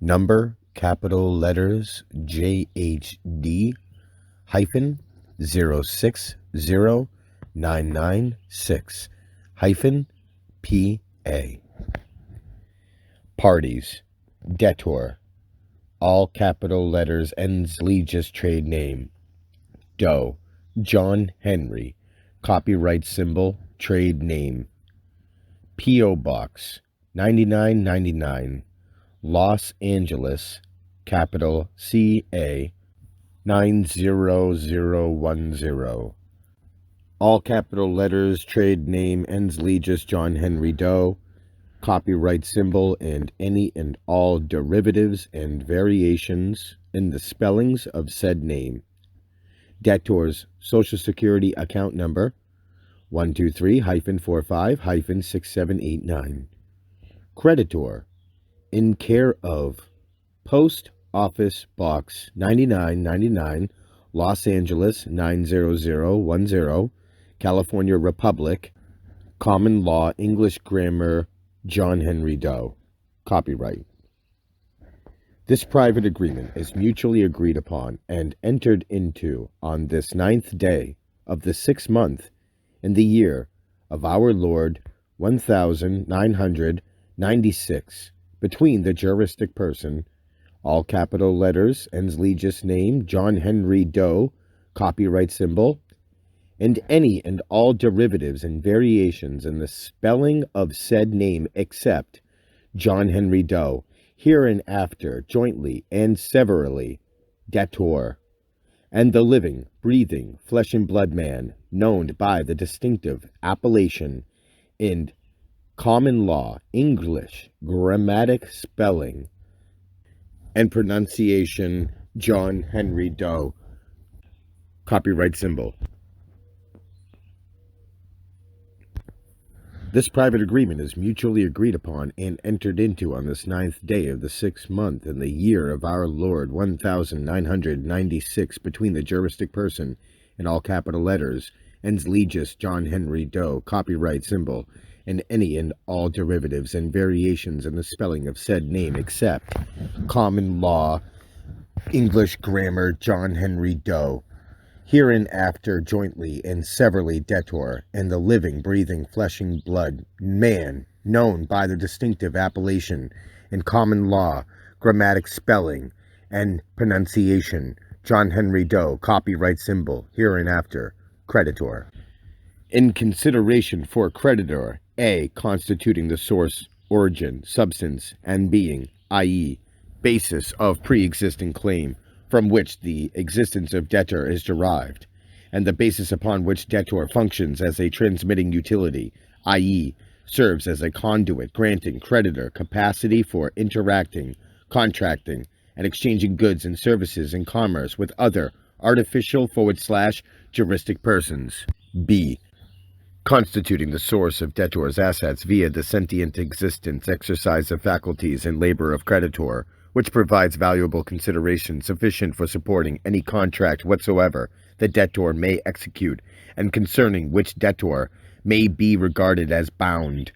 Number, capital letters, JHD hyphen 060996 hyphen PA. Parties, debtor, all capital letters, ends legis trade name. Doe, John Henry, copyright symbol, trade name. P.O. Box 9999, Los Angeles, capital CA 90010. All capital letters, trade name, ends legis John Henry Doe, copyright symbol, and any and all derivatives and variations in the spellings of said name. Debtor's Social Security account number 123-45-6789. Creditor, in care of Post Office Box 9999, Los Angeles 90010, California Republic, Common Law, English Grammar, John Henry Doe. Copyright. This private agreement is mutually agreed upon and entered into on this 9th day of the 6th month in the year of our Lord 1996, between the juristic person, all capital letters, ends legis name, John Henry Doe, copyright symbol, and any and all derivatives and variations in the spelling of said name except John Henry Doe, hereinafter jointly and severally, debtor, and the living, breathing, flesh and blood man, known by the distinctive appellation in common law, English, grammatic spelling, and pronunciation, John Henry Doe. Copyright symbol. This private agreement is mutually agreed upon and entered into on this 9th day of the 6th month in the year of our Lord 1996 between the juristic person, in all capital letters, ends legis John Henry Doe, copyright symbol, and any and all derivatives and variations in the spelling of said name except common law, English grammar, John Henry Doe, hereinafter jointly and severally debtor, and the living, breathing, fleshing blood, man, known by the distinctive appellation in common law, grammatic spelling, and pronunciation, John Henry Doe, copyright symbol, hereinafter, creditor. In consideration for creditor, A, constituting the source, origin, substance, and being, i.e., basis of pre-existing claim, from which the existence of debtor is derived, and the basis upon which debtor functions as a transmitting utility, i.e., serves as a conduit granting creditor capacity for interacting, contracting, and exchanging goods and services in commerce with other artificial/juristic persons. B, constituting the source of debtor's assets via the sentient existence, exercise of faculties, and labor of creditor, which provides valuable consideration sufficient for supporting any contract whatsoever the debtor may execute, and concerning which debtor may be regarded as bound.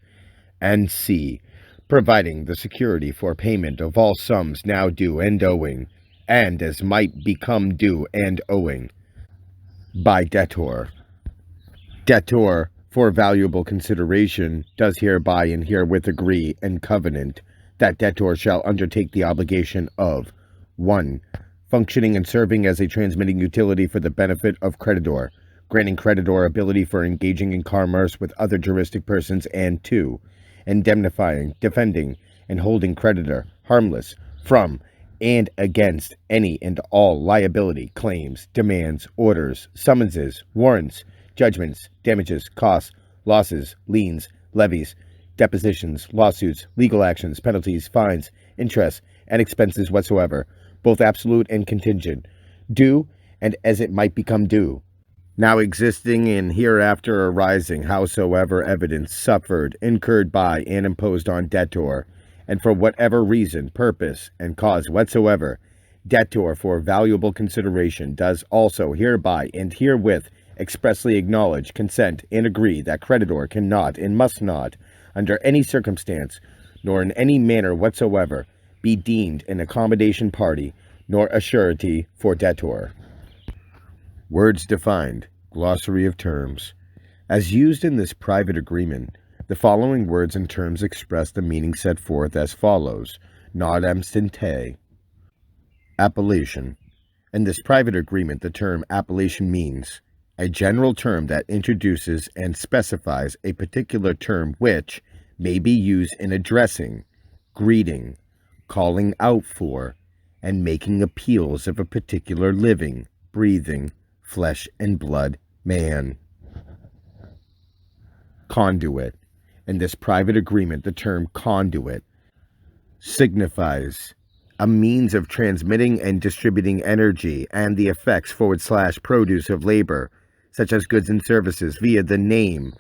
And C, providing the security for payment of all sums now due and owing, and as might become due and owing, by debtor. Debtor, for valuable consideration, does hereby and herewith agree and covenant that debtor shall undertake the obligation of 1. Functioning and serving as a transmitting utility for the benefit of creditor, granting creditor ability for engaging in commerce with other juristic persons, and 2. Indemnifying, defending, and holding creditor harmless from and against any and all liability, claims, demands, orders, summonses, warrants, judgments, damages, costs, losses, liens, levies, depositions, lawsuits, legal actions, penalties, fines, interest, and expenses whatsoever, both absolute and contingent, due and as it might become due, now existing and hereafter arising, howsoever evidence suffered, incurred by, and imposed on debtor, and for whatever reason, purpose, and cause whatsoever, debtor for valuable consideration does also hereby and herewith expressly acknowledge, consent, and agree that creditor cannot and must not, under any circumstance, nor in any manner whatsoever, be deemed an accommodation party, nor a surety for debtor. Words defined. Glossary of terms. As used in this private agreement, the following words and terms express the meaning set forth as follows: non abstante. Appellation. In this private agreement, the term appellation means a general term that introduces and specifies a particular term which may be used in addressing, greeting, calling out for, and making appeals of a particular living, breathing, flesh and blood man. Conduit. In this private agreement, the term conduit signifies a means of transmitting and distributing energy and the effects / produce of labor, such as goods and services, via the name,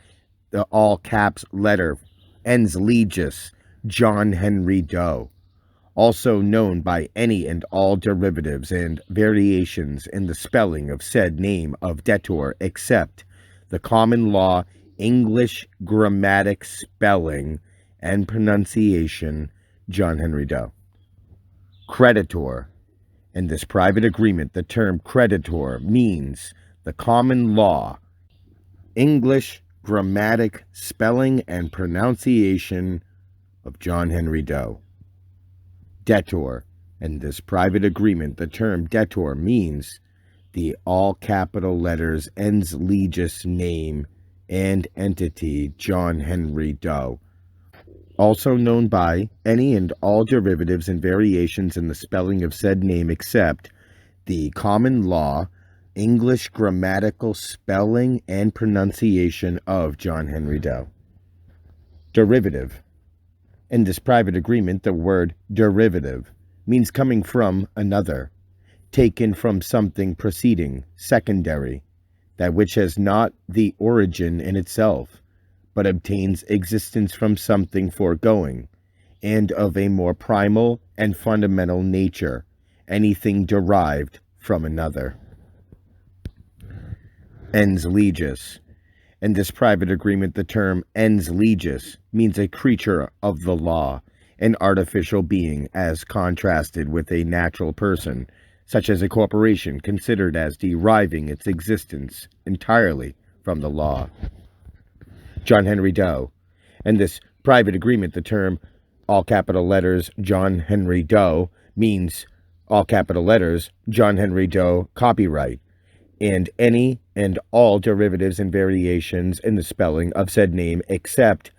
the all caps letter, ens legis, John Henry Doe, also known by any and all derivatives and variations in the spelling of said name of debtor, except the common law English grammatic spelling and pronunciation, John Henry Doe. Creditor. In this private agreement, the term creditor means the common law English grammatic spelling and pronunciation of John Henry Doe. Debtor. In this private agreement, the term debtor means the all capital letters ens legis name and entity John Henry Doe, also known by any and all derivatives and variations in the spelling of said name except the common law English grammatical spelling and pronunciation of John Henry Doe. Derivative. In this private agreement, the word derivative means coming from another, taken from something preceding, secondary, that which has not the origin in itself, but obtains existence from something foregoing, and of a more primal and fundamental nature, anything derived from another. Ens legis. In this private agreement, the term ens legis means a creature of the law, an artificial being as contrasted with a natural person, such as a corporation considered as deriving its existence entirely from the law. John Henry Doe. In this private agreement, the term all capital letters John Henry Doe means all capital letters John Henry Doe copyright, and any and all derivatives and variations in the spelling of said name except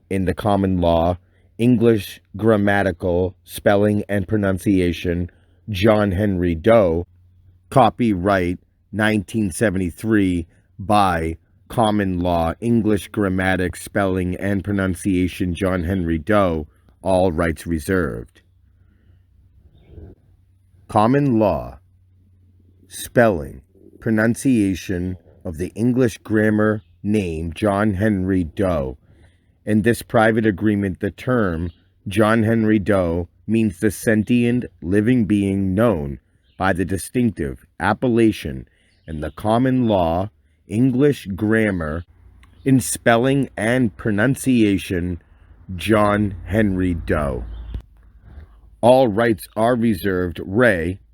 in the common law, English grammatical spelling and pronunciation John Henry Doe, copyright 1973 by common law, English grammatic spelling and pronunciation John Henry Doe, all rights reserved. Common law, spelling, pronunciation of the English grammar name John Henry Doe. In this private agreement, the term John Henry Doe means the sentient living being known by the distinctive appellation in the common law, English grammar, in spelling and pronunciation John Henry Doe. All rights are reserved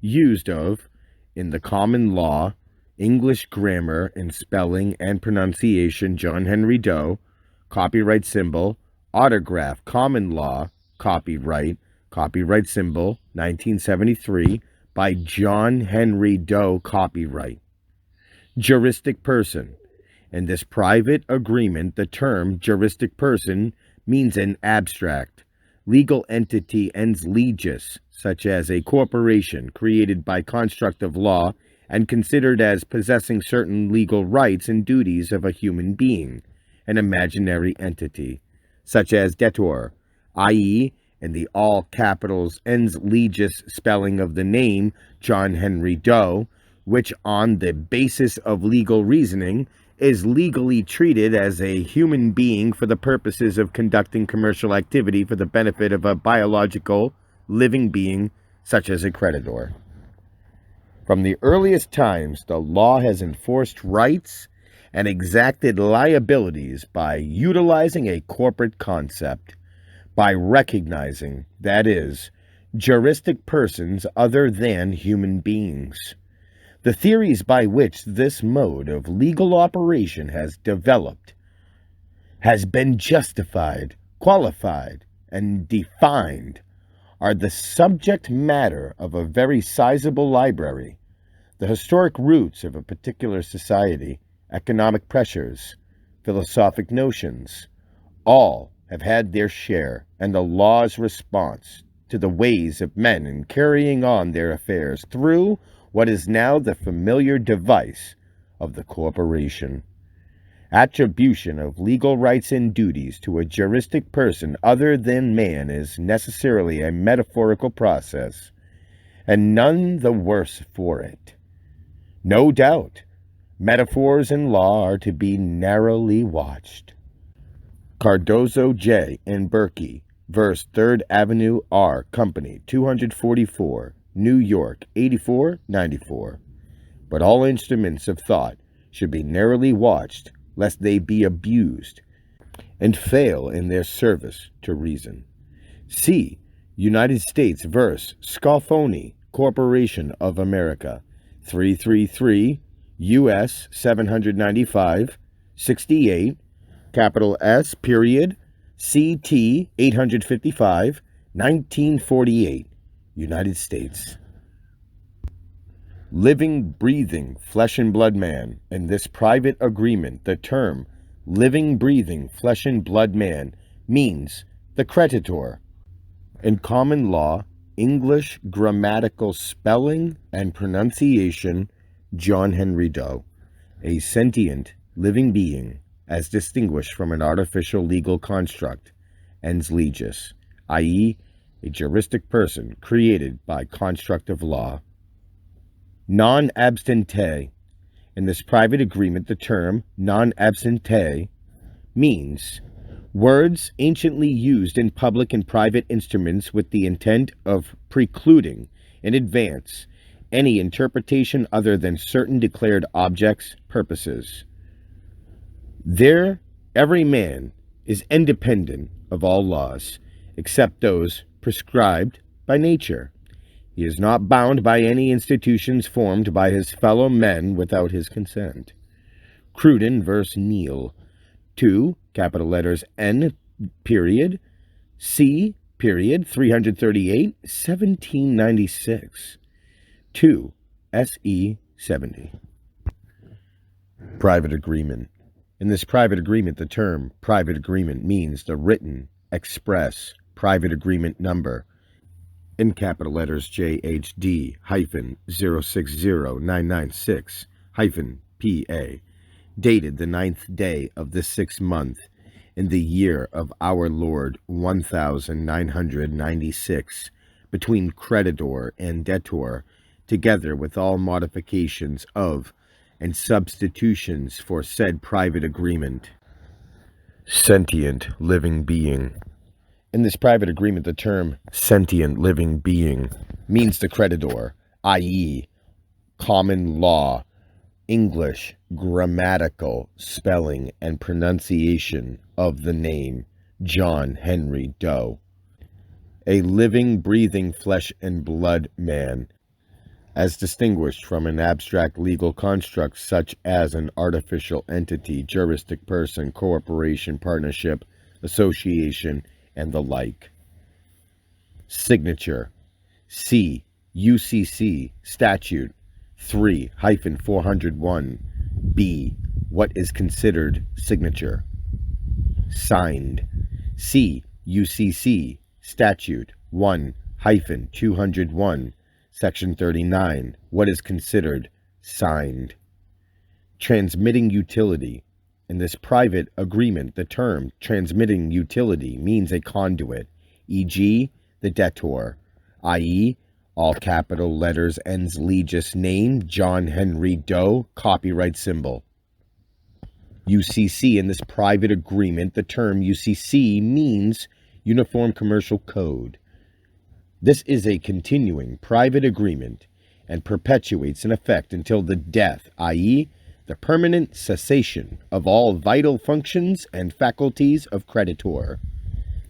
used of in the common law, English grammar in spelling and pronunciation John Henry Doe, copyright symbol, autograph, common law, copyright symbol, 1973, by John Henry Doe, copyright. Juristic person. In this private agreement, the term juristic person means an abstract legal entity ens legis, such as a corporation created by construct of law and considered as possessing certain legal rights and duties of a human being, an imaginary entity, such as debtor, i.e., in the all capitals ens legis spelling of the name John Henry Doe, which on the basis of legal reasoning is legally treated as a human being for the purposes of conducting commercial activity for the benefit of a biological living being such as a creditor. From the earliest times, the law has enforced rights and exacted liabilities by utilizing a corporate concept, by recognizing, that is, juristic persons other than human beings. The theories by which this mode of legal operation has developed, has been justified, qualified, and defined are the subject matter of a very sizable library. The historic roots of a particular society, economic pressures, philosophic notions, all have had their share, and the law's response to the ways of men in carrying on their affairs through what is now the familiar device of the corporation. Attribution of legal rights and duties to a juristic person other than man is necessarily a metaphorical process, and none the worse for it. No doubt, metaphors in law are to be narrowly watched. Cardozo J. and Berkey, verse 3rd Avenue R. Company, 244, New York, 8494. But all instruments of thought should be narrowly watched, lest they be abused and fail in their service to reason. See United States verse Scoffoni, Corporation of America, 333 U.S. 795, 68, capital S, period, CT 855, 1948, United States. Living, breathing, flesh and blood man. In this private agreement, the term living, breathing, flesh and blood man means the creditor. In common law, English grammatical spelling and pronunciation, John Henry Doe, a sentient living being, as distinguished from an artificial legal construct, ens legis, i.e., a juristic person created by construct of law. Non-abstante. In this private agreement, the term non-abstante means words anciently used in public and private instruments with the intent of precluding in advance any interpretation other than certain declared objects, purposes. There, every man is independent of all laws, except those prescribed by nature. He is not bound by any institutions formed by his fellow men without his consent. Cruden versus Neal. 2, capital letters N, period, C, period, 338, 1796. 2, SE 70. Private agreement. In this private agreement, the term private agreement means the written, express, private agreement number, in capital letters JHD hyphen 060996 hyphen PA, dated the 9th day of the 6th month in the year of our Lord 1996, between creditor and debtor, together with all modifications of and substitutions for said private agreement. Sentient living being. In this private agreement, the term sentient living being means the creditor, i.e., common law, English grammatical spelling and pronunciation of the name John Henry Doe, a living, breathing, flesh and blood man, as distinguished from an abstract legal construct such as an artificial entity, juristic person, corporation, partnership, association, and the like. Signature. C. UCC Statute 3-401 B. What is considered signature? Signed. C. UCC Statute 1-201 Section 39. What is considered signed? Transmitting utility. In this private agreement, the term transmitting utility means a conduit, e.g., the debtor, i.e., all capital letters, ends legis name, John Henry Doe, copyright symbol. UCC. In this private agreement, the term UCC means Uniform Commercial Code. This is a continuing private agreement and perpetuates in effect until the death, i.e., the permanent cessation of all vital functions and faculties of creditor.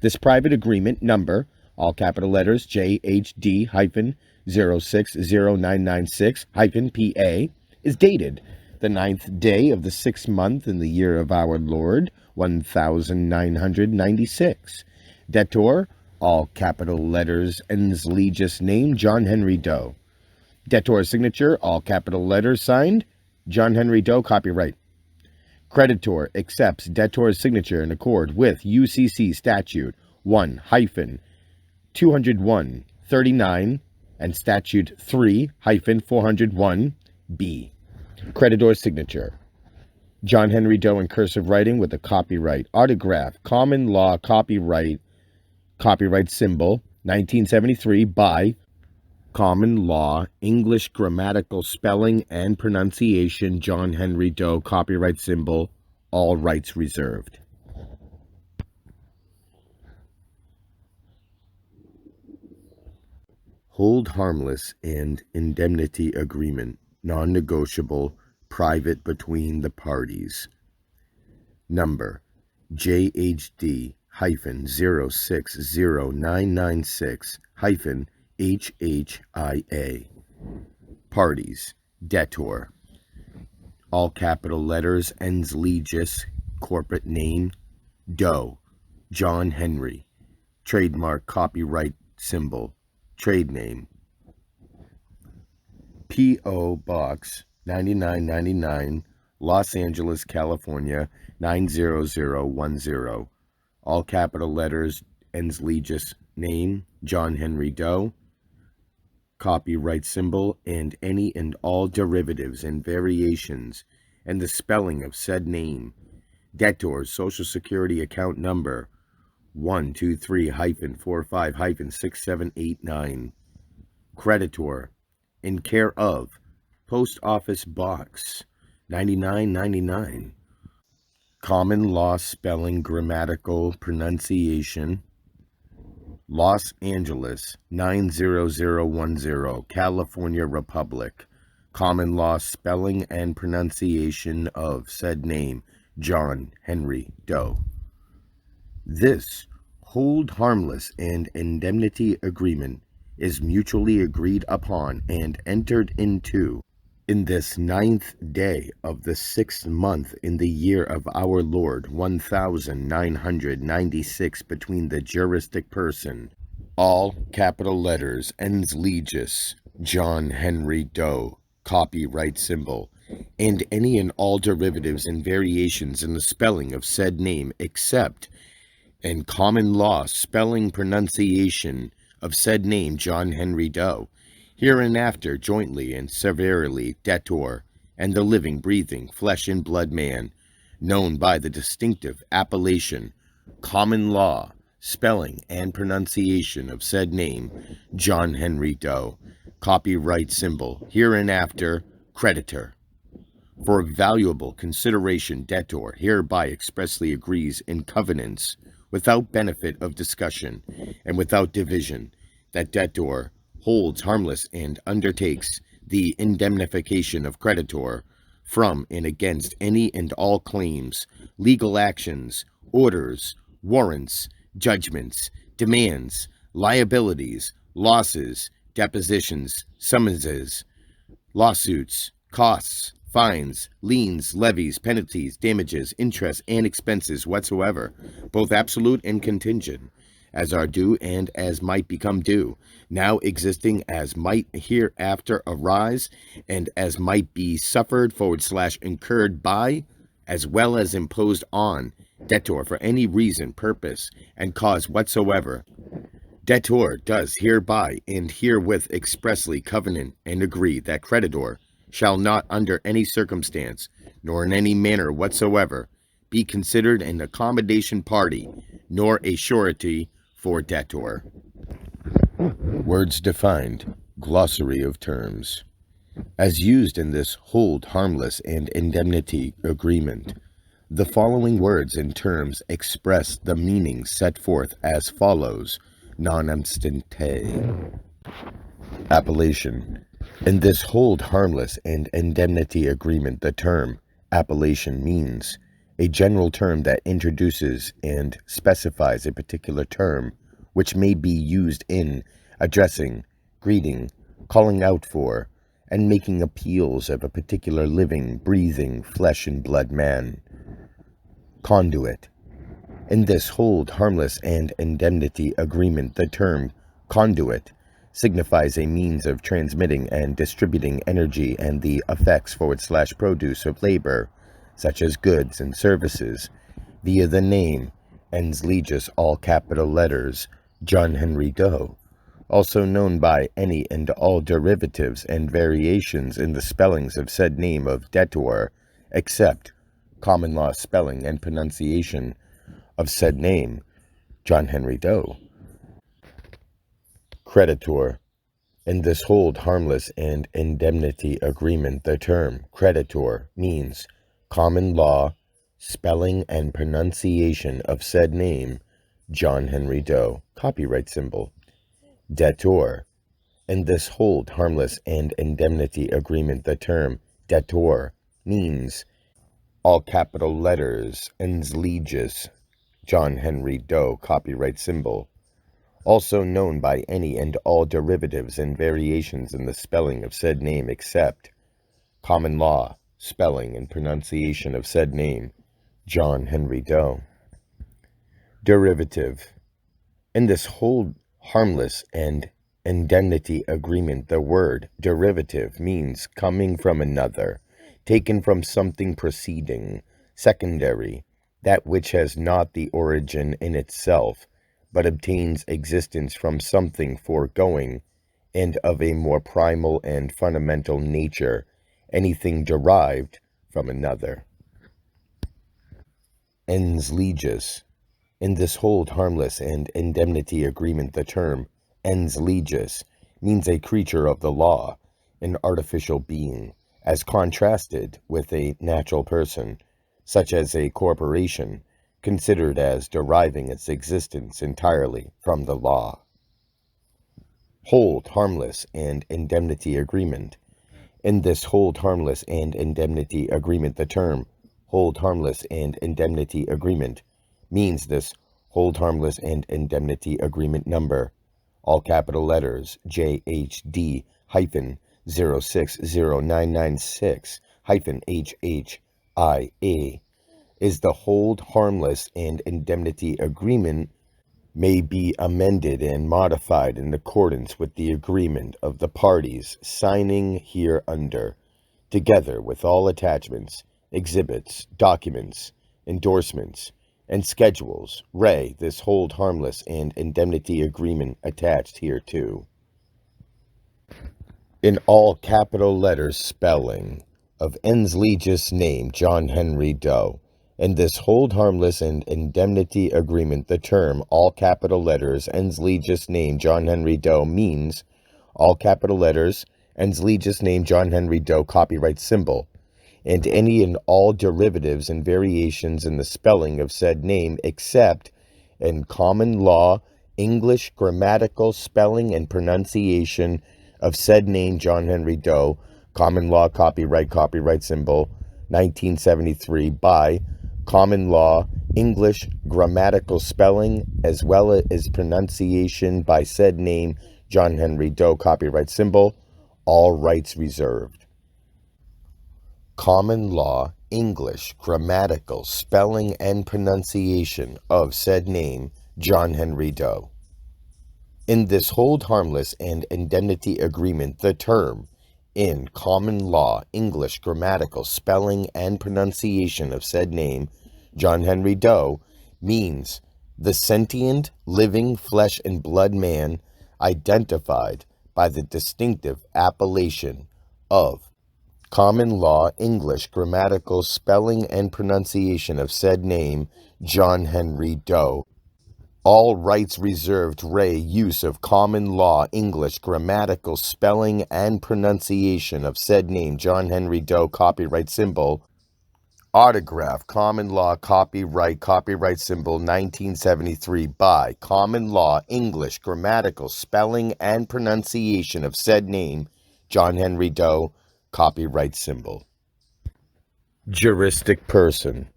This private agreement number, all capital letters JHD-0600996-PA, is dated the 9th day of the 6th month in the year of our Lord 1996. Debtor, all capital letters, ens legis name, John Henry Doe. Debtor signature, all capital letters, signed, John Henry Doe, copyright. Creditor accepts debtor's signature in accord with UCC Statute 1-201-39 and Statute 3-401B. Creditor's signature. John Henry Doe in cursive writing with a copyright autograph, common law copyright symbol, 1973 by common law, English grammatical spelling and pronunciation, John Henry Doe, copyright symbol, all rights reserved. Hold harmless and indemnity agreement, non-negotiable, private between the parties. Number JHD-0600996-HHIA. Parties. Debtor. All capital letters, ens legis, corporate name, Doe, John Henry. Trademark copyright symbol, trade name. P.O. Box 9999, Los Angeles, California 90010. All capital letters, ens legis name, John Henry Doe. Copyright symbol and any and all derivatives and variations and the spelling of said name. Debtor's Social Security account number 123-45-6789. Creditor in care of Post Office Box 9999. Common law spelling grammatical pronunciation, Los Angeles 90010, California Republic. Common law spelling and pronunciation of said name, John Henry Doe. This hold harmless and indemnity agreement is mutually agreed upon and entered into in this 9th day of the 6th month in the year of our Lord 1996 between the juristic person, all capital letters, ens legis, John Henry Doe, copyright symbol, and any and all derivatives and variations in the spelling of said name except and common law spelling pronunciation of said name John Henry Doe, hereinafter jointly and severally debtor, and the living, breathing, flesh and blood man, known by the distinctive appellation, common law, spelling and pronunciation of said name, John Henry Doe, copyright symbol, hereinafter, creditor. For valuable consideration debtor hereby expressly agrees in covenants, without benefit of discussion, and without division, that debtor holds harmless and undertakes the indemnification of creditor from and against any and all claims, legal actions, orders, warrants, judgments, demands, liabilities, losses, depositions, summonses, lawsuits, costs, fines, liens, levies, penalties, damages, interest, and expenses whatsoever, both absolute and contingent, as are due and as might become due, now existing as might hereafter arise, and as might be suffered / incurred by, as well as imposed on, debtor for any reason, purpose, and cause whatsoever. Debtor does hereby and herewith expressly covenant and agree that creditor shall not under any circumstance, nor in any manner whatsoever, be considered an accommodation party, nor a surety for debtor. Words defined. Glossary of terms. As used in this hold harmless and indemnity agreement, the following words and terms express the meaning set forth as follows, non obstante. Appellation. In this hold harmless and indemnity agreement, the term appellation means a general term that introduces and specifies a particular term which may be used in addressing, greeting, calling out for, and making appeals of a particular living, breathing, flesh and blood man. Conduit. In this hold harmless and indemnity agreement, the term conduit signifies a means of transmitting and distributing energy and the effects / produce of labor, such as goods and services, via the name, ens legis, all capital letters, John Henry Doe, also known by any and all derivatives and variations in the spellings of said name of debtor, except common law spelling and pronunciation of said name, John Henry Doe. Creditor. In this hold harmless and indemnity agreement, the term creditor means common law spelling and pronunciation of said name, John Henry Doe, copyright symbol. Debtor. In this hold harmless and indemnity agreement, the term debtor means all capital letters, ens legis, John Henry Doe, copyright symbol, also known by any and all derivatives and variations in the spelling of said name except common law, spelling and pronunciation of said name, John Henry Doe. Derivative. In this hold harmless and indemnity agreement, the word derivative means coming from another, taken from something preceding, secondary, that which has not the origin in itself, but obtains existence from something foregoing, and of a more primal and fundamental nature, anything derived from another. Ens legis. In this hold harmless and indemnity agreement, the term ens legis means a creature of the law, an artificial being, as contrasted with a natural person, such as a corporation, considered as deriving its existence entirely from the law. Hold harmless and indemnity agreement. In this hold harmless and indemnity agreement, the term hold harmless and indemnity agreement means this hold harmless and indemnity agreement number all capital letters, JHD hyphen 060996 hyphen HHIA, is the hold harmless and indemnity agreement may be amended and modified in accordance with the agreement of the parties signing hereunder, together with all attachments, exhibits, documents, endorsements, and schedules, this hold harmless and indemnity agreement attached hereto. In all capital letters spelling of Ensley's name, John Henry Doe. In this hold harmless and indemnity agreement, the term all capital letters Ensley's name, John Henry Doe means all capital letters Ensley's name, John Henry Doe, copyright symbol, and any and all derivatives and variations in the spelling of said name, except in common law English grammatical spelling and pronunciation of said name, John Henry Doe, common law copyright symbol 1973, by common law English grammatical spelling as well as pronunciation by said name, John Henry Doe, copyright symbol, all rights reserved. Common law English grammatical spelling and pronunciation of said name, John Henry Doe. In this hold harmless and indemnity agreement, the term in common law English grammatical spelling and pronunciation of said name, John Henry Doe, means the sentient, living, flesh and blood man identified by the distinctive appellation of common law English grammatical spelling and pronunciation of said name, John Henry Doe. All rights reserved. Use of common law English grammatical spelling and pronunciation of said name, John Henry Doe, copyright symbol, autograph, common law copyright symbol 1973, by common law English grammatical spelling and pronunciation of said name, John Henry Doe, copyright symbol. Juristic person.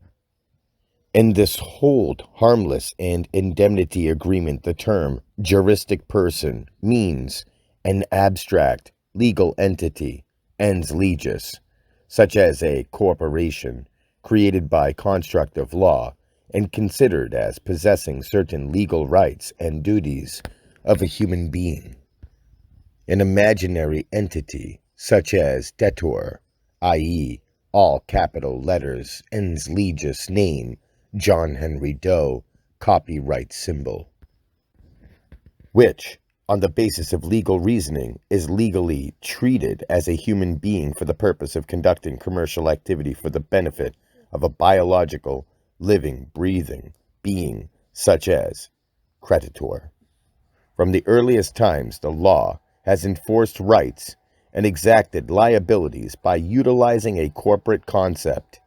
In this hold harmless and indemnity agreement, the term juristic person means an abstract legal entity, ens legis, such as a corporation created by construct of law and considered as possessing certain legal rights and duties of a human being. An imaginary entity, such as debtor, i.e., all capital letters, ens legis name, John Henry Doe, copyright symbol, which, on the basis of legal reasoning, is legally treated as a human being for the purpose of conducting commercial activity for the benefit of a biological, living, breathing being, such as creditor. From the earliest times, the law has enforced rights and exacted liabilities by utilizing a corporate concept,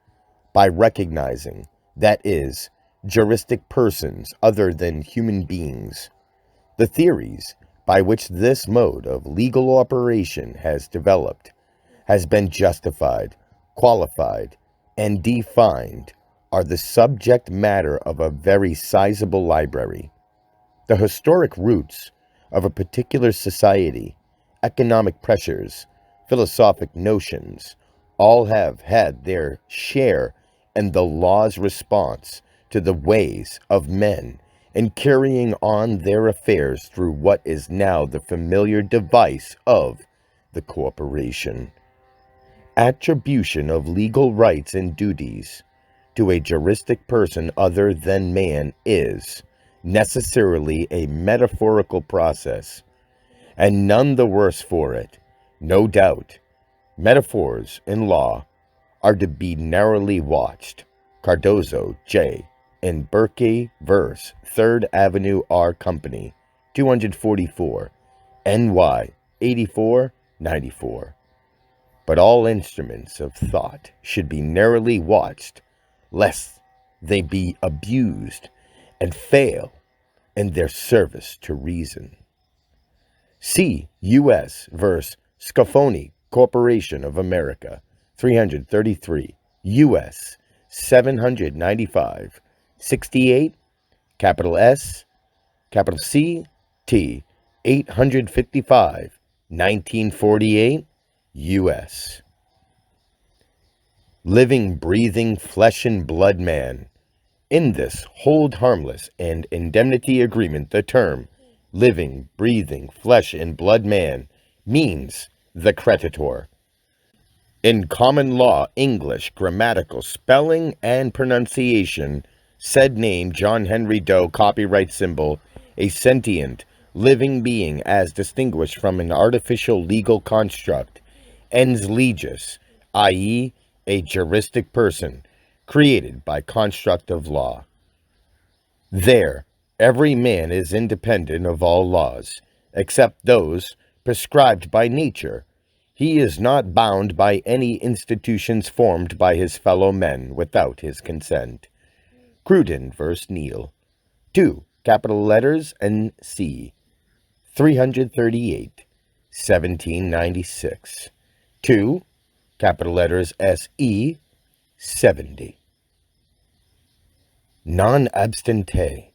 by recognizing, that is, juristic persons other than human beings. The theories by which this mode of legal operation has developed has been justified, qualified, and defined are the subject matter of a very sizable library. The historic roots of a particular society, economic pressures, philosophic notions, all have had their share in the law's response to the ways of men in carrying on their affairs through what is now the familiar device of the corporation. Attribution of legal rights and duties to a juristic person other than man is necessarily a metaphorical process, and none the worse for it. No doubt, metaphors in law are to be narrowly watched. Cardozo, J., in Berkey verse 3rd Avenue R Company, 244, NY 8494. But all instruments of thought should be narrowly watched, lest they be abused and fail in their service to reason. See U.S. vs. Scafoni Corporation of America, 333, U.S. 795, 68, capital S, capital C, T, 855, 1948, U.S. Living, breathing, flesh and blood man. In this hold harmless and indemnity agreement, the term living, breathing, flesh and blood man means the creditor. In common law, English, grammatical, spelling, and pronunciation, said name John Henry Doe, copyright symbol, a sentient, living being as distinguished from an artificial legal construct, ens legis, i.e., a juristic person, created by construct of law. There, every man is independent of all laws, except those prescribed by nature. He is not bound by any institutions formed by his fellow men without his consent. Cruden v. Neal. 2. Capital letters N.C. 338, 1796. 2. Capital letters S.E. 70. Non-abstente.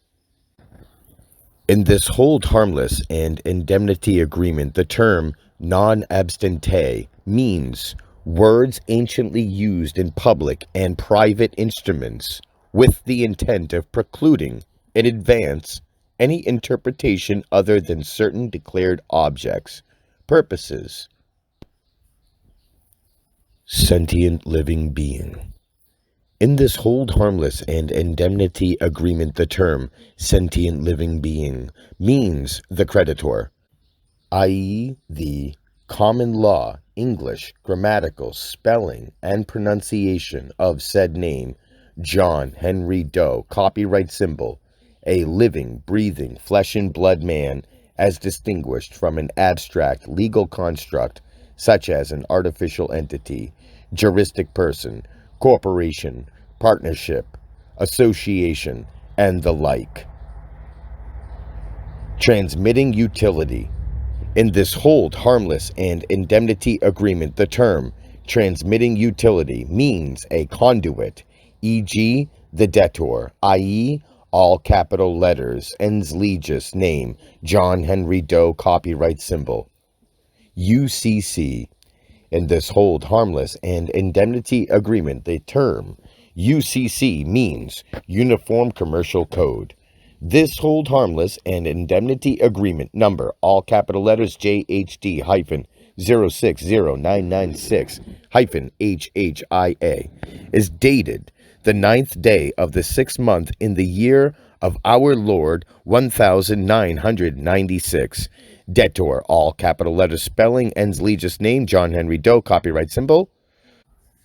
In this hold harmless and indemnity agreement, the term non-abstente means words anciently used in public and private instruments with the intent of precluding in advance any interpretation other than certain declared objects, purposes. Sentient living being. In this hold harmless and indemnity agreement, the term sentient living being means the creditor, i.e., the common law, English, grammatical, spelling, and pronunciation of said name, John Henry Doe, copyright symbol, a living, breathing, flesh and blood man, as distinguished from an abstract legal construct such as an artificial entity, juristic person, corporation, partnership, association, and the like. Transmitting utility. In this hold harmless and indemnity agreement, the term transmitting utility means a conduit, e.g., the debtor, i.e., all capital letters, ens legis, name, John Henry Doe, copyright symbol, UCC. In this hold harmless and indemnity agreement, the term UCC means Uniform Commercial Code. This hold harmless and indemnity agreement number, all capital letters JHD hyphen 060996 hyphen HHIA, is dated the 9th day of the 6th month in the year of our Lord 1996. Debtor, all capital letters, spelling, ens legis, name, John Henry Doe, copyright symbol,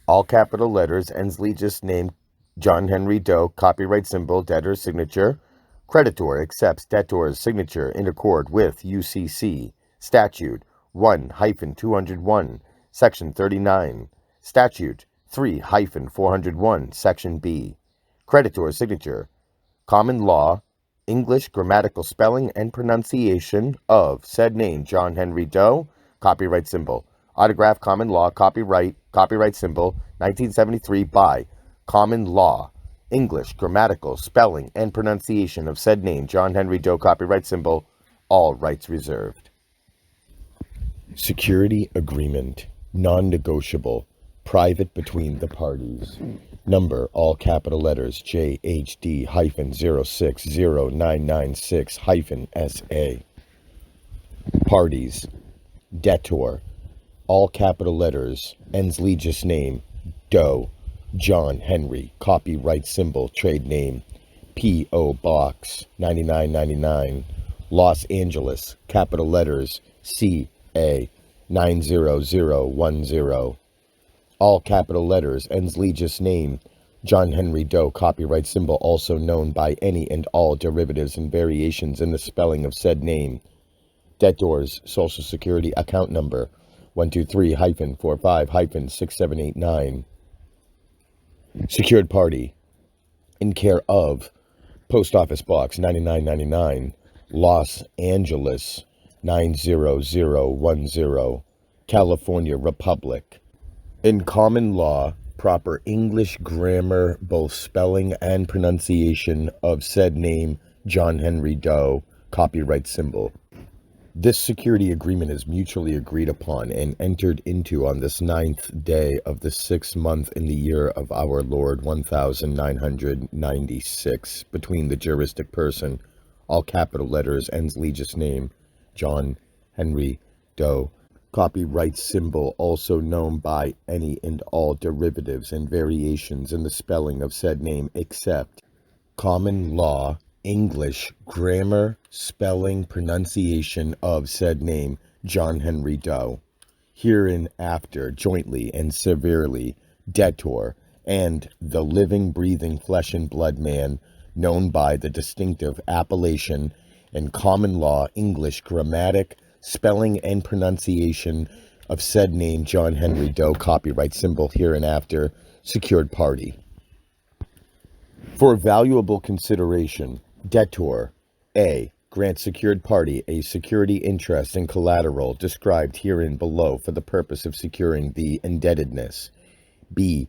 all capital letters, ens legis, name, John Henry Doe, copyright symbol, debtor's signature. Creditor accepts debtor's signature in accord with UCC Statute 1-201, Section 39, Statute 3-401, Section B. Creditor's signature. Common law, English, grammatical, spelling, and pronunciation of said name, John Henry Doe, copyright symbol. Autograph, common law, copyright symbol, 1973 by Common Law, English, grammatical, spelling, and pronunciation of said name, John Henry Doe, copyright symbol, all rights reserved. Security agreement, non-negotiable, private between the parties. Number, all capital letters, JHD hyphen 060996 hyphen SA. Parties, debtor, all capital letters, ens legis, name, Doe, John Henry, copyright symbol, trade name, P.O. Box 9999, Los Angeles, capital letters, C.A. 90010, all capital letters, ens legis, name, John Henry Doe, copyright symbol, also known by any and all derivatives and variations in the spelling of said name. Debtor's Social Security account number, 123-45-6789. Secured party, in care of Post Office Box 9999, Los Angeles 90010, California Republic. In common law, proper English grammar, both spelling and pronunciation of said name, John Henry Doe, copyright symbol. This security agreement is mutually agreed upon and entered into on this 9th day of the 6th month in the year of our Lord 1996 between the juristic person, all capital letters, Ensley's name, John Henry Doe. Copyright symbol, also known by any and all derivatives and variations in the spelling of said name except common law, English, grammar, spelling, pronunciation of said name, John Henry Doe, hereinafter jointly and severally debtor, and the living, breathing, flesh and blood man, known by the distinctive appellation and common law, English, grammatic, spelling, and pronunciation of said name, John Henry Doe, copyright symbol, hereinafter, secured party. For valuable consideration, debtor, A, grants secured party a security interest in collateral described herein below for the purpose of securing the indebtedness. B,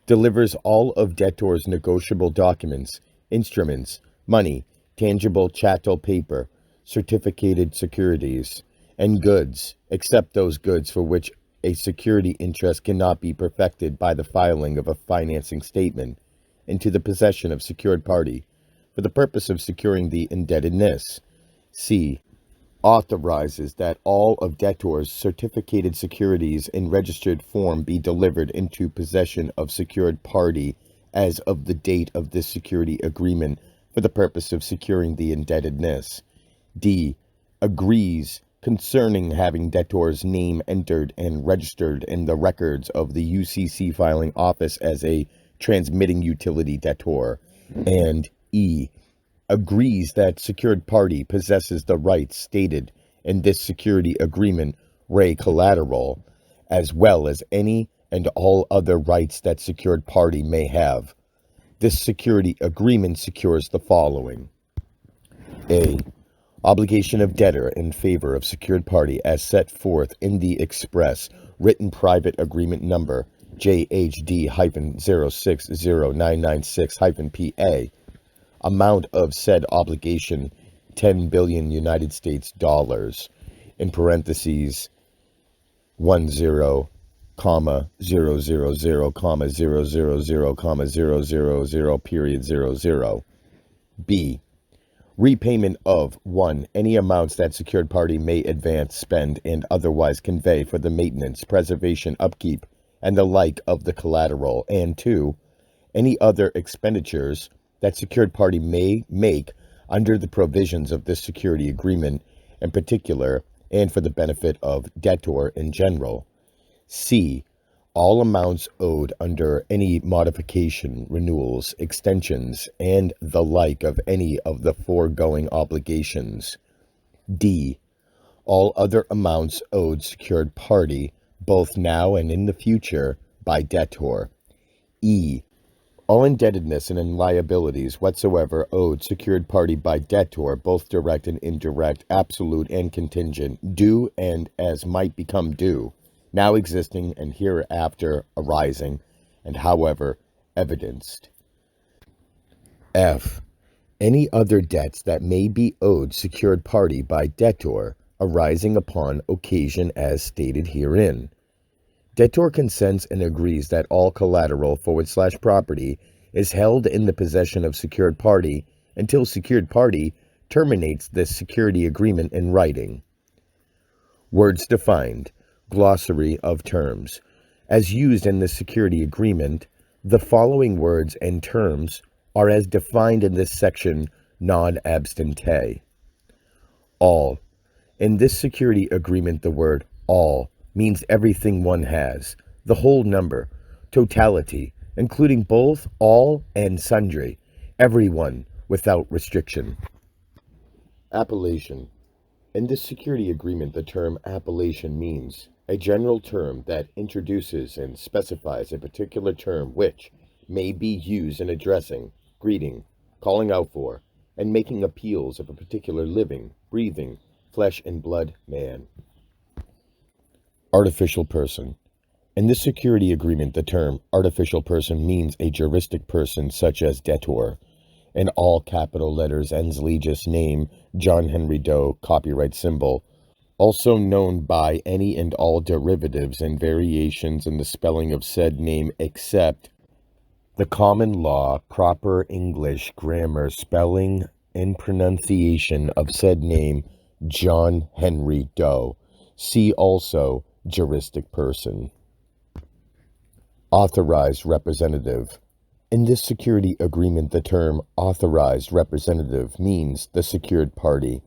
delivers all of debtor's negotiable documents, instruments, money, tangible chattel paper, certificated securities, and goods, except those goods for which a security interest cannot be perfected by the filing of a financing statement, into the possession of secured party for the purpose of securing the indebtedness. C, authorizes that all of debtor's certificated securities in registered form be delivered into possession of secured party as of the date of this security agreement for the purpose of securing the indebtedness. D, agrees concerning having debtor's name entered and registered in the records of the UCC filing office as a transmitting utility debtor. And E, agrees that secured party possesses the rights stated in this security agreement re collateral, as well as any and all other rights that secured party may have. This security agreement secures the following. A, obligation of debtor in favor of secured party as set forth in the express written private agreement number JHD-060996-PA. Amount of said obligation, 10 billion United States dollars, in parentheses, 10, comma, 000, comma, 000, comma, 000, period, 00. B, repayment of 1, any amounts that secured party may advance, spend, and otherwise convey for the maintenance, preservation, upkeep, and the like of the collateral, and 2, any other expenditures that secured party may make under the provisions of this security agreement in particular and for the benefit of debtor in general. C, all amounts owed under any modification, renewals, extensions, and the like of any of the foregoing obligations. D, all other amounts owed secured party, both now and in the future, by debtor. E, all indebtedness and liabilities whatsoever owed secured party by debtor, both direct and indirect, absolute and contingent, due and as might become due, now existing and hereafter arising, and however evidenced. F, any other debts that may be owed secured party by debtor, arising upon occasion as stated herein. Debtor consents and agrees that all collateral / property is held in the possession of secured party until secured party terminates this security agreement in writing. Words defined. Glossary of terms. As used in the security agreement, the following words and terms are as defined in this section non abstante. All. In this security agreement, the word all means everything one has, the whole number, totality, including both all and sundry, everyone without restriction. Appellation. In this security agreement, the term appellation means a general term that introduces and specifies a particular term which may be used in addressing, greeting, calling out for, and making appeals of a particular living, breathing, flesh and blood man. Artificial person. In this security agreement, the term artificial person means a juristic person such as debtor. In all capital letters, Ensley's name, John Henry Doe, copyright symbol, also known by any and all derivatives and variations in the spelling of said name except the common law, proper English grammar, spelling, and pronunciation of said name, John Henry Doe. See also juristic person. Authorized representative. In this security agreement, the term authorized representative means the secured party.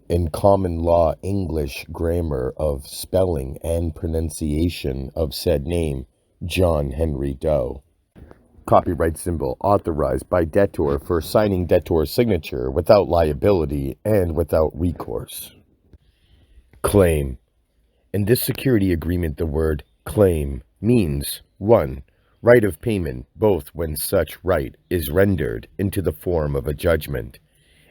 In common law English grammar of spelling and pronunciation of said name, John Henry Doe. Copyright symbol authorized by debtor for signing debtor's signature without liability and without recourse. Claim. In this security agreement, the word claim means 1. Right of payment, both when such right is rendered into the form of a judgment,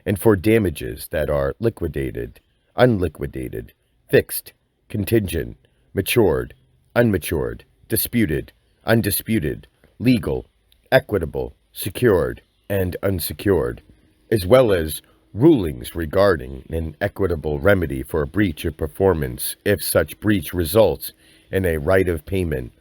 and for damages that are liquidated, unliquidated, fixed, contingent, matured, unmatured, disputed, undisputed, legal, equitable, secured, and unsecured, as well as rulings regarding an equitable remedy for a breach of performance if such breach results in a right of payment,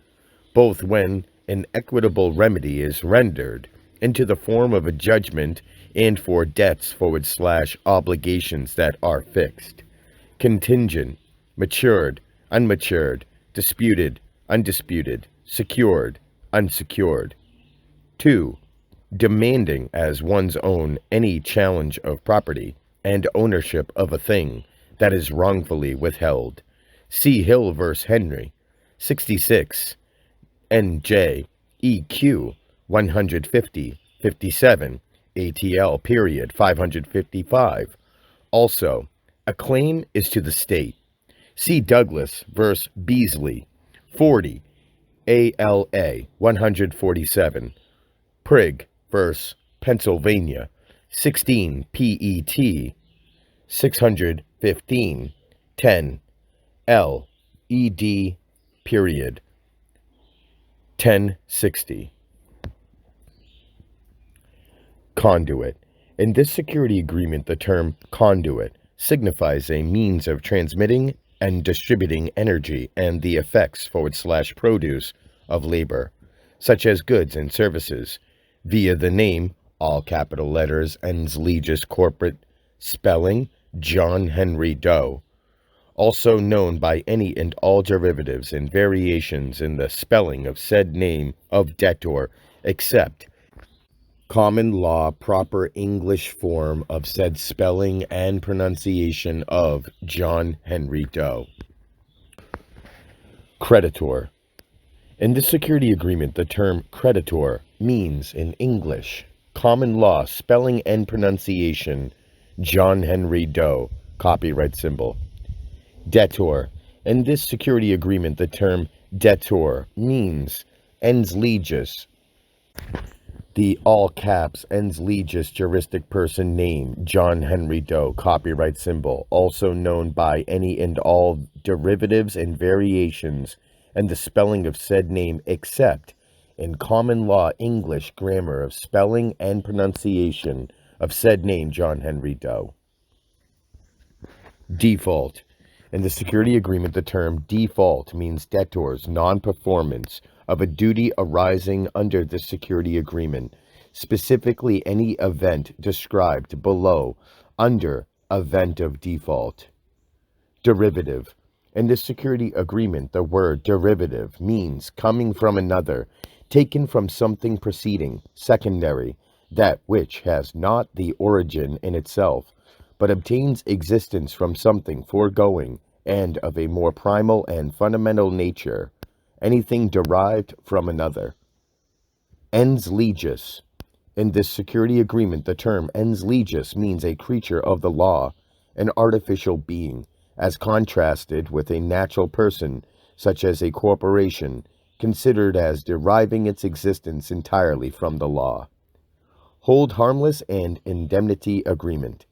both when an equitable remedy is rendered into the form of a judgment and for debts / obligations that are fixed, contingent, matured, unmatured, disputed, undisputed, secured, unsecured. 2. Demanding as one's own any challenge of property and ownership of a thing that is wrongfully withheld. See Hill v. Henry, 66, NJ, EQ, 150-57, ATL period 555. Also, a claim is to the state. See Douglas v. Beasley, 40, ALA, 147. Prigg v. Pennsylvania, 16 P.E.T. 615 10 L. E.D. period 1060. Conduit. In this security agreement, the term conduit signifies a means of transmitting and distributing energy and the effects / produce of labor, such as goods and services, via the name, all capital letters, ens legis corporate, spelling, John Henry Doe, also known by any and all derivatives and variations in the spelling of said name of debtor, except common law proper English form of said spelling and pronunciation of John Henry Doe. Creditor. In the security agreement, the term creditor means in English, common law spelling and pronunciation, John Henry Doe, copyright symbol. Debtor. In this security agreement, the term debtor means ens legis, the all caps ens legis juristic person name, John Henry Doe, copyright symbol, also known by any and all derivatives and variations and the spelling of said name except in common law English grammar of spelling and pronunciation of said name, John Henry Doe. Default. In the security agreement, the term default means debtor's non-performance of a duty arising under the security agreement, specifically any event described below under event of default. Derivative. In the security agreement, the word derivative means coming from another, taken from something preceding, secondary, that which has not the origin in itself, but obtains existence from something foregoing and of a more primal and fundamental nature, anything derived from another. Ens legis. In this security agreement, the term ens legis means a creature of the law, an artificial being, as contrasted with a natural person, such as a corporation, considered as deriving its existence entirely from the law. Hold harmless and indemnity agreement.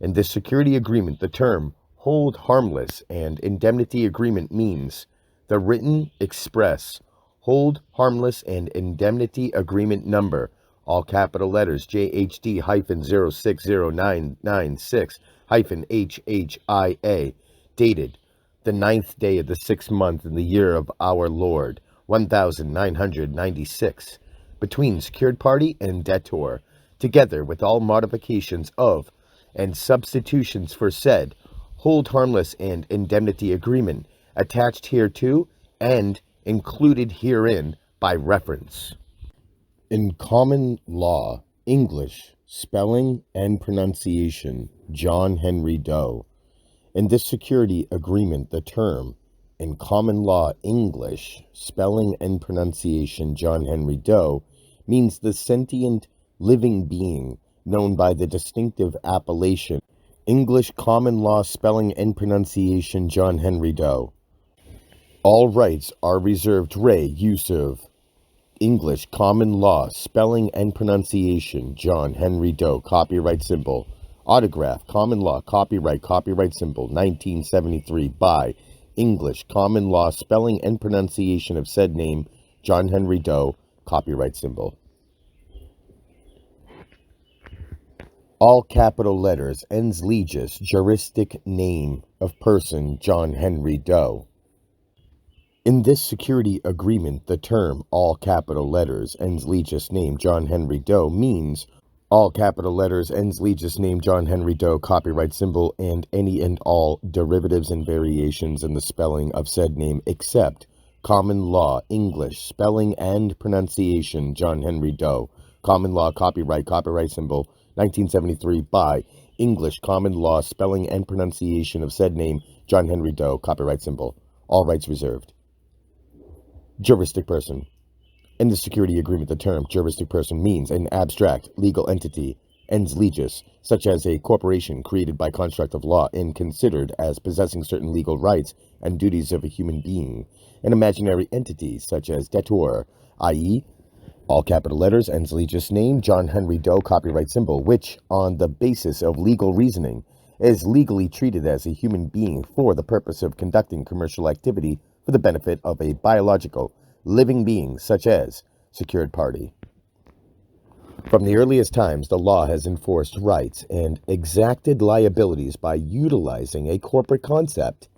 In this security agreement, the term hold harmless and indemnity agreement means the written express hold harmless and indemnity agreement number, all capital letters, JHD-0609996-HHIA, dated the 9th day of the 6th month in the year of our Lord, 1996, between secured party and debtor, together with all modifications of and substitutions for said hold harmless and indemnity agreement attached hereto and included herein by reference. In common law, English, spelling and pronunciation, John Henry Doe. In this security agreement, the term, in common law English, spelling and pronunciation, John Henry Doe, means the sentient living being known by the distinctive appellation, English common law spelling and pronunciation, John Henry Doe. All rights are reserved use of English common law spelling and pronunciation, John Henry Doe, copyright symbol. Autograph, common law, copyright symbol, 1973, by English common law spelling and pronunciation of said name, John Henry Doe, copyright symbol. All capital letters, ens legis, juristic name of person, John Henry Doe. In this security agreement, the term, all capital letters, ens legis name, John Henry Doe, means all capital letters, ens legis name, John Henry Doe, copyright symbol, and any and all derivatives and variations in the spelling of said name, except common law, English, spelling and pronunciation, John Henry Doe, common law, copyright symbol, 1973, by English common law, spelling and pronunciation of said name, John Henry Doe, copyright symbol. All rights reserved. Juristic person. In the security agreement, the term juristic person means an abstract legal entity, ens legis, such as a corporation created by construct of law and considered as possessing certain legal rights and duties of a human being. An imaginary entity, such as debtor, i.e., all capital letters, ens legis name, John Henry Doe, copyright symbol, which, on the basis of legal reasoning, is legally treated as a human being for the purpose of conducting commercial activity for the benefit of a biological, living being, such as secured party. From the earliest times, the law has enforced rights and exacted liabilities by utilizing a corporate concept,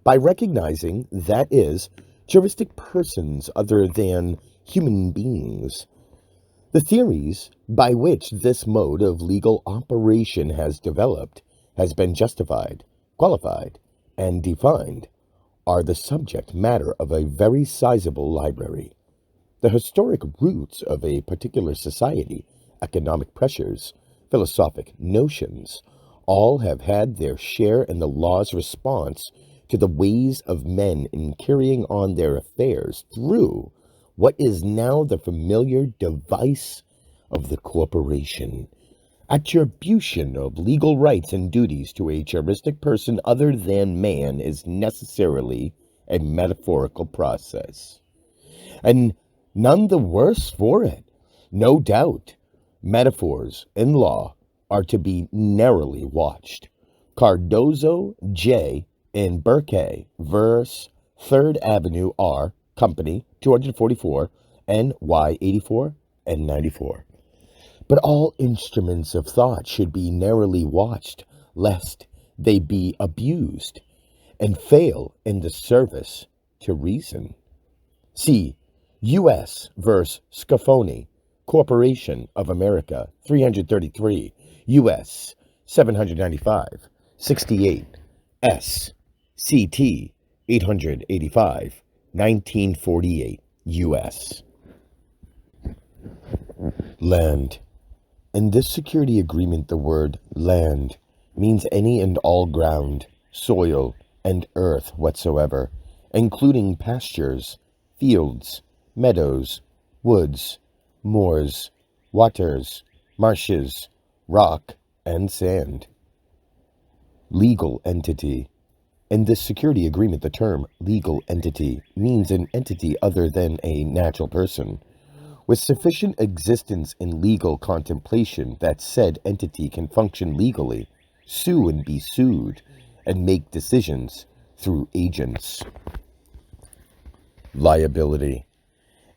by recognizing, that is, juristic persons other than human beings. The theories by which this mode of legal operation has developed, has been justified, qualified, and defined, are the subject matter of a very sizable library. The historic roots of a particular society, economic pressures, philosophic notions, all have had their share in the law's response to the ways of men in carrying on their affairs through what is now the familiar device of the corporation. Attribution of legal rights and duties to a juristic person other than man is necessarily a metaphorical process, and none the worse for it. No doubt, metaphors in law are to be narrowly watched. Cardozo J. and Burke vs. 3rd Avenue R. Company, 244, NY 84 and 94. But all instruments of thought should be narrowly watched, lest they be abused and fail in the service to reason. See U.S. vs. Scafoni, Corporation of America, 333, U.S. 795, 68, S. CT 885, 1948, U.S. Land. In this security agreement, the word land means any and all ground, soil, and earth whatsoever, including pastures, fields, meadows, woods, moors, waters, marshes, rock, and sand. Legal entity. In this security agreement, the term legal entity means an entity other than a natural person, with sufficient existence in legal contemplation that said entity can function legally, sue and be sued, and make decisions through agents. Liability.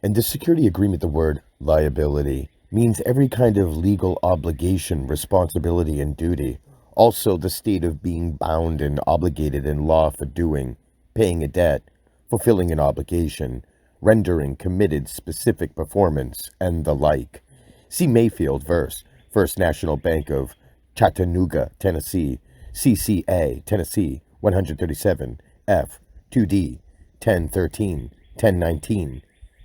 In the security agreement, the word liability means every kind of legal obligation, responsibility, and duty. Also, the state of being bound and obligated in law for doing, paying a debt, fulfilling an obligation, rendering committed specific performance, and the like. See Mayfield v. First National Bank of Chattanooga, Tennessee, CCA, Tennessee, 137, F, 2D, 1013, 1019.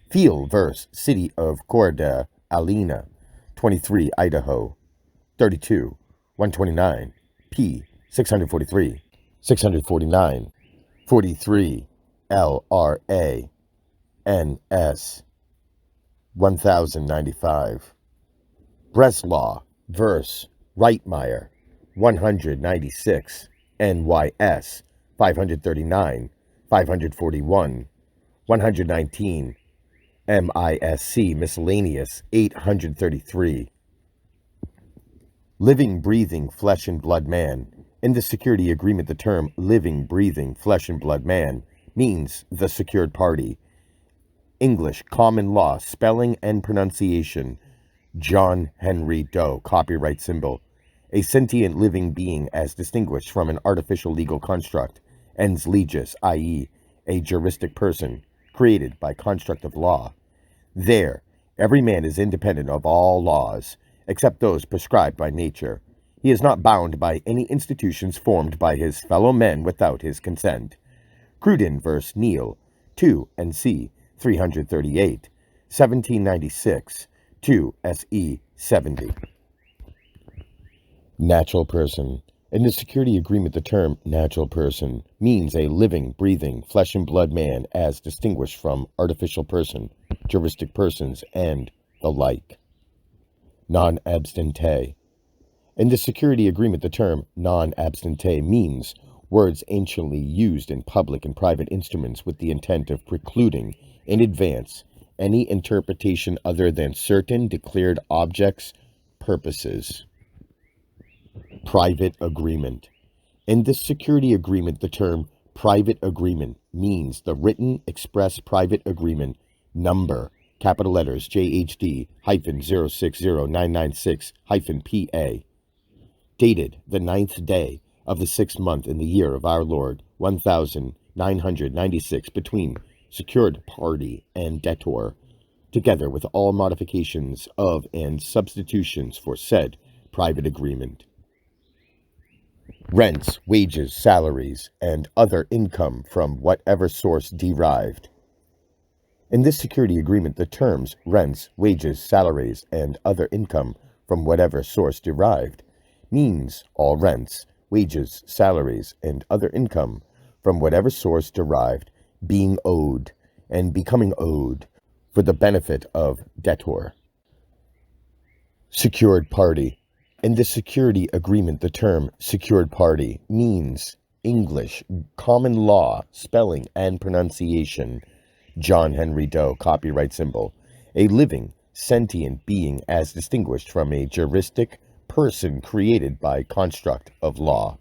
Field v. City of Corda, Alena, 23, Idaho, 32, 129, P, 643, 649, 43, LRA, NS, 1095. Breslaw v. Reitmeyer, 196, NYS, 539, 541, 119, MISC Miscellaneous, 833. Living, breathing, flesh and blood man. In the security agreement, the term living, breathing, flesh and blood man means the secured party. English common law, spelling and pronunciation. John Henry Doe, copyright symbol. A sentient living being as distinguished from an artificial legal construct. Ens legis, i.e., a juristic person, created by construct of law. There, every man is independent of all laws, except those prescribed by nature. He is not bound by any institutions formed by his fellow men without his consent. Cruden v. Neal, 2 and C. 338, 1796, 2 S.E. 70. Natural person. In the security agreement, the term natural person means a living, breathing, flesh and blood man as distinguished from artificial person, juristic persons, and the like. Non-abstante. In the security agreement, the term non-abstante means words anciently used in public and private instruments with the intent of precluding, in advance, any interpretation other than certain declared objects, purposes. Private agreement. In this security agreement, the term private agreement means the written express private agreement number, capital letters JHD -060996-PA, dated the 9th day of the 6th month in the year of our Lord 1996 between secured party and debtor, together with all modifications of and substitutions for said private agreement. Rents, wages, salaries, and other income from whatever source derived. In this security agreement, the terms rents, wages, salaries, and other income from whatever source derived means all rents, wages, salaries, and other income from whatever source derived being owed and becoming owed for the benefit of debtor. Secured party. In the security agreement, the term secured party means English common law, spelling and pronunciation. John Henry Doe, copyright symbol. A living, sentient being as distinguished from a juristic person created by construct of law.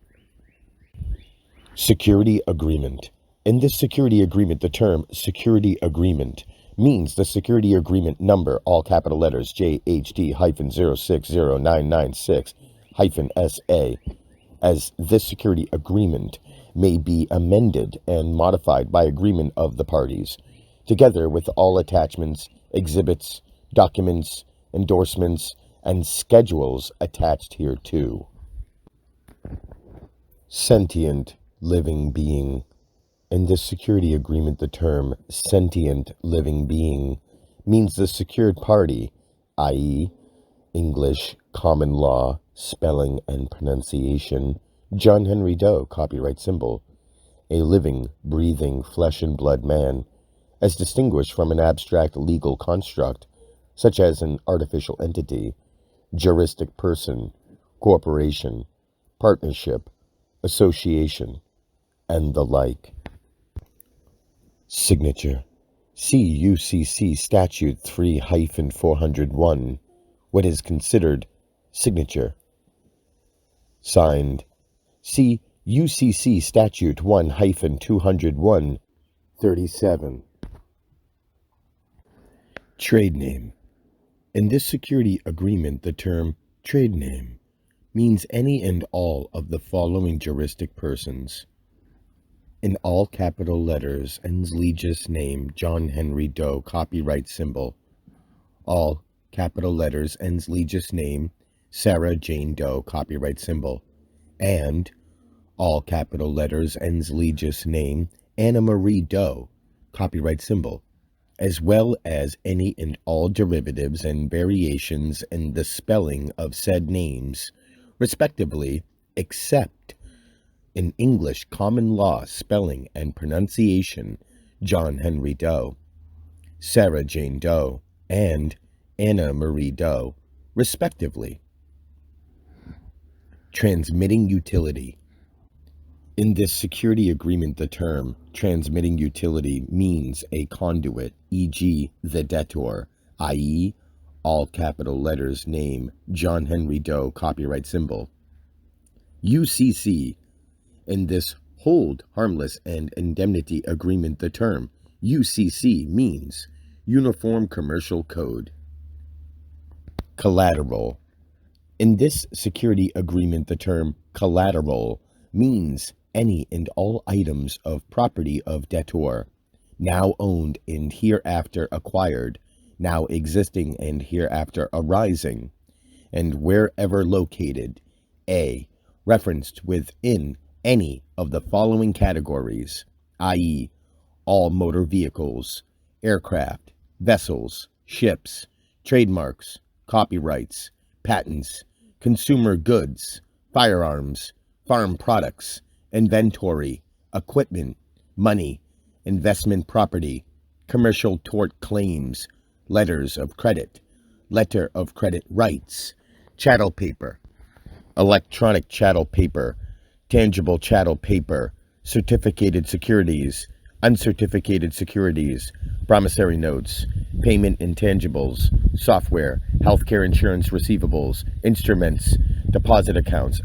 Security agreement. In this security agreement, the term security agreement means the security agreement number, all capital letters JHD -060996-SA, as this security agreement may be amended and modified by agreement of the parties, together with all attachments, exhibits, documents, endorsements, and schedules attached hereto. Sentient living being. In this security agreement, the term sentient living being means the secured party, i.e., English common law, spelling and pronunciation, John Henry Doe, copyright symbol, a living, breathing, flesh and blood man, as distinguished from an abstract legal construct, such as an artificial entity, juristic person, corporation, partnership, association, and the like. Signature. See UCC Statute 3-401, what is considered signature. Signed. See UCC Statute 1-201-37. Trade name. In this security agreement, the term trade name means any and all of the following juristic persons: In all capital letters, Ensley's name, John Henry Doe, copyright symbol. All capital letters, Ensley's name, Sarah Jane Doe, copyright symbol. And all capital letters, Ensley's name, Anna Marie Doe, copyright symbol, as well as any and all derivatives and variations in the spelling of said names, respectively, except in English common law spelling and pronunciation, John Henry Doe, Sarah Jane Doe, and Anna Marie Doe, respectively. Transmitting utility. In this security agreement, the term transmitting utility means a conduit, e.g., the debtor, i.e., all capital letters, name, John Henry Doe, copyright symbol. UCC. In this hold harmless and indemnity agreement, the term UCC means Uniform Commercial Code. Collateral. In this security agreement, the term collateral means any and all items of property of debtor, now owned and hereafter acquired, now existing and hereafter arising, and wherever located, a. referenced within any of the following categories, i.e., all motor vehicles, aircraft, vessels, ships, trademarks, copyrights, patents, consumer goods, firearms, farm products, inventory, equipment, money, investment property, commercial tort claims, letters of credit, letter of credit rights, chattel paper, electronic chattel paper, tangible chattel paper, certificated securities, uncertificated securities, promissory notes, payment intangibles, software, healthcare insurance receivables, instruments, deposit accounts,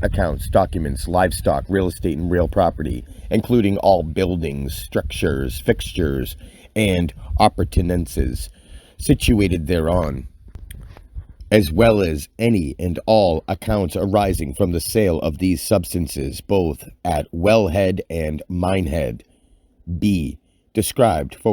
documents, livestock, real estate, and real property, including all buildings, structures, fixtures, and appurtenances situated thereon, as well as any and all accounts arising from the sale of these substances, both at wellhead and minehead. B. Described /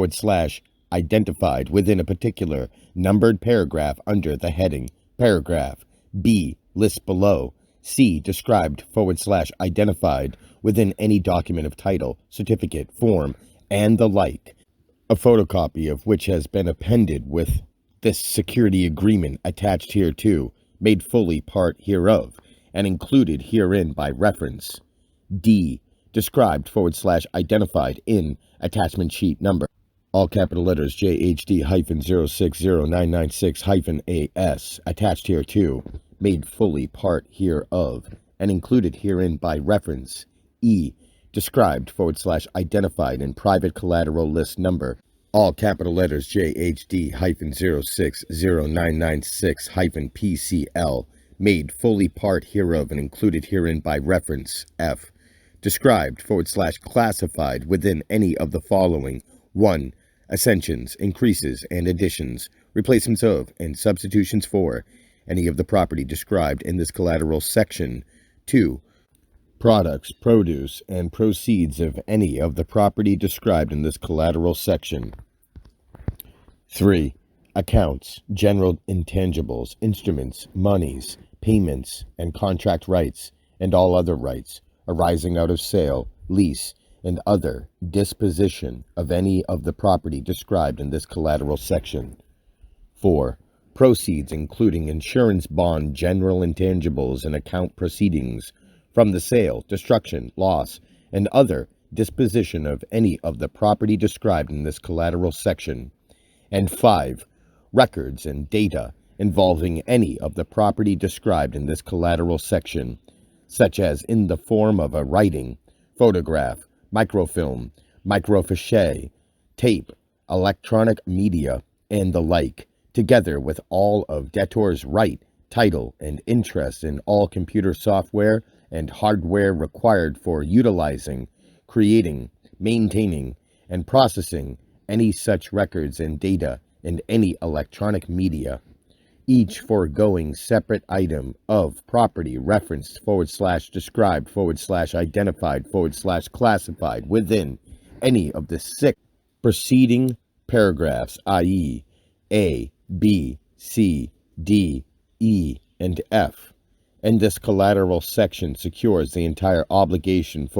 identified within a particular numbered paragraph under the heading Paragraph. B. List below. C. Described / identified within any document of title, certificate, form, and the like, a photocopy of which has been appended with this security agreement attached hereto, made fully part hereof, and included herein by reference. D. Described / identified in attachment sheet number, all capital letters, JHD-0609996-AS, attached hereto, made fully part hereof, and included herein by reference. E. Described / identified in private collateral list number, all capital letters, JHD-0609996-PCL, made fully part hereof and included herein by reference. F. Described / classified within any of the following: 1. Ascensions, increases, and additions, replacements of, and substitutions for any of the property described in this collateral section. 2. Products, produce, and proceeds of any of the property described in this collateral section. 3. Accounts, general intangibles, instruments, monies, payments, and contract rights, and all other rights arising out of sale, lease, and other disposition of any of the property described in this collateral section. 4. Proceeds including insurance bond, general intangibles, and account proceedings from the sale, destruction, loss, and other disposition of any of the property described in this collateral section. And 5. Records and data involving any of the property described in this collateral section, such as in the form of a writing, photograph, microfilm, microfiche, tape, electronic media, and the like, together with all of debtor's right, title, and interest in all computer software and hardware required for utilizing, creating, maintaining, and processing any such records and data in any electronic media. each foregoing separate item of property referenced / described / identified / classified within any of the six preceding paragraphs, i.e., A, B, C, D, E, and F. And this collateral section secures the entire obligation /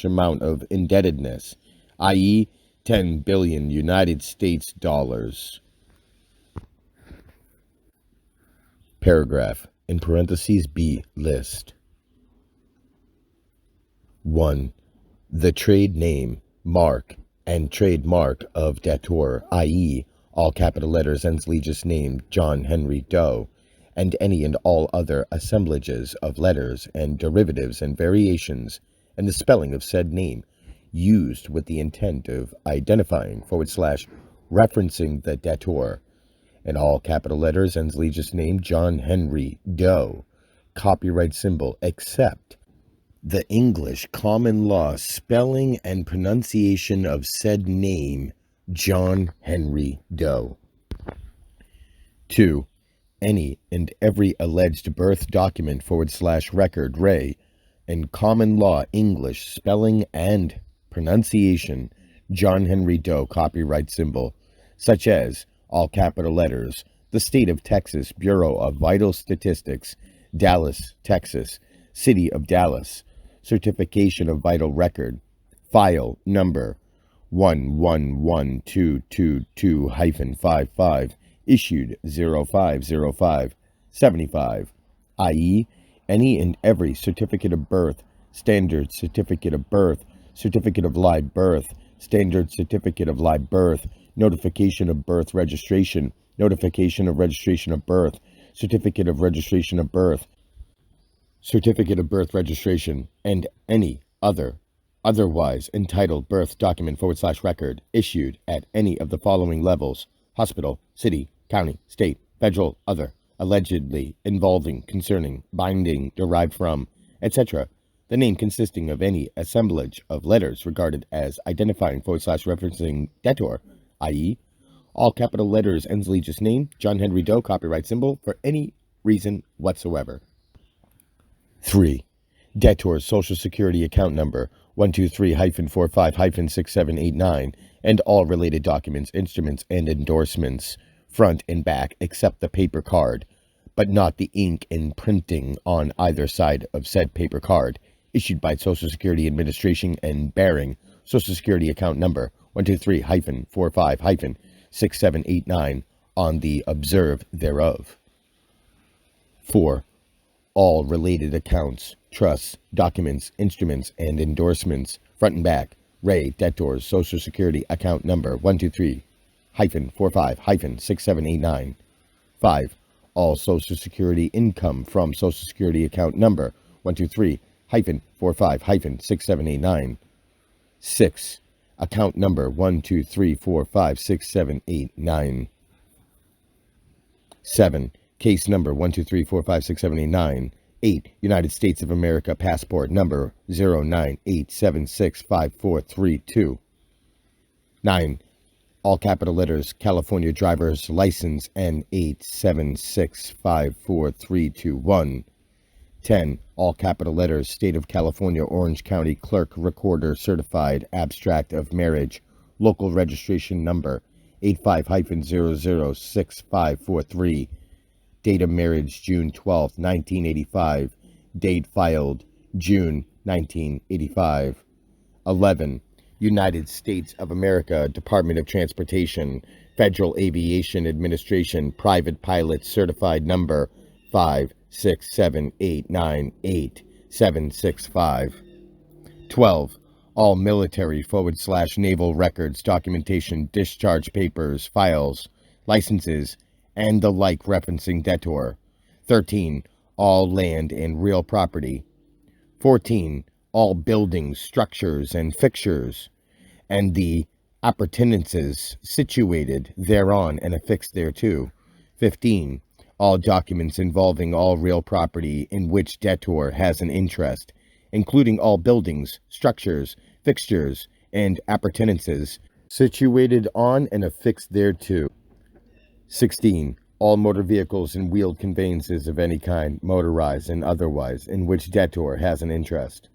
amount of indebtedness, i.e., 10 billion United States dollars. Paragraph in parentheses B list. 1. The trade name, mark, and trademark of debtor, i.e., all capital letters and legis name John Henry Doe, and any and all other assemblages of letters and derivatives and variations, and the spelling of said name, used with the intent of identifying / referencing the debtor, and all capital letters and legis name John Henry Doe, copyright symbol, except the English common law spelling and pronunciation of said name John Henry Doe. 2. Any and every alleged birth document / record Ray and common law English spelling and pronunciation John Henry Doe, copyright symbol, such as all capital letters, the State of Texas Bureau of Vital Statistics, Dallas, Texas, City of Dallas, Certification of Vital Record, file number 111222-55, issued 0505-75, i.e., any and every certificate of birth, standard certificate of birth, certificate of live birth, standard certificate of live birth, notification of birth registration, notification of registration of birth, certificate of registration of birth, certificate of birth registration, and any otherwise entitled birth document / record issued at any of the following levels: hospital, city, county, state, federal, other, allegedly involving, concerning, binding, derived from, etc. The name consisting of any assemblage of letters regarded as identifying / referencing debtor, i.e., all capital letters ends legis name John Henry Doe, copyright symbol, for any reason whatsoever. 3. Debtor's Social Security account number 123-45-6789 and all related documents, instruments, and endorsements, front and back, except the paper card, but not the ink and printing on either side of said paper card, issued by Social Security Administration and bearing Social Security account number 123-45-6789 on the observe thereof. 4. All related accounts, trusts, documents, instruments, and endorsements, front and back, Ray Debtor's Social Security account number 123-45-6789. 5. All Social Security income from Social Security account number 123-45-6789. 6. Account number 123-45-6789. 7. Case number 123-45-6789. 8. United States of America passport number 098765432. 9. All capital letters California driver's license N8765431. 10. All capital letters State of California Orange County Clerk Recorder Certified Abstract of Marriage, local registration number 85-006543. Date of marriage June 12, 1985. Date filed June 1985. 11. United States of America Department of Transportation, Federal Aviation Administration, Private Pilot Certified Number 567898765. 12. All military / naval records, documentation, discharge papers, files, licenses, and the like referencing debtor. 13. All land and real property. 14. All buildings, structures, and fixtures, and the appurtenances situated thereon and affixed thereto. 15. All documents involving all real property in which debtor has an interest, including all buildings, structures, fixtures, and appurtenances situated on and affixed thereto. 16. All motor vehicles and wheeled conveyances of any kind, motorized and otherwise, in which debtor has an interest.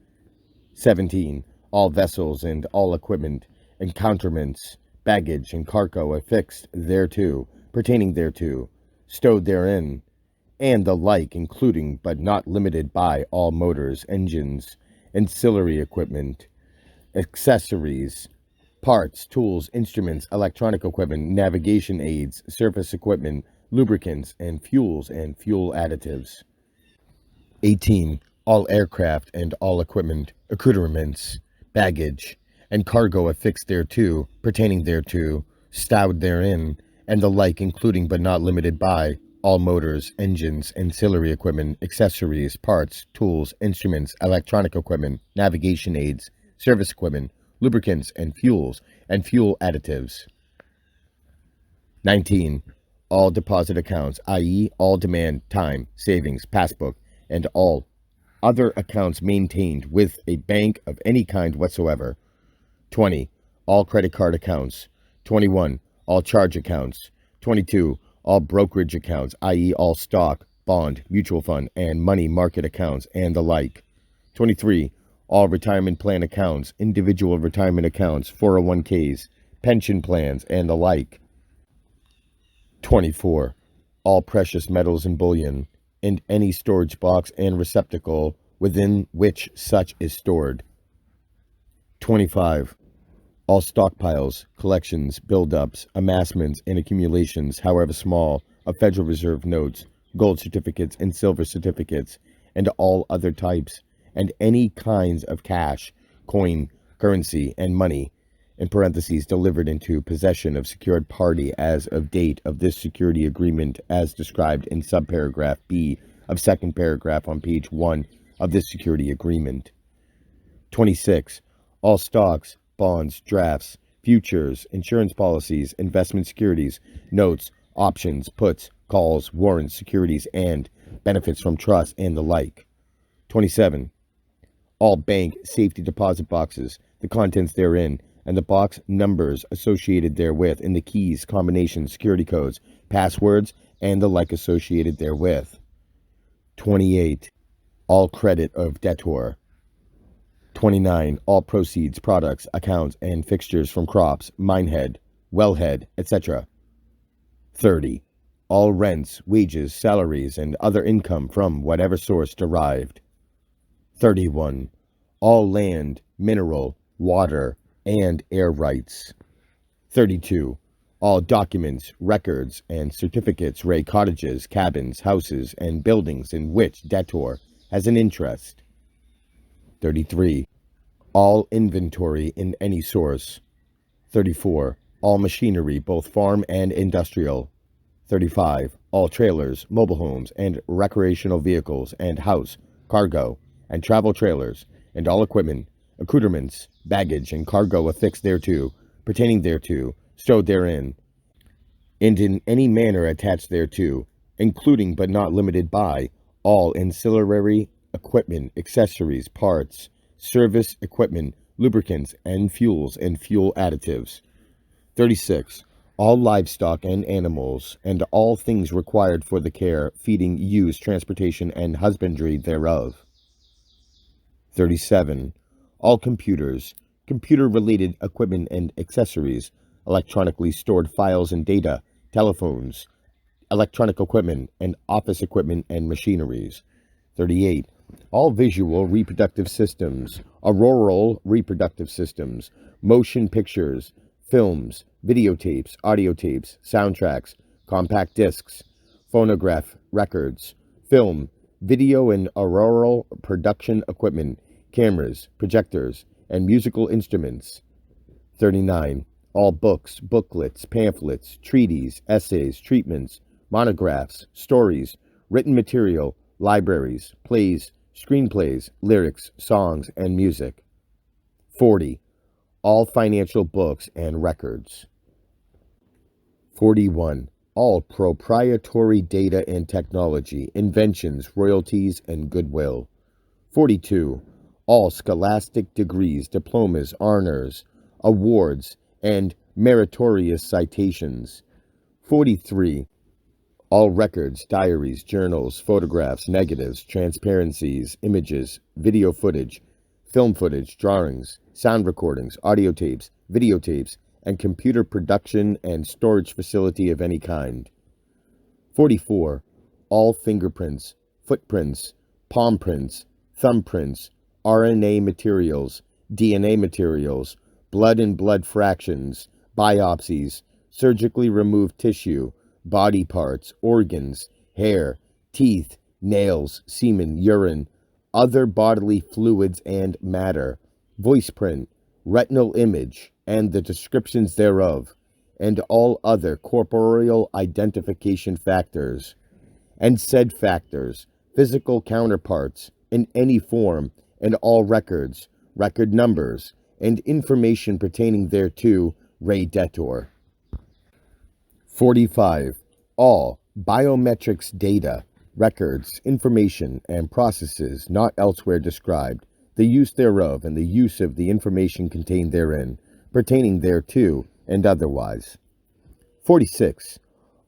17. All vessels and all equipment, encounterments, baggage, and cargo affixed thereto, pertaining thereto, stowed therein, and the like, including but not limited by all motors, engines, ancillary equipment, accessories, parts, tools, instruments, electronic equipment, navigation aids, surface equipment, lubricants, and fuel additives. 18. All aircraft and all equipment, accoutrements, baggage, and cargo affixed thereto, pertaining thereto, stowed therein, and the like, including but not limited by all motors, engines, ancillary equipment, accessories, parts, tools, instruments, electronic equipment, navigation aids, service equipment, lubricants, and fuel additives. 19. All deposit accounts, i.e., all demand, time, savings, passbook, and all other accounts maintained with a bank of any kind whatsoever. 20. All credit card accounts. 21. All charge accounts. 22. All brokerage accounts, i.e., all stock, bond, mutual fund, and money market accounts, and the like. 23. All retirement plan accounts, individual retirement accounts, 401ks, pension plans, and the like. 24. All precious metals and bullion, and any storage box and receptacle within which such is stored. 25. All stockpiles, collections, buildups, amassments, and accumulations, however small, of Federal Reserve notes, gold certificates, and silver certificates, and all other types, and any kinds of cash, coin, currency, and money, in parentheses, delivered into possession of secured party as of date of this security agreement as described in subparagraph B of second paragraph on page 1 of this security agreement. 26. All stocks, bonds, drafts, futures, insurance policies, investment securities, notes, options, puts, calls, warrants, securities, and benefits from trust, and the like. 27. All bank safety deposit boxes, the contents therein, and the box numbers associated therewith, and the keys, combinations, security codes, passwords, and the like associated therewith. 28. All credit of debtor. 29. All proceeds, products, accounts, and fixtures from crops, minehead, wellhead, etc. 30. All rents, wages, salaries, and other income from whatever source derived. 31. All land, mineral, water, and air rights. 32. All documents, records, and certificates, cottages, cabins, houses, and buildings in which debtor has an interest. 33. All inventory in any source. 34. All machinery, both farm and industrial. 35. All trailers, mobile homes, and recreational vehicles, and house, cargo, and travel trailers, and all equipment, accoutrements, baggage, and cargo affixed thereto, pertaining thereto, stowed therein, and in any manner attached thereto, including but not limited by all ancillary equipment, accessories, parts, service equipment, lubricants, and fuel additives. 36. All livestock and animals, and all things required for the care, feeding, use, transportation, and husbandry thereof. 37. All computers, computer-related equipment and accessories, electronically stored files and data, telephones, electronic equipment, and office equipment and machineries. 38. All visual reproductive systems, auroral reproductive systems, motion pictures, films, videotapes, audio tapes, soundtracks, compact discs, phonograph records, film, video and auroral production equipment, cameras, projectors, and musical instruments. 39. All books, booklets, pamphlets, treaties, essays, treatments, monographs, stories, written material, libraries, plays, screenplays, lyrics, songs, and music. 40. All financial books and records. 41. All proprietary data and technology, inventions, royalties, and goodwill. 42. All scholastic degrees, diplomas, honors, awards, and meritorious citations. 43. All records, diaries, journals, photographs, negatives, transparencies, images, video footage, film footage, drawings, sound recordings, audio tapes, videotapes, and computer production and storage facility of any kind. 44. All fingerprints, footprints, palm prints, thumbprints, RNA materials, DNA materials, blood and blood fractions, biopsies, surgically removed tissue, body parts, organs, hair, teeth, nails, semen, urine, other bodily fluids and matter, voice print, retinal image, and the descriptions thereof, and all other corporeal identification factors, and said factors, physical counterparts, in any form, and all records, record numbers, and information pertaining thereto, re detur. 45. All biometrics data, records, information, and processes not elsewhere described, the use thereof and the use of the information contained therein, pertaining thereto, and otherwise. 46.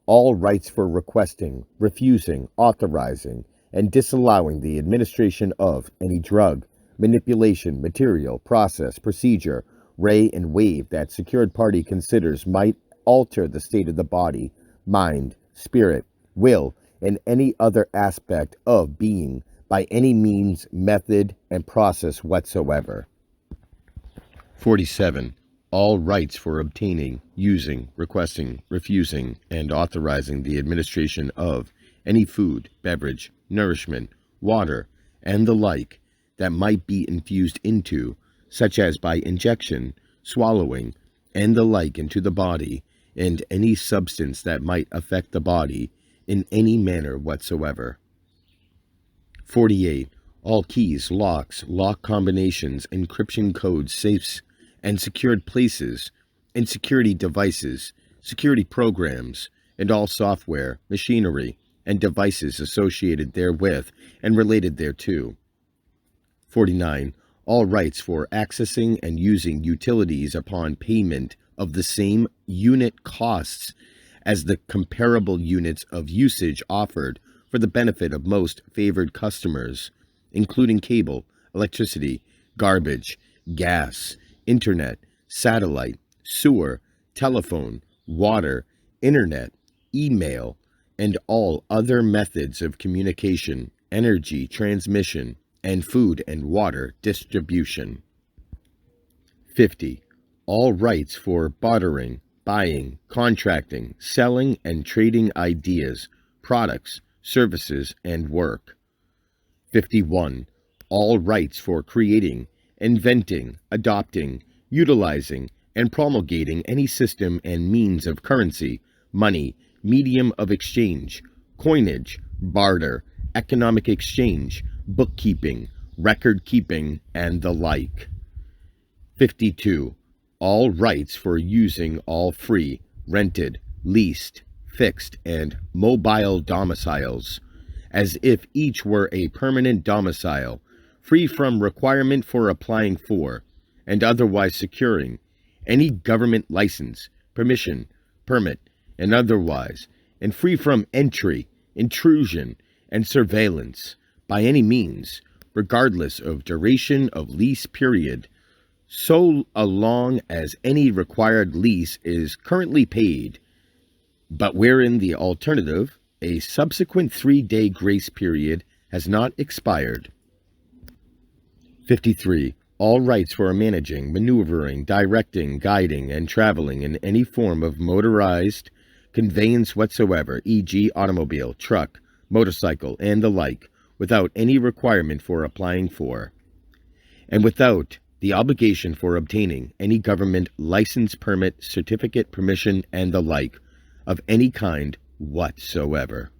All rights for requesting, refusing, authorizing, and disallowing the administration of any drug, manipulation, material, process, procedure, ray, and wave that secured party considers might alter the state of the body, mind, spirit, will, and any other aspect of being by any means, method, and process whatsoever. 47. All rights for obtaining, using, requesting, refusing, and authorizing the administration of any food, beverage, nourishment, water, and the like that might be infused into, such as by injection, swallowing, and the like into the body, and any substance that might affect the body in any manner whatsoever. 48. All keys, locks, lock combinations, encryption codes, safes, and secured places, and security devices, security programs, and all software, machinery, and devices associated therewith and related thereto. 49. All rights for accessing and using utilities upon payment of the same unit costs as the comparable units of usage offered for the benefit of most favored customers, including cable, electricity, garbage, gas, internet, satellite, sewer, telephone, water, internet, email, and all other methods of communication, energy transmission, and food and water distribution. 50. All rights for bartering, buying, contracting, selling, and trading ideas, products, services, and work. 51. All rights for creating, inventing, adopting, utilizing, and promulgating any system and means of currency, money, medium of exchange, coinage, barter, economic exchange, bookkeeping, record keeping, and the like. 52. All rights for using all free, rented, leased, fixed, and mobile domiciles, as if each were a permanent domicile, free from requirement for applying for, and otherwise securing, any government license, permission, permit, and otherwise, and free from entry, intrusion, and surveillance, by any means, regardless of duration of lease period, so long as any required lease is currently paid, but wherein the alternative, a subsequent 3-day grace period, has not expired. 53. All rights for managing, maneuvering, directing, guiding, and traveling in any form of motorized conveyance whatsoever, e.g. automobile, truck, motorcycle, and the like, without any requirement for applying for, and without the obligation for obtaining any government license, permit, certificate, permission, and the like, of any kind whatsoever.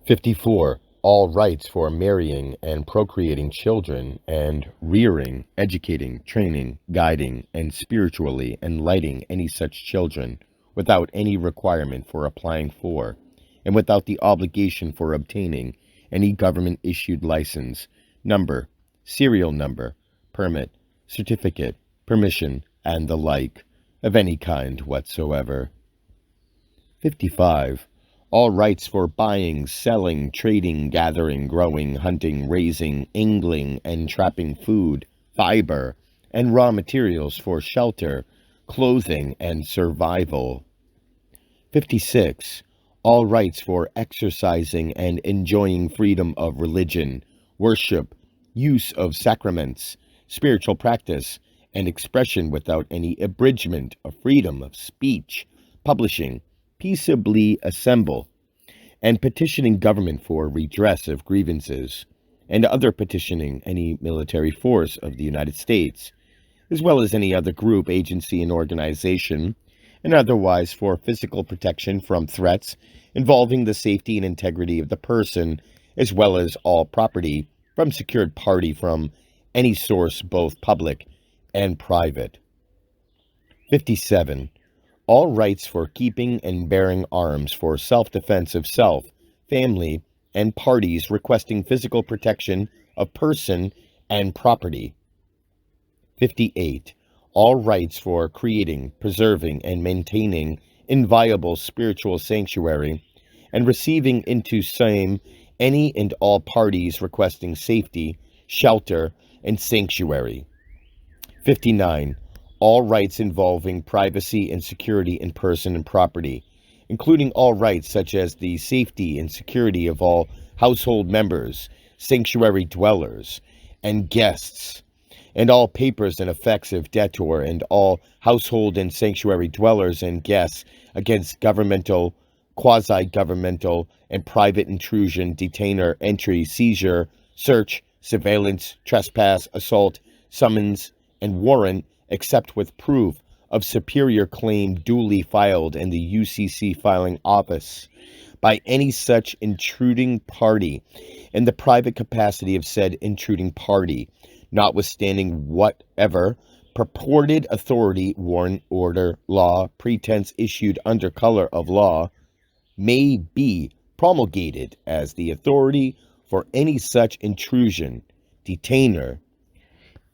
54. All rights for marrying and procreating children, and rearing, educating, training, guiding, and spiritually enlightening any such children, without any requirement for applying for, and without the obligation for obtaining any government-issued license, number, serial number, permit, certificate, permission, and the like, of any kind whatsoever. 55. All rights for buying, selling, trading, gathering, growing, hunting, raising, angling, and trapping food, fiber, and raw materials for shelter, clothing, and survival. 56. All rights for exercising and enjoying freedom of religion, worship, use of sacraments, spiritual practice, and expression without any abridgment of freedom of speech, publishing, peaceably assemble, and petitioning government for redress of grievances, and other petitioning any military force of the United States, as well as any other group, agency, and organization, and otherwise for physical protection from threats involving the safety and integrity of the person, as well as all property from secured party from any source, both public and private. 57. All rights for keeping and bearing arms for self-defense of self, family, and parties requesting physical protection of person and property. 58. All rights for creating, preserving, and maintaining inviolable spiritual sanctuary, and receiving into same any and all parties requesting safety, shelter, and sanctuary. 59. All rights involving privacy and security in person and property, including all rights such as the safety and security of all household members, sanctuary dwellers, and guests, and all papers and effects of debtor, and all household and sanctuary dwellers and guests against governmental, quasi-governmental, and private intrusion, detainer, entry, seizure, search, surveillance, trespass, assault, summons, and warrant, except with proof of superior claim duly filed in the UCC filing office by any such intruding party in the private capacity of said intruding party, notwithstanding whatever purported authority, warrant, order, law, pretense issued under color of law, may be promulgated as the authority for any such intrusion, detainer,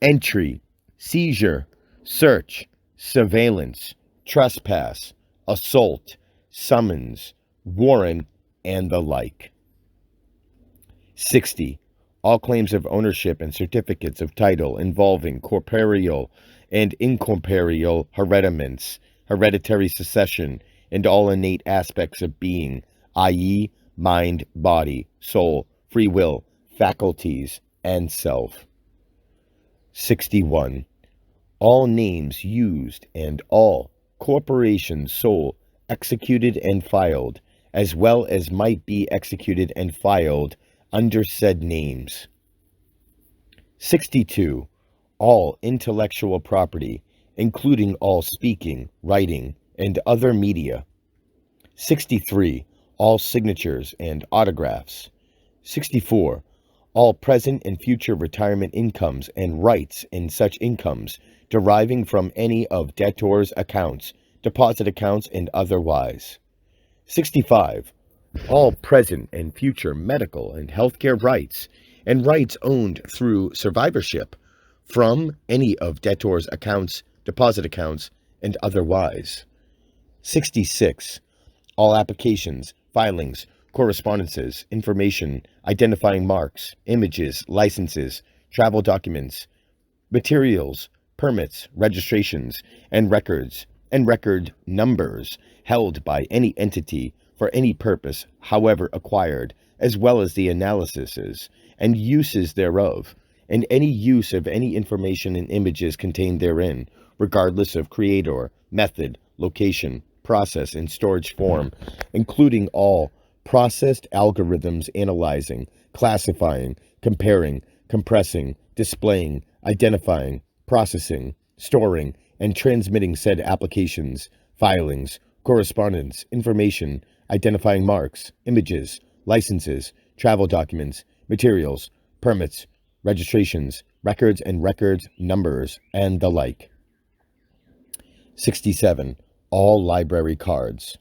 entry, seizure, search, surveillance, trespass, assault, summons, warrant, and the like. 60. All claims of ownership and certificates of title involving corporeal and incorporeal hereditaments, hereditary succession, and all innate aspects of being, i.e., mind, body, soul, free will, faculties, and self. 61. All names used and all corporations sold, executed and filed, as well as might be executed and filed under said names. 62. All intellectual property, including all speaking, writing, and other media. 63. All signatures and autographs. 64. All present and future retirement incomes and rights in such incomes deriving from any of debtors' accounts, deposit accounts, and otherwise. 65. All present and future medical and healthcare rights and rights owned through survivorship from any of debtors' accounts, deposit accounts, and otherwise. 66. All applications, filings, correspondences, information, identifying marks, images, licenses, travel documents, materials, permits, registrations, and record numbers held by any entity for any purpose, however acquired, as well as the analyses and uses thereof, and any use of any information and images contained therein, regardless of creator, method, location, process, and storage form, including all processed algorithms analyzing, classifying, comparing, compressing, displaying, identifying, processing, storing, and transmitting said applications, filings, correspondence, information, identifying marks, images, licenses, travel documents, materials, permits, registrations, records and records numbers, and the like. 67. All library cards.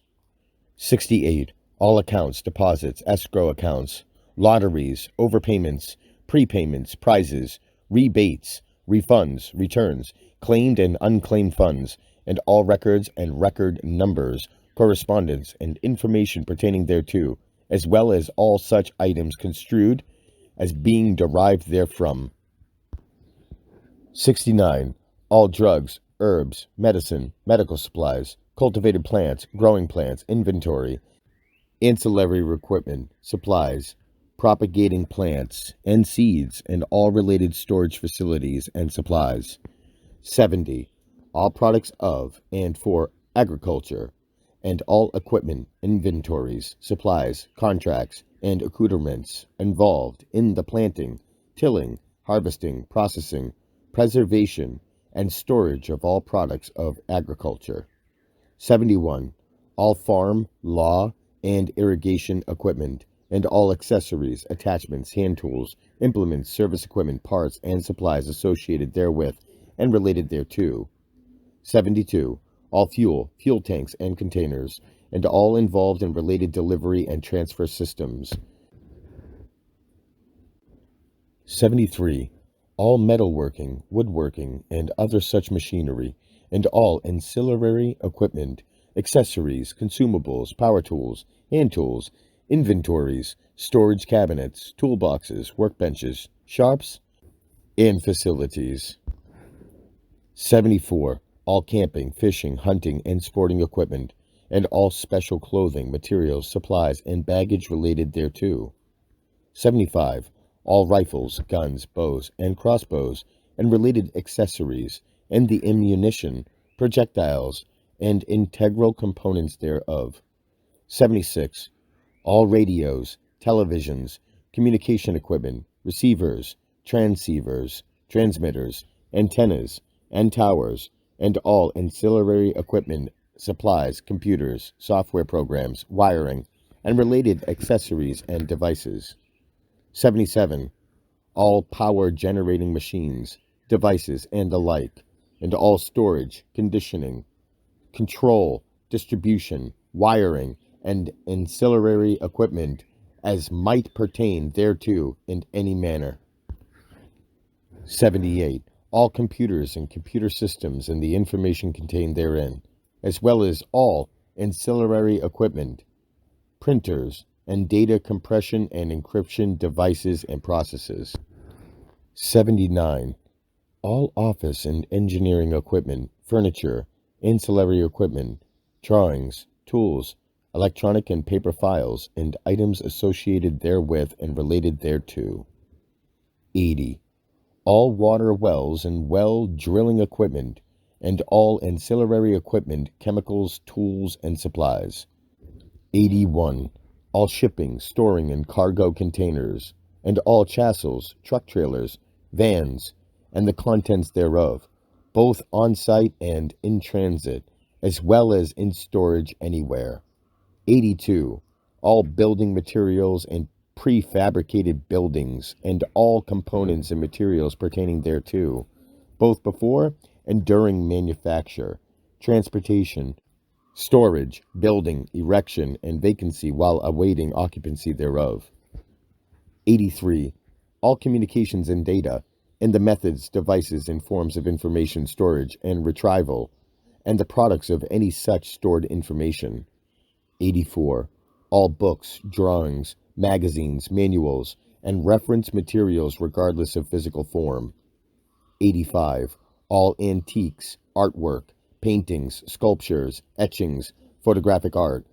68. All accounts, deposits, escrow accounts, lotteries, overpayments, prepayments, prizes, rebates, refunds, returns, claimed and unclaimed funds, and all records and record numbers, correspondence, and information pertaining thereto, as well as all such items construed as being derived therefrom. 69. All drugs, herbs, medicine, medical supplies, cultivated plants, growing plants, inventory, ancillary equipment, supplies, propagating plants and seeds, and all related storage facilities and supplies. 70. All products of and for agriculture, and all equipment, inventories, supplies, contracts, and accoutrements involved in the planting, tilling, harvesting, processing, preservation, and storage of all products of agriculture. 71. All farm, law, and irrigation equipment, and all accessories, attachments, hand tools, implements, service equipment, parts, and supplies associated therewith and related thereto. 72. All fuel, fuel tanks and containers, and all involved in related delivery and transfer systems. 73. All metalworking, woodworking, and other such machinery, and all ancillary equipment, accessories, consumables, power tools, hand tools, inventories, storage cabinets, toolboxes, workbenches, sharps, and facilities. 74. All camping, fishing, hunting, and sporting equipment, and all special clothing, materials, supplies, and baggage related thereto. 75. All rifles, guns, bows, and crossbows, and related accessories, and the ammunition, projectiles, and integral components thereof. 76. All radios, televisions, communication equipment, receivers, transceivers, transmitters, antennas, and towers, and all ancillary equipment, supplies, computers, software programs, wiring, and related accessories and devices. 77. All power generating machines, devices, and the like, and all storage, conditioning, control, distribution, wiring, and ancillary equipment as might pertain thereto in any manner. 78. All computers and computer systems and the information contained therein, as well as all ancillary equipment, printers, and data compression and encryption devices and processes. 79. All office and engineering equipment, furniture, ancillary equipment, drawings, tools, electronic and paper files, and items associated therewith and related thereto. 80. All water wells and well drilling equipment, and all ancillary equipment, chemicals, tools, and supplies. 81. All shipping, storing, and cargo containers, and all chassels, truck trailers, vans, and the contents thereof, both on-site and in transit, as well as in storage anywhere. 82. All building materials and prefabricated buildings, and all components and materials pertaining thereto, both before and during manufacture, transportation, storage, building, erection, and vacancy while awaiting occupancy thereof. 83. All communications and data, and the methods, devices, and forms of information storage and retrieval, and the products of any such stored information. 84. All books, drawings, magazines, manuals, and reference materials regardless of physical form. 85. All antiques, artwork, paintings, sculptures, etchings, photographic art,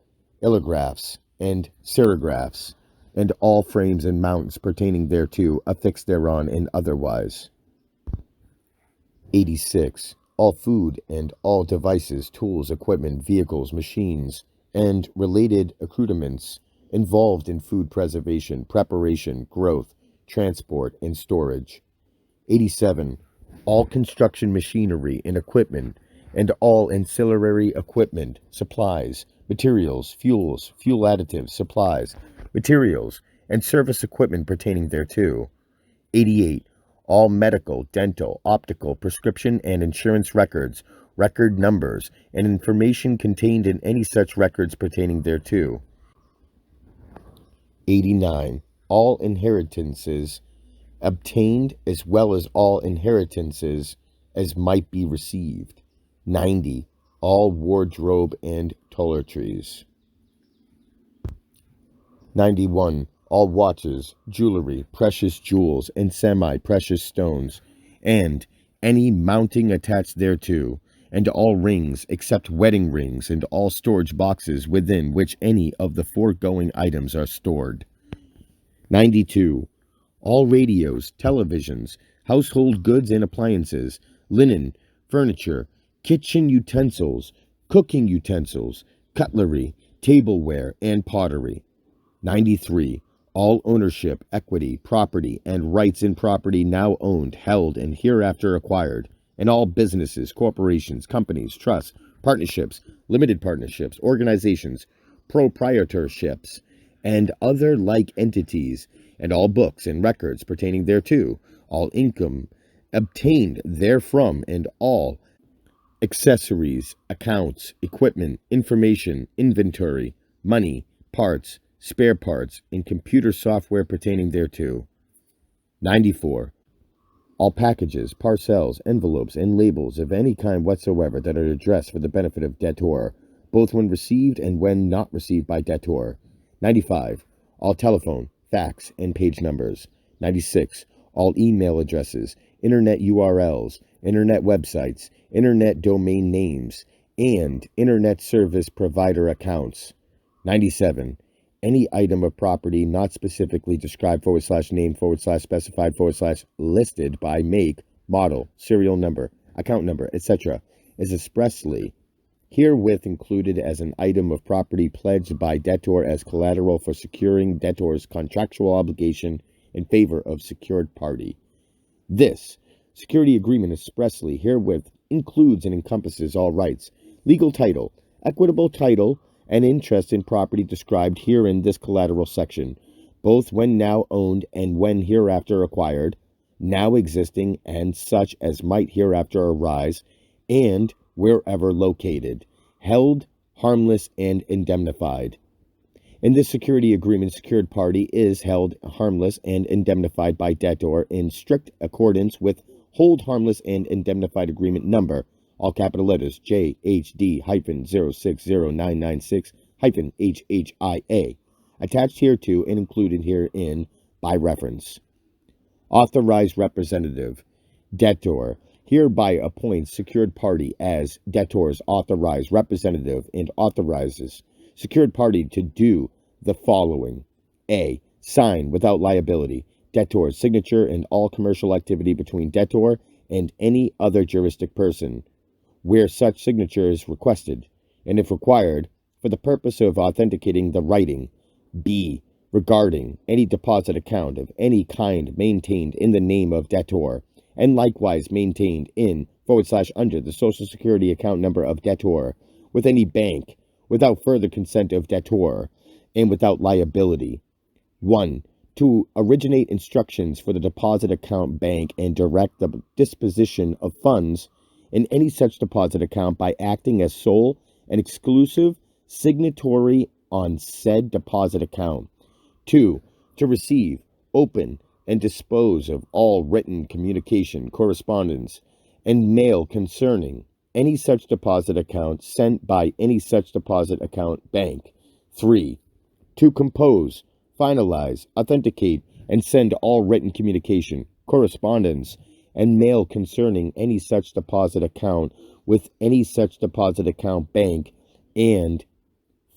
illographs, and serigraphs, and all frames and mounts pertaining thereto, affixed thereon and otherwise. 86. All food and all devices, tools, equipment, vehicles, machines, and related accoutrements involved in food preservation, preparation, growth, transport, and storage. 87. All construction machinery and equipment, and all ancillary equipment, supplies, materials, fuels, fuel additives, supplies, materials, and service equipment pertaining thereto. 88. All medical, dental, optical, prescription, and insurance records, record numbers, and information contained in any such records pertaining thereto. 89. All inheritances obtained, as well as all inheritances as might be received. 90. all wardrobe and toiletries. 91. All watches, jewelry, precious jewels, and semi-precious stones, and any mounting attached thereto, and all rings except wedding rings, and all storage boxes within which any of the foregoing items are stored. 92. All radios, televisions, household goods and appliances, linen, furniture, kitchen utensils, cooking utensils, cutlery, tableware, and pottery. 93. All ownership, equity, property, and rights in property now owned, held, and hereafter acquired, and all businesses, corporations, companies, trusts, partnerships, limited partnerships, organizations, proprietorships, and other like entities, and all books and records pertaining thereto, all income obtained therefrom, and all accessories, accounts, equipment, information, inventory, money, parts, spare parts, and computer software pertaining thereto. 94. All packages, parcels, envelopes, and labels of any kind whatsoever that are addressed for the benefit of debtor, both when received and when not received by debtor. 95. All telephone, fax, and page numbers. 96. All email addresses, internet URLs, internet websites, internet domain names, and internet service provider accounts. 97. Any item of property not specifically described /name /specified /listed by make, model, serial number, account number, etc. is expressly herewith included as an item of property pledged by debtor as collateral for securing debtor's contractual obligation in favor of secured party. This security agreement expressly herewith includes and encompasses all rights, legal title, equitable title, and interest in property described here in this collateral section, both when now owned and when hereafter acquired, now existing and such as might hereafter arise, and wherever located, held, harmless, and indemnified. In this security agreement, secured party is held harmless and indemnified by debtor in strict accordance with hold harmless and indemnified agreement number, all capital letters, JHD-0609996-HHIA, attached hereto and included herein by reference. Authorized representative. Debtor hereby appoints secured party as debtor's authorized representative and authorizes secured party to do the following. A. Sign without liability debtor's signature and all commercial activity between debtor and any other juristic person, where such signature is requested, and if required, for the purpose of authenticating the writing. B. Regarding any deposit account of any kind maintained in the name of debtor, and likewise maintained in /under the Social Security account number of debtor, with any bank, without further consent of debtor, and without liability. 1. To originate instructions for the deposit account bank and direct the disposition of funds in any such deposit account by acting as sole and exclusive signatory on said deposit account. 2. To receive, open, and dispose of all written communication, correspondence, and mail concerning any such deposit account sent by any such deposit account bank. 3. To compose, finalize, authenticate, and send all written communication, correspondence, and mail concerning any such deposit account with any such deposit account bank. And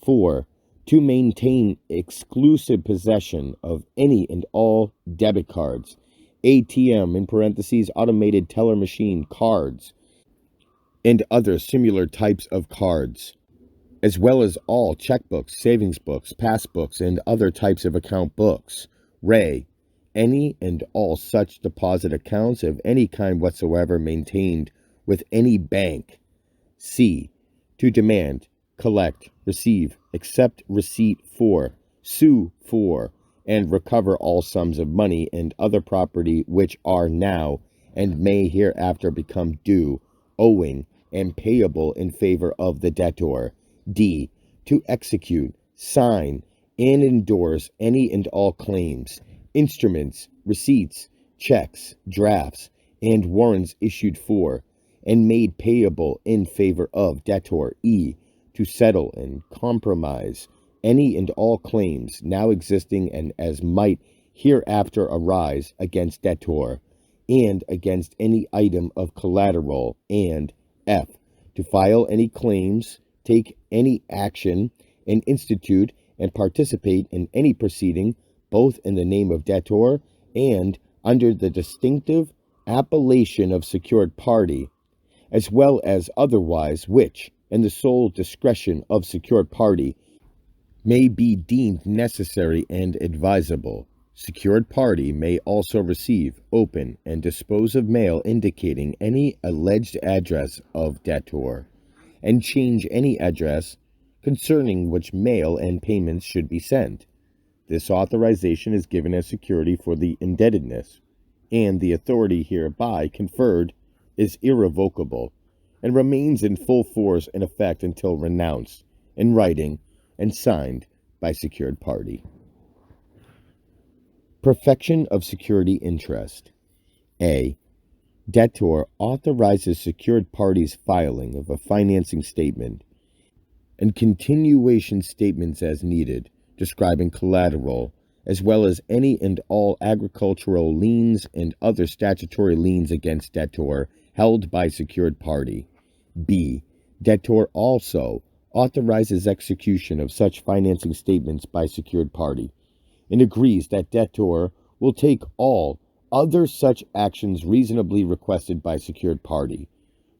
4. To maintain exclusive possession of any and all debit cards, ATM (automated teller machine) cards, and other similar types of cards, as well as all checkbooks, savings books, passbooks, and other types of account books. Ray, any and all such deposit accounts of any kind whatsoever maintained with any bank. C. To demand, collect, receive, accept receipt for, sue for, and recover all sums of money and other property which are now and may hereafter become due, owing, and payable in favor of the debtor. D. To execute, sign, and endorse any and all claims, instruments, receipts, checks, drafts, and warrants issued for, and made payable in favor of debtor. E. To settle and compromise any and all claims now existing and as might hereafter arise against debtor and against any item of collateral. And F. To file any claims, take any action, and institute and participate in any proceeding, both in the name of debtor and under the distinctive appellation of secured party, as well as otherwise, which, in the sole discretion of secured party, may be deemed necessary and advisable. Secured party may also receive, open, and dispose of mail indicating any alleged address of debtor, and change any address concerning which mail and payments should be sent. This authorization is given as security for the indebtedness, and the authority hereby conferred is irrevocable and remains in full force and effect until renounced in writing and signed by secured party. Perfection of security interest. A. Debtor authorizes secured parties filing of a financing statement and continuation statements as needed, describing collateral, as well as any and all agricultural liens and other statutory liens against debtor held by secured party. B. Debtor also authorizes execution of such financing statements by secured party and agrees that debtor will take all other such actions reasonably requested by secured party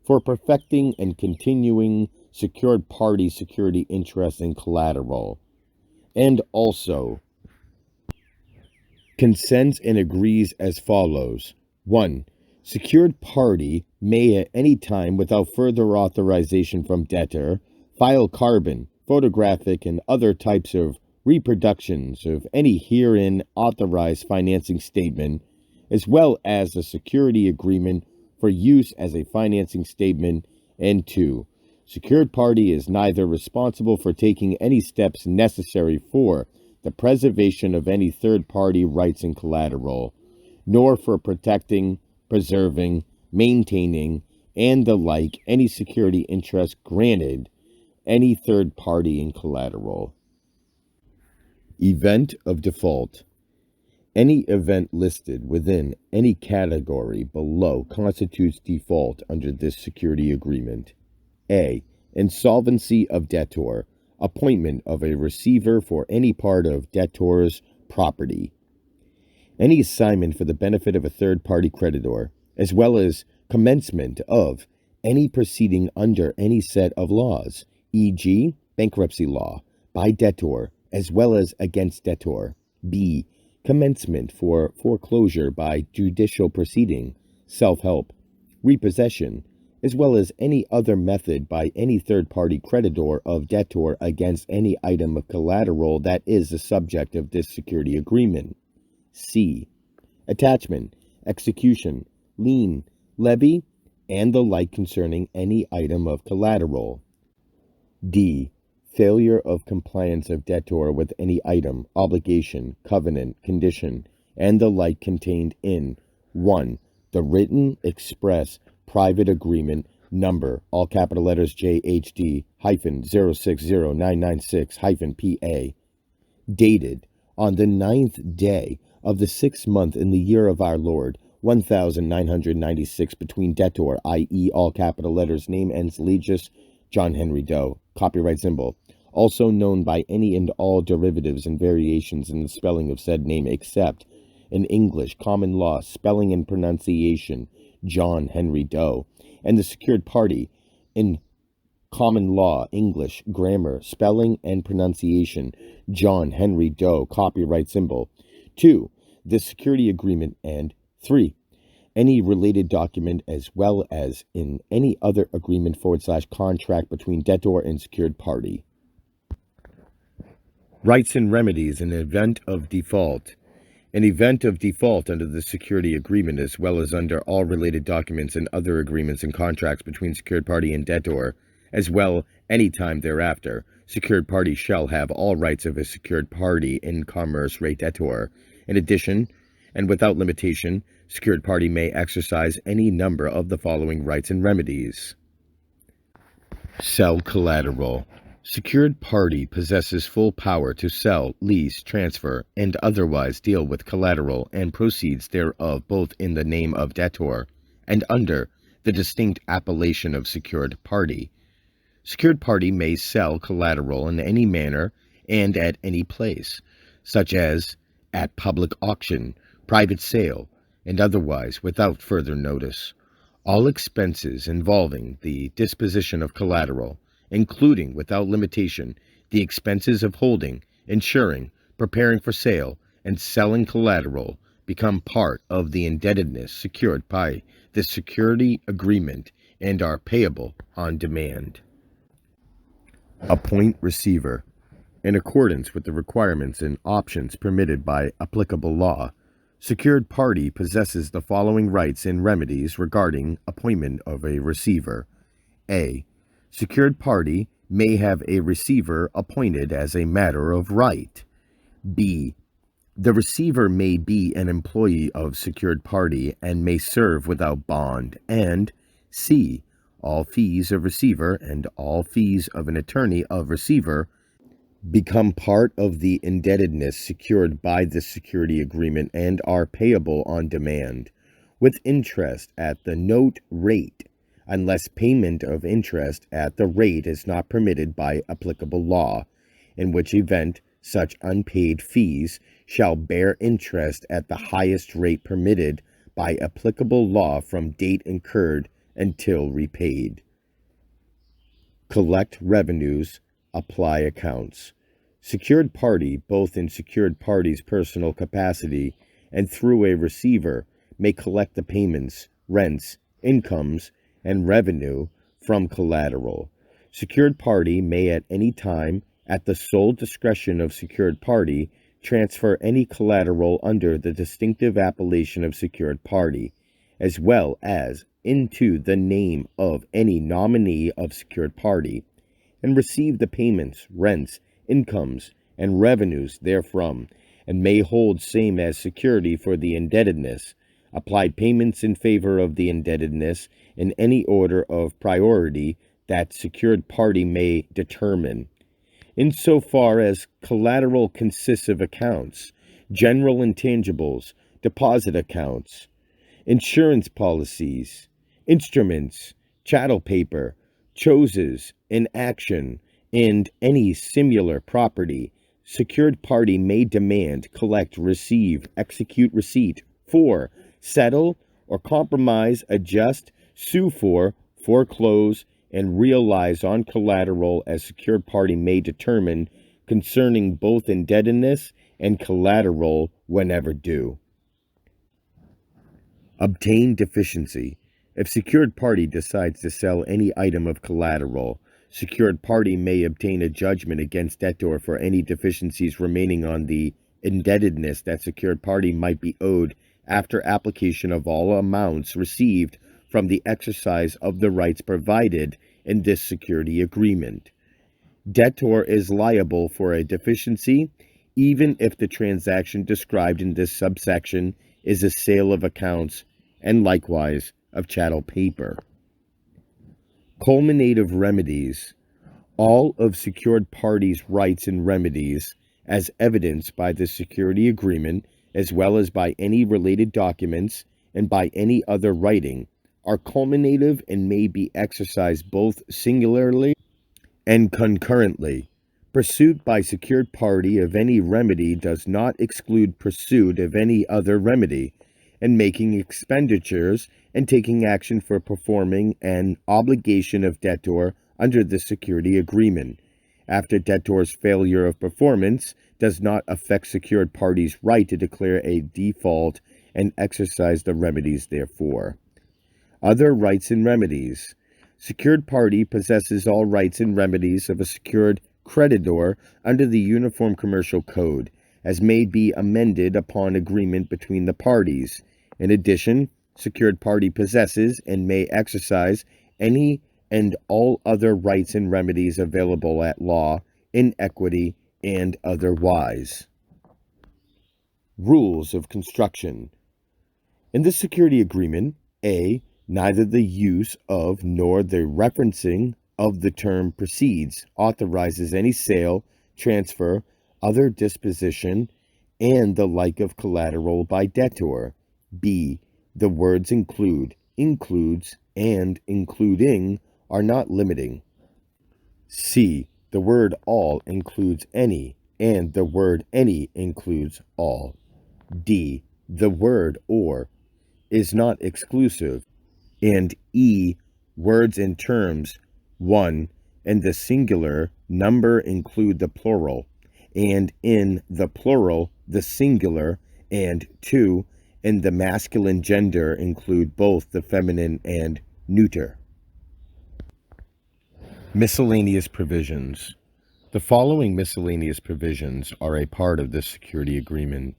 for perfecting and continuing secured party security interest and collateral, and also consents and agrees as follows. 1. Secured party may at any time, without further authorization from debtor, file carbon, photographic, and other types of reproductions of any herein authorized financing statement, as well as a security agreement for use as a financing statement. And 2. Secured party is neither responsible for taking any steps necessary for the preservation of any third-party rights and collateral, nor for protecting, preserving, maintaining, and the like any security interest granted any third party in collateral. Event of default. Any event listed within any category below constitutes default under this security agreement. A. Insolvency of debtor, appointment of a receiver for any part of debtor's property, any assignment for the benefit of a third-party creditor, as well as commencement of any proceeding under any set of laws, e.g., bankruptcy law, by debtor, as well as against debtor. B. Commencement for foreclosure by judicial proceeding, self-help, repossession, as well as any other method by any third-party creditor of debtor against any item of collateral that is the subject of this security agreement. C. Attachment, execution, lien, levy, and the like concerning any item of collateral. D. Failure of compliance of debtor with any item, obligation, covenant, condition, and the like contained in 1. The written, express, private agreement number, all capital letters JHD -060996-PA, dated on the 9th day of the 6th month in the year of our Lord, 1996, between debtor, i.e., all capital letters, name ends legis, John Henry Doe, copyright symbol, also known by any and all derivatives and variations in the spelling of said name, except in English, common law, spelling and pronunciation, John Henry Doe, and the secured party in common law, English, grammar, spelling and pronunciation, John Henry Doe, copyright symbol. 2. This security agreement, and 3. Any related document, as well as in any other agreement / contract between debtor and secured party. Rights and remedies in event of default. An event of default under the security agreement, as well as under all related documents and other agreements and contracts between secured party and debtor, as well any time thereafter, secured party shall have all rights of a secured party in commerce re debtor. In addition, and without limitation, secured party may exercise any number of the following rights and remedies. Sell collateral. Secured party possesses full power to sell, lease, transfer, and otherwise deal with collateral and proceeds thereof both in the name of debtor and under the distinct appellation of secured party. Secured party may sell collateral in any manner and at any place, such as at public auction, private sale, and otherwise without further notice. All expenses involving the disposition of collateral, including without limitation the expenses of holding, insuring, preparing for sale, and selling collateral, become part of the indebtedness secured by the security agreement and are payable on demand. Appoint receiver. In accordance with the requirements and options permitted by applicable law, secured party possesses the following rights and remedies regarding appointment of a receiver. A. Secured party may have a receiver appointed as a matter of right. B. The receiver may be an employee of secured party and may serve without bond. And C. All fees of receiver and all fees of an attorney of receiver become part of the indebtedness secured by the security agreement and are payable on demand, with interest at the note rate, unless payment of interest at the rate is not permitted by applicable law, in which event such unpaid fees shall bear interest at the highest rate permitted by applicable law from date incurred until repaid. Collect revenues, apply accounts. Secured party, both in secured party's personal capacity and through a receiver, may collect the payments, rents, incomes, and revenue from collateral. Secured party may at any time, at the sole discretion of secured party, transfer any collateral under the distinctive appellation of secured party, as well as into the name of any nominee of secured party, and receive the payments, rents, incomes, and revenues therefrom, and may hold same as security for the indebtedness, apply payments in favor of the indebtedness in any order of priority that secured party may determine. Insofar as collateral consists of accounts, general intangibles, deposit accounts, insurance policies, instruments, chattel paper, choses in action, and any similar property, secured party may demand, collect, receive, execute receipt for, settle, or compromise, adjust, sue for, foreclose, and realize on collateral as secured party may determine concerning both indebtedness and collateral whenever due. Obtain deficiency. If secured party decides to sell any item of collateral, secured party may obtain a judgment against debtor for any deficiencies remaining on the indebtedness that secured party might be owed after application of all amounts received from the exercise of the rights provided in this security agreement. Debtor is liable for a deficiency even if the transaction described in this subsection is a sale of accounts and likewise of chattel paper. Culminative remedies. All of secured parties' rights and remedies, as evidenced by the security agreement, as well as by any related documents and by any other writing, are culminative and may be exercised both singularly and concurrently. Pursuit by secured party of any remedy does not exclude pursuit of any other remedy, and making expenditures and taking action for performing an obligation of debtor under the security agreement, after debtor's failure of performance, does not affect secured party's right to declare a default and exercise the remedies therefor. Other rights and remedies. Secured party possesses all rights and remedies of a secured creditor under the Uniform Commercial Code, as may be amended upon agreement between the parties. In addition, secured party possesses and may exercise any and all other rights and remedies available at law, in equity, and otherwise. Rules of construction. In the security agreement, A, neither the use of nor the referencing of the term proceeds authorizes any sale, transfer, other disposition, and the like of collateral by debtor. B, the words include, includes, and including are not limiting. C, the word all includes any, and the word any includes all. D, the word or is not exclusive, and E, words and terms, one, and the singular number include the plural, and in the plural, the singular, and two, in the masculine gender include both the feminine and neuter. Miscellaneous provisions. The following miscellaneous provisions are a part of this security agreement.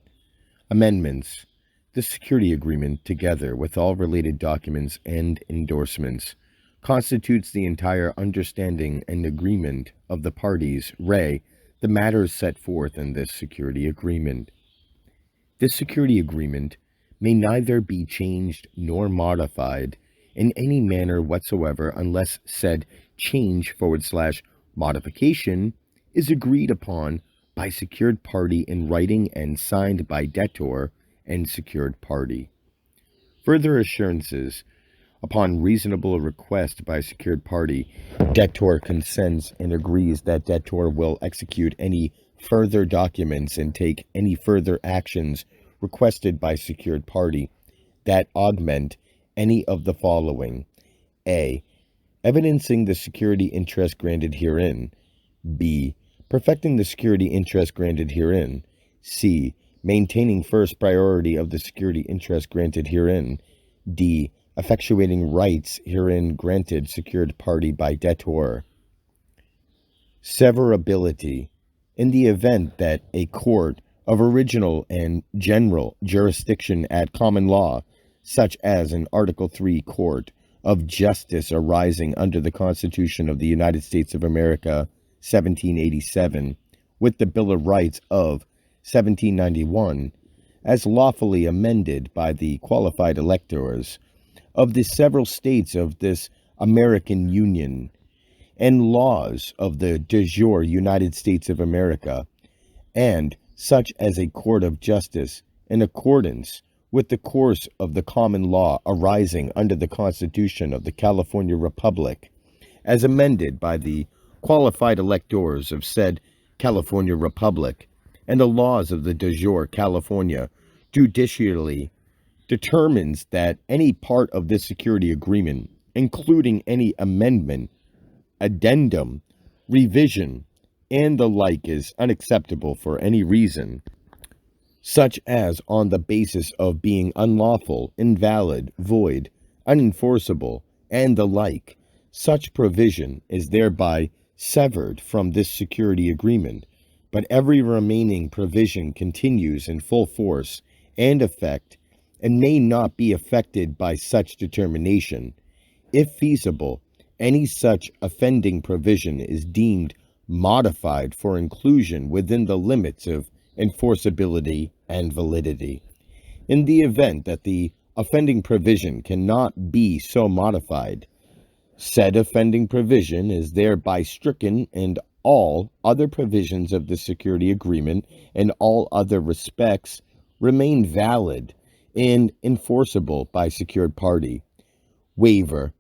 Amendments. This security agreement, together with all related documents and endorsements, constitutes the entire understanding and agreement of the parties, the matters set forth in this security agreement. This security agreement may neither be changed nor modified in any manner whatsoever unless said change/modification is agreed upon by secured party in writing and signed by debtor and secured party. Further assurances. Upon reasonable request by secured party, debtor consents and agrees that debtor will execute any further documents and take any further actions requested by secured party that augment any of the following: A, evidencing the security interest granted herein; B, perfecting the security interest granted herein; C, maintaining first priority of the security interest granted herein; D, effectuating rights herein granted secured party by debtor. Severability. In the event that a court of original and general jurisdiction at common law, such as an Article III court of justice arising under the Constitution of the United States of America, 1787, with the Bill of Rights of 1791, as lawfully amended by the qualified electors of the several states of this American Union, and laws of the de jure United States of America, and such as a court of justice in accordance with the course of the common law arising under the Constitution of the California Republic, as amended by the qualified electors of said California Republic, and the laws of the de jure California, judicially determines that any part of this security agreement, including any amendment, addendum, revision, and the like, is unacceptable for any reason, such as on the basis of being unlawful, invalid, void, unenforceable, and the like. Such provision is thereby severed from this security agreement, but every remaining provision continues in full force and effect and may not be affected by such determination. If feasible, any such offending provision is deemed modified for inclusion within the limits of enforceability and validity. In the event that the offending provision cannot be so modified, said offending provision is thereby stricken, and all other provisions of the security agreement in all other respects remain valid and enforceable by secured party. Waiver.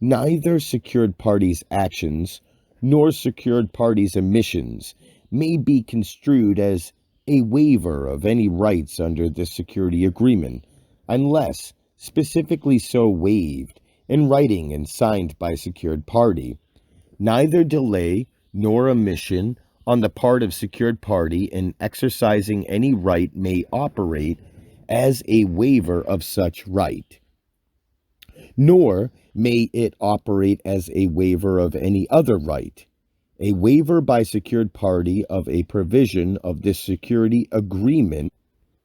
Neither secured party's actions nor secured party's omissions may be construed as a waiver of any rights under the security agreement, unless specifically so waived in writing and signed by secured party. Neither delay nor omission on the part of secured party in exercising any right may operate as a waiver of such right, nor may it operate as a waiver of any other right. A waiver by secured party of a provision of this security agreement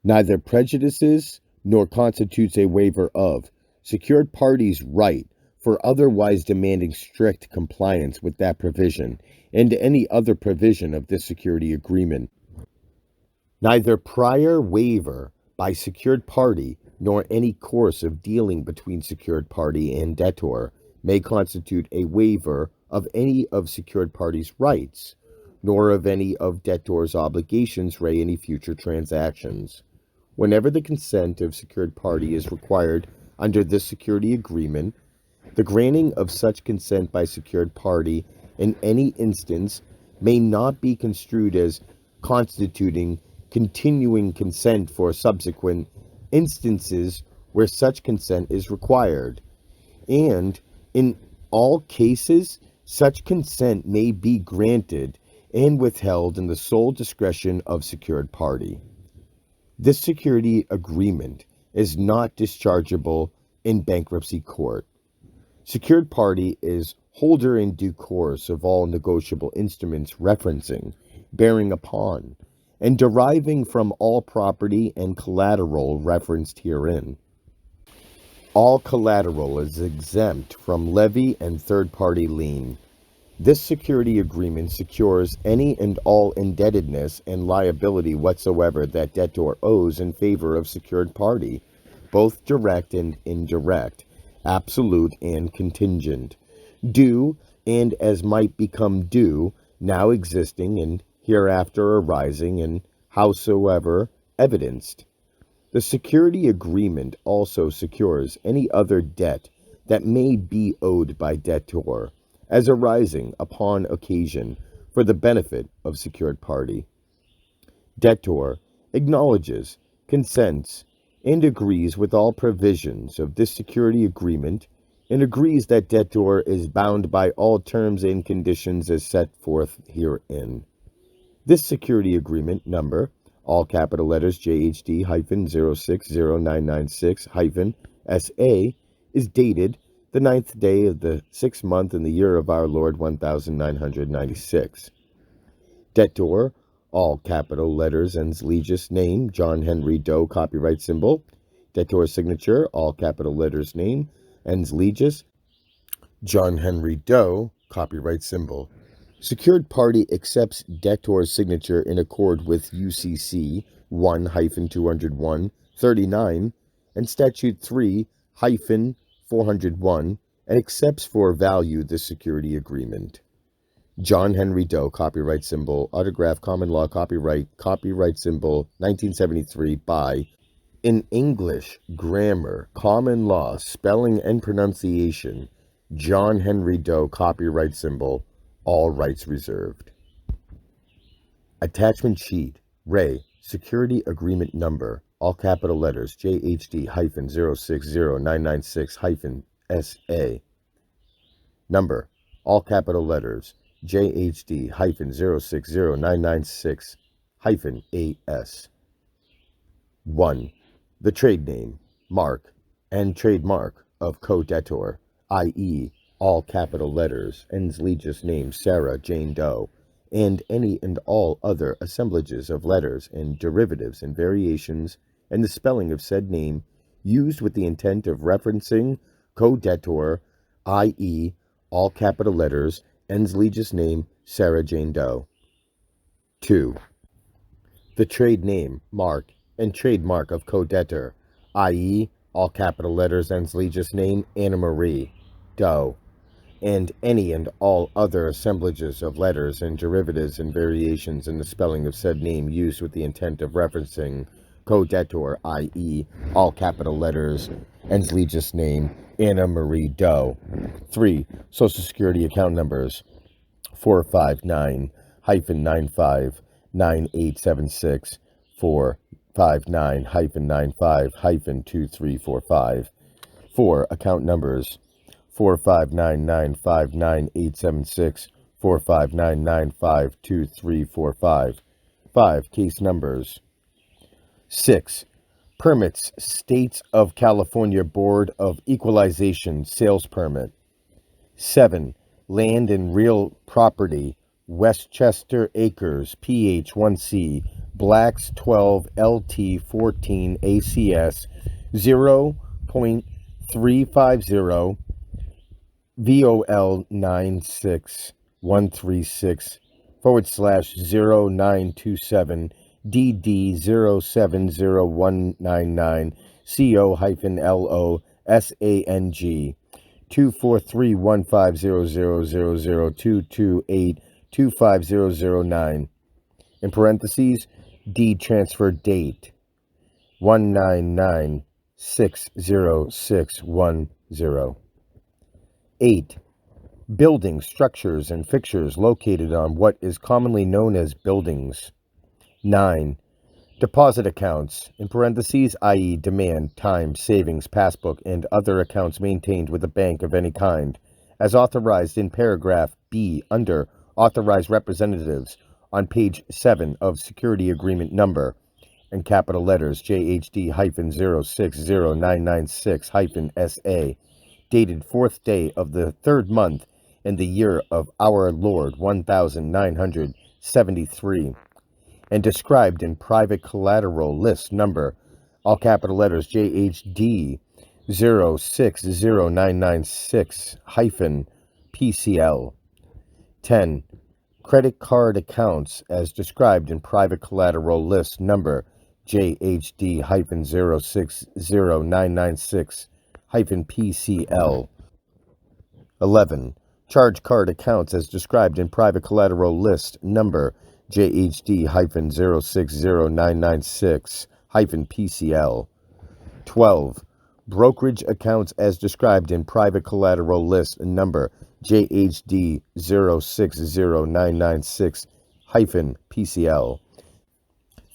neither prejudices nor constitutes a waiver of secured party's right for otherwise demanding strict compliance with that provision and any other provision of this security agreement. Neither prior waiver by secured party nor any course of dealing between secured party and debtor may constitute a waiver of any of secured party's rights, nor of any of debtor's obligations re any future transactions. Whenever the consent of secured party is required under this security agreement, the granting of such consent by secured party in any instance may not be construed as constituting continuing consent for subsequent instances where such consent is required, and in all cases such consent may be granted and withheld in the sole discretion of secured party. This security agreement is not dischargeable in bankruptcy court. Secured party is holder in due course of all negotiable instruments referencing, bearing upon, and deriving from all property and collateral referenced herein. All collateral is exempt from levy and third-party lien. This security agreement secures any and all indebtedness and liability whatsoever that debtor owes in favor of secured party, both direct and indirect, absolute and contingent, due and as might become due, now existing and hereafter arising, and howsoever evidenced. The security agreement also secures any other debt that may be owed by debtor, as arising upon occasion for the benefit of secured party. Debtor acknowledges, consents, and agrees with all provisions of this security agreement, and agrees that debtor is bound by all terms and conditions as set forth herein. This security agreement number, all capital letters JHD-060996-SA, is dated the 9th day of the 6th month in the year of our Lord 1996. Debtor, all capital letters and legis name, John Henry Doe, copyright symbol. Debtor signature, all capital letters name, ens legis, John Henry Doe, copyright symbol. Secured party accepts debtor's signature in accord with UCC 1-201-39 and Statute 3-401 and accepts for value the security agreement. John Henry Doe, copyright symbol, autograph, common law, copyright symbol, 1973 by, in English, grammar, common law, spelling, and pronunciation, John Henry Doe, copyright symbol, all rights reserved. Attachment sheet, Ray, security agreement number, all capital letters, JHD-060996-SA. Number, all capital letters, JHD-060996-AS. 1. The trade name, mark, and trademark of co-debtor, i.e., all capital letters, ens legis name Sarah Jane Doe, and any and all other assemblages of letters and derivatives and variations, and the spelling of said name, used with the intent of referencing co-debtor, i.e., all capital letters, ens legis name Sarah Jane Doe. 2. The trade name, mark, and trademark of co-debtor, i.e., all capital letters, ens legis name Anna Marie Doe, and any and all other assemblages of letters and derivatives and variations in the spelling of said name used with the intent of referencing co-debtor, i.e., all capital letters, ens legis name Anna Marie Doe. 3. Social Security account numbers 459-959876, 459-95-2345. 4. Account numbers 459-959-876, 459-95-2345. 5. Case numbers 6. Permits, States of California Board of Equalization sales permit. 7. Land and real property, Westchester Acres, PH1C, Blacks 12 LT 14 ACS 0.350 VOL 96136 /0927 DD070199 CO-LO-SANG 24315000022825009, in parentheses, D transfer date 199-60610. 8. Buildings, structures, and fixtures located on what is commonly known as buildings. 9. Deposit accounts, in parentheses, i.e. demand, time, savings, passbook, and other accounts maintained with a bank of any kind, as authorized in paragraph B under Authorized Representatives on page 7 of Security Agreement Number, in capital letters, JHD-0609996-SA, dated 4th day of the 3rd month in the year of our Lord 1973, and described in private collateral list number, all capital letters, JHD 060996-PCL. 10. Credit card accounts as described in private collateral list number JHD-0609996-PCL. 11. Charge card accounts as described in private collateral list number JHD-0609996-PCL. 12. Brokerage accounts as described in private collateral list number JHD-0609996-PCL.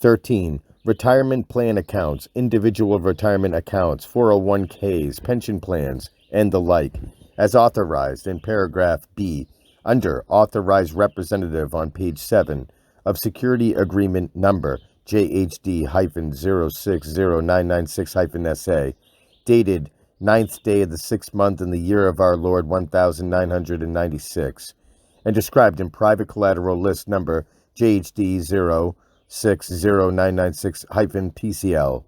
13. Retirement plan accounts, individual retirement accounts, 401ks, pension plans, and the like, as authorized in paragraph B under Authorized Representative on page 7 of Security Agreement Number JHD-0609996-SA, dated 9th day of the 6th month in the year of our Lord 1996, and described in private collateral list number JHD-0609996-PCL.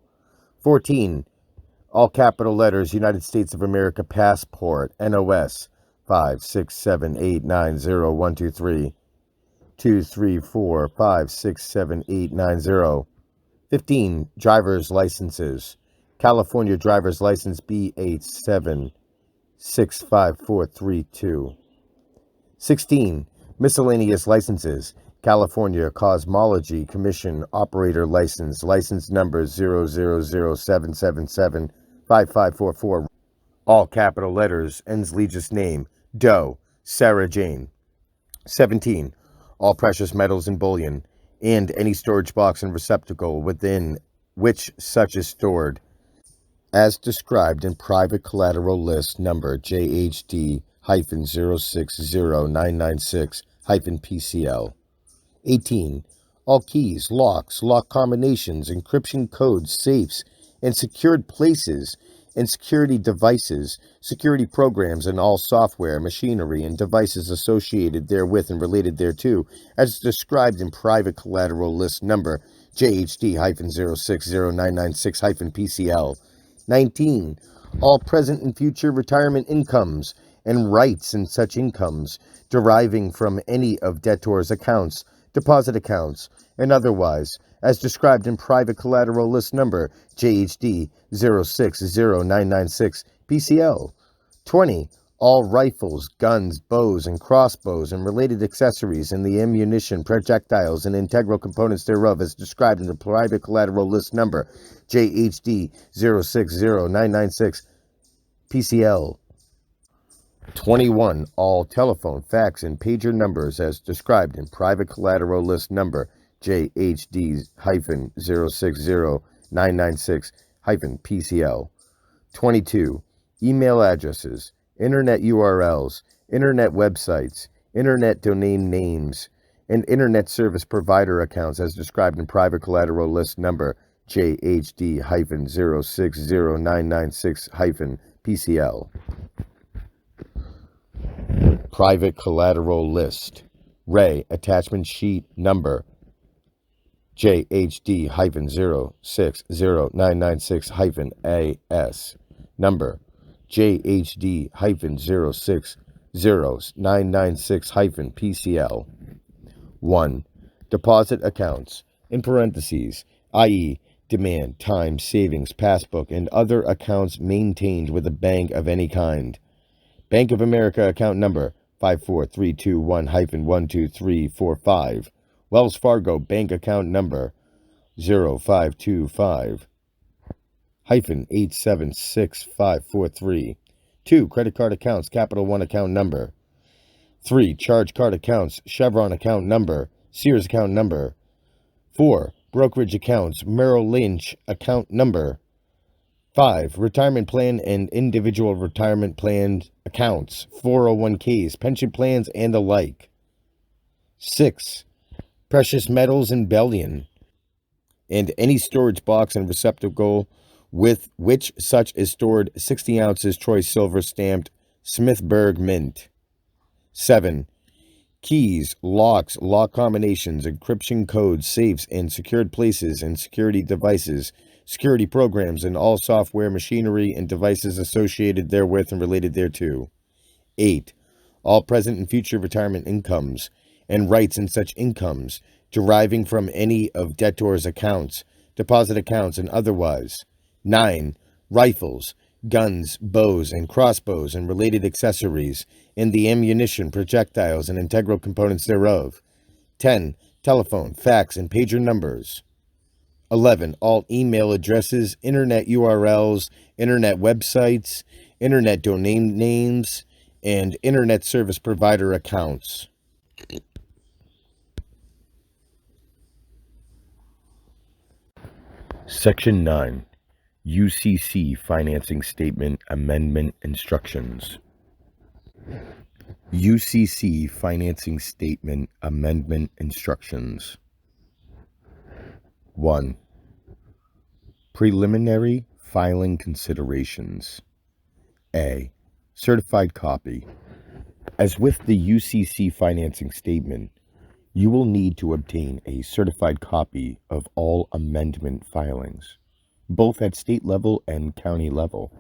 14. All capital letters, United States of America passport, NOS 567890123 234567890. 15. Driver's licenses. California driver's license B87-65432. 16. Miscellaneous licenses. California Cosmology Commission Operator License, license number 00077755544. All capital letters, Ensley's name, Doe, Sarah Jane. 17. All precious metals and bullion, and any storage box and receptacle within which such is stored, as described in private collateral list number JHD-0609996-PCL. 18. All keys, locks, lock combinations, encryption codes, safes, and secured places, and security devices, security programs, and all software, machinery, and devices associated therewith and related thereto, as described in private collateral list number JHD-0609996-PCL. 19. All present and future retirement incomes and rights in such incomes deriving from any of debtors' accounts, deposit accounts, and otherwise, as described in private collateral list number JHD-0609996-PCL. 20. All rifles, guns, bows, and crossbows, and related accessories, and the ammunition, projectiles, and integral components thereof, as described in the private collateral list number JHD-0609996-PCL. 21. All telephone, fax, and pager numbers as described in private collateral list number JHD-0609996-PCL. 22. Email addresses, internet URLs, internet websites, internet domain names, and internet service provider accounts as described in private collateral list number JHD-0609996-PCL. Private collateral list. Ray, attachment sheet number JHD-0609996-AS. Number JHD-0609996-PCL. 1. Deposit accounts, in parentheses, i.e., demand, time, savings, passbook, and other accounts maintained with a bank of any kind. Bank of America account number 54321-12345. Wells Fargo bank account number 0525-876543. 2. Credit card accounts, Capital One account number. 3. Charge card accounts, Chevron account number, Sears account number. 4. Brokerage accounts, Merrill Lynch account number. 5. Retirement plan and individual retirement plan accounts, 401ks, pension plans, and the like. 6. Precious metals and bullion, and any storage box and receptacle with which such is stored, 60 ounces choice silver stamped Smithburg Mint. 7. Keys, locks, lock combinations, encryption codes, safes, and secured places and security devices, security programs, and all software, machinery, and devices associated therewith and related thereto. 8. All present and future retirement incomes and rights in such incomes deriving from any of debtors' accounts, deposit accounts, and otherwise. 9. Rifles, guns, bows, and crossbows, and related accessories, and the ammunition, projectiles, and integral components thereof. 10. Telephone, fax, and pager numbers. 11. All email addresses, internet URLs, internet websites, internet domain names, and internet service provider accounts. Section 9. UCC Financing Statement Amendment Instructions. UCC Financing Statement Amendment Instructions. 1. Preliminary Filing Considerations. A. Certified copy. As with the UCC financing statement, you will need to obtain a certified copy of all amendment filings, both at state level and county level.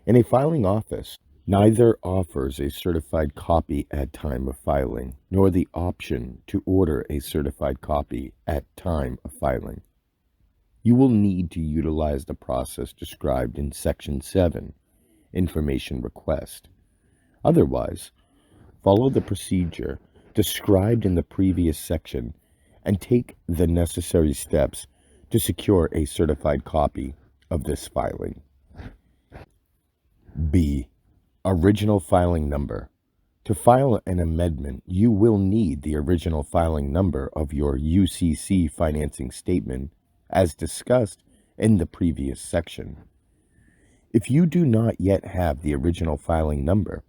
In a filing office, neither offers a certified copy at time of filing, nor the option to order a certified copy at time of filing. You will need to utilize the process described in Section 7, Information Request. Otherwise, follow the procedure described in the previous section and take the necessary steps to secure a certified copy of this filing. B. Original filing number. To file an amendment, you will need the original filing number of your UCC financing statement as discussed in the previous section. If you do not yet have the original filing number,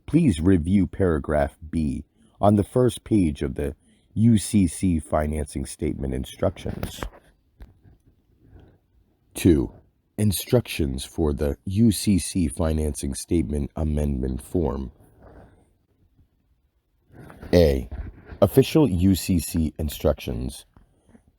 please review paragraph B on the first page of the UCC financing statement instructions. 2. Instructions for the UCC financing statement amendment form. A. Official UCC instructions.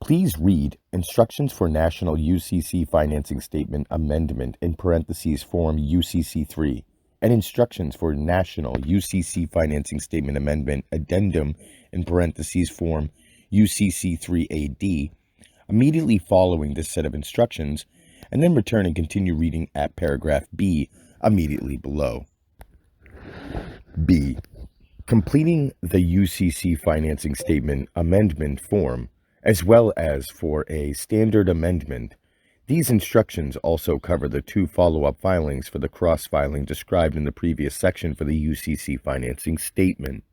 Please read Instructions for National UCC Financing Statement Amendment in parentheses Form UCC3 and Instructions for National UCC Financing Statement Amendment Addendum in parentheses Form UCC3AD immediately following this set of instructions, and then return and continue reading at paragraph B immediately below. B. Completing the UCC Financing Statement Amendment form, as well as for a standard amendment. These instructions also cover the 2 follow-up filings for the cross-filing described in the previous section for the UCC financing statement.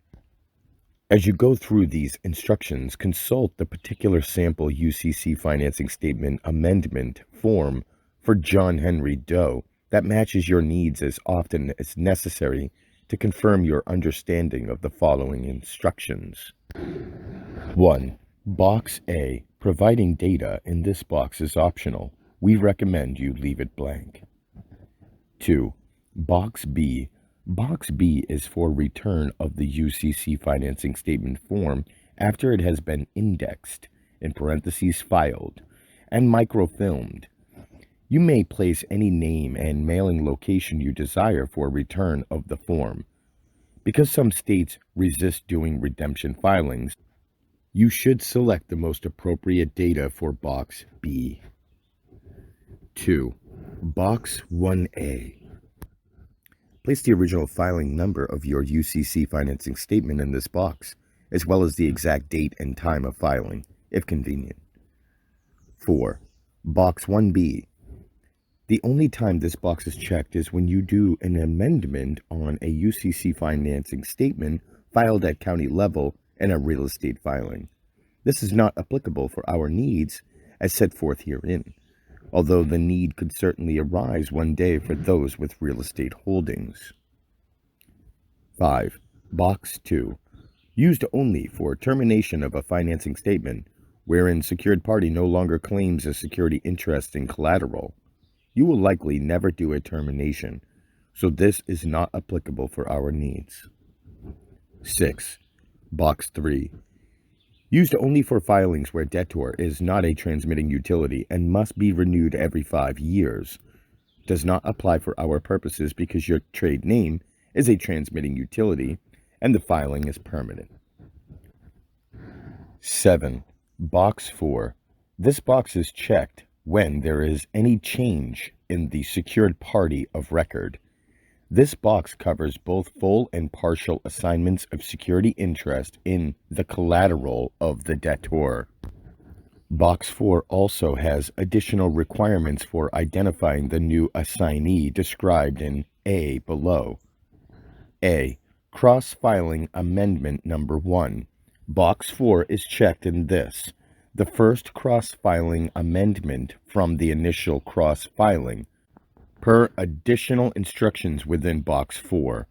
As you go through these instructions, consult the particular sample UCC financing statement amendment form for John Henry Doe that matches your needs as often as necessary to confirm your understanding of the following instructions. 1. Box A. Providing data in this box is optional. We recommend you leave it blank. 2. Box B. Box B is for return of the UCC financing statement form after it has been indexed, in parentheses filed, and microfilmed. You may place any name and mailing location you desire for return of the form. Because some states resist doing redemption filings, You should select the most appropriate data for Box B. 2. Box 1A. Place the original filing number of your UCC financing statement in this box, as well as the exact date and time of filing, if convenient. 4. Box 1B. The only time this box is checked is when you do an amendment on a UCC financing statement filed at county level and a real estate filing. This is not applicable for our needs as set forth herein, although the need could certainly arise one day for those with real estate holdings. 5. Box 2. Used only for termination of a financing statement wherein secured party no longer claims a security interest in collateral. You will likely never do a termination, so this is not applicable for our needs. 6. Box 3. Used only for filings where debtor is not a transmitting utility and must be renewed every 5 years. Does not apply for our purposes because your trade name is a transmitting utility and the filing is permanent. 7. Box 4. This box is checked when there is any change in the secured party of record. This box covers both full and partial assignments of security interest in the collateral of the debtor. Box 4 also has additional requirements for identifying the new assignee described in A below. A. Cross-filing amendment number 1. Box 4 is checked in this. The first cross-filing amendment from the initial cross-filing, per additional instructions within Box 4.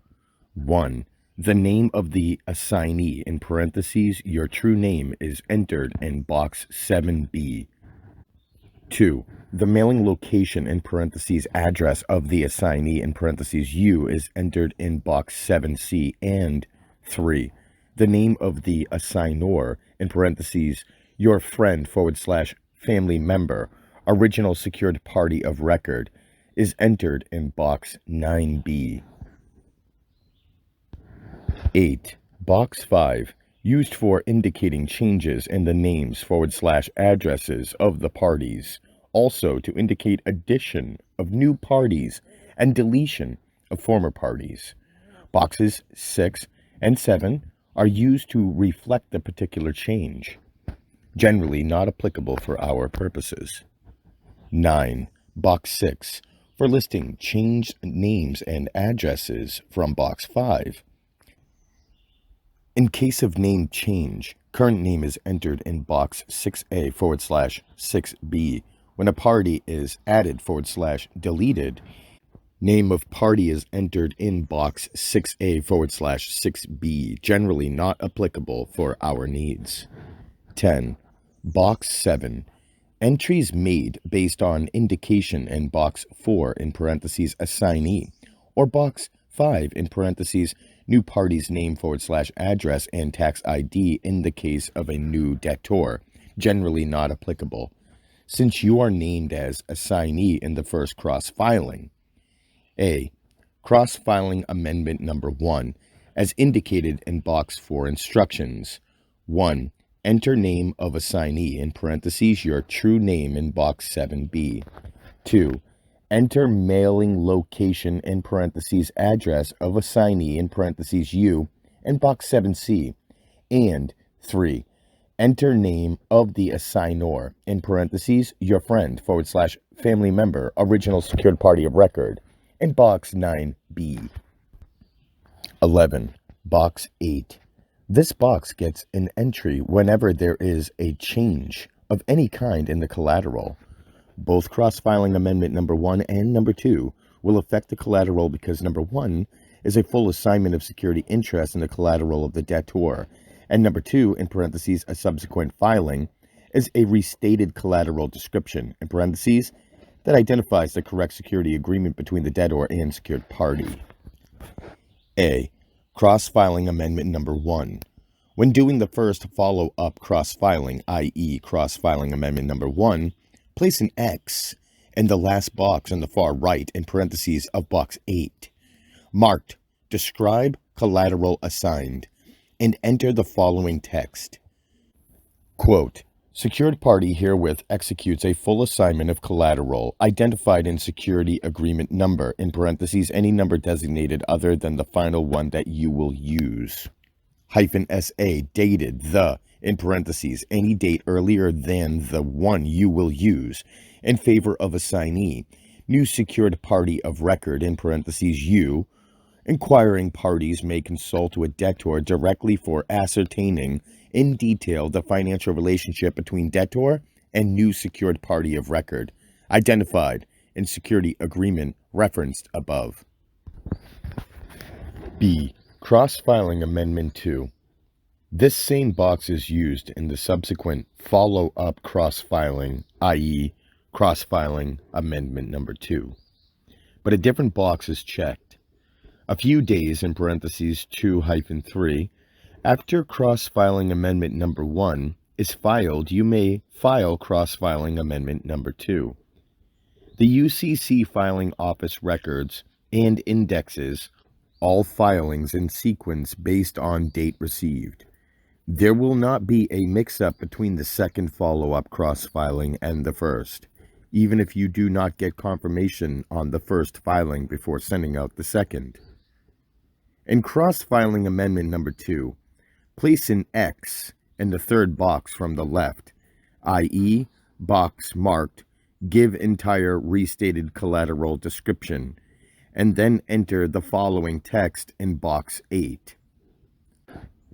1. The name of the assignee, in parentheses, your true name, is entered in Box 7B. 2. The mailing location, in parentheses, address of the assignee, in parentheses, you, is entered in Box 7C. And 3. The name of the assignor, in parentheses, your friend / family member, original secured party of record, is entered in Box 9B. 8. Box 5. Used for indicating changes in the names / addresses of the parties. Also to indicate addition of new parties and deletion of former parties. Boxes 6 and 7 are used to reflect the particular change. Generally not applicable for our purposes. 9. Box 6. For listing changed names and addresses from Box 5. In case of name change, current name is entered in Box 6A / 6B. When a party is added / deleted, name of party is entered in Box 6A / 6B, generally not applicable for our needs. 10. Box 7. Entries made based on indication in Box 4 in parentheses assignee, or Box 5 in parentheses new party's name / address and tax ID in the case of a new debtor, generally not applicable, since you are named as assignee in the first cross-filing. A. Cross-filing amendment number 1, as indicated in Box 4 instructions. 1. Enter name of assignee in parentheses your true name in Box 7B. 2. Enter mailing location in parentheses address of assignee in parentheses you in Box 7C. And 3. Enter name of the assignor in parentheses your friend / family member, original secured party of record in Box 9B. 11. Box 8. This box gets an entry whenever there is a change of any kind in the collateral. Both cross-filing amendment number 1 and number 2 will affect the collateral because number 1 is a full assignment of security interest in the collateral of the debtor, and number 2, in parentheses, a subsequent filing, is a restated collateral description, in parentheses, that identifies the correct security agreement between the debtor and secured party. A. Cross-filing amendment number 1. When doing the first follow-up cross-filing, i.e. cross-filing amendment number 1, place an X in the last box on the far right in parentheses of Box 8, marked Describe Collateral Assigned, and enter the following text. Quote, secured party herewith executes a full assignment of collateral identified in security agreement number, in parentheses, any number designated other than the final one that you will use, hyphen SA, dated the, in parentheses, any date earlier than the one you will use, in favor of assignee, new secured party of record, in parentheses, you. Inquiring parties may consult with debtor directly for ascertaining in detail the financial relationship between debtor and new secured party of record, identified in security agreement referenced above. B. Cross-filing Amendment 2. This same box is used in the subsequent follow-up cross-filing, i.e., cross-filing Amendment number 2. But a different box is checked. A few days, in parentheses 2-3, after cross-filing amendment number 1 is filed, you may file cross-filing amendment number 2. The UCC filing office records and indexes all filings in sequence based on date received. There will not be a mix-up between the second follow-up cross-filing and the first, even if you do not get confirmation on the first filing before sending out the second. In cross-filing amendment number 2, place an X in the third box from the left, i.e., box marked Give Entire Restated Collateral Description, and then enter the following text in box 8.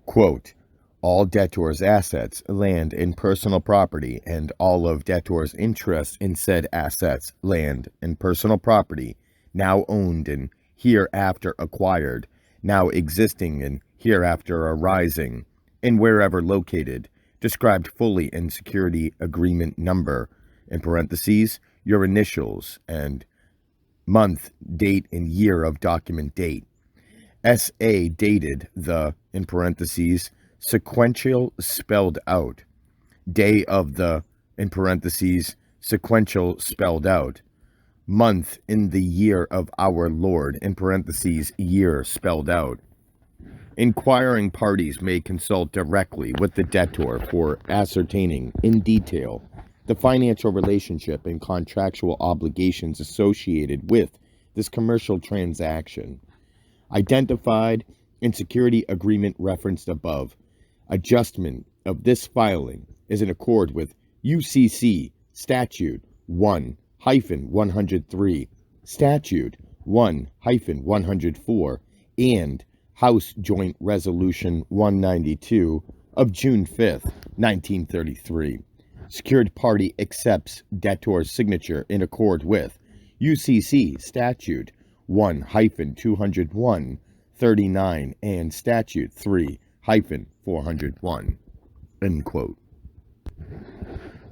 Quote, all debtors' assets, land, and personal property, and all of debtors' interest in said assets, land, and personal property, now owned and hereafter acquired, now existing and hereafter arising, and wherever located, described fully in security agreement number, in parentheses, your initials, and month, date, and year of document date. SA dated the, in parentheses, sequential spelled out, day of the, in parentheses, sequential spelled out, month in the year of our Lord, in parentheses, year spelled out. Inquiring parties may consult directly with the debtor for ascertaining in detail the financial relationship and contractual obligations associated with this commercial transaction, identified in security agreement referenced above. Adjustment of this filing is in accord with UCC Statute 1-103, Statute 1-104, and House Joint Resolution 192 of June 5th, 1933. Secured party accepts debtor's signature in accord with UCC Statute 1-201-39 and Statute 3-401. End quote.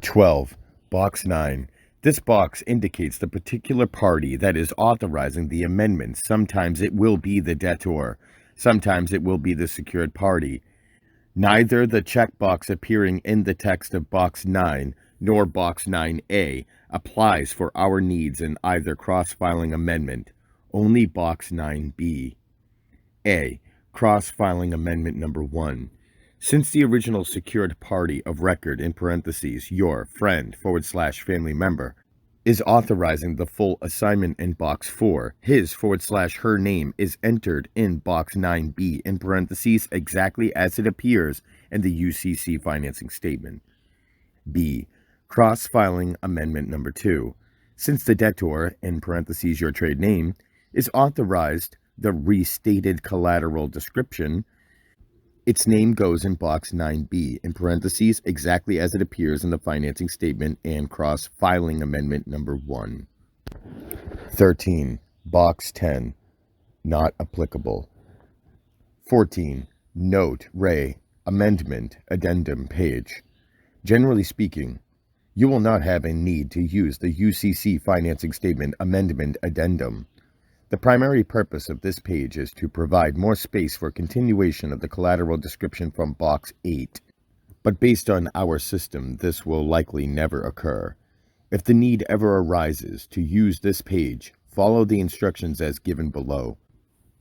12. Box 9. This box indicates the particular party that is authorizing the amendment. Sometimes it will be the debtor. Sometimes it will be the secured party. Neither the checkbox appearing in the text of Box 9 nor Box 9A applies for our needs in either cross-filing amendment. Only Box 9B. A. Cross-filing amendment number 1. Since the original secured party of record, in parentheses, your friend / family member, is authorizing the full assignment in Box 4, his / her name is entered in Box 9B, in parentheses, exactly as it appears in the UCC financing statement. B. Cross-filing amendment number 2. Since the debtor, in parentheses, your trade name, is authorized the restated collateral description, its name goes in Box 9B, in parentheses, exactly as it appears in the financing statement, and cross-filing amendment number 1. 13. Box 10. Not applicable. 14. Note, Ray, amendment, addendum page. Generally speaking, you will not have a need to use the UCC financing statement amendment addendum. The primary purpose of this page is to provide more space for continuation of the collateral description from Box 8. But based on our system, this will likely never occur. If the need ever arises to use this page, follow the instructions as given below.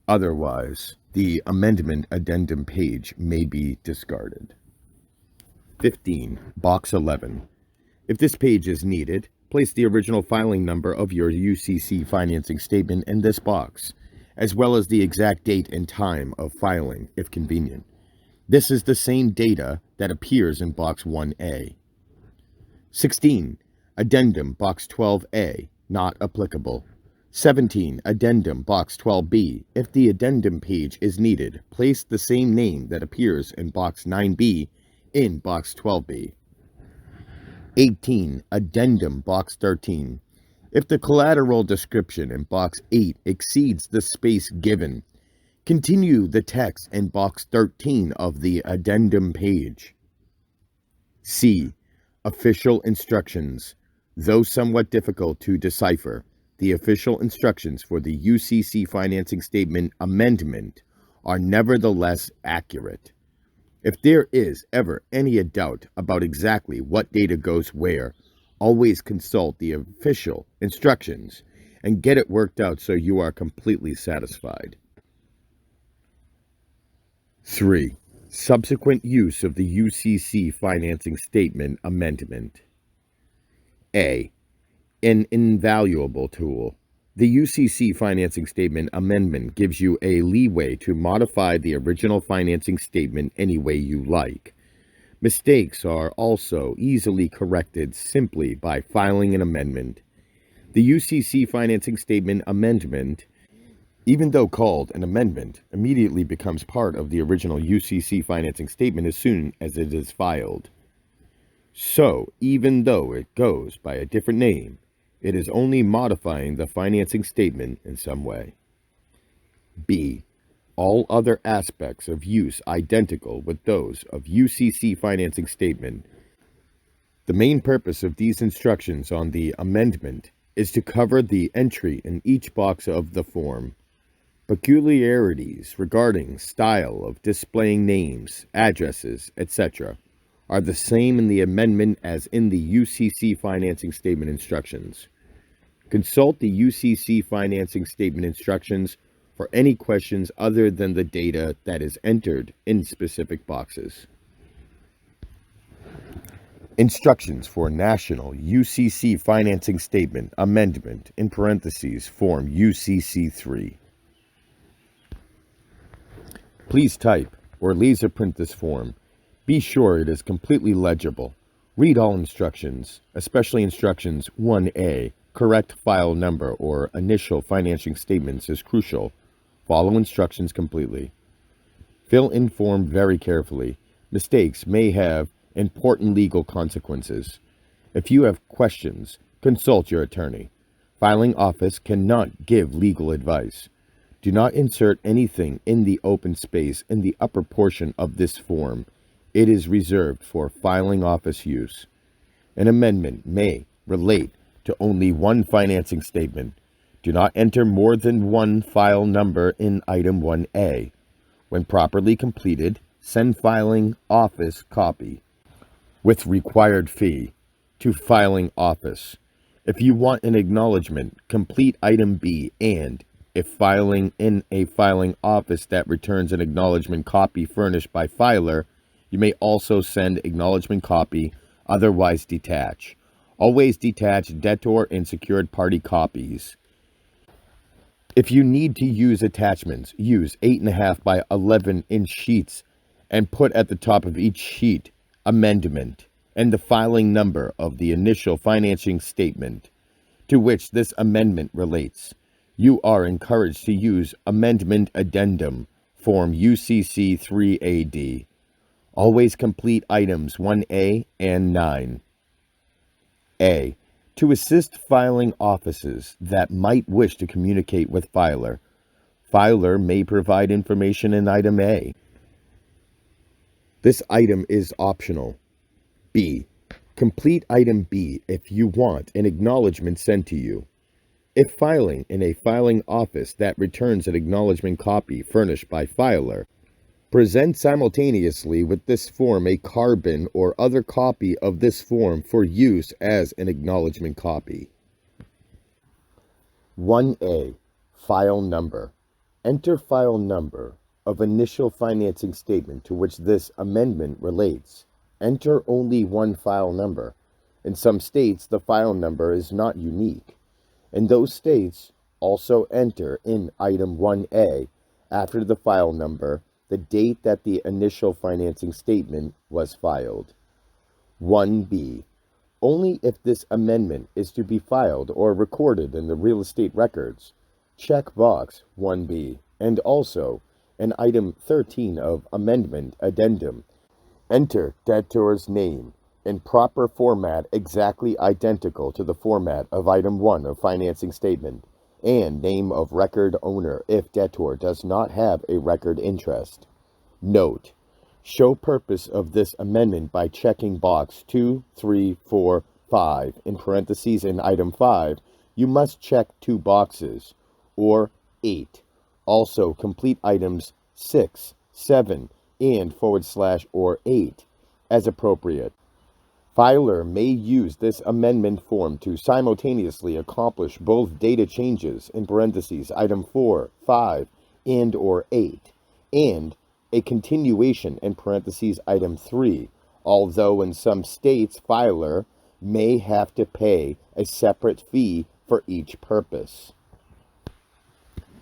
Otherwise, the amendment addendum page may be discarded. 15. Box 11. If this page is needed, place the original filing number of your UCC financing statement in this box, as well as the exact date and time of filing, if convenient. This is the same data that appears in Box 1A. 16. Addendum Box 12A, not applicable. 17. Addendum Box 12B. If the addendum page is needed, place the same name that appears in Box 9B in Box 12B. 18. Addendum Box 13. If the collateral description in Box 8 exceeds the space given, continue the text in Box 13 of the addendum page. C. Official instructions. Though somewhat difficult to decipher, the official instructions for the UCC financing statement amendment are nevertheless accurate. If there is ever any doubt about exactly what data goes where, always consult the official instructions and get it worked out so you are completely satisfied. 3. Subsequent use of the UCC financing statement amendment. A. An invaluable tool. The UCC financing statement amendment gives you a leeway to modify the original financing statement any way you like. Mistakes are also easily corrected simply by filing an amendment. The UCC financing statement amendment, even though called an amendment, immediately becomes part of the original UCC financing statement as soon as it is filed. So, even though it goes by a different name, it is only modifying the financing statement in some way. B. All other aspects of use identical with those of UCC financing statement. The main purpose of these instructions on the amendment is to cover the entry in each box of the form. Peculiarities regarding style of displaying names, addresses, etc. are the same in the amendment as in the UCC financing statement instructions. Consult the UCC financing statement instructions for any questions other than the data that is entered in specific boxes. Instructions for National UCC Financing Statement Amendment in parentheses Form UCC3. Please type or laser print this form. Be sure it is completely legible. Read all instructions, especially instructions 1A, correct file number or initial financing statements is crucial. Follow instructions completely. Fill in form very carefully. Mistakes may have important legal consequences. If you have questions, consult your attorney. Filing office cannot give legal advice. Do not insert anything in the open space in the upper portion of this form. It is reserved for filing office use. An amendment may relate to only one financing statement. Do not enter more than one file number in item 1A. When properly completed, send filing office copy with required fee to filing office. If you want an acknowledgement, complete item B, and if filing in a filing office that returns an acknowledgement copy furnished by filer, you may also send acknowledgement copy, otherwise detach. Always detach debtor and secured party copies. If you need to use attachments, use 8.5 by 11 inch sheets and put at the top of each sheet amendment and the filing number of the initial financing statement to which this amendment relates. You are encouraged to use Amendment Addendum Form UCC 3AD. Always complete items 1A and 9. A. To assist filing offices that might wish to communicate with filer, filer may provide information in item A. This item is optional. B. Complete item B if you want an acknowledgement sent to you. If filing in a filing office that returns an acknowledgement copy furnished by filer, present simultaneously with this form a carbon or other copy of this form for use as an acknowledgement copy. 1A. File number. Enter file number of initial financing statement to which this amendment relates. enter only one file number. In some states, the file number is not unique. In those states, also enter in item 1A, after the file number, the date that the initial financing statement was filed. 1B. Only if this amendment is to be filed or recorded in the real estate records, check box 1B, and also in item 13 of Amendment Addendum, enter debtor's name in proper format exactly identical to the format of item 1 of financing statement, and name of record owner if debtor does not have a record interest. Note: show purpose of this amendment by checking box 2, 3, 4, 5 in parentheses in item 5. You must check 2 boxes, or 8. Also complete items 6, 7, and / or 8 as appropriate. Filer may use this amendment form to simultaneously accomplish both data changes in parentheses item 4, 5, and or 8, and a continuation in parentheses item 3, although in some states filer may have to pay a separate fee for each purpose.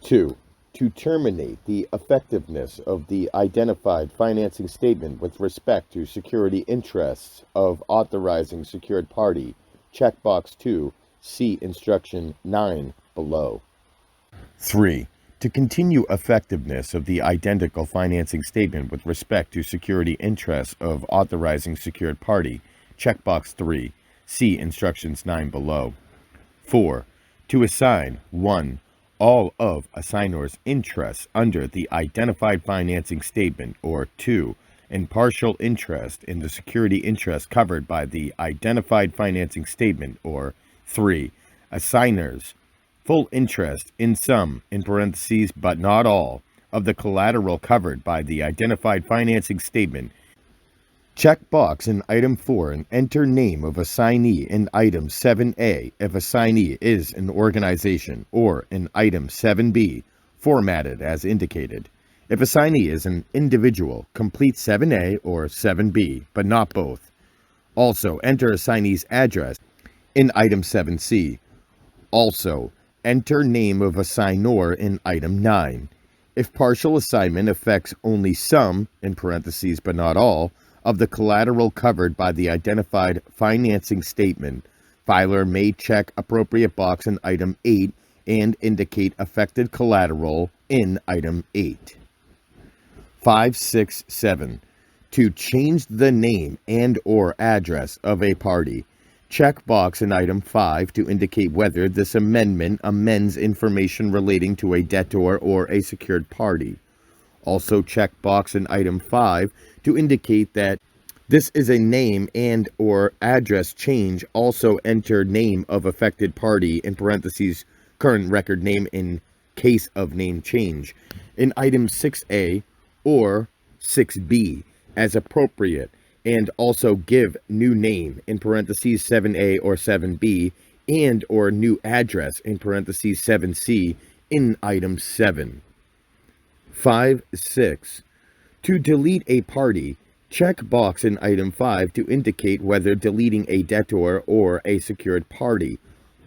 2. To terminate the effectiveness of the identified financing statement with respect to security interests of authorizing secured party, checkbox 2, see instruction 9 below. 3. To continue effectiveness of the identical financing statement with respect to security interests of authorizing secured party, checkbox 3, see instructions 9 below. 4. To assign 1. All of assignor's interests under the identified financing statement, or 2. In partial interest in the security interest covered by the identified financing statement, or 3. Assignor's full interest in some, in parentheses, but not all, of the collateral covered by the identified financing statement. Check box in item 4 and enter name of assignee in item 7A if assignee is an organization, or in item 7B, formatted as indicated. If assignee is an individual, complete 7A or 7B, but not both. Also, enter assignee's address in item 7C. Also, enter name of assignor in item 9. If partial assignment affects only some, in parentheses but not all, of the collateral covered by the identified financing statement, filer may check appropriate box in item 8 and indicate affected collateral in item 8. 5, 6, 7. To change the name and or address of a party, check box in item 5 to indicate whether this amendment amends information relating to a debtor or a secured party. Also check box in item 5 to indicate that this is a name and or address change. Also enter name of affected party in parentheses current record name in case of name change in item 6A or 6B as appropriate, and also give new name in parentheses 7A or 7B and or new address in parentheses 7C in item 7. 5, 6. To delete a party, check box in item 5 to indicate whether deleting a debtor or a secured party.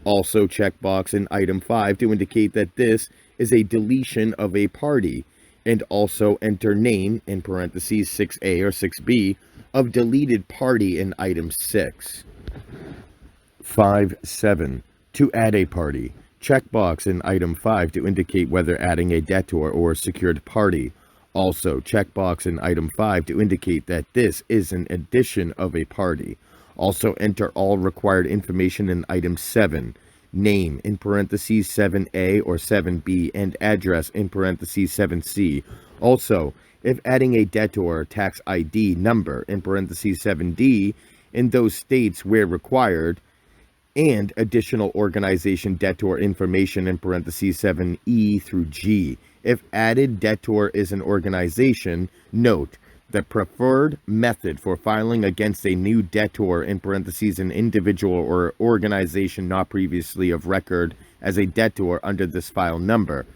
Also check box in item 5 to indicate that this is a deletion of a party, and also enter name in parentheses 6A or 6B of deleted party in item 6. 5, 7. To add a party, check box in item 5 to indicate whether adding a debtor or secured party. Also, check box in item 5 to indicate that this is an addition of a party. Also, enter all required information in item 7, name in parentheses 7A or 7B, and address in parentheses 7C. Also, if adding a debtor, tax ID number in parentheses 7D in those states where required, and additional organization debtor information in parentheses 7E through G. If added debtor is an organization, note the preferred method for filing against a new debtor in parentheses an individual or organization not previously of record as a debtor under this file number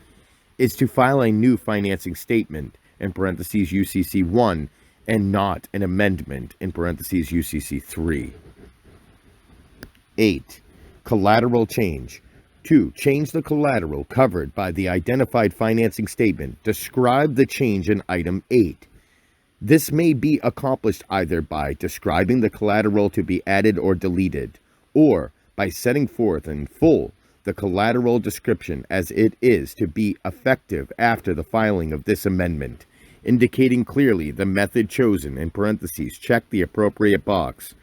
is to file a new financing statement in parentheses UCC 1 and not an amendment in parentheses UCC 3. 8. Collateral change. 2. Change the collateral covered by the identified financing statement. Describe the change in item 8. This may be accomplished either by describing the collateral to be added or deleted, or by setting forth in full the collateral description as it is to be effective after the filing of this amendment, indicating clearly the method chosen. In parentheses, check the appropriate box.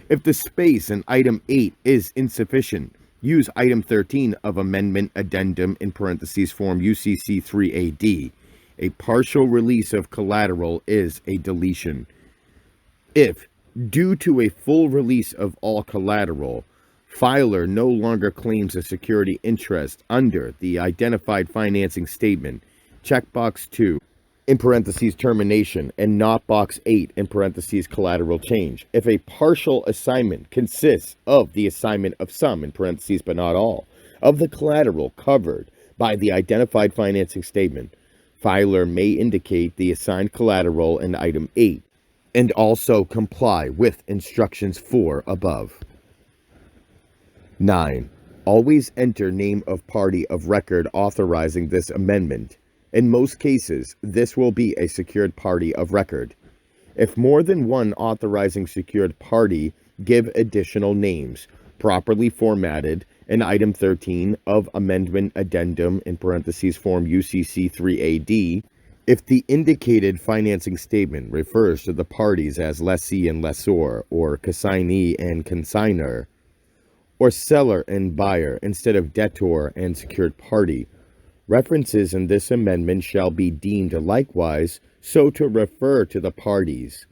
If the space in item 8 is insufficient, use item 13 of amendment addendum in parentheses form UCC 3AD. A partial release of collateral is a deletion. If, due to a full release of all collateral, filer no longer claims a security interest under the identified financing statement, check box 2 in parentheses termination and not box 8 in parentheses collateral change. If a partial assignment consists of the assignment of some in parentheses but not all of the collateral covered by the identified financing statement, filer may indicate the assigned collateral in item 8 and also comply with instructions 4 above. 9. Always enter name of party of record authorizing this amendment. In most cases, this will be a secured party of record. If more than one authorizing secured party, give additional names, properly formatted in item 13 of amendment addendum in parentheses form UCC 3AD. If the indicated financing statement refers to the parties as lessee and lessor, or consignee and consignor, or seller and buyer instead of debtor and secured party, references in this amendment shall be deemed likewise so to refer to the parties.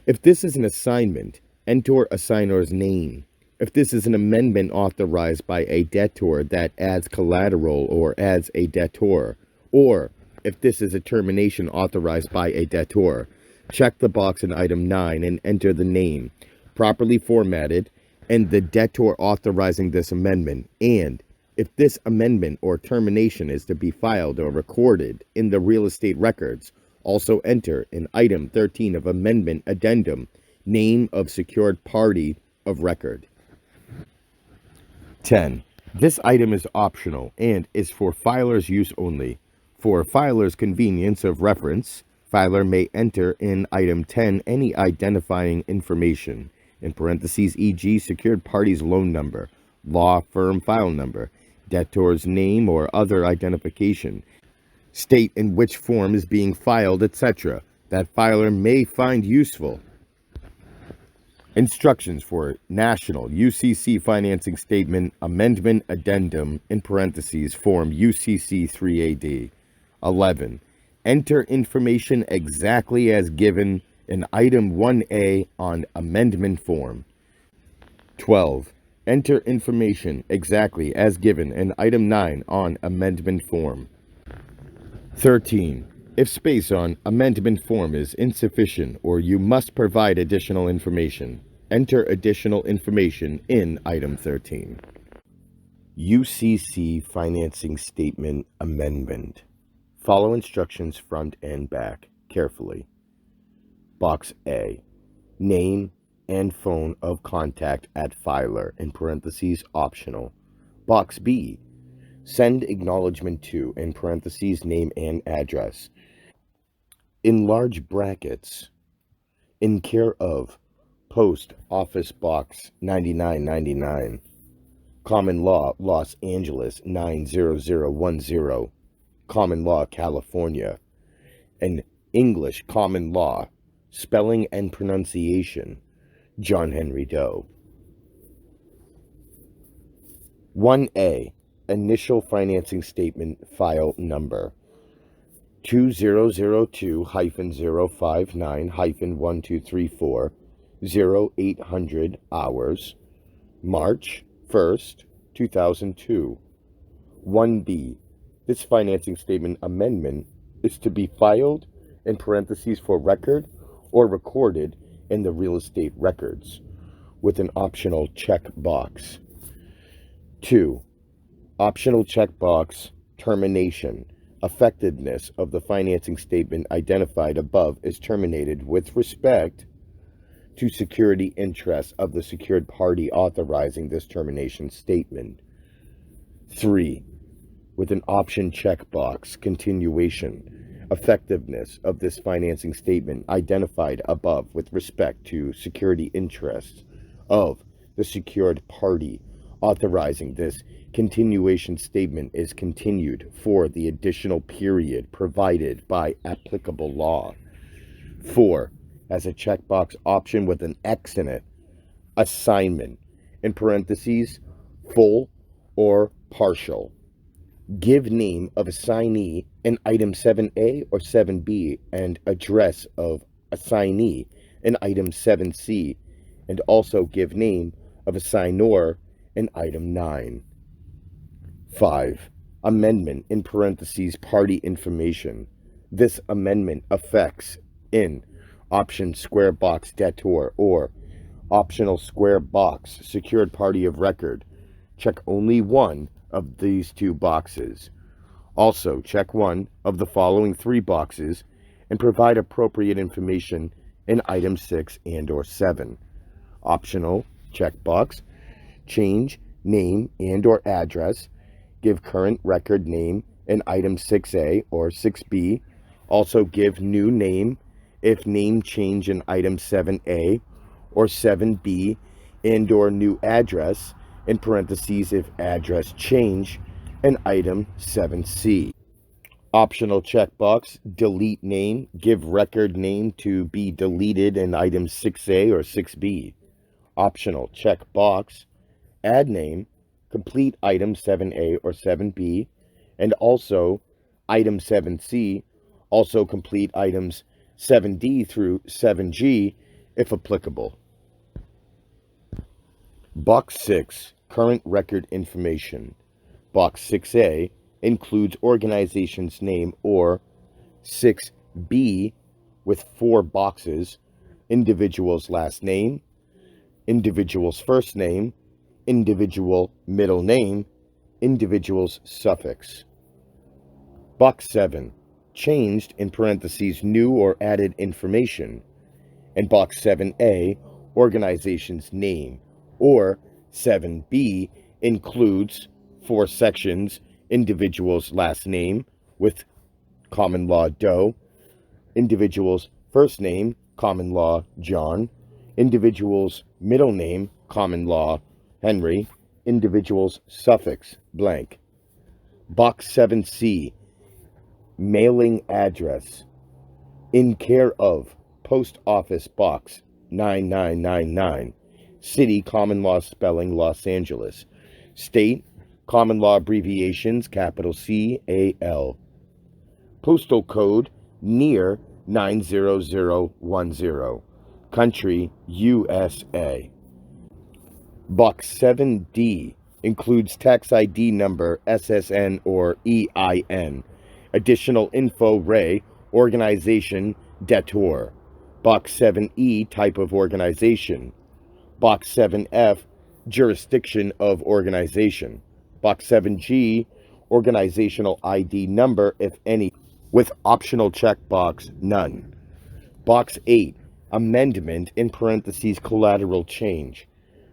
If this is an assignment, enter assignor's name. If this is an amendment authorized by a debtor that adds collateral or adds a debtor, or if this is a termination authorized by a debtor, check the box in item 9 and enter the name, properly formatted, and the debtor authorizing this amendment, and if this amendment or termination is to be filed or recorded in the real estate records, also enter in item 13 of amendment addendum, name of secured party of record. 10. This item is optional and is for filer's use only. For filer's convenience of reference, filer may enter in item 10 any identifying information, in parentheses e.g. secured party's loan number, law firm file number, debtor's name or other identification, state in which form is being filed, etc., that filer may find useful. Instructions for National UCC Financing Statement Amendment Addendum in parentheses form UCC 3AD. 11. Enter information exactly as given in item 1A on amendment form. 12. Enter information exactly as given in item 9 on amendment form. 13. If space on amendment form is insufficient or you must provide additional information, enter additional information in item 13. UCC Financing Statement Amendment. Follow instructions front and back carefully. Box A. Name and phone of contact at filer in parentheses optional. Box B. Send acknowledgement to in parentheses name and address. In large brackets, in care of Post Office Box 9999, Common Law, Los Angeles 90010, Common Law, California, and English Common Law, spelling and pronunciation, John Henry Doe. 1A. Initial financing statement file number 2002-059-1234 0800 hours March 1st, 2002. 1B. This financing statement amendment is to be filed in parentheses for record or recorded in the real estate records with an optional check box. 2. Optional checkbox termination. Effectiveness of the financing statement identified above is terminated with respect to security interests of the secured party authorizing this termination statement. 3. With an option checkbox, continuation. Effectiveness of this financing statement identified above with respect to security interests of the secured party authorizing this continuation statement is continued for the additional period provided by applicable law. 4. As a checkbox option with an X in it, assignment, in parentheses, full or partial. Give name of assignee in item 7A or 7B and address of assignee in item 7C, and also give name of assignor in item 9. 5. Amendment in parentheses party information. This amendment affects in option square box debtor or optional square box secured party of record. Check only one of these two boxes. Also, check one of the following three boxes and provide appropriate information in item 6 and or 7. Optional checkbox. Change name and or address. Give current record name in item 6A or 6B. Also give new name if name change in item 7A or 7B, and or new address, in parentheses if address change, in item 7C. Optional checkbox, delete name, give record name to be deleted in item 6A or 6B. Optional checkbox, add name, complete item 7A or 7B, and also item 7C, also complete items 7D through 7G if applicable. Box 6, current record information. Box 6A includes organization's name, or 6B with 4 boxes, individual's last name, individual's first name, individual middle name, individual's suffix. Box 7, changed in parentheses new or added information. And box 7A, organization's name, or 7B includes 4 sections, individual's last name with common law Doe, individual's first name, common law John, individual's middle name, common law Henry, individual's suffix blank. Box 7C, mailing address, in care of Post Office Box 9999, City, common law spelling, Los Angeles. State, common law abbreviations, capital CAL. Postal code, near 90010. Country, USA. Box 7D includes tax ID number, SSN or EIN. Additional info, Ray, organization, debtor. Box 7E, type of organization. Box 7F, jurisdiction of organization. Box 7G, organizational ID number, if any, with optional checkbox, none. Box 8, amendment, in parentheses collateral change.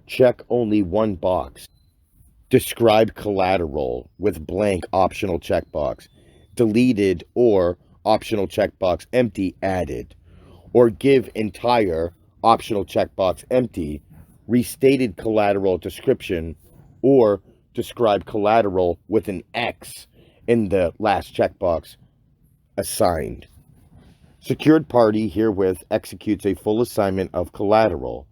Check only one box. Describe collateral with blank optional checkbox. Deleted or optional checkbox empty added. Or give entire optional checkbox empty, restated collateral description, or describe collateral with an X in the last checkbox assigned. Secured party herewith executes a full assignment of collateral,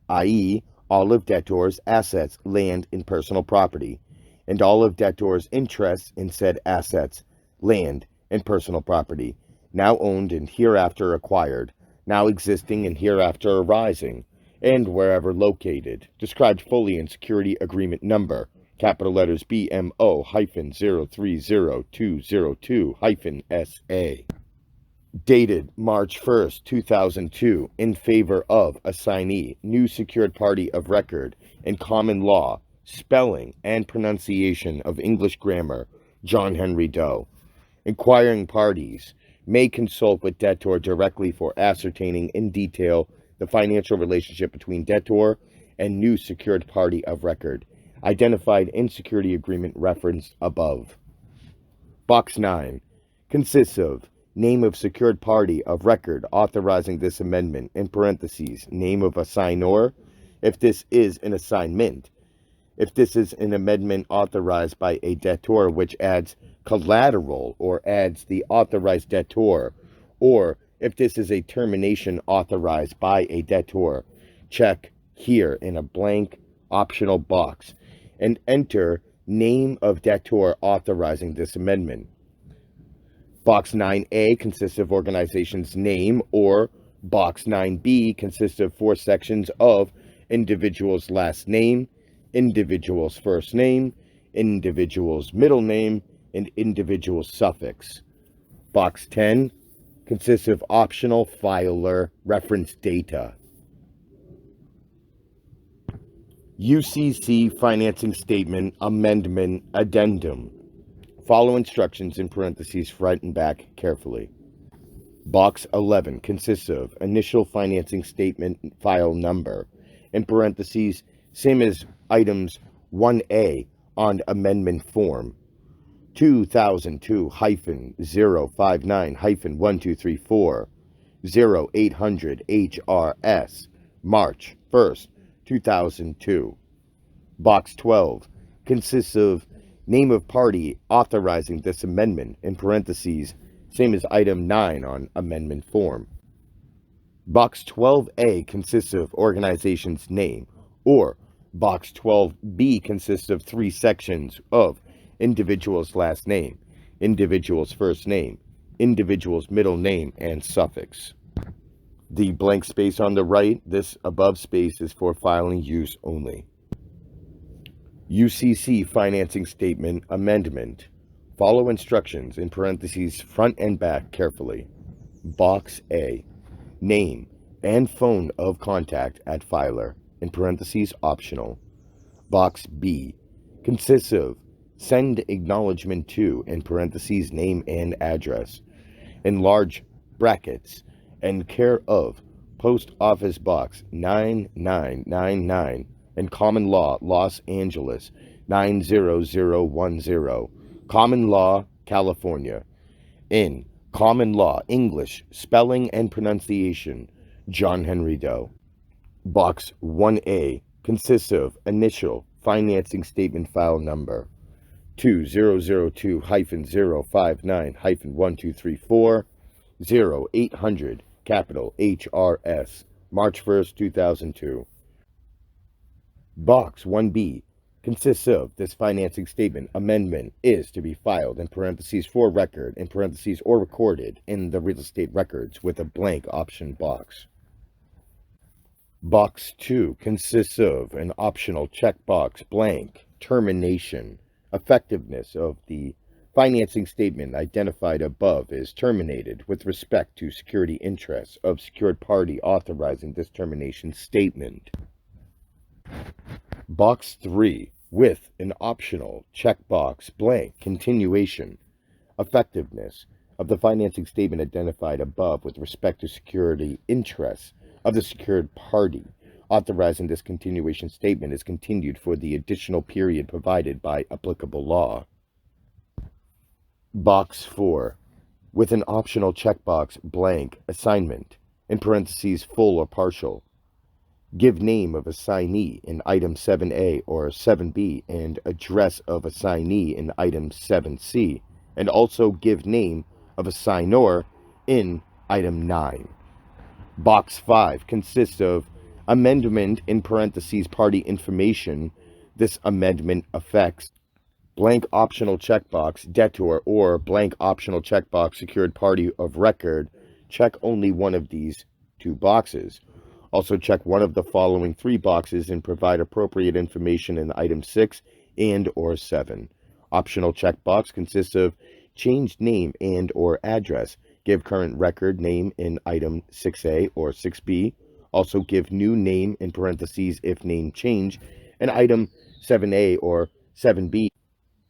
i.e., all of debtor's assets, land, and personal property, and all of debtor's interests in said assets, land, and personal property, now owned and hereafter acquired, now existing and hereafter arising, and wherever located, described fully in security agreement number, capital letters BMO-030202-SA. Dated March 1st, 2002, in favor of assignee, new secured party of record, and common law, spelling and pronunciation of English grammar, John Henry Doe. Inquiring parties may consult with debtor directly for ascertaining in detail the financial relationship between debtor and new secured party of record, identified in security agreement referenced above. Box 9 consists of name of secured party of record authorizing this amendment, in parentheses, name of assignor, if this is an assignment, if this is an amendment authorized by a debtor which adds collateral or adds the authorized debtor, or if this is a termination authorized by a debtor. Check here in a blank optional box and enter name of debtor authorizing this amendment. Box 9A consists of organization's name, or Box 9B consists of 4 sections of individual's last name, individual's first name, individual's middle name, and individual's suffix. Box 10 consists of optional filer reference data. UCC Financing Statement Amendment Addendum. Follow instructions in parentheses front and back carefully. Box 11 consists of initial financing statement file number, in parentheses, same as items 1A on amendment form, 2002-059-1234, 0800 HRS, March 1st, 2002. Box 12 consists of name of party authorizing this amendment, in parentheses, same as item 9 on amendment form. Box 12A consists of organization's name, or Box 12B consists of 3 sections of individual's last name, individual's first name, individual's middle name, and suffix. The blank space on the right, this above space, is for filing use only. UCC Financing Statement Amendment. Follow instructions in parentheses front and back carefully. Box A, name and phone of contact at filer, in parentheses optional. Box B consists of send acknowledgement to, in parentheses name and address, in large brackets, and care of Post Office Box 9999 and Common Law, Los Angeles 90010, Common Law, California. In Common Law, English, spelling and pronunciation, John Henry Doe. Box 1A consists of initial financing statement file number 2002-059-1234, 0800 capital HRS, March 1st, 2002. Box 1B consists of this financing statement amendment is to be filed, in parentheses for record, in parentheses, or recorded in the real estate records, with a blank option box. Box 2 consists of an optional checkbox blank termination. Effectiveness of the financing statement identified above is terminated with respect to security interests of secured party authorizing this termination statement. Box 3 with an optional checkbox blank continuation. Effectiveness of the financing statement identified above with respect to security interests of the secured party authorizing this continuation statement is continued for the additional period provided by applicable law. Box 4 with an optional checkbox blank assignment, in parentheses full or partial. Give name of assignee in item 7A or 7B and address of assignee in item 7C, and also give name of assignor in item 9. Box 5 consists of amendment, in parentheses party information. This amendment affects blank optional checkbox debtor or blank optional checkbox secured party of record. Check only one of these 2 boxes. Also check one of the following 3 boxes and provide appropriate information in item 6 and or 7. Optional checkbox consists of changed name and or address. Give current record name in item 6A or 6B. Also give new name, in parentheses if name change, in item 7A or 7B.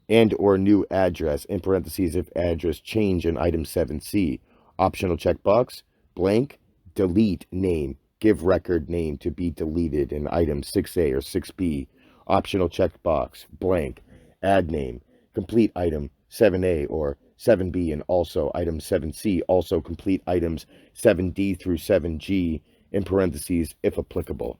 and or new address, in parentheses, if address change in item 7C. Optional checkbox, blank, delete name, give record name to be deleted in item 6A or 6B. Optional checkbox, blank, add name, complete item 7A or 7B, and also item 7C, also complete items 7D through 7G, in parentheses, if applicable.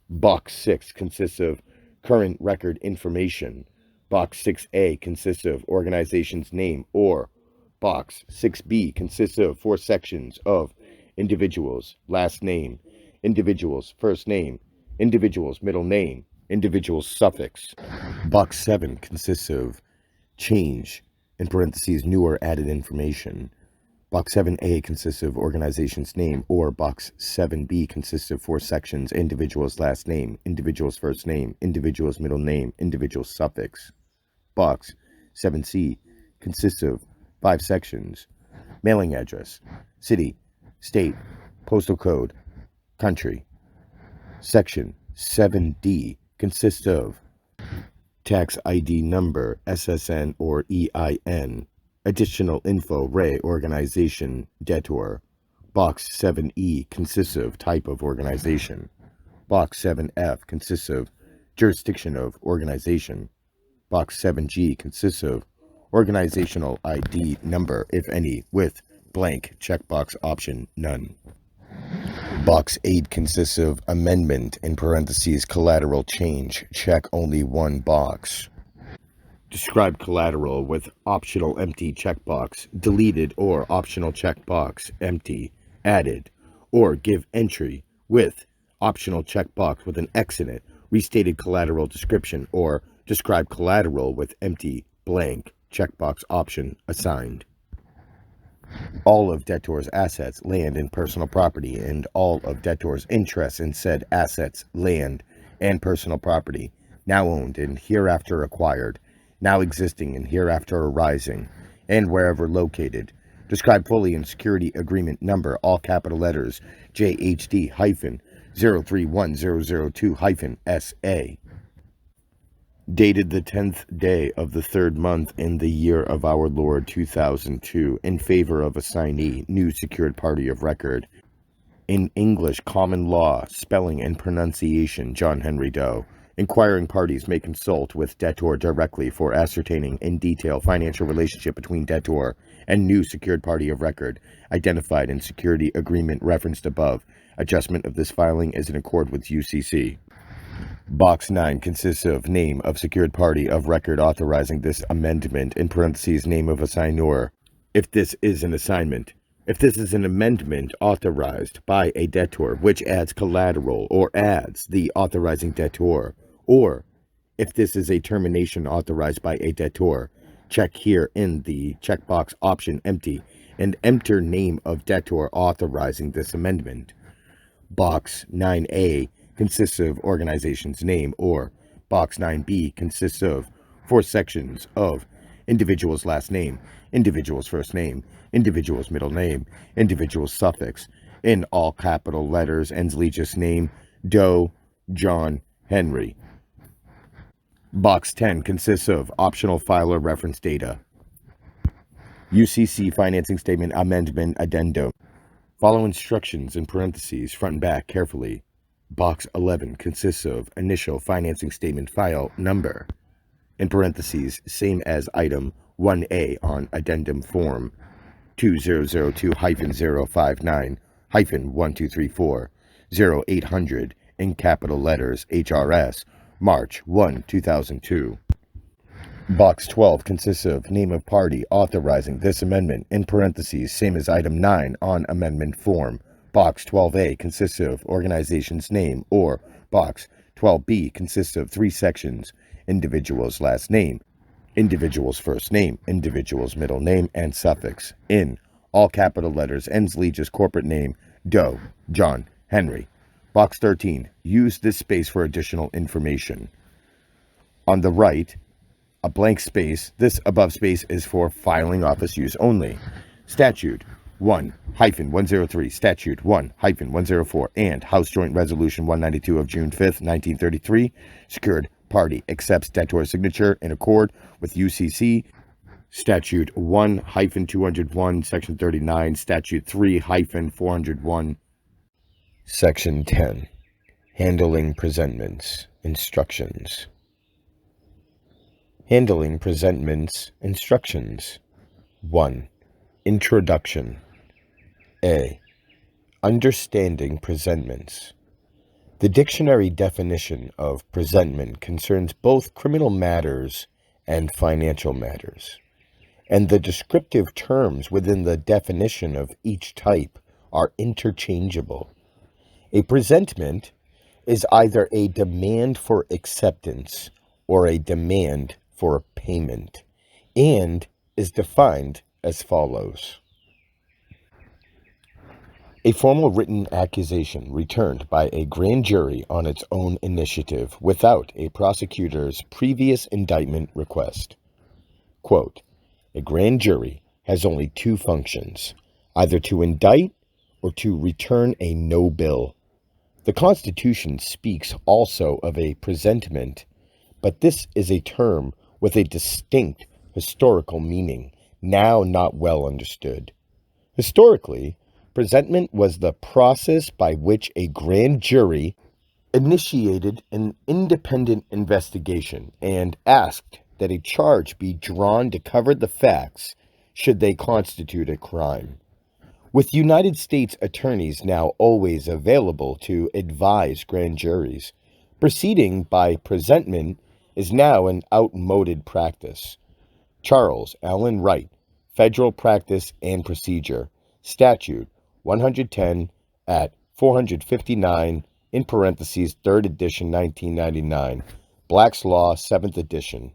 Box 6 consists of current record information. Box 6A consists of organization's name, or Box 6B consists of 4 sections of individual's last name, individual's first name, individual's middle name, individual's suffix. Box 7 consists of change, in parentheses, new or added information. Box 7A consists of organization's name, or Box 7B consists of 4 sections: individual's last name, individual's first name, individual's middle name, individual's suffix. Box 7C consists of 5 sections: mailing address, city, state, postal code, country. Section 7D consists of tax ID number, SSN or EIN, additional info, RE, organization, debtor. Box 7E consists of type of organization. Box 7F consists of jurisdiction of organization. Box 7G consists of organizational ID number, if any, with blank checkbox option none. Box 8 consists of amendment, in parentheses, collateral change, check only one box. Describe collateral with optional empty checkbox, deleted, or optional checkbox, empty, added, or give entry with optional checkbox with an X in it, restated collateral description, or describe collateral with empty, blank, checkbox option assigned. All of debtor's assets, land, and personal property, and all of debtor's interests in said assets, land, and personal property, now owned and hereafter acquired, now existing and hereafter arising, and wherever located. Described fully in security agreement number, all capital letters, JHD-031002-SA. Dated the 10th day of the 3rd month in the year of our Lord 2002, in favor of assignee, new secured party of record. In English common law, spelling and pronunciation, John Henry Doe. Inquiring parties may consult with debtor directly for ascertaining in detail financial relationship between debtor and new secured party of record, identified in security agreement referenced above. Adjustment of this filing is in accord with UCC. Box 9 consists of name of secured party of record authorizing this amendment, in parentheses, name of assignor, if this is an assignment. If this is an amendment authorized by a debtor which adds collateral or adds the authorizing debtor, or if this is a termination authorized by a debtor, check here in the checkbox option empty and enter name of debtor authorizing this amendment. Box 9A consists of organization's name, or Box 9B consists of 4 sections of individual's last name, individual's first name, individual's middle name, individual's suffix, in all capital letters, Ensley's name, Doe, John, Henry. Box 10 consists of optional filer reference data. UCC financing statement amendment addendum. Follow instructions in parentheses, front and back, carefully. Box 11 consists of initial financing statement file number, in parentheses, same as item 1A on addendum form 2002-059-1234-0800, in capital letters, HRS, March 1, 2002. Box 12 consists of name of party authorizing this amendment, in parentheses, same as item 9 on amendment form. Box 12A consists of organization's name, or Box 12B consists of 3 sections: individual's last name, individual's first name, individual's middle name, and suffix, in all capital letters, Ensley's corporate name, Doe, John, Henry. Box 13, use this space for additional information. On the right, a blank space. This above space is for filing office use only. Statute 1-103, Statute 1-104, and House Joint Resolution 192 of June 5th, 1933, secured party accepts debtor's signature in accord with UCC Statute 1-201, Section 39, Statute 3-401, Section 10. Handling presentments. Instructions. Handling presentments. Instructions. 1. Introduction. A. Understanding presentments. The dictionary definition of presentment concerns both criminal matters and financial matters, and the descriptive terms within the definition of each type are interchangeable. A presentment is either a demand for acceptance or a demand for payment, and is defined as follows. A formal written accusation returned by a grand jury on its own initiative without a prosecutor's previous indictment request. Quote, a grand jury has only two functions, either to indict or to return a no bill. The Constitution speaks also of a presentment, but this is a term with a distinct historical meaning, now not well understood. Historically, presentment was the process by which a grand jury initiated an independent investigation and asked that a charge be drawn to cover the facts should they constitute a crime. With United States attorneys now always available to advise grand juries, proceeding by presentment is now an outmoded practice. Charles Allen Wright, Federal Practice and Procedure, Statute 110 at 459, in parentheses, 3rd edition, 1999, Black's Law, 7th edition.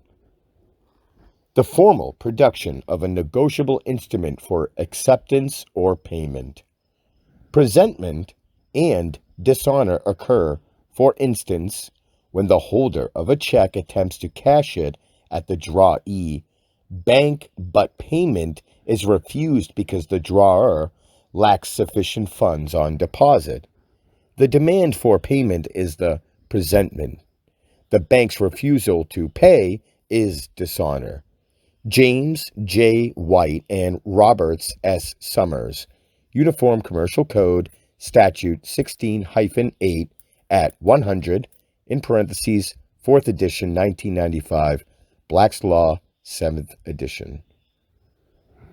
The formal production of a negotiable instrument for acceptance or payment. Presentment and dishonor occur, for instance, when the holder of a check attempts to cash it at the drawee bank, but payment is refused because the drawer lacks sufficient funds on deposit. The demand for payment is the presentment. The bank's refusal to pay is dishonor. James J. White and Roberts S. Summers, Uniform Commercial Code, Statute 16-8 at 100, in parentheses, 4th edition, 1995, Black's Law, 7th edition.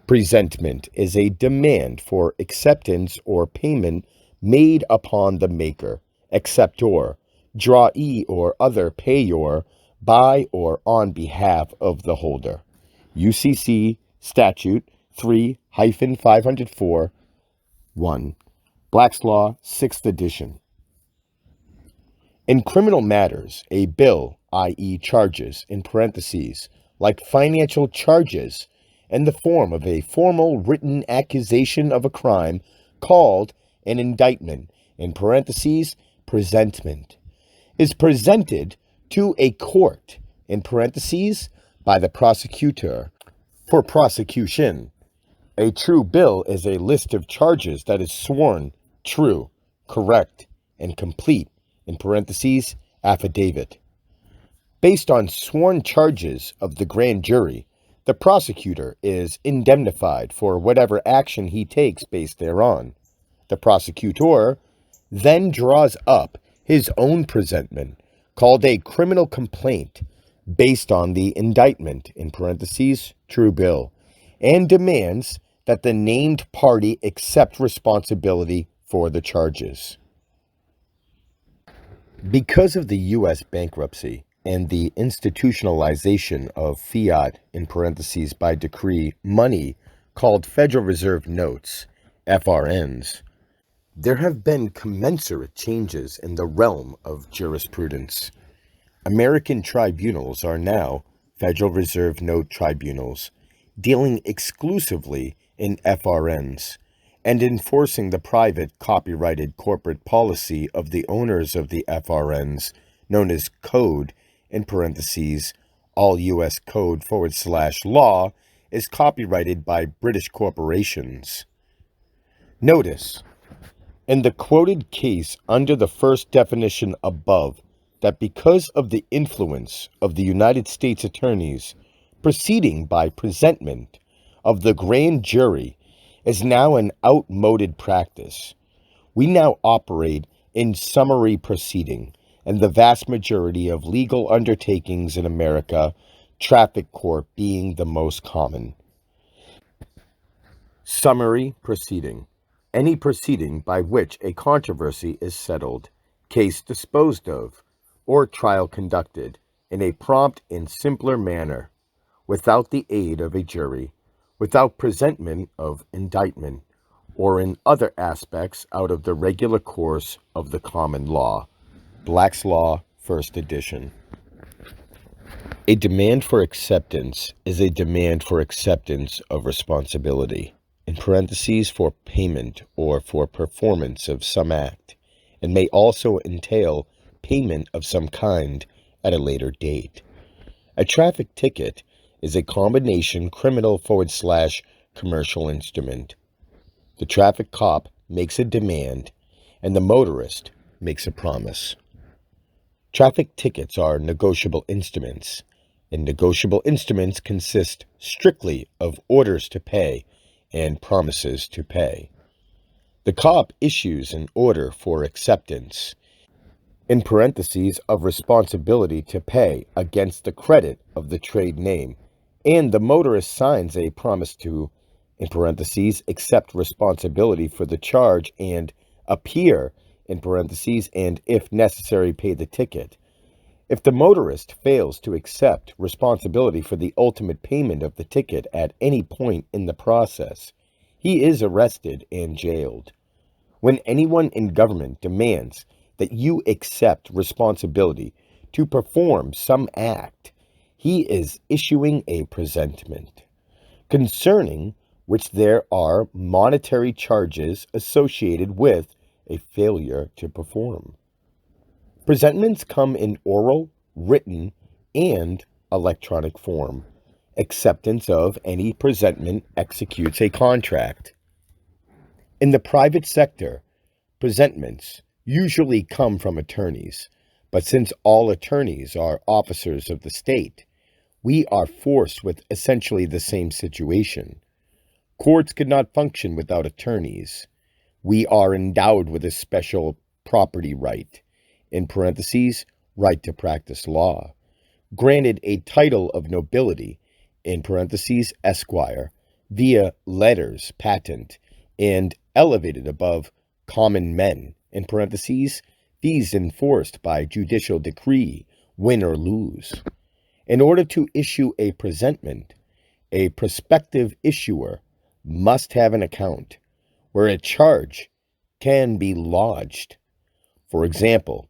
Presentment is a demand for acceptance or payment made upon the maker, acceptor, drawee, or other payor by or on behalf of the holder. UCC Statute 3-504, 1. Black's Law, 6th edition. In criminal matters, a bill, i.e. charges, in parentheses, like financial charges, in the form of a formal written accusation of a crime called an indictment, in parentheses, presentment, is presented to a court, in parentheses, by the prosecutor for prosecution. A true bill is a list of charges that is sworn, true, correct, and complete, in parentheses, affidavit. Based on sworn charges of the grand jury, the prosecutor is indemnified for whatever action he takes based thereon. The prosecutor then draws up his own presentment, called a criminal complaint, based on the indictment, in parentheses, true bill, and demands that the named party accept responsibility for the charges. Because of the U.S. bankruptcy and the institutionalization of fiat, in parentheses, by decree, money called Federal Reserve Notes, FRNs, there have been commensurate changes in the realm of jurisprudence. American tribunals are now Federal Reserve Note tribunals, dealing exclusively in FRNs and enforcing the private copyrighted corporate policy of the owners of the FRNs, known as Code, in parentheses, all U.S. Code /law, is copyrighted by British corporations. Notice, in the quoted case under the first definition above, that because of the influence of the United States attorneys proceeding by presentment of the grand jury is now an outmoded practice, we now operate in summary proceeding, and the vast majority of legal undertakings in America, traffic court being the most common. Summary proceeding. Any proceeding by which a controversy is settled, case disposed of, or trial conducted in a prompt and simpler manner, without the aid of a jury, without presentment of indictment, or in other aspects out of the regular course of the common law. Black's Law, First Edition. A demand for acceptance is a demand for acceptance of responsibility, in parentheses for payment or for performance of some act, and may also entail payment of some kind at a later date. A traffic ticket is a combination criminal/commercial instrument. The traffic cop makes a demand, and the motorist makes a promise. Traffic tickets are negotiable instruments, and negotiable instruments consist strictly of orders to pay and promises to pay. The cop issues an order for acceptance, in parentheses of responsibility to pay against the credit of the trade name, and the motorist signs a promise to, in parentheses, accept responsibility for the charge and appear, in parentheses, and if necessary pay the ticket. If the motorist fails to accept responsibility for the ultimate payment of the ticket at any point in the process, he is arrested and jailed. When anyone in government demands that you accept responsibility to perform some act, he is issuing a presentment, concerning which there are monetary charges associated with a failure to perform. Presentments come in oral, written, and electronic form. Acceptance of any presentment executes a contract. In the private sector, presentments usually come from attorneys, but since all attorneys are officers of the state, we are forced with essentially the same situation. Courts could not function without attorneys. We are endowed with a special property right, in parentheses, right to practice law, granted a title of nobility, in parentheses, esquire, via letters patent, and elevated above common men, in parentheses, fees enforced by judicial decree, win or lose. In order to issue a presentment, a prospective issuer must have an account where a charge can be lodged. For example,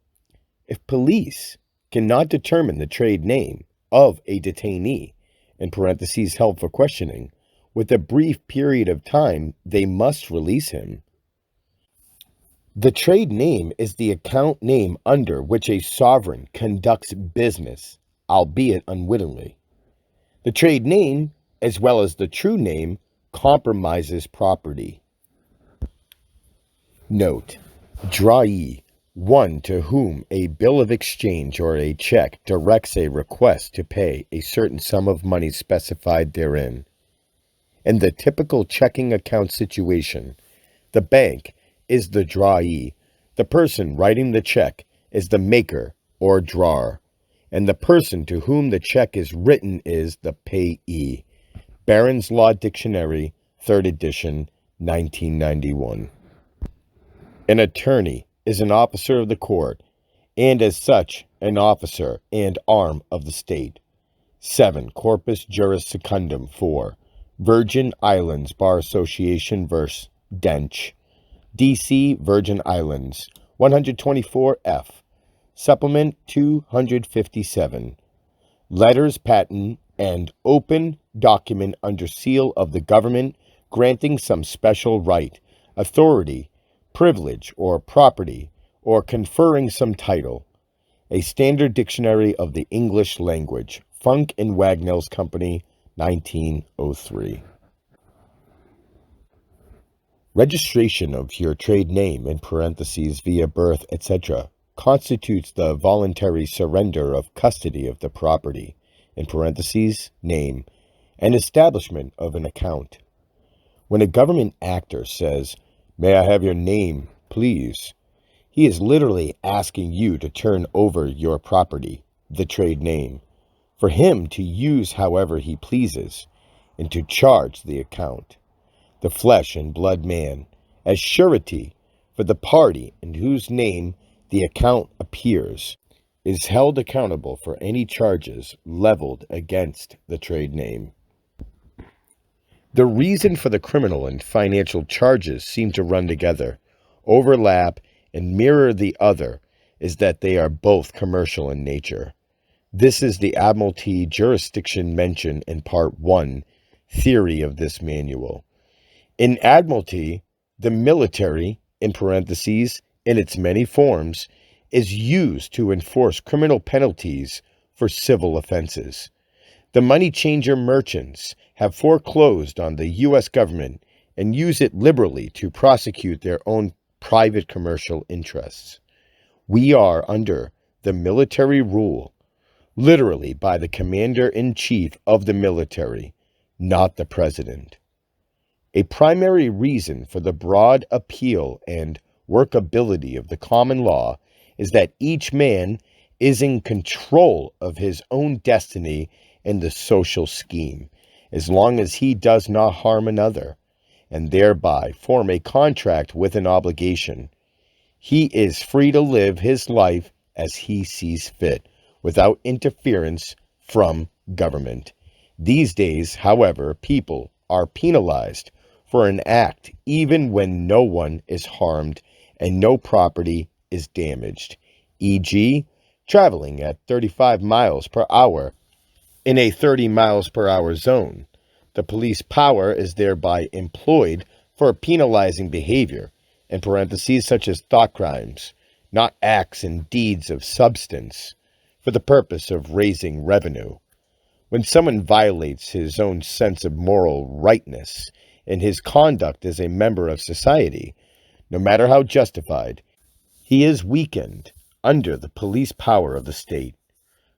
if police cannot determine the trade name of a detainee, in parentheses held for questioning, with a brief period of time, they must release him. The trade name is the account name under which a sovereign conducts business, albeit unwittingly. The trade name, as well as the true name, compromises property. Note: drawee, one to whom a bill of exchange or a check directs a request to pay a certain sum of money specified therein. In the typical checking account situation, the bank is the drawee, the person writing the check is the maker or drawer, and the person to whom the check is written is the payee. Barron's Law Dictionary, 3rd edition, 1991. An attorney is an officer of the court, and as such, an officer and arm of the state. 7. Corpus Juris Secundum 4. Virgin Islands Bar Association vs. Dench. D.C. Virgin Islands, 124 F. Supplement 257. Letters patent and open document under seal of the government granting some special right, authority, privilege, or property, or conferring some title. A Standard Dictionary of the English Language. Funk and Wagnalls Company, 1903. Registration of your trade name, in parentheses, via birth, etc., constitutes the voluntary surrender of custody of the property, in parentheses, name, and establishment of an account. When a government actor says, "May I have your name, please?" he is literally asking you to turn over your property, the trade name, for him to use however he pleases, and to charge the account, the flesh and blood man, as surety for the party in whose name the account appears, is held accountable for any charges leveled against the trade name. The reason for the criminal and financial charges seem to run together, overlap, and mirror the other is that they are both commercial in nature. This is the Admiralty jurisdiction mentioned in Part 1, theory of this manual. In Admiralty, the military, in parentheses, in its many forms, is used to enforce criminal penalties for civil offenses. The money changer merchants have foreclosed on the U.S. government and use it liberally to prosecute their own private commercial interests. We are under the military rule, literally by the commander-in-chief of the military, not the president. A primary reason for the broad appeal and workability of the common law is that each man is in control of his own destiny in the social scheme, as long as he does not harm another, and thereby form a contract with an obligation. He is free to live his life as he sees fit, without interference from government. These days, however, people are penalized for an act even when no one is harmed and no property is damaged, e.g., traveling at 35 miles per hour in a 30 miles per hour zone. The police power is thereby employed for penalizing behavior, in parentheses, such as thought crimes, not acts and deeds of substance, for the purpose of raising revenue. When someone violates his own sense of moral rightness in his conduct as a member of society, no matter how justified, he is weakened under the police power of the state.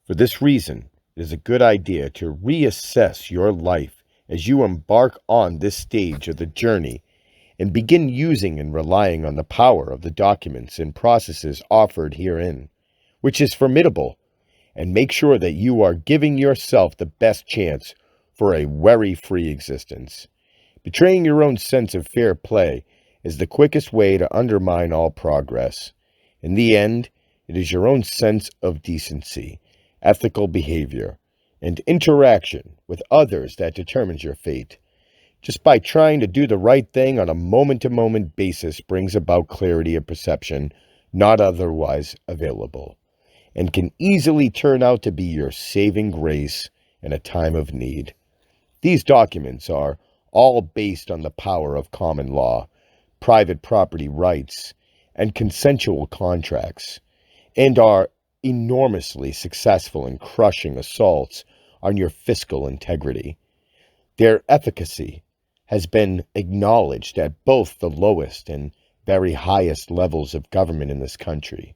For this reason, it is a good idea to reassess your life as you embark on this stage of the journey and begin using and relying on the power of the documents and processes offered herein, which is formidable, and make sure that you are giving yourself the best chance for a worry-free existence. Betraying your own sense of fair play is the quickest way to undermine all progress. In the end, it is your own sense of decency, ethical behavior, and interaction with others that determines your fate. Just by trying to do the right thing on a moment-to-moment basis brings about clarity of perception not otherwise available, and can easily turn out to be your saving grace in a time of need. These documents are all based on the power of common law, private property rights, and consensual contracts, and are enormously successful in crushing assaults on your fiscal integrity. Their efficacy has been acknowledged at both the lowest and very highest levels of government in this country.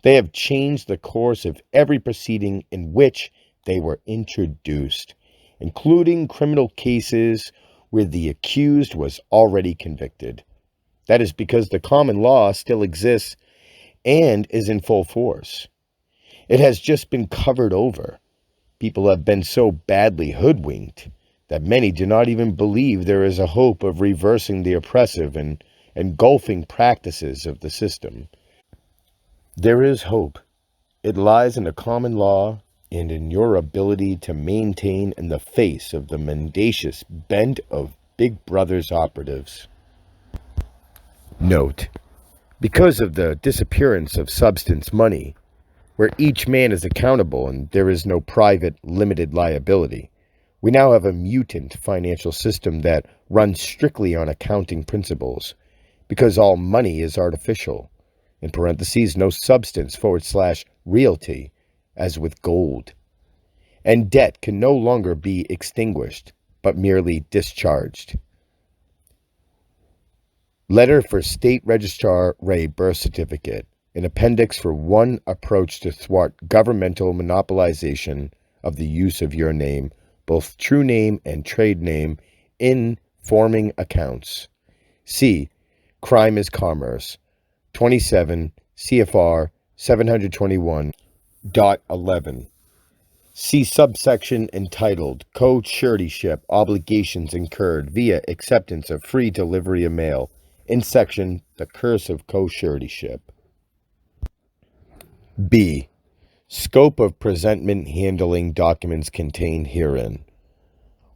They have changed the course of every proceeding in which they were introduced, including criminal cases where the accused was already convicted. That is because the common law still exists and is in full force. It has just been covered over. People have been so badly hoodwinked that many do not even believe there is a hope of reversing the oppressive and engulfing practices of the system. There is hope. It lies in the common law and in your ability to maintain in the face of the mendacious bent of Big Brother's operatives. Note: because of the disappearance of substance money, where each man is accountable and there is no private limited liability, we now have a mutant financial system that runs strictly on accounting principles, because all money is artificial, in parentheses, no substance / realty, as with gold. And debt can no longer be extinguished, but merely discharged. Letter for State Registrar Ray birth certificate. an appendix for one approach to thwart governmental monopolization of the use of your name, both true name and trade name, in forming accounts. C. Crime is commerce. 27 CFR 721.11. See subsection entitled Co-Suretyship Obligations Incurred via Acceptance of Free Delivery of Mail in section The Curse of Co-Suretyship. B. Scope of presentment handling documents contained herein.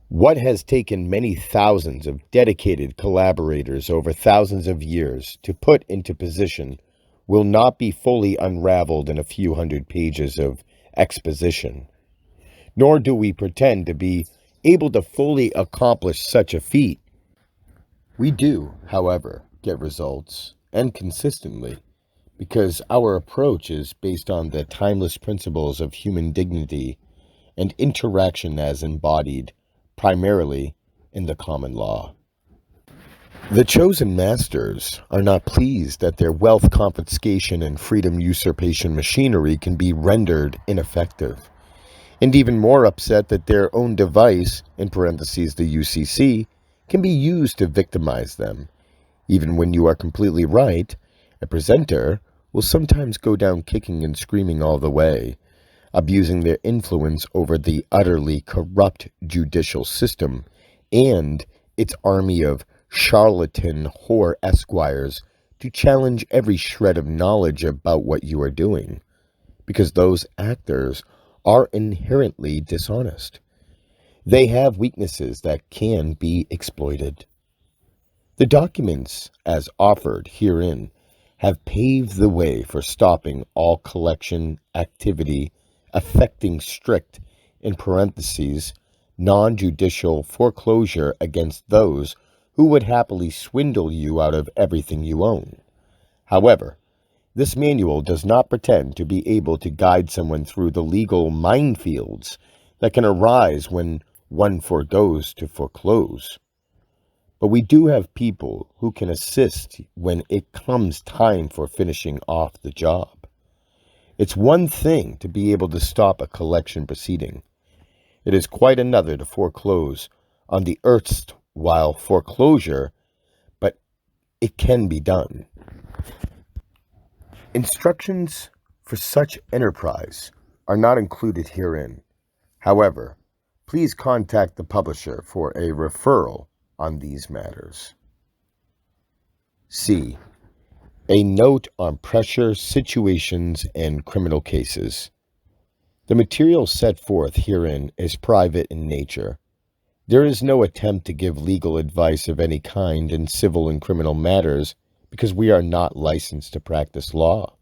What has taken many thousands of dedicated collaborators over thousands of years to put into position will not be fully unraveled in a few hundred pages of exposition. Nor do we pretend to be able to fully accomplish such a feat. We do, however, get results, and consistently, because our approach is based on the timeless principles of human dignity and interaction as embodied primarily in the common law. The chosen masters are not pleased that their wealth confiscation and freedom usurpation machinery can be rendered ineffective, and even more upset that their own device, in parentheses the UCC, can be used to victimize them. Even when you are completely right, a presenter will sometimes go down kicking and screaming all the way, abusing their influence over the utterly corrupt judicial system and its army of charlatan whore esquires to challenge every shred of knowledge about what you are doing, because those actors are inherently dishonest. They have weaknesses that can be exploited. The documents, as offered herein, have paved the way for stopping all collection activity affecting strict, in parentheses, non-judicial foreclosure against those who would happily swindle you out of everything you own. However, this manual does not pretend to be able to guide someone through the legal minefields that can arise when one forgoes to foreclose. But we do have people who can assist when it comes time for finishing off the job. It's one thing to be able to stop a collection proceeding. It is quite another to foreclose on the erstwhile foreclosure, but it can be done. Instructions for such enterprise are not included herein. However, please contact the publisher for a referral on these matters. C. A note on pressure situations and criminal cases. The material set forth herein is private in nature. There is no attempt to give legal advice of any kind in civil and criminal matters because we are not licensed to practice law.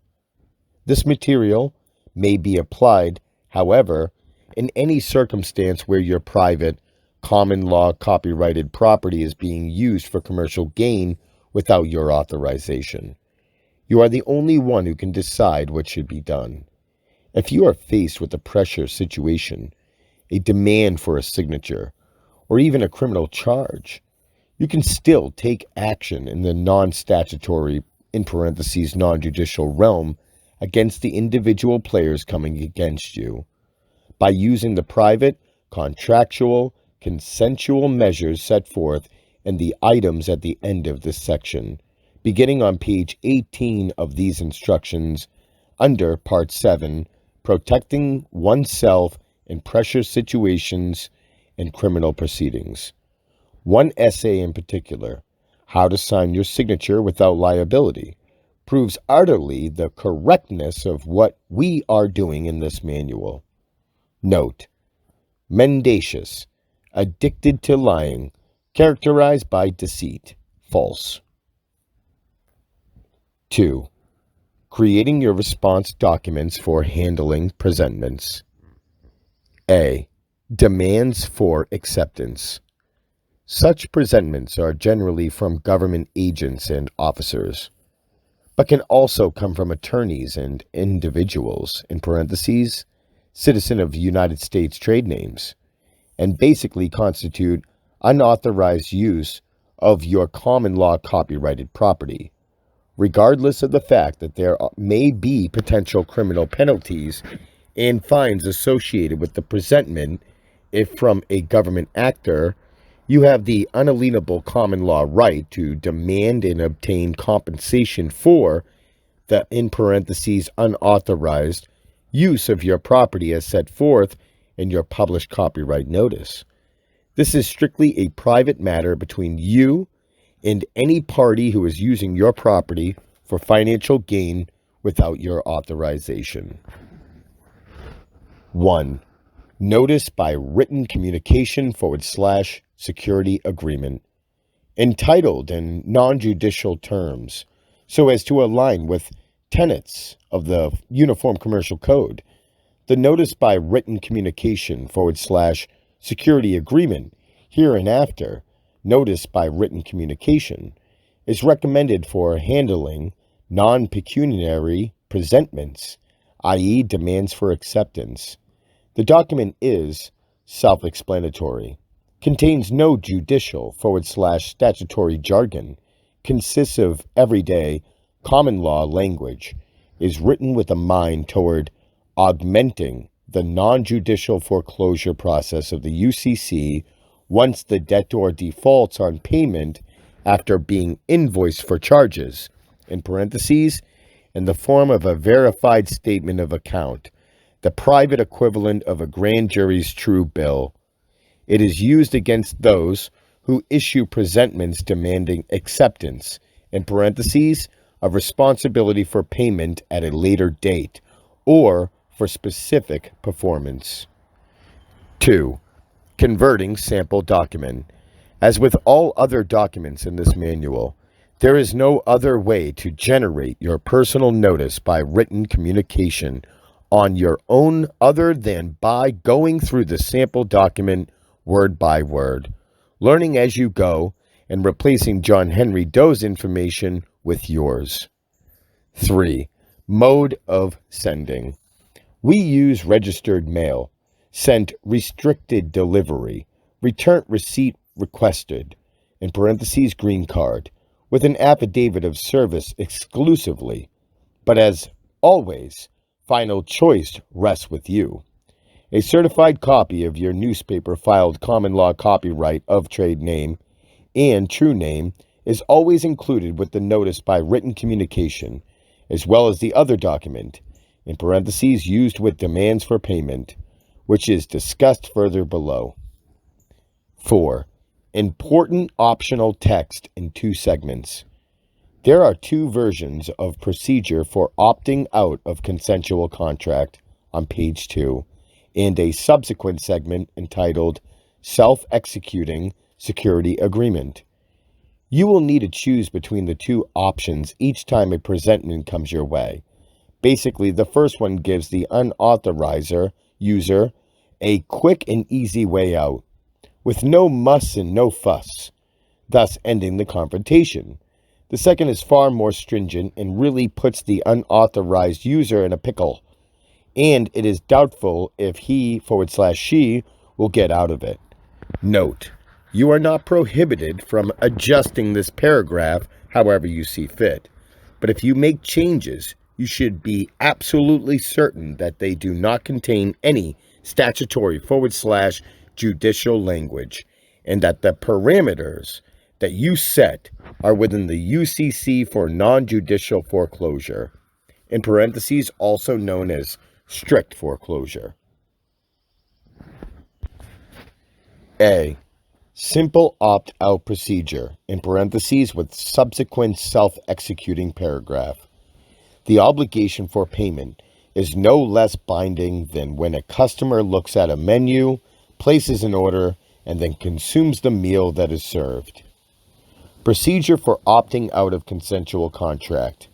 This material may be applied, however, in any circumstance where your private, common law copyrighted property is being used for commercial gain without your authorization. You are the only one who can decide what should be done. If you are faced with a pressure situation, a demand for a signature, or even a criminal charge, you can still take action in the non-statutory, in parentheses, non-judicial realm against the individual players coming against you by using the private, contractual, consensual measures set forth in the items at the end of this section, beginning on page 18 of these instructions under Part 7, Protecting Oneself in Pressure Situations and Criminal Proceedings. One essay in particular, How to Sign Your Signature Without Liability, proves utterly the correctness of what we are doing in this manual. Note: mendacious, addicted to lying, characterized by deceit, false. 2. Creating your response documents for handling presentments. A. Demands for acceptance. Such presentments are generally from government agents and officers, but can also come from attorneys and individuals, in parentheses, citizen of United States trade names, and basically constitute unauthorized use of your common law copyrighted property, regardless of the fact that there may be potential criminal penalties and fines associated with the presentment. If from a government actor, you have the unalienable common law right to demand and obtain compensation for the, in parentheses, unauthorized use of your property as set forth in your published copyright notice. This is strictly a private matter between you and any party who is using your property for financial gain without your authorization. 1. Notice by written communication / security agreement. Entitled in non-judicial terms so as to align with tenets of the Uniform Commercial Code. The notice by written communication / security agreement, hereinafter, notice by written communication, is recommended for handling non-pecuniary presentments, i.e., demands for acceptance. The document is self-explanatory, contains no judicial / statutory jargon, consists of everyday common law language, is written with a mind toward augmenting the non-judicial foreclosure process of the UCC once the debtor defaults on payment after being invoiced for charges, in parentheses, in the form of a verified statement of account, the private equivalent of a grand jury's true bill. It is used against those who issue presentments demanding acceptance, in parentheses, of responsibility for payment at a later date, or for specific performance. 2. Converting sample document. As with all other documents in this manual, there is no other way to generate your personal notice by written communication on your own other than by going through the sample document word by word, learning as you go, and replacing John Henry Doe's information with yours. 3. Mode of sending. We use registered mail, sent restricted delivery, return receipt requested, in parentheses green card, with an affidavit of service exclusively, but as always, final choice rests with you. A certified copy of your newspaper filed common law copyright of trade name and true name is always included with the notice by written communication, as well as the other document, in parentheses used with demands for payment, which is discussed further below. 4. Important optional text in 2 segments. There are 2 versions of procedure for opting out of consensual contract on page 2, and a subsequent segment entitled Self-Executing Security Agreement. You will need to choose between the 2 options each time a presentment comes your way. Basically, the first one gives the unauthorizer user a quick and easy way out, with no muss and no fuss, thus ending the confrontation. The second is far more stringent and really puts the unauthorized user in a pickle, and it is doubtful if he / she will get out of it. Note, you are not prohibited from adjusting this paragraph however you see fit, but if you make changes, you should be absolutely certain that they do not contain any statutory / judicial language, and that the parameters that you set are within the UCC for non-judicial foreclosure, in parentheses also known as strict foreclosure. A. Simple opt-out procedure, in parentheses with subsequent self-executing paragraph. The obligation for payment is no less binding than when a customer looks at a menu, places an order, and then consumes the meal that is served. Procedure for opting out of consensual contract.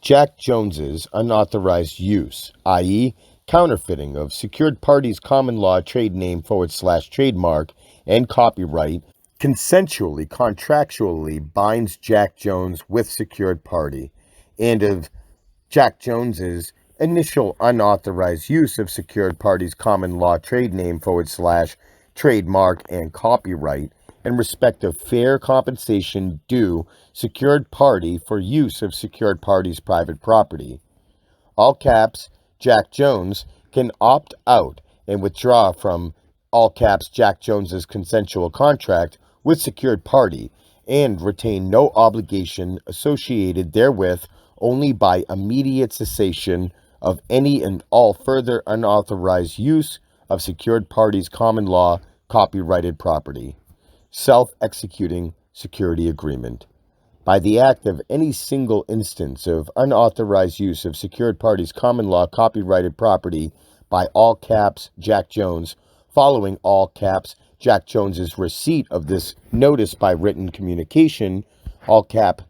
Jack Jones's unauthorized use, i.e., counterfeiting of secured parties' common law trade name / trademark and copyright, consensually, contractually binds Jack Jones with secured party, and of Jack Jones's initial unauthorized use of secured parties' common law trade name / trademark and copyright in respect of fair compensation due secured party for use of secured party's private property. All caps, Jack Jones can opt out and withdraw from all caps Jack Jones's consensual contract with secured party and retain no obligation associated therewith only by immediate cessation of any and all further unauthorized use of secured party's common law copyrighted property. Self-executing security agreement. By the act of any single instance of unauthorized use of secured parties' common law copyrighted property by all caps Jack Jones, following all caps Jack Jones's receipt of this notice by written communication, all cap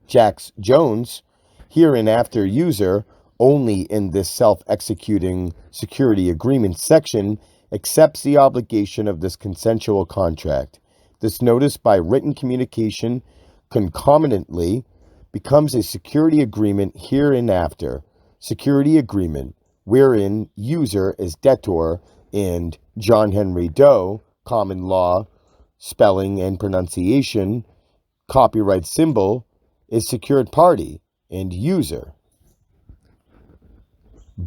Jack Jones, hereinafter user, only in this self-executing security agreement section, accepts the obligation of this consensual contract. This notice by written communication concomitantly becomes a security agreement hereinafter. Security agreement, wherein user is debtor and John Henry Doe, common law, spelling and pronunciation, copyright symbol, is secured party and user.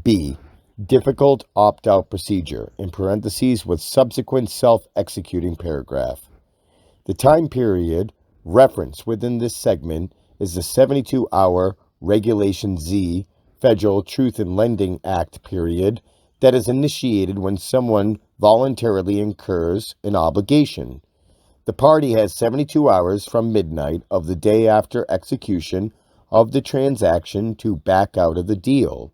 B. Difficult opt-out procedure, in parentheses with subsequent self-executing paragraph. The time period referenced within this segment is the 72-hour Regulation Z Federal Truth in Lending Act period that is initiated when someone voluntarily incurs an obligation. The party has 72 hours from midnight of the day after execution of the transaction to back out of the deal.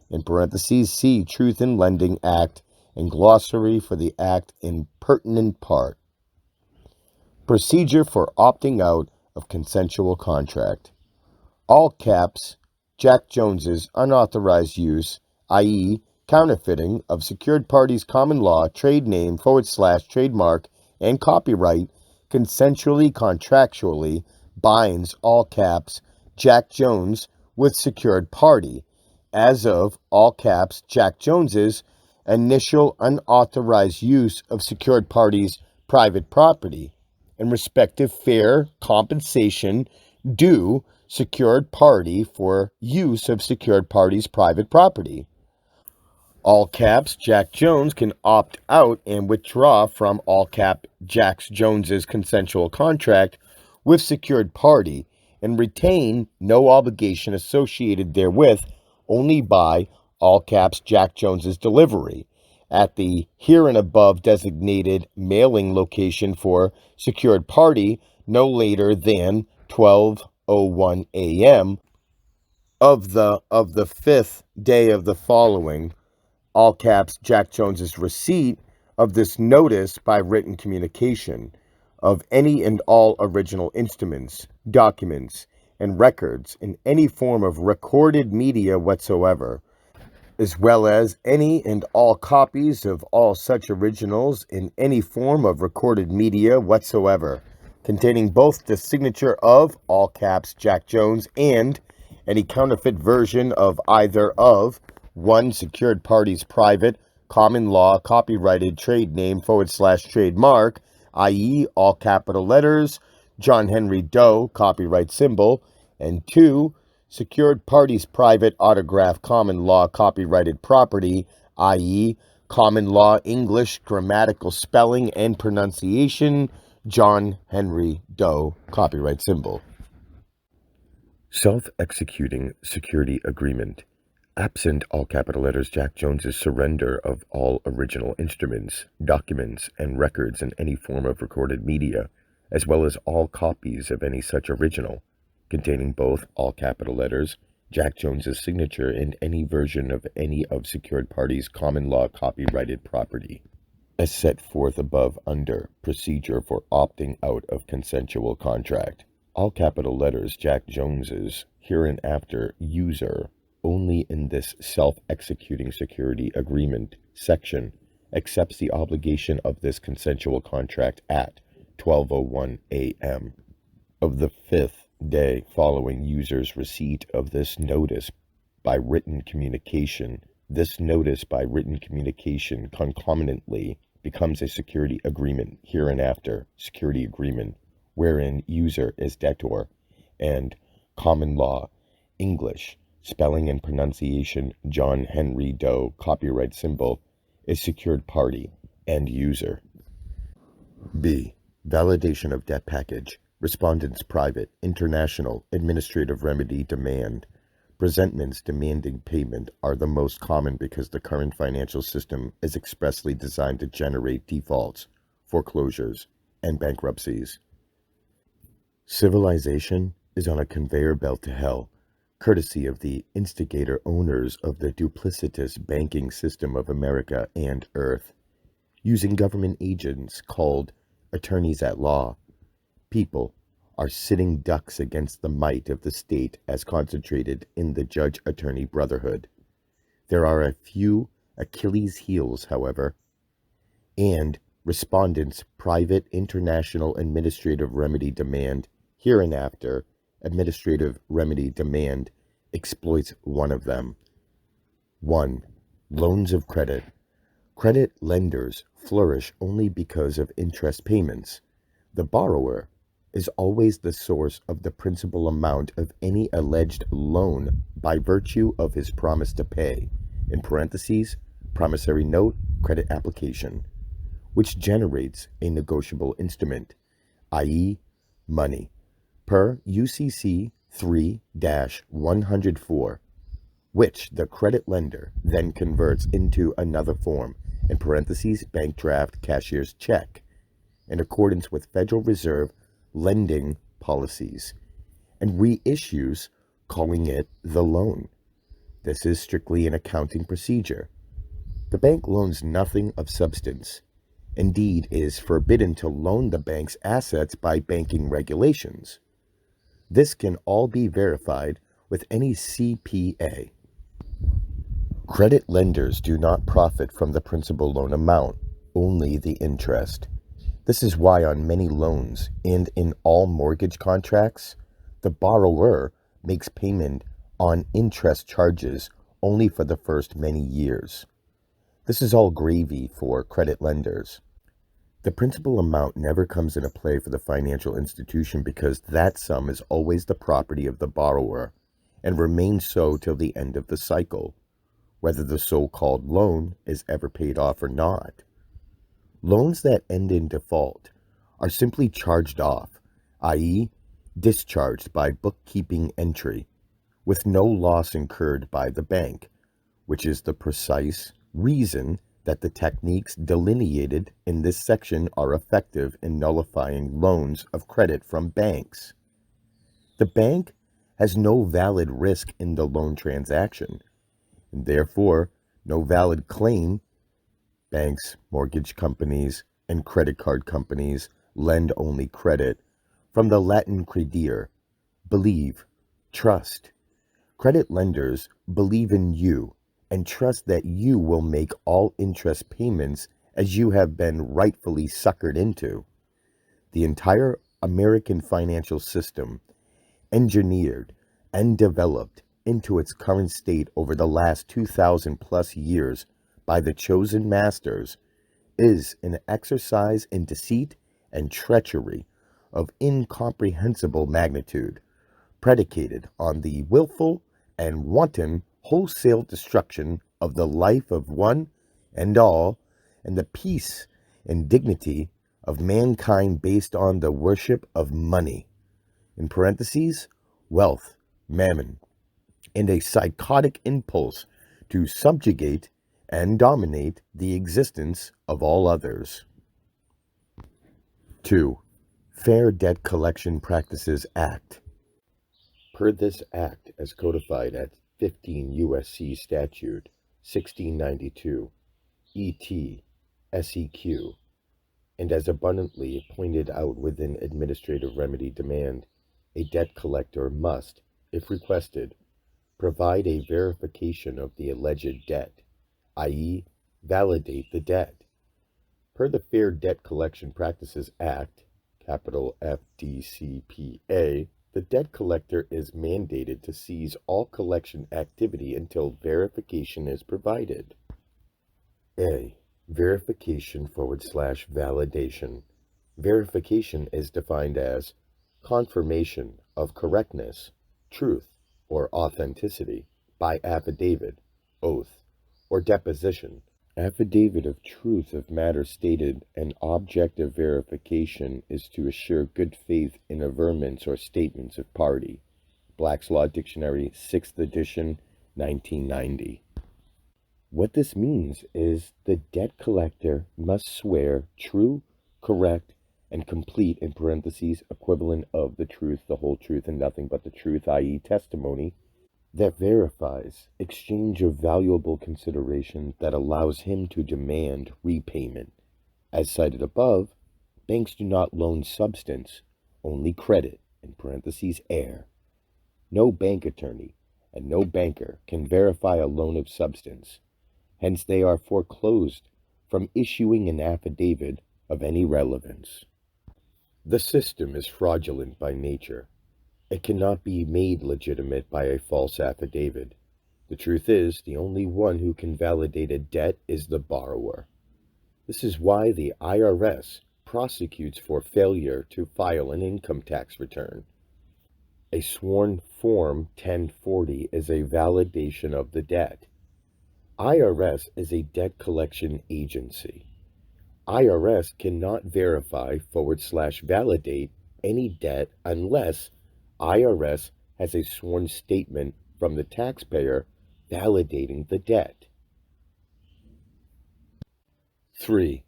In parentheses, see Truth in Lending Act and glossary for the act in pertinent part. Procedure for opting out of consensual contract. All caps, Jack Jones's unauthorized use, i.e., counterfeiting of secured parties' common law, trade name, / trademark, and copyright, consensually, contractually, binds all caps, Jack Jones, with secured party, as of all caps, Jack Jones's initial unauthorized use of secured parties' private property, in respective fair compensation due secured party for use of secured party's private property. All caps Jack Jones can opt out and withdraw from all cap Jack Jones's consensual contract with secured party and retain no obligation associated therewith only by all caps Jack Jones's delivery at the here and above designated mailing location for secured party no later than 12:01 a.m. of the fifth day of the following, all caps Jack Jones's receipt of this notice by written communication of any and all original instruments, documents, and records in any form of recorded media whatsoever, as well as any and all copies of all such originals in any form of recorded media whatsoever, containing both the signature of all caps Jack Jones and any counterfeit version of either of one secured party's private, common law, copyrighted trade name / trademark, i.e., all capital letters, John Henry Doe, copyright symbol, and 2, secured party's private autograph common law copyrighted property, i.e., common law English grammatical spelling and pronunciation, John Henry Doe, copyright symbol. Self-executing security agreement. Absent all capital letters Jack Jones's surrender of all original instruments, documents, and records in any form of recorded media, as well as all copies of any such original, containing both all capital letters Jack Jones's signature and any version of any of secured parties' common law copyrighted property, as set forth above under procedure for opting out of consensual contract. All capital letters Jack Jones's hereinafter user only in this self-executing security agreement section accepts the obligation of this consensual contract at 12:01 a.m. of the fifth day following user's receipt of this notice by written communication. This notice by written communication concomitantly becomes a security agreement hereinafter, security agreement, wherein user is debtor, and common law, English, spelling and pronunciation, John Henry Doe, copyright symbol, is secured party, end user. B. Validation of debt package, respondent's private, international, administrative remedy demand. Presentments demanding payment are the most common because the current financial system is expressly designed to generate defaults, foreclosures, and bankruptcies. Civilization is on a conveyor belt to hell, courtesy of the instigator owners of the duplicitous banking system of America and Earth. Using government agents called attorneys at law, people are sitting ducks against the might of the state as concentrated in the judge-attorney brotherhood. There are a few Achilles' heels, however, and respondents' private international administrative remedy demand, hereinafter administrative remedy demand, exploits one of them. 1. Loans of credit. Credit lenders flourish only because of interest payments. The borrower is always the source of the principal amount of any alleged loan by virtue of his promise to pay, in parentheses, promissory note, credit application, which generates a negotiable instrument, i.e., money, per UCC 3-104, which the credit lender then converts into another form, in parentheses, bank draft, cashier's check, in accordance with Federal Reserve lending policies, and reissues, calling it the loan. This is strictly an accounting procedure. The bank loans nothing of substance. Indeed, is forbidden to loan the bank's assets by banking regulations. This can all be verified with any CPA. Credit lenders do not profit from the principal loan amount, only the interest. This is why on many loans and in all mortgage contracts, the borrower makes payment on interest charges only for the first many years. This is all gravy for credit lenders. The principal amount never comes into play for the financial institution because that sum is always the property of the borrower and remains so till the end of the cycle, whether the so-called loan is ever paid off or not. Loans that end in default are simply charged off, i.e., discharged by bookkeeping entry, with no loss incurred by the bank, which is the precise reason that the techniques delineated in this section are effective in nullifying loans of credit from banks. The bank has no valid risk in the loan transaction, and therefore no valid claim. Banks, mortgage companies, and credit card companies lend only credit, from the Latin credere, believe, trust. Credit lenders believe in you and trust that you will make all interest payments as you have been rightfully suckered into. The entire American financial system, engineered and developed into its current state over the last 2,000 plus years by the chosen masters, is an exercise in deceit and treachery of incomprehensible magnitude, predicated on the willful and wanton wholesale destruction of the life of one and all, and the peace and dignity of mankind based on the worship of money, in parentheses, wealth, mammon, and a psychotic impulse to subjugate and dominate the existence of all others. 2. Fair Debt Collection Practices Act. Per this act, as codified at 15 U.S.C. Statute 1692, E.T. SEQ, and as abundantly pointed out within administrative remedy demand, a debt collector must, if requested, provide a verification of the alleged debt, i.e., validate the debt. Per the Fair Debt Collection Practices Act, capital FDCPA, the debt collector is mandated to cease all collection activity until verification is provided. A. Verification/validation. Verification is defined as confirmation of correctness, truth, or authenticity by affidavit, oath, or deposition. Affidavit of truth of matter stated and objective verification is to assure good faith in averments or statements of party. Black's Law Dictionary, 6th edition, 1990. What this means is the debt collector must swear true, correct, and complete in parentheses equivalent of the truth, the whole truth, and nothing but the truth, i.e. testimony, that verifies exchange of valuable consideration that allows him to demand repayment. As cited above, banks do not loan substance, only credit, in parentheses air. No bank attorney and no banker can verify a loan of substance. Hence, they are foreclosed from issuing an affidavit of any relevance. The system is fraudulent by nature. It cannot be made legitimate by a false affidavit. The truth is, the only one who can validate a debt is the borrower. This is why the IRS prosecutes for failure to file an income tax return. A sworn Form 1040 is a validation of the debt. IRS is a debt collection agency. IRS cannot verify/validate any debt unless IRS has a sworn statement from the taxpayer validating the debt. 3.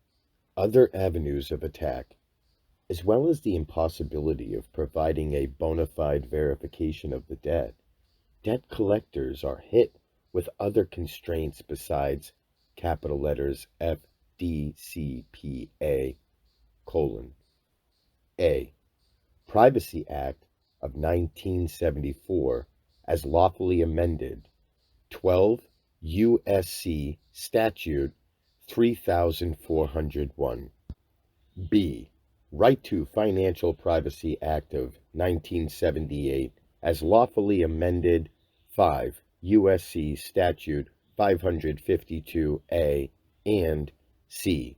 Other avenues of attack. As well as the impossibility of providing a bona fide verification of the debt collectors are hit with other constraints besides capital letters FDCPA: A. Privacy Act of 1974 as lawfully amended, 12 U.S.C. Statute 3401. B. Right to Financial Privacy Act of 1978 as lawfully amended, 5 U.S.C. Statute 552A, and C.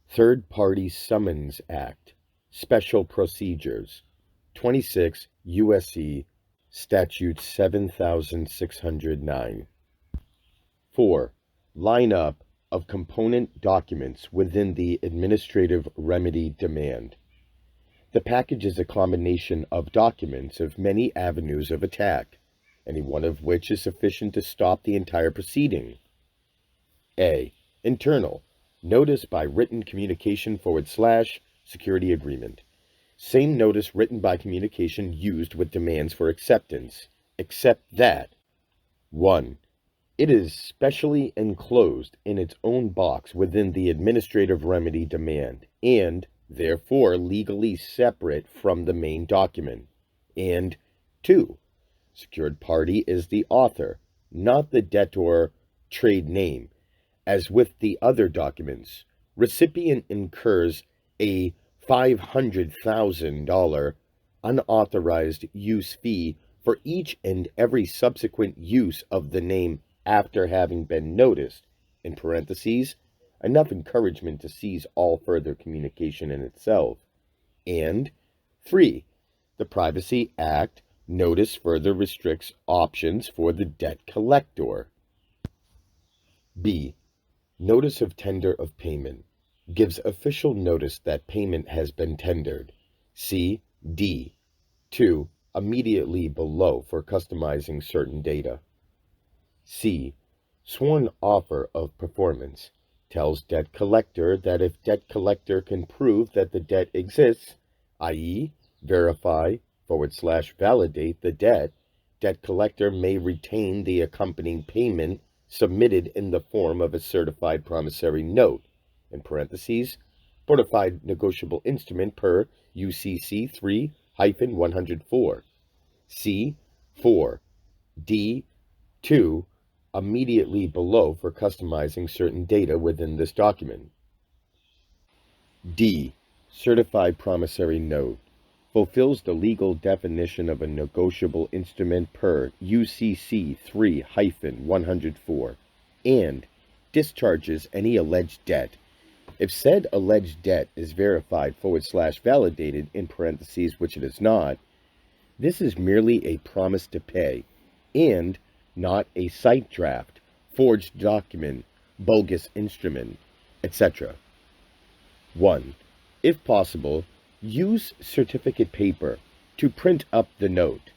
Third Party Summons Act, Special Procedures, 26 U.S.C. Statute 7609. 4. Lineup of component documents within the administrative remedy demand. The package is a combination of documents of many avenues of attack, any one of which is sufficient to stop the entire proceeding. A. Internal. Notice by written communication / security agreement. Same notice written by communication used with demands for acceptance, except that 1. It is specially enclosed in its own box within the administrative remedy demand, and therefore legally separate from the main document. And 2. Secured party is the author, not the debtor trade name. As with the other documents, recipient incurs a $500,000 unauthorized use fee for each and every subsequent use of the name after having been noticed, in parentheses, enough encouragement to cease all further communication in itself. And 3. The Privacy Act notice further restricts options for the debt collector. B. Notice of tender of payment gives official notice that payment has been tendered. See D. 2. Immediately below for customizing certain data. C. Sworn offer of performance tells debt collector that if debt collector can prove that the debt exists, i.e., verify / validate the debt collector may retain the accompanying payment submitted in the form of a certified promissory note, in parentheses, fortified negotiable instrument per UCC 3-104. C. 4. D. 2. Immediately below for customizing certain data within this document. D. Certified promissory note fulfills the legal definition of a negotiable instrument per UCC 3-104 and discharges any alleged debt. If said alleged debt is verified / validated in parentheses, which it is not, this is merely a promise to pay and not a sight draft, forged document, bogus instrument, etc. 1. If possible, use certificate paper to print up the note.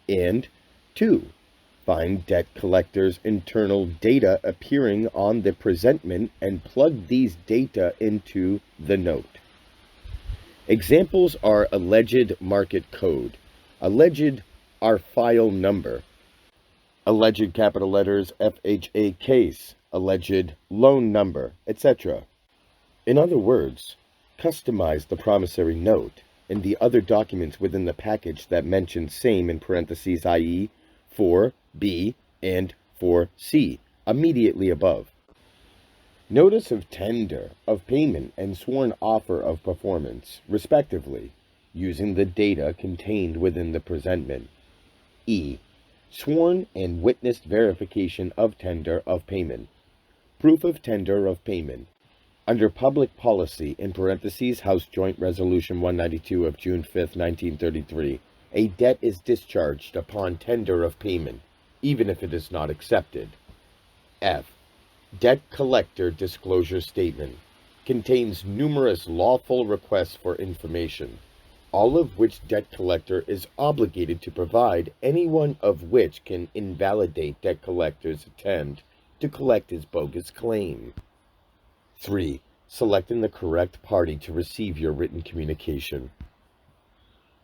And 2. Find debt collector's internal data appearing on the presentment and plug these data into the note. Examples are alleged market code, alleged our file number, alleged capital letters FHA case, alleged loan number, etc. In other words, customize the promissory note and the other documents within the package that mention same in parentheses, i.e. 4B and 4C, immediately above. Notice of tender of payment and sworn offer of performance, respectively, using the data contained within the presentment. E. Sworn and witnessed verification of tender of payment. Proof of tender of payment. Under Public Policy, in parentheses, House Joint Resolution 192 of June 5, 1933, a debt is discharged upon tender of payment, even if it is not accepted. F. Debt Collector Disclosure Statement contains numerous lawful requests for information, all of which debt collector is obligated to provide, any one of which can invalidate debt collector's attempt to collect his bogus claim. 3. Selecting the correct party to receive your written communication.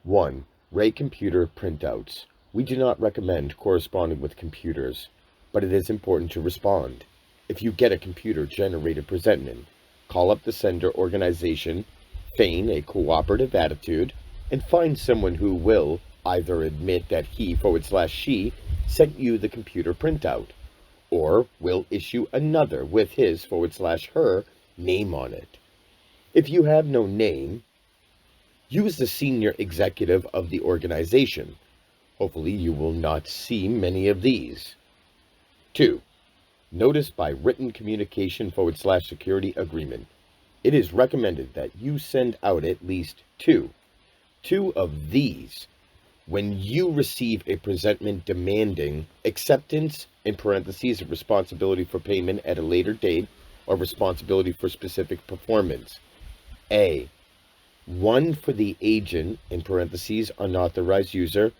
1. Ray computer printouts. We do not recommend corresponding with computers, but it is important to respond. If you get a computer-generated presentment, call up the sender organization, feign a cooperative attitude, and find someone who will either admit that he/she sent you the computer printout, or will issue another with his/her name on it. If you have no name, use the senior executive of the organization. Hopefully you will not see many of these. 2. Notice by written communication / security agreement. It is recommended that you send out at least two of these when you receive a presentment demanding acceptance in parentheses of responsibility for payment at a later date or responsibility for specific performance. A. One for the agent in parentheses unauthorized user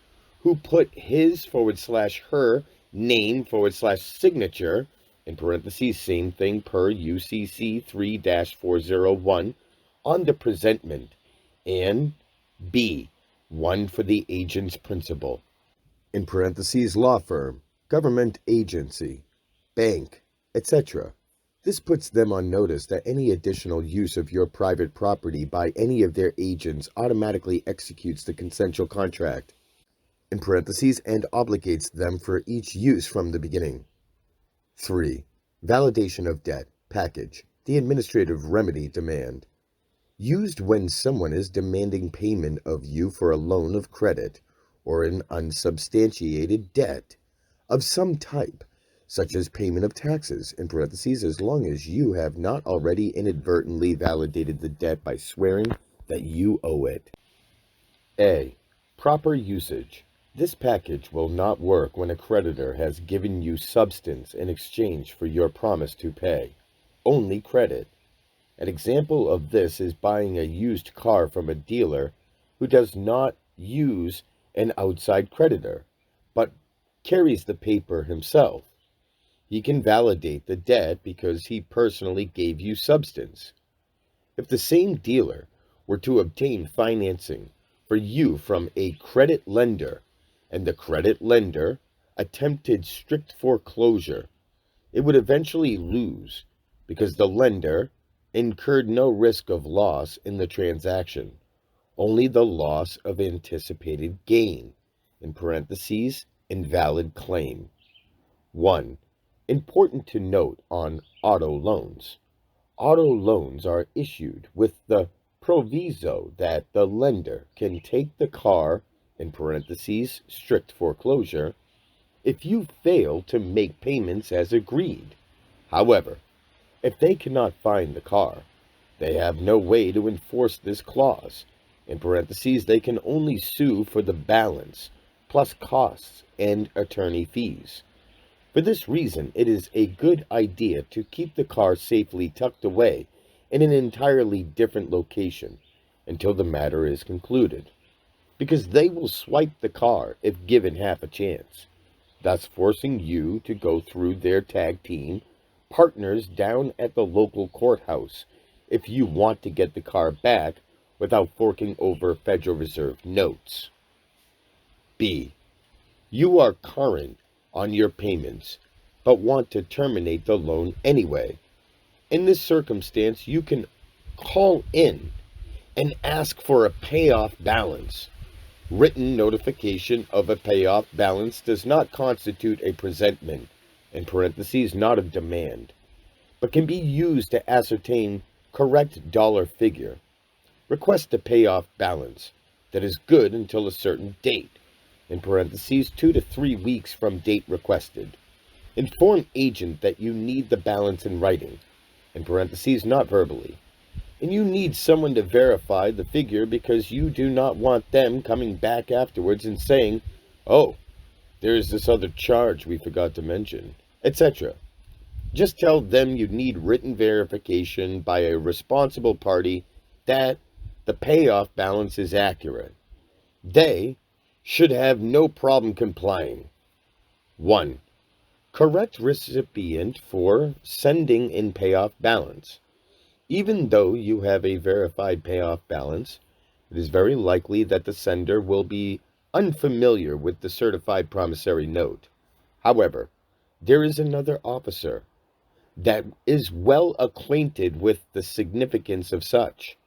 who put his/her name /signature in parentheses same thing per UCC 3-401 on the presentment, and B. One for the agent's principal in parentheses law firm, government agency, bank, etc. This puts them on notice that any additional use of your private property by any of their agents automatically executes the consensual contract in parentheses and obligates them for each use from the beginning. 3. Validation of debt package, the administrative remedy demand. Used when someone is demanding payment of you for a loan of credit or an unsubstantiated debt of some type, such as payment of taxes, in parentheses, as long as you have not already inadvertently validated the debt by swearing that you owe it. A. Proper usage. This package will not work when a creditor has given you substance in exchange for your promise to pay. Only credit. An example of this is buying a used car from a dealer who does not use an outside creditor, but carries the paper himself. He can validate the debt because he personally gave you substance. If the same dealer were to obtain financing for you from a credit lender, and the credit lender attempted strict foreclosure, it would eventually lose because the lender incurred no risk of loss in the transaction, only the loss of anticipated gain, in parentheses, invalid claim. 1. Important to note on auto loans. Auto loans are issued with the proviso that the lender can take the car, in parentheses, strict foreclosure, if you fail to make payments as agreed. However, If they cannot find the car, they have no way to enforce this clause. In parentheses, they can only sue for the balance, plus costs and attorney fees. For this reason, it is a good idea to keep the car safely tucked away in an entirely different location until the matter is concluded, because they will swipe the car if given half a chance, thus forcing you to go through their tag team partners down at the local courthouse if you want to get the car back without forking over Federal Reserve notes. B. You are current on your payments, but want to terminate the loan anyway. In this circumstance, you can call in and ask for a payoff balance. Written notification of a payoff balance does not constitute a presentment, in parentheses, not a demand, but can be used to ascertain correct dollar figure. Request a payoff balance that is good until a certain date, in parentheses, 2 to 3 weeks from date requested. Inform agent that you need the balance in writing, in parentheses, not verbally, and you need someone to verify the figure because you do not want them coming back afterwards and saying, "Oh, there is this other charge we forgot to mention," etc. Just tell them you need written verification by a responsible party that the payoff balance is accurate. They should have no problem complying. 1. Correct recipient for sending in payoff balance. Even though you have a verified payoff balance, it is very likely that the sender will be unfamiliar with the certified promissory note. However, there is another officer that is well acquainted with the significance of such,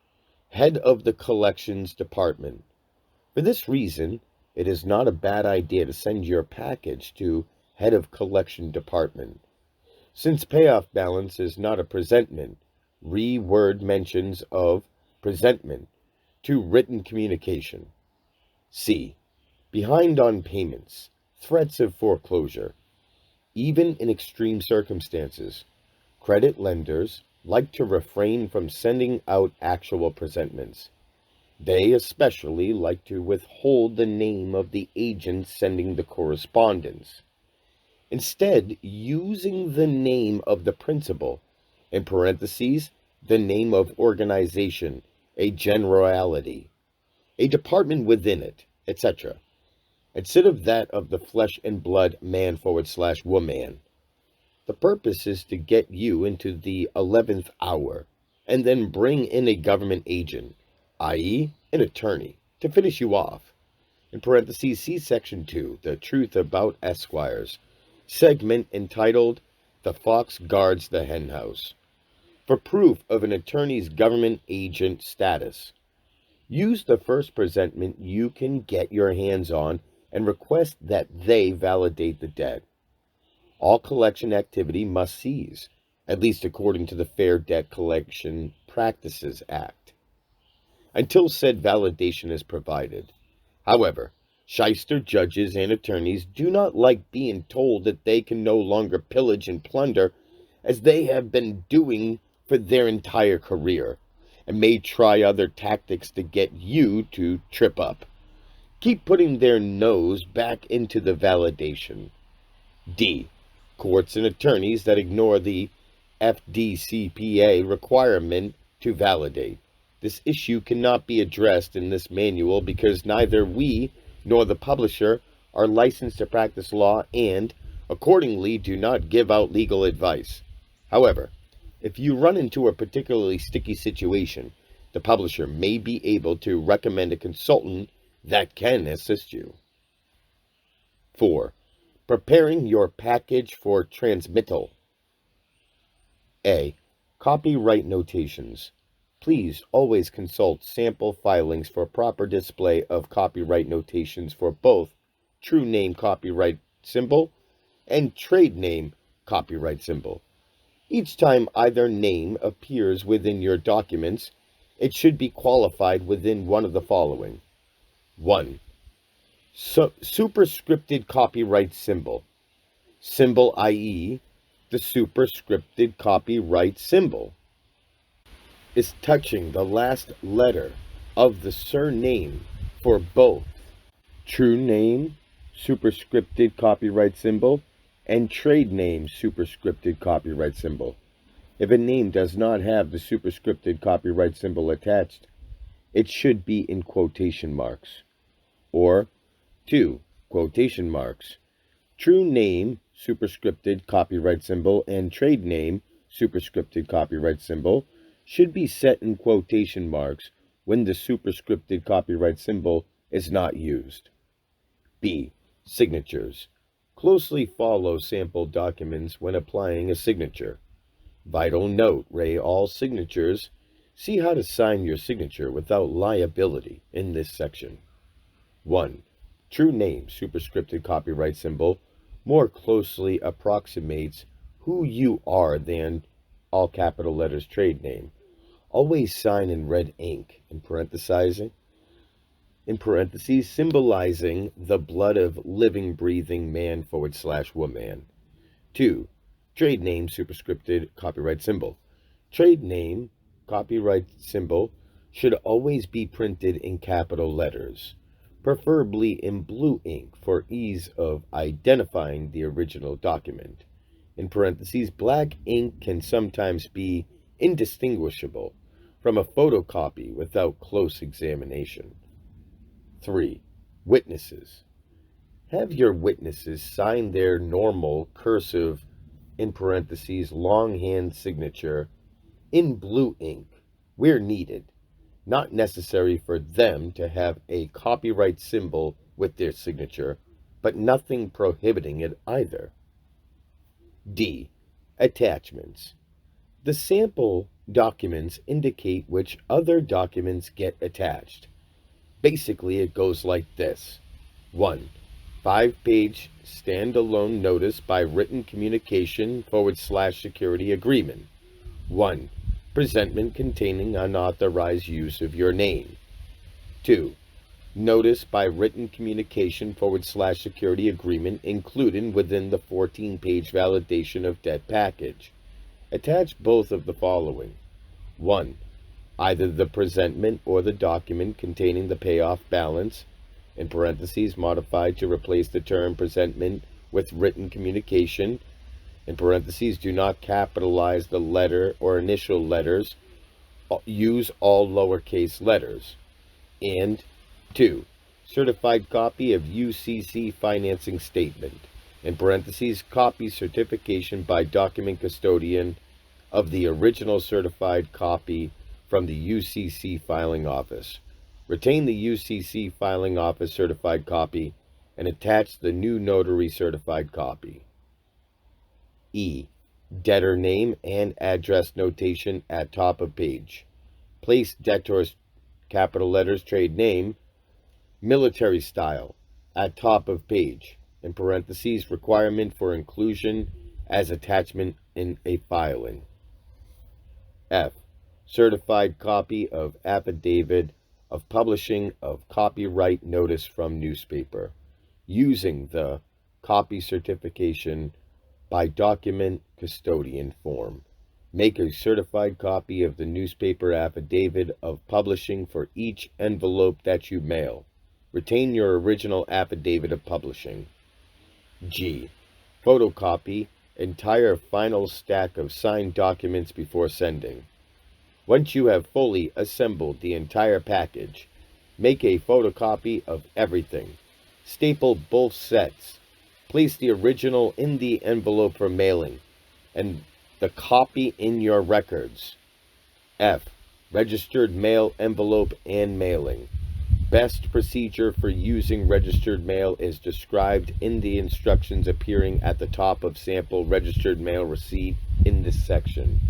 head of the collections department. For this reason, it is not a bad idea to send your package to head of collection department. Since payoff balance is not a presentment, reword mentions of presentment to written communication. C. Behind on payments, threats of foreclosure. Even in extreme circumstances, credit lenders like to refrain from sending out actual presentments. They especially like to withhold the name of the agent sending the correspondence, instead using the name of the principal, in parentheses, the name of organization, a generality, a department within it, etc., instead of that of the flesh and blood man/woman. The purpose is to get you into the 11th hour and then bring in a government agent, i.e., an attorney, to finish you off. In parentheses, see Section 2, The Truth About Esquires, segment entitled The Fox Guards the Henhouse, for proof of an attorney's government agent status. Use the first presentment you can get your hands on and request that they validate the debt. All collection activity must cease, at least according to the Fair Debt Collection Practices Act, until said validation is provided. However, shyster judges and attorneys do not like being told that they can no longer pillage and plunder as they have been doing for their entire career, and may try other tactics to get you to trip up. Keep putting their nose back into the validation. D. Courts and attorneys that ignore the FDCPA requirement to validate. This issue cannot be addressed in this manual because neither we nor the publisher are licensed to practice law and, accordingly, do not give out legal advice. However, if you run into a particularly sticky situation, the publisher may be able to recommend a consultant that can assist you. 4. Preparing your package for transmittal. A. Copyright notations. Please always consult sample filings for proper display of copyright notations for both true name copyright symbol and trade name copyright symbol. Each time either name appears within your documents, it should be qualified within one of the following. 1. Superscripted copyright symbol. Symbol, i.e., the superscripted copyright symbol is touching the last letter of the surname for both true name, superscripted copyright symbol, and trade name, superscripted copyright symbol. If a name does not have the superscripted copyright symbol attached, it should be in quotation marks. Or 2. Quotation marks. True name, superscripted copyright symbol, and trade name, superscripted copyright symbol, should be set in quotation marks when the superscripted copyright symbol is not used. B. Signatures. Closely follow sample documents when applying a signature. Vital note, all signatures. See how to sign your signature without liability in this section. 1. True name, superscripted copyright symbol, more closely approximates who you are than all capital letters trade name. Always sign in red ink, in parentheses, symbolizing the blood of living, breathing man / woman. 2. Trade name, superscripted copyright symbol. Trade name, copyright symbol, should always be printed in capital letters, preferably in blue ink for ease of identifying the original document. In parentheses, black ink can sometimes be indistinguishable from a photocopy without close examination. 3. Witnesses. Have your witnesses sign their normal cursive, in parentheses, longhand signature in blue ink where needed. Not necessary for them to have a copyright symbol with their signature, but nothing prohibiting it either. D. Attachments. The sample documents indicate which other documents get attached. Basically, it goes like this. 1. 5-page standalone notice by written communication / security agreement. 1. Presentment containing unauthorized use of your name. 2. Notice by written communication / security agreement included within the 14-page validation of debt package. Attach both of the following. 1. Either the presentment or the document containing the payoff balance, in parentheses, modified to replace the term presentment with written communication, in parentheses, do not capitalize the letter or initial letters, use all lowercase letters. And 2. Certified copy of UCC financing statement, in parentheses, copy certification by document custodian of the original certified copy from the UCC filing office. Retain the UCC filing office certified copy and attach the new notary certified copy. E. Debtor name and address notation at top of page. Place debtor's capital letters trade name, military style, at top of page, in parentheses, requirement for inclusion as attachment in a filing. F. Certified copy of affidavit of publishing of copyright notice from newspaper, using the copy certification by document custodian form. Make a certified copy of the newspaper affidavit of publishing for each envelope that you mail. Retain your original affidavit of publishing. G. Photocopy entire final stack of signed documents before sending. Once you have fully assembled the entire package, make a photocopy of everything. Staple both sets. Place the original in the envelope for mailing, and the copy in your records. F. Registered mail envelope and mailing. Best procedure for using registered mail is described in the instructions appearing at the top of sample registered mail receipt in this section.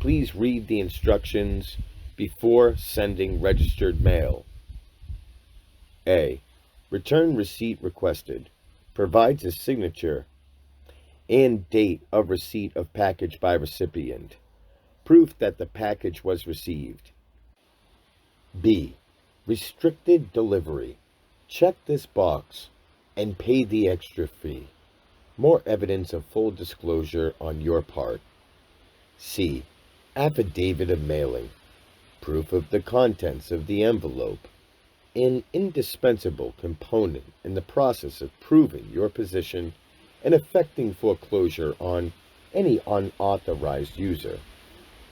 Please read the instructions before sending registered mail. A. Return receipt requested. Provides a signature and date of receipt of package by recipient. Proof that the package was received. B. Restricted delivery. Check this box and pay the extra fee. More evidence of full disclosure on your part. C. Affidavit of mailing. Proof of the contents of the envelope. An indispensable component in the process of proving your position and effecting foreclosure on any unauthorized user.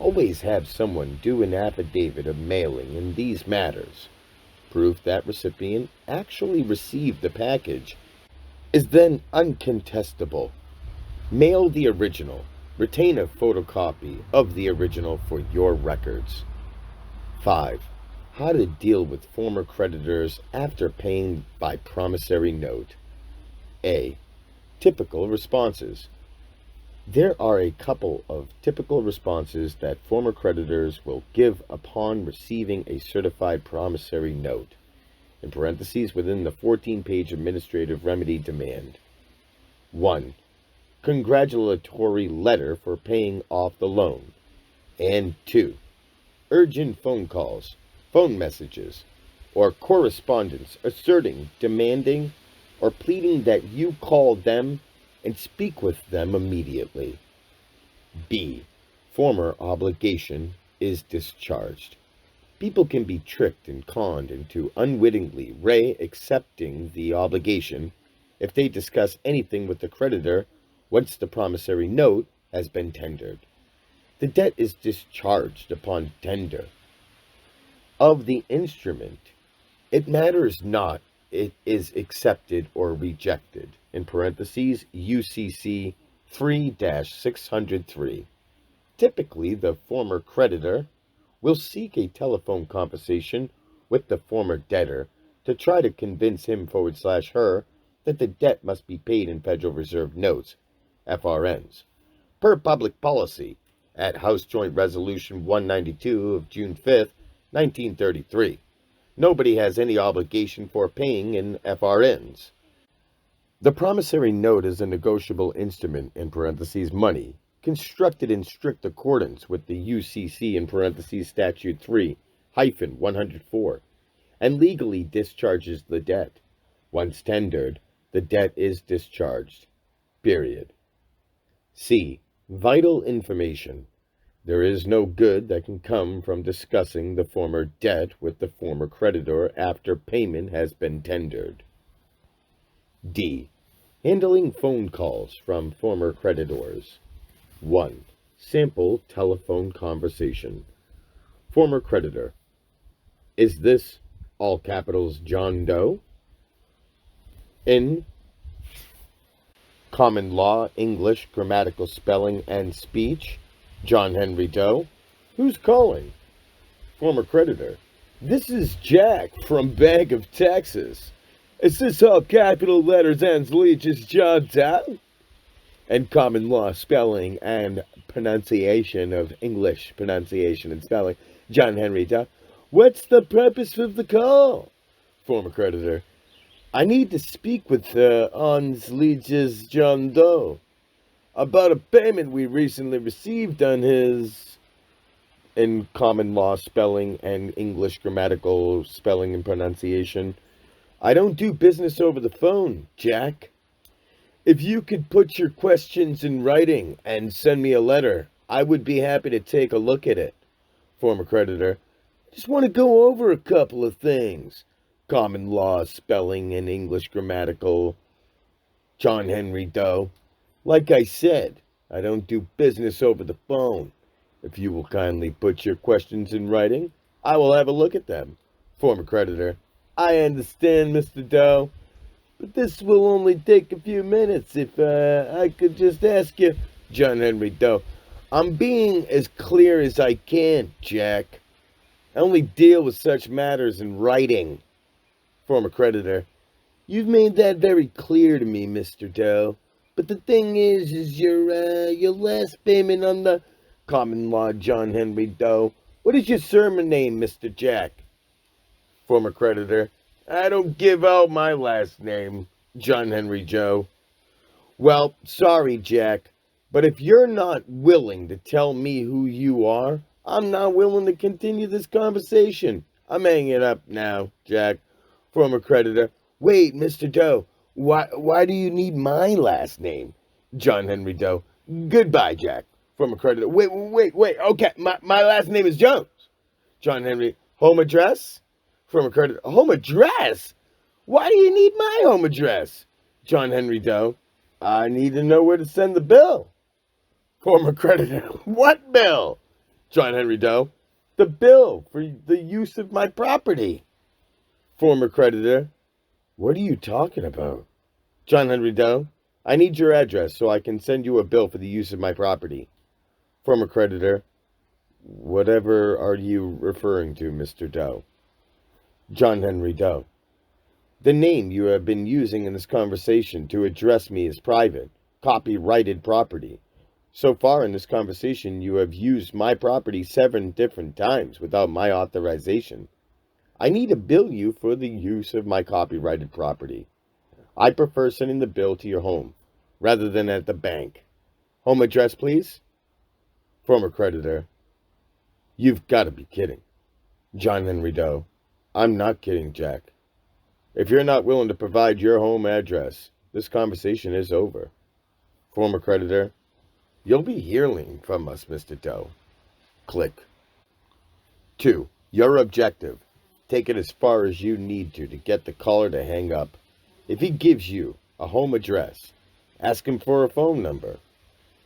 Always have someone do an affidavit of mailing in these matters. Proof that recipient actually received the package is then uncontestable. Mail the original. Retain a photocopy of the original for your records. 5. How to deal with former creditors after paying by promissory note. A. Typical responses. There are a couple of typical responses that former creditors will give upon receiving a certified promissory note, in parentheses within the 14-page administrative remedy demand. 1. Congratulatory letter for paying off the loan. And 2. Urgent phone calls, phone messages, or correspondence asserting, demanding, or pleading that you call them and speak with them immediately. B. Former obligation is discharged. People can be tricked and conned into unwittingly accepting the obligation if they discuss anything with the creditor once the promissory note has been tendered. The debt is discharged upon tender of the instrument. It matters not it is accepted or rejected, in parentheses UCC 3-603. Typically, the former creditor will seek a telephone conversation with the former debtor to try to convince him/her that the debt must be paid in Federal Reserve notes, FRNs, per public policy at House Joint Resolution 192 of June 5, 1933. Nobody has any obligation for paying in FRNs. The promissory note is a negotiable instrument, in parentheses money, constructed in strict accordance with the UCC, in parentheses Statute 3-104, and legally discharges the debt. Once tendered, the debt is discharged. Period. C. Vital information. There is no good that can come from discussing the former debt with the former creditor after payment has been tendered. D. Handling phone calls from former creditors. 1. Sample telephone conversation. Former creditor. Is this, all capitals, John Doe? In common law, English, grammatical spelling, and speech, John Henry Doe. Who's calling? Former creditor. This is Jack from Bank of Texas. Is this all capital letters and leeches, John Doe? And common law spelling and pronunciation of English pronunciation and spelling, John Henry Doe. What's the purpose of the call? Former creditor. I need to speak with Hans Leach's John Doe about a payment we recently received on his, in common law spelling and English grammatical spelling and pronunciation. I don't do business over the phone, Jack. If you could put your questions in writing and send me a letter, I would be happy to take a look at it. Former creditor. Just want to go over a couple of things. Common law spelling and English grammatical, John Henry Doe. Like I said, I don't do business over the phone. If you will kindly put your questions in writing, I will have a look at them. Former creditor. I understand, Mr. Doe, but this will only take a few minutes. If I could just ask you, John Henry Doe. I'm being as clear as I can, Jack. I only deal with such matters in writing. Former creditor. You've made that very clear to me, Mr. Doe. But the thing is your last payment on the common law, John Henry Doe. What is your sermon name, Mr. Jack? Former creditor. I don't give out my last name, John Henry Joe. Well, sorry, Jack, but if you're not willing to tell me who you are, I'm not willing to continue this conversation. I'm hanging up now, Jack. Former creditor. Wait, Mr. Doe, why do you need my last name? John Henry Doe. Goodbye, Jack. Former creditor. Wait. Okay, my last name is Jones. John Henry. Home address? Former creditor. Home address? Why do you need my home address? John Henry Doe. I need to know where to send the bill. Former creditor. What bill? John Henry Doe. The bill for the use of my property. Former creditor. What are you talking about? John Henry Doe. I need your address so I can send you a bill for the use of my property. Former creditor. Whatever are you referring to, Mr. Doe? John Henry Doe. The name you have been using in this conversation to address me is private, copyrighted property. So far in this conversation, you have used my property 7 different times without my authorization. I need to bill you for the use of my copyrighted property. I prefer sending the bill to your home, rather than at the bank. Home address, please? Former creditor. You've got to be kidding. John Henry Doe. I'm not kidding, Jack. If you're not willing to provide your home address, this conversation is over. Former creditor. You'll be hearing from us, Mr. Doe. Click. 2. Your objective. Take it as far as you need to get the caller to hang up. If he gives you a home address, ask him for a phone number.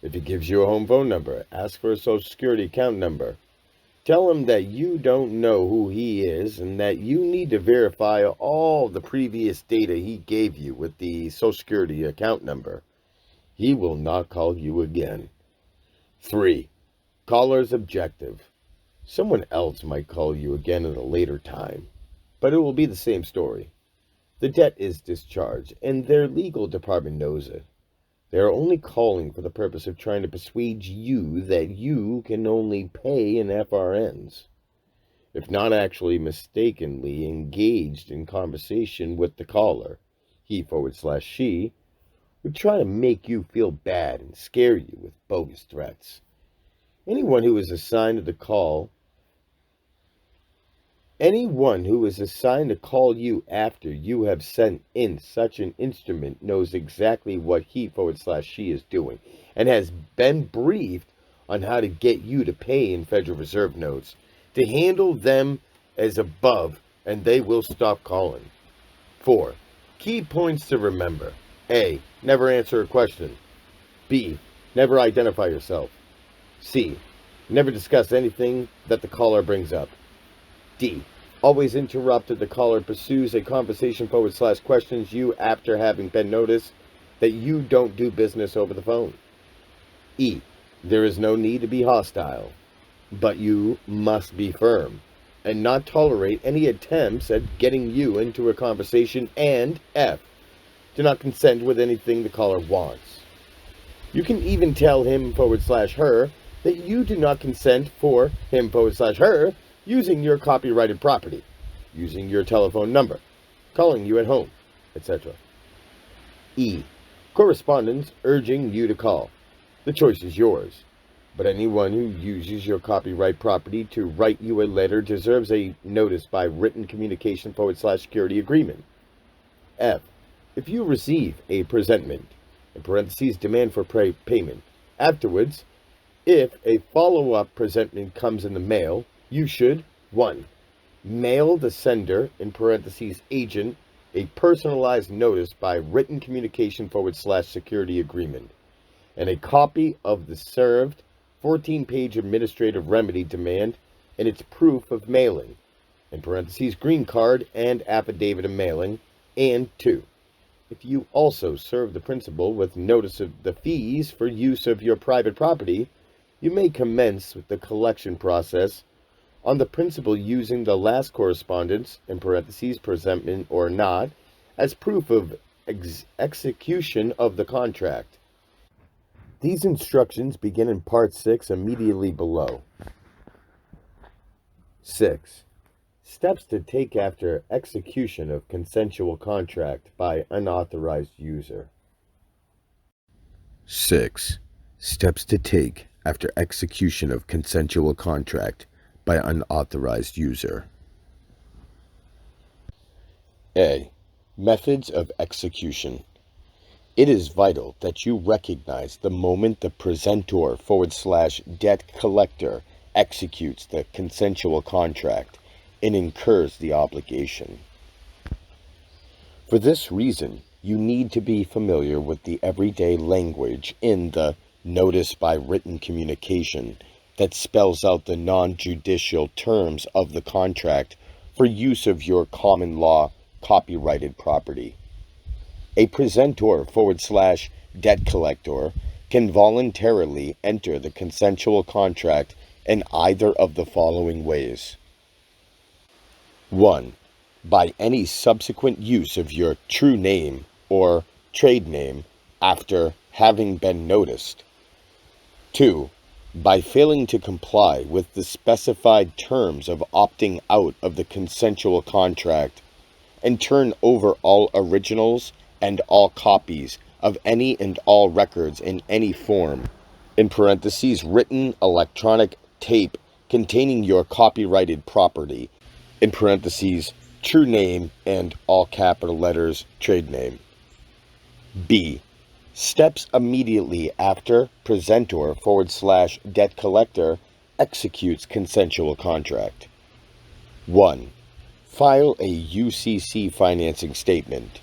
If he gives you a home phone number, ask for a Social Security account number. Tell him that you don't know who he is and that you need to verify all the previous data he gave you with the Social Security account number. He will not call you again. 3. Caller's objective. Someone else might call you again at a later time, but it will be the same story. The debt is discharged, and their legal department knows it. They are only calling for the purpose of trying to persuade you that you can only pay in FRNs. If not actually mistakenly engaged in conversation with the caller, he/she would try to make you feel bad and scare you with bogus threats. Anyone who is assigned to call you after you have sent in such an instrument knows exactly what he/she is doing and has been briefed on how to get you to pay in Federal Reserve notes. To handle them as above, and they will stop calling. 4. Key points to remember. A. Never answer a question. B. Never identify yourself. C. Never discuss anything that the caller brings up. D. Always interrupt if the caller pursues a conversation/questions you after having been noticed that you don't do business over the phone. E. There is no need to be hostile, but you must be firm and not tolerate any attempts at getting you into a conversation. And F. Do not consent with anything the caller wants. You can even tell him/her that you do not consent for him/her using your copyrighted property, using your telephone number, calling you at home, etc. E. Correspondence urging you to call. The choice is yours, but anyone who uses your copyright property to write you a letter deserves a notice by written communication/security agreement. F. If you receive a presentment, in parentheses, demand for payment, afterwards, if a follow-up presentment comes in the mail, you should 1. Mail the sender, in parentheses, agent, a personalized notice by written communication/security agreement, and a copy of the served 14-page administrative remedy demand and its proof of mailing, in parentheses, green card and affidavit of mailing. And 2. If you also serve the principal with notice of the fees for use of your private property, you may commence with the collection process on the principal using the last correspondence, in parentheses, presentment or not, as proof of execution of the contract. These instructions begin in Part 6 immediately below. 6. Steps to take after execution of consensual contract by unauthorized user. 6. Steps to take after execution of consensual contract by unauthorized user. A. Methods of execution. It is vital that you recognize the moment the presentor/debt collector executes the consensual contract and incurs the obligation. For this reason, you need to be familiar with the everyday language in the notice by written communication that spells out the non-judicial terms of the contract for use of your common law copyrighted property. A presentor/debt collector can voluntarily enter the consensual contract in either of the following ways. 1. By any subsequent use of your true name or trade name after having been noticed. 2. By failing to comply with the specified terms of opting out of the consensual contract and turn over all originals and all copies of any and all records in any form, in parentheses, written electronic tape containing your copyrighted property, in parentheses, true name and all capital letters, trade name. B. Steps immediately after presentor/debt collector executes consensual contract. 1. File a UCC financing statement.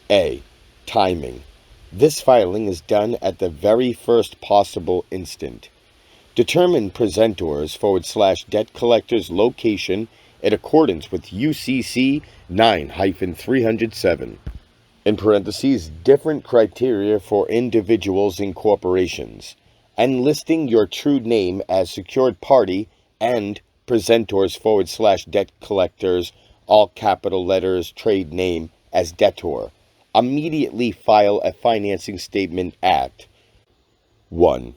A. Timing. This filing is done at the very first possible instant. Determine presentors/debt collector's location in accordance with UCC 9-307. In parentheses, different criteria for individuals and corporations, and listing your true name as secured party and presentors/debt collectors, all capital letters, trade name as debtor. Immediately file a financing statement at 1.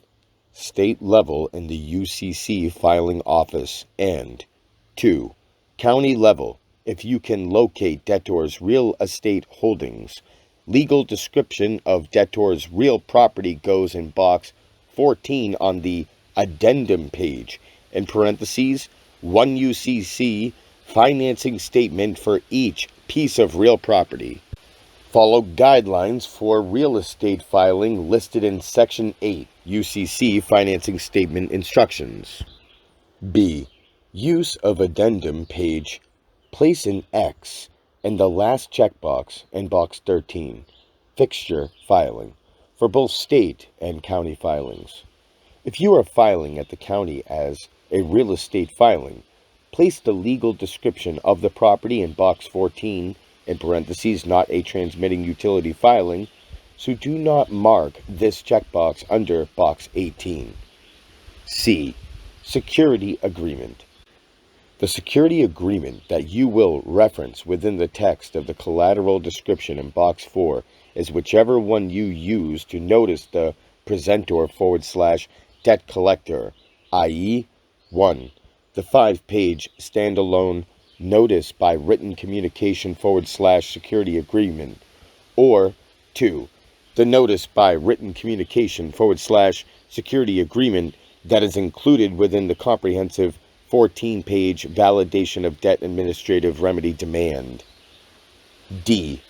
State level in the UCC filing office, and 2. County level if you can locate debtor's real estate holdings. Legal description of debtor's real property goes in box 14 on the addendum page, in parentheses, 1 UCC financing statement for each piece of real property. Follow guidelines for real estate filing listed in Section 8 UCC Financing Statement Instructions. B. Use of addendum page. Place an X in the last checkbox in box 13, fixture filing, for both state and county filings. If you are filing at the county as a real estate filing, place the legal description of the property in box 14, in parentheses, not a transmitting utility filing, so do not mark this checkbox under box 18. C. Security agreement. The security agreement that you will reference within the text of the collateral description in box 4 is whichever one you use to notice the presentor/debt collector, i.e., 1. The 5-page standalone notice by written communication/security agreement, or 2. The notice by written communication/security agreement that is included within the comprehensive 14-page validation of debt administrative remedy demand. D.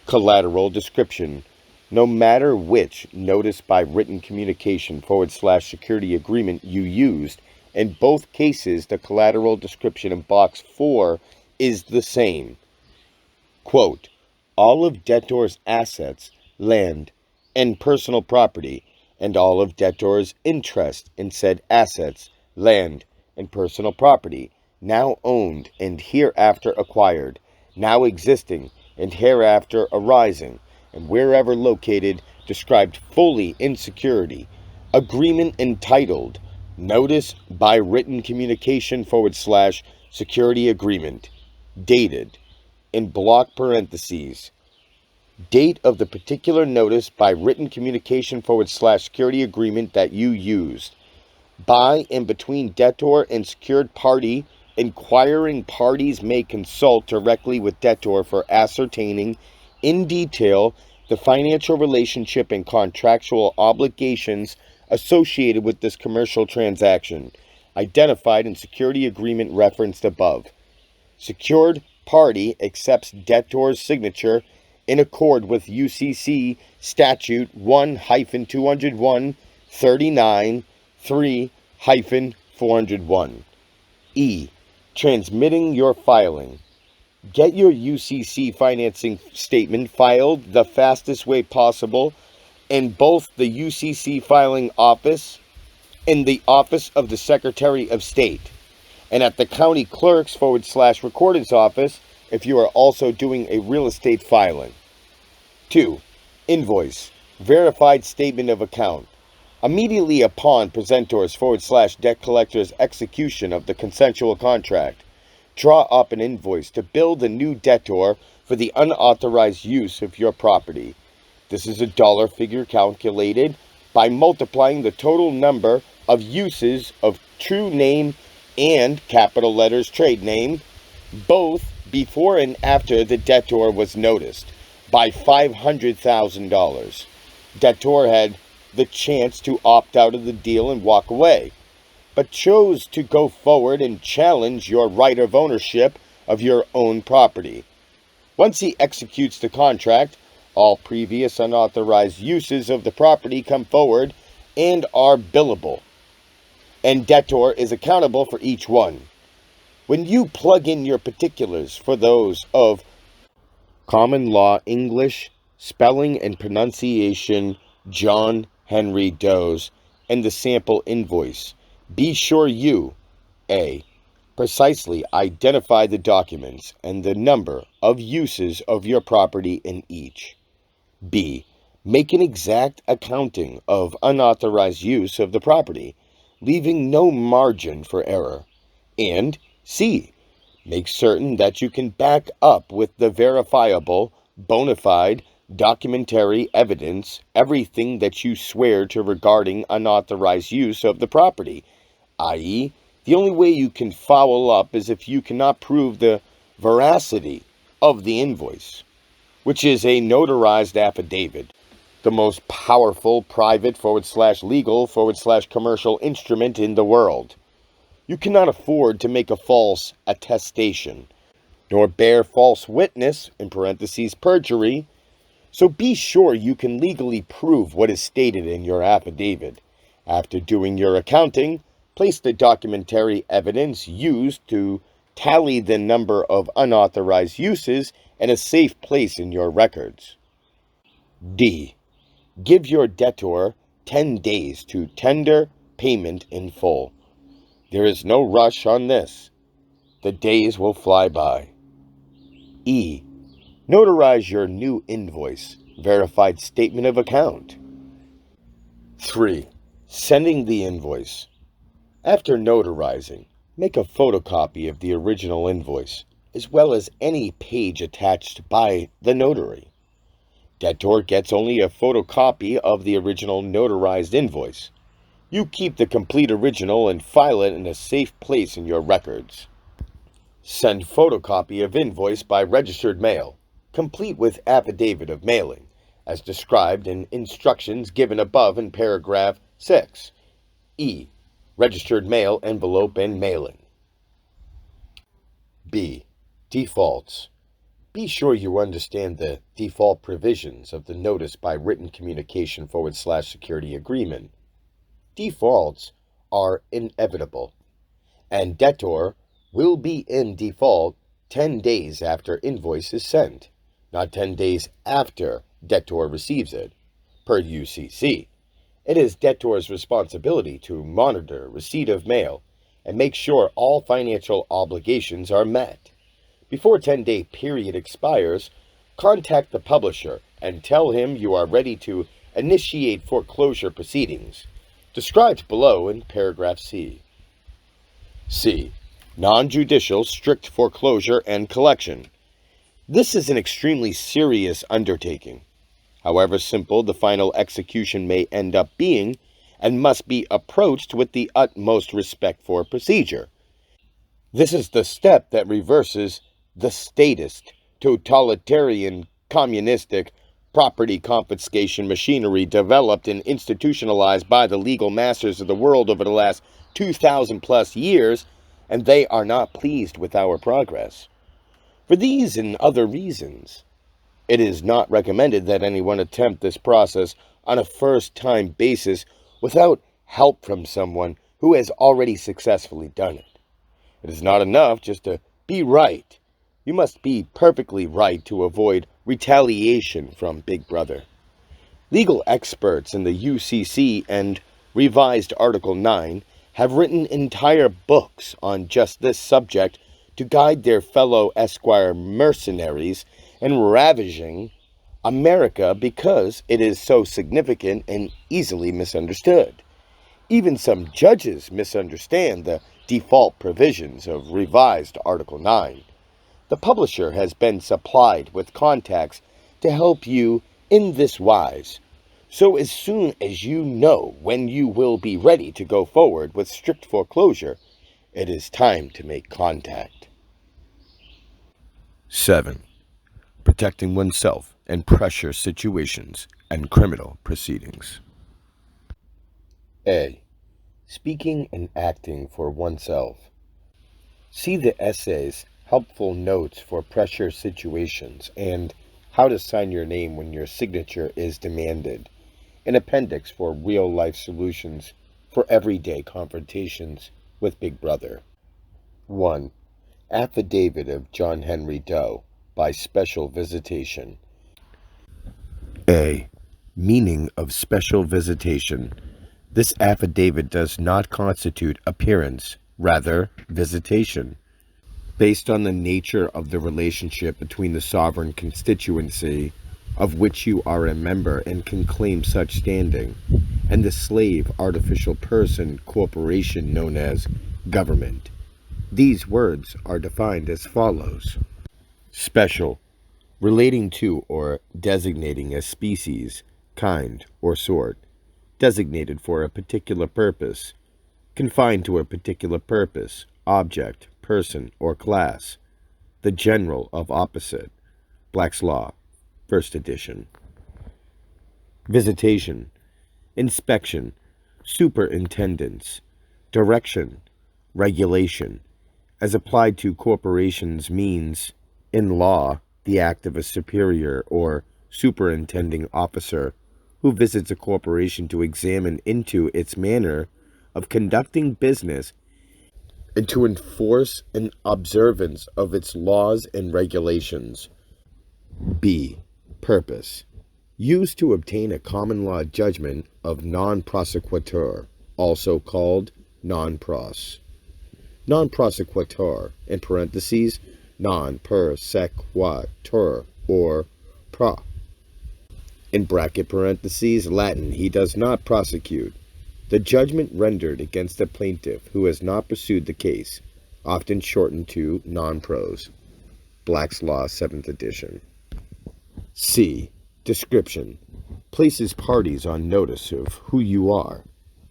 Collateral description. No matter which notice by written communication/security agreement you used, in both cases the collateral description in box 4 is the same. Quote, all of debtor's assets, land, and personal property, and all of debtor's interest in said assets, land, and personal property, now owned and hereafter acquired, now existing and hereafter arising, and wherever located, described fully in security, agreement entitled Notice by Written Communication/Security Agreement, dated, in block parentheses, date of the particular notice by written communication/security agreement that you used, by and between debtor and secured party. Inquiring parties may consult directly with debtor for ascertaining in detail the financial relationship and contractual obligations associated with this commercial transaction, identified in security agreement referenced above. Secured party accepts debtor's signature in accord with UCC Statute 1-201 39 3-401. E. Transmitting your filing. Get your UCC financing statement filed the fastest way possible in both the UCC filing office and the Office of the Secretary of State, and at the county clerk's /recorder's office if you are also doing a real estate filing. 2. Invoice. Verified statement of account. Immediately upon presentor's /debt collector's execution of the consensual contract, draw up an invoice to bill the new debtor for the unauthorized use of your property. This is a dollar figure calculated by multiplying the total number of uses of true name and capital letters trade name, both before and after the debtor was noticed, by $500,000. Debtor had the chance to opt out of the deal and walk away, but chose to go forward and challenge your right of ownership of your own property. Once he executes the contract, all previous unauthorized uses of the property come forward and are billable, and debtor is accountable for each one. When you plug in your particulars for those of common law English, spelling and pronunciation, John Henry Doe's, and the sample invoice, be sure you, A. precisely identify the documents and the number of uses of your property in each. B. Make an exact accounting of unauthorized use of the property, leaving no margin for error. And C. Make certain that you can back up with the verifiable, bona fide, documentary evidence everything that you swear to regarding unauthorized use of the property, i.e., the only way you can foul up is if you cannot prove the veracity of the invoice, which is a notarized affidavit, the most powerful private /legal /commercial instrument in the world. You cannot afford to make a false attestation, nor bear false witness, in parentheses perjury, so be sure you can legally prove what is stated in your affidavit. After doing your accounting, place the documentary evidence used to tally the number of unauthorized uses in a safe place in your records. D. Give your debtor 10 days to tender payment in full. There is no rush on this. The days will fly by. E. Notarize your new invoice, verified statement of account. 3. Sending the invoice. After notarizing, make a photocopy of the original invoice, as well as any page attached by the notary. Debtor gets only a photocopy of the original notarized invoice. You keep the complete original and file it in a safe place in your records. Send photocopy of invoice by registered mail, complete with affidavit of mailing, as described in instructions given above in paragraph 6. E. Registered mail envelope and mailing. B. Defaults. Be sure you understand the default provisions of the notice by written communication /security agreement. Defaults are inevitable, and debtor will be in default 10 days after invoice is sent, not 10 days after debtor receives it, per UCC. It is debtor's responsibility to monitor receipt of mail and make sure all financial obligations are met. Before 10-day period expires, contact the publisher and tell him you are ready to initiate foreclosure proceedings, described below in paragraph C. C. Non-judicial strict foreclosure and collection. This is an extremely serious undertaking. However simple the final execution may end up being, and must be approached with the utmost respect for procedure. This is the step that reverses the statist, totalitarian, communistic property confiscation machinery developed and institutionalized by the legal masters of the world over the last 2,000 plus years, and they are not pleased with our progress. For these and other reasons, It is not recommended that anyone attempt this process on a first-time basis without help from someone who has already successfully done it. It is not enough just to be right. You must be perfectly right to avoid retaliation from Big Brother. Legal experts in the UCC and revised Article 9 have written entire books on just this subject to guide their fellow Esquire mercenaries in ravaging America because it is so significant and easily misunderstood. Even some judges misunderstand the default provisions of revised Article 9. The publisher has been supplied with contacts to help you in this wise. So as soon as you know when you will be ready to go forward with strict foreclosure, it is time to make contact. 7. Protecting oneself in pressure situations and criminal proceedings. A. Speaking and acting for oneself. See the essays Helpful Notes for Pressure Situations and How to Sign Your Name When Your Signature is Demanded, an appendix for real-life solutions for everyday confrontations with Big Brother. 1. Affidavit of John Henry Doe by Special Visitation. A. Meaning of special visitation. This affidavit does not constitute appearance, rather visitation. Based on the nature of the relationship between the sovereign constituency of which you are a member and can claim such standing, and the slave artificial person corporation known as government. These words are defined as follows. Special, relating to or designating a species, kind, or sort, designated for a particular purpose, confined to a particular purpose, object, person, or class. The general of opposite. Black's Law, 1st edition. Visitation, inspection, superintendence, direction, regulation, as applied to corporations means, in law, the act of a superior or superintending officer who visits a corporation to examine into its manner of conducting business and to enforce an observance of its laws and regulations. B. Purpose. Used to obtain a common law judgment of non-prosecutor, also called non-pros. Non-prosecutor, in parentheses, non-persecutor, or pro. In bracket parentheses, Latin, he does not prosecute. The judgment rendered against a plaintiff who has not pursued the case, often shortened to non-pros. Black's Law, 7th edition. C. Description. Places parties on notice of who you are,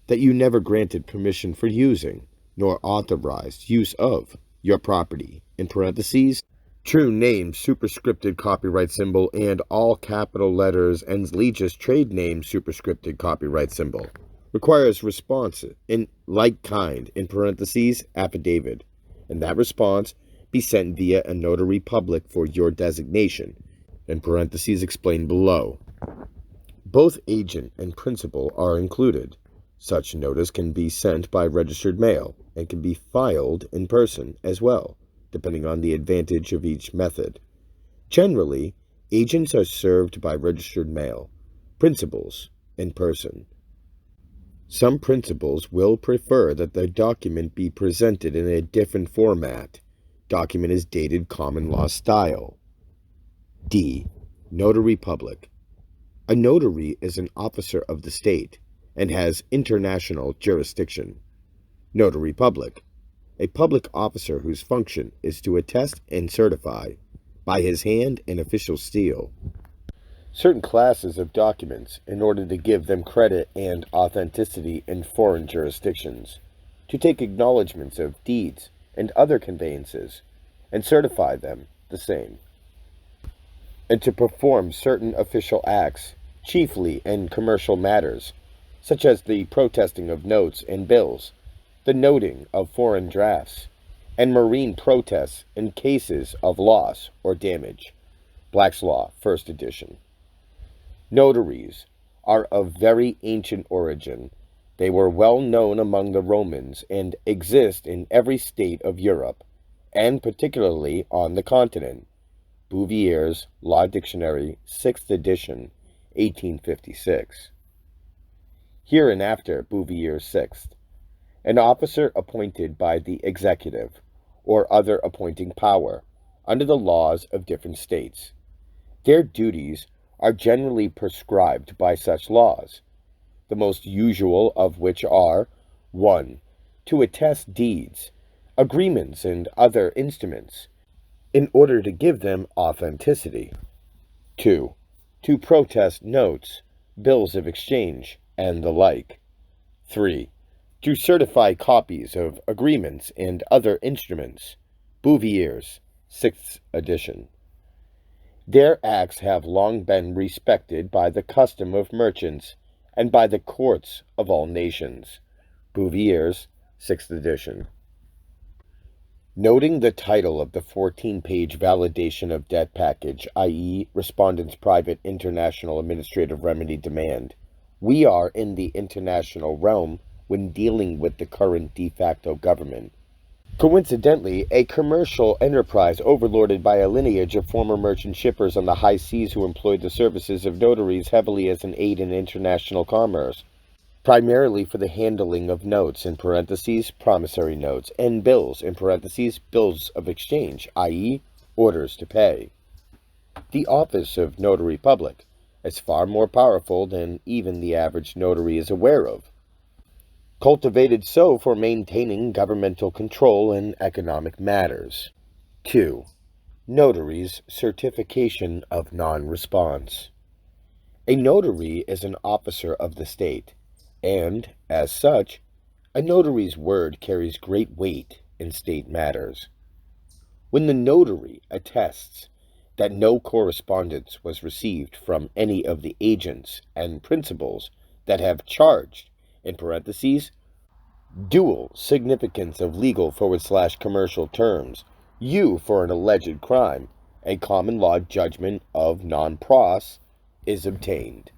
that you never granted permission for using, nor authorized use of, your property, in parentheses, true name, superscripted copyright symbol, and all capital letters and legis trade name superscripted copyright symbol. Requires response in like kind, in parentheses, affidavit, and that response be sent via a notary public for your designation, in parentheses explained below. Both agent and principal are included. Such notice can be sent by registered mail and can be filed in person as well, depending on the advantage of each method. Generally, agents are served by registered mail, principals in person. Some principals will prefer that the document be presented in a different format. Document is dated common law style. D. Notary public. A notary is an officer of the state and has international jurisdiction. Notary public. A public officer whose function is to attest and certify, by his hand and official seal, certain classes of documents in order to give them credit and authenticity in foreign jurisdictions, to take acknowledgments of deeds and other conveyances, and certify them the same, and to perform certain official acts, chiefly in commercial matters, such as the protesting of notes and bills, the noting of foreign drafts, and marine protests in cases of loss or damage. Black's Law, first edition. Notaries are of very ancient origin. They were well known among the Romans and exist in every state of Europe, and particularly on the continent. Bouvier's Law Dictionary, 6th edition, 1856. Hereinafter, Bouvier's 6th. An officer appointed by the executive, or other appointing power, under the laws of different states. Their duties are generally prescribed by such laws, the most usual of which are 1. To attest deeds, agreements, and other instruments, in order to give them authenticity. 2. To protest notes, bills of exchange, and the like. 3. To certify copies of agreements and other instruments. Bouvier's, 6th edition. Their acts have long been respected by the custom of merchants and by the courts of all nations. Bouvier's, 6th edition. Noting the title of the 14-page validation of debt package, i.e., Respondent's Private International Administrative Remedy Demand, we are in the international realm when dealing with the current de facto government. Coincidentally, a commercial enterprise overlorded by a lineage of former merchant shippers on the high seas who employed the services of notaries heavily as an aid in international commerce, primarily for the handling of notes in parentheses, promissory notes, and bills in parentheses, bills of exchange, i.e., orders to pay. The office of notary public is far more powerful than even the average notary is aware of, cultivated so for maintaining governmental control in economic matters. 2. Notary's certification of non-response. A notary is an officer of the state, and, as such, a notary's word carries great weight in state matters. When the notary attests that no correspondence was received from any of the agents and principals that have charged, in parentheses, dual significance of legal / commercial terms, you for an alleged crime, a common law judgment of non-pros is obtained.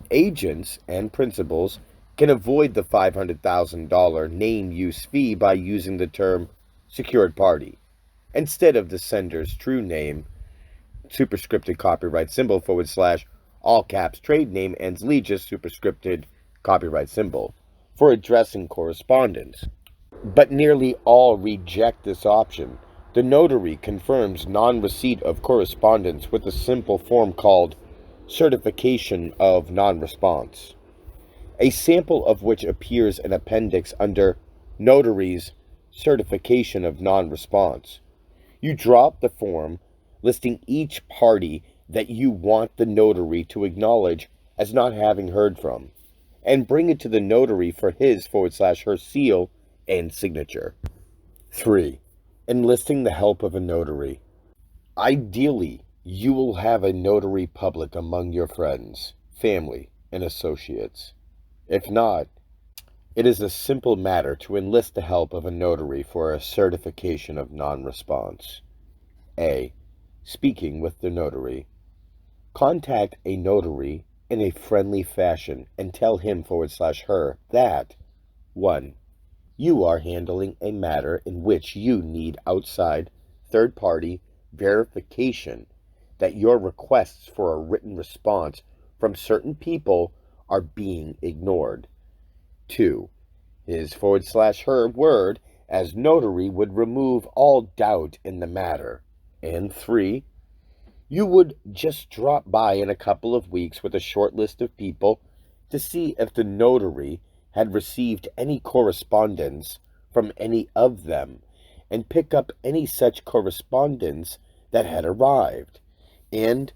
Agents and principals can avoid the $500,000 name use fee by using the term secured party instead of the sender's true name, superscripted copyright symbol / all caps trade name ends legis superscripted copyright symbol for addressing correspondence. But nearly all reject this option. The notary confirms non-receipt of correspondence with a simple form called certification of non-response, a sample of which appears in appendix under Notary's certification of non-response. You drop the form listing each party that you want the notary to acknowledge as not having heard from, and bring it to the notary for his / her seal and signature. 3. Enlisting the help of a notary. Ideally, you will have a notary public among your friends, family, and associates. If not, it is a simple matter to enlist the help of a notary for a certification of non-response. A. Speaking with the notary. Contact a notary in a friendly fashion and tell him / her that 1. You are handling a matter in which you need outside third-party verification that your requests for a written response from certain people are being ignored. 2. His / her word as notary would remove all doubt in the matter. And 3. You would just drop by in a couple of weeks with a short list of people to see if the notary had received any correspondence from any of them and pick up any such correspondence that had arrived. And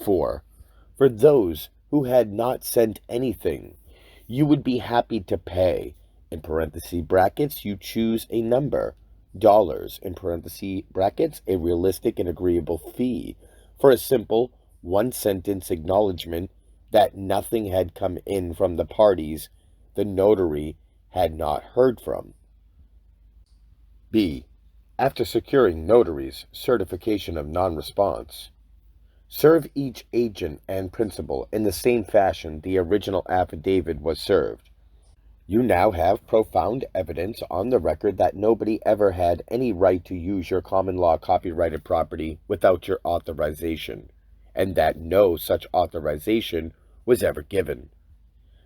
4. For those who had not sent anything, you would be happy to pay, in parenthesis brackets, you choose a number, dollars, in parenthesis brackets, a realistic and agreeable fee, for a simple one-sentence acknowledgement that nothing had come in from the parties the notary had not heard from. B. After securing notary's certification of non-response, Serve each agent and principal in the same fashion the original affidavit was served. You now have profound evidence on the record that nobody ever had any right to use your common law copyrighted property without your authorization, and that no such authorization was ever given.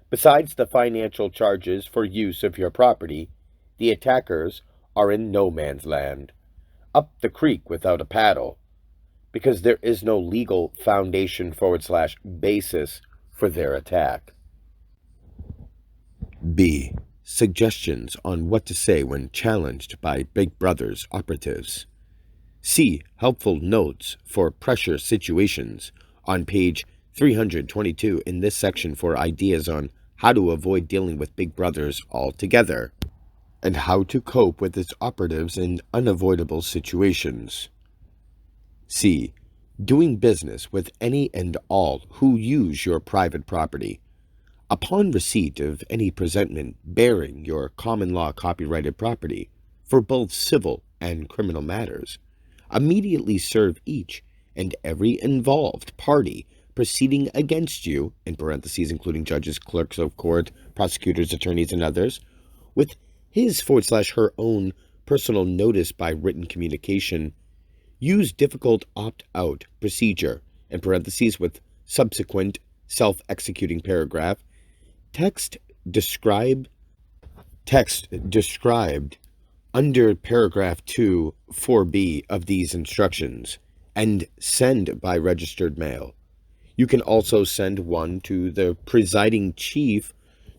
Besides the financial charges for use of your property, the attackers are in no man's land, up the creek without a paddle, because there is no legal foundation / basis for their attack. B. Suggestions on what to say when challenged by Big Brother's operatives. C. Helpful notes for pressure situations on page 322 in this section for ideas on how to avoid dealing with Big Brothers altogether, and how to cope with its operatives in unavoidable situations. C. Doing business with any and all who use your private property. Upon receipt of any presentment bearing your common law copyrighted property, for both civil and criminal matters, immediately serve each and every involved party proceeding against you, in parentheses including judges, clerks of court, prosecutors, attorneys, and others, with his / her own personal notice by written communication. Use difficult opt-out procedure, in parentheses with subsequent self-executing paragraph, text described under paragraph 2, 4b of these instructions, and send by registered mail. You can also send one to the presiding chief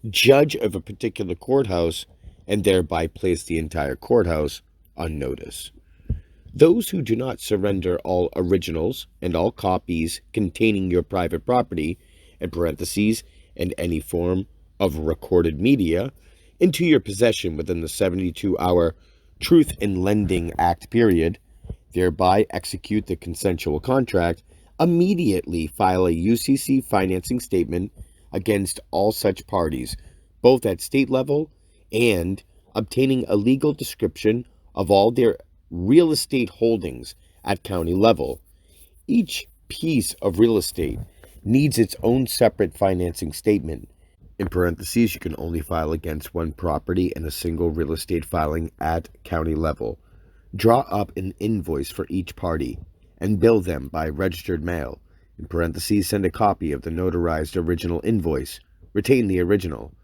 judge of a particular courthouse and thereby place the entire courthouse on notice. Those who do not surrender all originals and all copies containing your private property, in parentheses, and any form of recorded media, into your possession within the 72-hour Truth in Lending Act period, thereby execute the consensual contract, immediately file a UCC financing statement against all such parties, both at state level and obtaining a legal description of all their real estate holdings at county level. Each piece of real estate needs its own separate financing statement. In parentheses, you can only file against one property in a single real estate filing at county level. Draw up an invoice for each party and bill them by registered mail. In parentheses, send a copy of the notarized original invoice. Retain the original,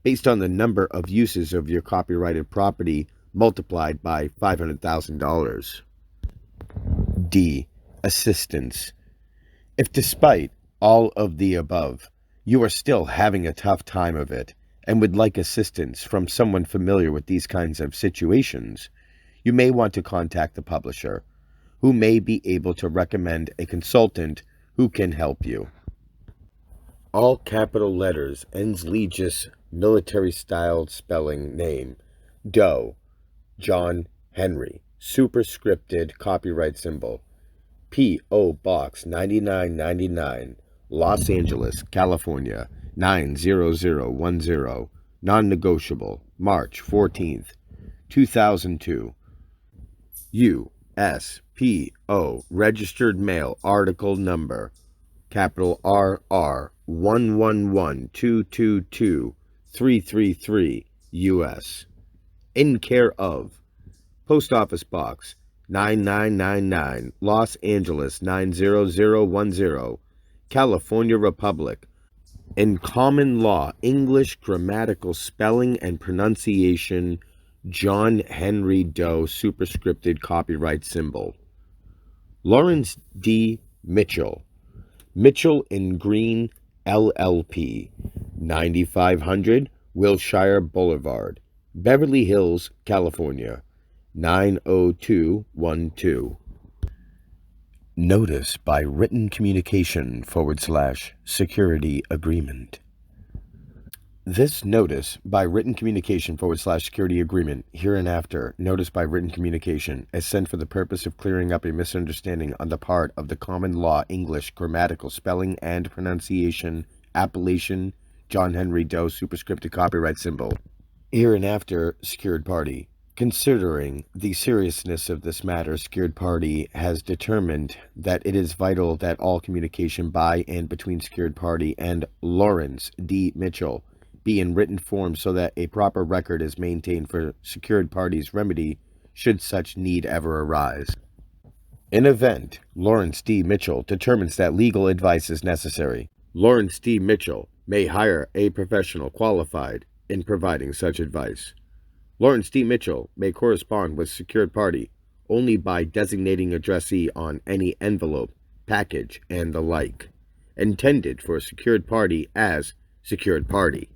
based on the number of uses of your copyrighted property multiplied by $500,000. D. Assistance. If despite all of the above, you are still having a tough time of it and would like assistance from someone familiar with these kinds of situations, you may want to contact the publisher, who may be able to recommend a consultant who can help you. All capital letters, ens legis, military-styled spelling name, Doe, John Henry, superscripted copyright symbol, P.O. Box 9999, Los Angeles, California, 90010, non-negotiable, March 14th, 2002. U.S.P.O. Registered Mail Article Number, capital R.R. 111222333, U.S. In care of Post Office Box 9999, Los Angeles 90010, California Republic. In common law, English grammatical spelling and pronunciation, John Henry Doe, superscripted copyright symbol. Lawrence D. Mitchell, Mitchell and Green, LLP, 9500 Wilshire Boulevard, Beverly Hills, California, 90212. Notice by written communication / security agreement. This notice by written communication / security agreement, hereinafter, notice by written communication, is sent for the purpose of clearing up a misunderstanding on the part of the common law English grammatical spelling and pronunciation appellation John Henry Doe, superscripted copyright symbol, hereinafter secured party, Considering the seriousness of this matter, secured party has determined that it is vital that all communication by and between secured party and Lawrence D. Mitchell be in written form so that a proper record is maintained for secured party's remedy should such need ever arise. In event Lawrence D. Mitchell determines that legal advice is necessary, Lawrence D. Mitchell may hire a professional qualified in providing such advice. Lawrence D. Mitchell may correspond with secured party only by designating addressee on any envelope, package, and the like, intended for secured party as secured party.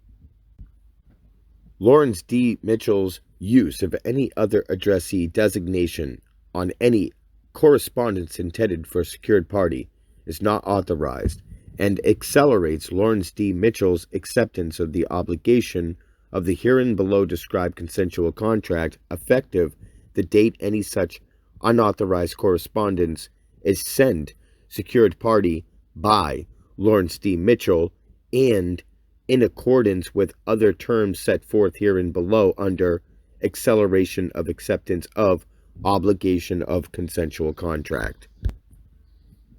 Lawrence D. Mitchell's use of any other addressee designation on any correspondence intended for secured party is not authorized and accelerates Lawrence D. Mitchell's acceptance of the obligation of the herein below described consensual contract effective the date any such unauthorized correspondence is sent secured party by Lawrence D. Mitchell and in accordance with other terms set forth herein below under acceleration of acceptance of obligation of consensual contract.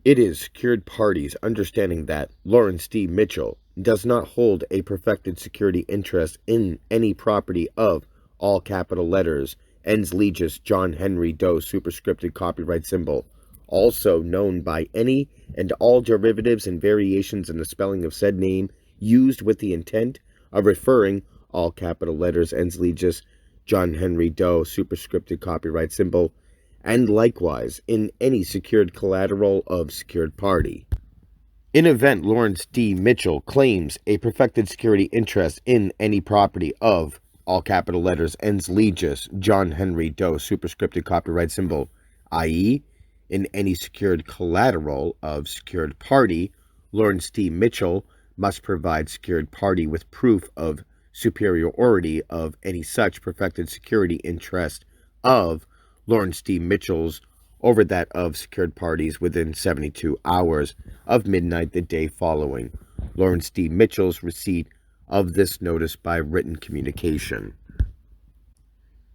It is secured parties understanding that Lawrence D. Mitchell does not hold a perfected security interest in any property of all capital letters ens legis John Henry Doe superscripted copyright symbol, also known by any and all derivatives and variations in the spelling of said name used with the intent of referring all capital letters ens legis John Henry Doe superscripted copyright symbol, and likewise in any secured collateral of secured party. In event Lawrence D. Mitchell claims a perfected security interest in any property of all capital letters ens legis John Henry Doe superscripted copyright symbol, i.e., in any secured collateral of secured party, Lawrence D. Mitchell must provide secured party with proof of superiority of any such perfected security interest of Lawrence D. Mitchell's over that of secured parties within 72 hours of midnight the day following Lawrence D. Mitchell's receipt of this notice by written communication.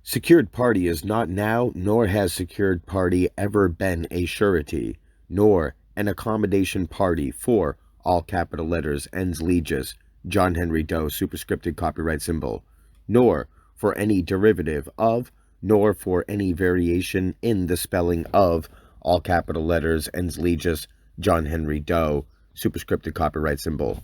Secured party is not now, nor has secured party ever been a surety, nor an accommodation party for all capital letters ens legis John Henry Doe superscripted copyright symbol, nor for any derivative of, nor for any variation in the spelling of all capital letters ens legis John Henry Doe superscripted copyright symbol,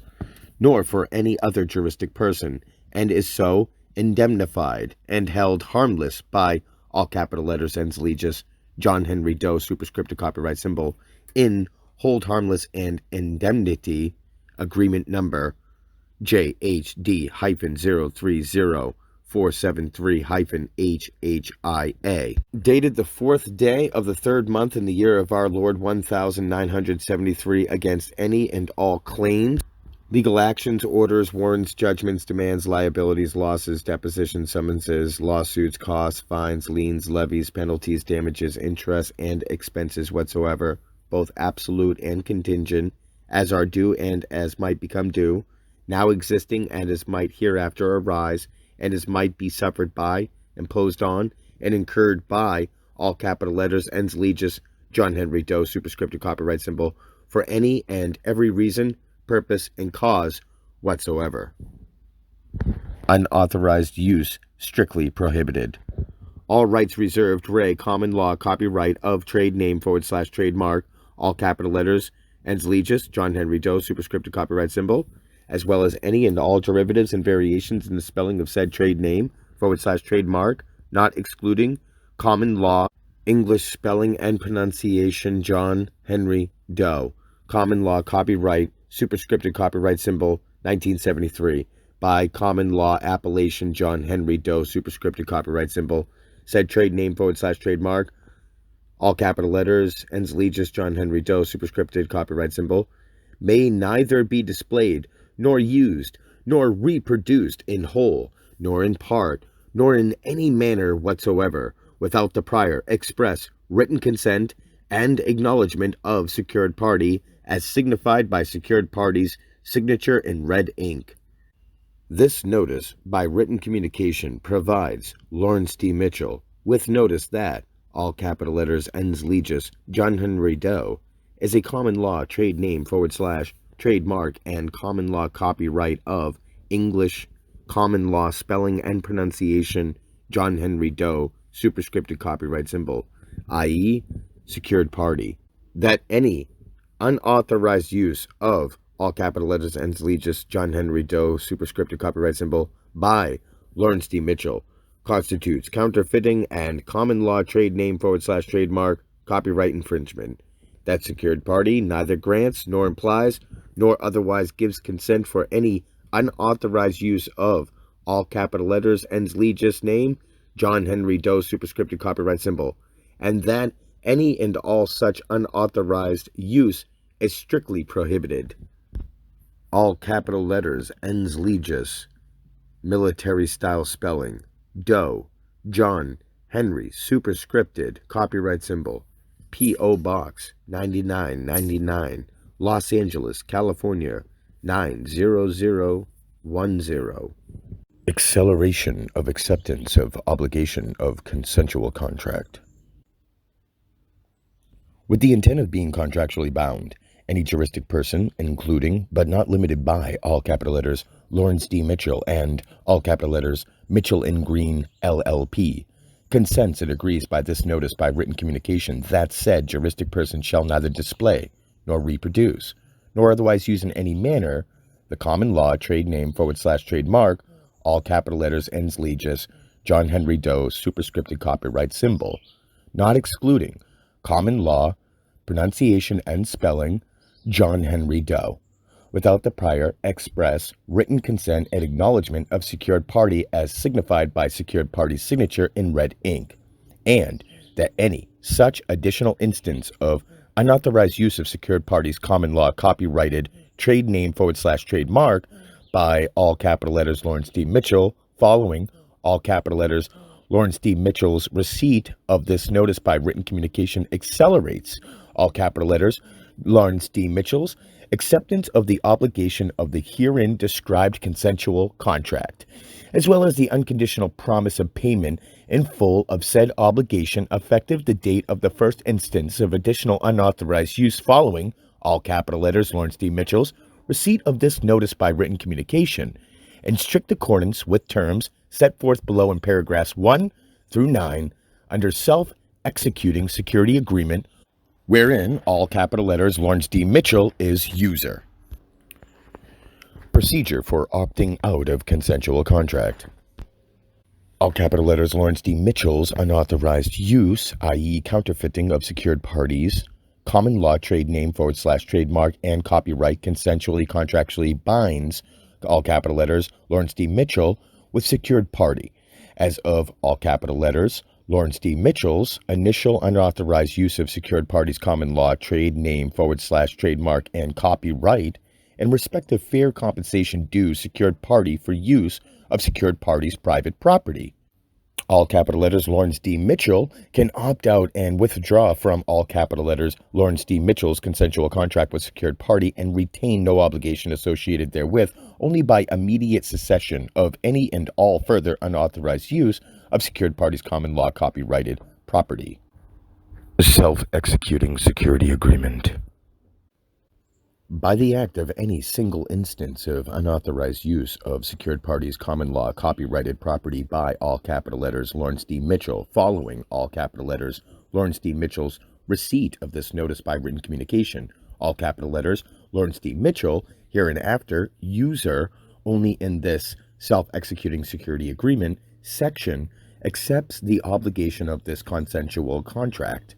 nor for any other juristic person, and is so indemnified and held harmless by all capital letters ens legis John Henry Doe superscripted copyright symbol in hold harmless and indemnity agreement number JHD-030-473-HHIA, dated the 4th day of the 3rd month in the year of our Lord 1973, against any and all claims, legal actions, orders, warrants, judgments, demands, liabilities, losses, depositions, summonses, lawsuits, costs, fines, liens, levies, penalties, damages, interest, and expenses whatsoever, both absolute and contingent, as are due and as might become due, now existing and as might hereafter arise, and as might be suffered by, imposed on, and incurred by all capital letters ens legis John Henry Doe superscripted copyright symbol for any and every reason, purpose, and cause whatsoever. Unauthorized use strictly prohibited. All rights reserved. Ray, common law, copyright of trade name / trademark, all capital letters ens legis John Henry Doe superscripted copyright symbol, as well as any and all derivatives and variations in the spelling of said trade name / trademark, not excluding common law, English spelling and pronunciation John Henry Doe, common law copyright, superscripted copyright symbol, 1973, by common law appellation John Henry Doe superscripted copyright symbol, said trade name / trademark, all capital letters ens legis John Henry Doe superscripted copyright symbol, may neither be displayed nor used, nor reproduced in whole, nor in part, nor in any manner whatsoever, without the prior, express, written consent and acknowledgment of secured party, as signified by secured party's signature in red ink. This notice by written communication provides Lawrence D. Mitchell with notice that all capital letters ends legis John Henry Doe is a common law trade name / trademark and common law copyright of English common law spelling and pronunciation John Henry Doe superscripted copyright symbol, i.e., secured party, that any unauthorized use of all capital letters ends legis John Henry Doe superscripted copyright symbol by Lawrence D. Mitchell constitutes counterfeiting and common law trade name / trademark copyright infringement. That secured party neither grants nor implies nor otherwise gives consent for any unauthorized use of all capital letters ends legis name John Henry Doe superscripted copyright symbol, and that any and all such unauthorized use is strictly prohibited. All capital letters ends legis military style spelling Doe John Henry superscripted copyright symbol, P.O. Box 9999, Los Angeles, California 90010. Acceleration of acceptance of obligation of consensual contract. With the intent of being contractually bound, any juristic person, including but not limited by all capital letters Lawrence D. Mitchell and all capital letters Mitchell and Green LLP, consents and agrees by this notice by written communication that said juristic person shall neither display nor reproduce nor otherwise use in any manner the common law trade name / trademark all capital letters ends legis John Henry Doe superscripted copyright symbol, not excluding common law pronunciation and spelling John Henry Doe, without the prior express written consent and acknowledgement of secured party as signified by secured party's signature in red ink, and that any such additional instance of unauthorized use of secured party's common law copyrighted trade name / trademark by all capital letters Lawrence D. Mitchell following all capital letters Lawrence D. Mitchell's receipt of this notice by written communication accelerates all capital letters Lawrence D. Mitchell's acceptance of the obligation of the herein described consensual contract, as well as the unconditional promise of payment in full of said obligation effective the date of the first instance of additional unauthorized use following all capital letters Lawrence D. Mitchell's receipt of this notice by written communication, in strict accordance with terms set forth below in paragraphs 1 through 9 under self-executing security agreement, wherein all capital letters Lawrence D. Mitchell is user. Procedure for opting out of consensual contract. All capital letters Lawrence D. Mitchell's unauthorized use, i.e. counterfeiting of secured parties, common law trade name / trademark and copyright consensually contractually binds all capital letters Lawrence D. Mitchell with secured party, as of all capital letters Lawrence D. Mitchell's initial unauthorized use of secured party's common law trade name / trademark and copyright in respect of fair compensation due secured party for use of secured party's private property. All capital letters Lawrence D. Mitchell can opt out and withdraw from all capital letters Lawrence D. Mitchell's consensual contract with secured party and retain no obligation associated therewith only by immediate cessation of any and all further unauthorized use of secured party's common law copyrighted property. Self-executing security agreement. By the act of any single instance of unauthorized use of secured party's common law copyrighted property by all capital letters Lawrence D. Mitchell following all capital letters Lawrence D. Mitchell's receipt of this notice by written communication, all capital letters Lawrence D. Mitchell hereinafter user only in this self-executing security agreement section accepts the obligation of this consensual contract.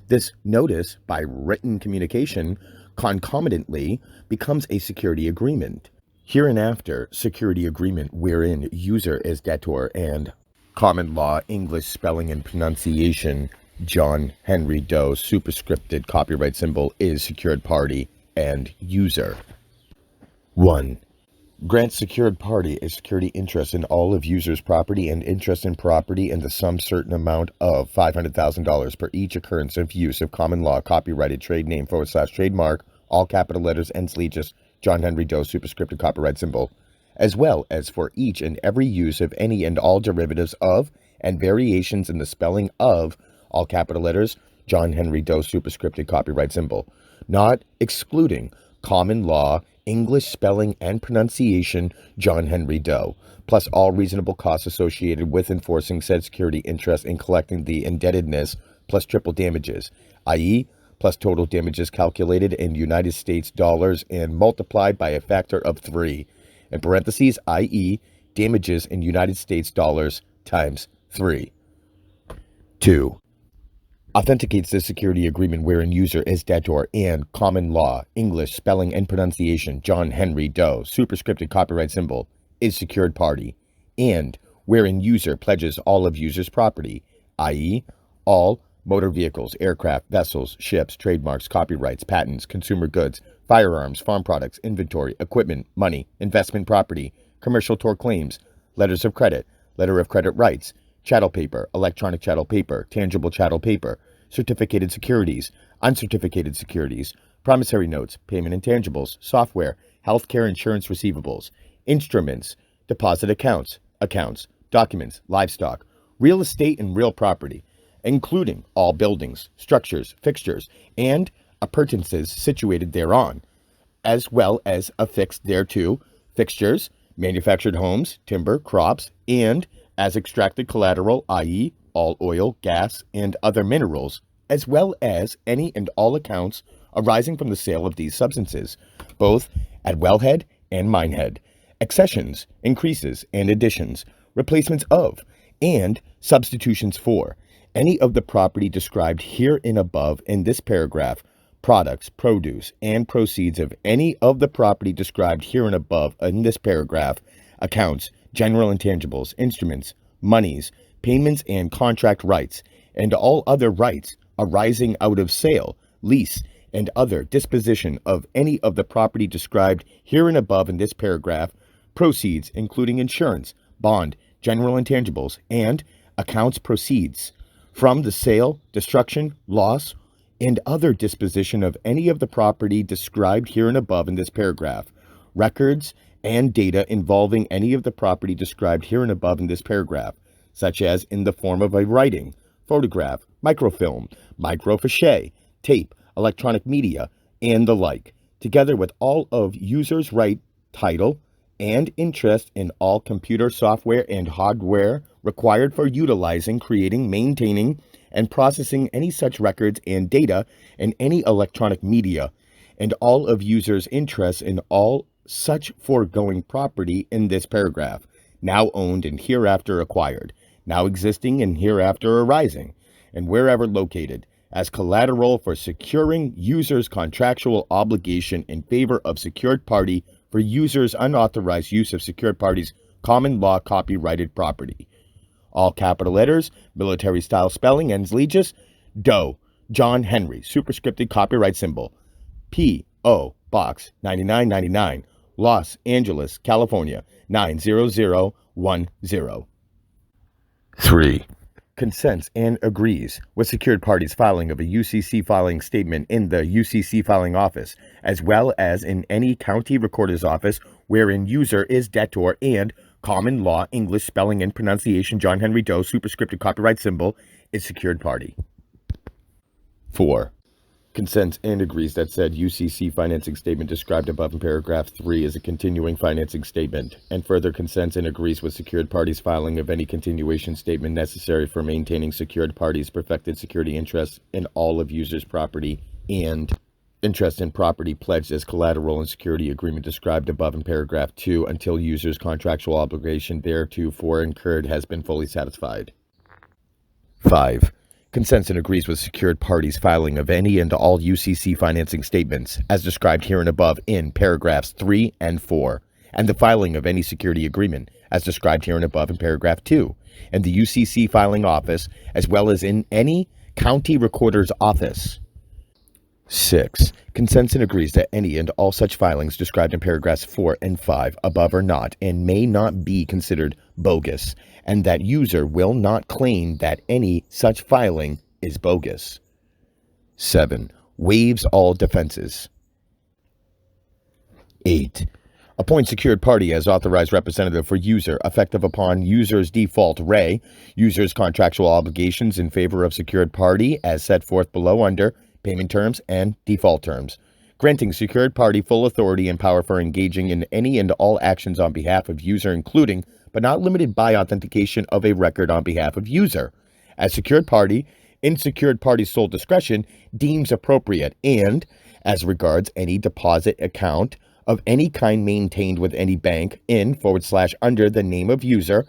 This notice by written communication concomitantly becomes a security agreement. Hereinafter, security agreement wherein user is debtor and common law English spelling and pronunciation John Henry Doe superscripted copyright symbol is secured party and user. 1. Grants secured party a security interest in all of user's property and interest in property in the sum certain amount of $500,000 per each occurrence of use of common law copyrighted trade name / trademark, all capital letters ends legis John Henry Doe superscripted copyright symbol, as well as for each and every use of any and all derivatives of and variations in the spelling of, all capital letters, John Henry Doe superscripted copyright symbol, not excluding common law, English spelling and pronunciation, John Henry Doe, plus all reasonable costs associated with enforcing said security interest in collecting the indebtedness, plus triple damages, i.e., plus total damages calculated in United States dollars and multiplied by a factor of 3, in parentheses, i.e., damages in United States dollars times 3. 2. Authenticates the security agreement wherein user is debtor and common law, English spelling and pronunciation, John Henry Doe, superscripted copyright symbol, is secured party, and wherein user pledges all of user's property, i.e., all motor vehicles, aircraft, vessels, ships, trademarks, copyrights, patents, consumer goods, firearms, farm products, inventory, equipment, money, investment property, commercial tort claims, letters of credit, letter of credit rights, chattel paper, electronic chattel paper, tangible chattel paper, certificated securities, uncertificated securities, promissory notes, payment intangibles, software, healthcare insurance receivables, instruments, deposit accounts, documents, livestock, real estate and real property, including all buildings, structures, fixtures, and appurtenances situated thereon, as well as affixed thereto, fixtures, manufactured homes, timber, crops, and as extracted collateral, i.e., all oil, gas, and other minerals, as well as any and all accounts arising from the sale of these substances, both at wellhead and minehead, accessions, increases, and additions, replacements of, and substitutions for, any of the property described herein above in this paragraph, products, produce, and proceeds of any of the property described herein above in this paragraph, accounts, general intangibles, instruments, monies, payments and contract rights, and all other rights arising out of sale, lease, and other disposition of any of the property described herein above in this paragraph, proceeds including insurance, bond, general intangibles, and accounts proceeds from the sale, destruction, loss, and other disposition of any of the property described herein above in this paragraph, records and data involving any of the property described herein above in this paragraph, such as in the form of a writing, photograph, microfilm, microfiche, tape, electronic media, and the like, together with all of user's right, title, and interest in all computer software and hardware required for utilizing, creating, maintaining, and processing any such records and data in any electronic media, and all of users' interests in all such foregoing property in this paragraph, now owned and hereafter acquired, now existing and hereafter arising, and wherever located, as collateral for securing users' contractual obligation in favor of secured party for users' unauthorized use of secured parties' common law copyrighted property. All capital letters, military style spelling, ends legis, Doe, John Henry, superscripted copyright symbol, P.O. Box 9999, Los Angeles, California, 90010. 3. Consents and agrees with secured parties filing of a UCC filing statement in the UCC filing office, as well as in any county recorder's office wherein user is debtor and common law English spelling and pronunciation John Henry Doe superscripted copyright symbol is secured party. 4. Consents and agrees that said UCC financing statement described above in paragraph 3 is a continuing financing statement, and further consents and agrees with secured parties filing of any continuation statement necessary for maintaining secured parties' perfected security interests in all of users' property and interest in property pledged as collateral and security agreement described above in paragraph 2 until user's contractual obligation thereto incurred has been fully satisfied. 5. Consents and agrees with secured parties filing of any and all UCC financing statements as described herein above in paragraphs 3 and 4, and the filing of any security agreement as described herein above in paragraph 2, and the UCC filing office, as well as in any county recorder's office. 6. Consents and agrees that any and all such filings described in paragraphs 4 and 5 above are not and may not be considered bogus, and that user will not claim that any such filing is bogus. 7. Waives all defenses. 8. Appoint secured party as authorized representative for user, effective upon user's default. Ray, user's contractual obligations in favor of secured party as set forth below under payment terms and default terms. Granting secured party full authority and power for engaging in any and all actions on behalf of user, including, but not limited by, authentication of a record on behalf of user. As secured party, in secured party's sole discretion, deems appropriate, and, as regards any deposit account of any kind maintained with any bank in / under the name of user,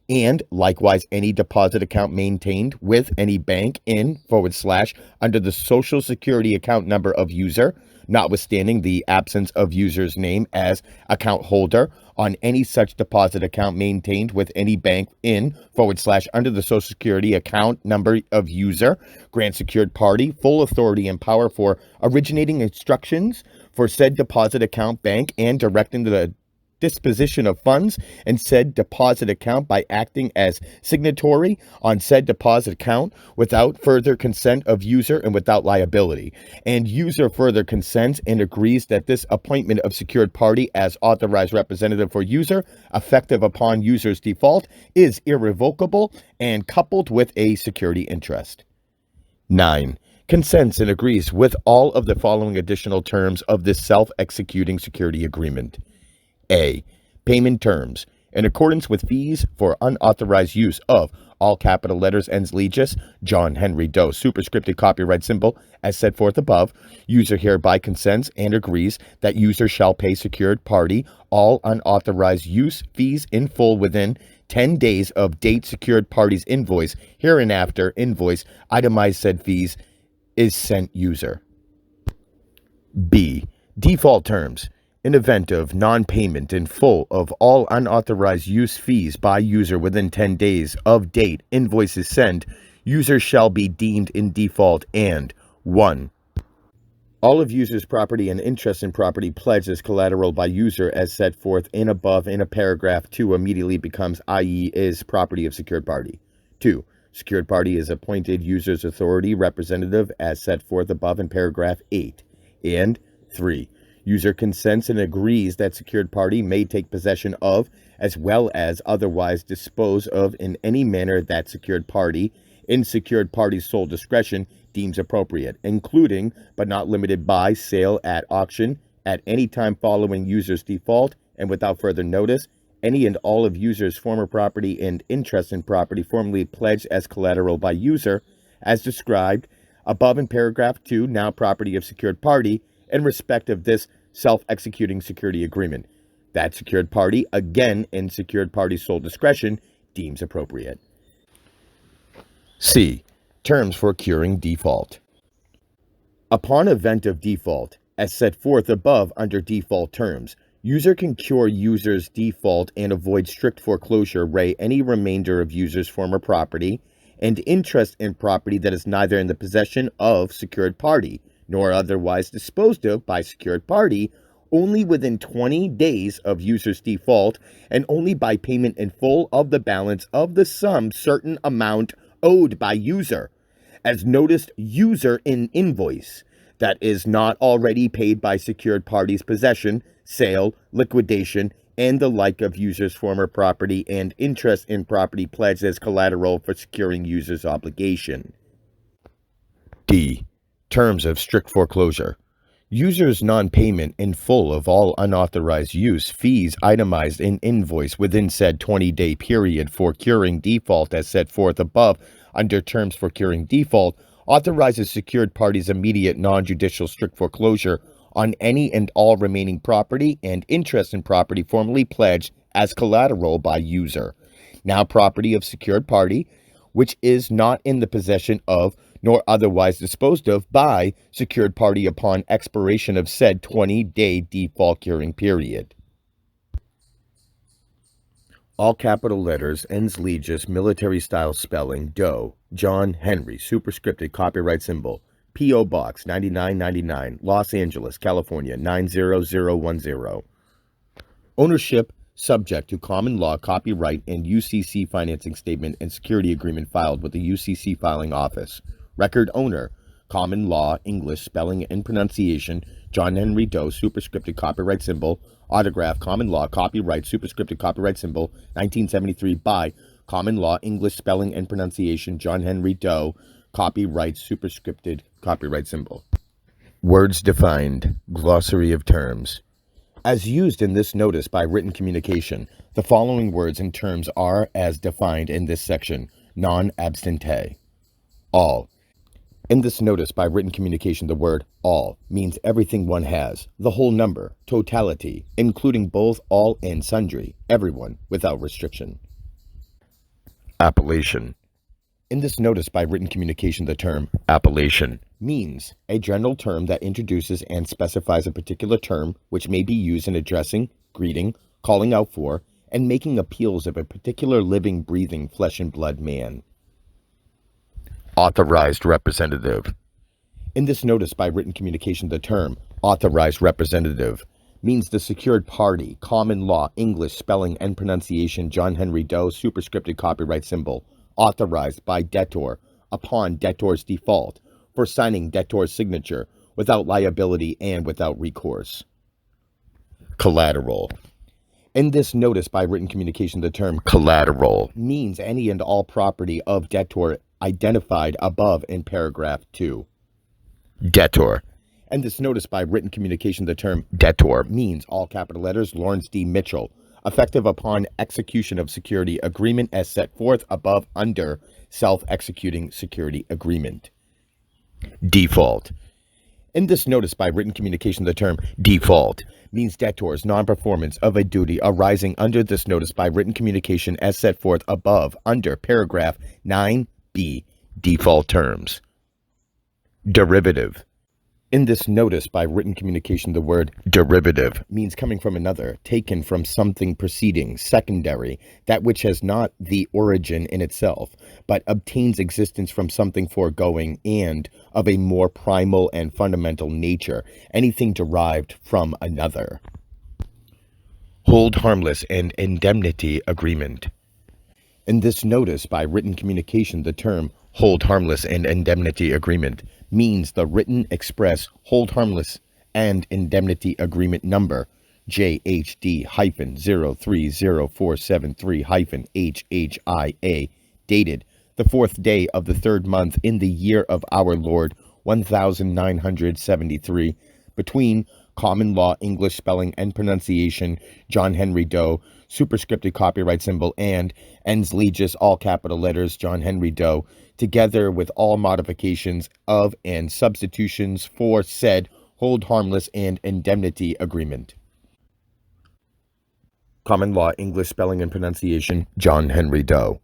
and likewise any deposit account maintained with any bank in / under the social security account number of user, notwithstanding the absence of user's name as account holder on any such deposit account maintained with any bank in / under the social security account number of user, grant secured party full authority and power for originating instructions for said deposit account bank and directing the disposition of funds in said deposit account by acting as signatory on said deposit account without further consent of user and without liability. And user further consents and agrees that this appointment of secured party as authorized representative for user, effective upon user's default, is irrevocable and coupled with a security interest. 9. Consents and agrees with all of the following additional terms of this self-executing security agreement. A. Payment terms. In accordance with fees for unauthorized use of all capital letters ens legis, John Henry Doe, superscripted copyright symbol, as set forth above, user hereby consents and agrees that user shall pay secured party all unauthorized use fees in full within 10 days of date secured party's invoice. Hereinafter, invoice itemized said fees is sent user. B. Default terms. In event of non-payment in full of all unauthorized use fees by user within 10 days of date invoices sent, user shall be deemed in default and 1. All of user's property and interest in property pledged as collateral by user as set forth in above in a paragraph 2 immediately becomes, i.e. is, property of secured party. 2. Secured party is appointed user's authority representative as set forth above in paragraph 8. And 3. User consents and agrees that secured party may take possession of, as well as otherwise dispose of in any manner that secured party, in secured party's sole discretion, deems appropriate, including, but not limited by, sale at auction, at any time following user's default, and without further notice, any and all of user's former property and interest in property formerly pledged as collateral by user, as described above in paragraph 2, now property of secured party, in respect of this self-executing security agreement, that secured party, again in secured party's sole discretion, deems appropriate. C. Terms for curing default. Upon event of default, as set forth above under default terms, user can cure user's default and avoid strict foreclosure re any remainder of user's former property and interest in property that is neither in the possession of secured party nor otherwise disposed of by secured party, only within 20 days of user's default, and only by payment in full of the balance of the sum certain amount owed by user, as noticed user in invoice, that is not already paid by secured party's possession, sale, liquidation, and the like of user's former property and interest in property pledged as collateral for securing user's obligation. D. Terms of strict foreclosure. User's non-payment in full of all unauthorized use fees itemized in invoice within said 20-day period for curing default as set forth above under terms for curing default authorizes secured parties immediate non-judicial strict foreclosure on any and all remaining property and interest in property formerly pledged as collateral by user, now property of secured party, which is not in the possession of nor otherwise disposed of by secured party upon expiration of said 20-day default curing period. All capital letters, ens legis, military style spelling, Doe, John Henry, superscripted copyright symbol, P.O. Box 9999, Los Angeles, California 90010. Ownership subject to common law copyright and UCC financing statement and security agreement filed with the UCC filing office. Record owner, common law, English, spelling and pronunciation, John Henry Doe, superscripted copyright symbol, autograph, common law, copyright, superscripted copyright symbol, 1973 by common law, English, spelling and pronunciation, John Henry Doe, copyright, superscripted copyright symbol. Words defined, glossary of terms. As used in this notice by written communication, the following words and terms are as defined in this section, non-abstante. All. In this notice by written communication, the word all means everything one has, the whole number, totality, including both all and sundry, everyone, without restriction. Appellation. In this notice by written communication, the term appellation means a general term that introduces and specifies a particular term which may be used in addressing, greeting, calling out for, and making appeals of a particular living, breathing, flesh and blood man. Authorized representative. In this notice by written communication, the term authorized representative means the secured party, common law, English, spelling and pronunciation, John Henry Doe, superscripted copyright symbol, authorized by debtor upon debtor's default for signing debtor's signature without liability and without recourse. Collateral. In this notice by written communication, the term collateral means any and all property of debtor identified above in paragraph 2. Debtor. In this notice by written communication, the term debtor means all capital letters Lawrence D. Mitchell, effective upon execution of security agreement as set forth above under self-executing security agreement. Default. In this notice by written communication, the term default means debtor's non-performance of a duty arising under this notice by written communication as set forth above under paragraph 9b, default terms. Derivative. In this notice by written communication, the word derivative means coming from another, taken from something preceding, secondary, that which has not the origin in itself, but obtains existence from something foregoing and of a more primal and fundamental nature, anything derived from another. Hold harmless and indemnity agreement. In this notice by written communication, the term hold harmless and indemnity agreement means the written express hold harmless and indemnity agreement number JHD-030473-HHIA dated the 4th day of the 3rd month in the year of our Lord 1973 between common law English spelling and pronunciation John Henry Doe, superscripted copyright symbol, and ens legis all capital letters John Henry Doe, together with all modifications of and substitutions for said hold harmless and indemnity agreement. Common law English spelling and pronunciation John Henry Doe.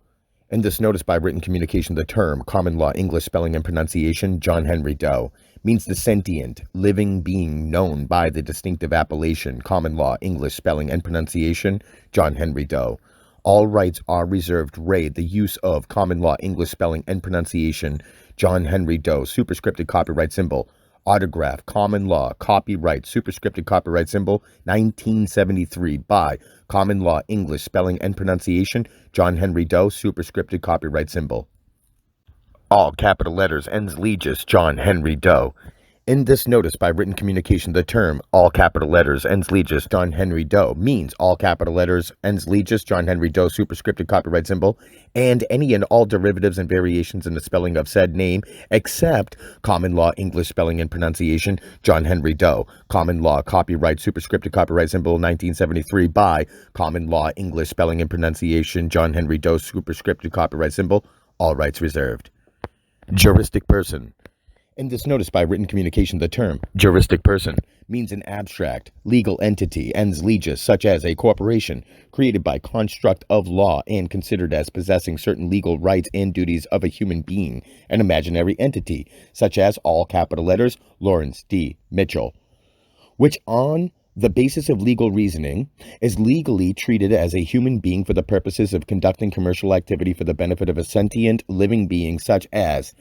In this notice by written communication, the term common law English spelling and pronunciation John Henry Doe means the sentient, living being known by the distinctive appellation common law English spelling and pronunciation John Henry Doe. All rights are reserved the use of common law English spelling and pronunciation John Henry Doe, superscripted copyright symbol, autograph, common law, copyright, superscripted copyright symbol, 1973 by common law English spelling and pronunciation John Henry Doe, superscripted copyright symbol. All capital letters ens legis John Henry Doe. In this notice by written communication, the term all capital letters ens legis John Henry Doe means all capital letters ens legis John Henry Doe, superscripted copyright symbol, and any and all derivatives and variations in the spelling of said name except common law English spelling and pronunciation John Henry Doe, common law copyright, superscripted copyright symbol, 1973 by common law English spelling and pronunciation John Henry Doe, superscripted copyright symbol, all rights reserved. Juristic person. In this notice by written communication, the term juristic person means an abstract legal entity ens legis such as a corporation created by construct of law and considered as possessing certain legal rights and duties of a human being, an imaginary entity such as all capital letters Lawrence D. Mitchell, which on the basis of legal reasoning is legally treated as a human being for the purposes of conducting commercial activity for the benefit of a sentient living being such as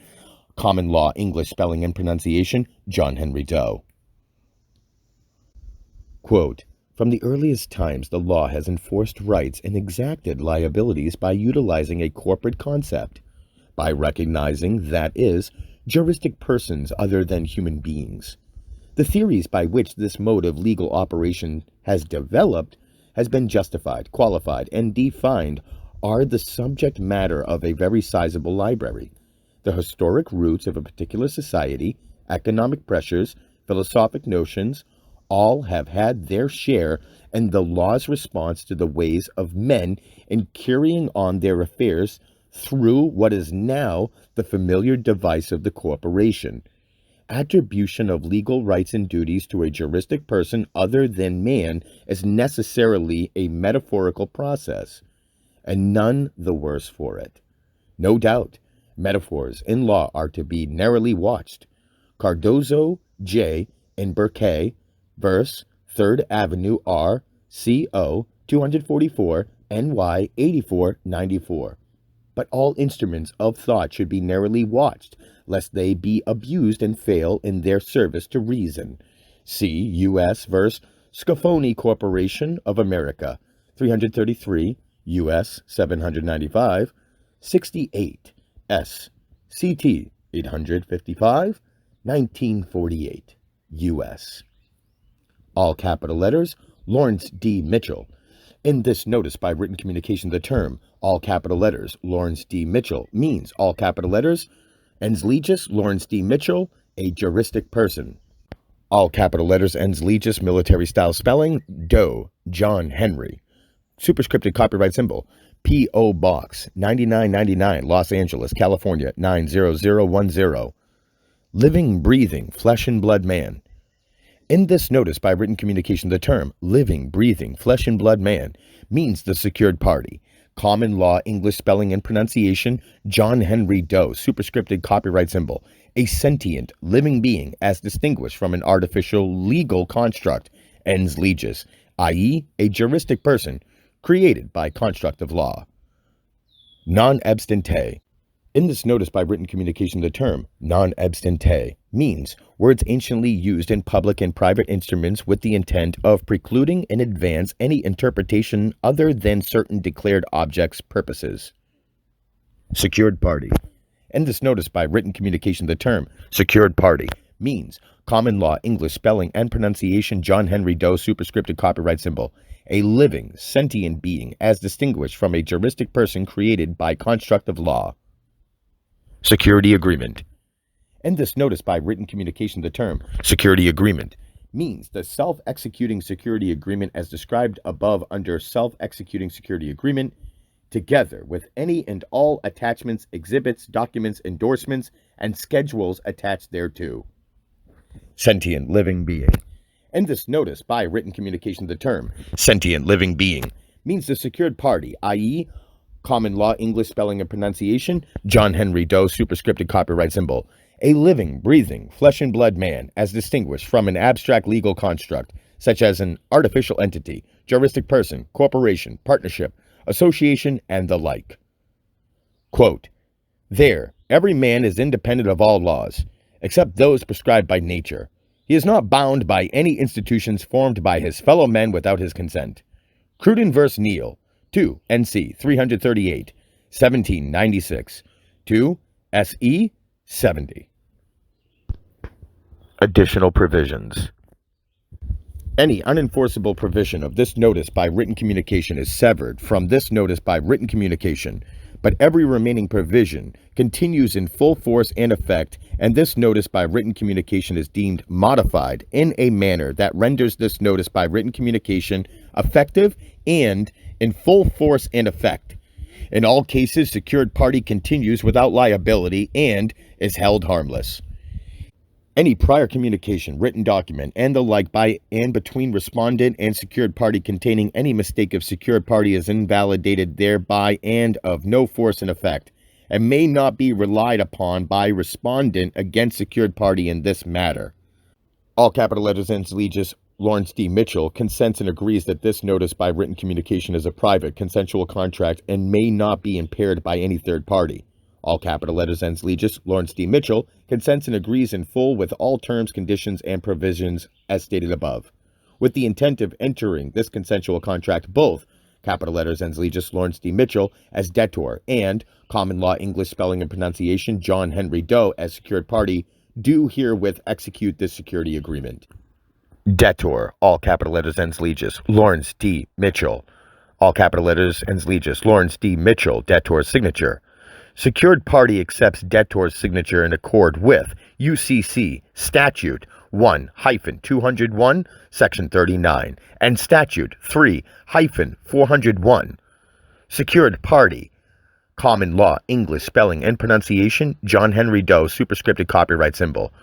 common law English spelling and pronunciation John Henry Doe. Quote, from the earliest times, the law has enforced rights and exacted liabilities by utilizing a corporate concept, by recognizing, that is, juristic persons other than human beings. The theories by which this mode of legal operation has developed, has been justified, qualified, and defined are the subject matter of a very sizable library. The historic roots of a particular society, economic pressures, philosophic notions, all have had their share in the law's response to the ways of men in carrying on their affairs through what is now the familiar device of the corporation. Attribution of legal rights and duties to a juristic person other than man is necessarily a metaphorical process, and none the worse for it. No doubt, metaphors in law are to be narrowly watched. Cardozo, J. and Burke, verse 3rd Avenue R. CO 244 NY 8494. But all instruments of thought should be narrowly watched, lest they be abused and fail in their service to reason. See U.S. vs. Scafoni Corporation of America, 333, U.S. 795, 68, S. CT 855, 1948, U.S. All capital letters, Lawrence D. Mitchell. In this notice by written communication, the term, all capital letters, Lawrence D. Mitchell, means all capital letters, ens legis, Lawrence D. Mitchell, a juristic person. All capital letters, ens legis, military style spelling, Doe, John Henry. Superscripted copyright symbol, P.O. Box, 9999, Los Angeles, California, 90010. Living, breathing, flesh and blood man. In this notice by written communication, the term living, breathing, flesh and blood man means the secured party. Common law English spelling and pronunciation, John Henry Doe, superscripted copyright symbol, a sentient, living being as distinguished from an artificial legal construct, ens legis, i.e., a juristic person created by construct of law. Non abstente. In this notice by written communication, the term non abstente means words anciently used in public and private instruments with the intent of precluding in advance any interpretation other than certain declared objects' purposes. Secured party. In this notice by written communication, the term secured party means common law English spelling and pronunciation, John Henry Doe, superscripted copyright symbol, a living, sentient being as distinguished from a juristic person created by construct of law. Security agreement. In this notice by written communication, the term security agreement means the self-executing security agreement as described above under self-executing security agreement, together with any and all attachments, exhibits, documents, endorsements, and schedules attached thereto. Sentient living being. In this notice by written communication, the term sentient living being means the secured party, i.e., common law English spelling and pronunciation, John Henry Doe, superscripted copyright symbol, a living, breathing, flesh and blood man as distinguished from an abstract legal construct, such as an artificial entity, juristic person, corporation, partnership, association, and the like. Quote, there, every man is independent of all laws, except those prescribed by nature. He is not bound by any institutions formed by his fellow men without his consent. Cruden vs. Neal, 2 NC 338, 1796, 2 SE 70. Additional provisions. Any unenforceable provision of this notice by written communication is severed from this notice by written communication, but every remaining provision continues in full force and effect, and this notice by written communication is deemed modified in a manner that renders this notice by written communication effective and in full force and effect. In all cases, secured party continues without liability and is held harmless. Any prior communication, written document, and the like by and between respondent and secured party containing any mistake of secured party is invalidated thereby and of no force and effect, and may not be relied upon by respondent against secured party in this matter. All capital letters ens legis, Lawrence D. Mitchell consents and agrees that this notice by written communication is a private, consensual contract and may not be impaired by any third party. All capital letters ens legis, Lawrence D. Mitchell consents and agrees in full with all terms, conditions, and provisions as stated above, with the intent of entering this consensual contract both capital letters, Enslegius, Lawrence D. Mitchell, as debtor, and common law English spelling and pronunciation, John Henry Doe, as secured party, do herewith execute this security agreement. Debtor, all capital letters, Enslegius, Lawrence D. Mitchell, all capital letters, Enslegius, Lawrence D. Mitchell, debtor's signature. Secured party accepts debtor's signature in accord with UCC Statute 1-201, Section 39, and Statute 3-401. Secured party, common law, English spelling and pronunciation, John Henry Doe, superscripted copyright symbol.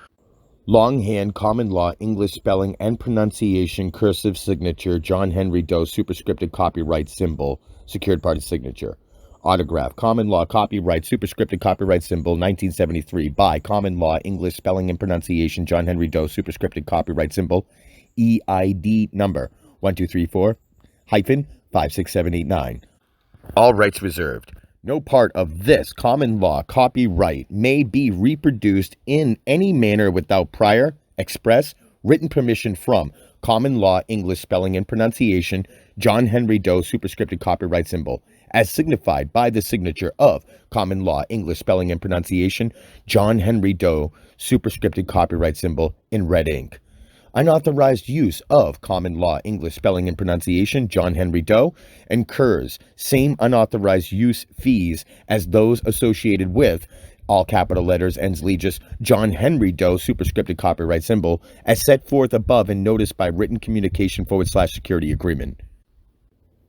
Longhand, common law, English spelling and pronunciation, cursive signature, John Henry Doe, superscripted copyright symbol, secured party signature. Autograph, common law, copyright, superscripted copyright symbol, 1973, by common law, English spelling and pronunciation, John Henry Doe, superscripted copyright symbol, EID number 1234-56789. All rights reserved. No part of this common law copyright may be reproduced in any manner without prior, express, written permission from common law, English spelling and pronunciation, John Henry Doe, superscripted copyright symbol, as signified by the signature of common law, English spelling and pronunciation, John Henry Doe, superscripted copyright symbol, in red ink. Unauthorized use of common law, English spelling and pronunciation, John Henry Doe, incurs same unauthorized use fees as those associated with all capital letters, Enslegius, John Henry Doe, superscripted copyright symbol, as set forth above in notice by written communication / security agreement.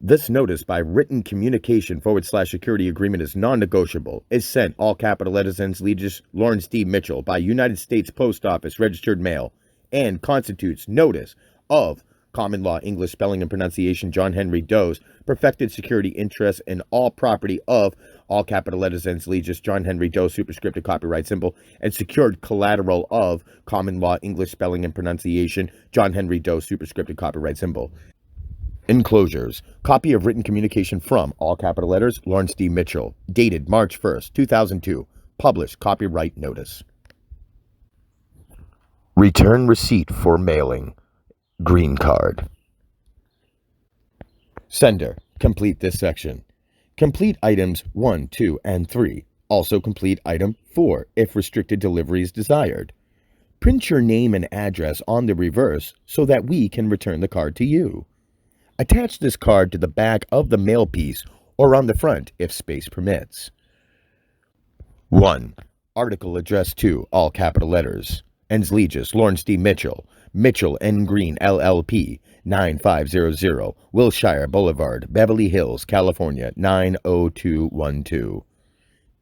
This notice by written communication / security agreement is non-negotiable, is sent all capital letters, Enslegius, Lawrence D. Mitchell, by United States Post Office registered mail, and constitutes notice of common law, English spelling and pronunciation, John Henry Doe's perfected security interest in all property of all capital letters, Enslegius, John Henry Doe, superscripted copyright symbol, and secured collateral of common law, English spelling and pronunciation, John Henry Doe, superscripted copyright symbol. Enclosures. Copy of written communication from all capital letters, Lawrence D. Mitchell, dated March 1st, 2002. Published copyright notice. Return receipt for mailing. Green card. Sender. Complete this section. Complete items 1, 2, and 3. Also complete item 4 if restricted delivery is desired. Print your name and address on the reverse so that we can return the card to you. Attach this card to the back of the mail piece or on the front if space permits. 1. Article addressed to all capital letters, Enslegius, Lawrence D. Mitchell, Mitchell N. Green, LLP, 9500 Wilshire Boulevard, Beverly Hills, California, 90212.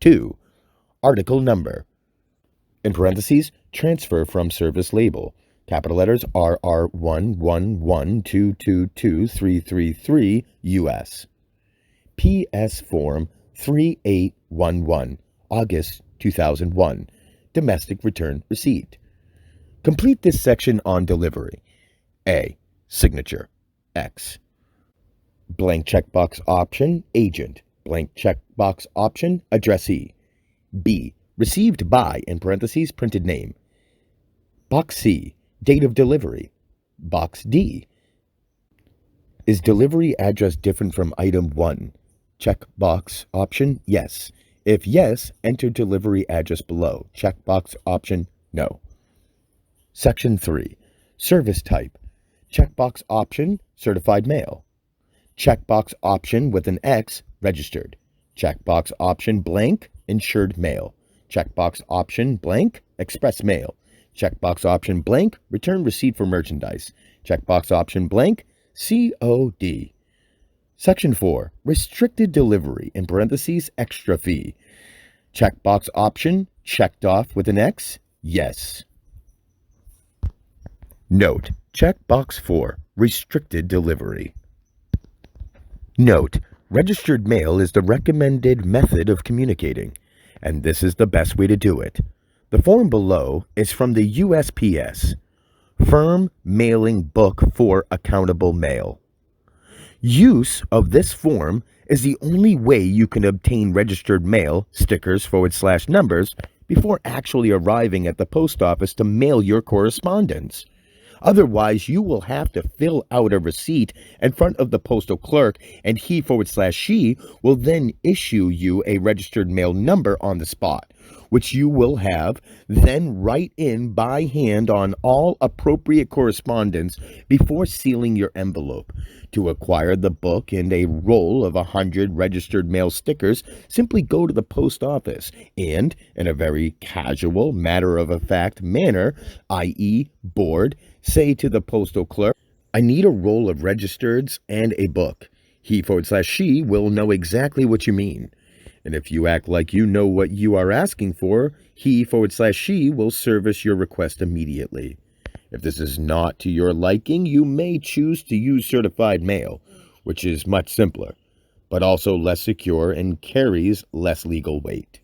2. Article number, in parentheses, transfer from service label, capital letters, RR111222333 US. PS Form 3811, August 2001. Domestic return receipt. Complete this section on delivery. A. Signature. X. Blank checkbox option, agent. Blank checkbox option, addressee. B. Received by, in parentheses, printed name. Box C. Date of delivery. Box D. Is delivery address different from item 1? Checkbox option, yes. If yes, enter delivery address below. Checkbox option, no. Section 3. Service type. Checkbox option, certified mail. Checkbox option with an X, registered. Checkbox option blank, insured mail. Checkbox option blank, express mail. Checkbox option blank, return receipt for merchandise. Checkbox option blank, COD. Section 4. Restricted delivery, in parentheses, extra fee. Checkbox option, checked off with an X, yes. Note, checkbox 4, restricted delivery. Note, registered mail is the recommended method of communicating, and this is the best way to do it. The form below is from the USPS, Firm Mailing Book for Accountable Mail. Use of this form is the only way you can obtain registered mail, stickers / numbers, before actually arriving at the post office to mail your correspondence. Otherwise, you will have to fill out a receipt in front of the postal clerk, and he/she will then issue you a registered mail number on the spot, which you will have then write in by hand on all appropriate correspondence before sealing your envelope. To acquire the book and a roll of 100 registered mail stickers, simply go to the post office and, in a very casual, matter-of-fact manner, i.e. bored, say to the postal clerk, "I need a roll of registereds and a book." He/she will know exactly what you mean. And if you act like you know what you are asking for, he/she will service your request immediately. If this is not to your liking, you may choose to use certified mail, which is much simpler, but also less secure and carries less legal weight.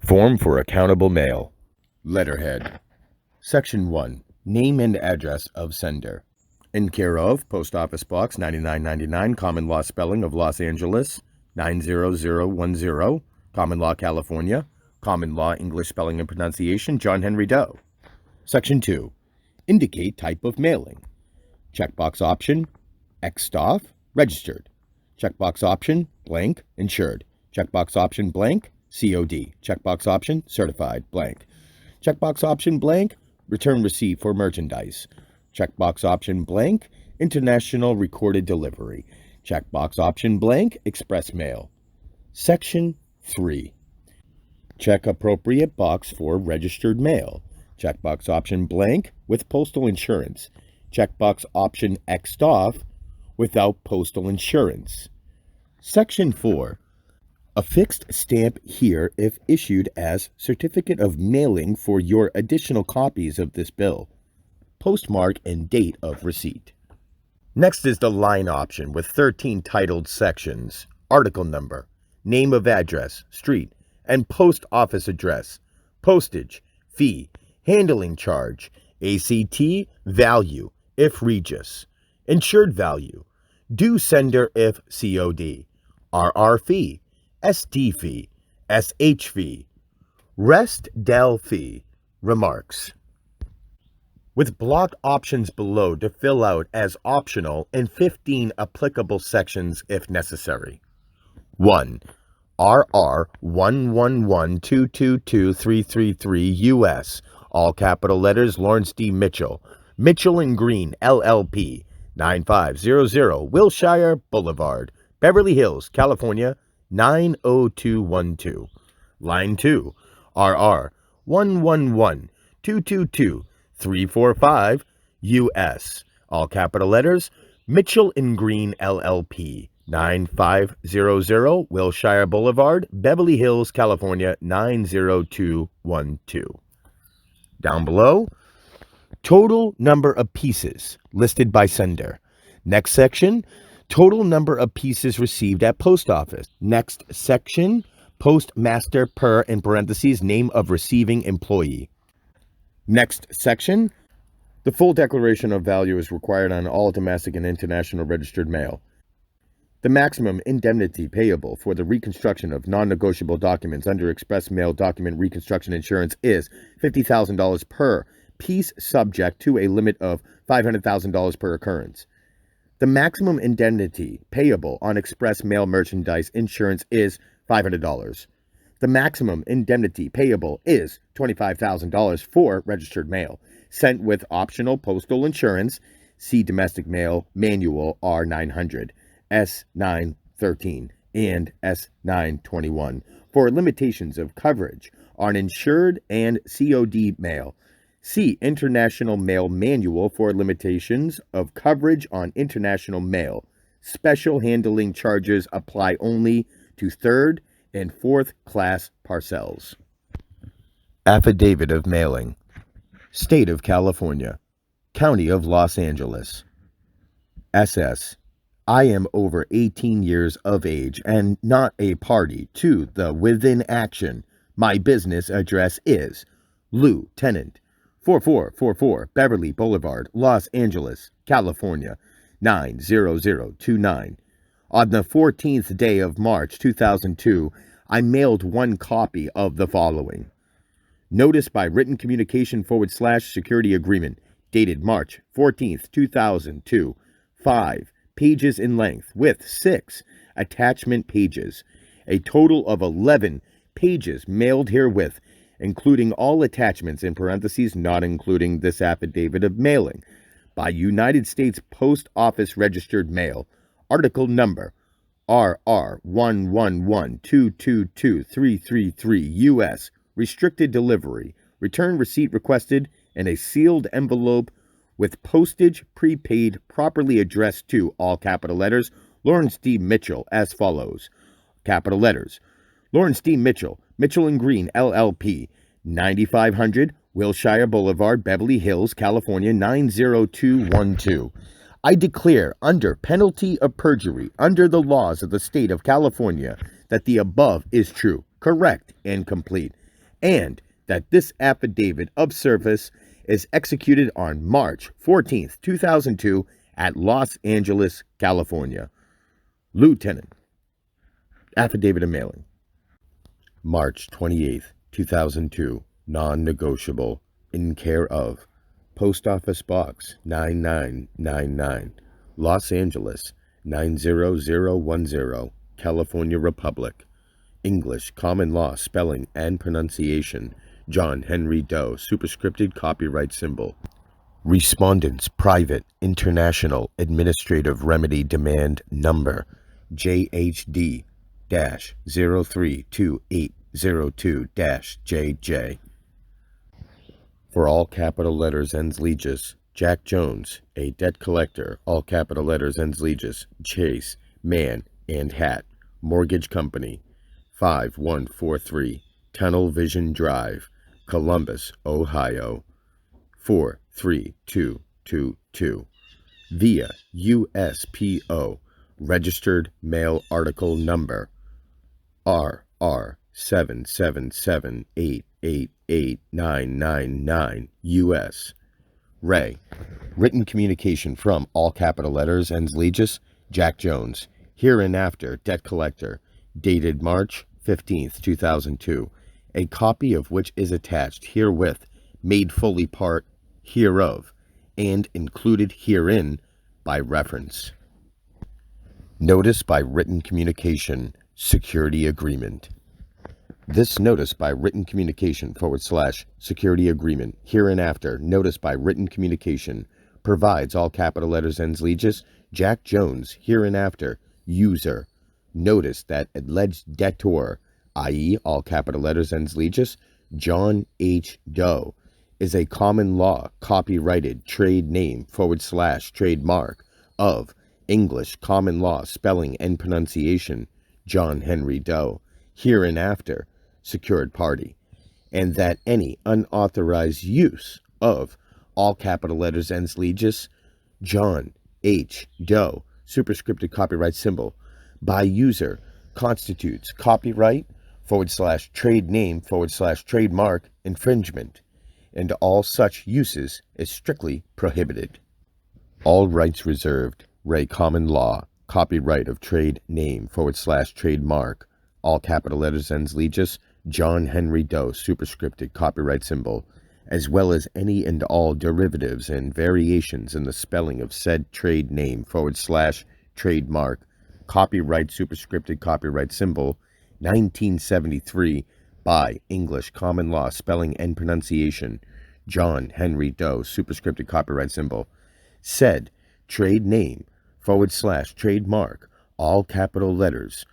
Form for accountable mail. Letterhead. Section 1. Name and address of sender. In care of Post Office Box 9999, Common Law Spelling of Los Angeles, 90010, Common Law, California, Common Law English Spelling and Pronunciation, John Henry Doe. Section 2. Indicate type of mailing. Checkbox option, X-Stoff, registered. Checkbox option, blank, insured. Checkbox option, blank, COD. Checkbox option, certified, blank. Checkbox option, blank, return receipt for merchandise. Checkbox option, blank, international recorded delivery. Checkbox option, blank, express mail. Section 3. Check appropriate box for registered mail. Checkbox option blank with postal insurance. Checkbox option X'd off without postal insurance. Section 4. Affixed stamp here if issued as certificate of mailing for your additional copies of this bill. Postmark and date of receipt. Next is the line option with 13 titled sections. Article number, name of address, street, and post office address, postage, fee, handling charge, ACT value if Regis, insured value, due sender if COD, RR fee, SD fee, SH fee, rest del fee, remarks. With block options below to fill out as optional and 15 applicable sections if necessary. 1. RR 111222333 US, all capital letters, Lawrence D. Mitchell, Mitchell and Green, LLP, 9500 Wilshire Boulevard, Beverly Hills, California, 90212. Line 2, RR 111222345 US, all capital letters, Mitchell and Green, LLP, 9500 Wilshire Boulevard, Beverly Hills, California, 90212. Down below, total number of pieces listed by sender. Next section, total number of pieces received at post office. Next section, postmaster per, in parentheses, name of receiving employee. Next section, the full declaration of value is required on all domestic and international registered mail. The maximum indemnity payable for the reconstruction of non-negotiable documents under express mail document reconstruction insurance is $50,000 per piece, subject to a limit of $500,000 per occurrence. The maximum indemnity payable on express mail merchandise insurance is $500. The maximum indemnity payable is $25,000 for registered mail sent with optional postal insurance. See Domestic Mail Manual R900. S913 and S921 for limitations of coverage on insured and COD mail. See International Mail Manual for limitations of coverage on international mail. Special handling charges apply only to third and fourth class parcels. Affidavit of mailing. State of California, County of Los Angeles. SS. I am over 18 years of age and not a party to the within action. My business address is Lieutenant 4444 Beverly Boulevard, Los Angeles, California, 90029. On the 14th day of March 2002, I mailed one copy of the following. Notice by written communication / security agreement. dated March 14th, 2002, 5 pages in length with 6 attachment pages, a total of 11 pages mailed herewith, including all attachments in parentheses, not including this affidavit of mailing, by United States Post Office Registered Mail, article number RR1112223333 U.S., restricted delivery, return receipt requested in a sealed envelope with postage prepaid, properly addressed to, all capital letters, Lawrence D. Mitchell, as follows. Capital letters. Lawrence D. Mitchell, Mitchell & Green, LLP, 9500 Wilshire Boulevard, Beverly Hills, California, 90212. I declare, under penalty of perjury, under the laws of the state of California, that the above is true, correct, and complete, and that this affidavit of service is executed on March 14th, 2002, at Los Angeles, California. Lieutenant. Affidavit of mailing. March 28th, 2002, non-negotiable, in care of Post Office Box 9999, Los Angeles 90010, California Republic. English, common law, spelling and pronunciation, John Henry Doe, superscripted copyright symbol. Respondent's private, international, administrative remedy demand number, JHD-032802-JJ. For all capital letters ends legis, Jack Jones, a debt collector, all capital letters ends legis, Chase, Man, and Hat, Mortgage Company, 5143 Tunnel Vision Drive, Columbus, Ohio, 43222, via USPO, registered mail article number RR7778888999 US. Ray. Written communication from all capital letters ends legis, Jack Jones, hereinafter debt collector, dated March 15th, 2002, a copy of which is attached herewith, made fully part hereof, and included herein by reference. Notice by written communication, security agreement. This notice by written communication / security agreement, hereinafter notice by written communication, provides all capital letters ends legis, Jack Jones, hereinafter, user, notice that alleged debtor, i.e. all capital letters ends legis, John H. Doe, is a common law copyrighted trade name / trademark of English common law spelling and pronunciation, John Henry Doe, hereinafter, secured party, and that any unauthorized use of all capital letters ends legis, John H. Doe, superscripted copyright symbol, by user constitutes copyright / trade name / trademark infringement, and all such uses is strictly prohibited. All rights reserved. Ray common law, copyright of trade name / trademark, all capital letters ends legis, John Henry Doe, superscripted copyright symbol, as well as any and all derivatives and variations in the spelling of said trade name / trademark, copyright superscripted copyright symbol, 1973, by English common law spelling and pronunciation, John Henry Doe, superscripted copyright symbol, said trade name / trademark, all capital letters,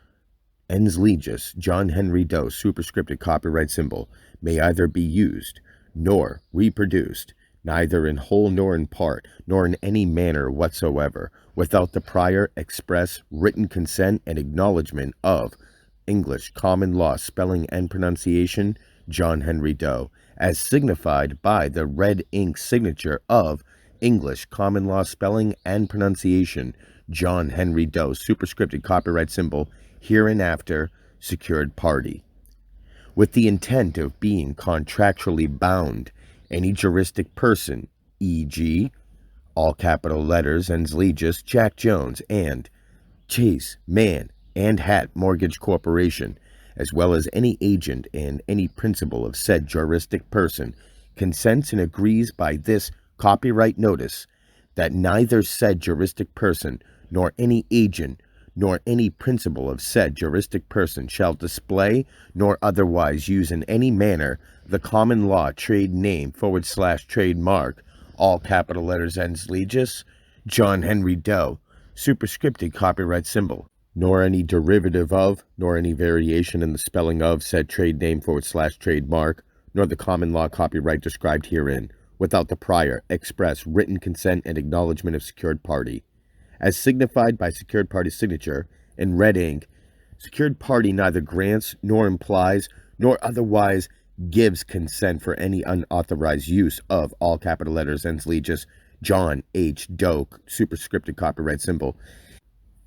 ends legis, John Henry Doe, superscripted copyright symbol, may either be used, nor reproduced, neither in whole nor in part, nor in any manner whatsoever, without the prior express written consent and acknowledgement of English common law spelling and pronunciation, John Henry Doe, as signified by the red ink signature of English common law spelling and pronunciation, John Henry Doe, superscripted copyright symbol, hereinafter, secured party. With the intent of being contractually bound, any juristic person, e.g., all capital letters ends legis, Jack Jones, and Chase, Man, and Hat Mortgage Corporation, as well as any agent and any principal of said juristic person, consents and agrees by this copyright notice that neither said juristic person nor any agent nor any principal of said juristic person shall display nor otherwise use in any manner the common law trade name / trademark, all capital letters ends legis, John Henry Doe, superscripted copyright symbol, nor any derivative of, nor any variation in the spelling of said trade name / trademark, nor the common law copyright described herein, without the prior, express, written consent and acknowledgement of secured party, as signified by secured party signature in red ink. Secured party neither grants nor implies nor otherwise gives consent for any unauthorized use of all capital letters ends legis, John H. Doe, superscripted copyright symbol,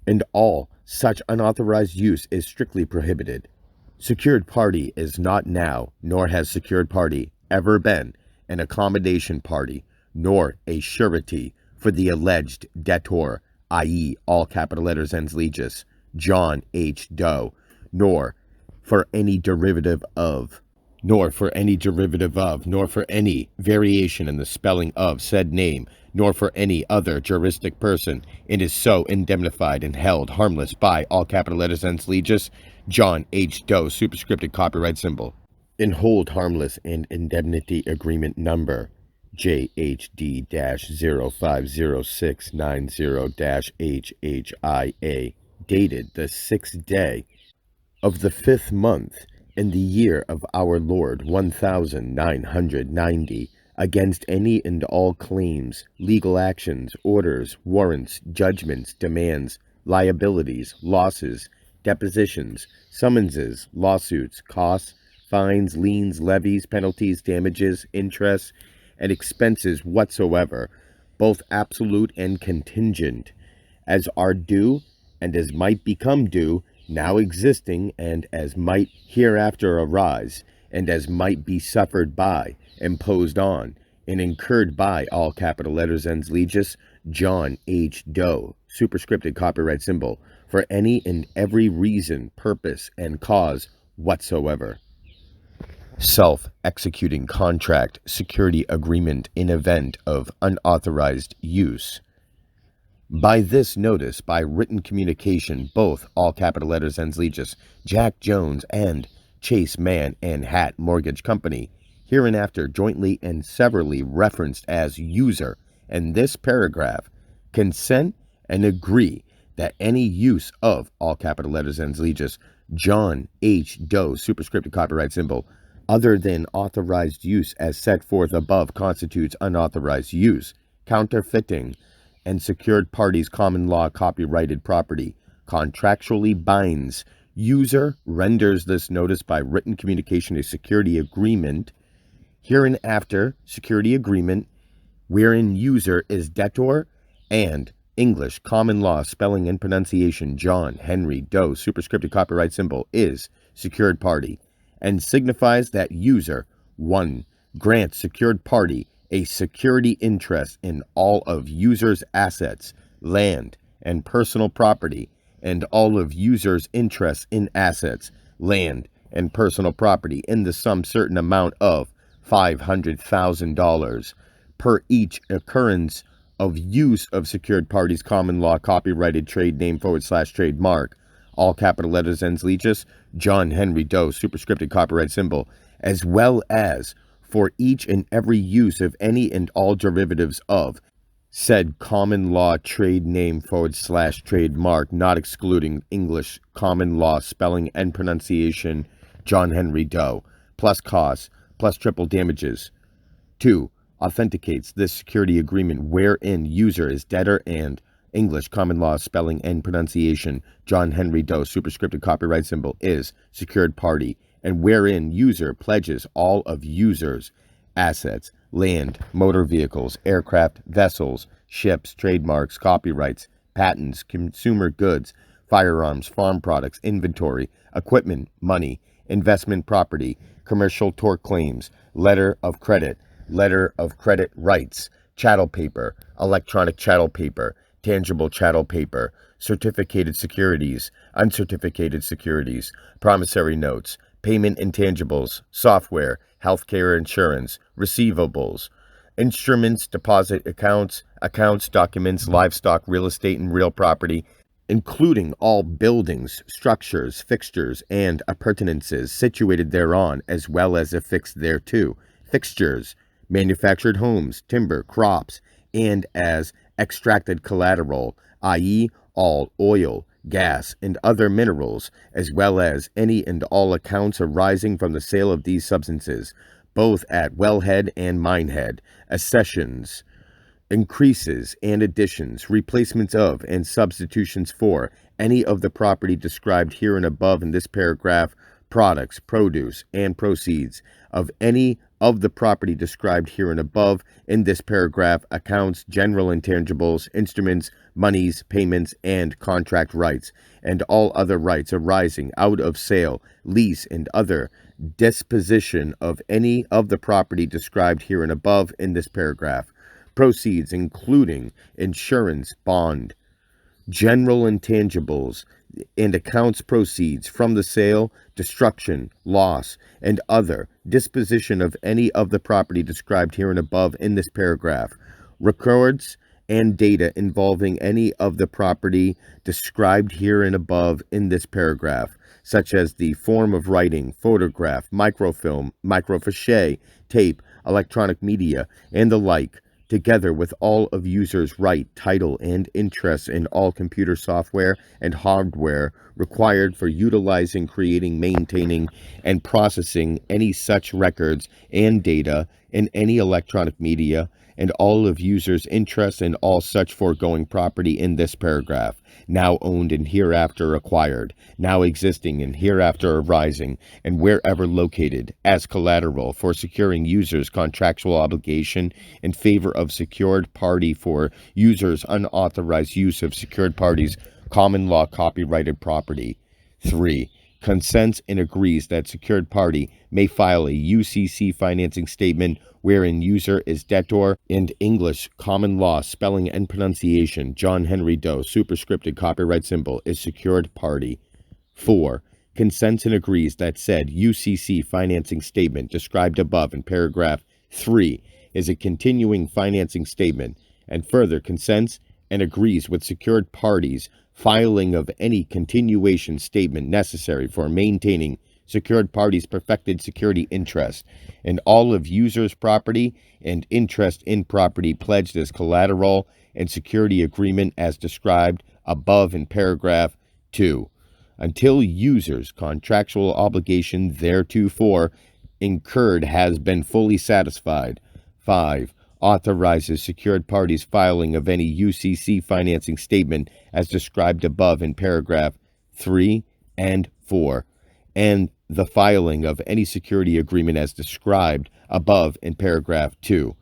and all such unauthorized use is strictly prohibited. Secured party is not now, nor has secured party ever been, an accommodation party, nor a surety for the alleged debtor, i.e., all capital letters ends legis, John H. Doe, nor for any derivative of, nor for any variation in the spelling of said name, nor for any other juristic person, and is so indemnified and held harmless by all capital letters ends legis, John H. Doe, superscripted copyright symbol, and hold harmless and indemnity agreement number JHD-0506990-HHIA, dated the 6th day of the 5th month in the year of our Lord 1990, against any and all claims, legal actions, orders, warrants, judgments, demands, liabilities, losses, depositions, summonses, lawsuits, costs, fines, liens, levies, penalties, damages, interests, and expenses whatsoever, both absolute and contingent, as are due and as might become due, now existing, and as might hereafter arise, and as might be suffered by, imposed on, and incurred by all capital letters ends legis, John H. Doe, superscripted copyright symbol, for any and every reason, purpose, and cause whatsoever. Self-executing contract security agreement in event of unauthorized use. By this notice, by written communication, both, all capital letters ends legis, Jack Jones and Chase Man and Hat Mortgage Company, hereinafter jointly and severally referenced as user, in this paragraph, consent and agree that any use of, all capital letters ends legis, John H. Doe, superscripted copyright symbol, other than authorized use as set forth above constitutes unauthorized use, counterfeiting, and secured parties common law copyrighted property, contractually binds user, renders this notice by written communication a security agreement, hereinafter security agreement, wherein user is debtor, and English common law spelling and pronunciation John Henry Doe, superscripted copyright symbol, is secured party, and signifies that user 1. Grants secured party a security interest in all of user's assets, land, and personal property, and all of user's interests in assets, land, and personal property in the sum certain amount of $500,000 per each occurrence of use of secured parties common law copyrighted trade name / trademark, all capital letters ends legis, John Henry Doe, superscripted copyright symbol, as well as for each and every use of any and all derivatives of said common law trade name / trademark, not excluding English common law spelling and pronunciation John Henry Doe, plus costs, plus triple damages. 2. Authenticates this security agreement wherein user is debtor and English common law spelling and pronunciation John Henry Doe, superscripted copyright symbol, is secured party, and wherein user pledges all of user's assets, land, motor vehicles, aircraft, vessels, ships, trademarks, copyrights, patents, consumer goods, firearms, farm products, inventory, equipment, money, investment property, commercial tort claims, letter of credit rights, chattel paper, electronic chattel paper, tangible chattel paper, certificated securities, uncertificated securities, promissory notes, payment intangibles, software, healthcare insurance, receivables, instruments, deposit accounts, documents, livestock, real estate, and real property, including all buildings, structures, fixtures, and appurtenances situated thereon, as well as affixed thereto, fixtures, manufactured homes, timber, crops, and as extracted collateral, i.e., all oil, gas, and other minerals, as well as any and all accounts arising from the sale of these substances, both at wellhead and minehead, accessions, increases and additions, replacements of and substitutions for any of the property described here and above in this paragraph, products, produce, and proceeds of any of the property described here and above in this paragraph, accounts, general intangibles, instruments, monies, payments, and contract rights, and all other rights arising out of sale, lease, and other disposition of any of the property described here and above in this paragraph. Proceeds including insurance, bond, general intangibles, and accounts proceeds from the sale, destruction, loss, and other disposition of any of the property described here and above in this paragraph. Records and data involving any of the property described here and above in this paragraph, such as the form of writing, photograph, microfilm, microfiche, tape, electronic media, and the like, together with all of users' right, title, and interest in all computer software and hardware required for utilizing, creating, maintaining, and processing any such records and data in any electronic media, and all of users' interest in all such foregoing property in this paragraph, now owned and hereafter acquired, now existing and hereafter arising, and wherever located, as collateral for securing users' contractual obligation in favor of secured party for users' unauthorized use of secured parties' common law copyrighted property. 3. Consents and agrees that secured party may file a UCC financing statement wherein user is debtor, and English common law spelling and pronunciation John Henry Doe superscripted copyright symbol is secured party. 4. Consents and agrees that said UCC financing statement described above in paragraph 3 is a continuing financing statement, and further consents and agrees with secured parties filing of any continuation statement necessary for maintaining secured parties' perfected security interest in all of users' property and interest in property pledged as collateral and security agreement as described above in paragraph 2, until users' contractual obligation theretofore incurred has been fully satisfied. 5. Authorizes secured parties filing of any UCC financing statement as described above in paragraph 3 and 4, and the filing of any security agreement as described above in paragraph 2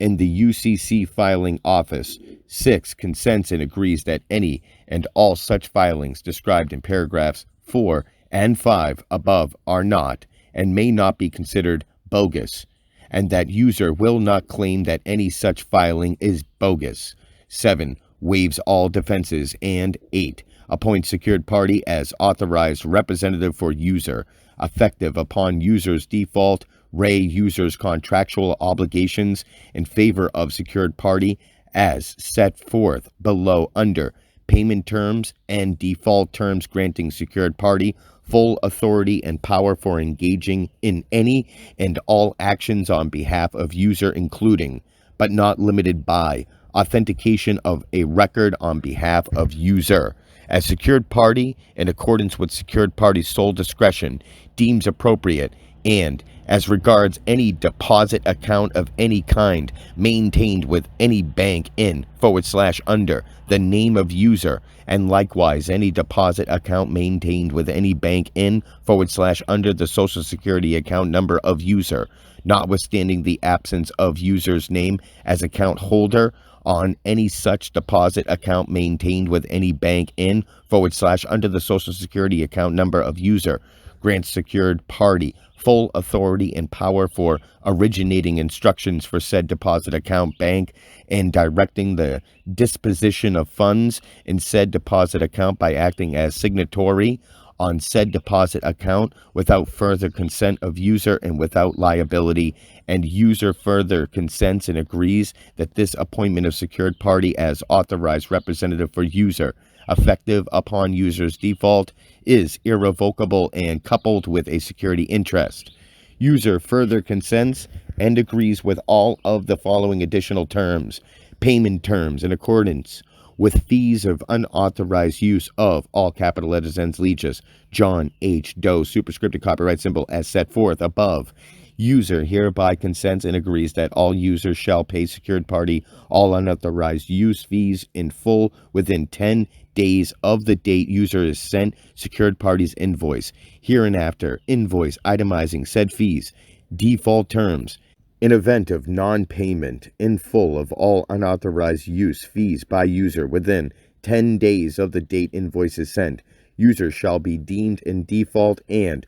in the UCC filing office. 6. Consents and agrees that any and all such filings described in paragraphs 4 and 5 above are not and may not be considered bogus, and that user will not claim that any such filing is bogus. 7. Waives all defenses, and 8. Appoints secured party as authorized representative for user, effective upon user's default, user's contractual obligations in favor of secured party as set forth below under payment terms and default terms, granting secured party full authority and power for engaging in any and all actions on behalf of user, including, but not limited by, authentication of a record on behalf of user, as secured party in accordance with secured party's sole discretion deems appropriate, and as regards any deposit account of any kind maintained with any bank in / under the name of user, and likewise any deposit account maintained with any bank in / under the Social Security account number of user, notwithstanding the absence of user's name as account holder on any such deposit account maintained with any bank in / under the Social Security account number of user, grants secured party full authority and power for originating instructions for said deposit account bank and directing the disposition of funds in said deposit account by acting as signatory on said deposit account without further consent of user and without liability, and user further consents and agrees that this appointment of secured party as authorized representative for user, effective upon user's default, is irrevocable and coupled with a security interest. User further consents and agrees with all of the following additional terms, payment terms in accordance with fees of unauthorized use of all capital letters ends legis John H. Doe superscripted copyright symbol as set forth above. User hereby consents and agrees that all users shall pay secured party all unauthorized use fees in full within 10 days of the date user is sent secured party's invoice. Hereinafter, invoice itemizing said fees, default terms. In event of non-payment in full of all unauthorized use fees by user within 10 days of the date invoice is sent, user shall be deemed in default and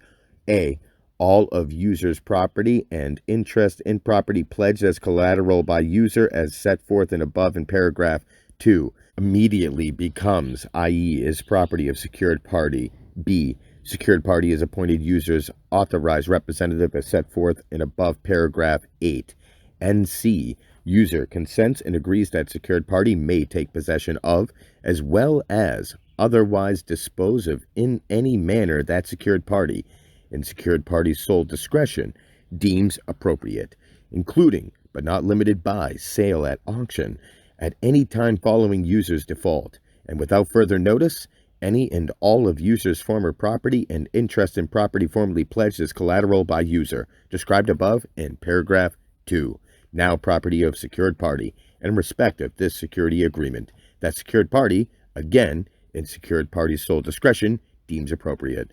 a. all of user's property and interest in property pledged as collateral by user as set forth in above in paragraph 2 immediately becomes, i.e. is property of secured party. B. Secured party is appointed user's authorized representative as set forth in above paragraph 8. And C. User consents and agrees that secured party may take possession of, as well as otherwise dispose of in any manner that secured party, in secured party's sole discretion, deems appropriate, including, but not limited by, sale at auction, at any time following user's default, and without further notice, any and all of user's former property and interest in property formerly pledged as collateral by user, described above in paragraph 2, now property of secured party, in respect of this security agreement, that secured party, again, in secured party's sole discretion, deems appropriate.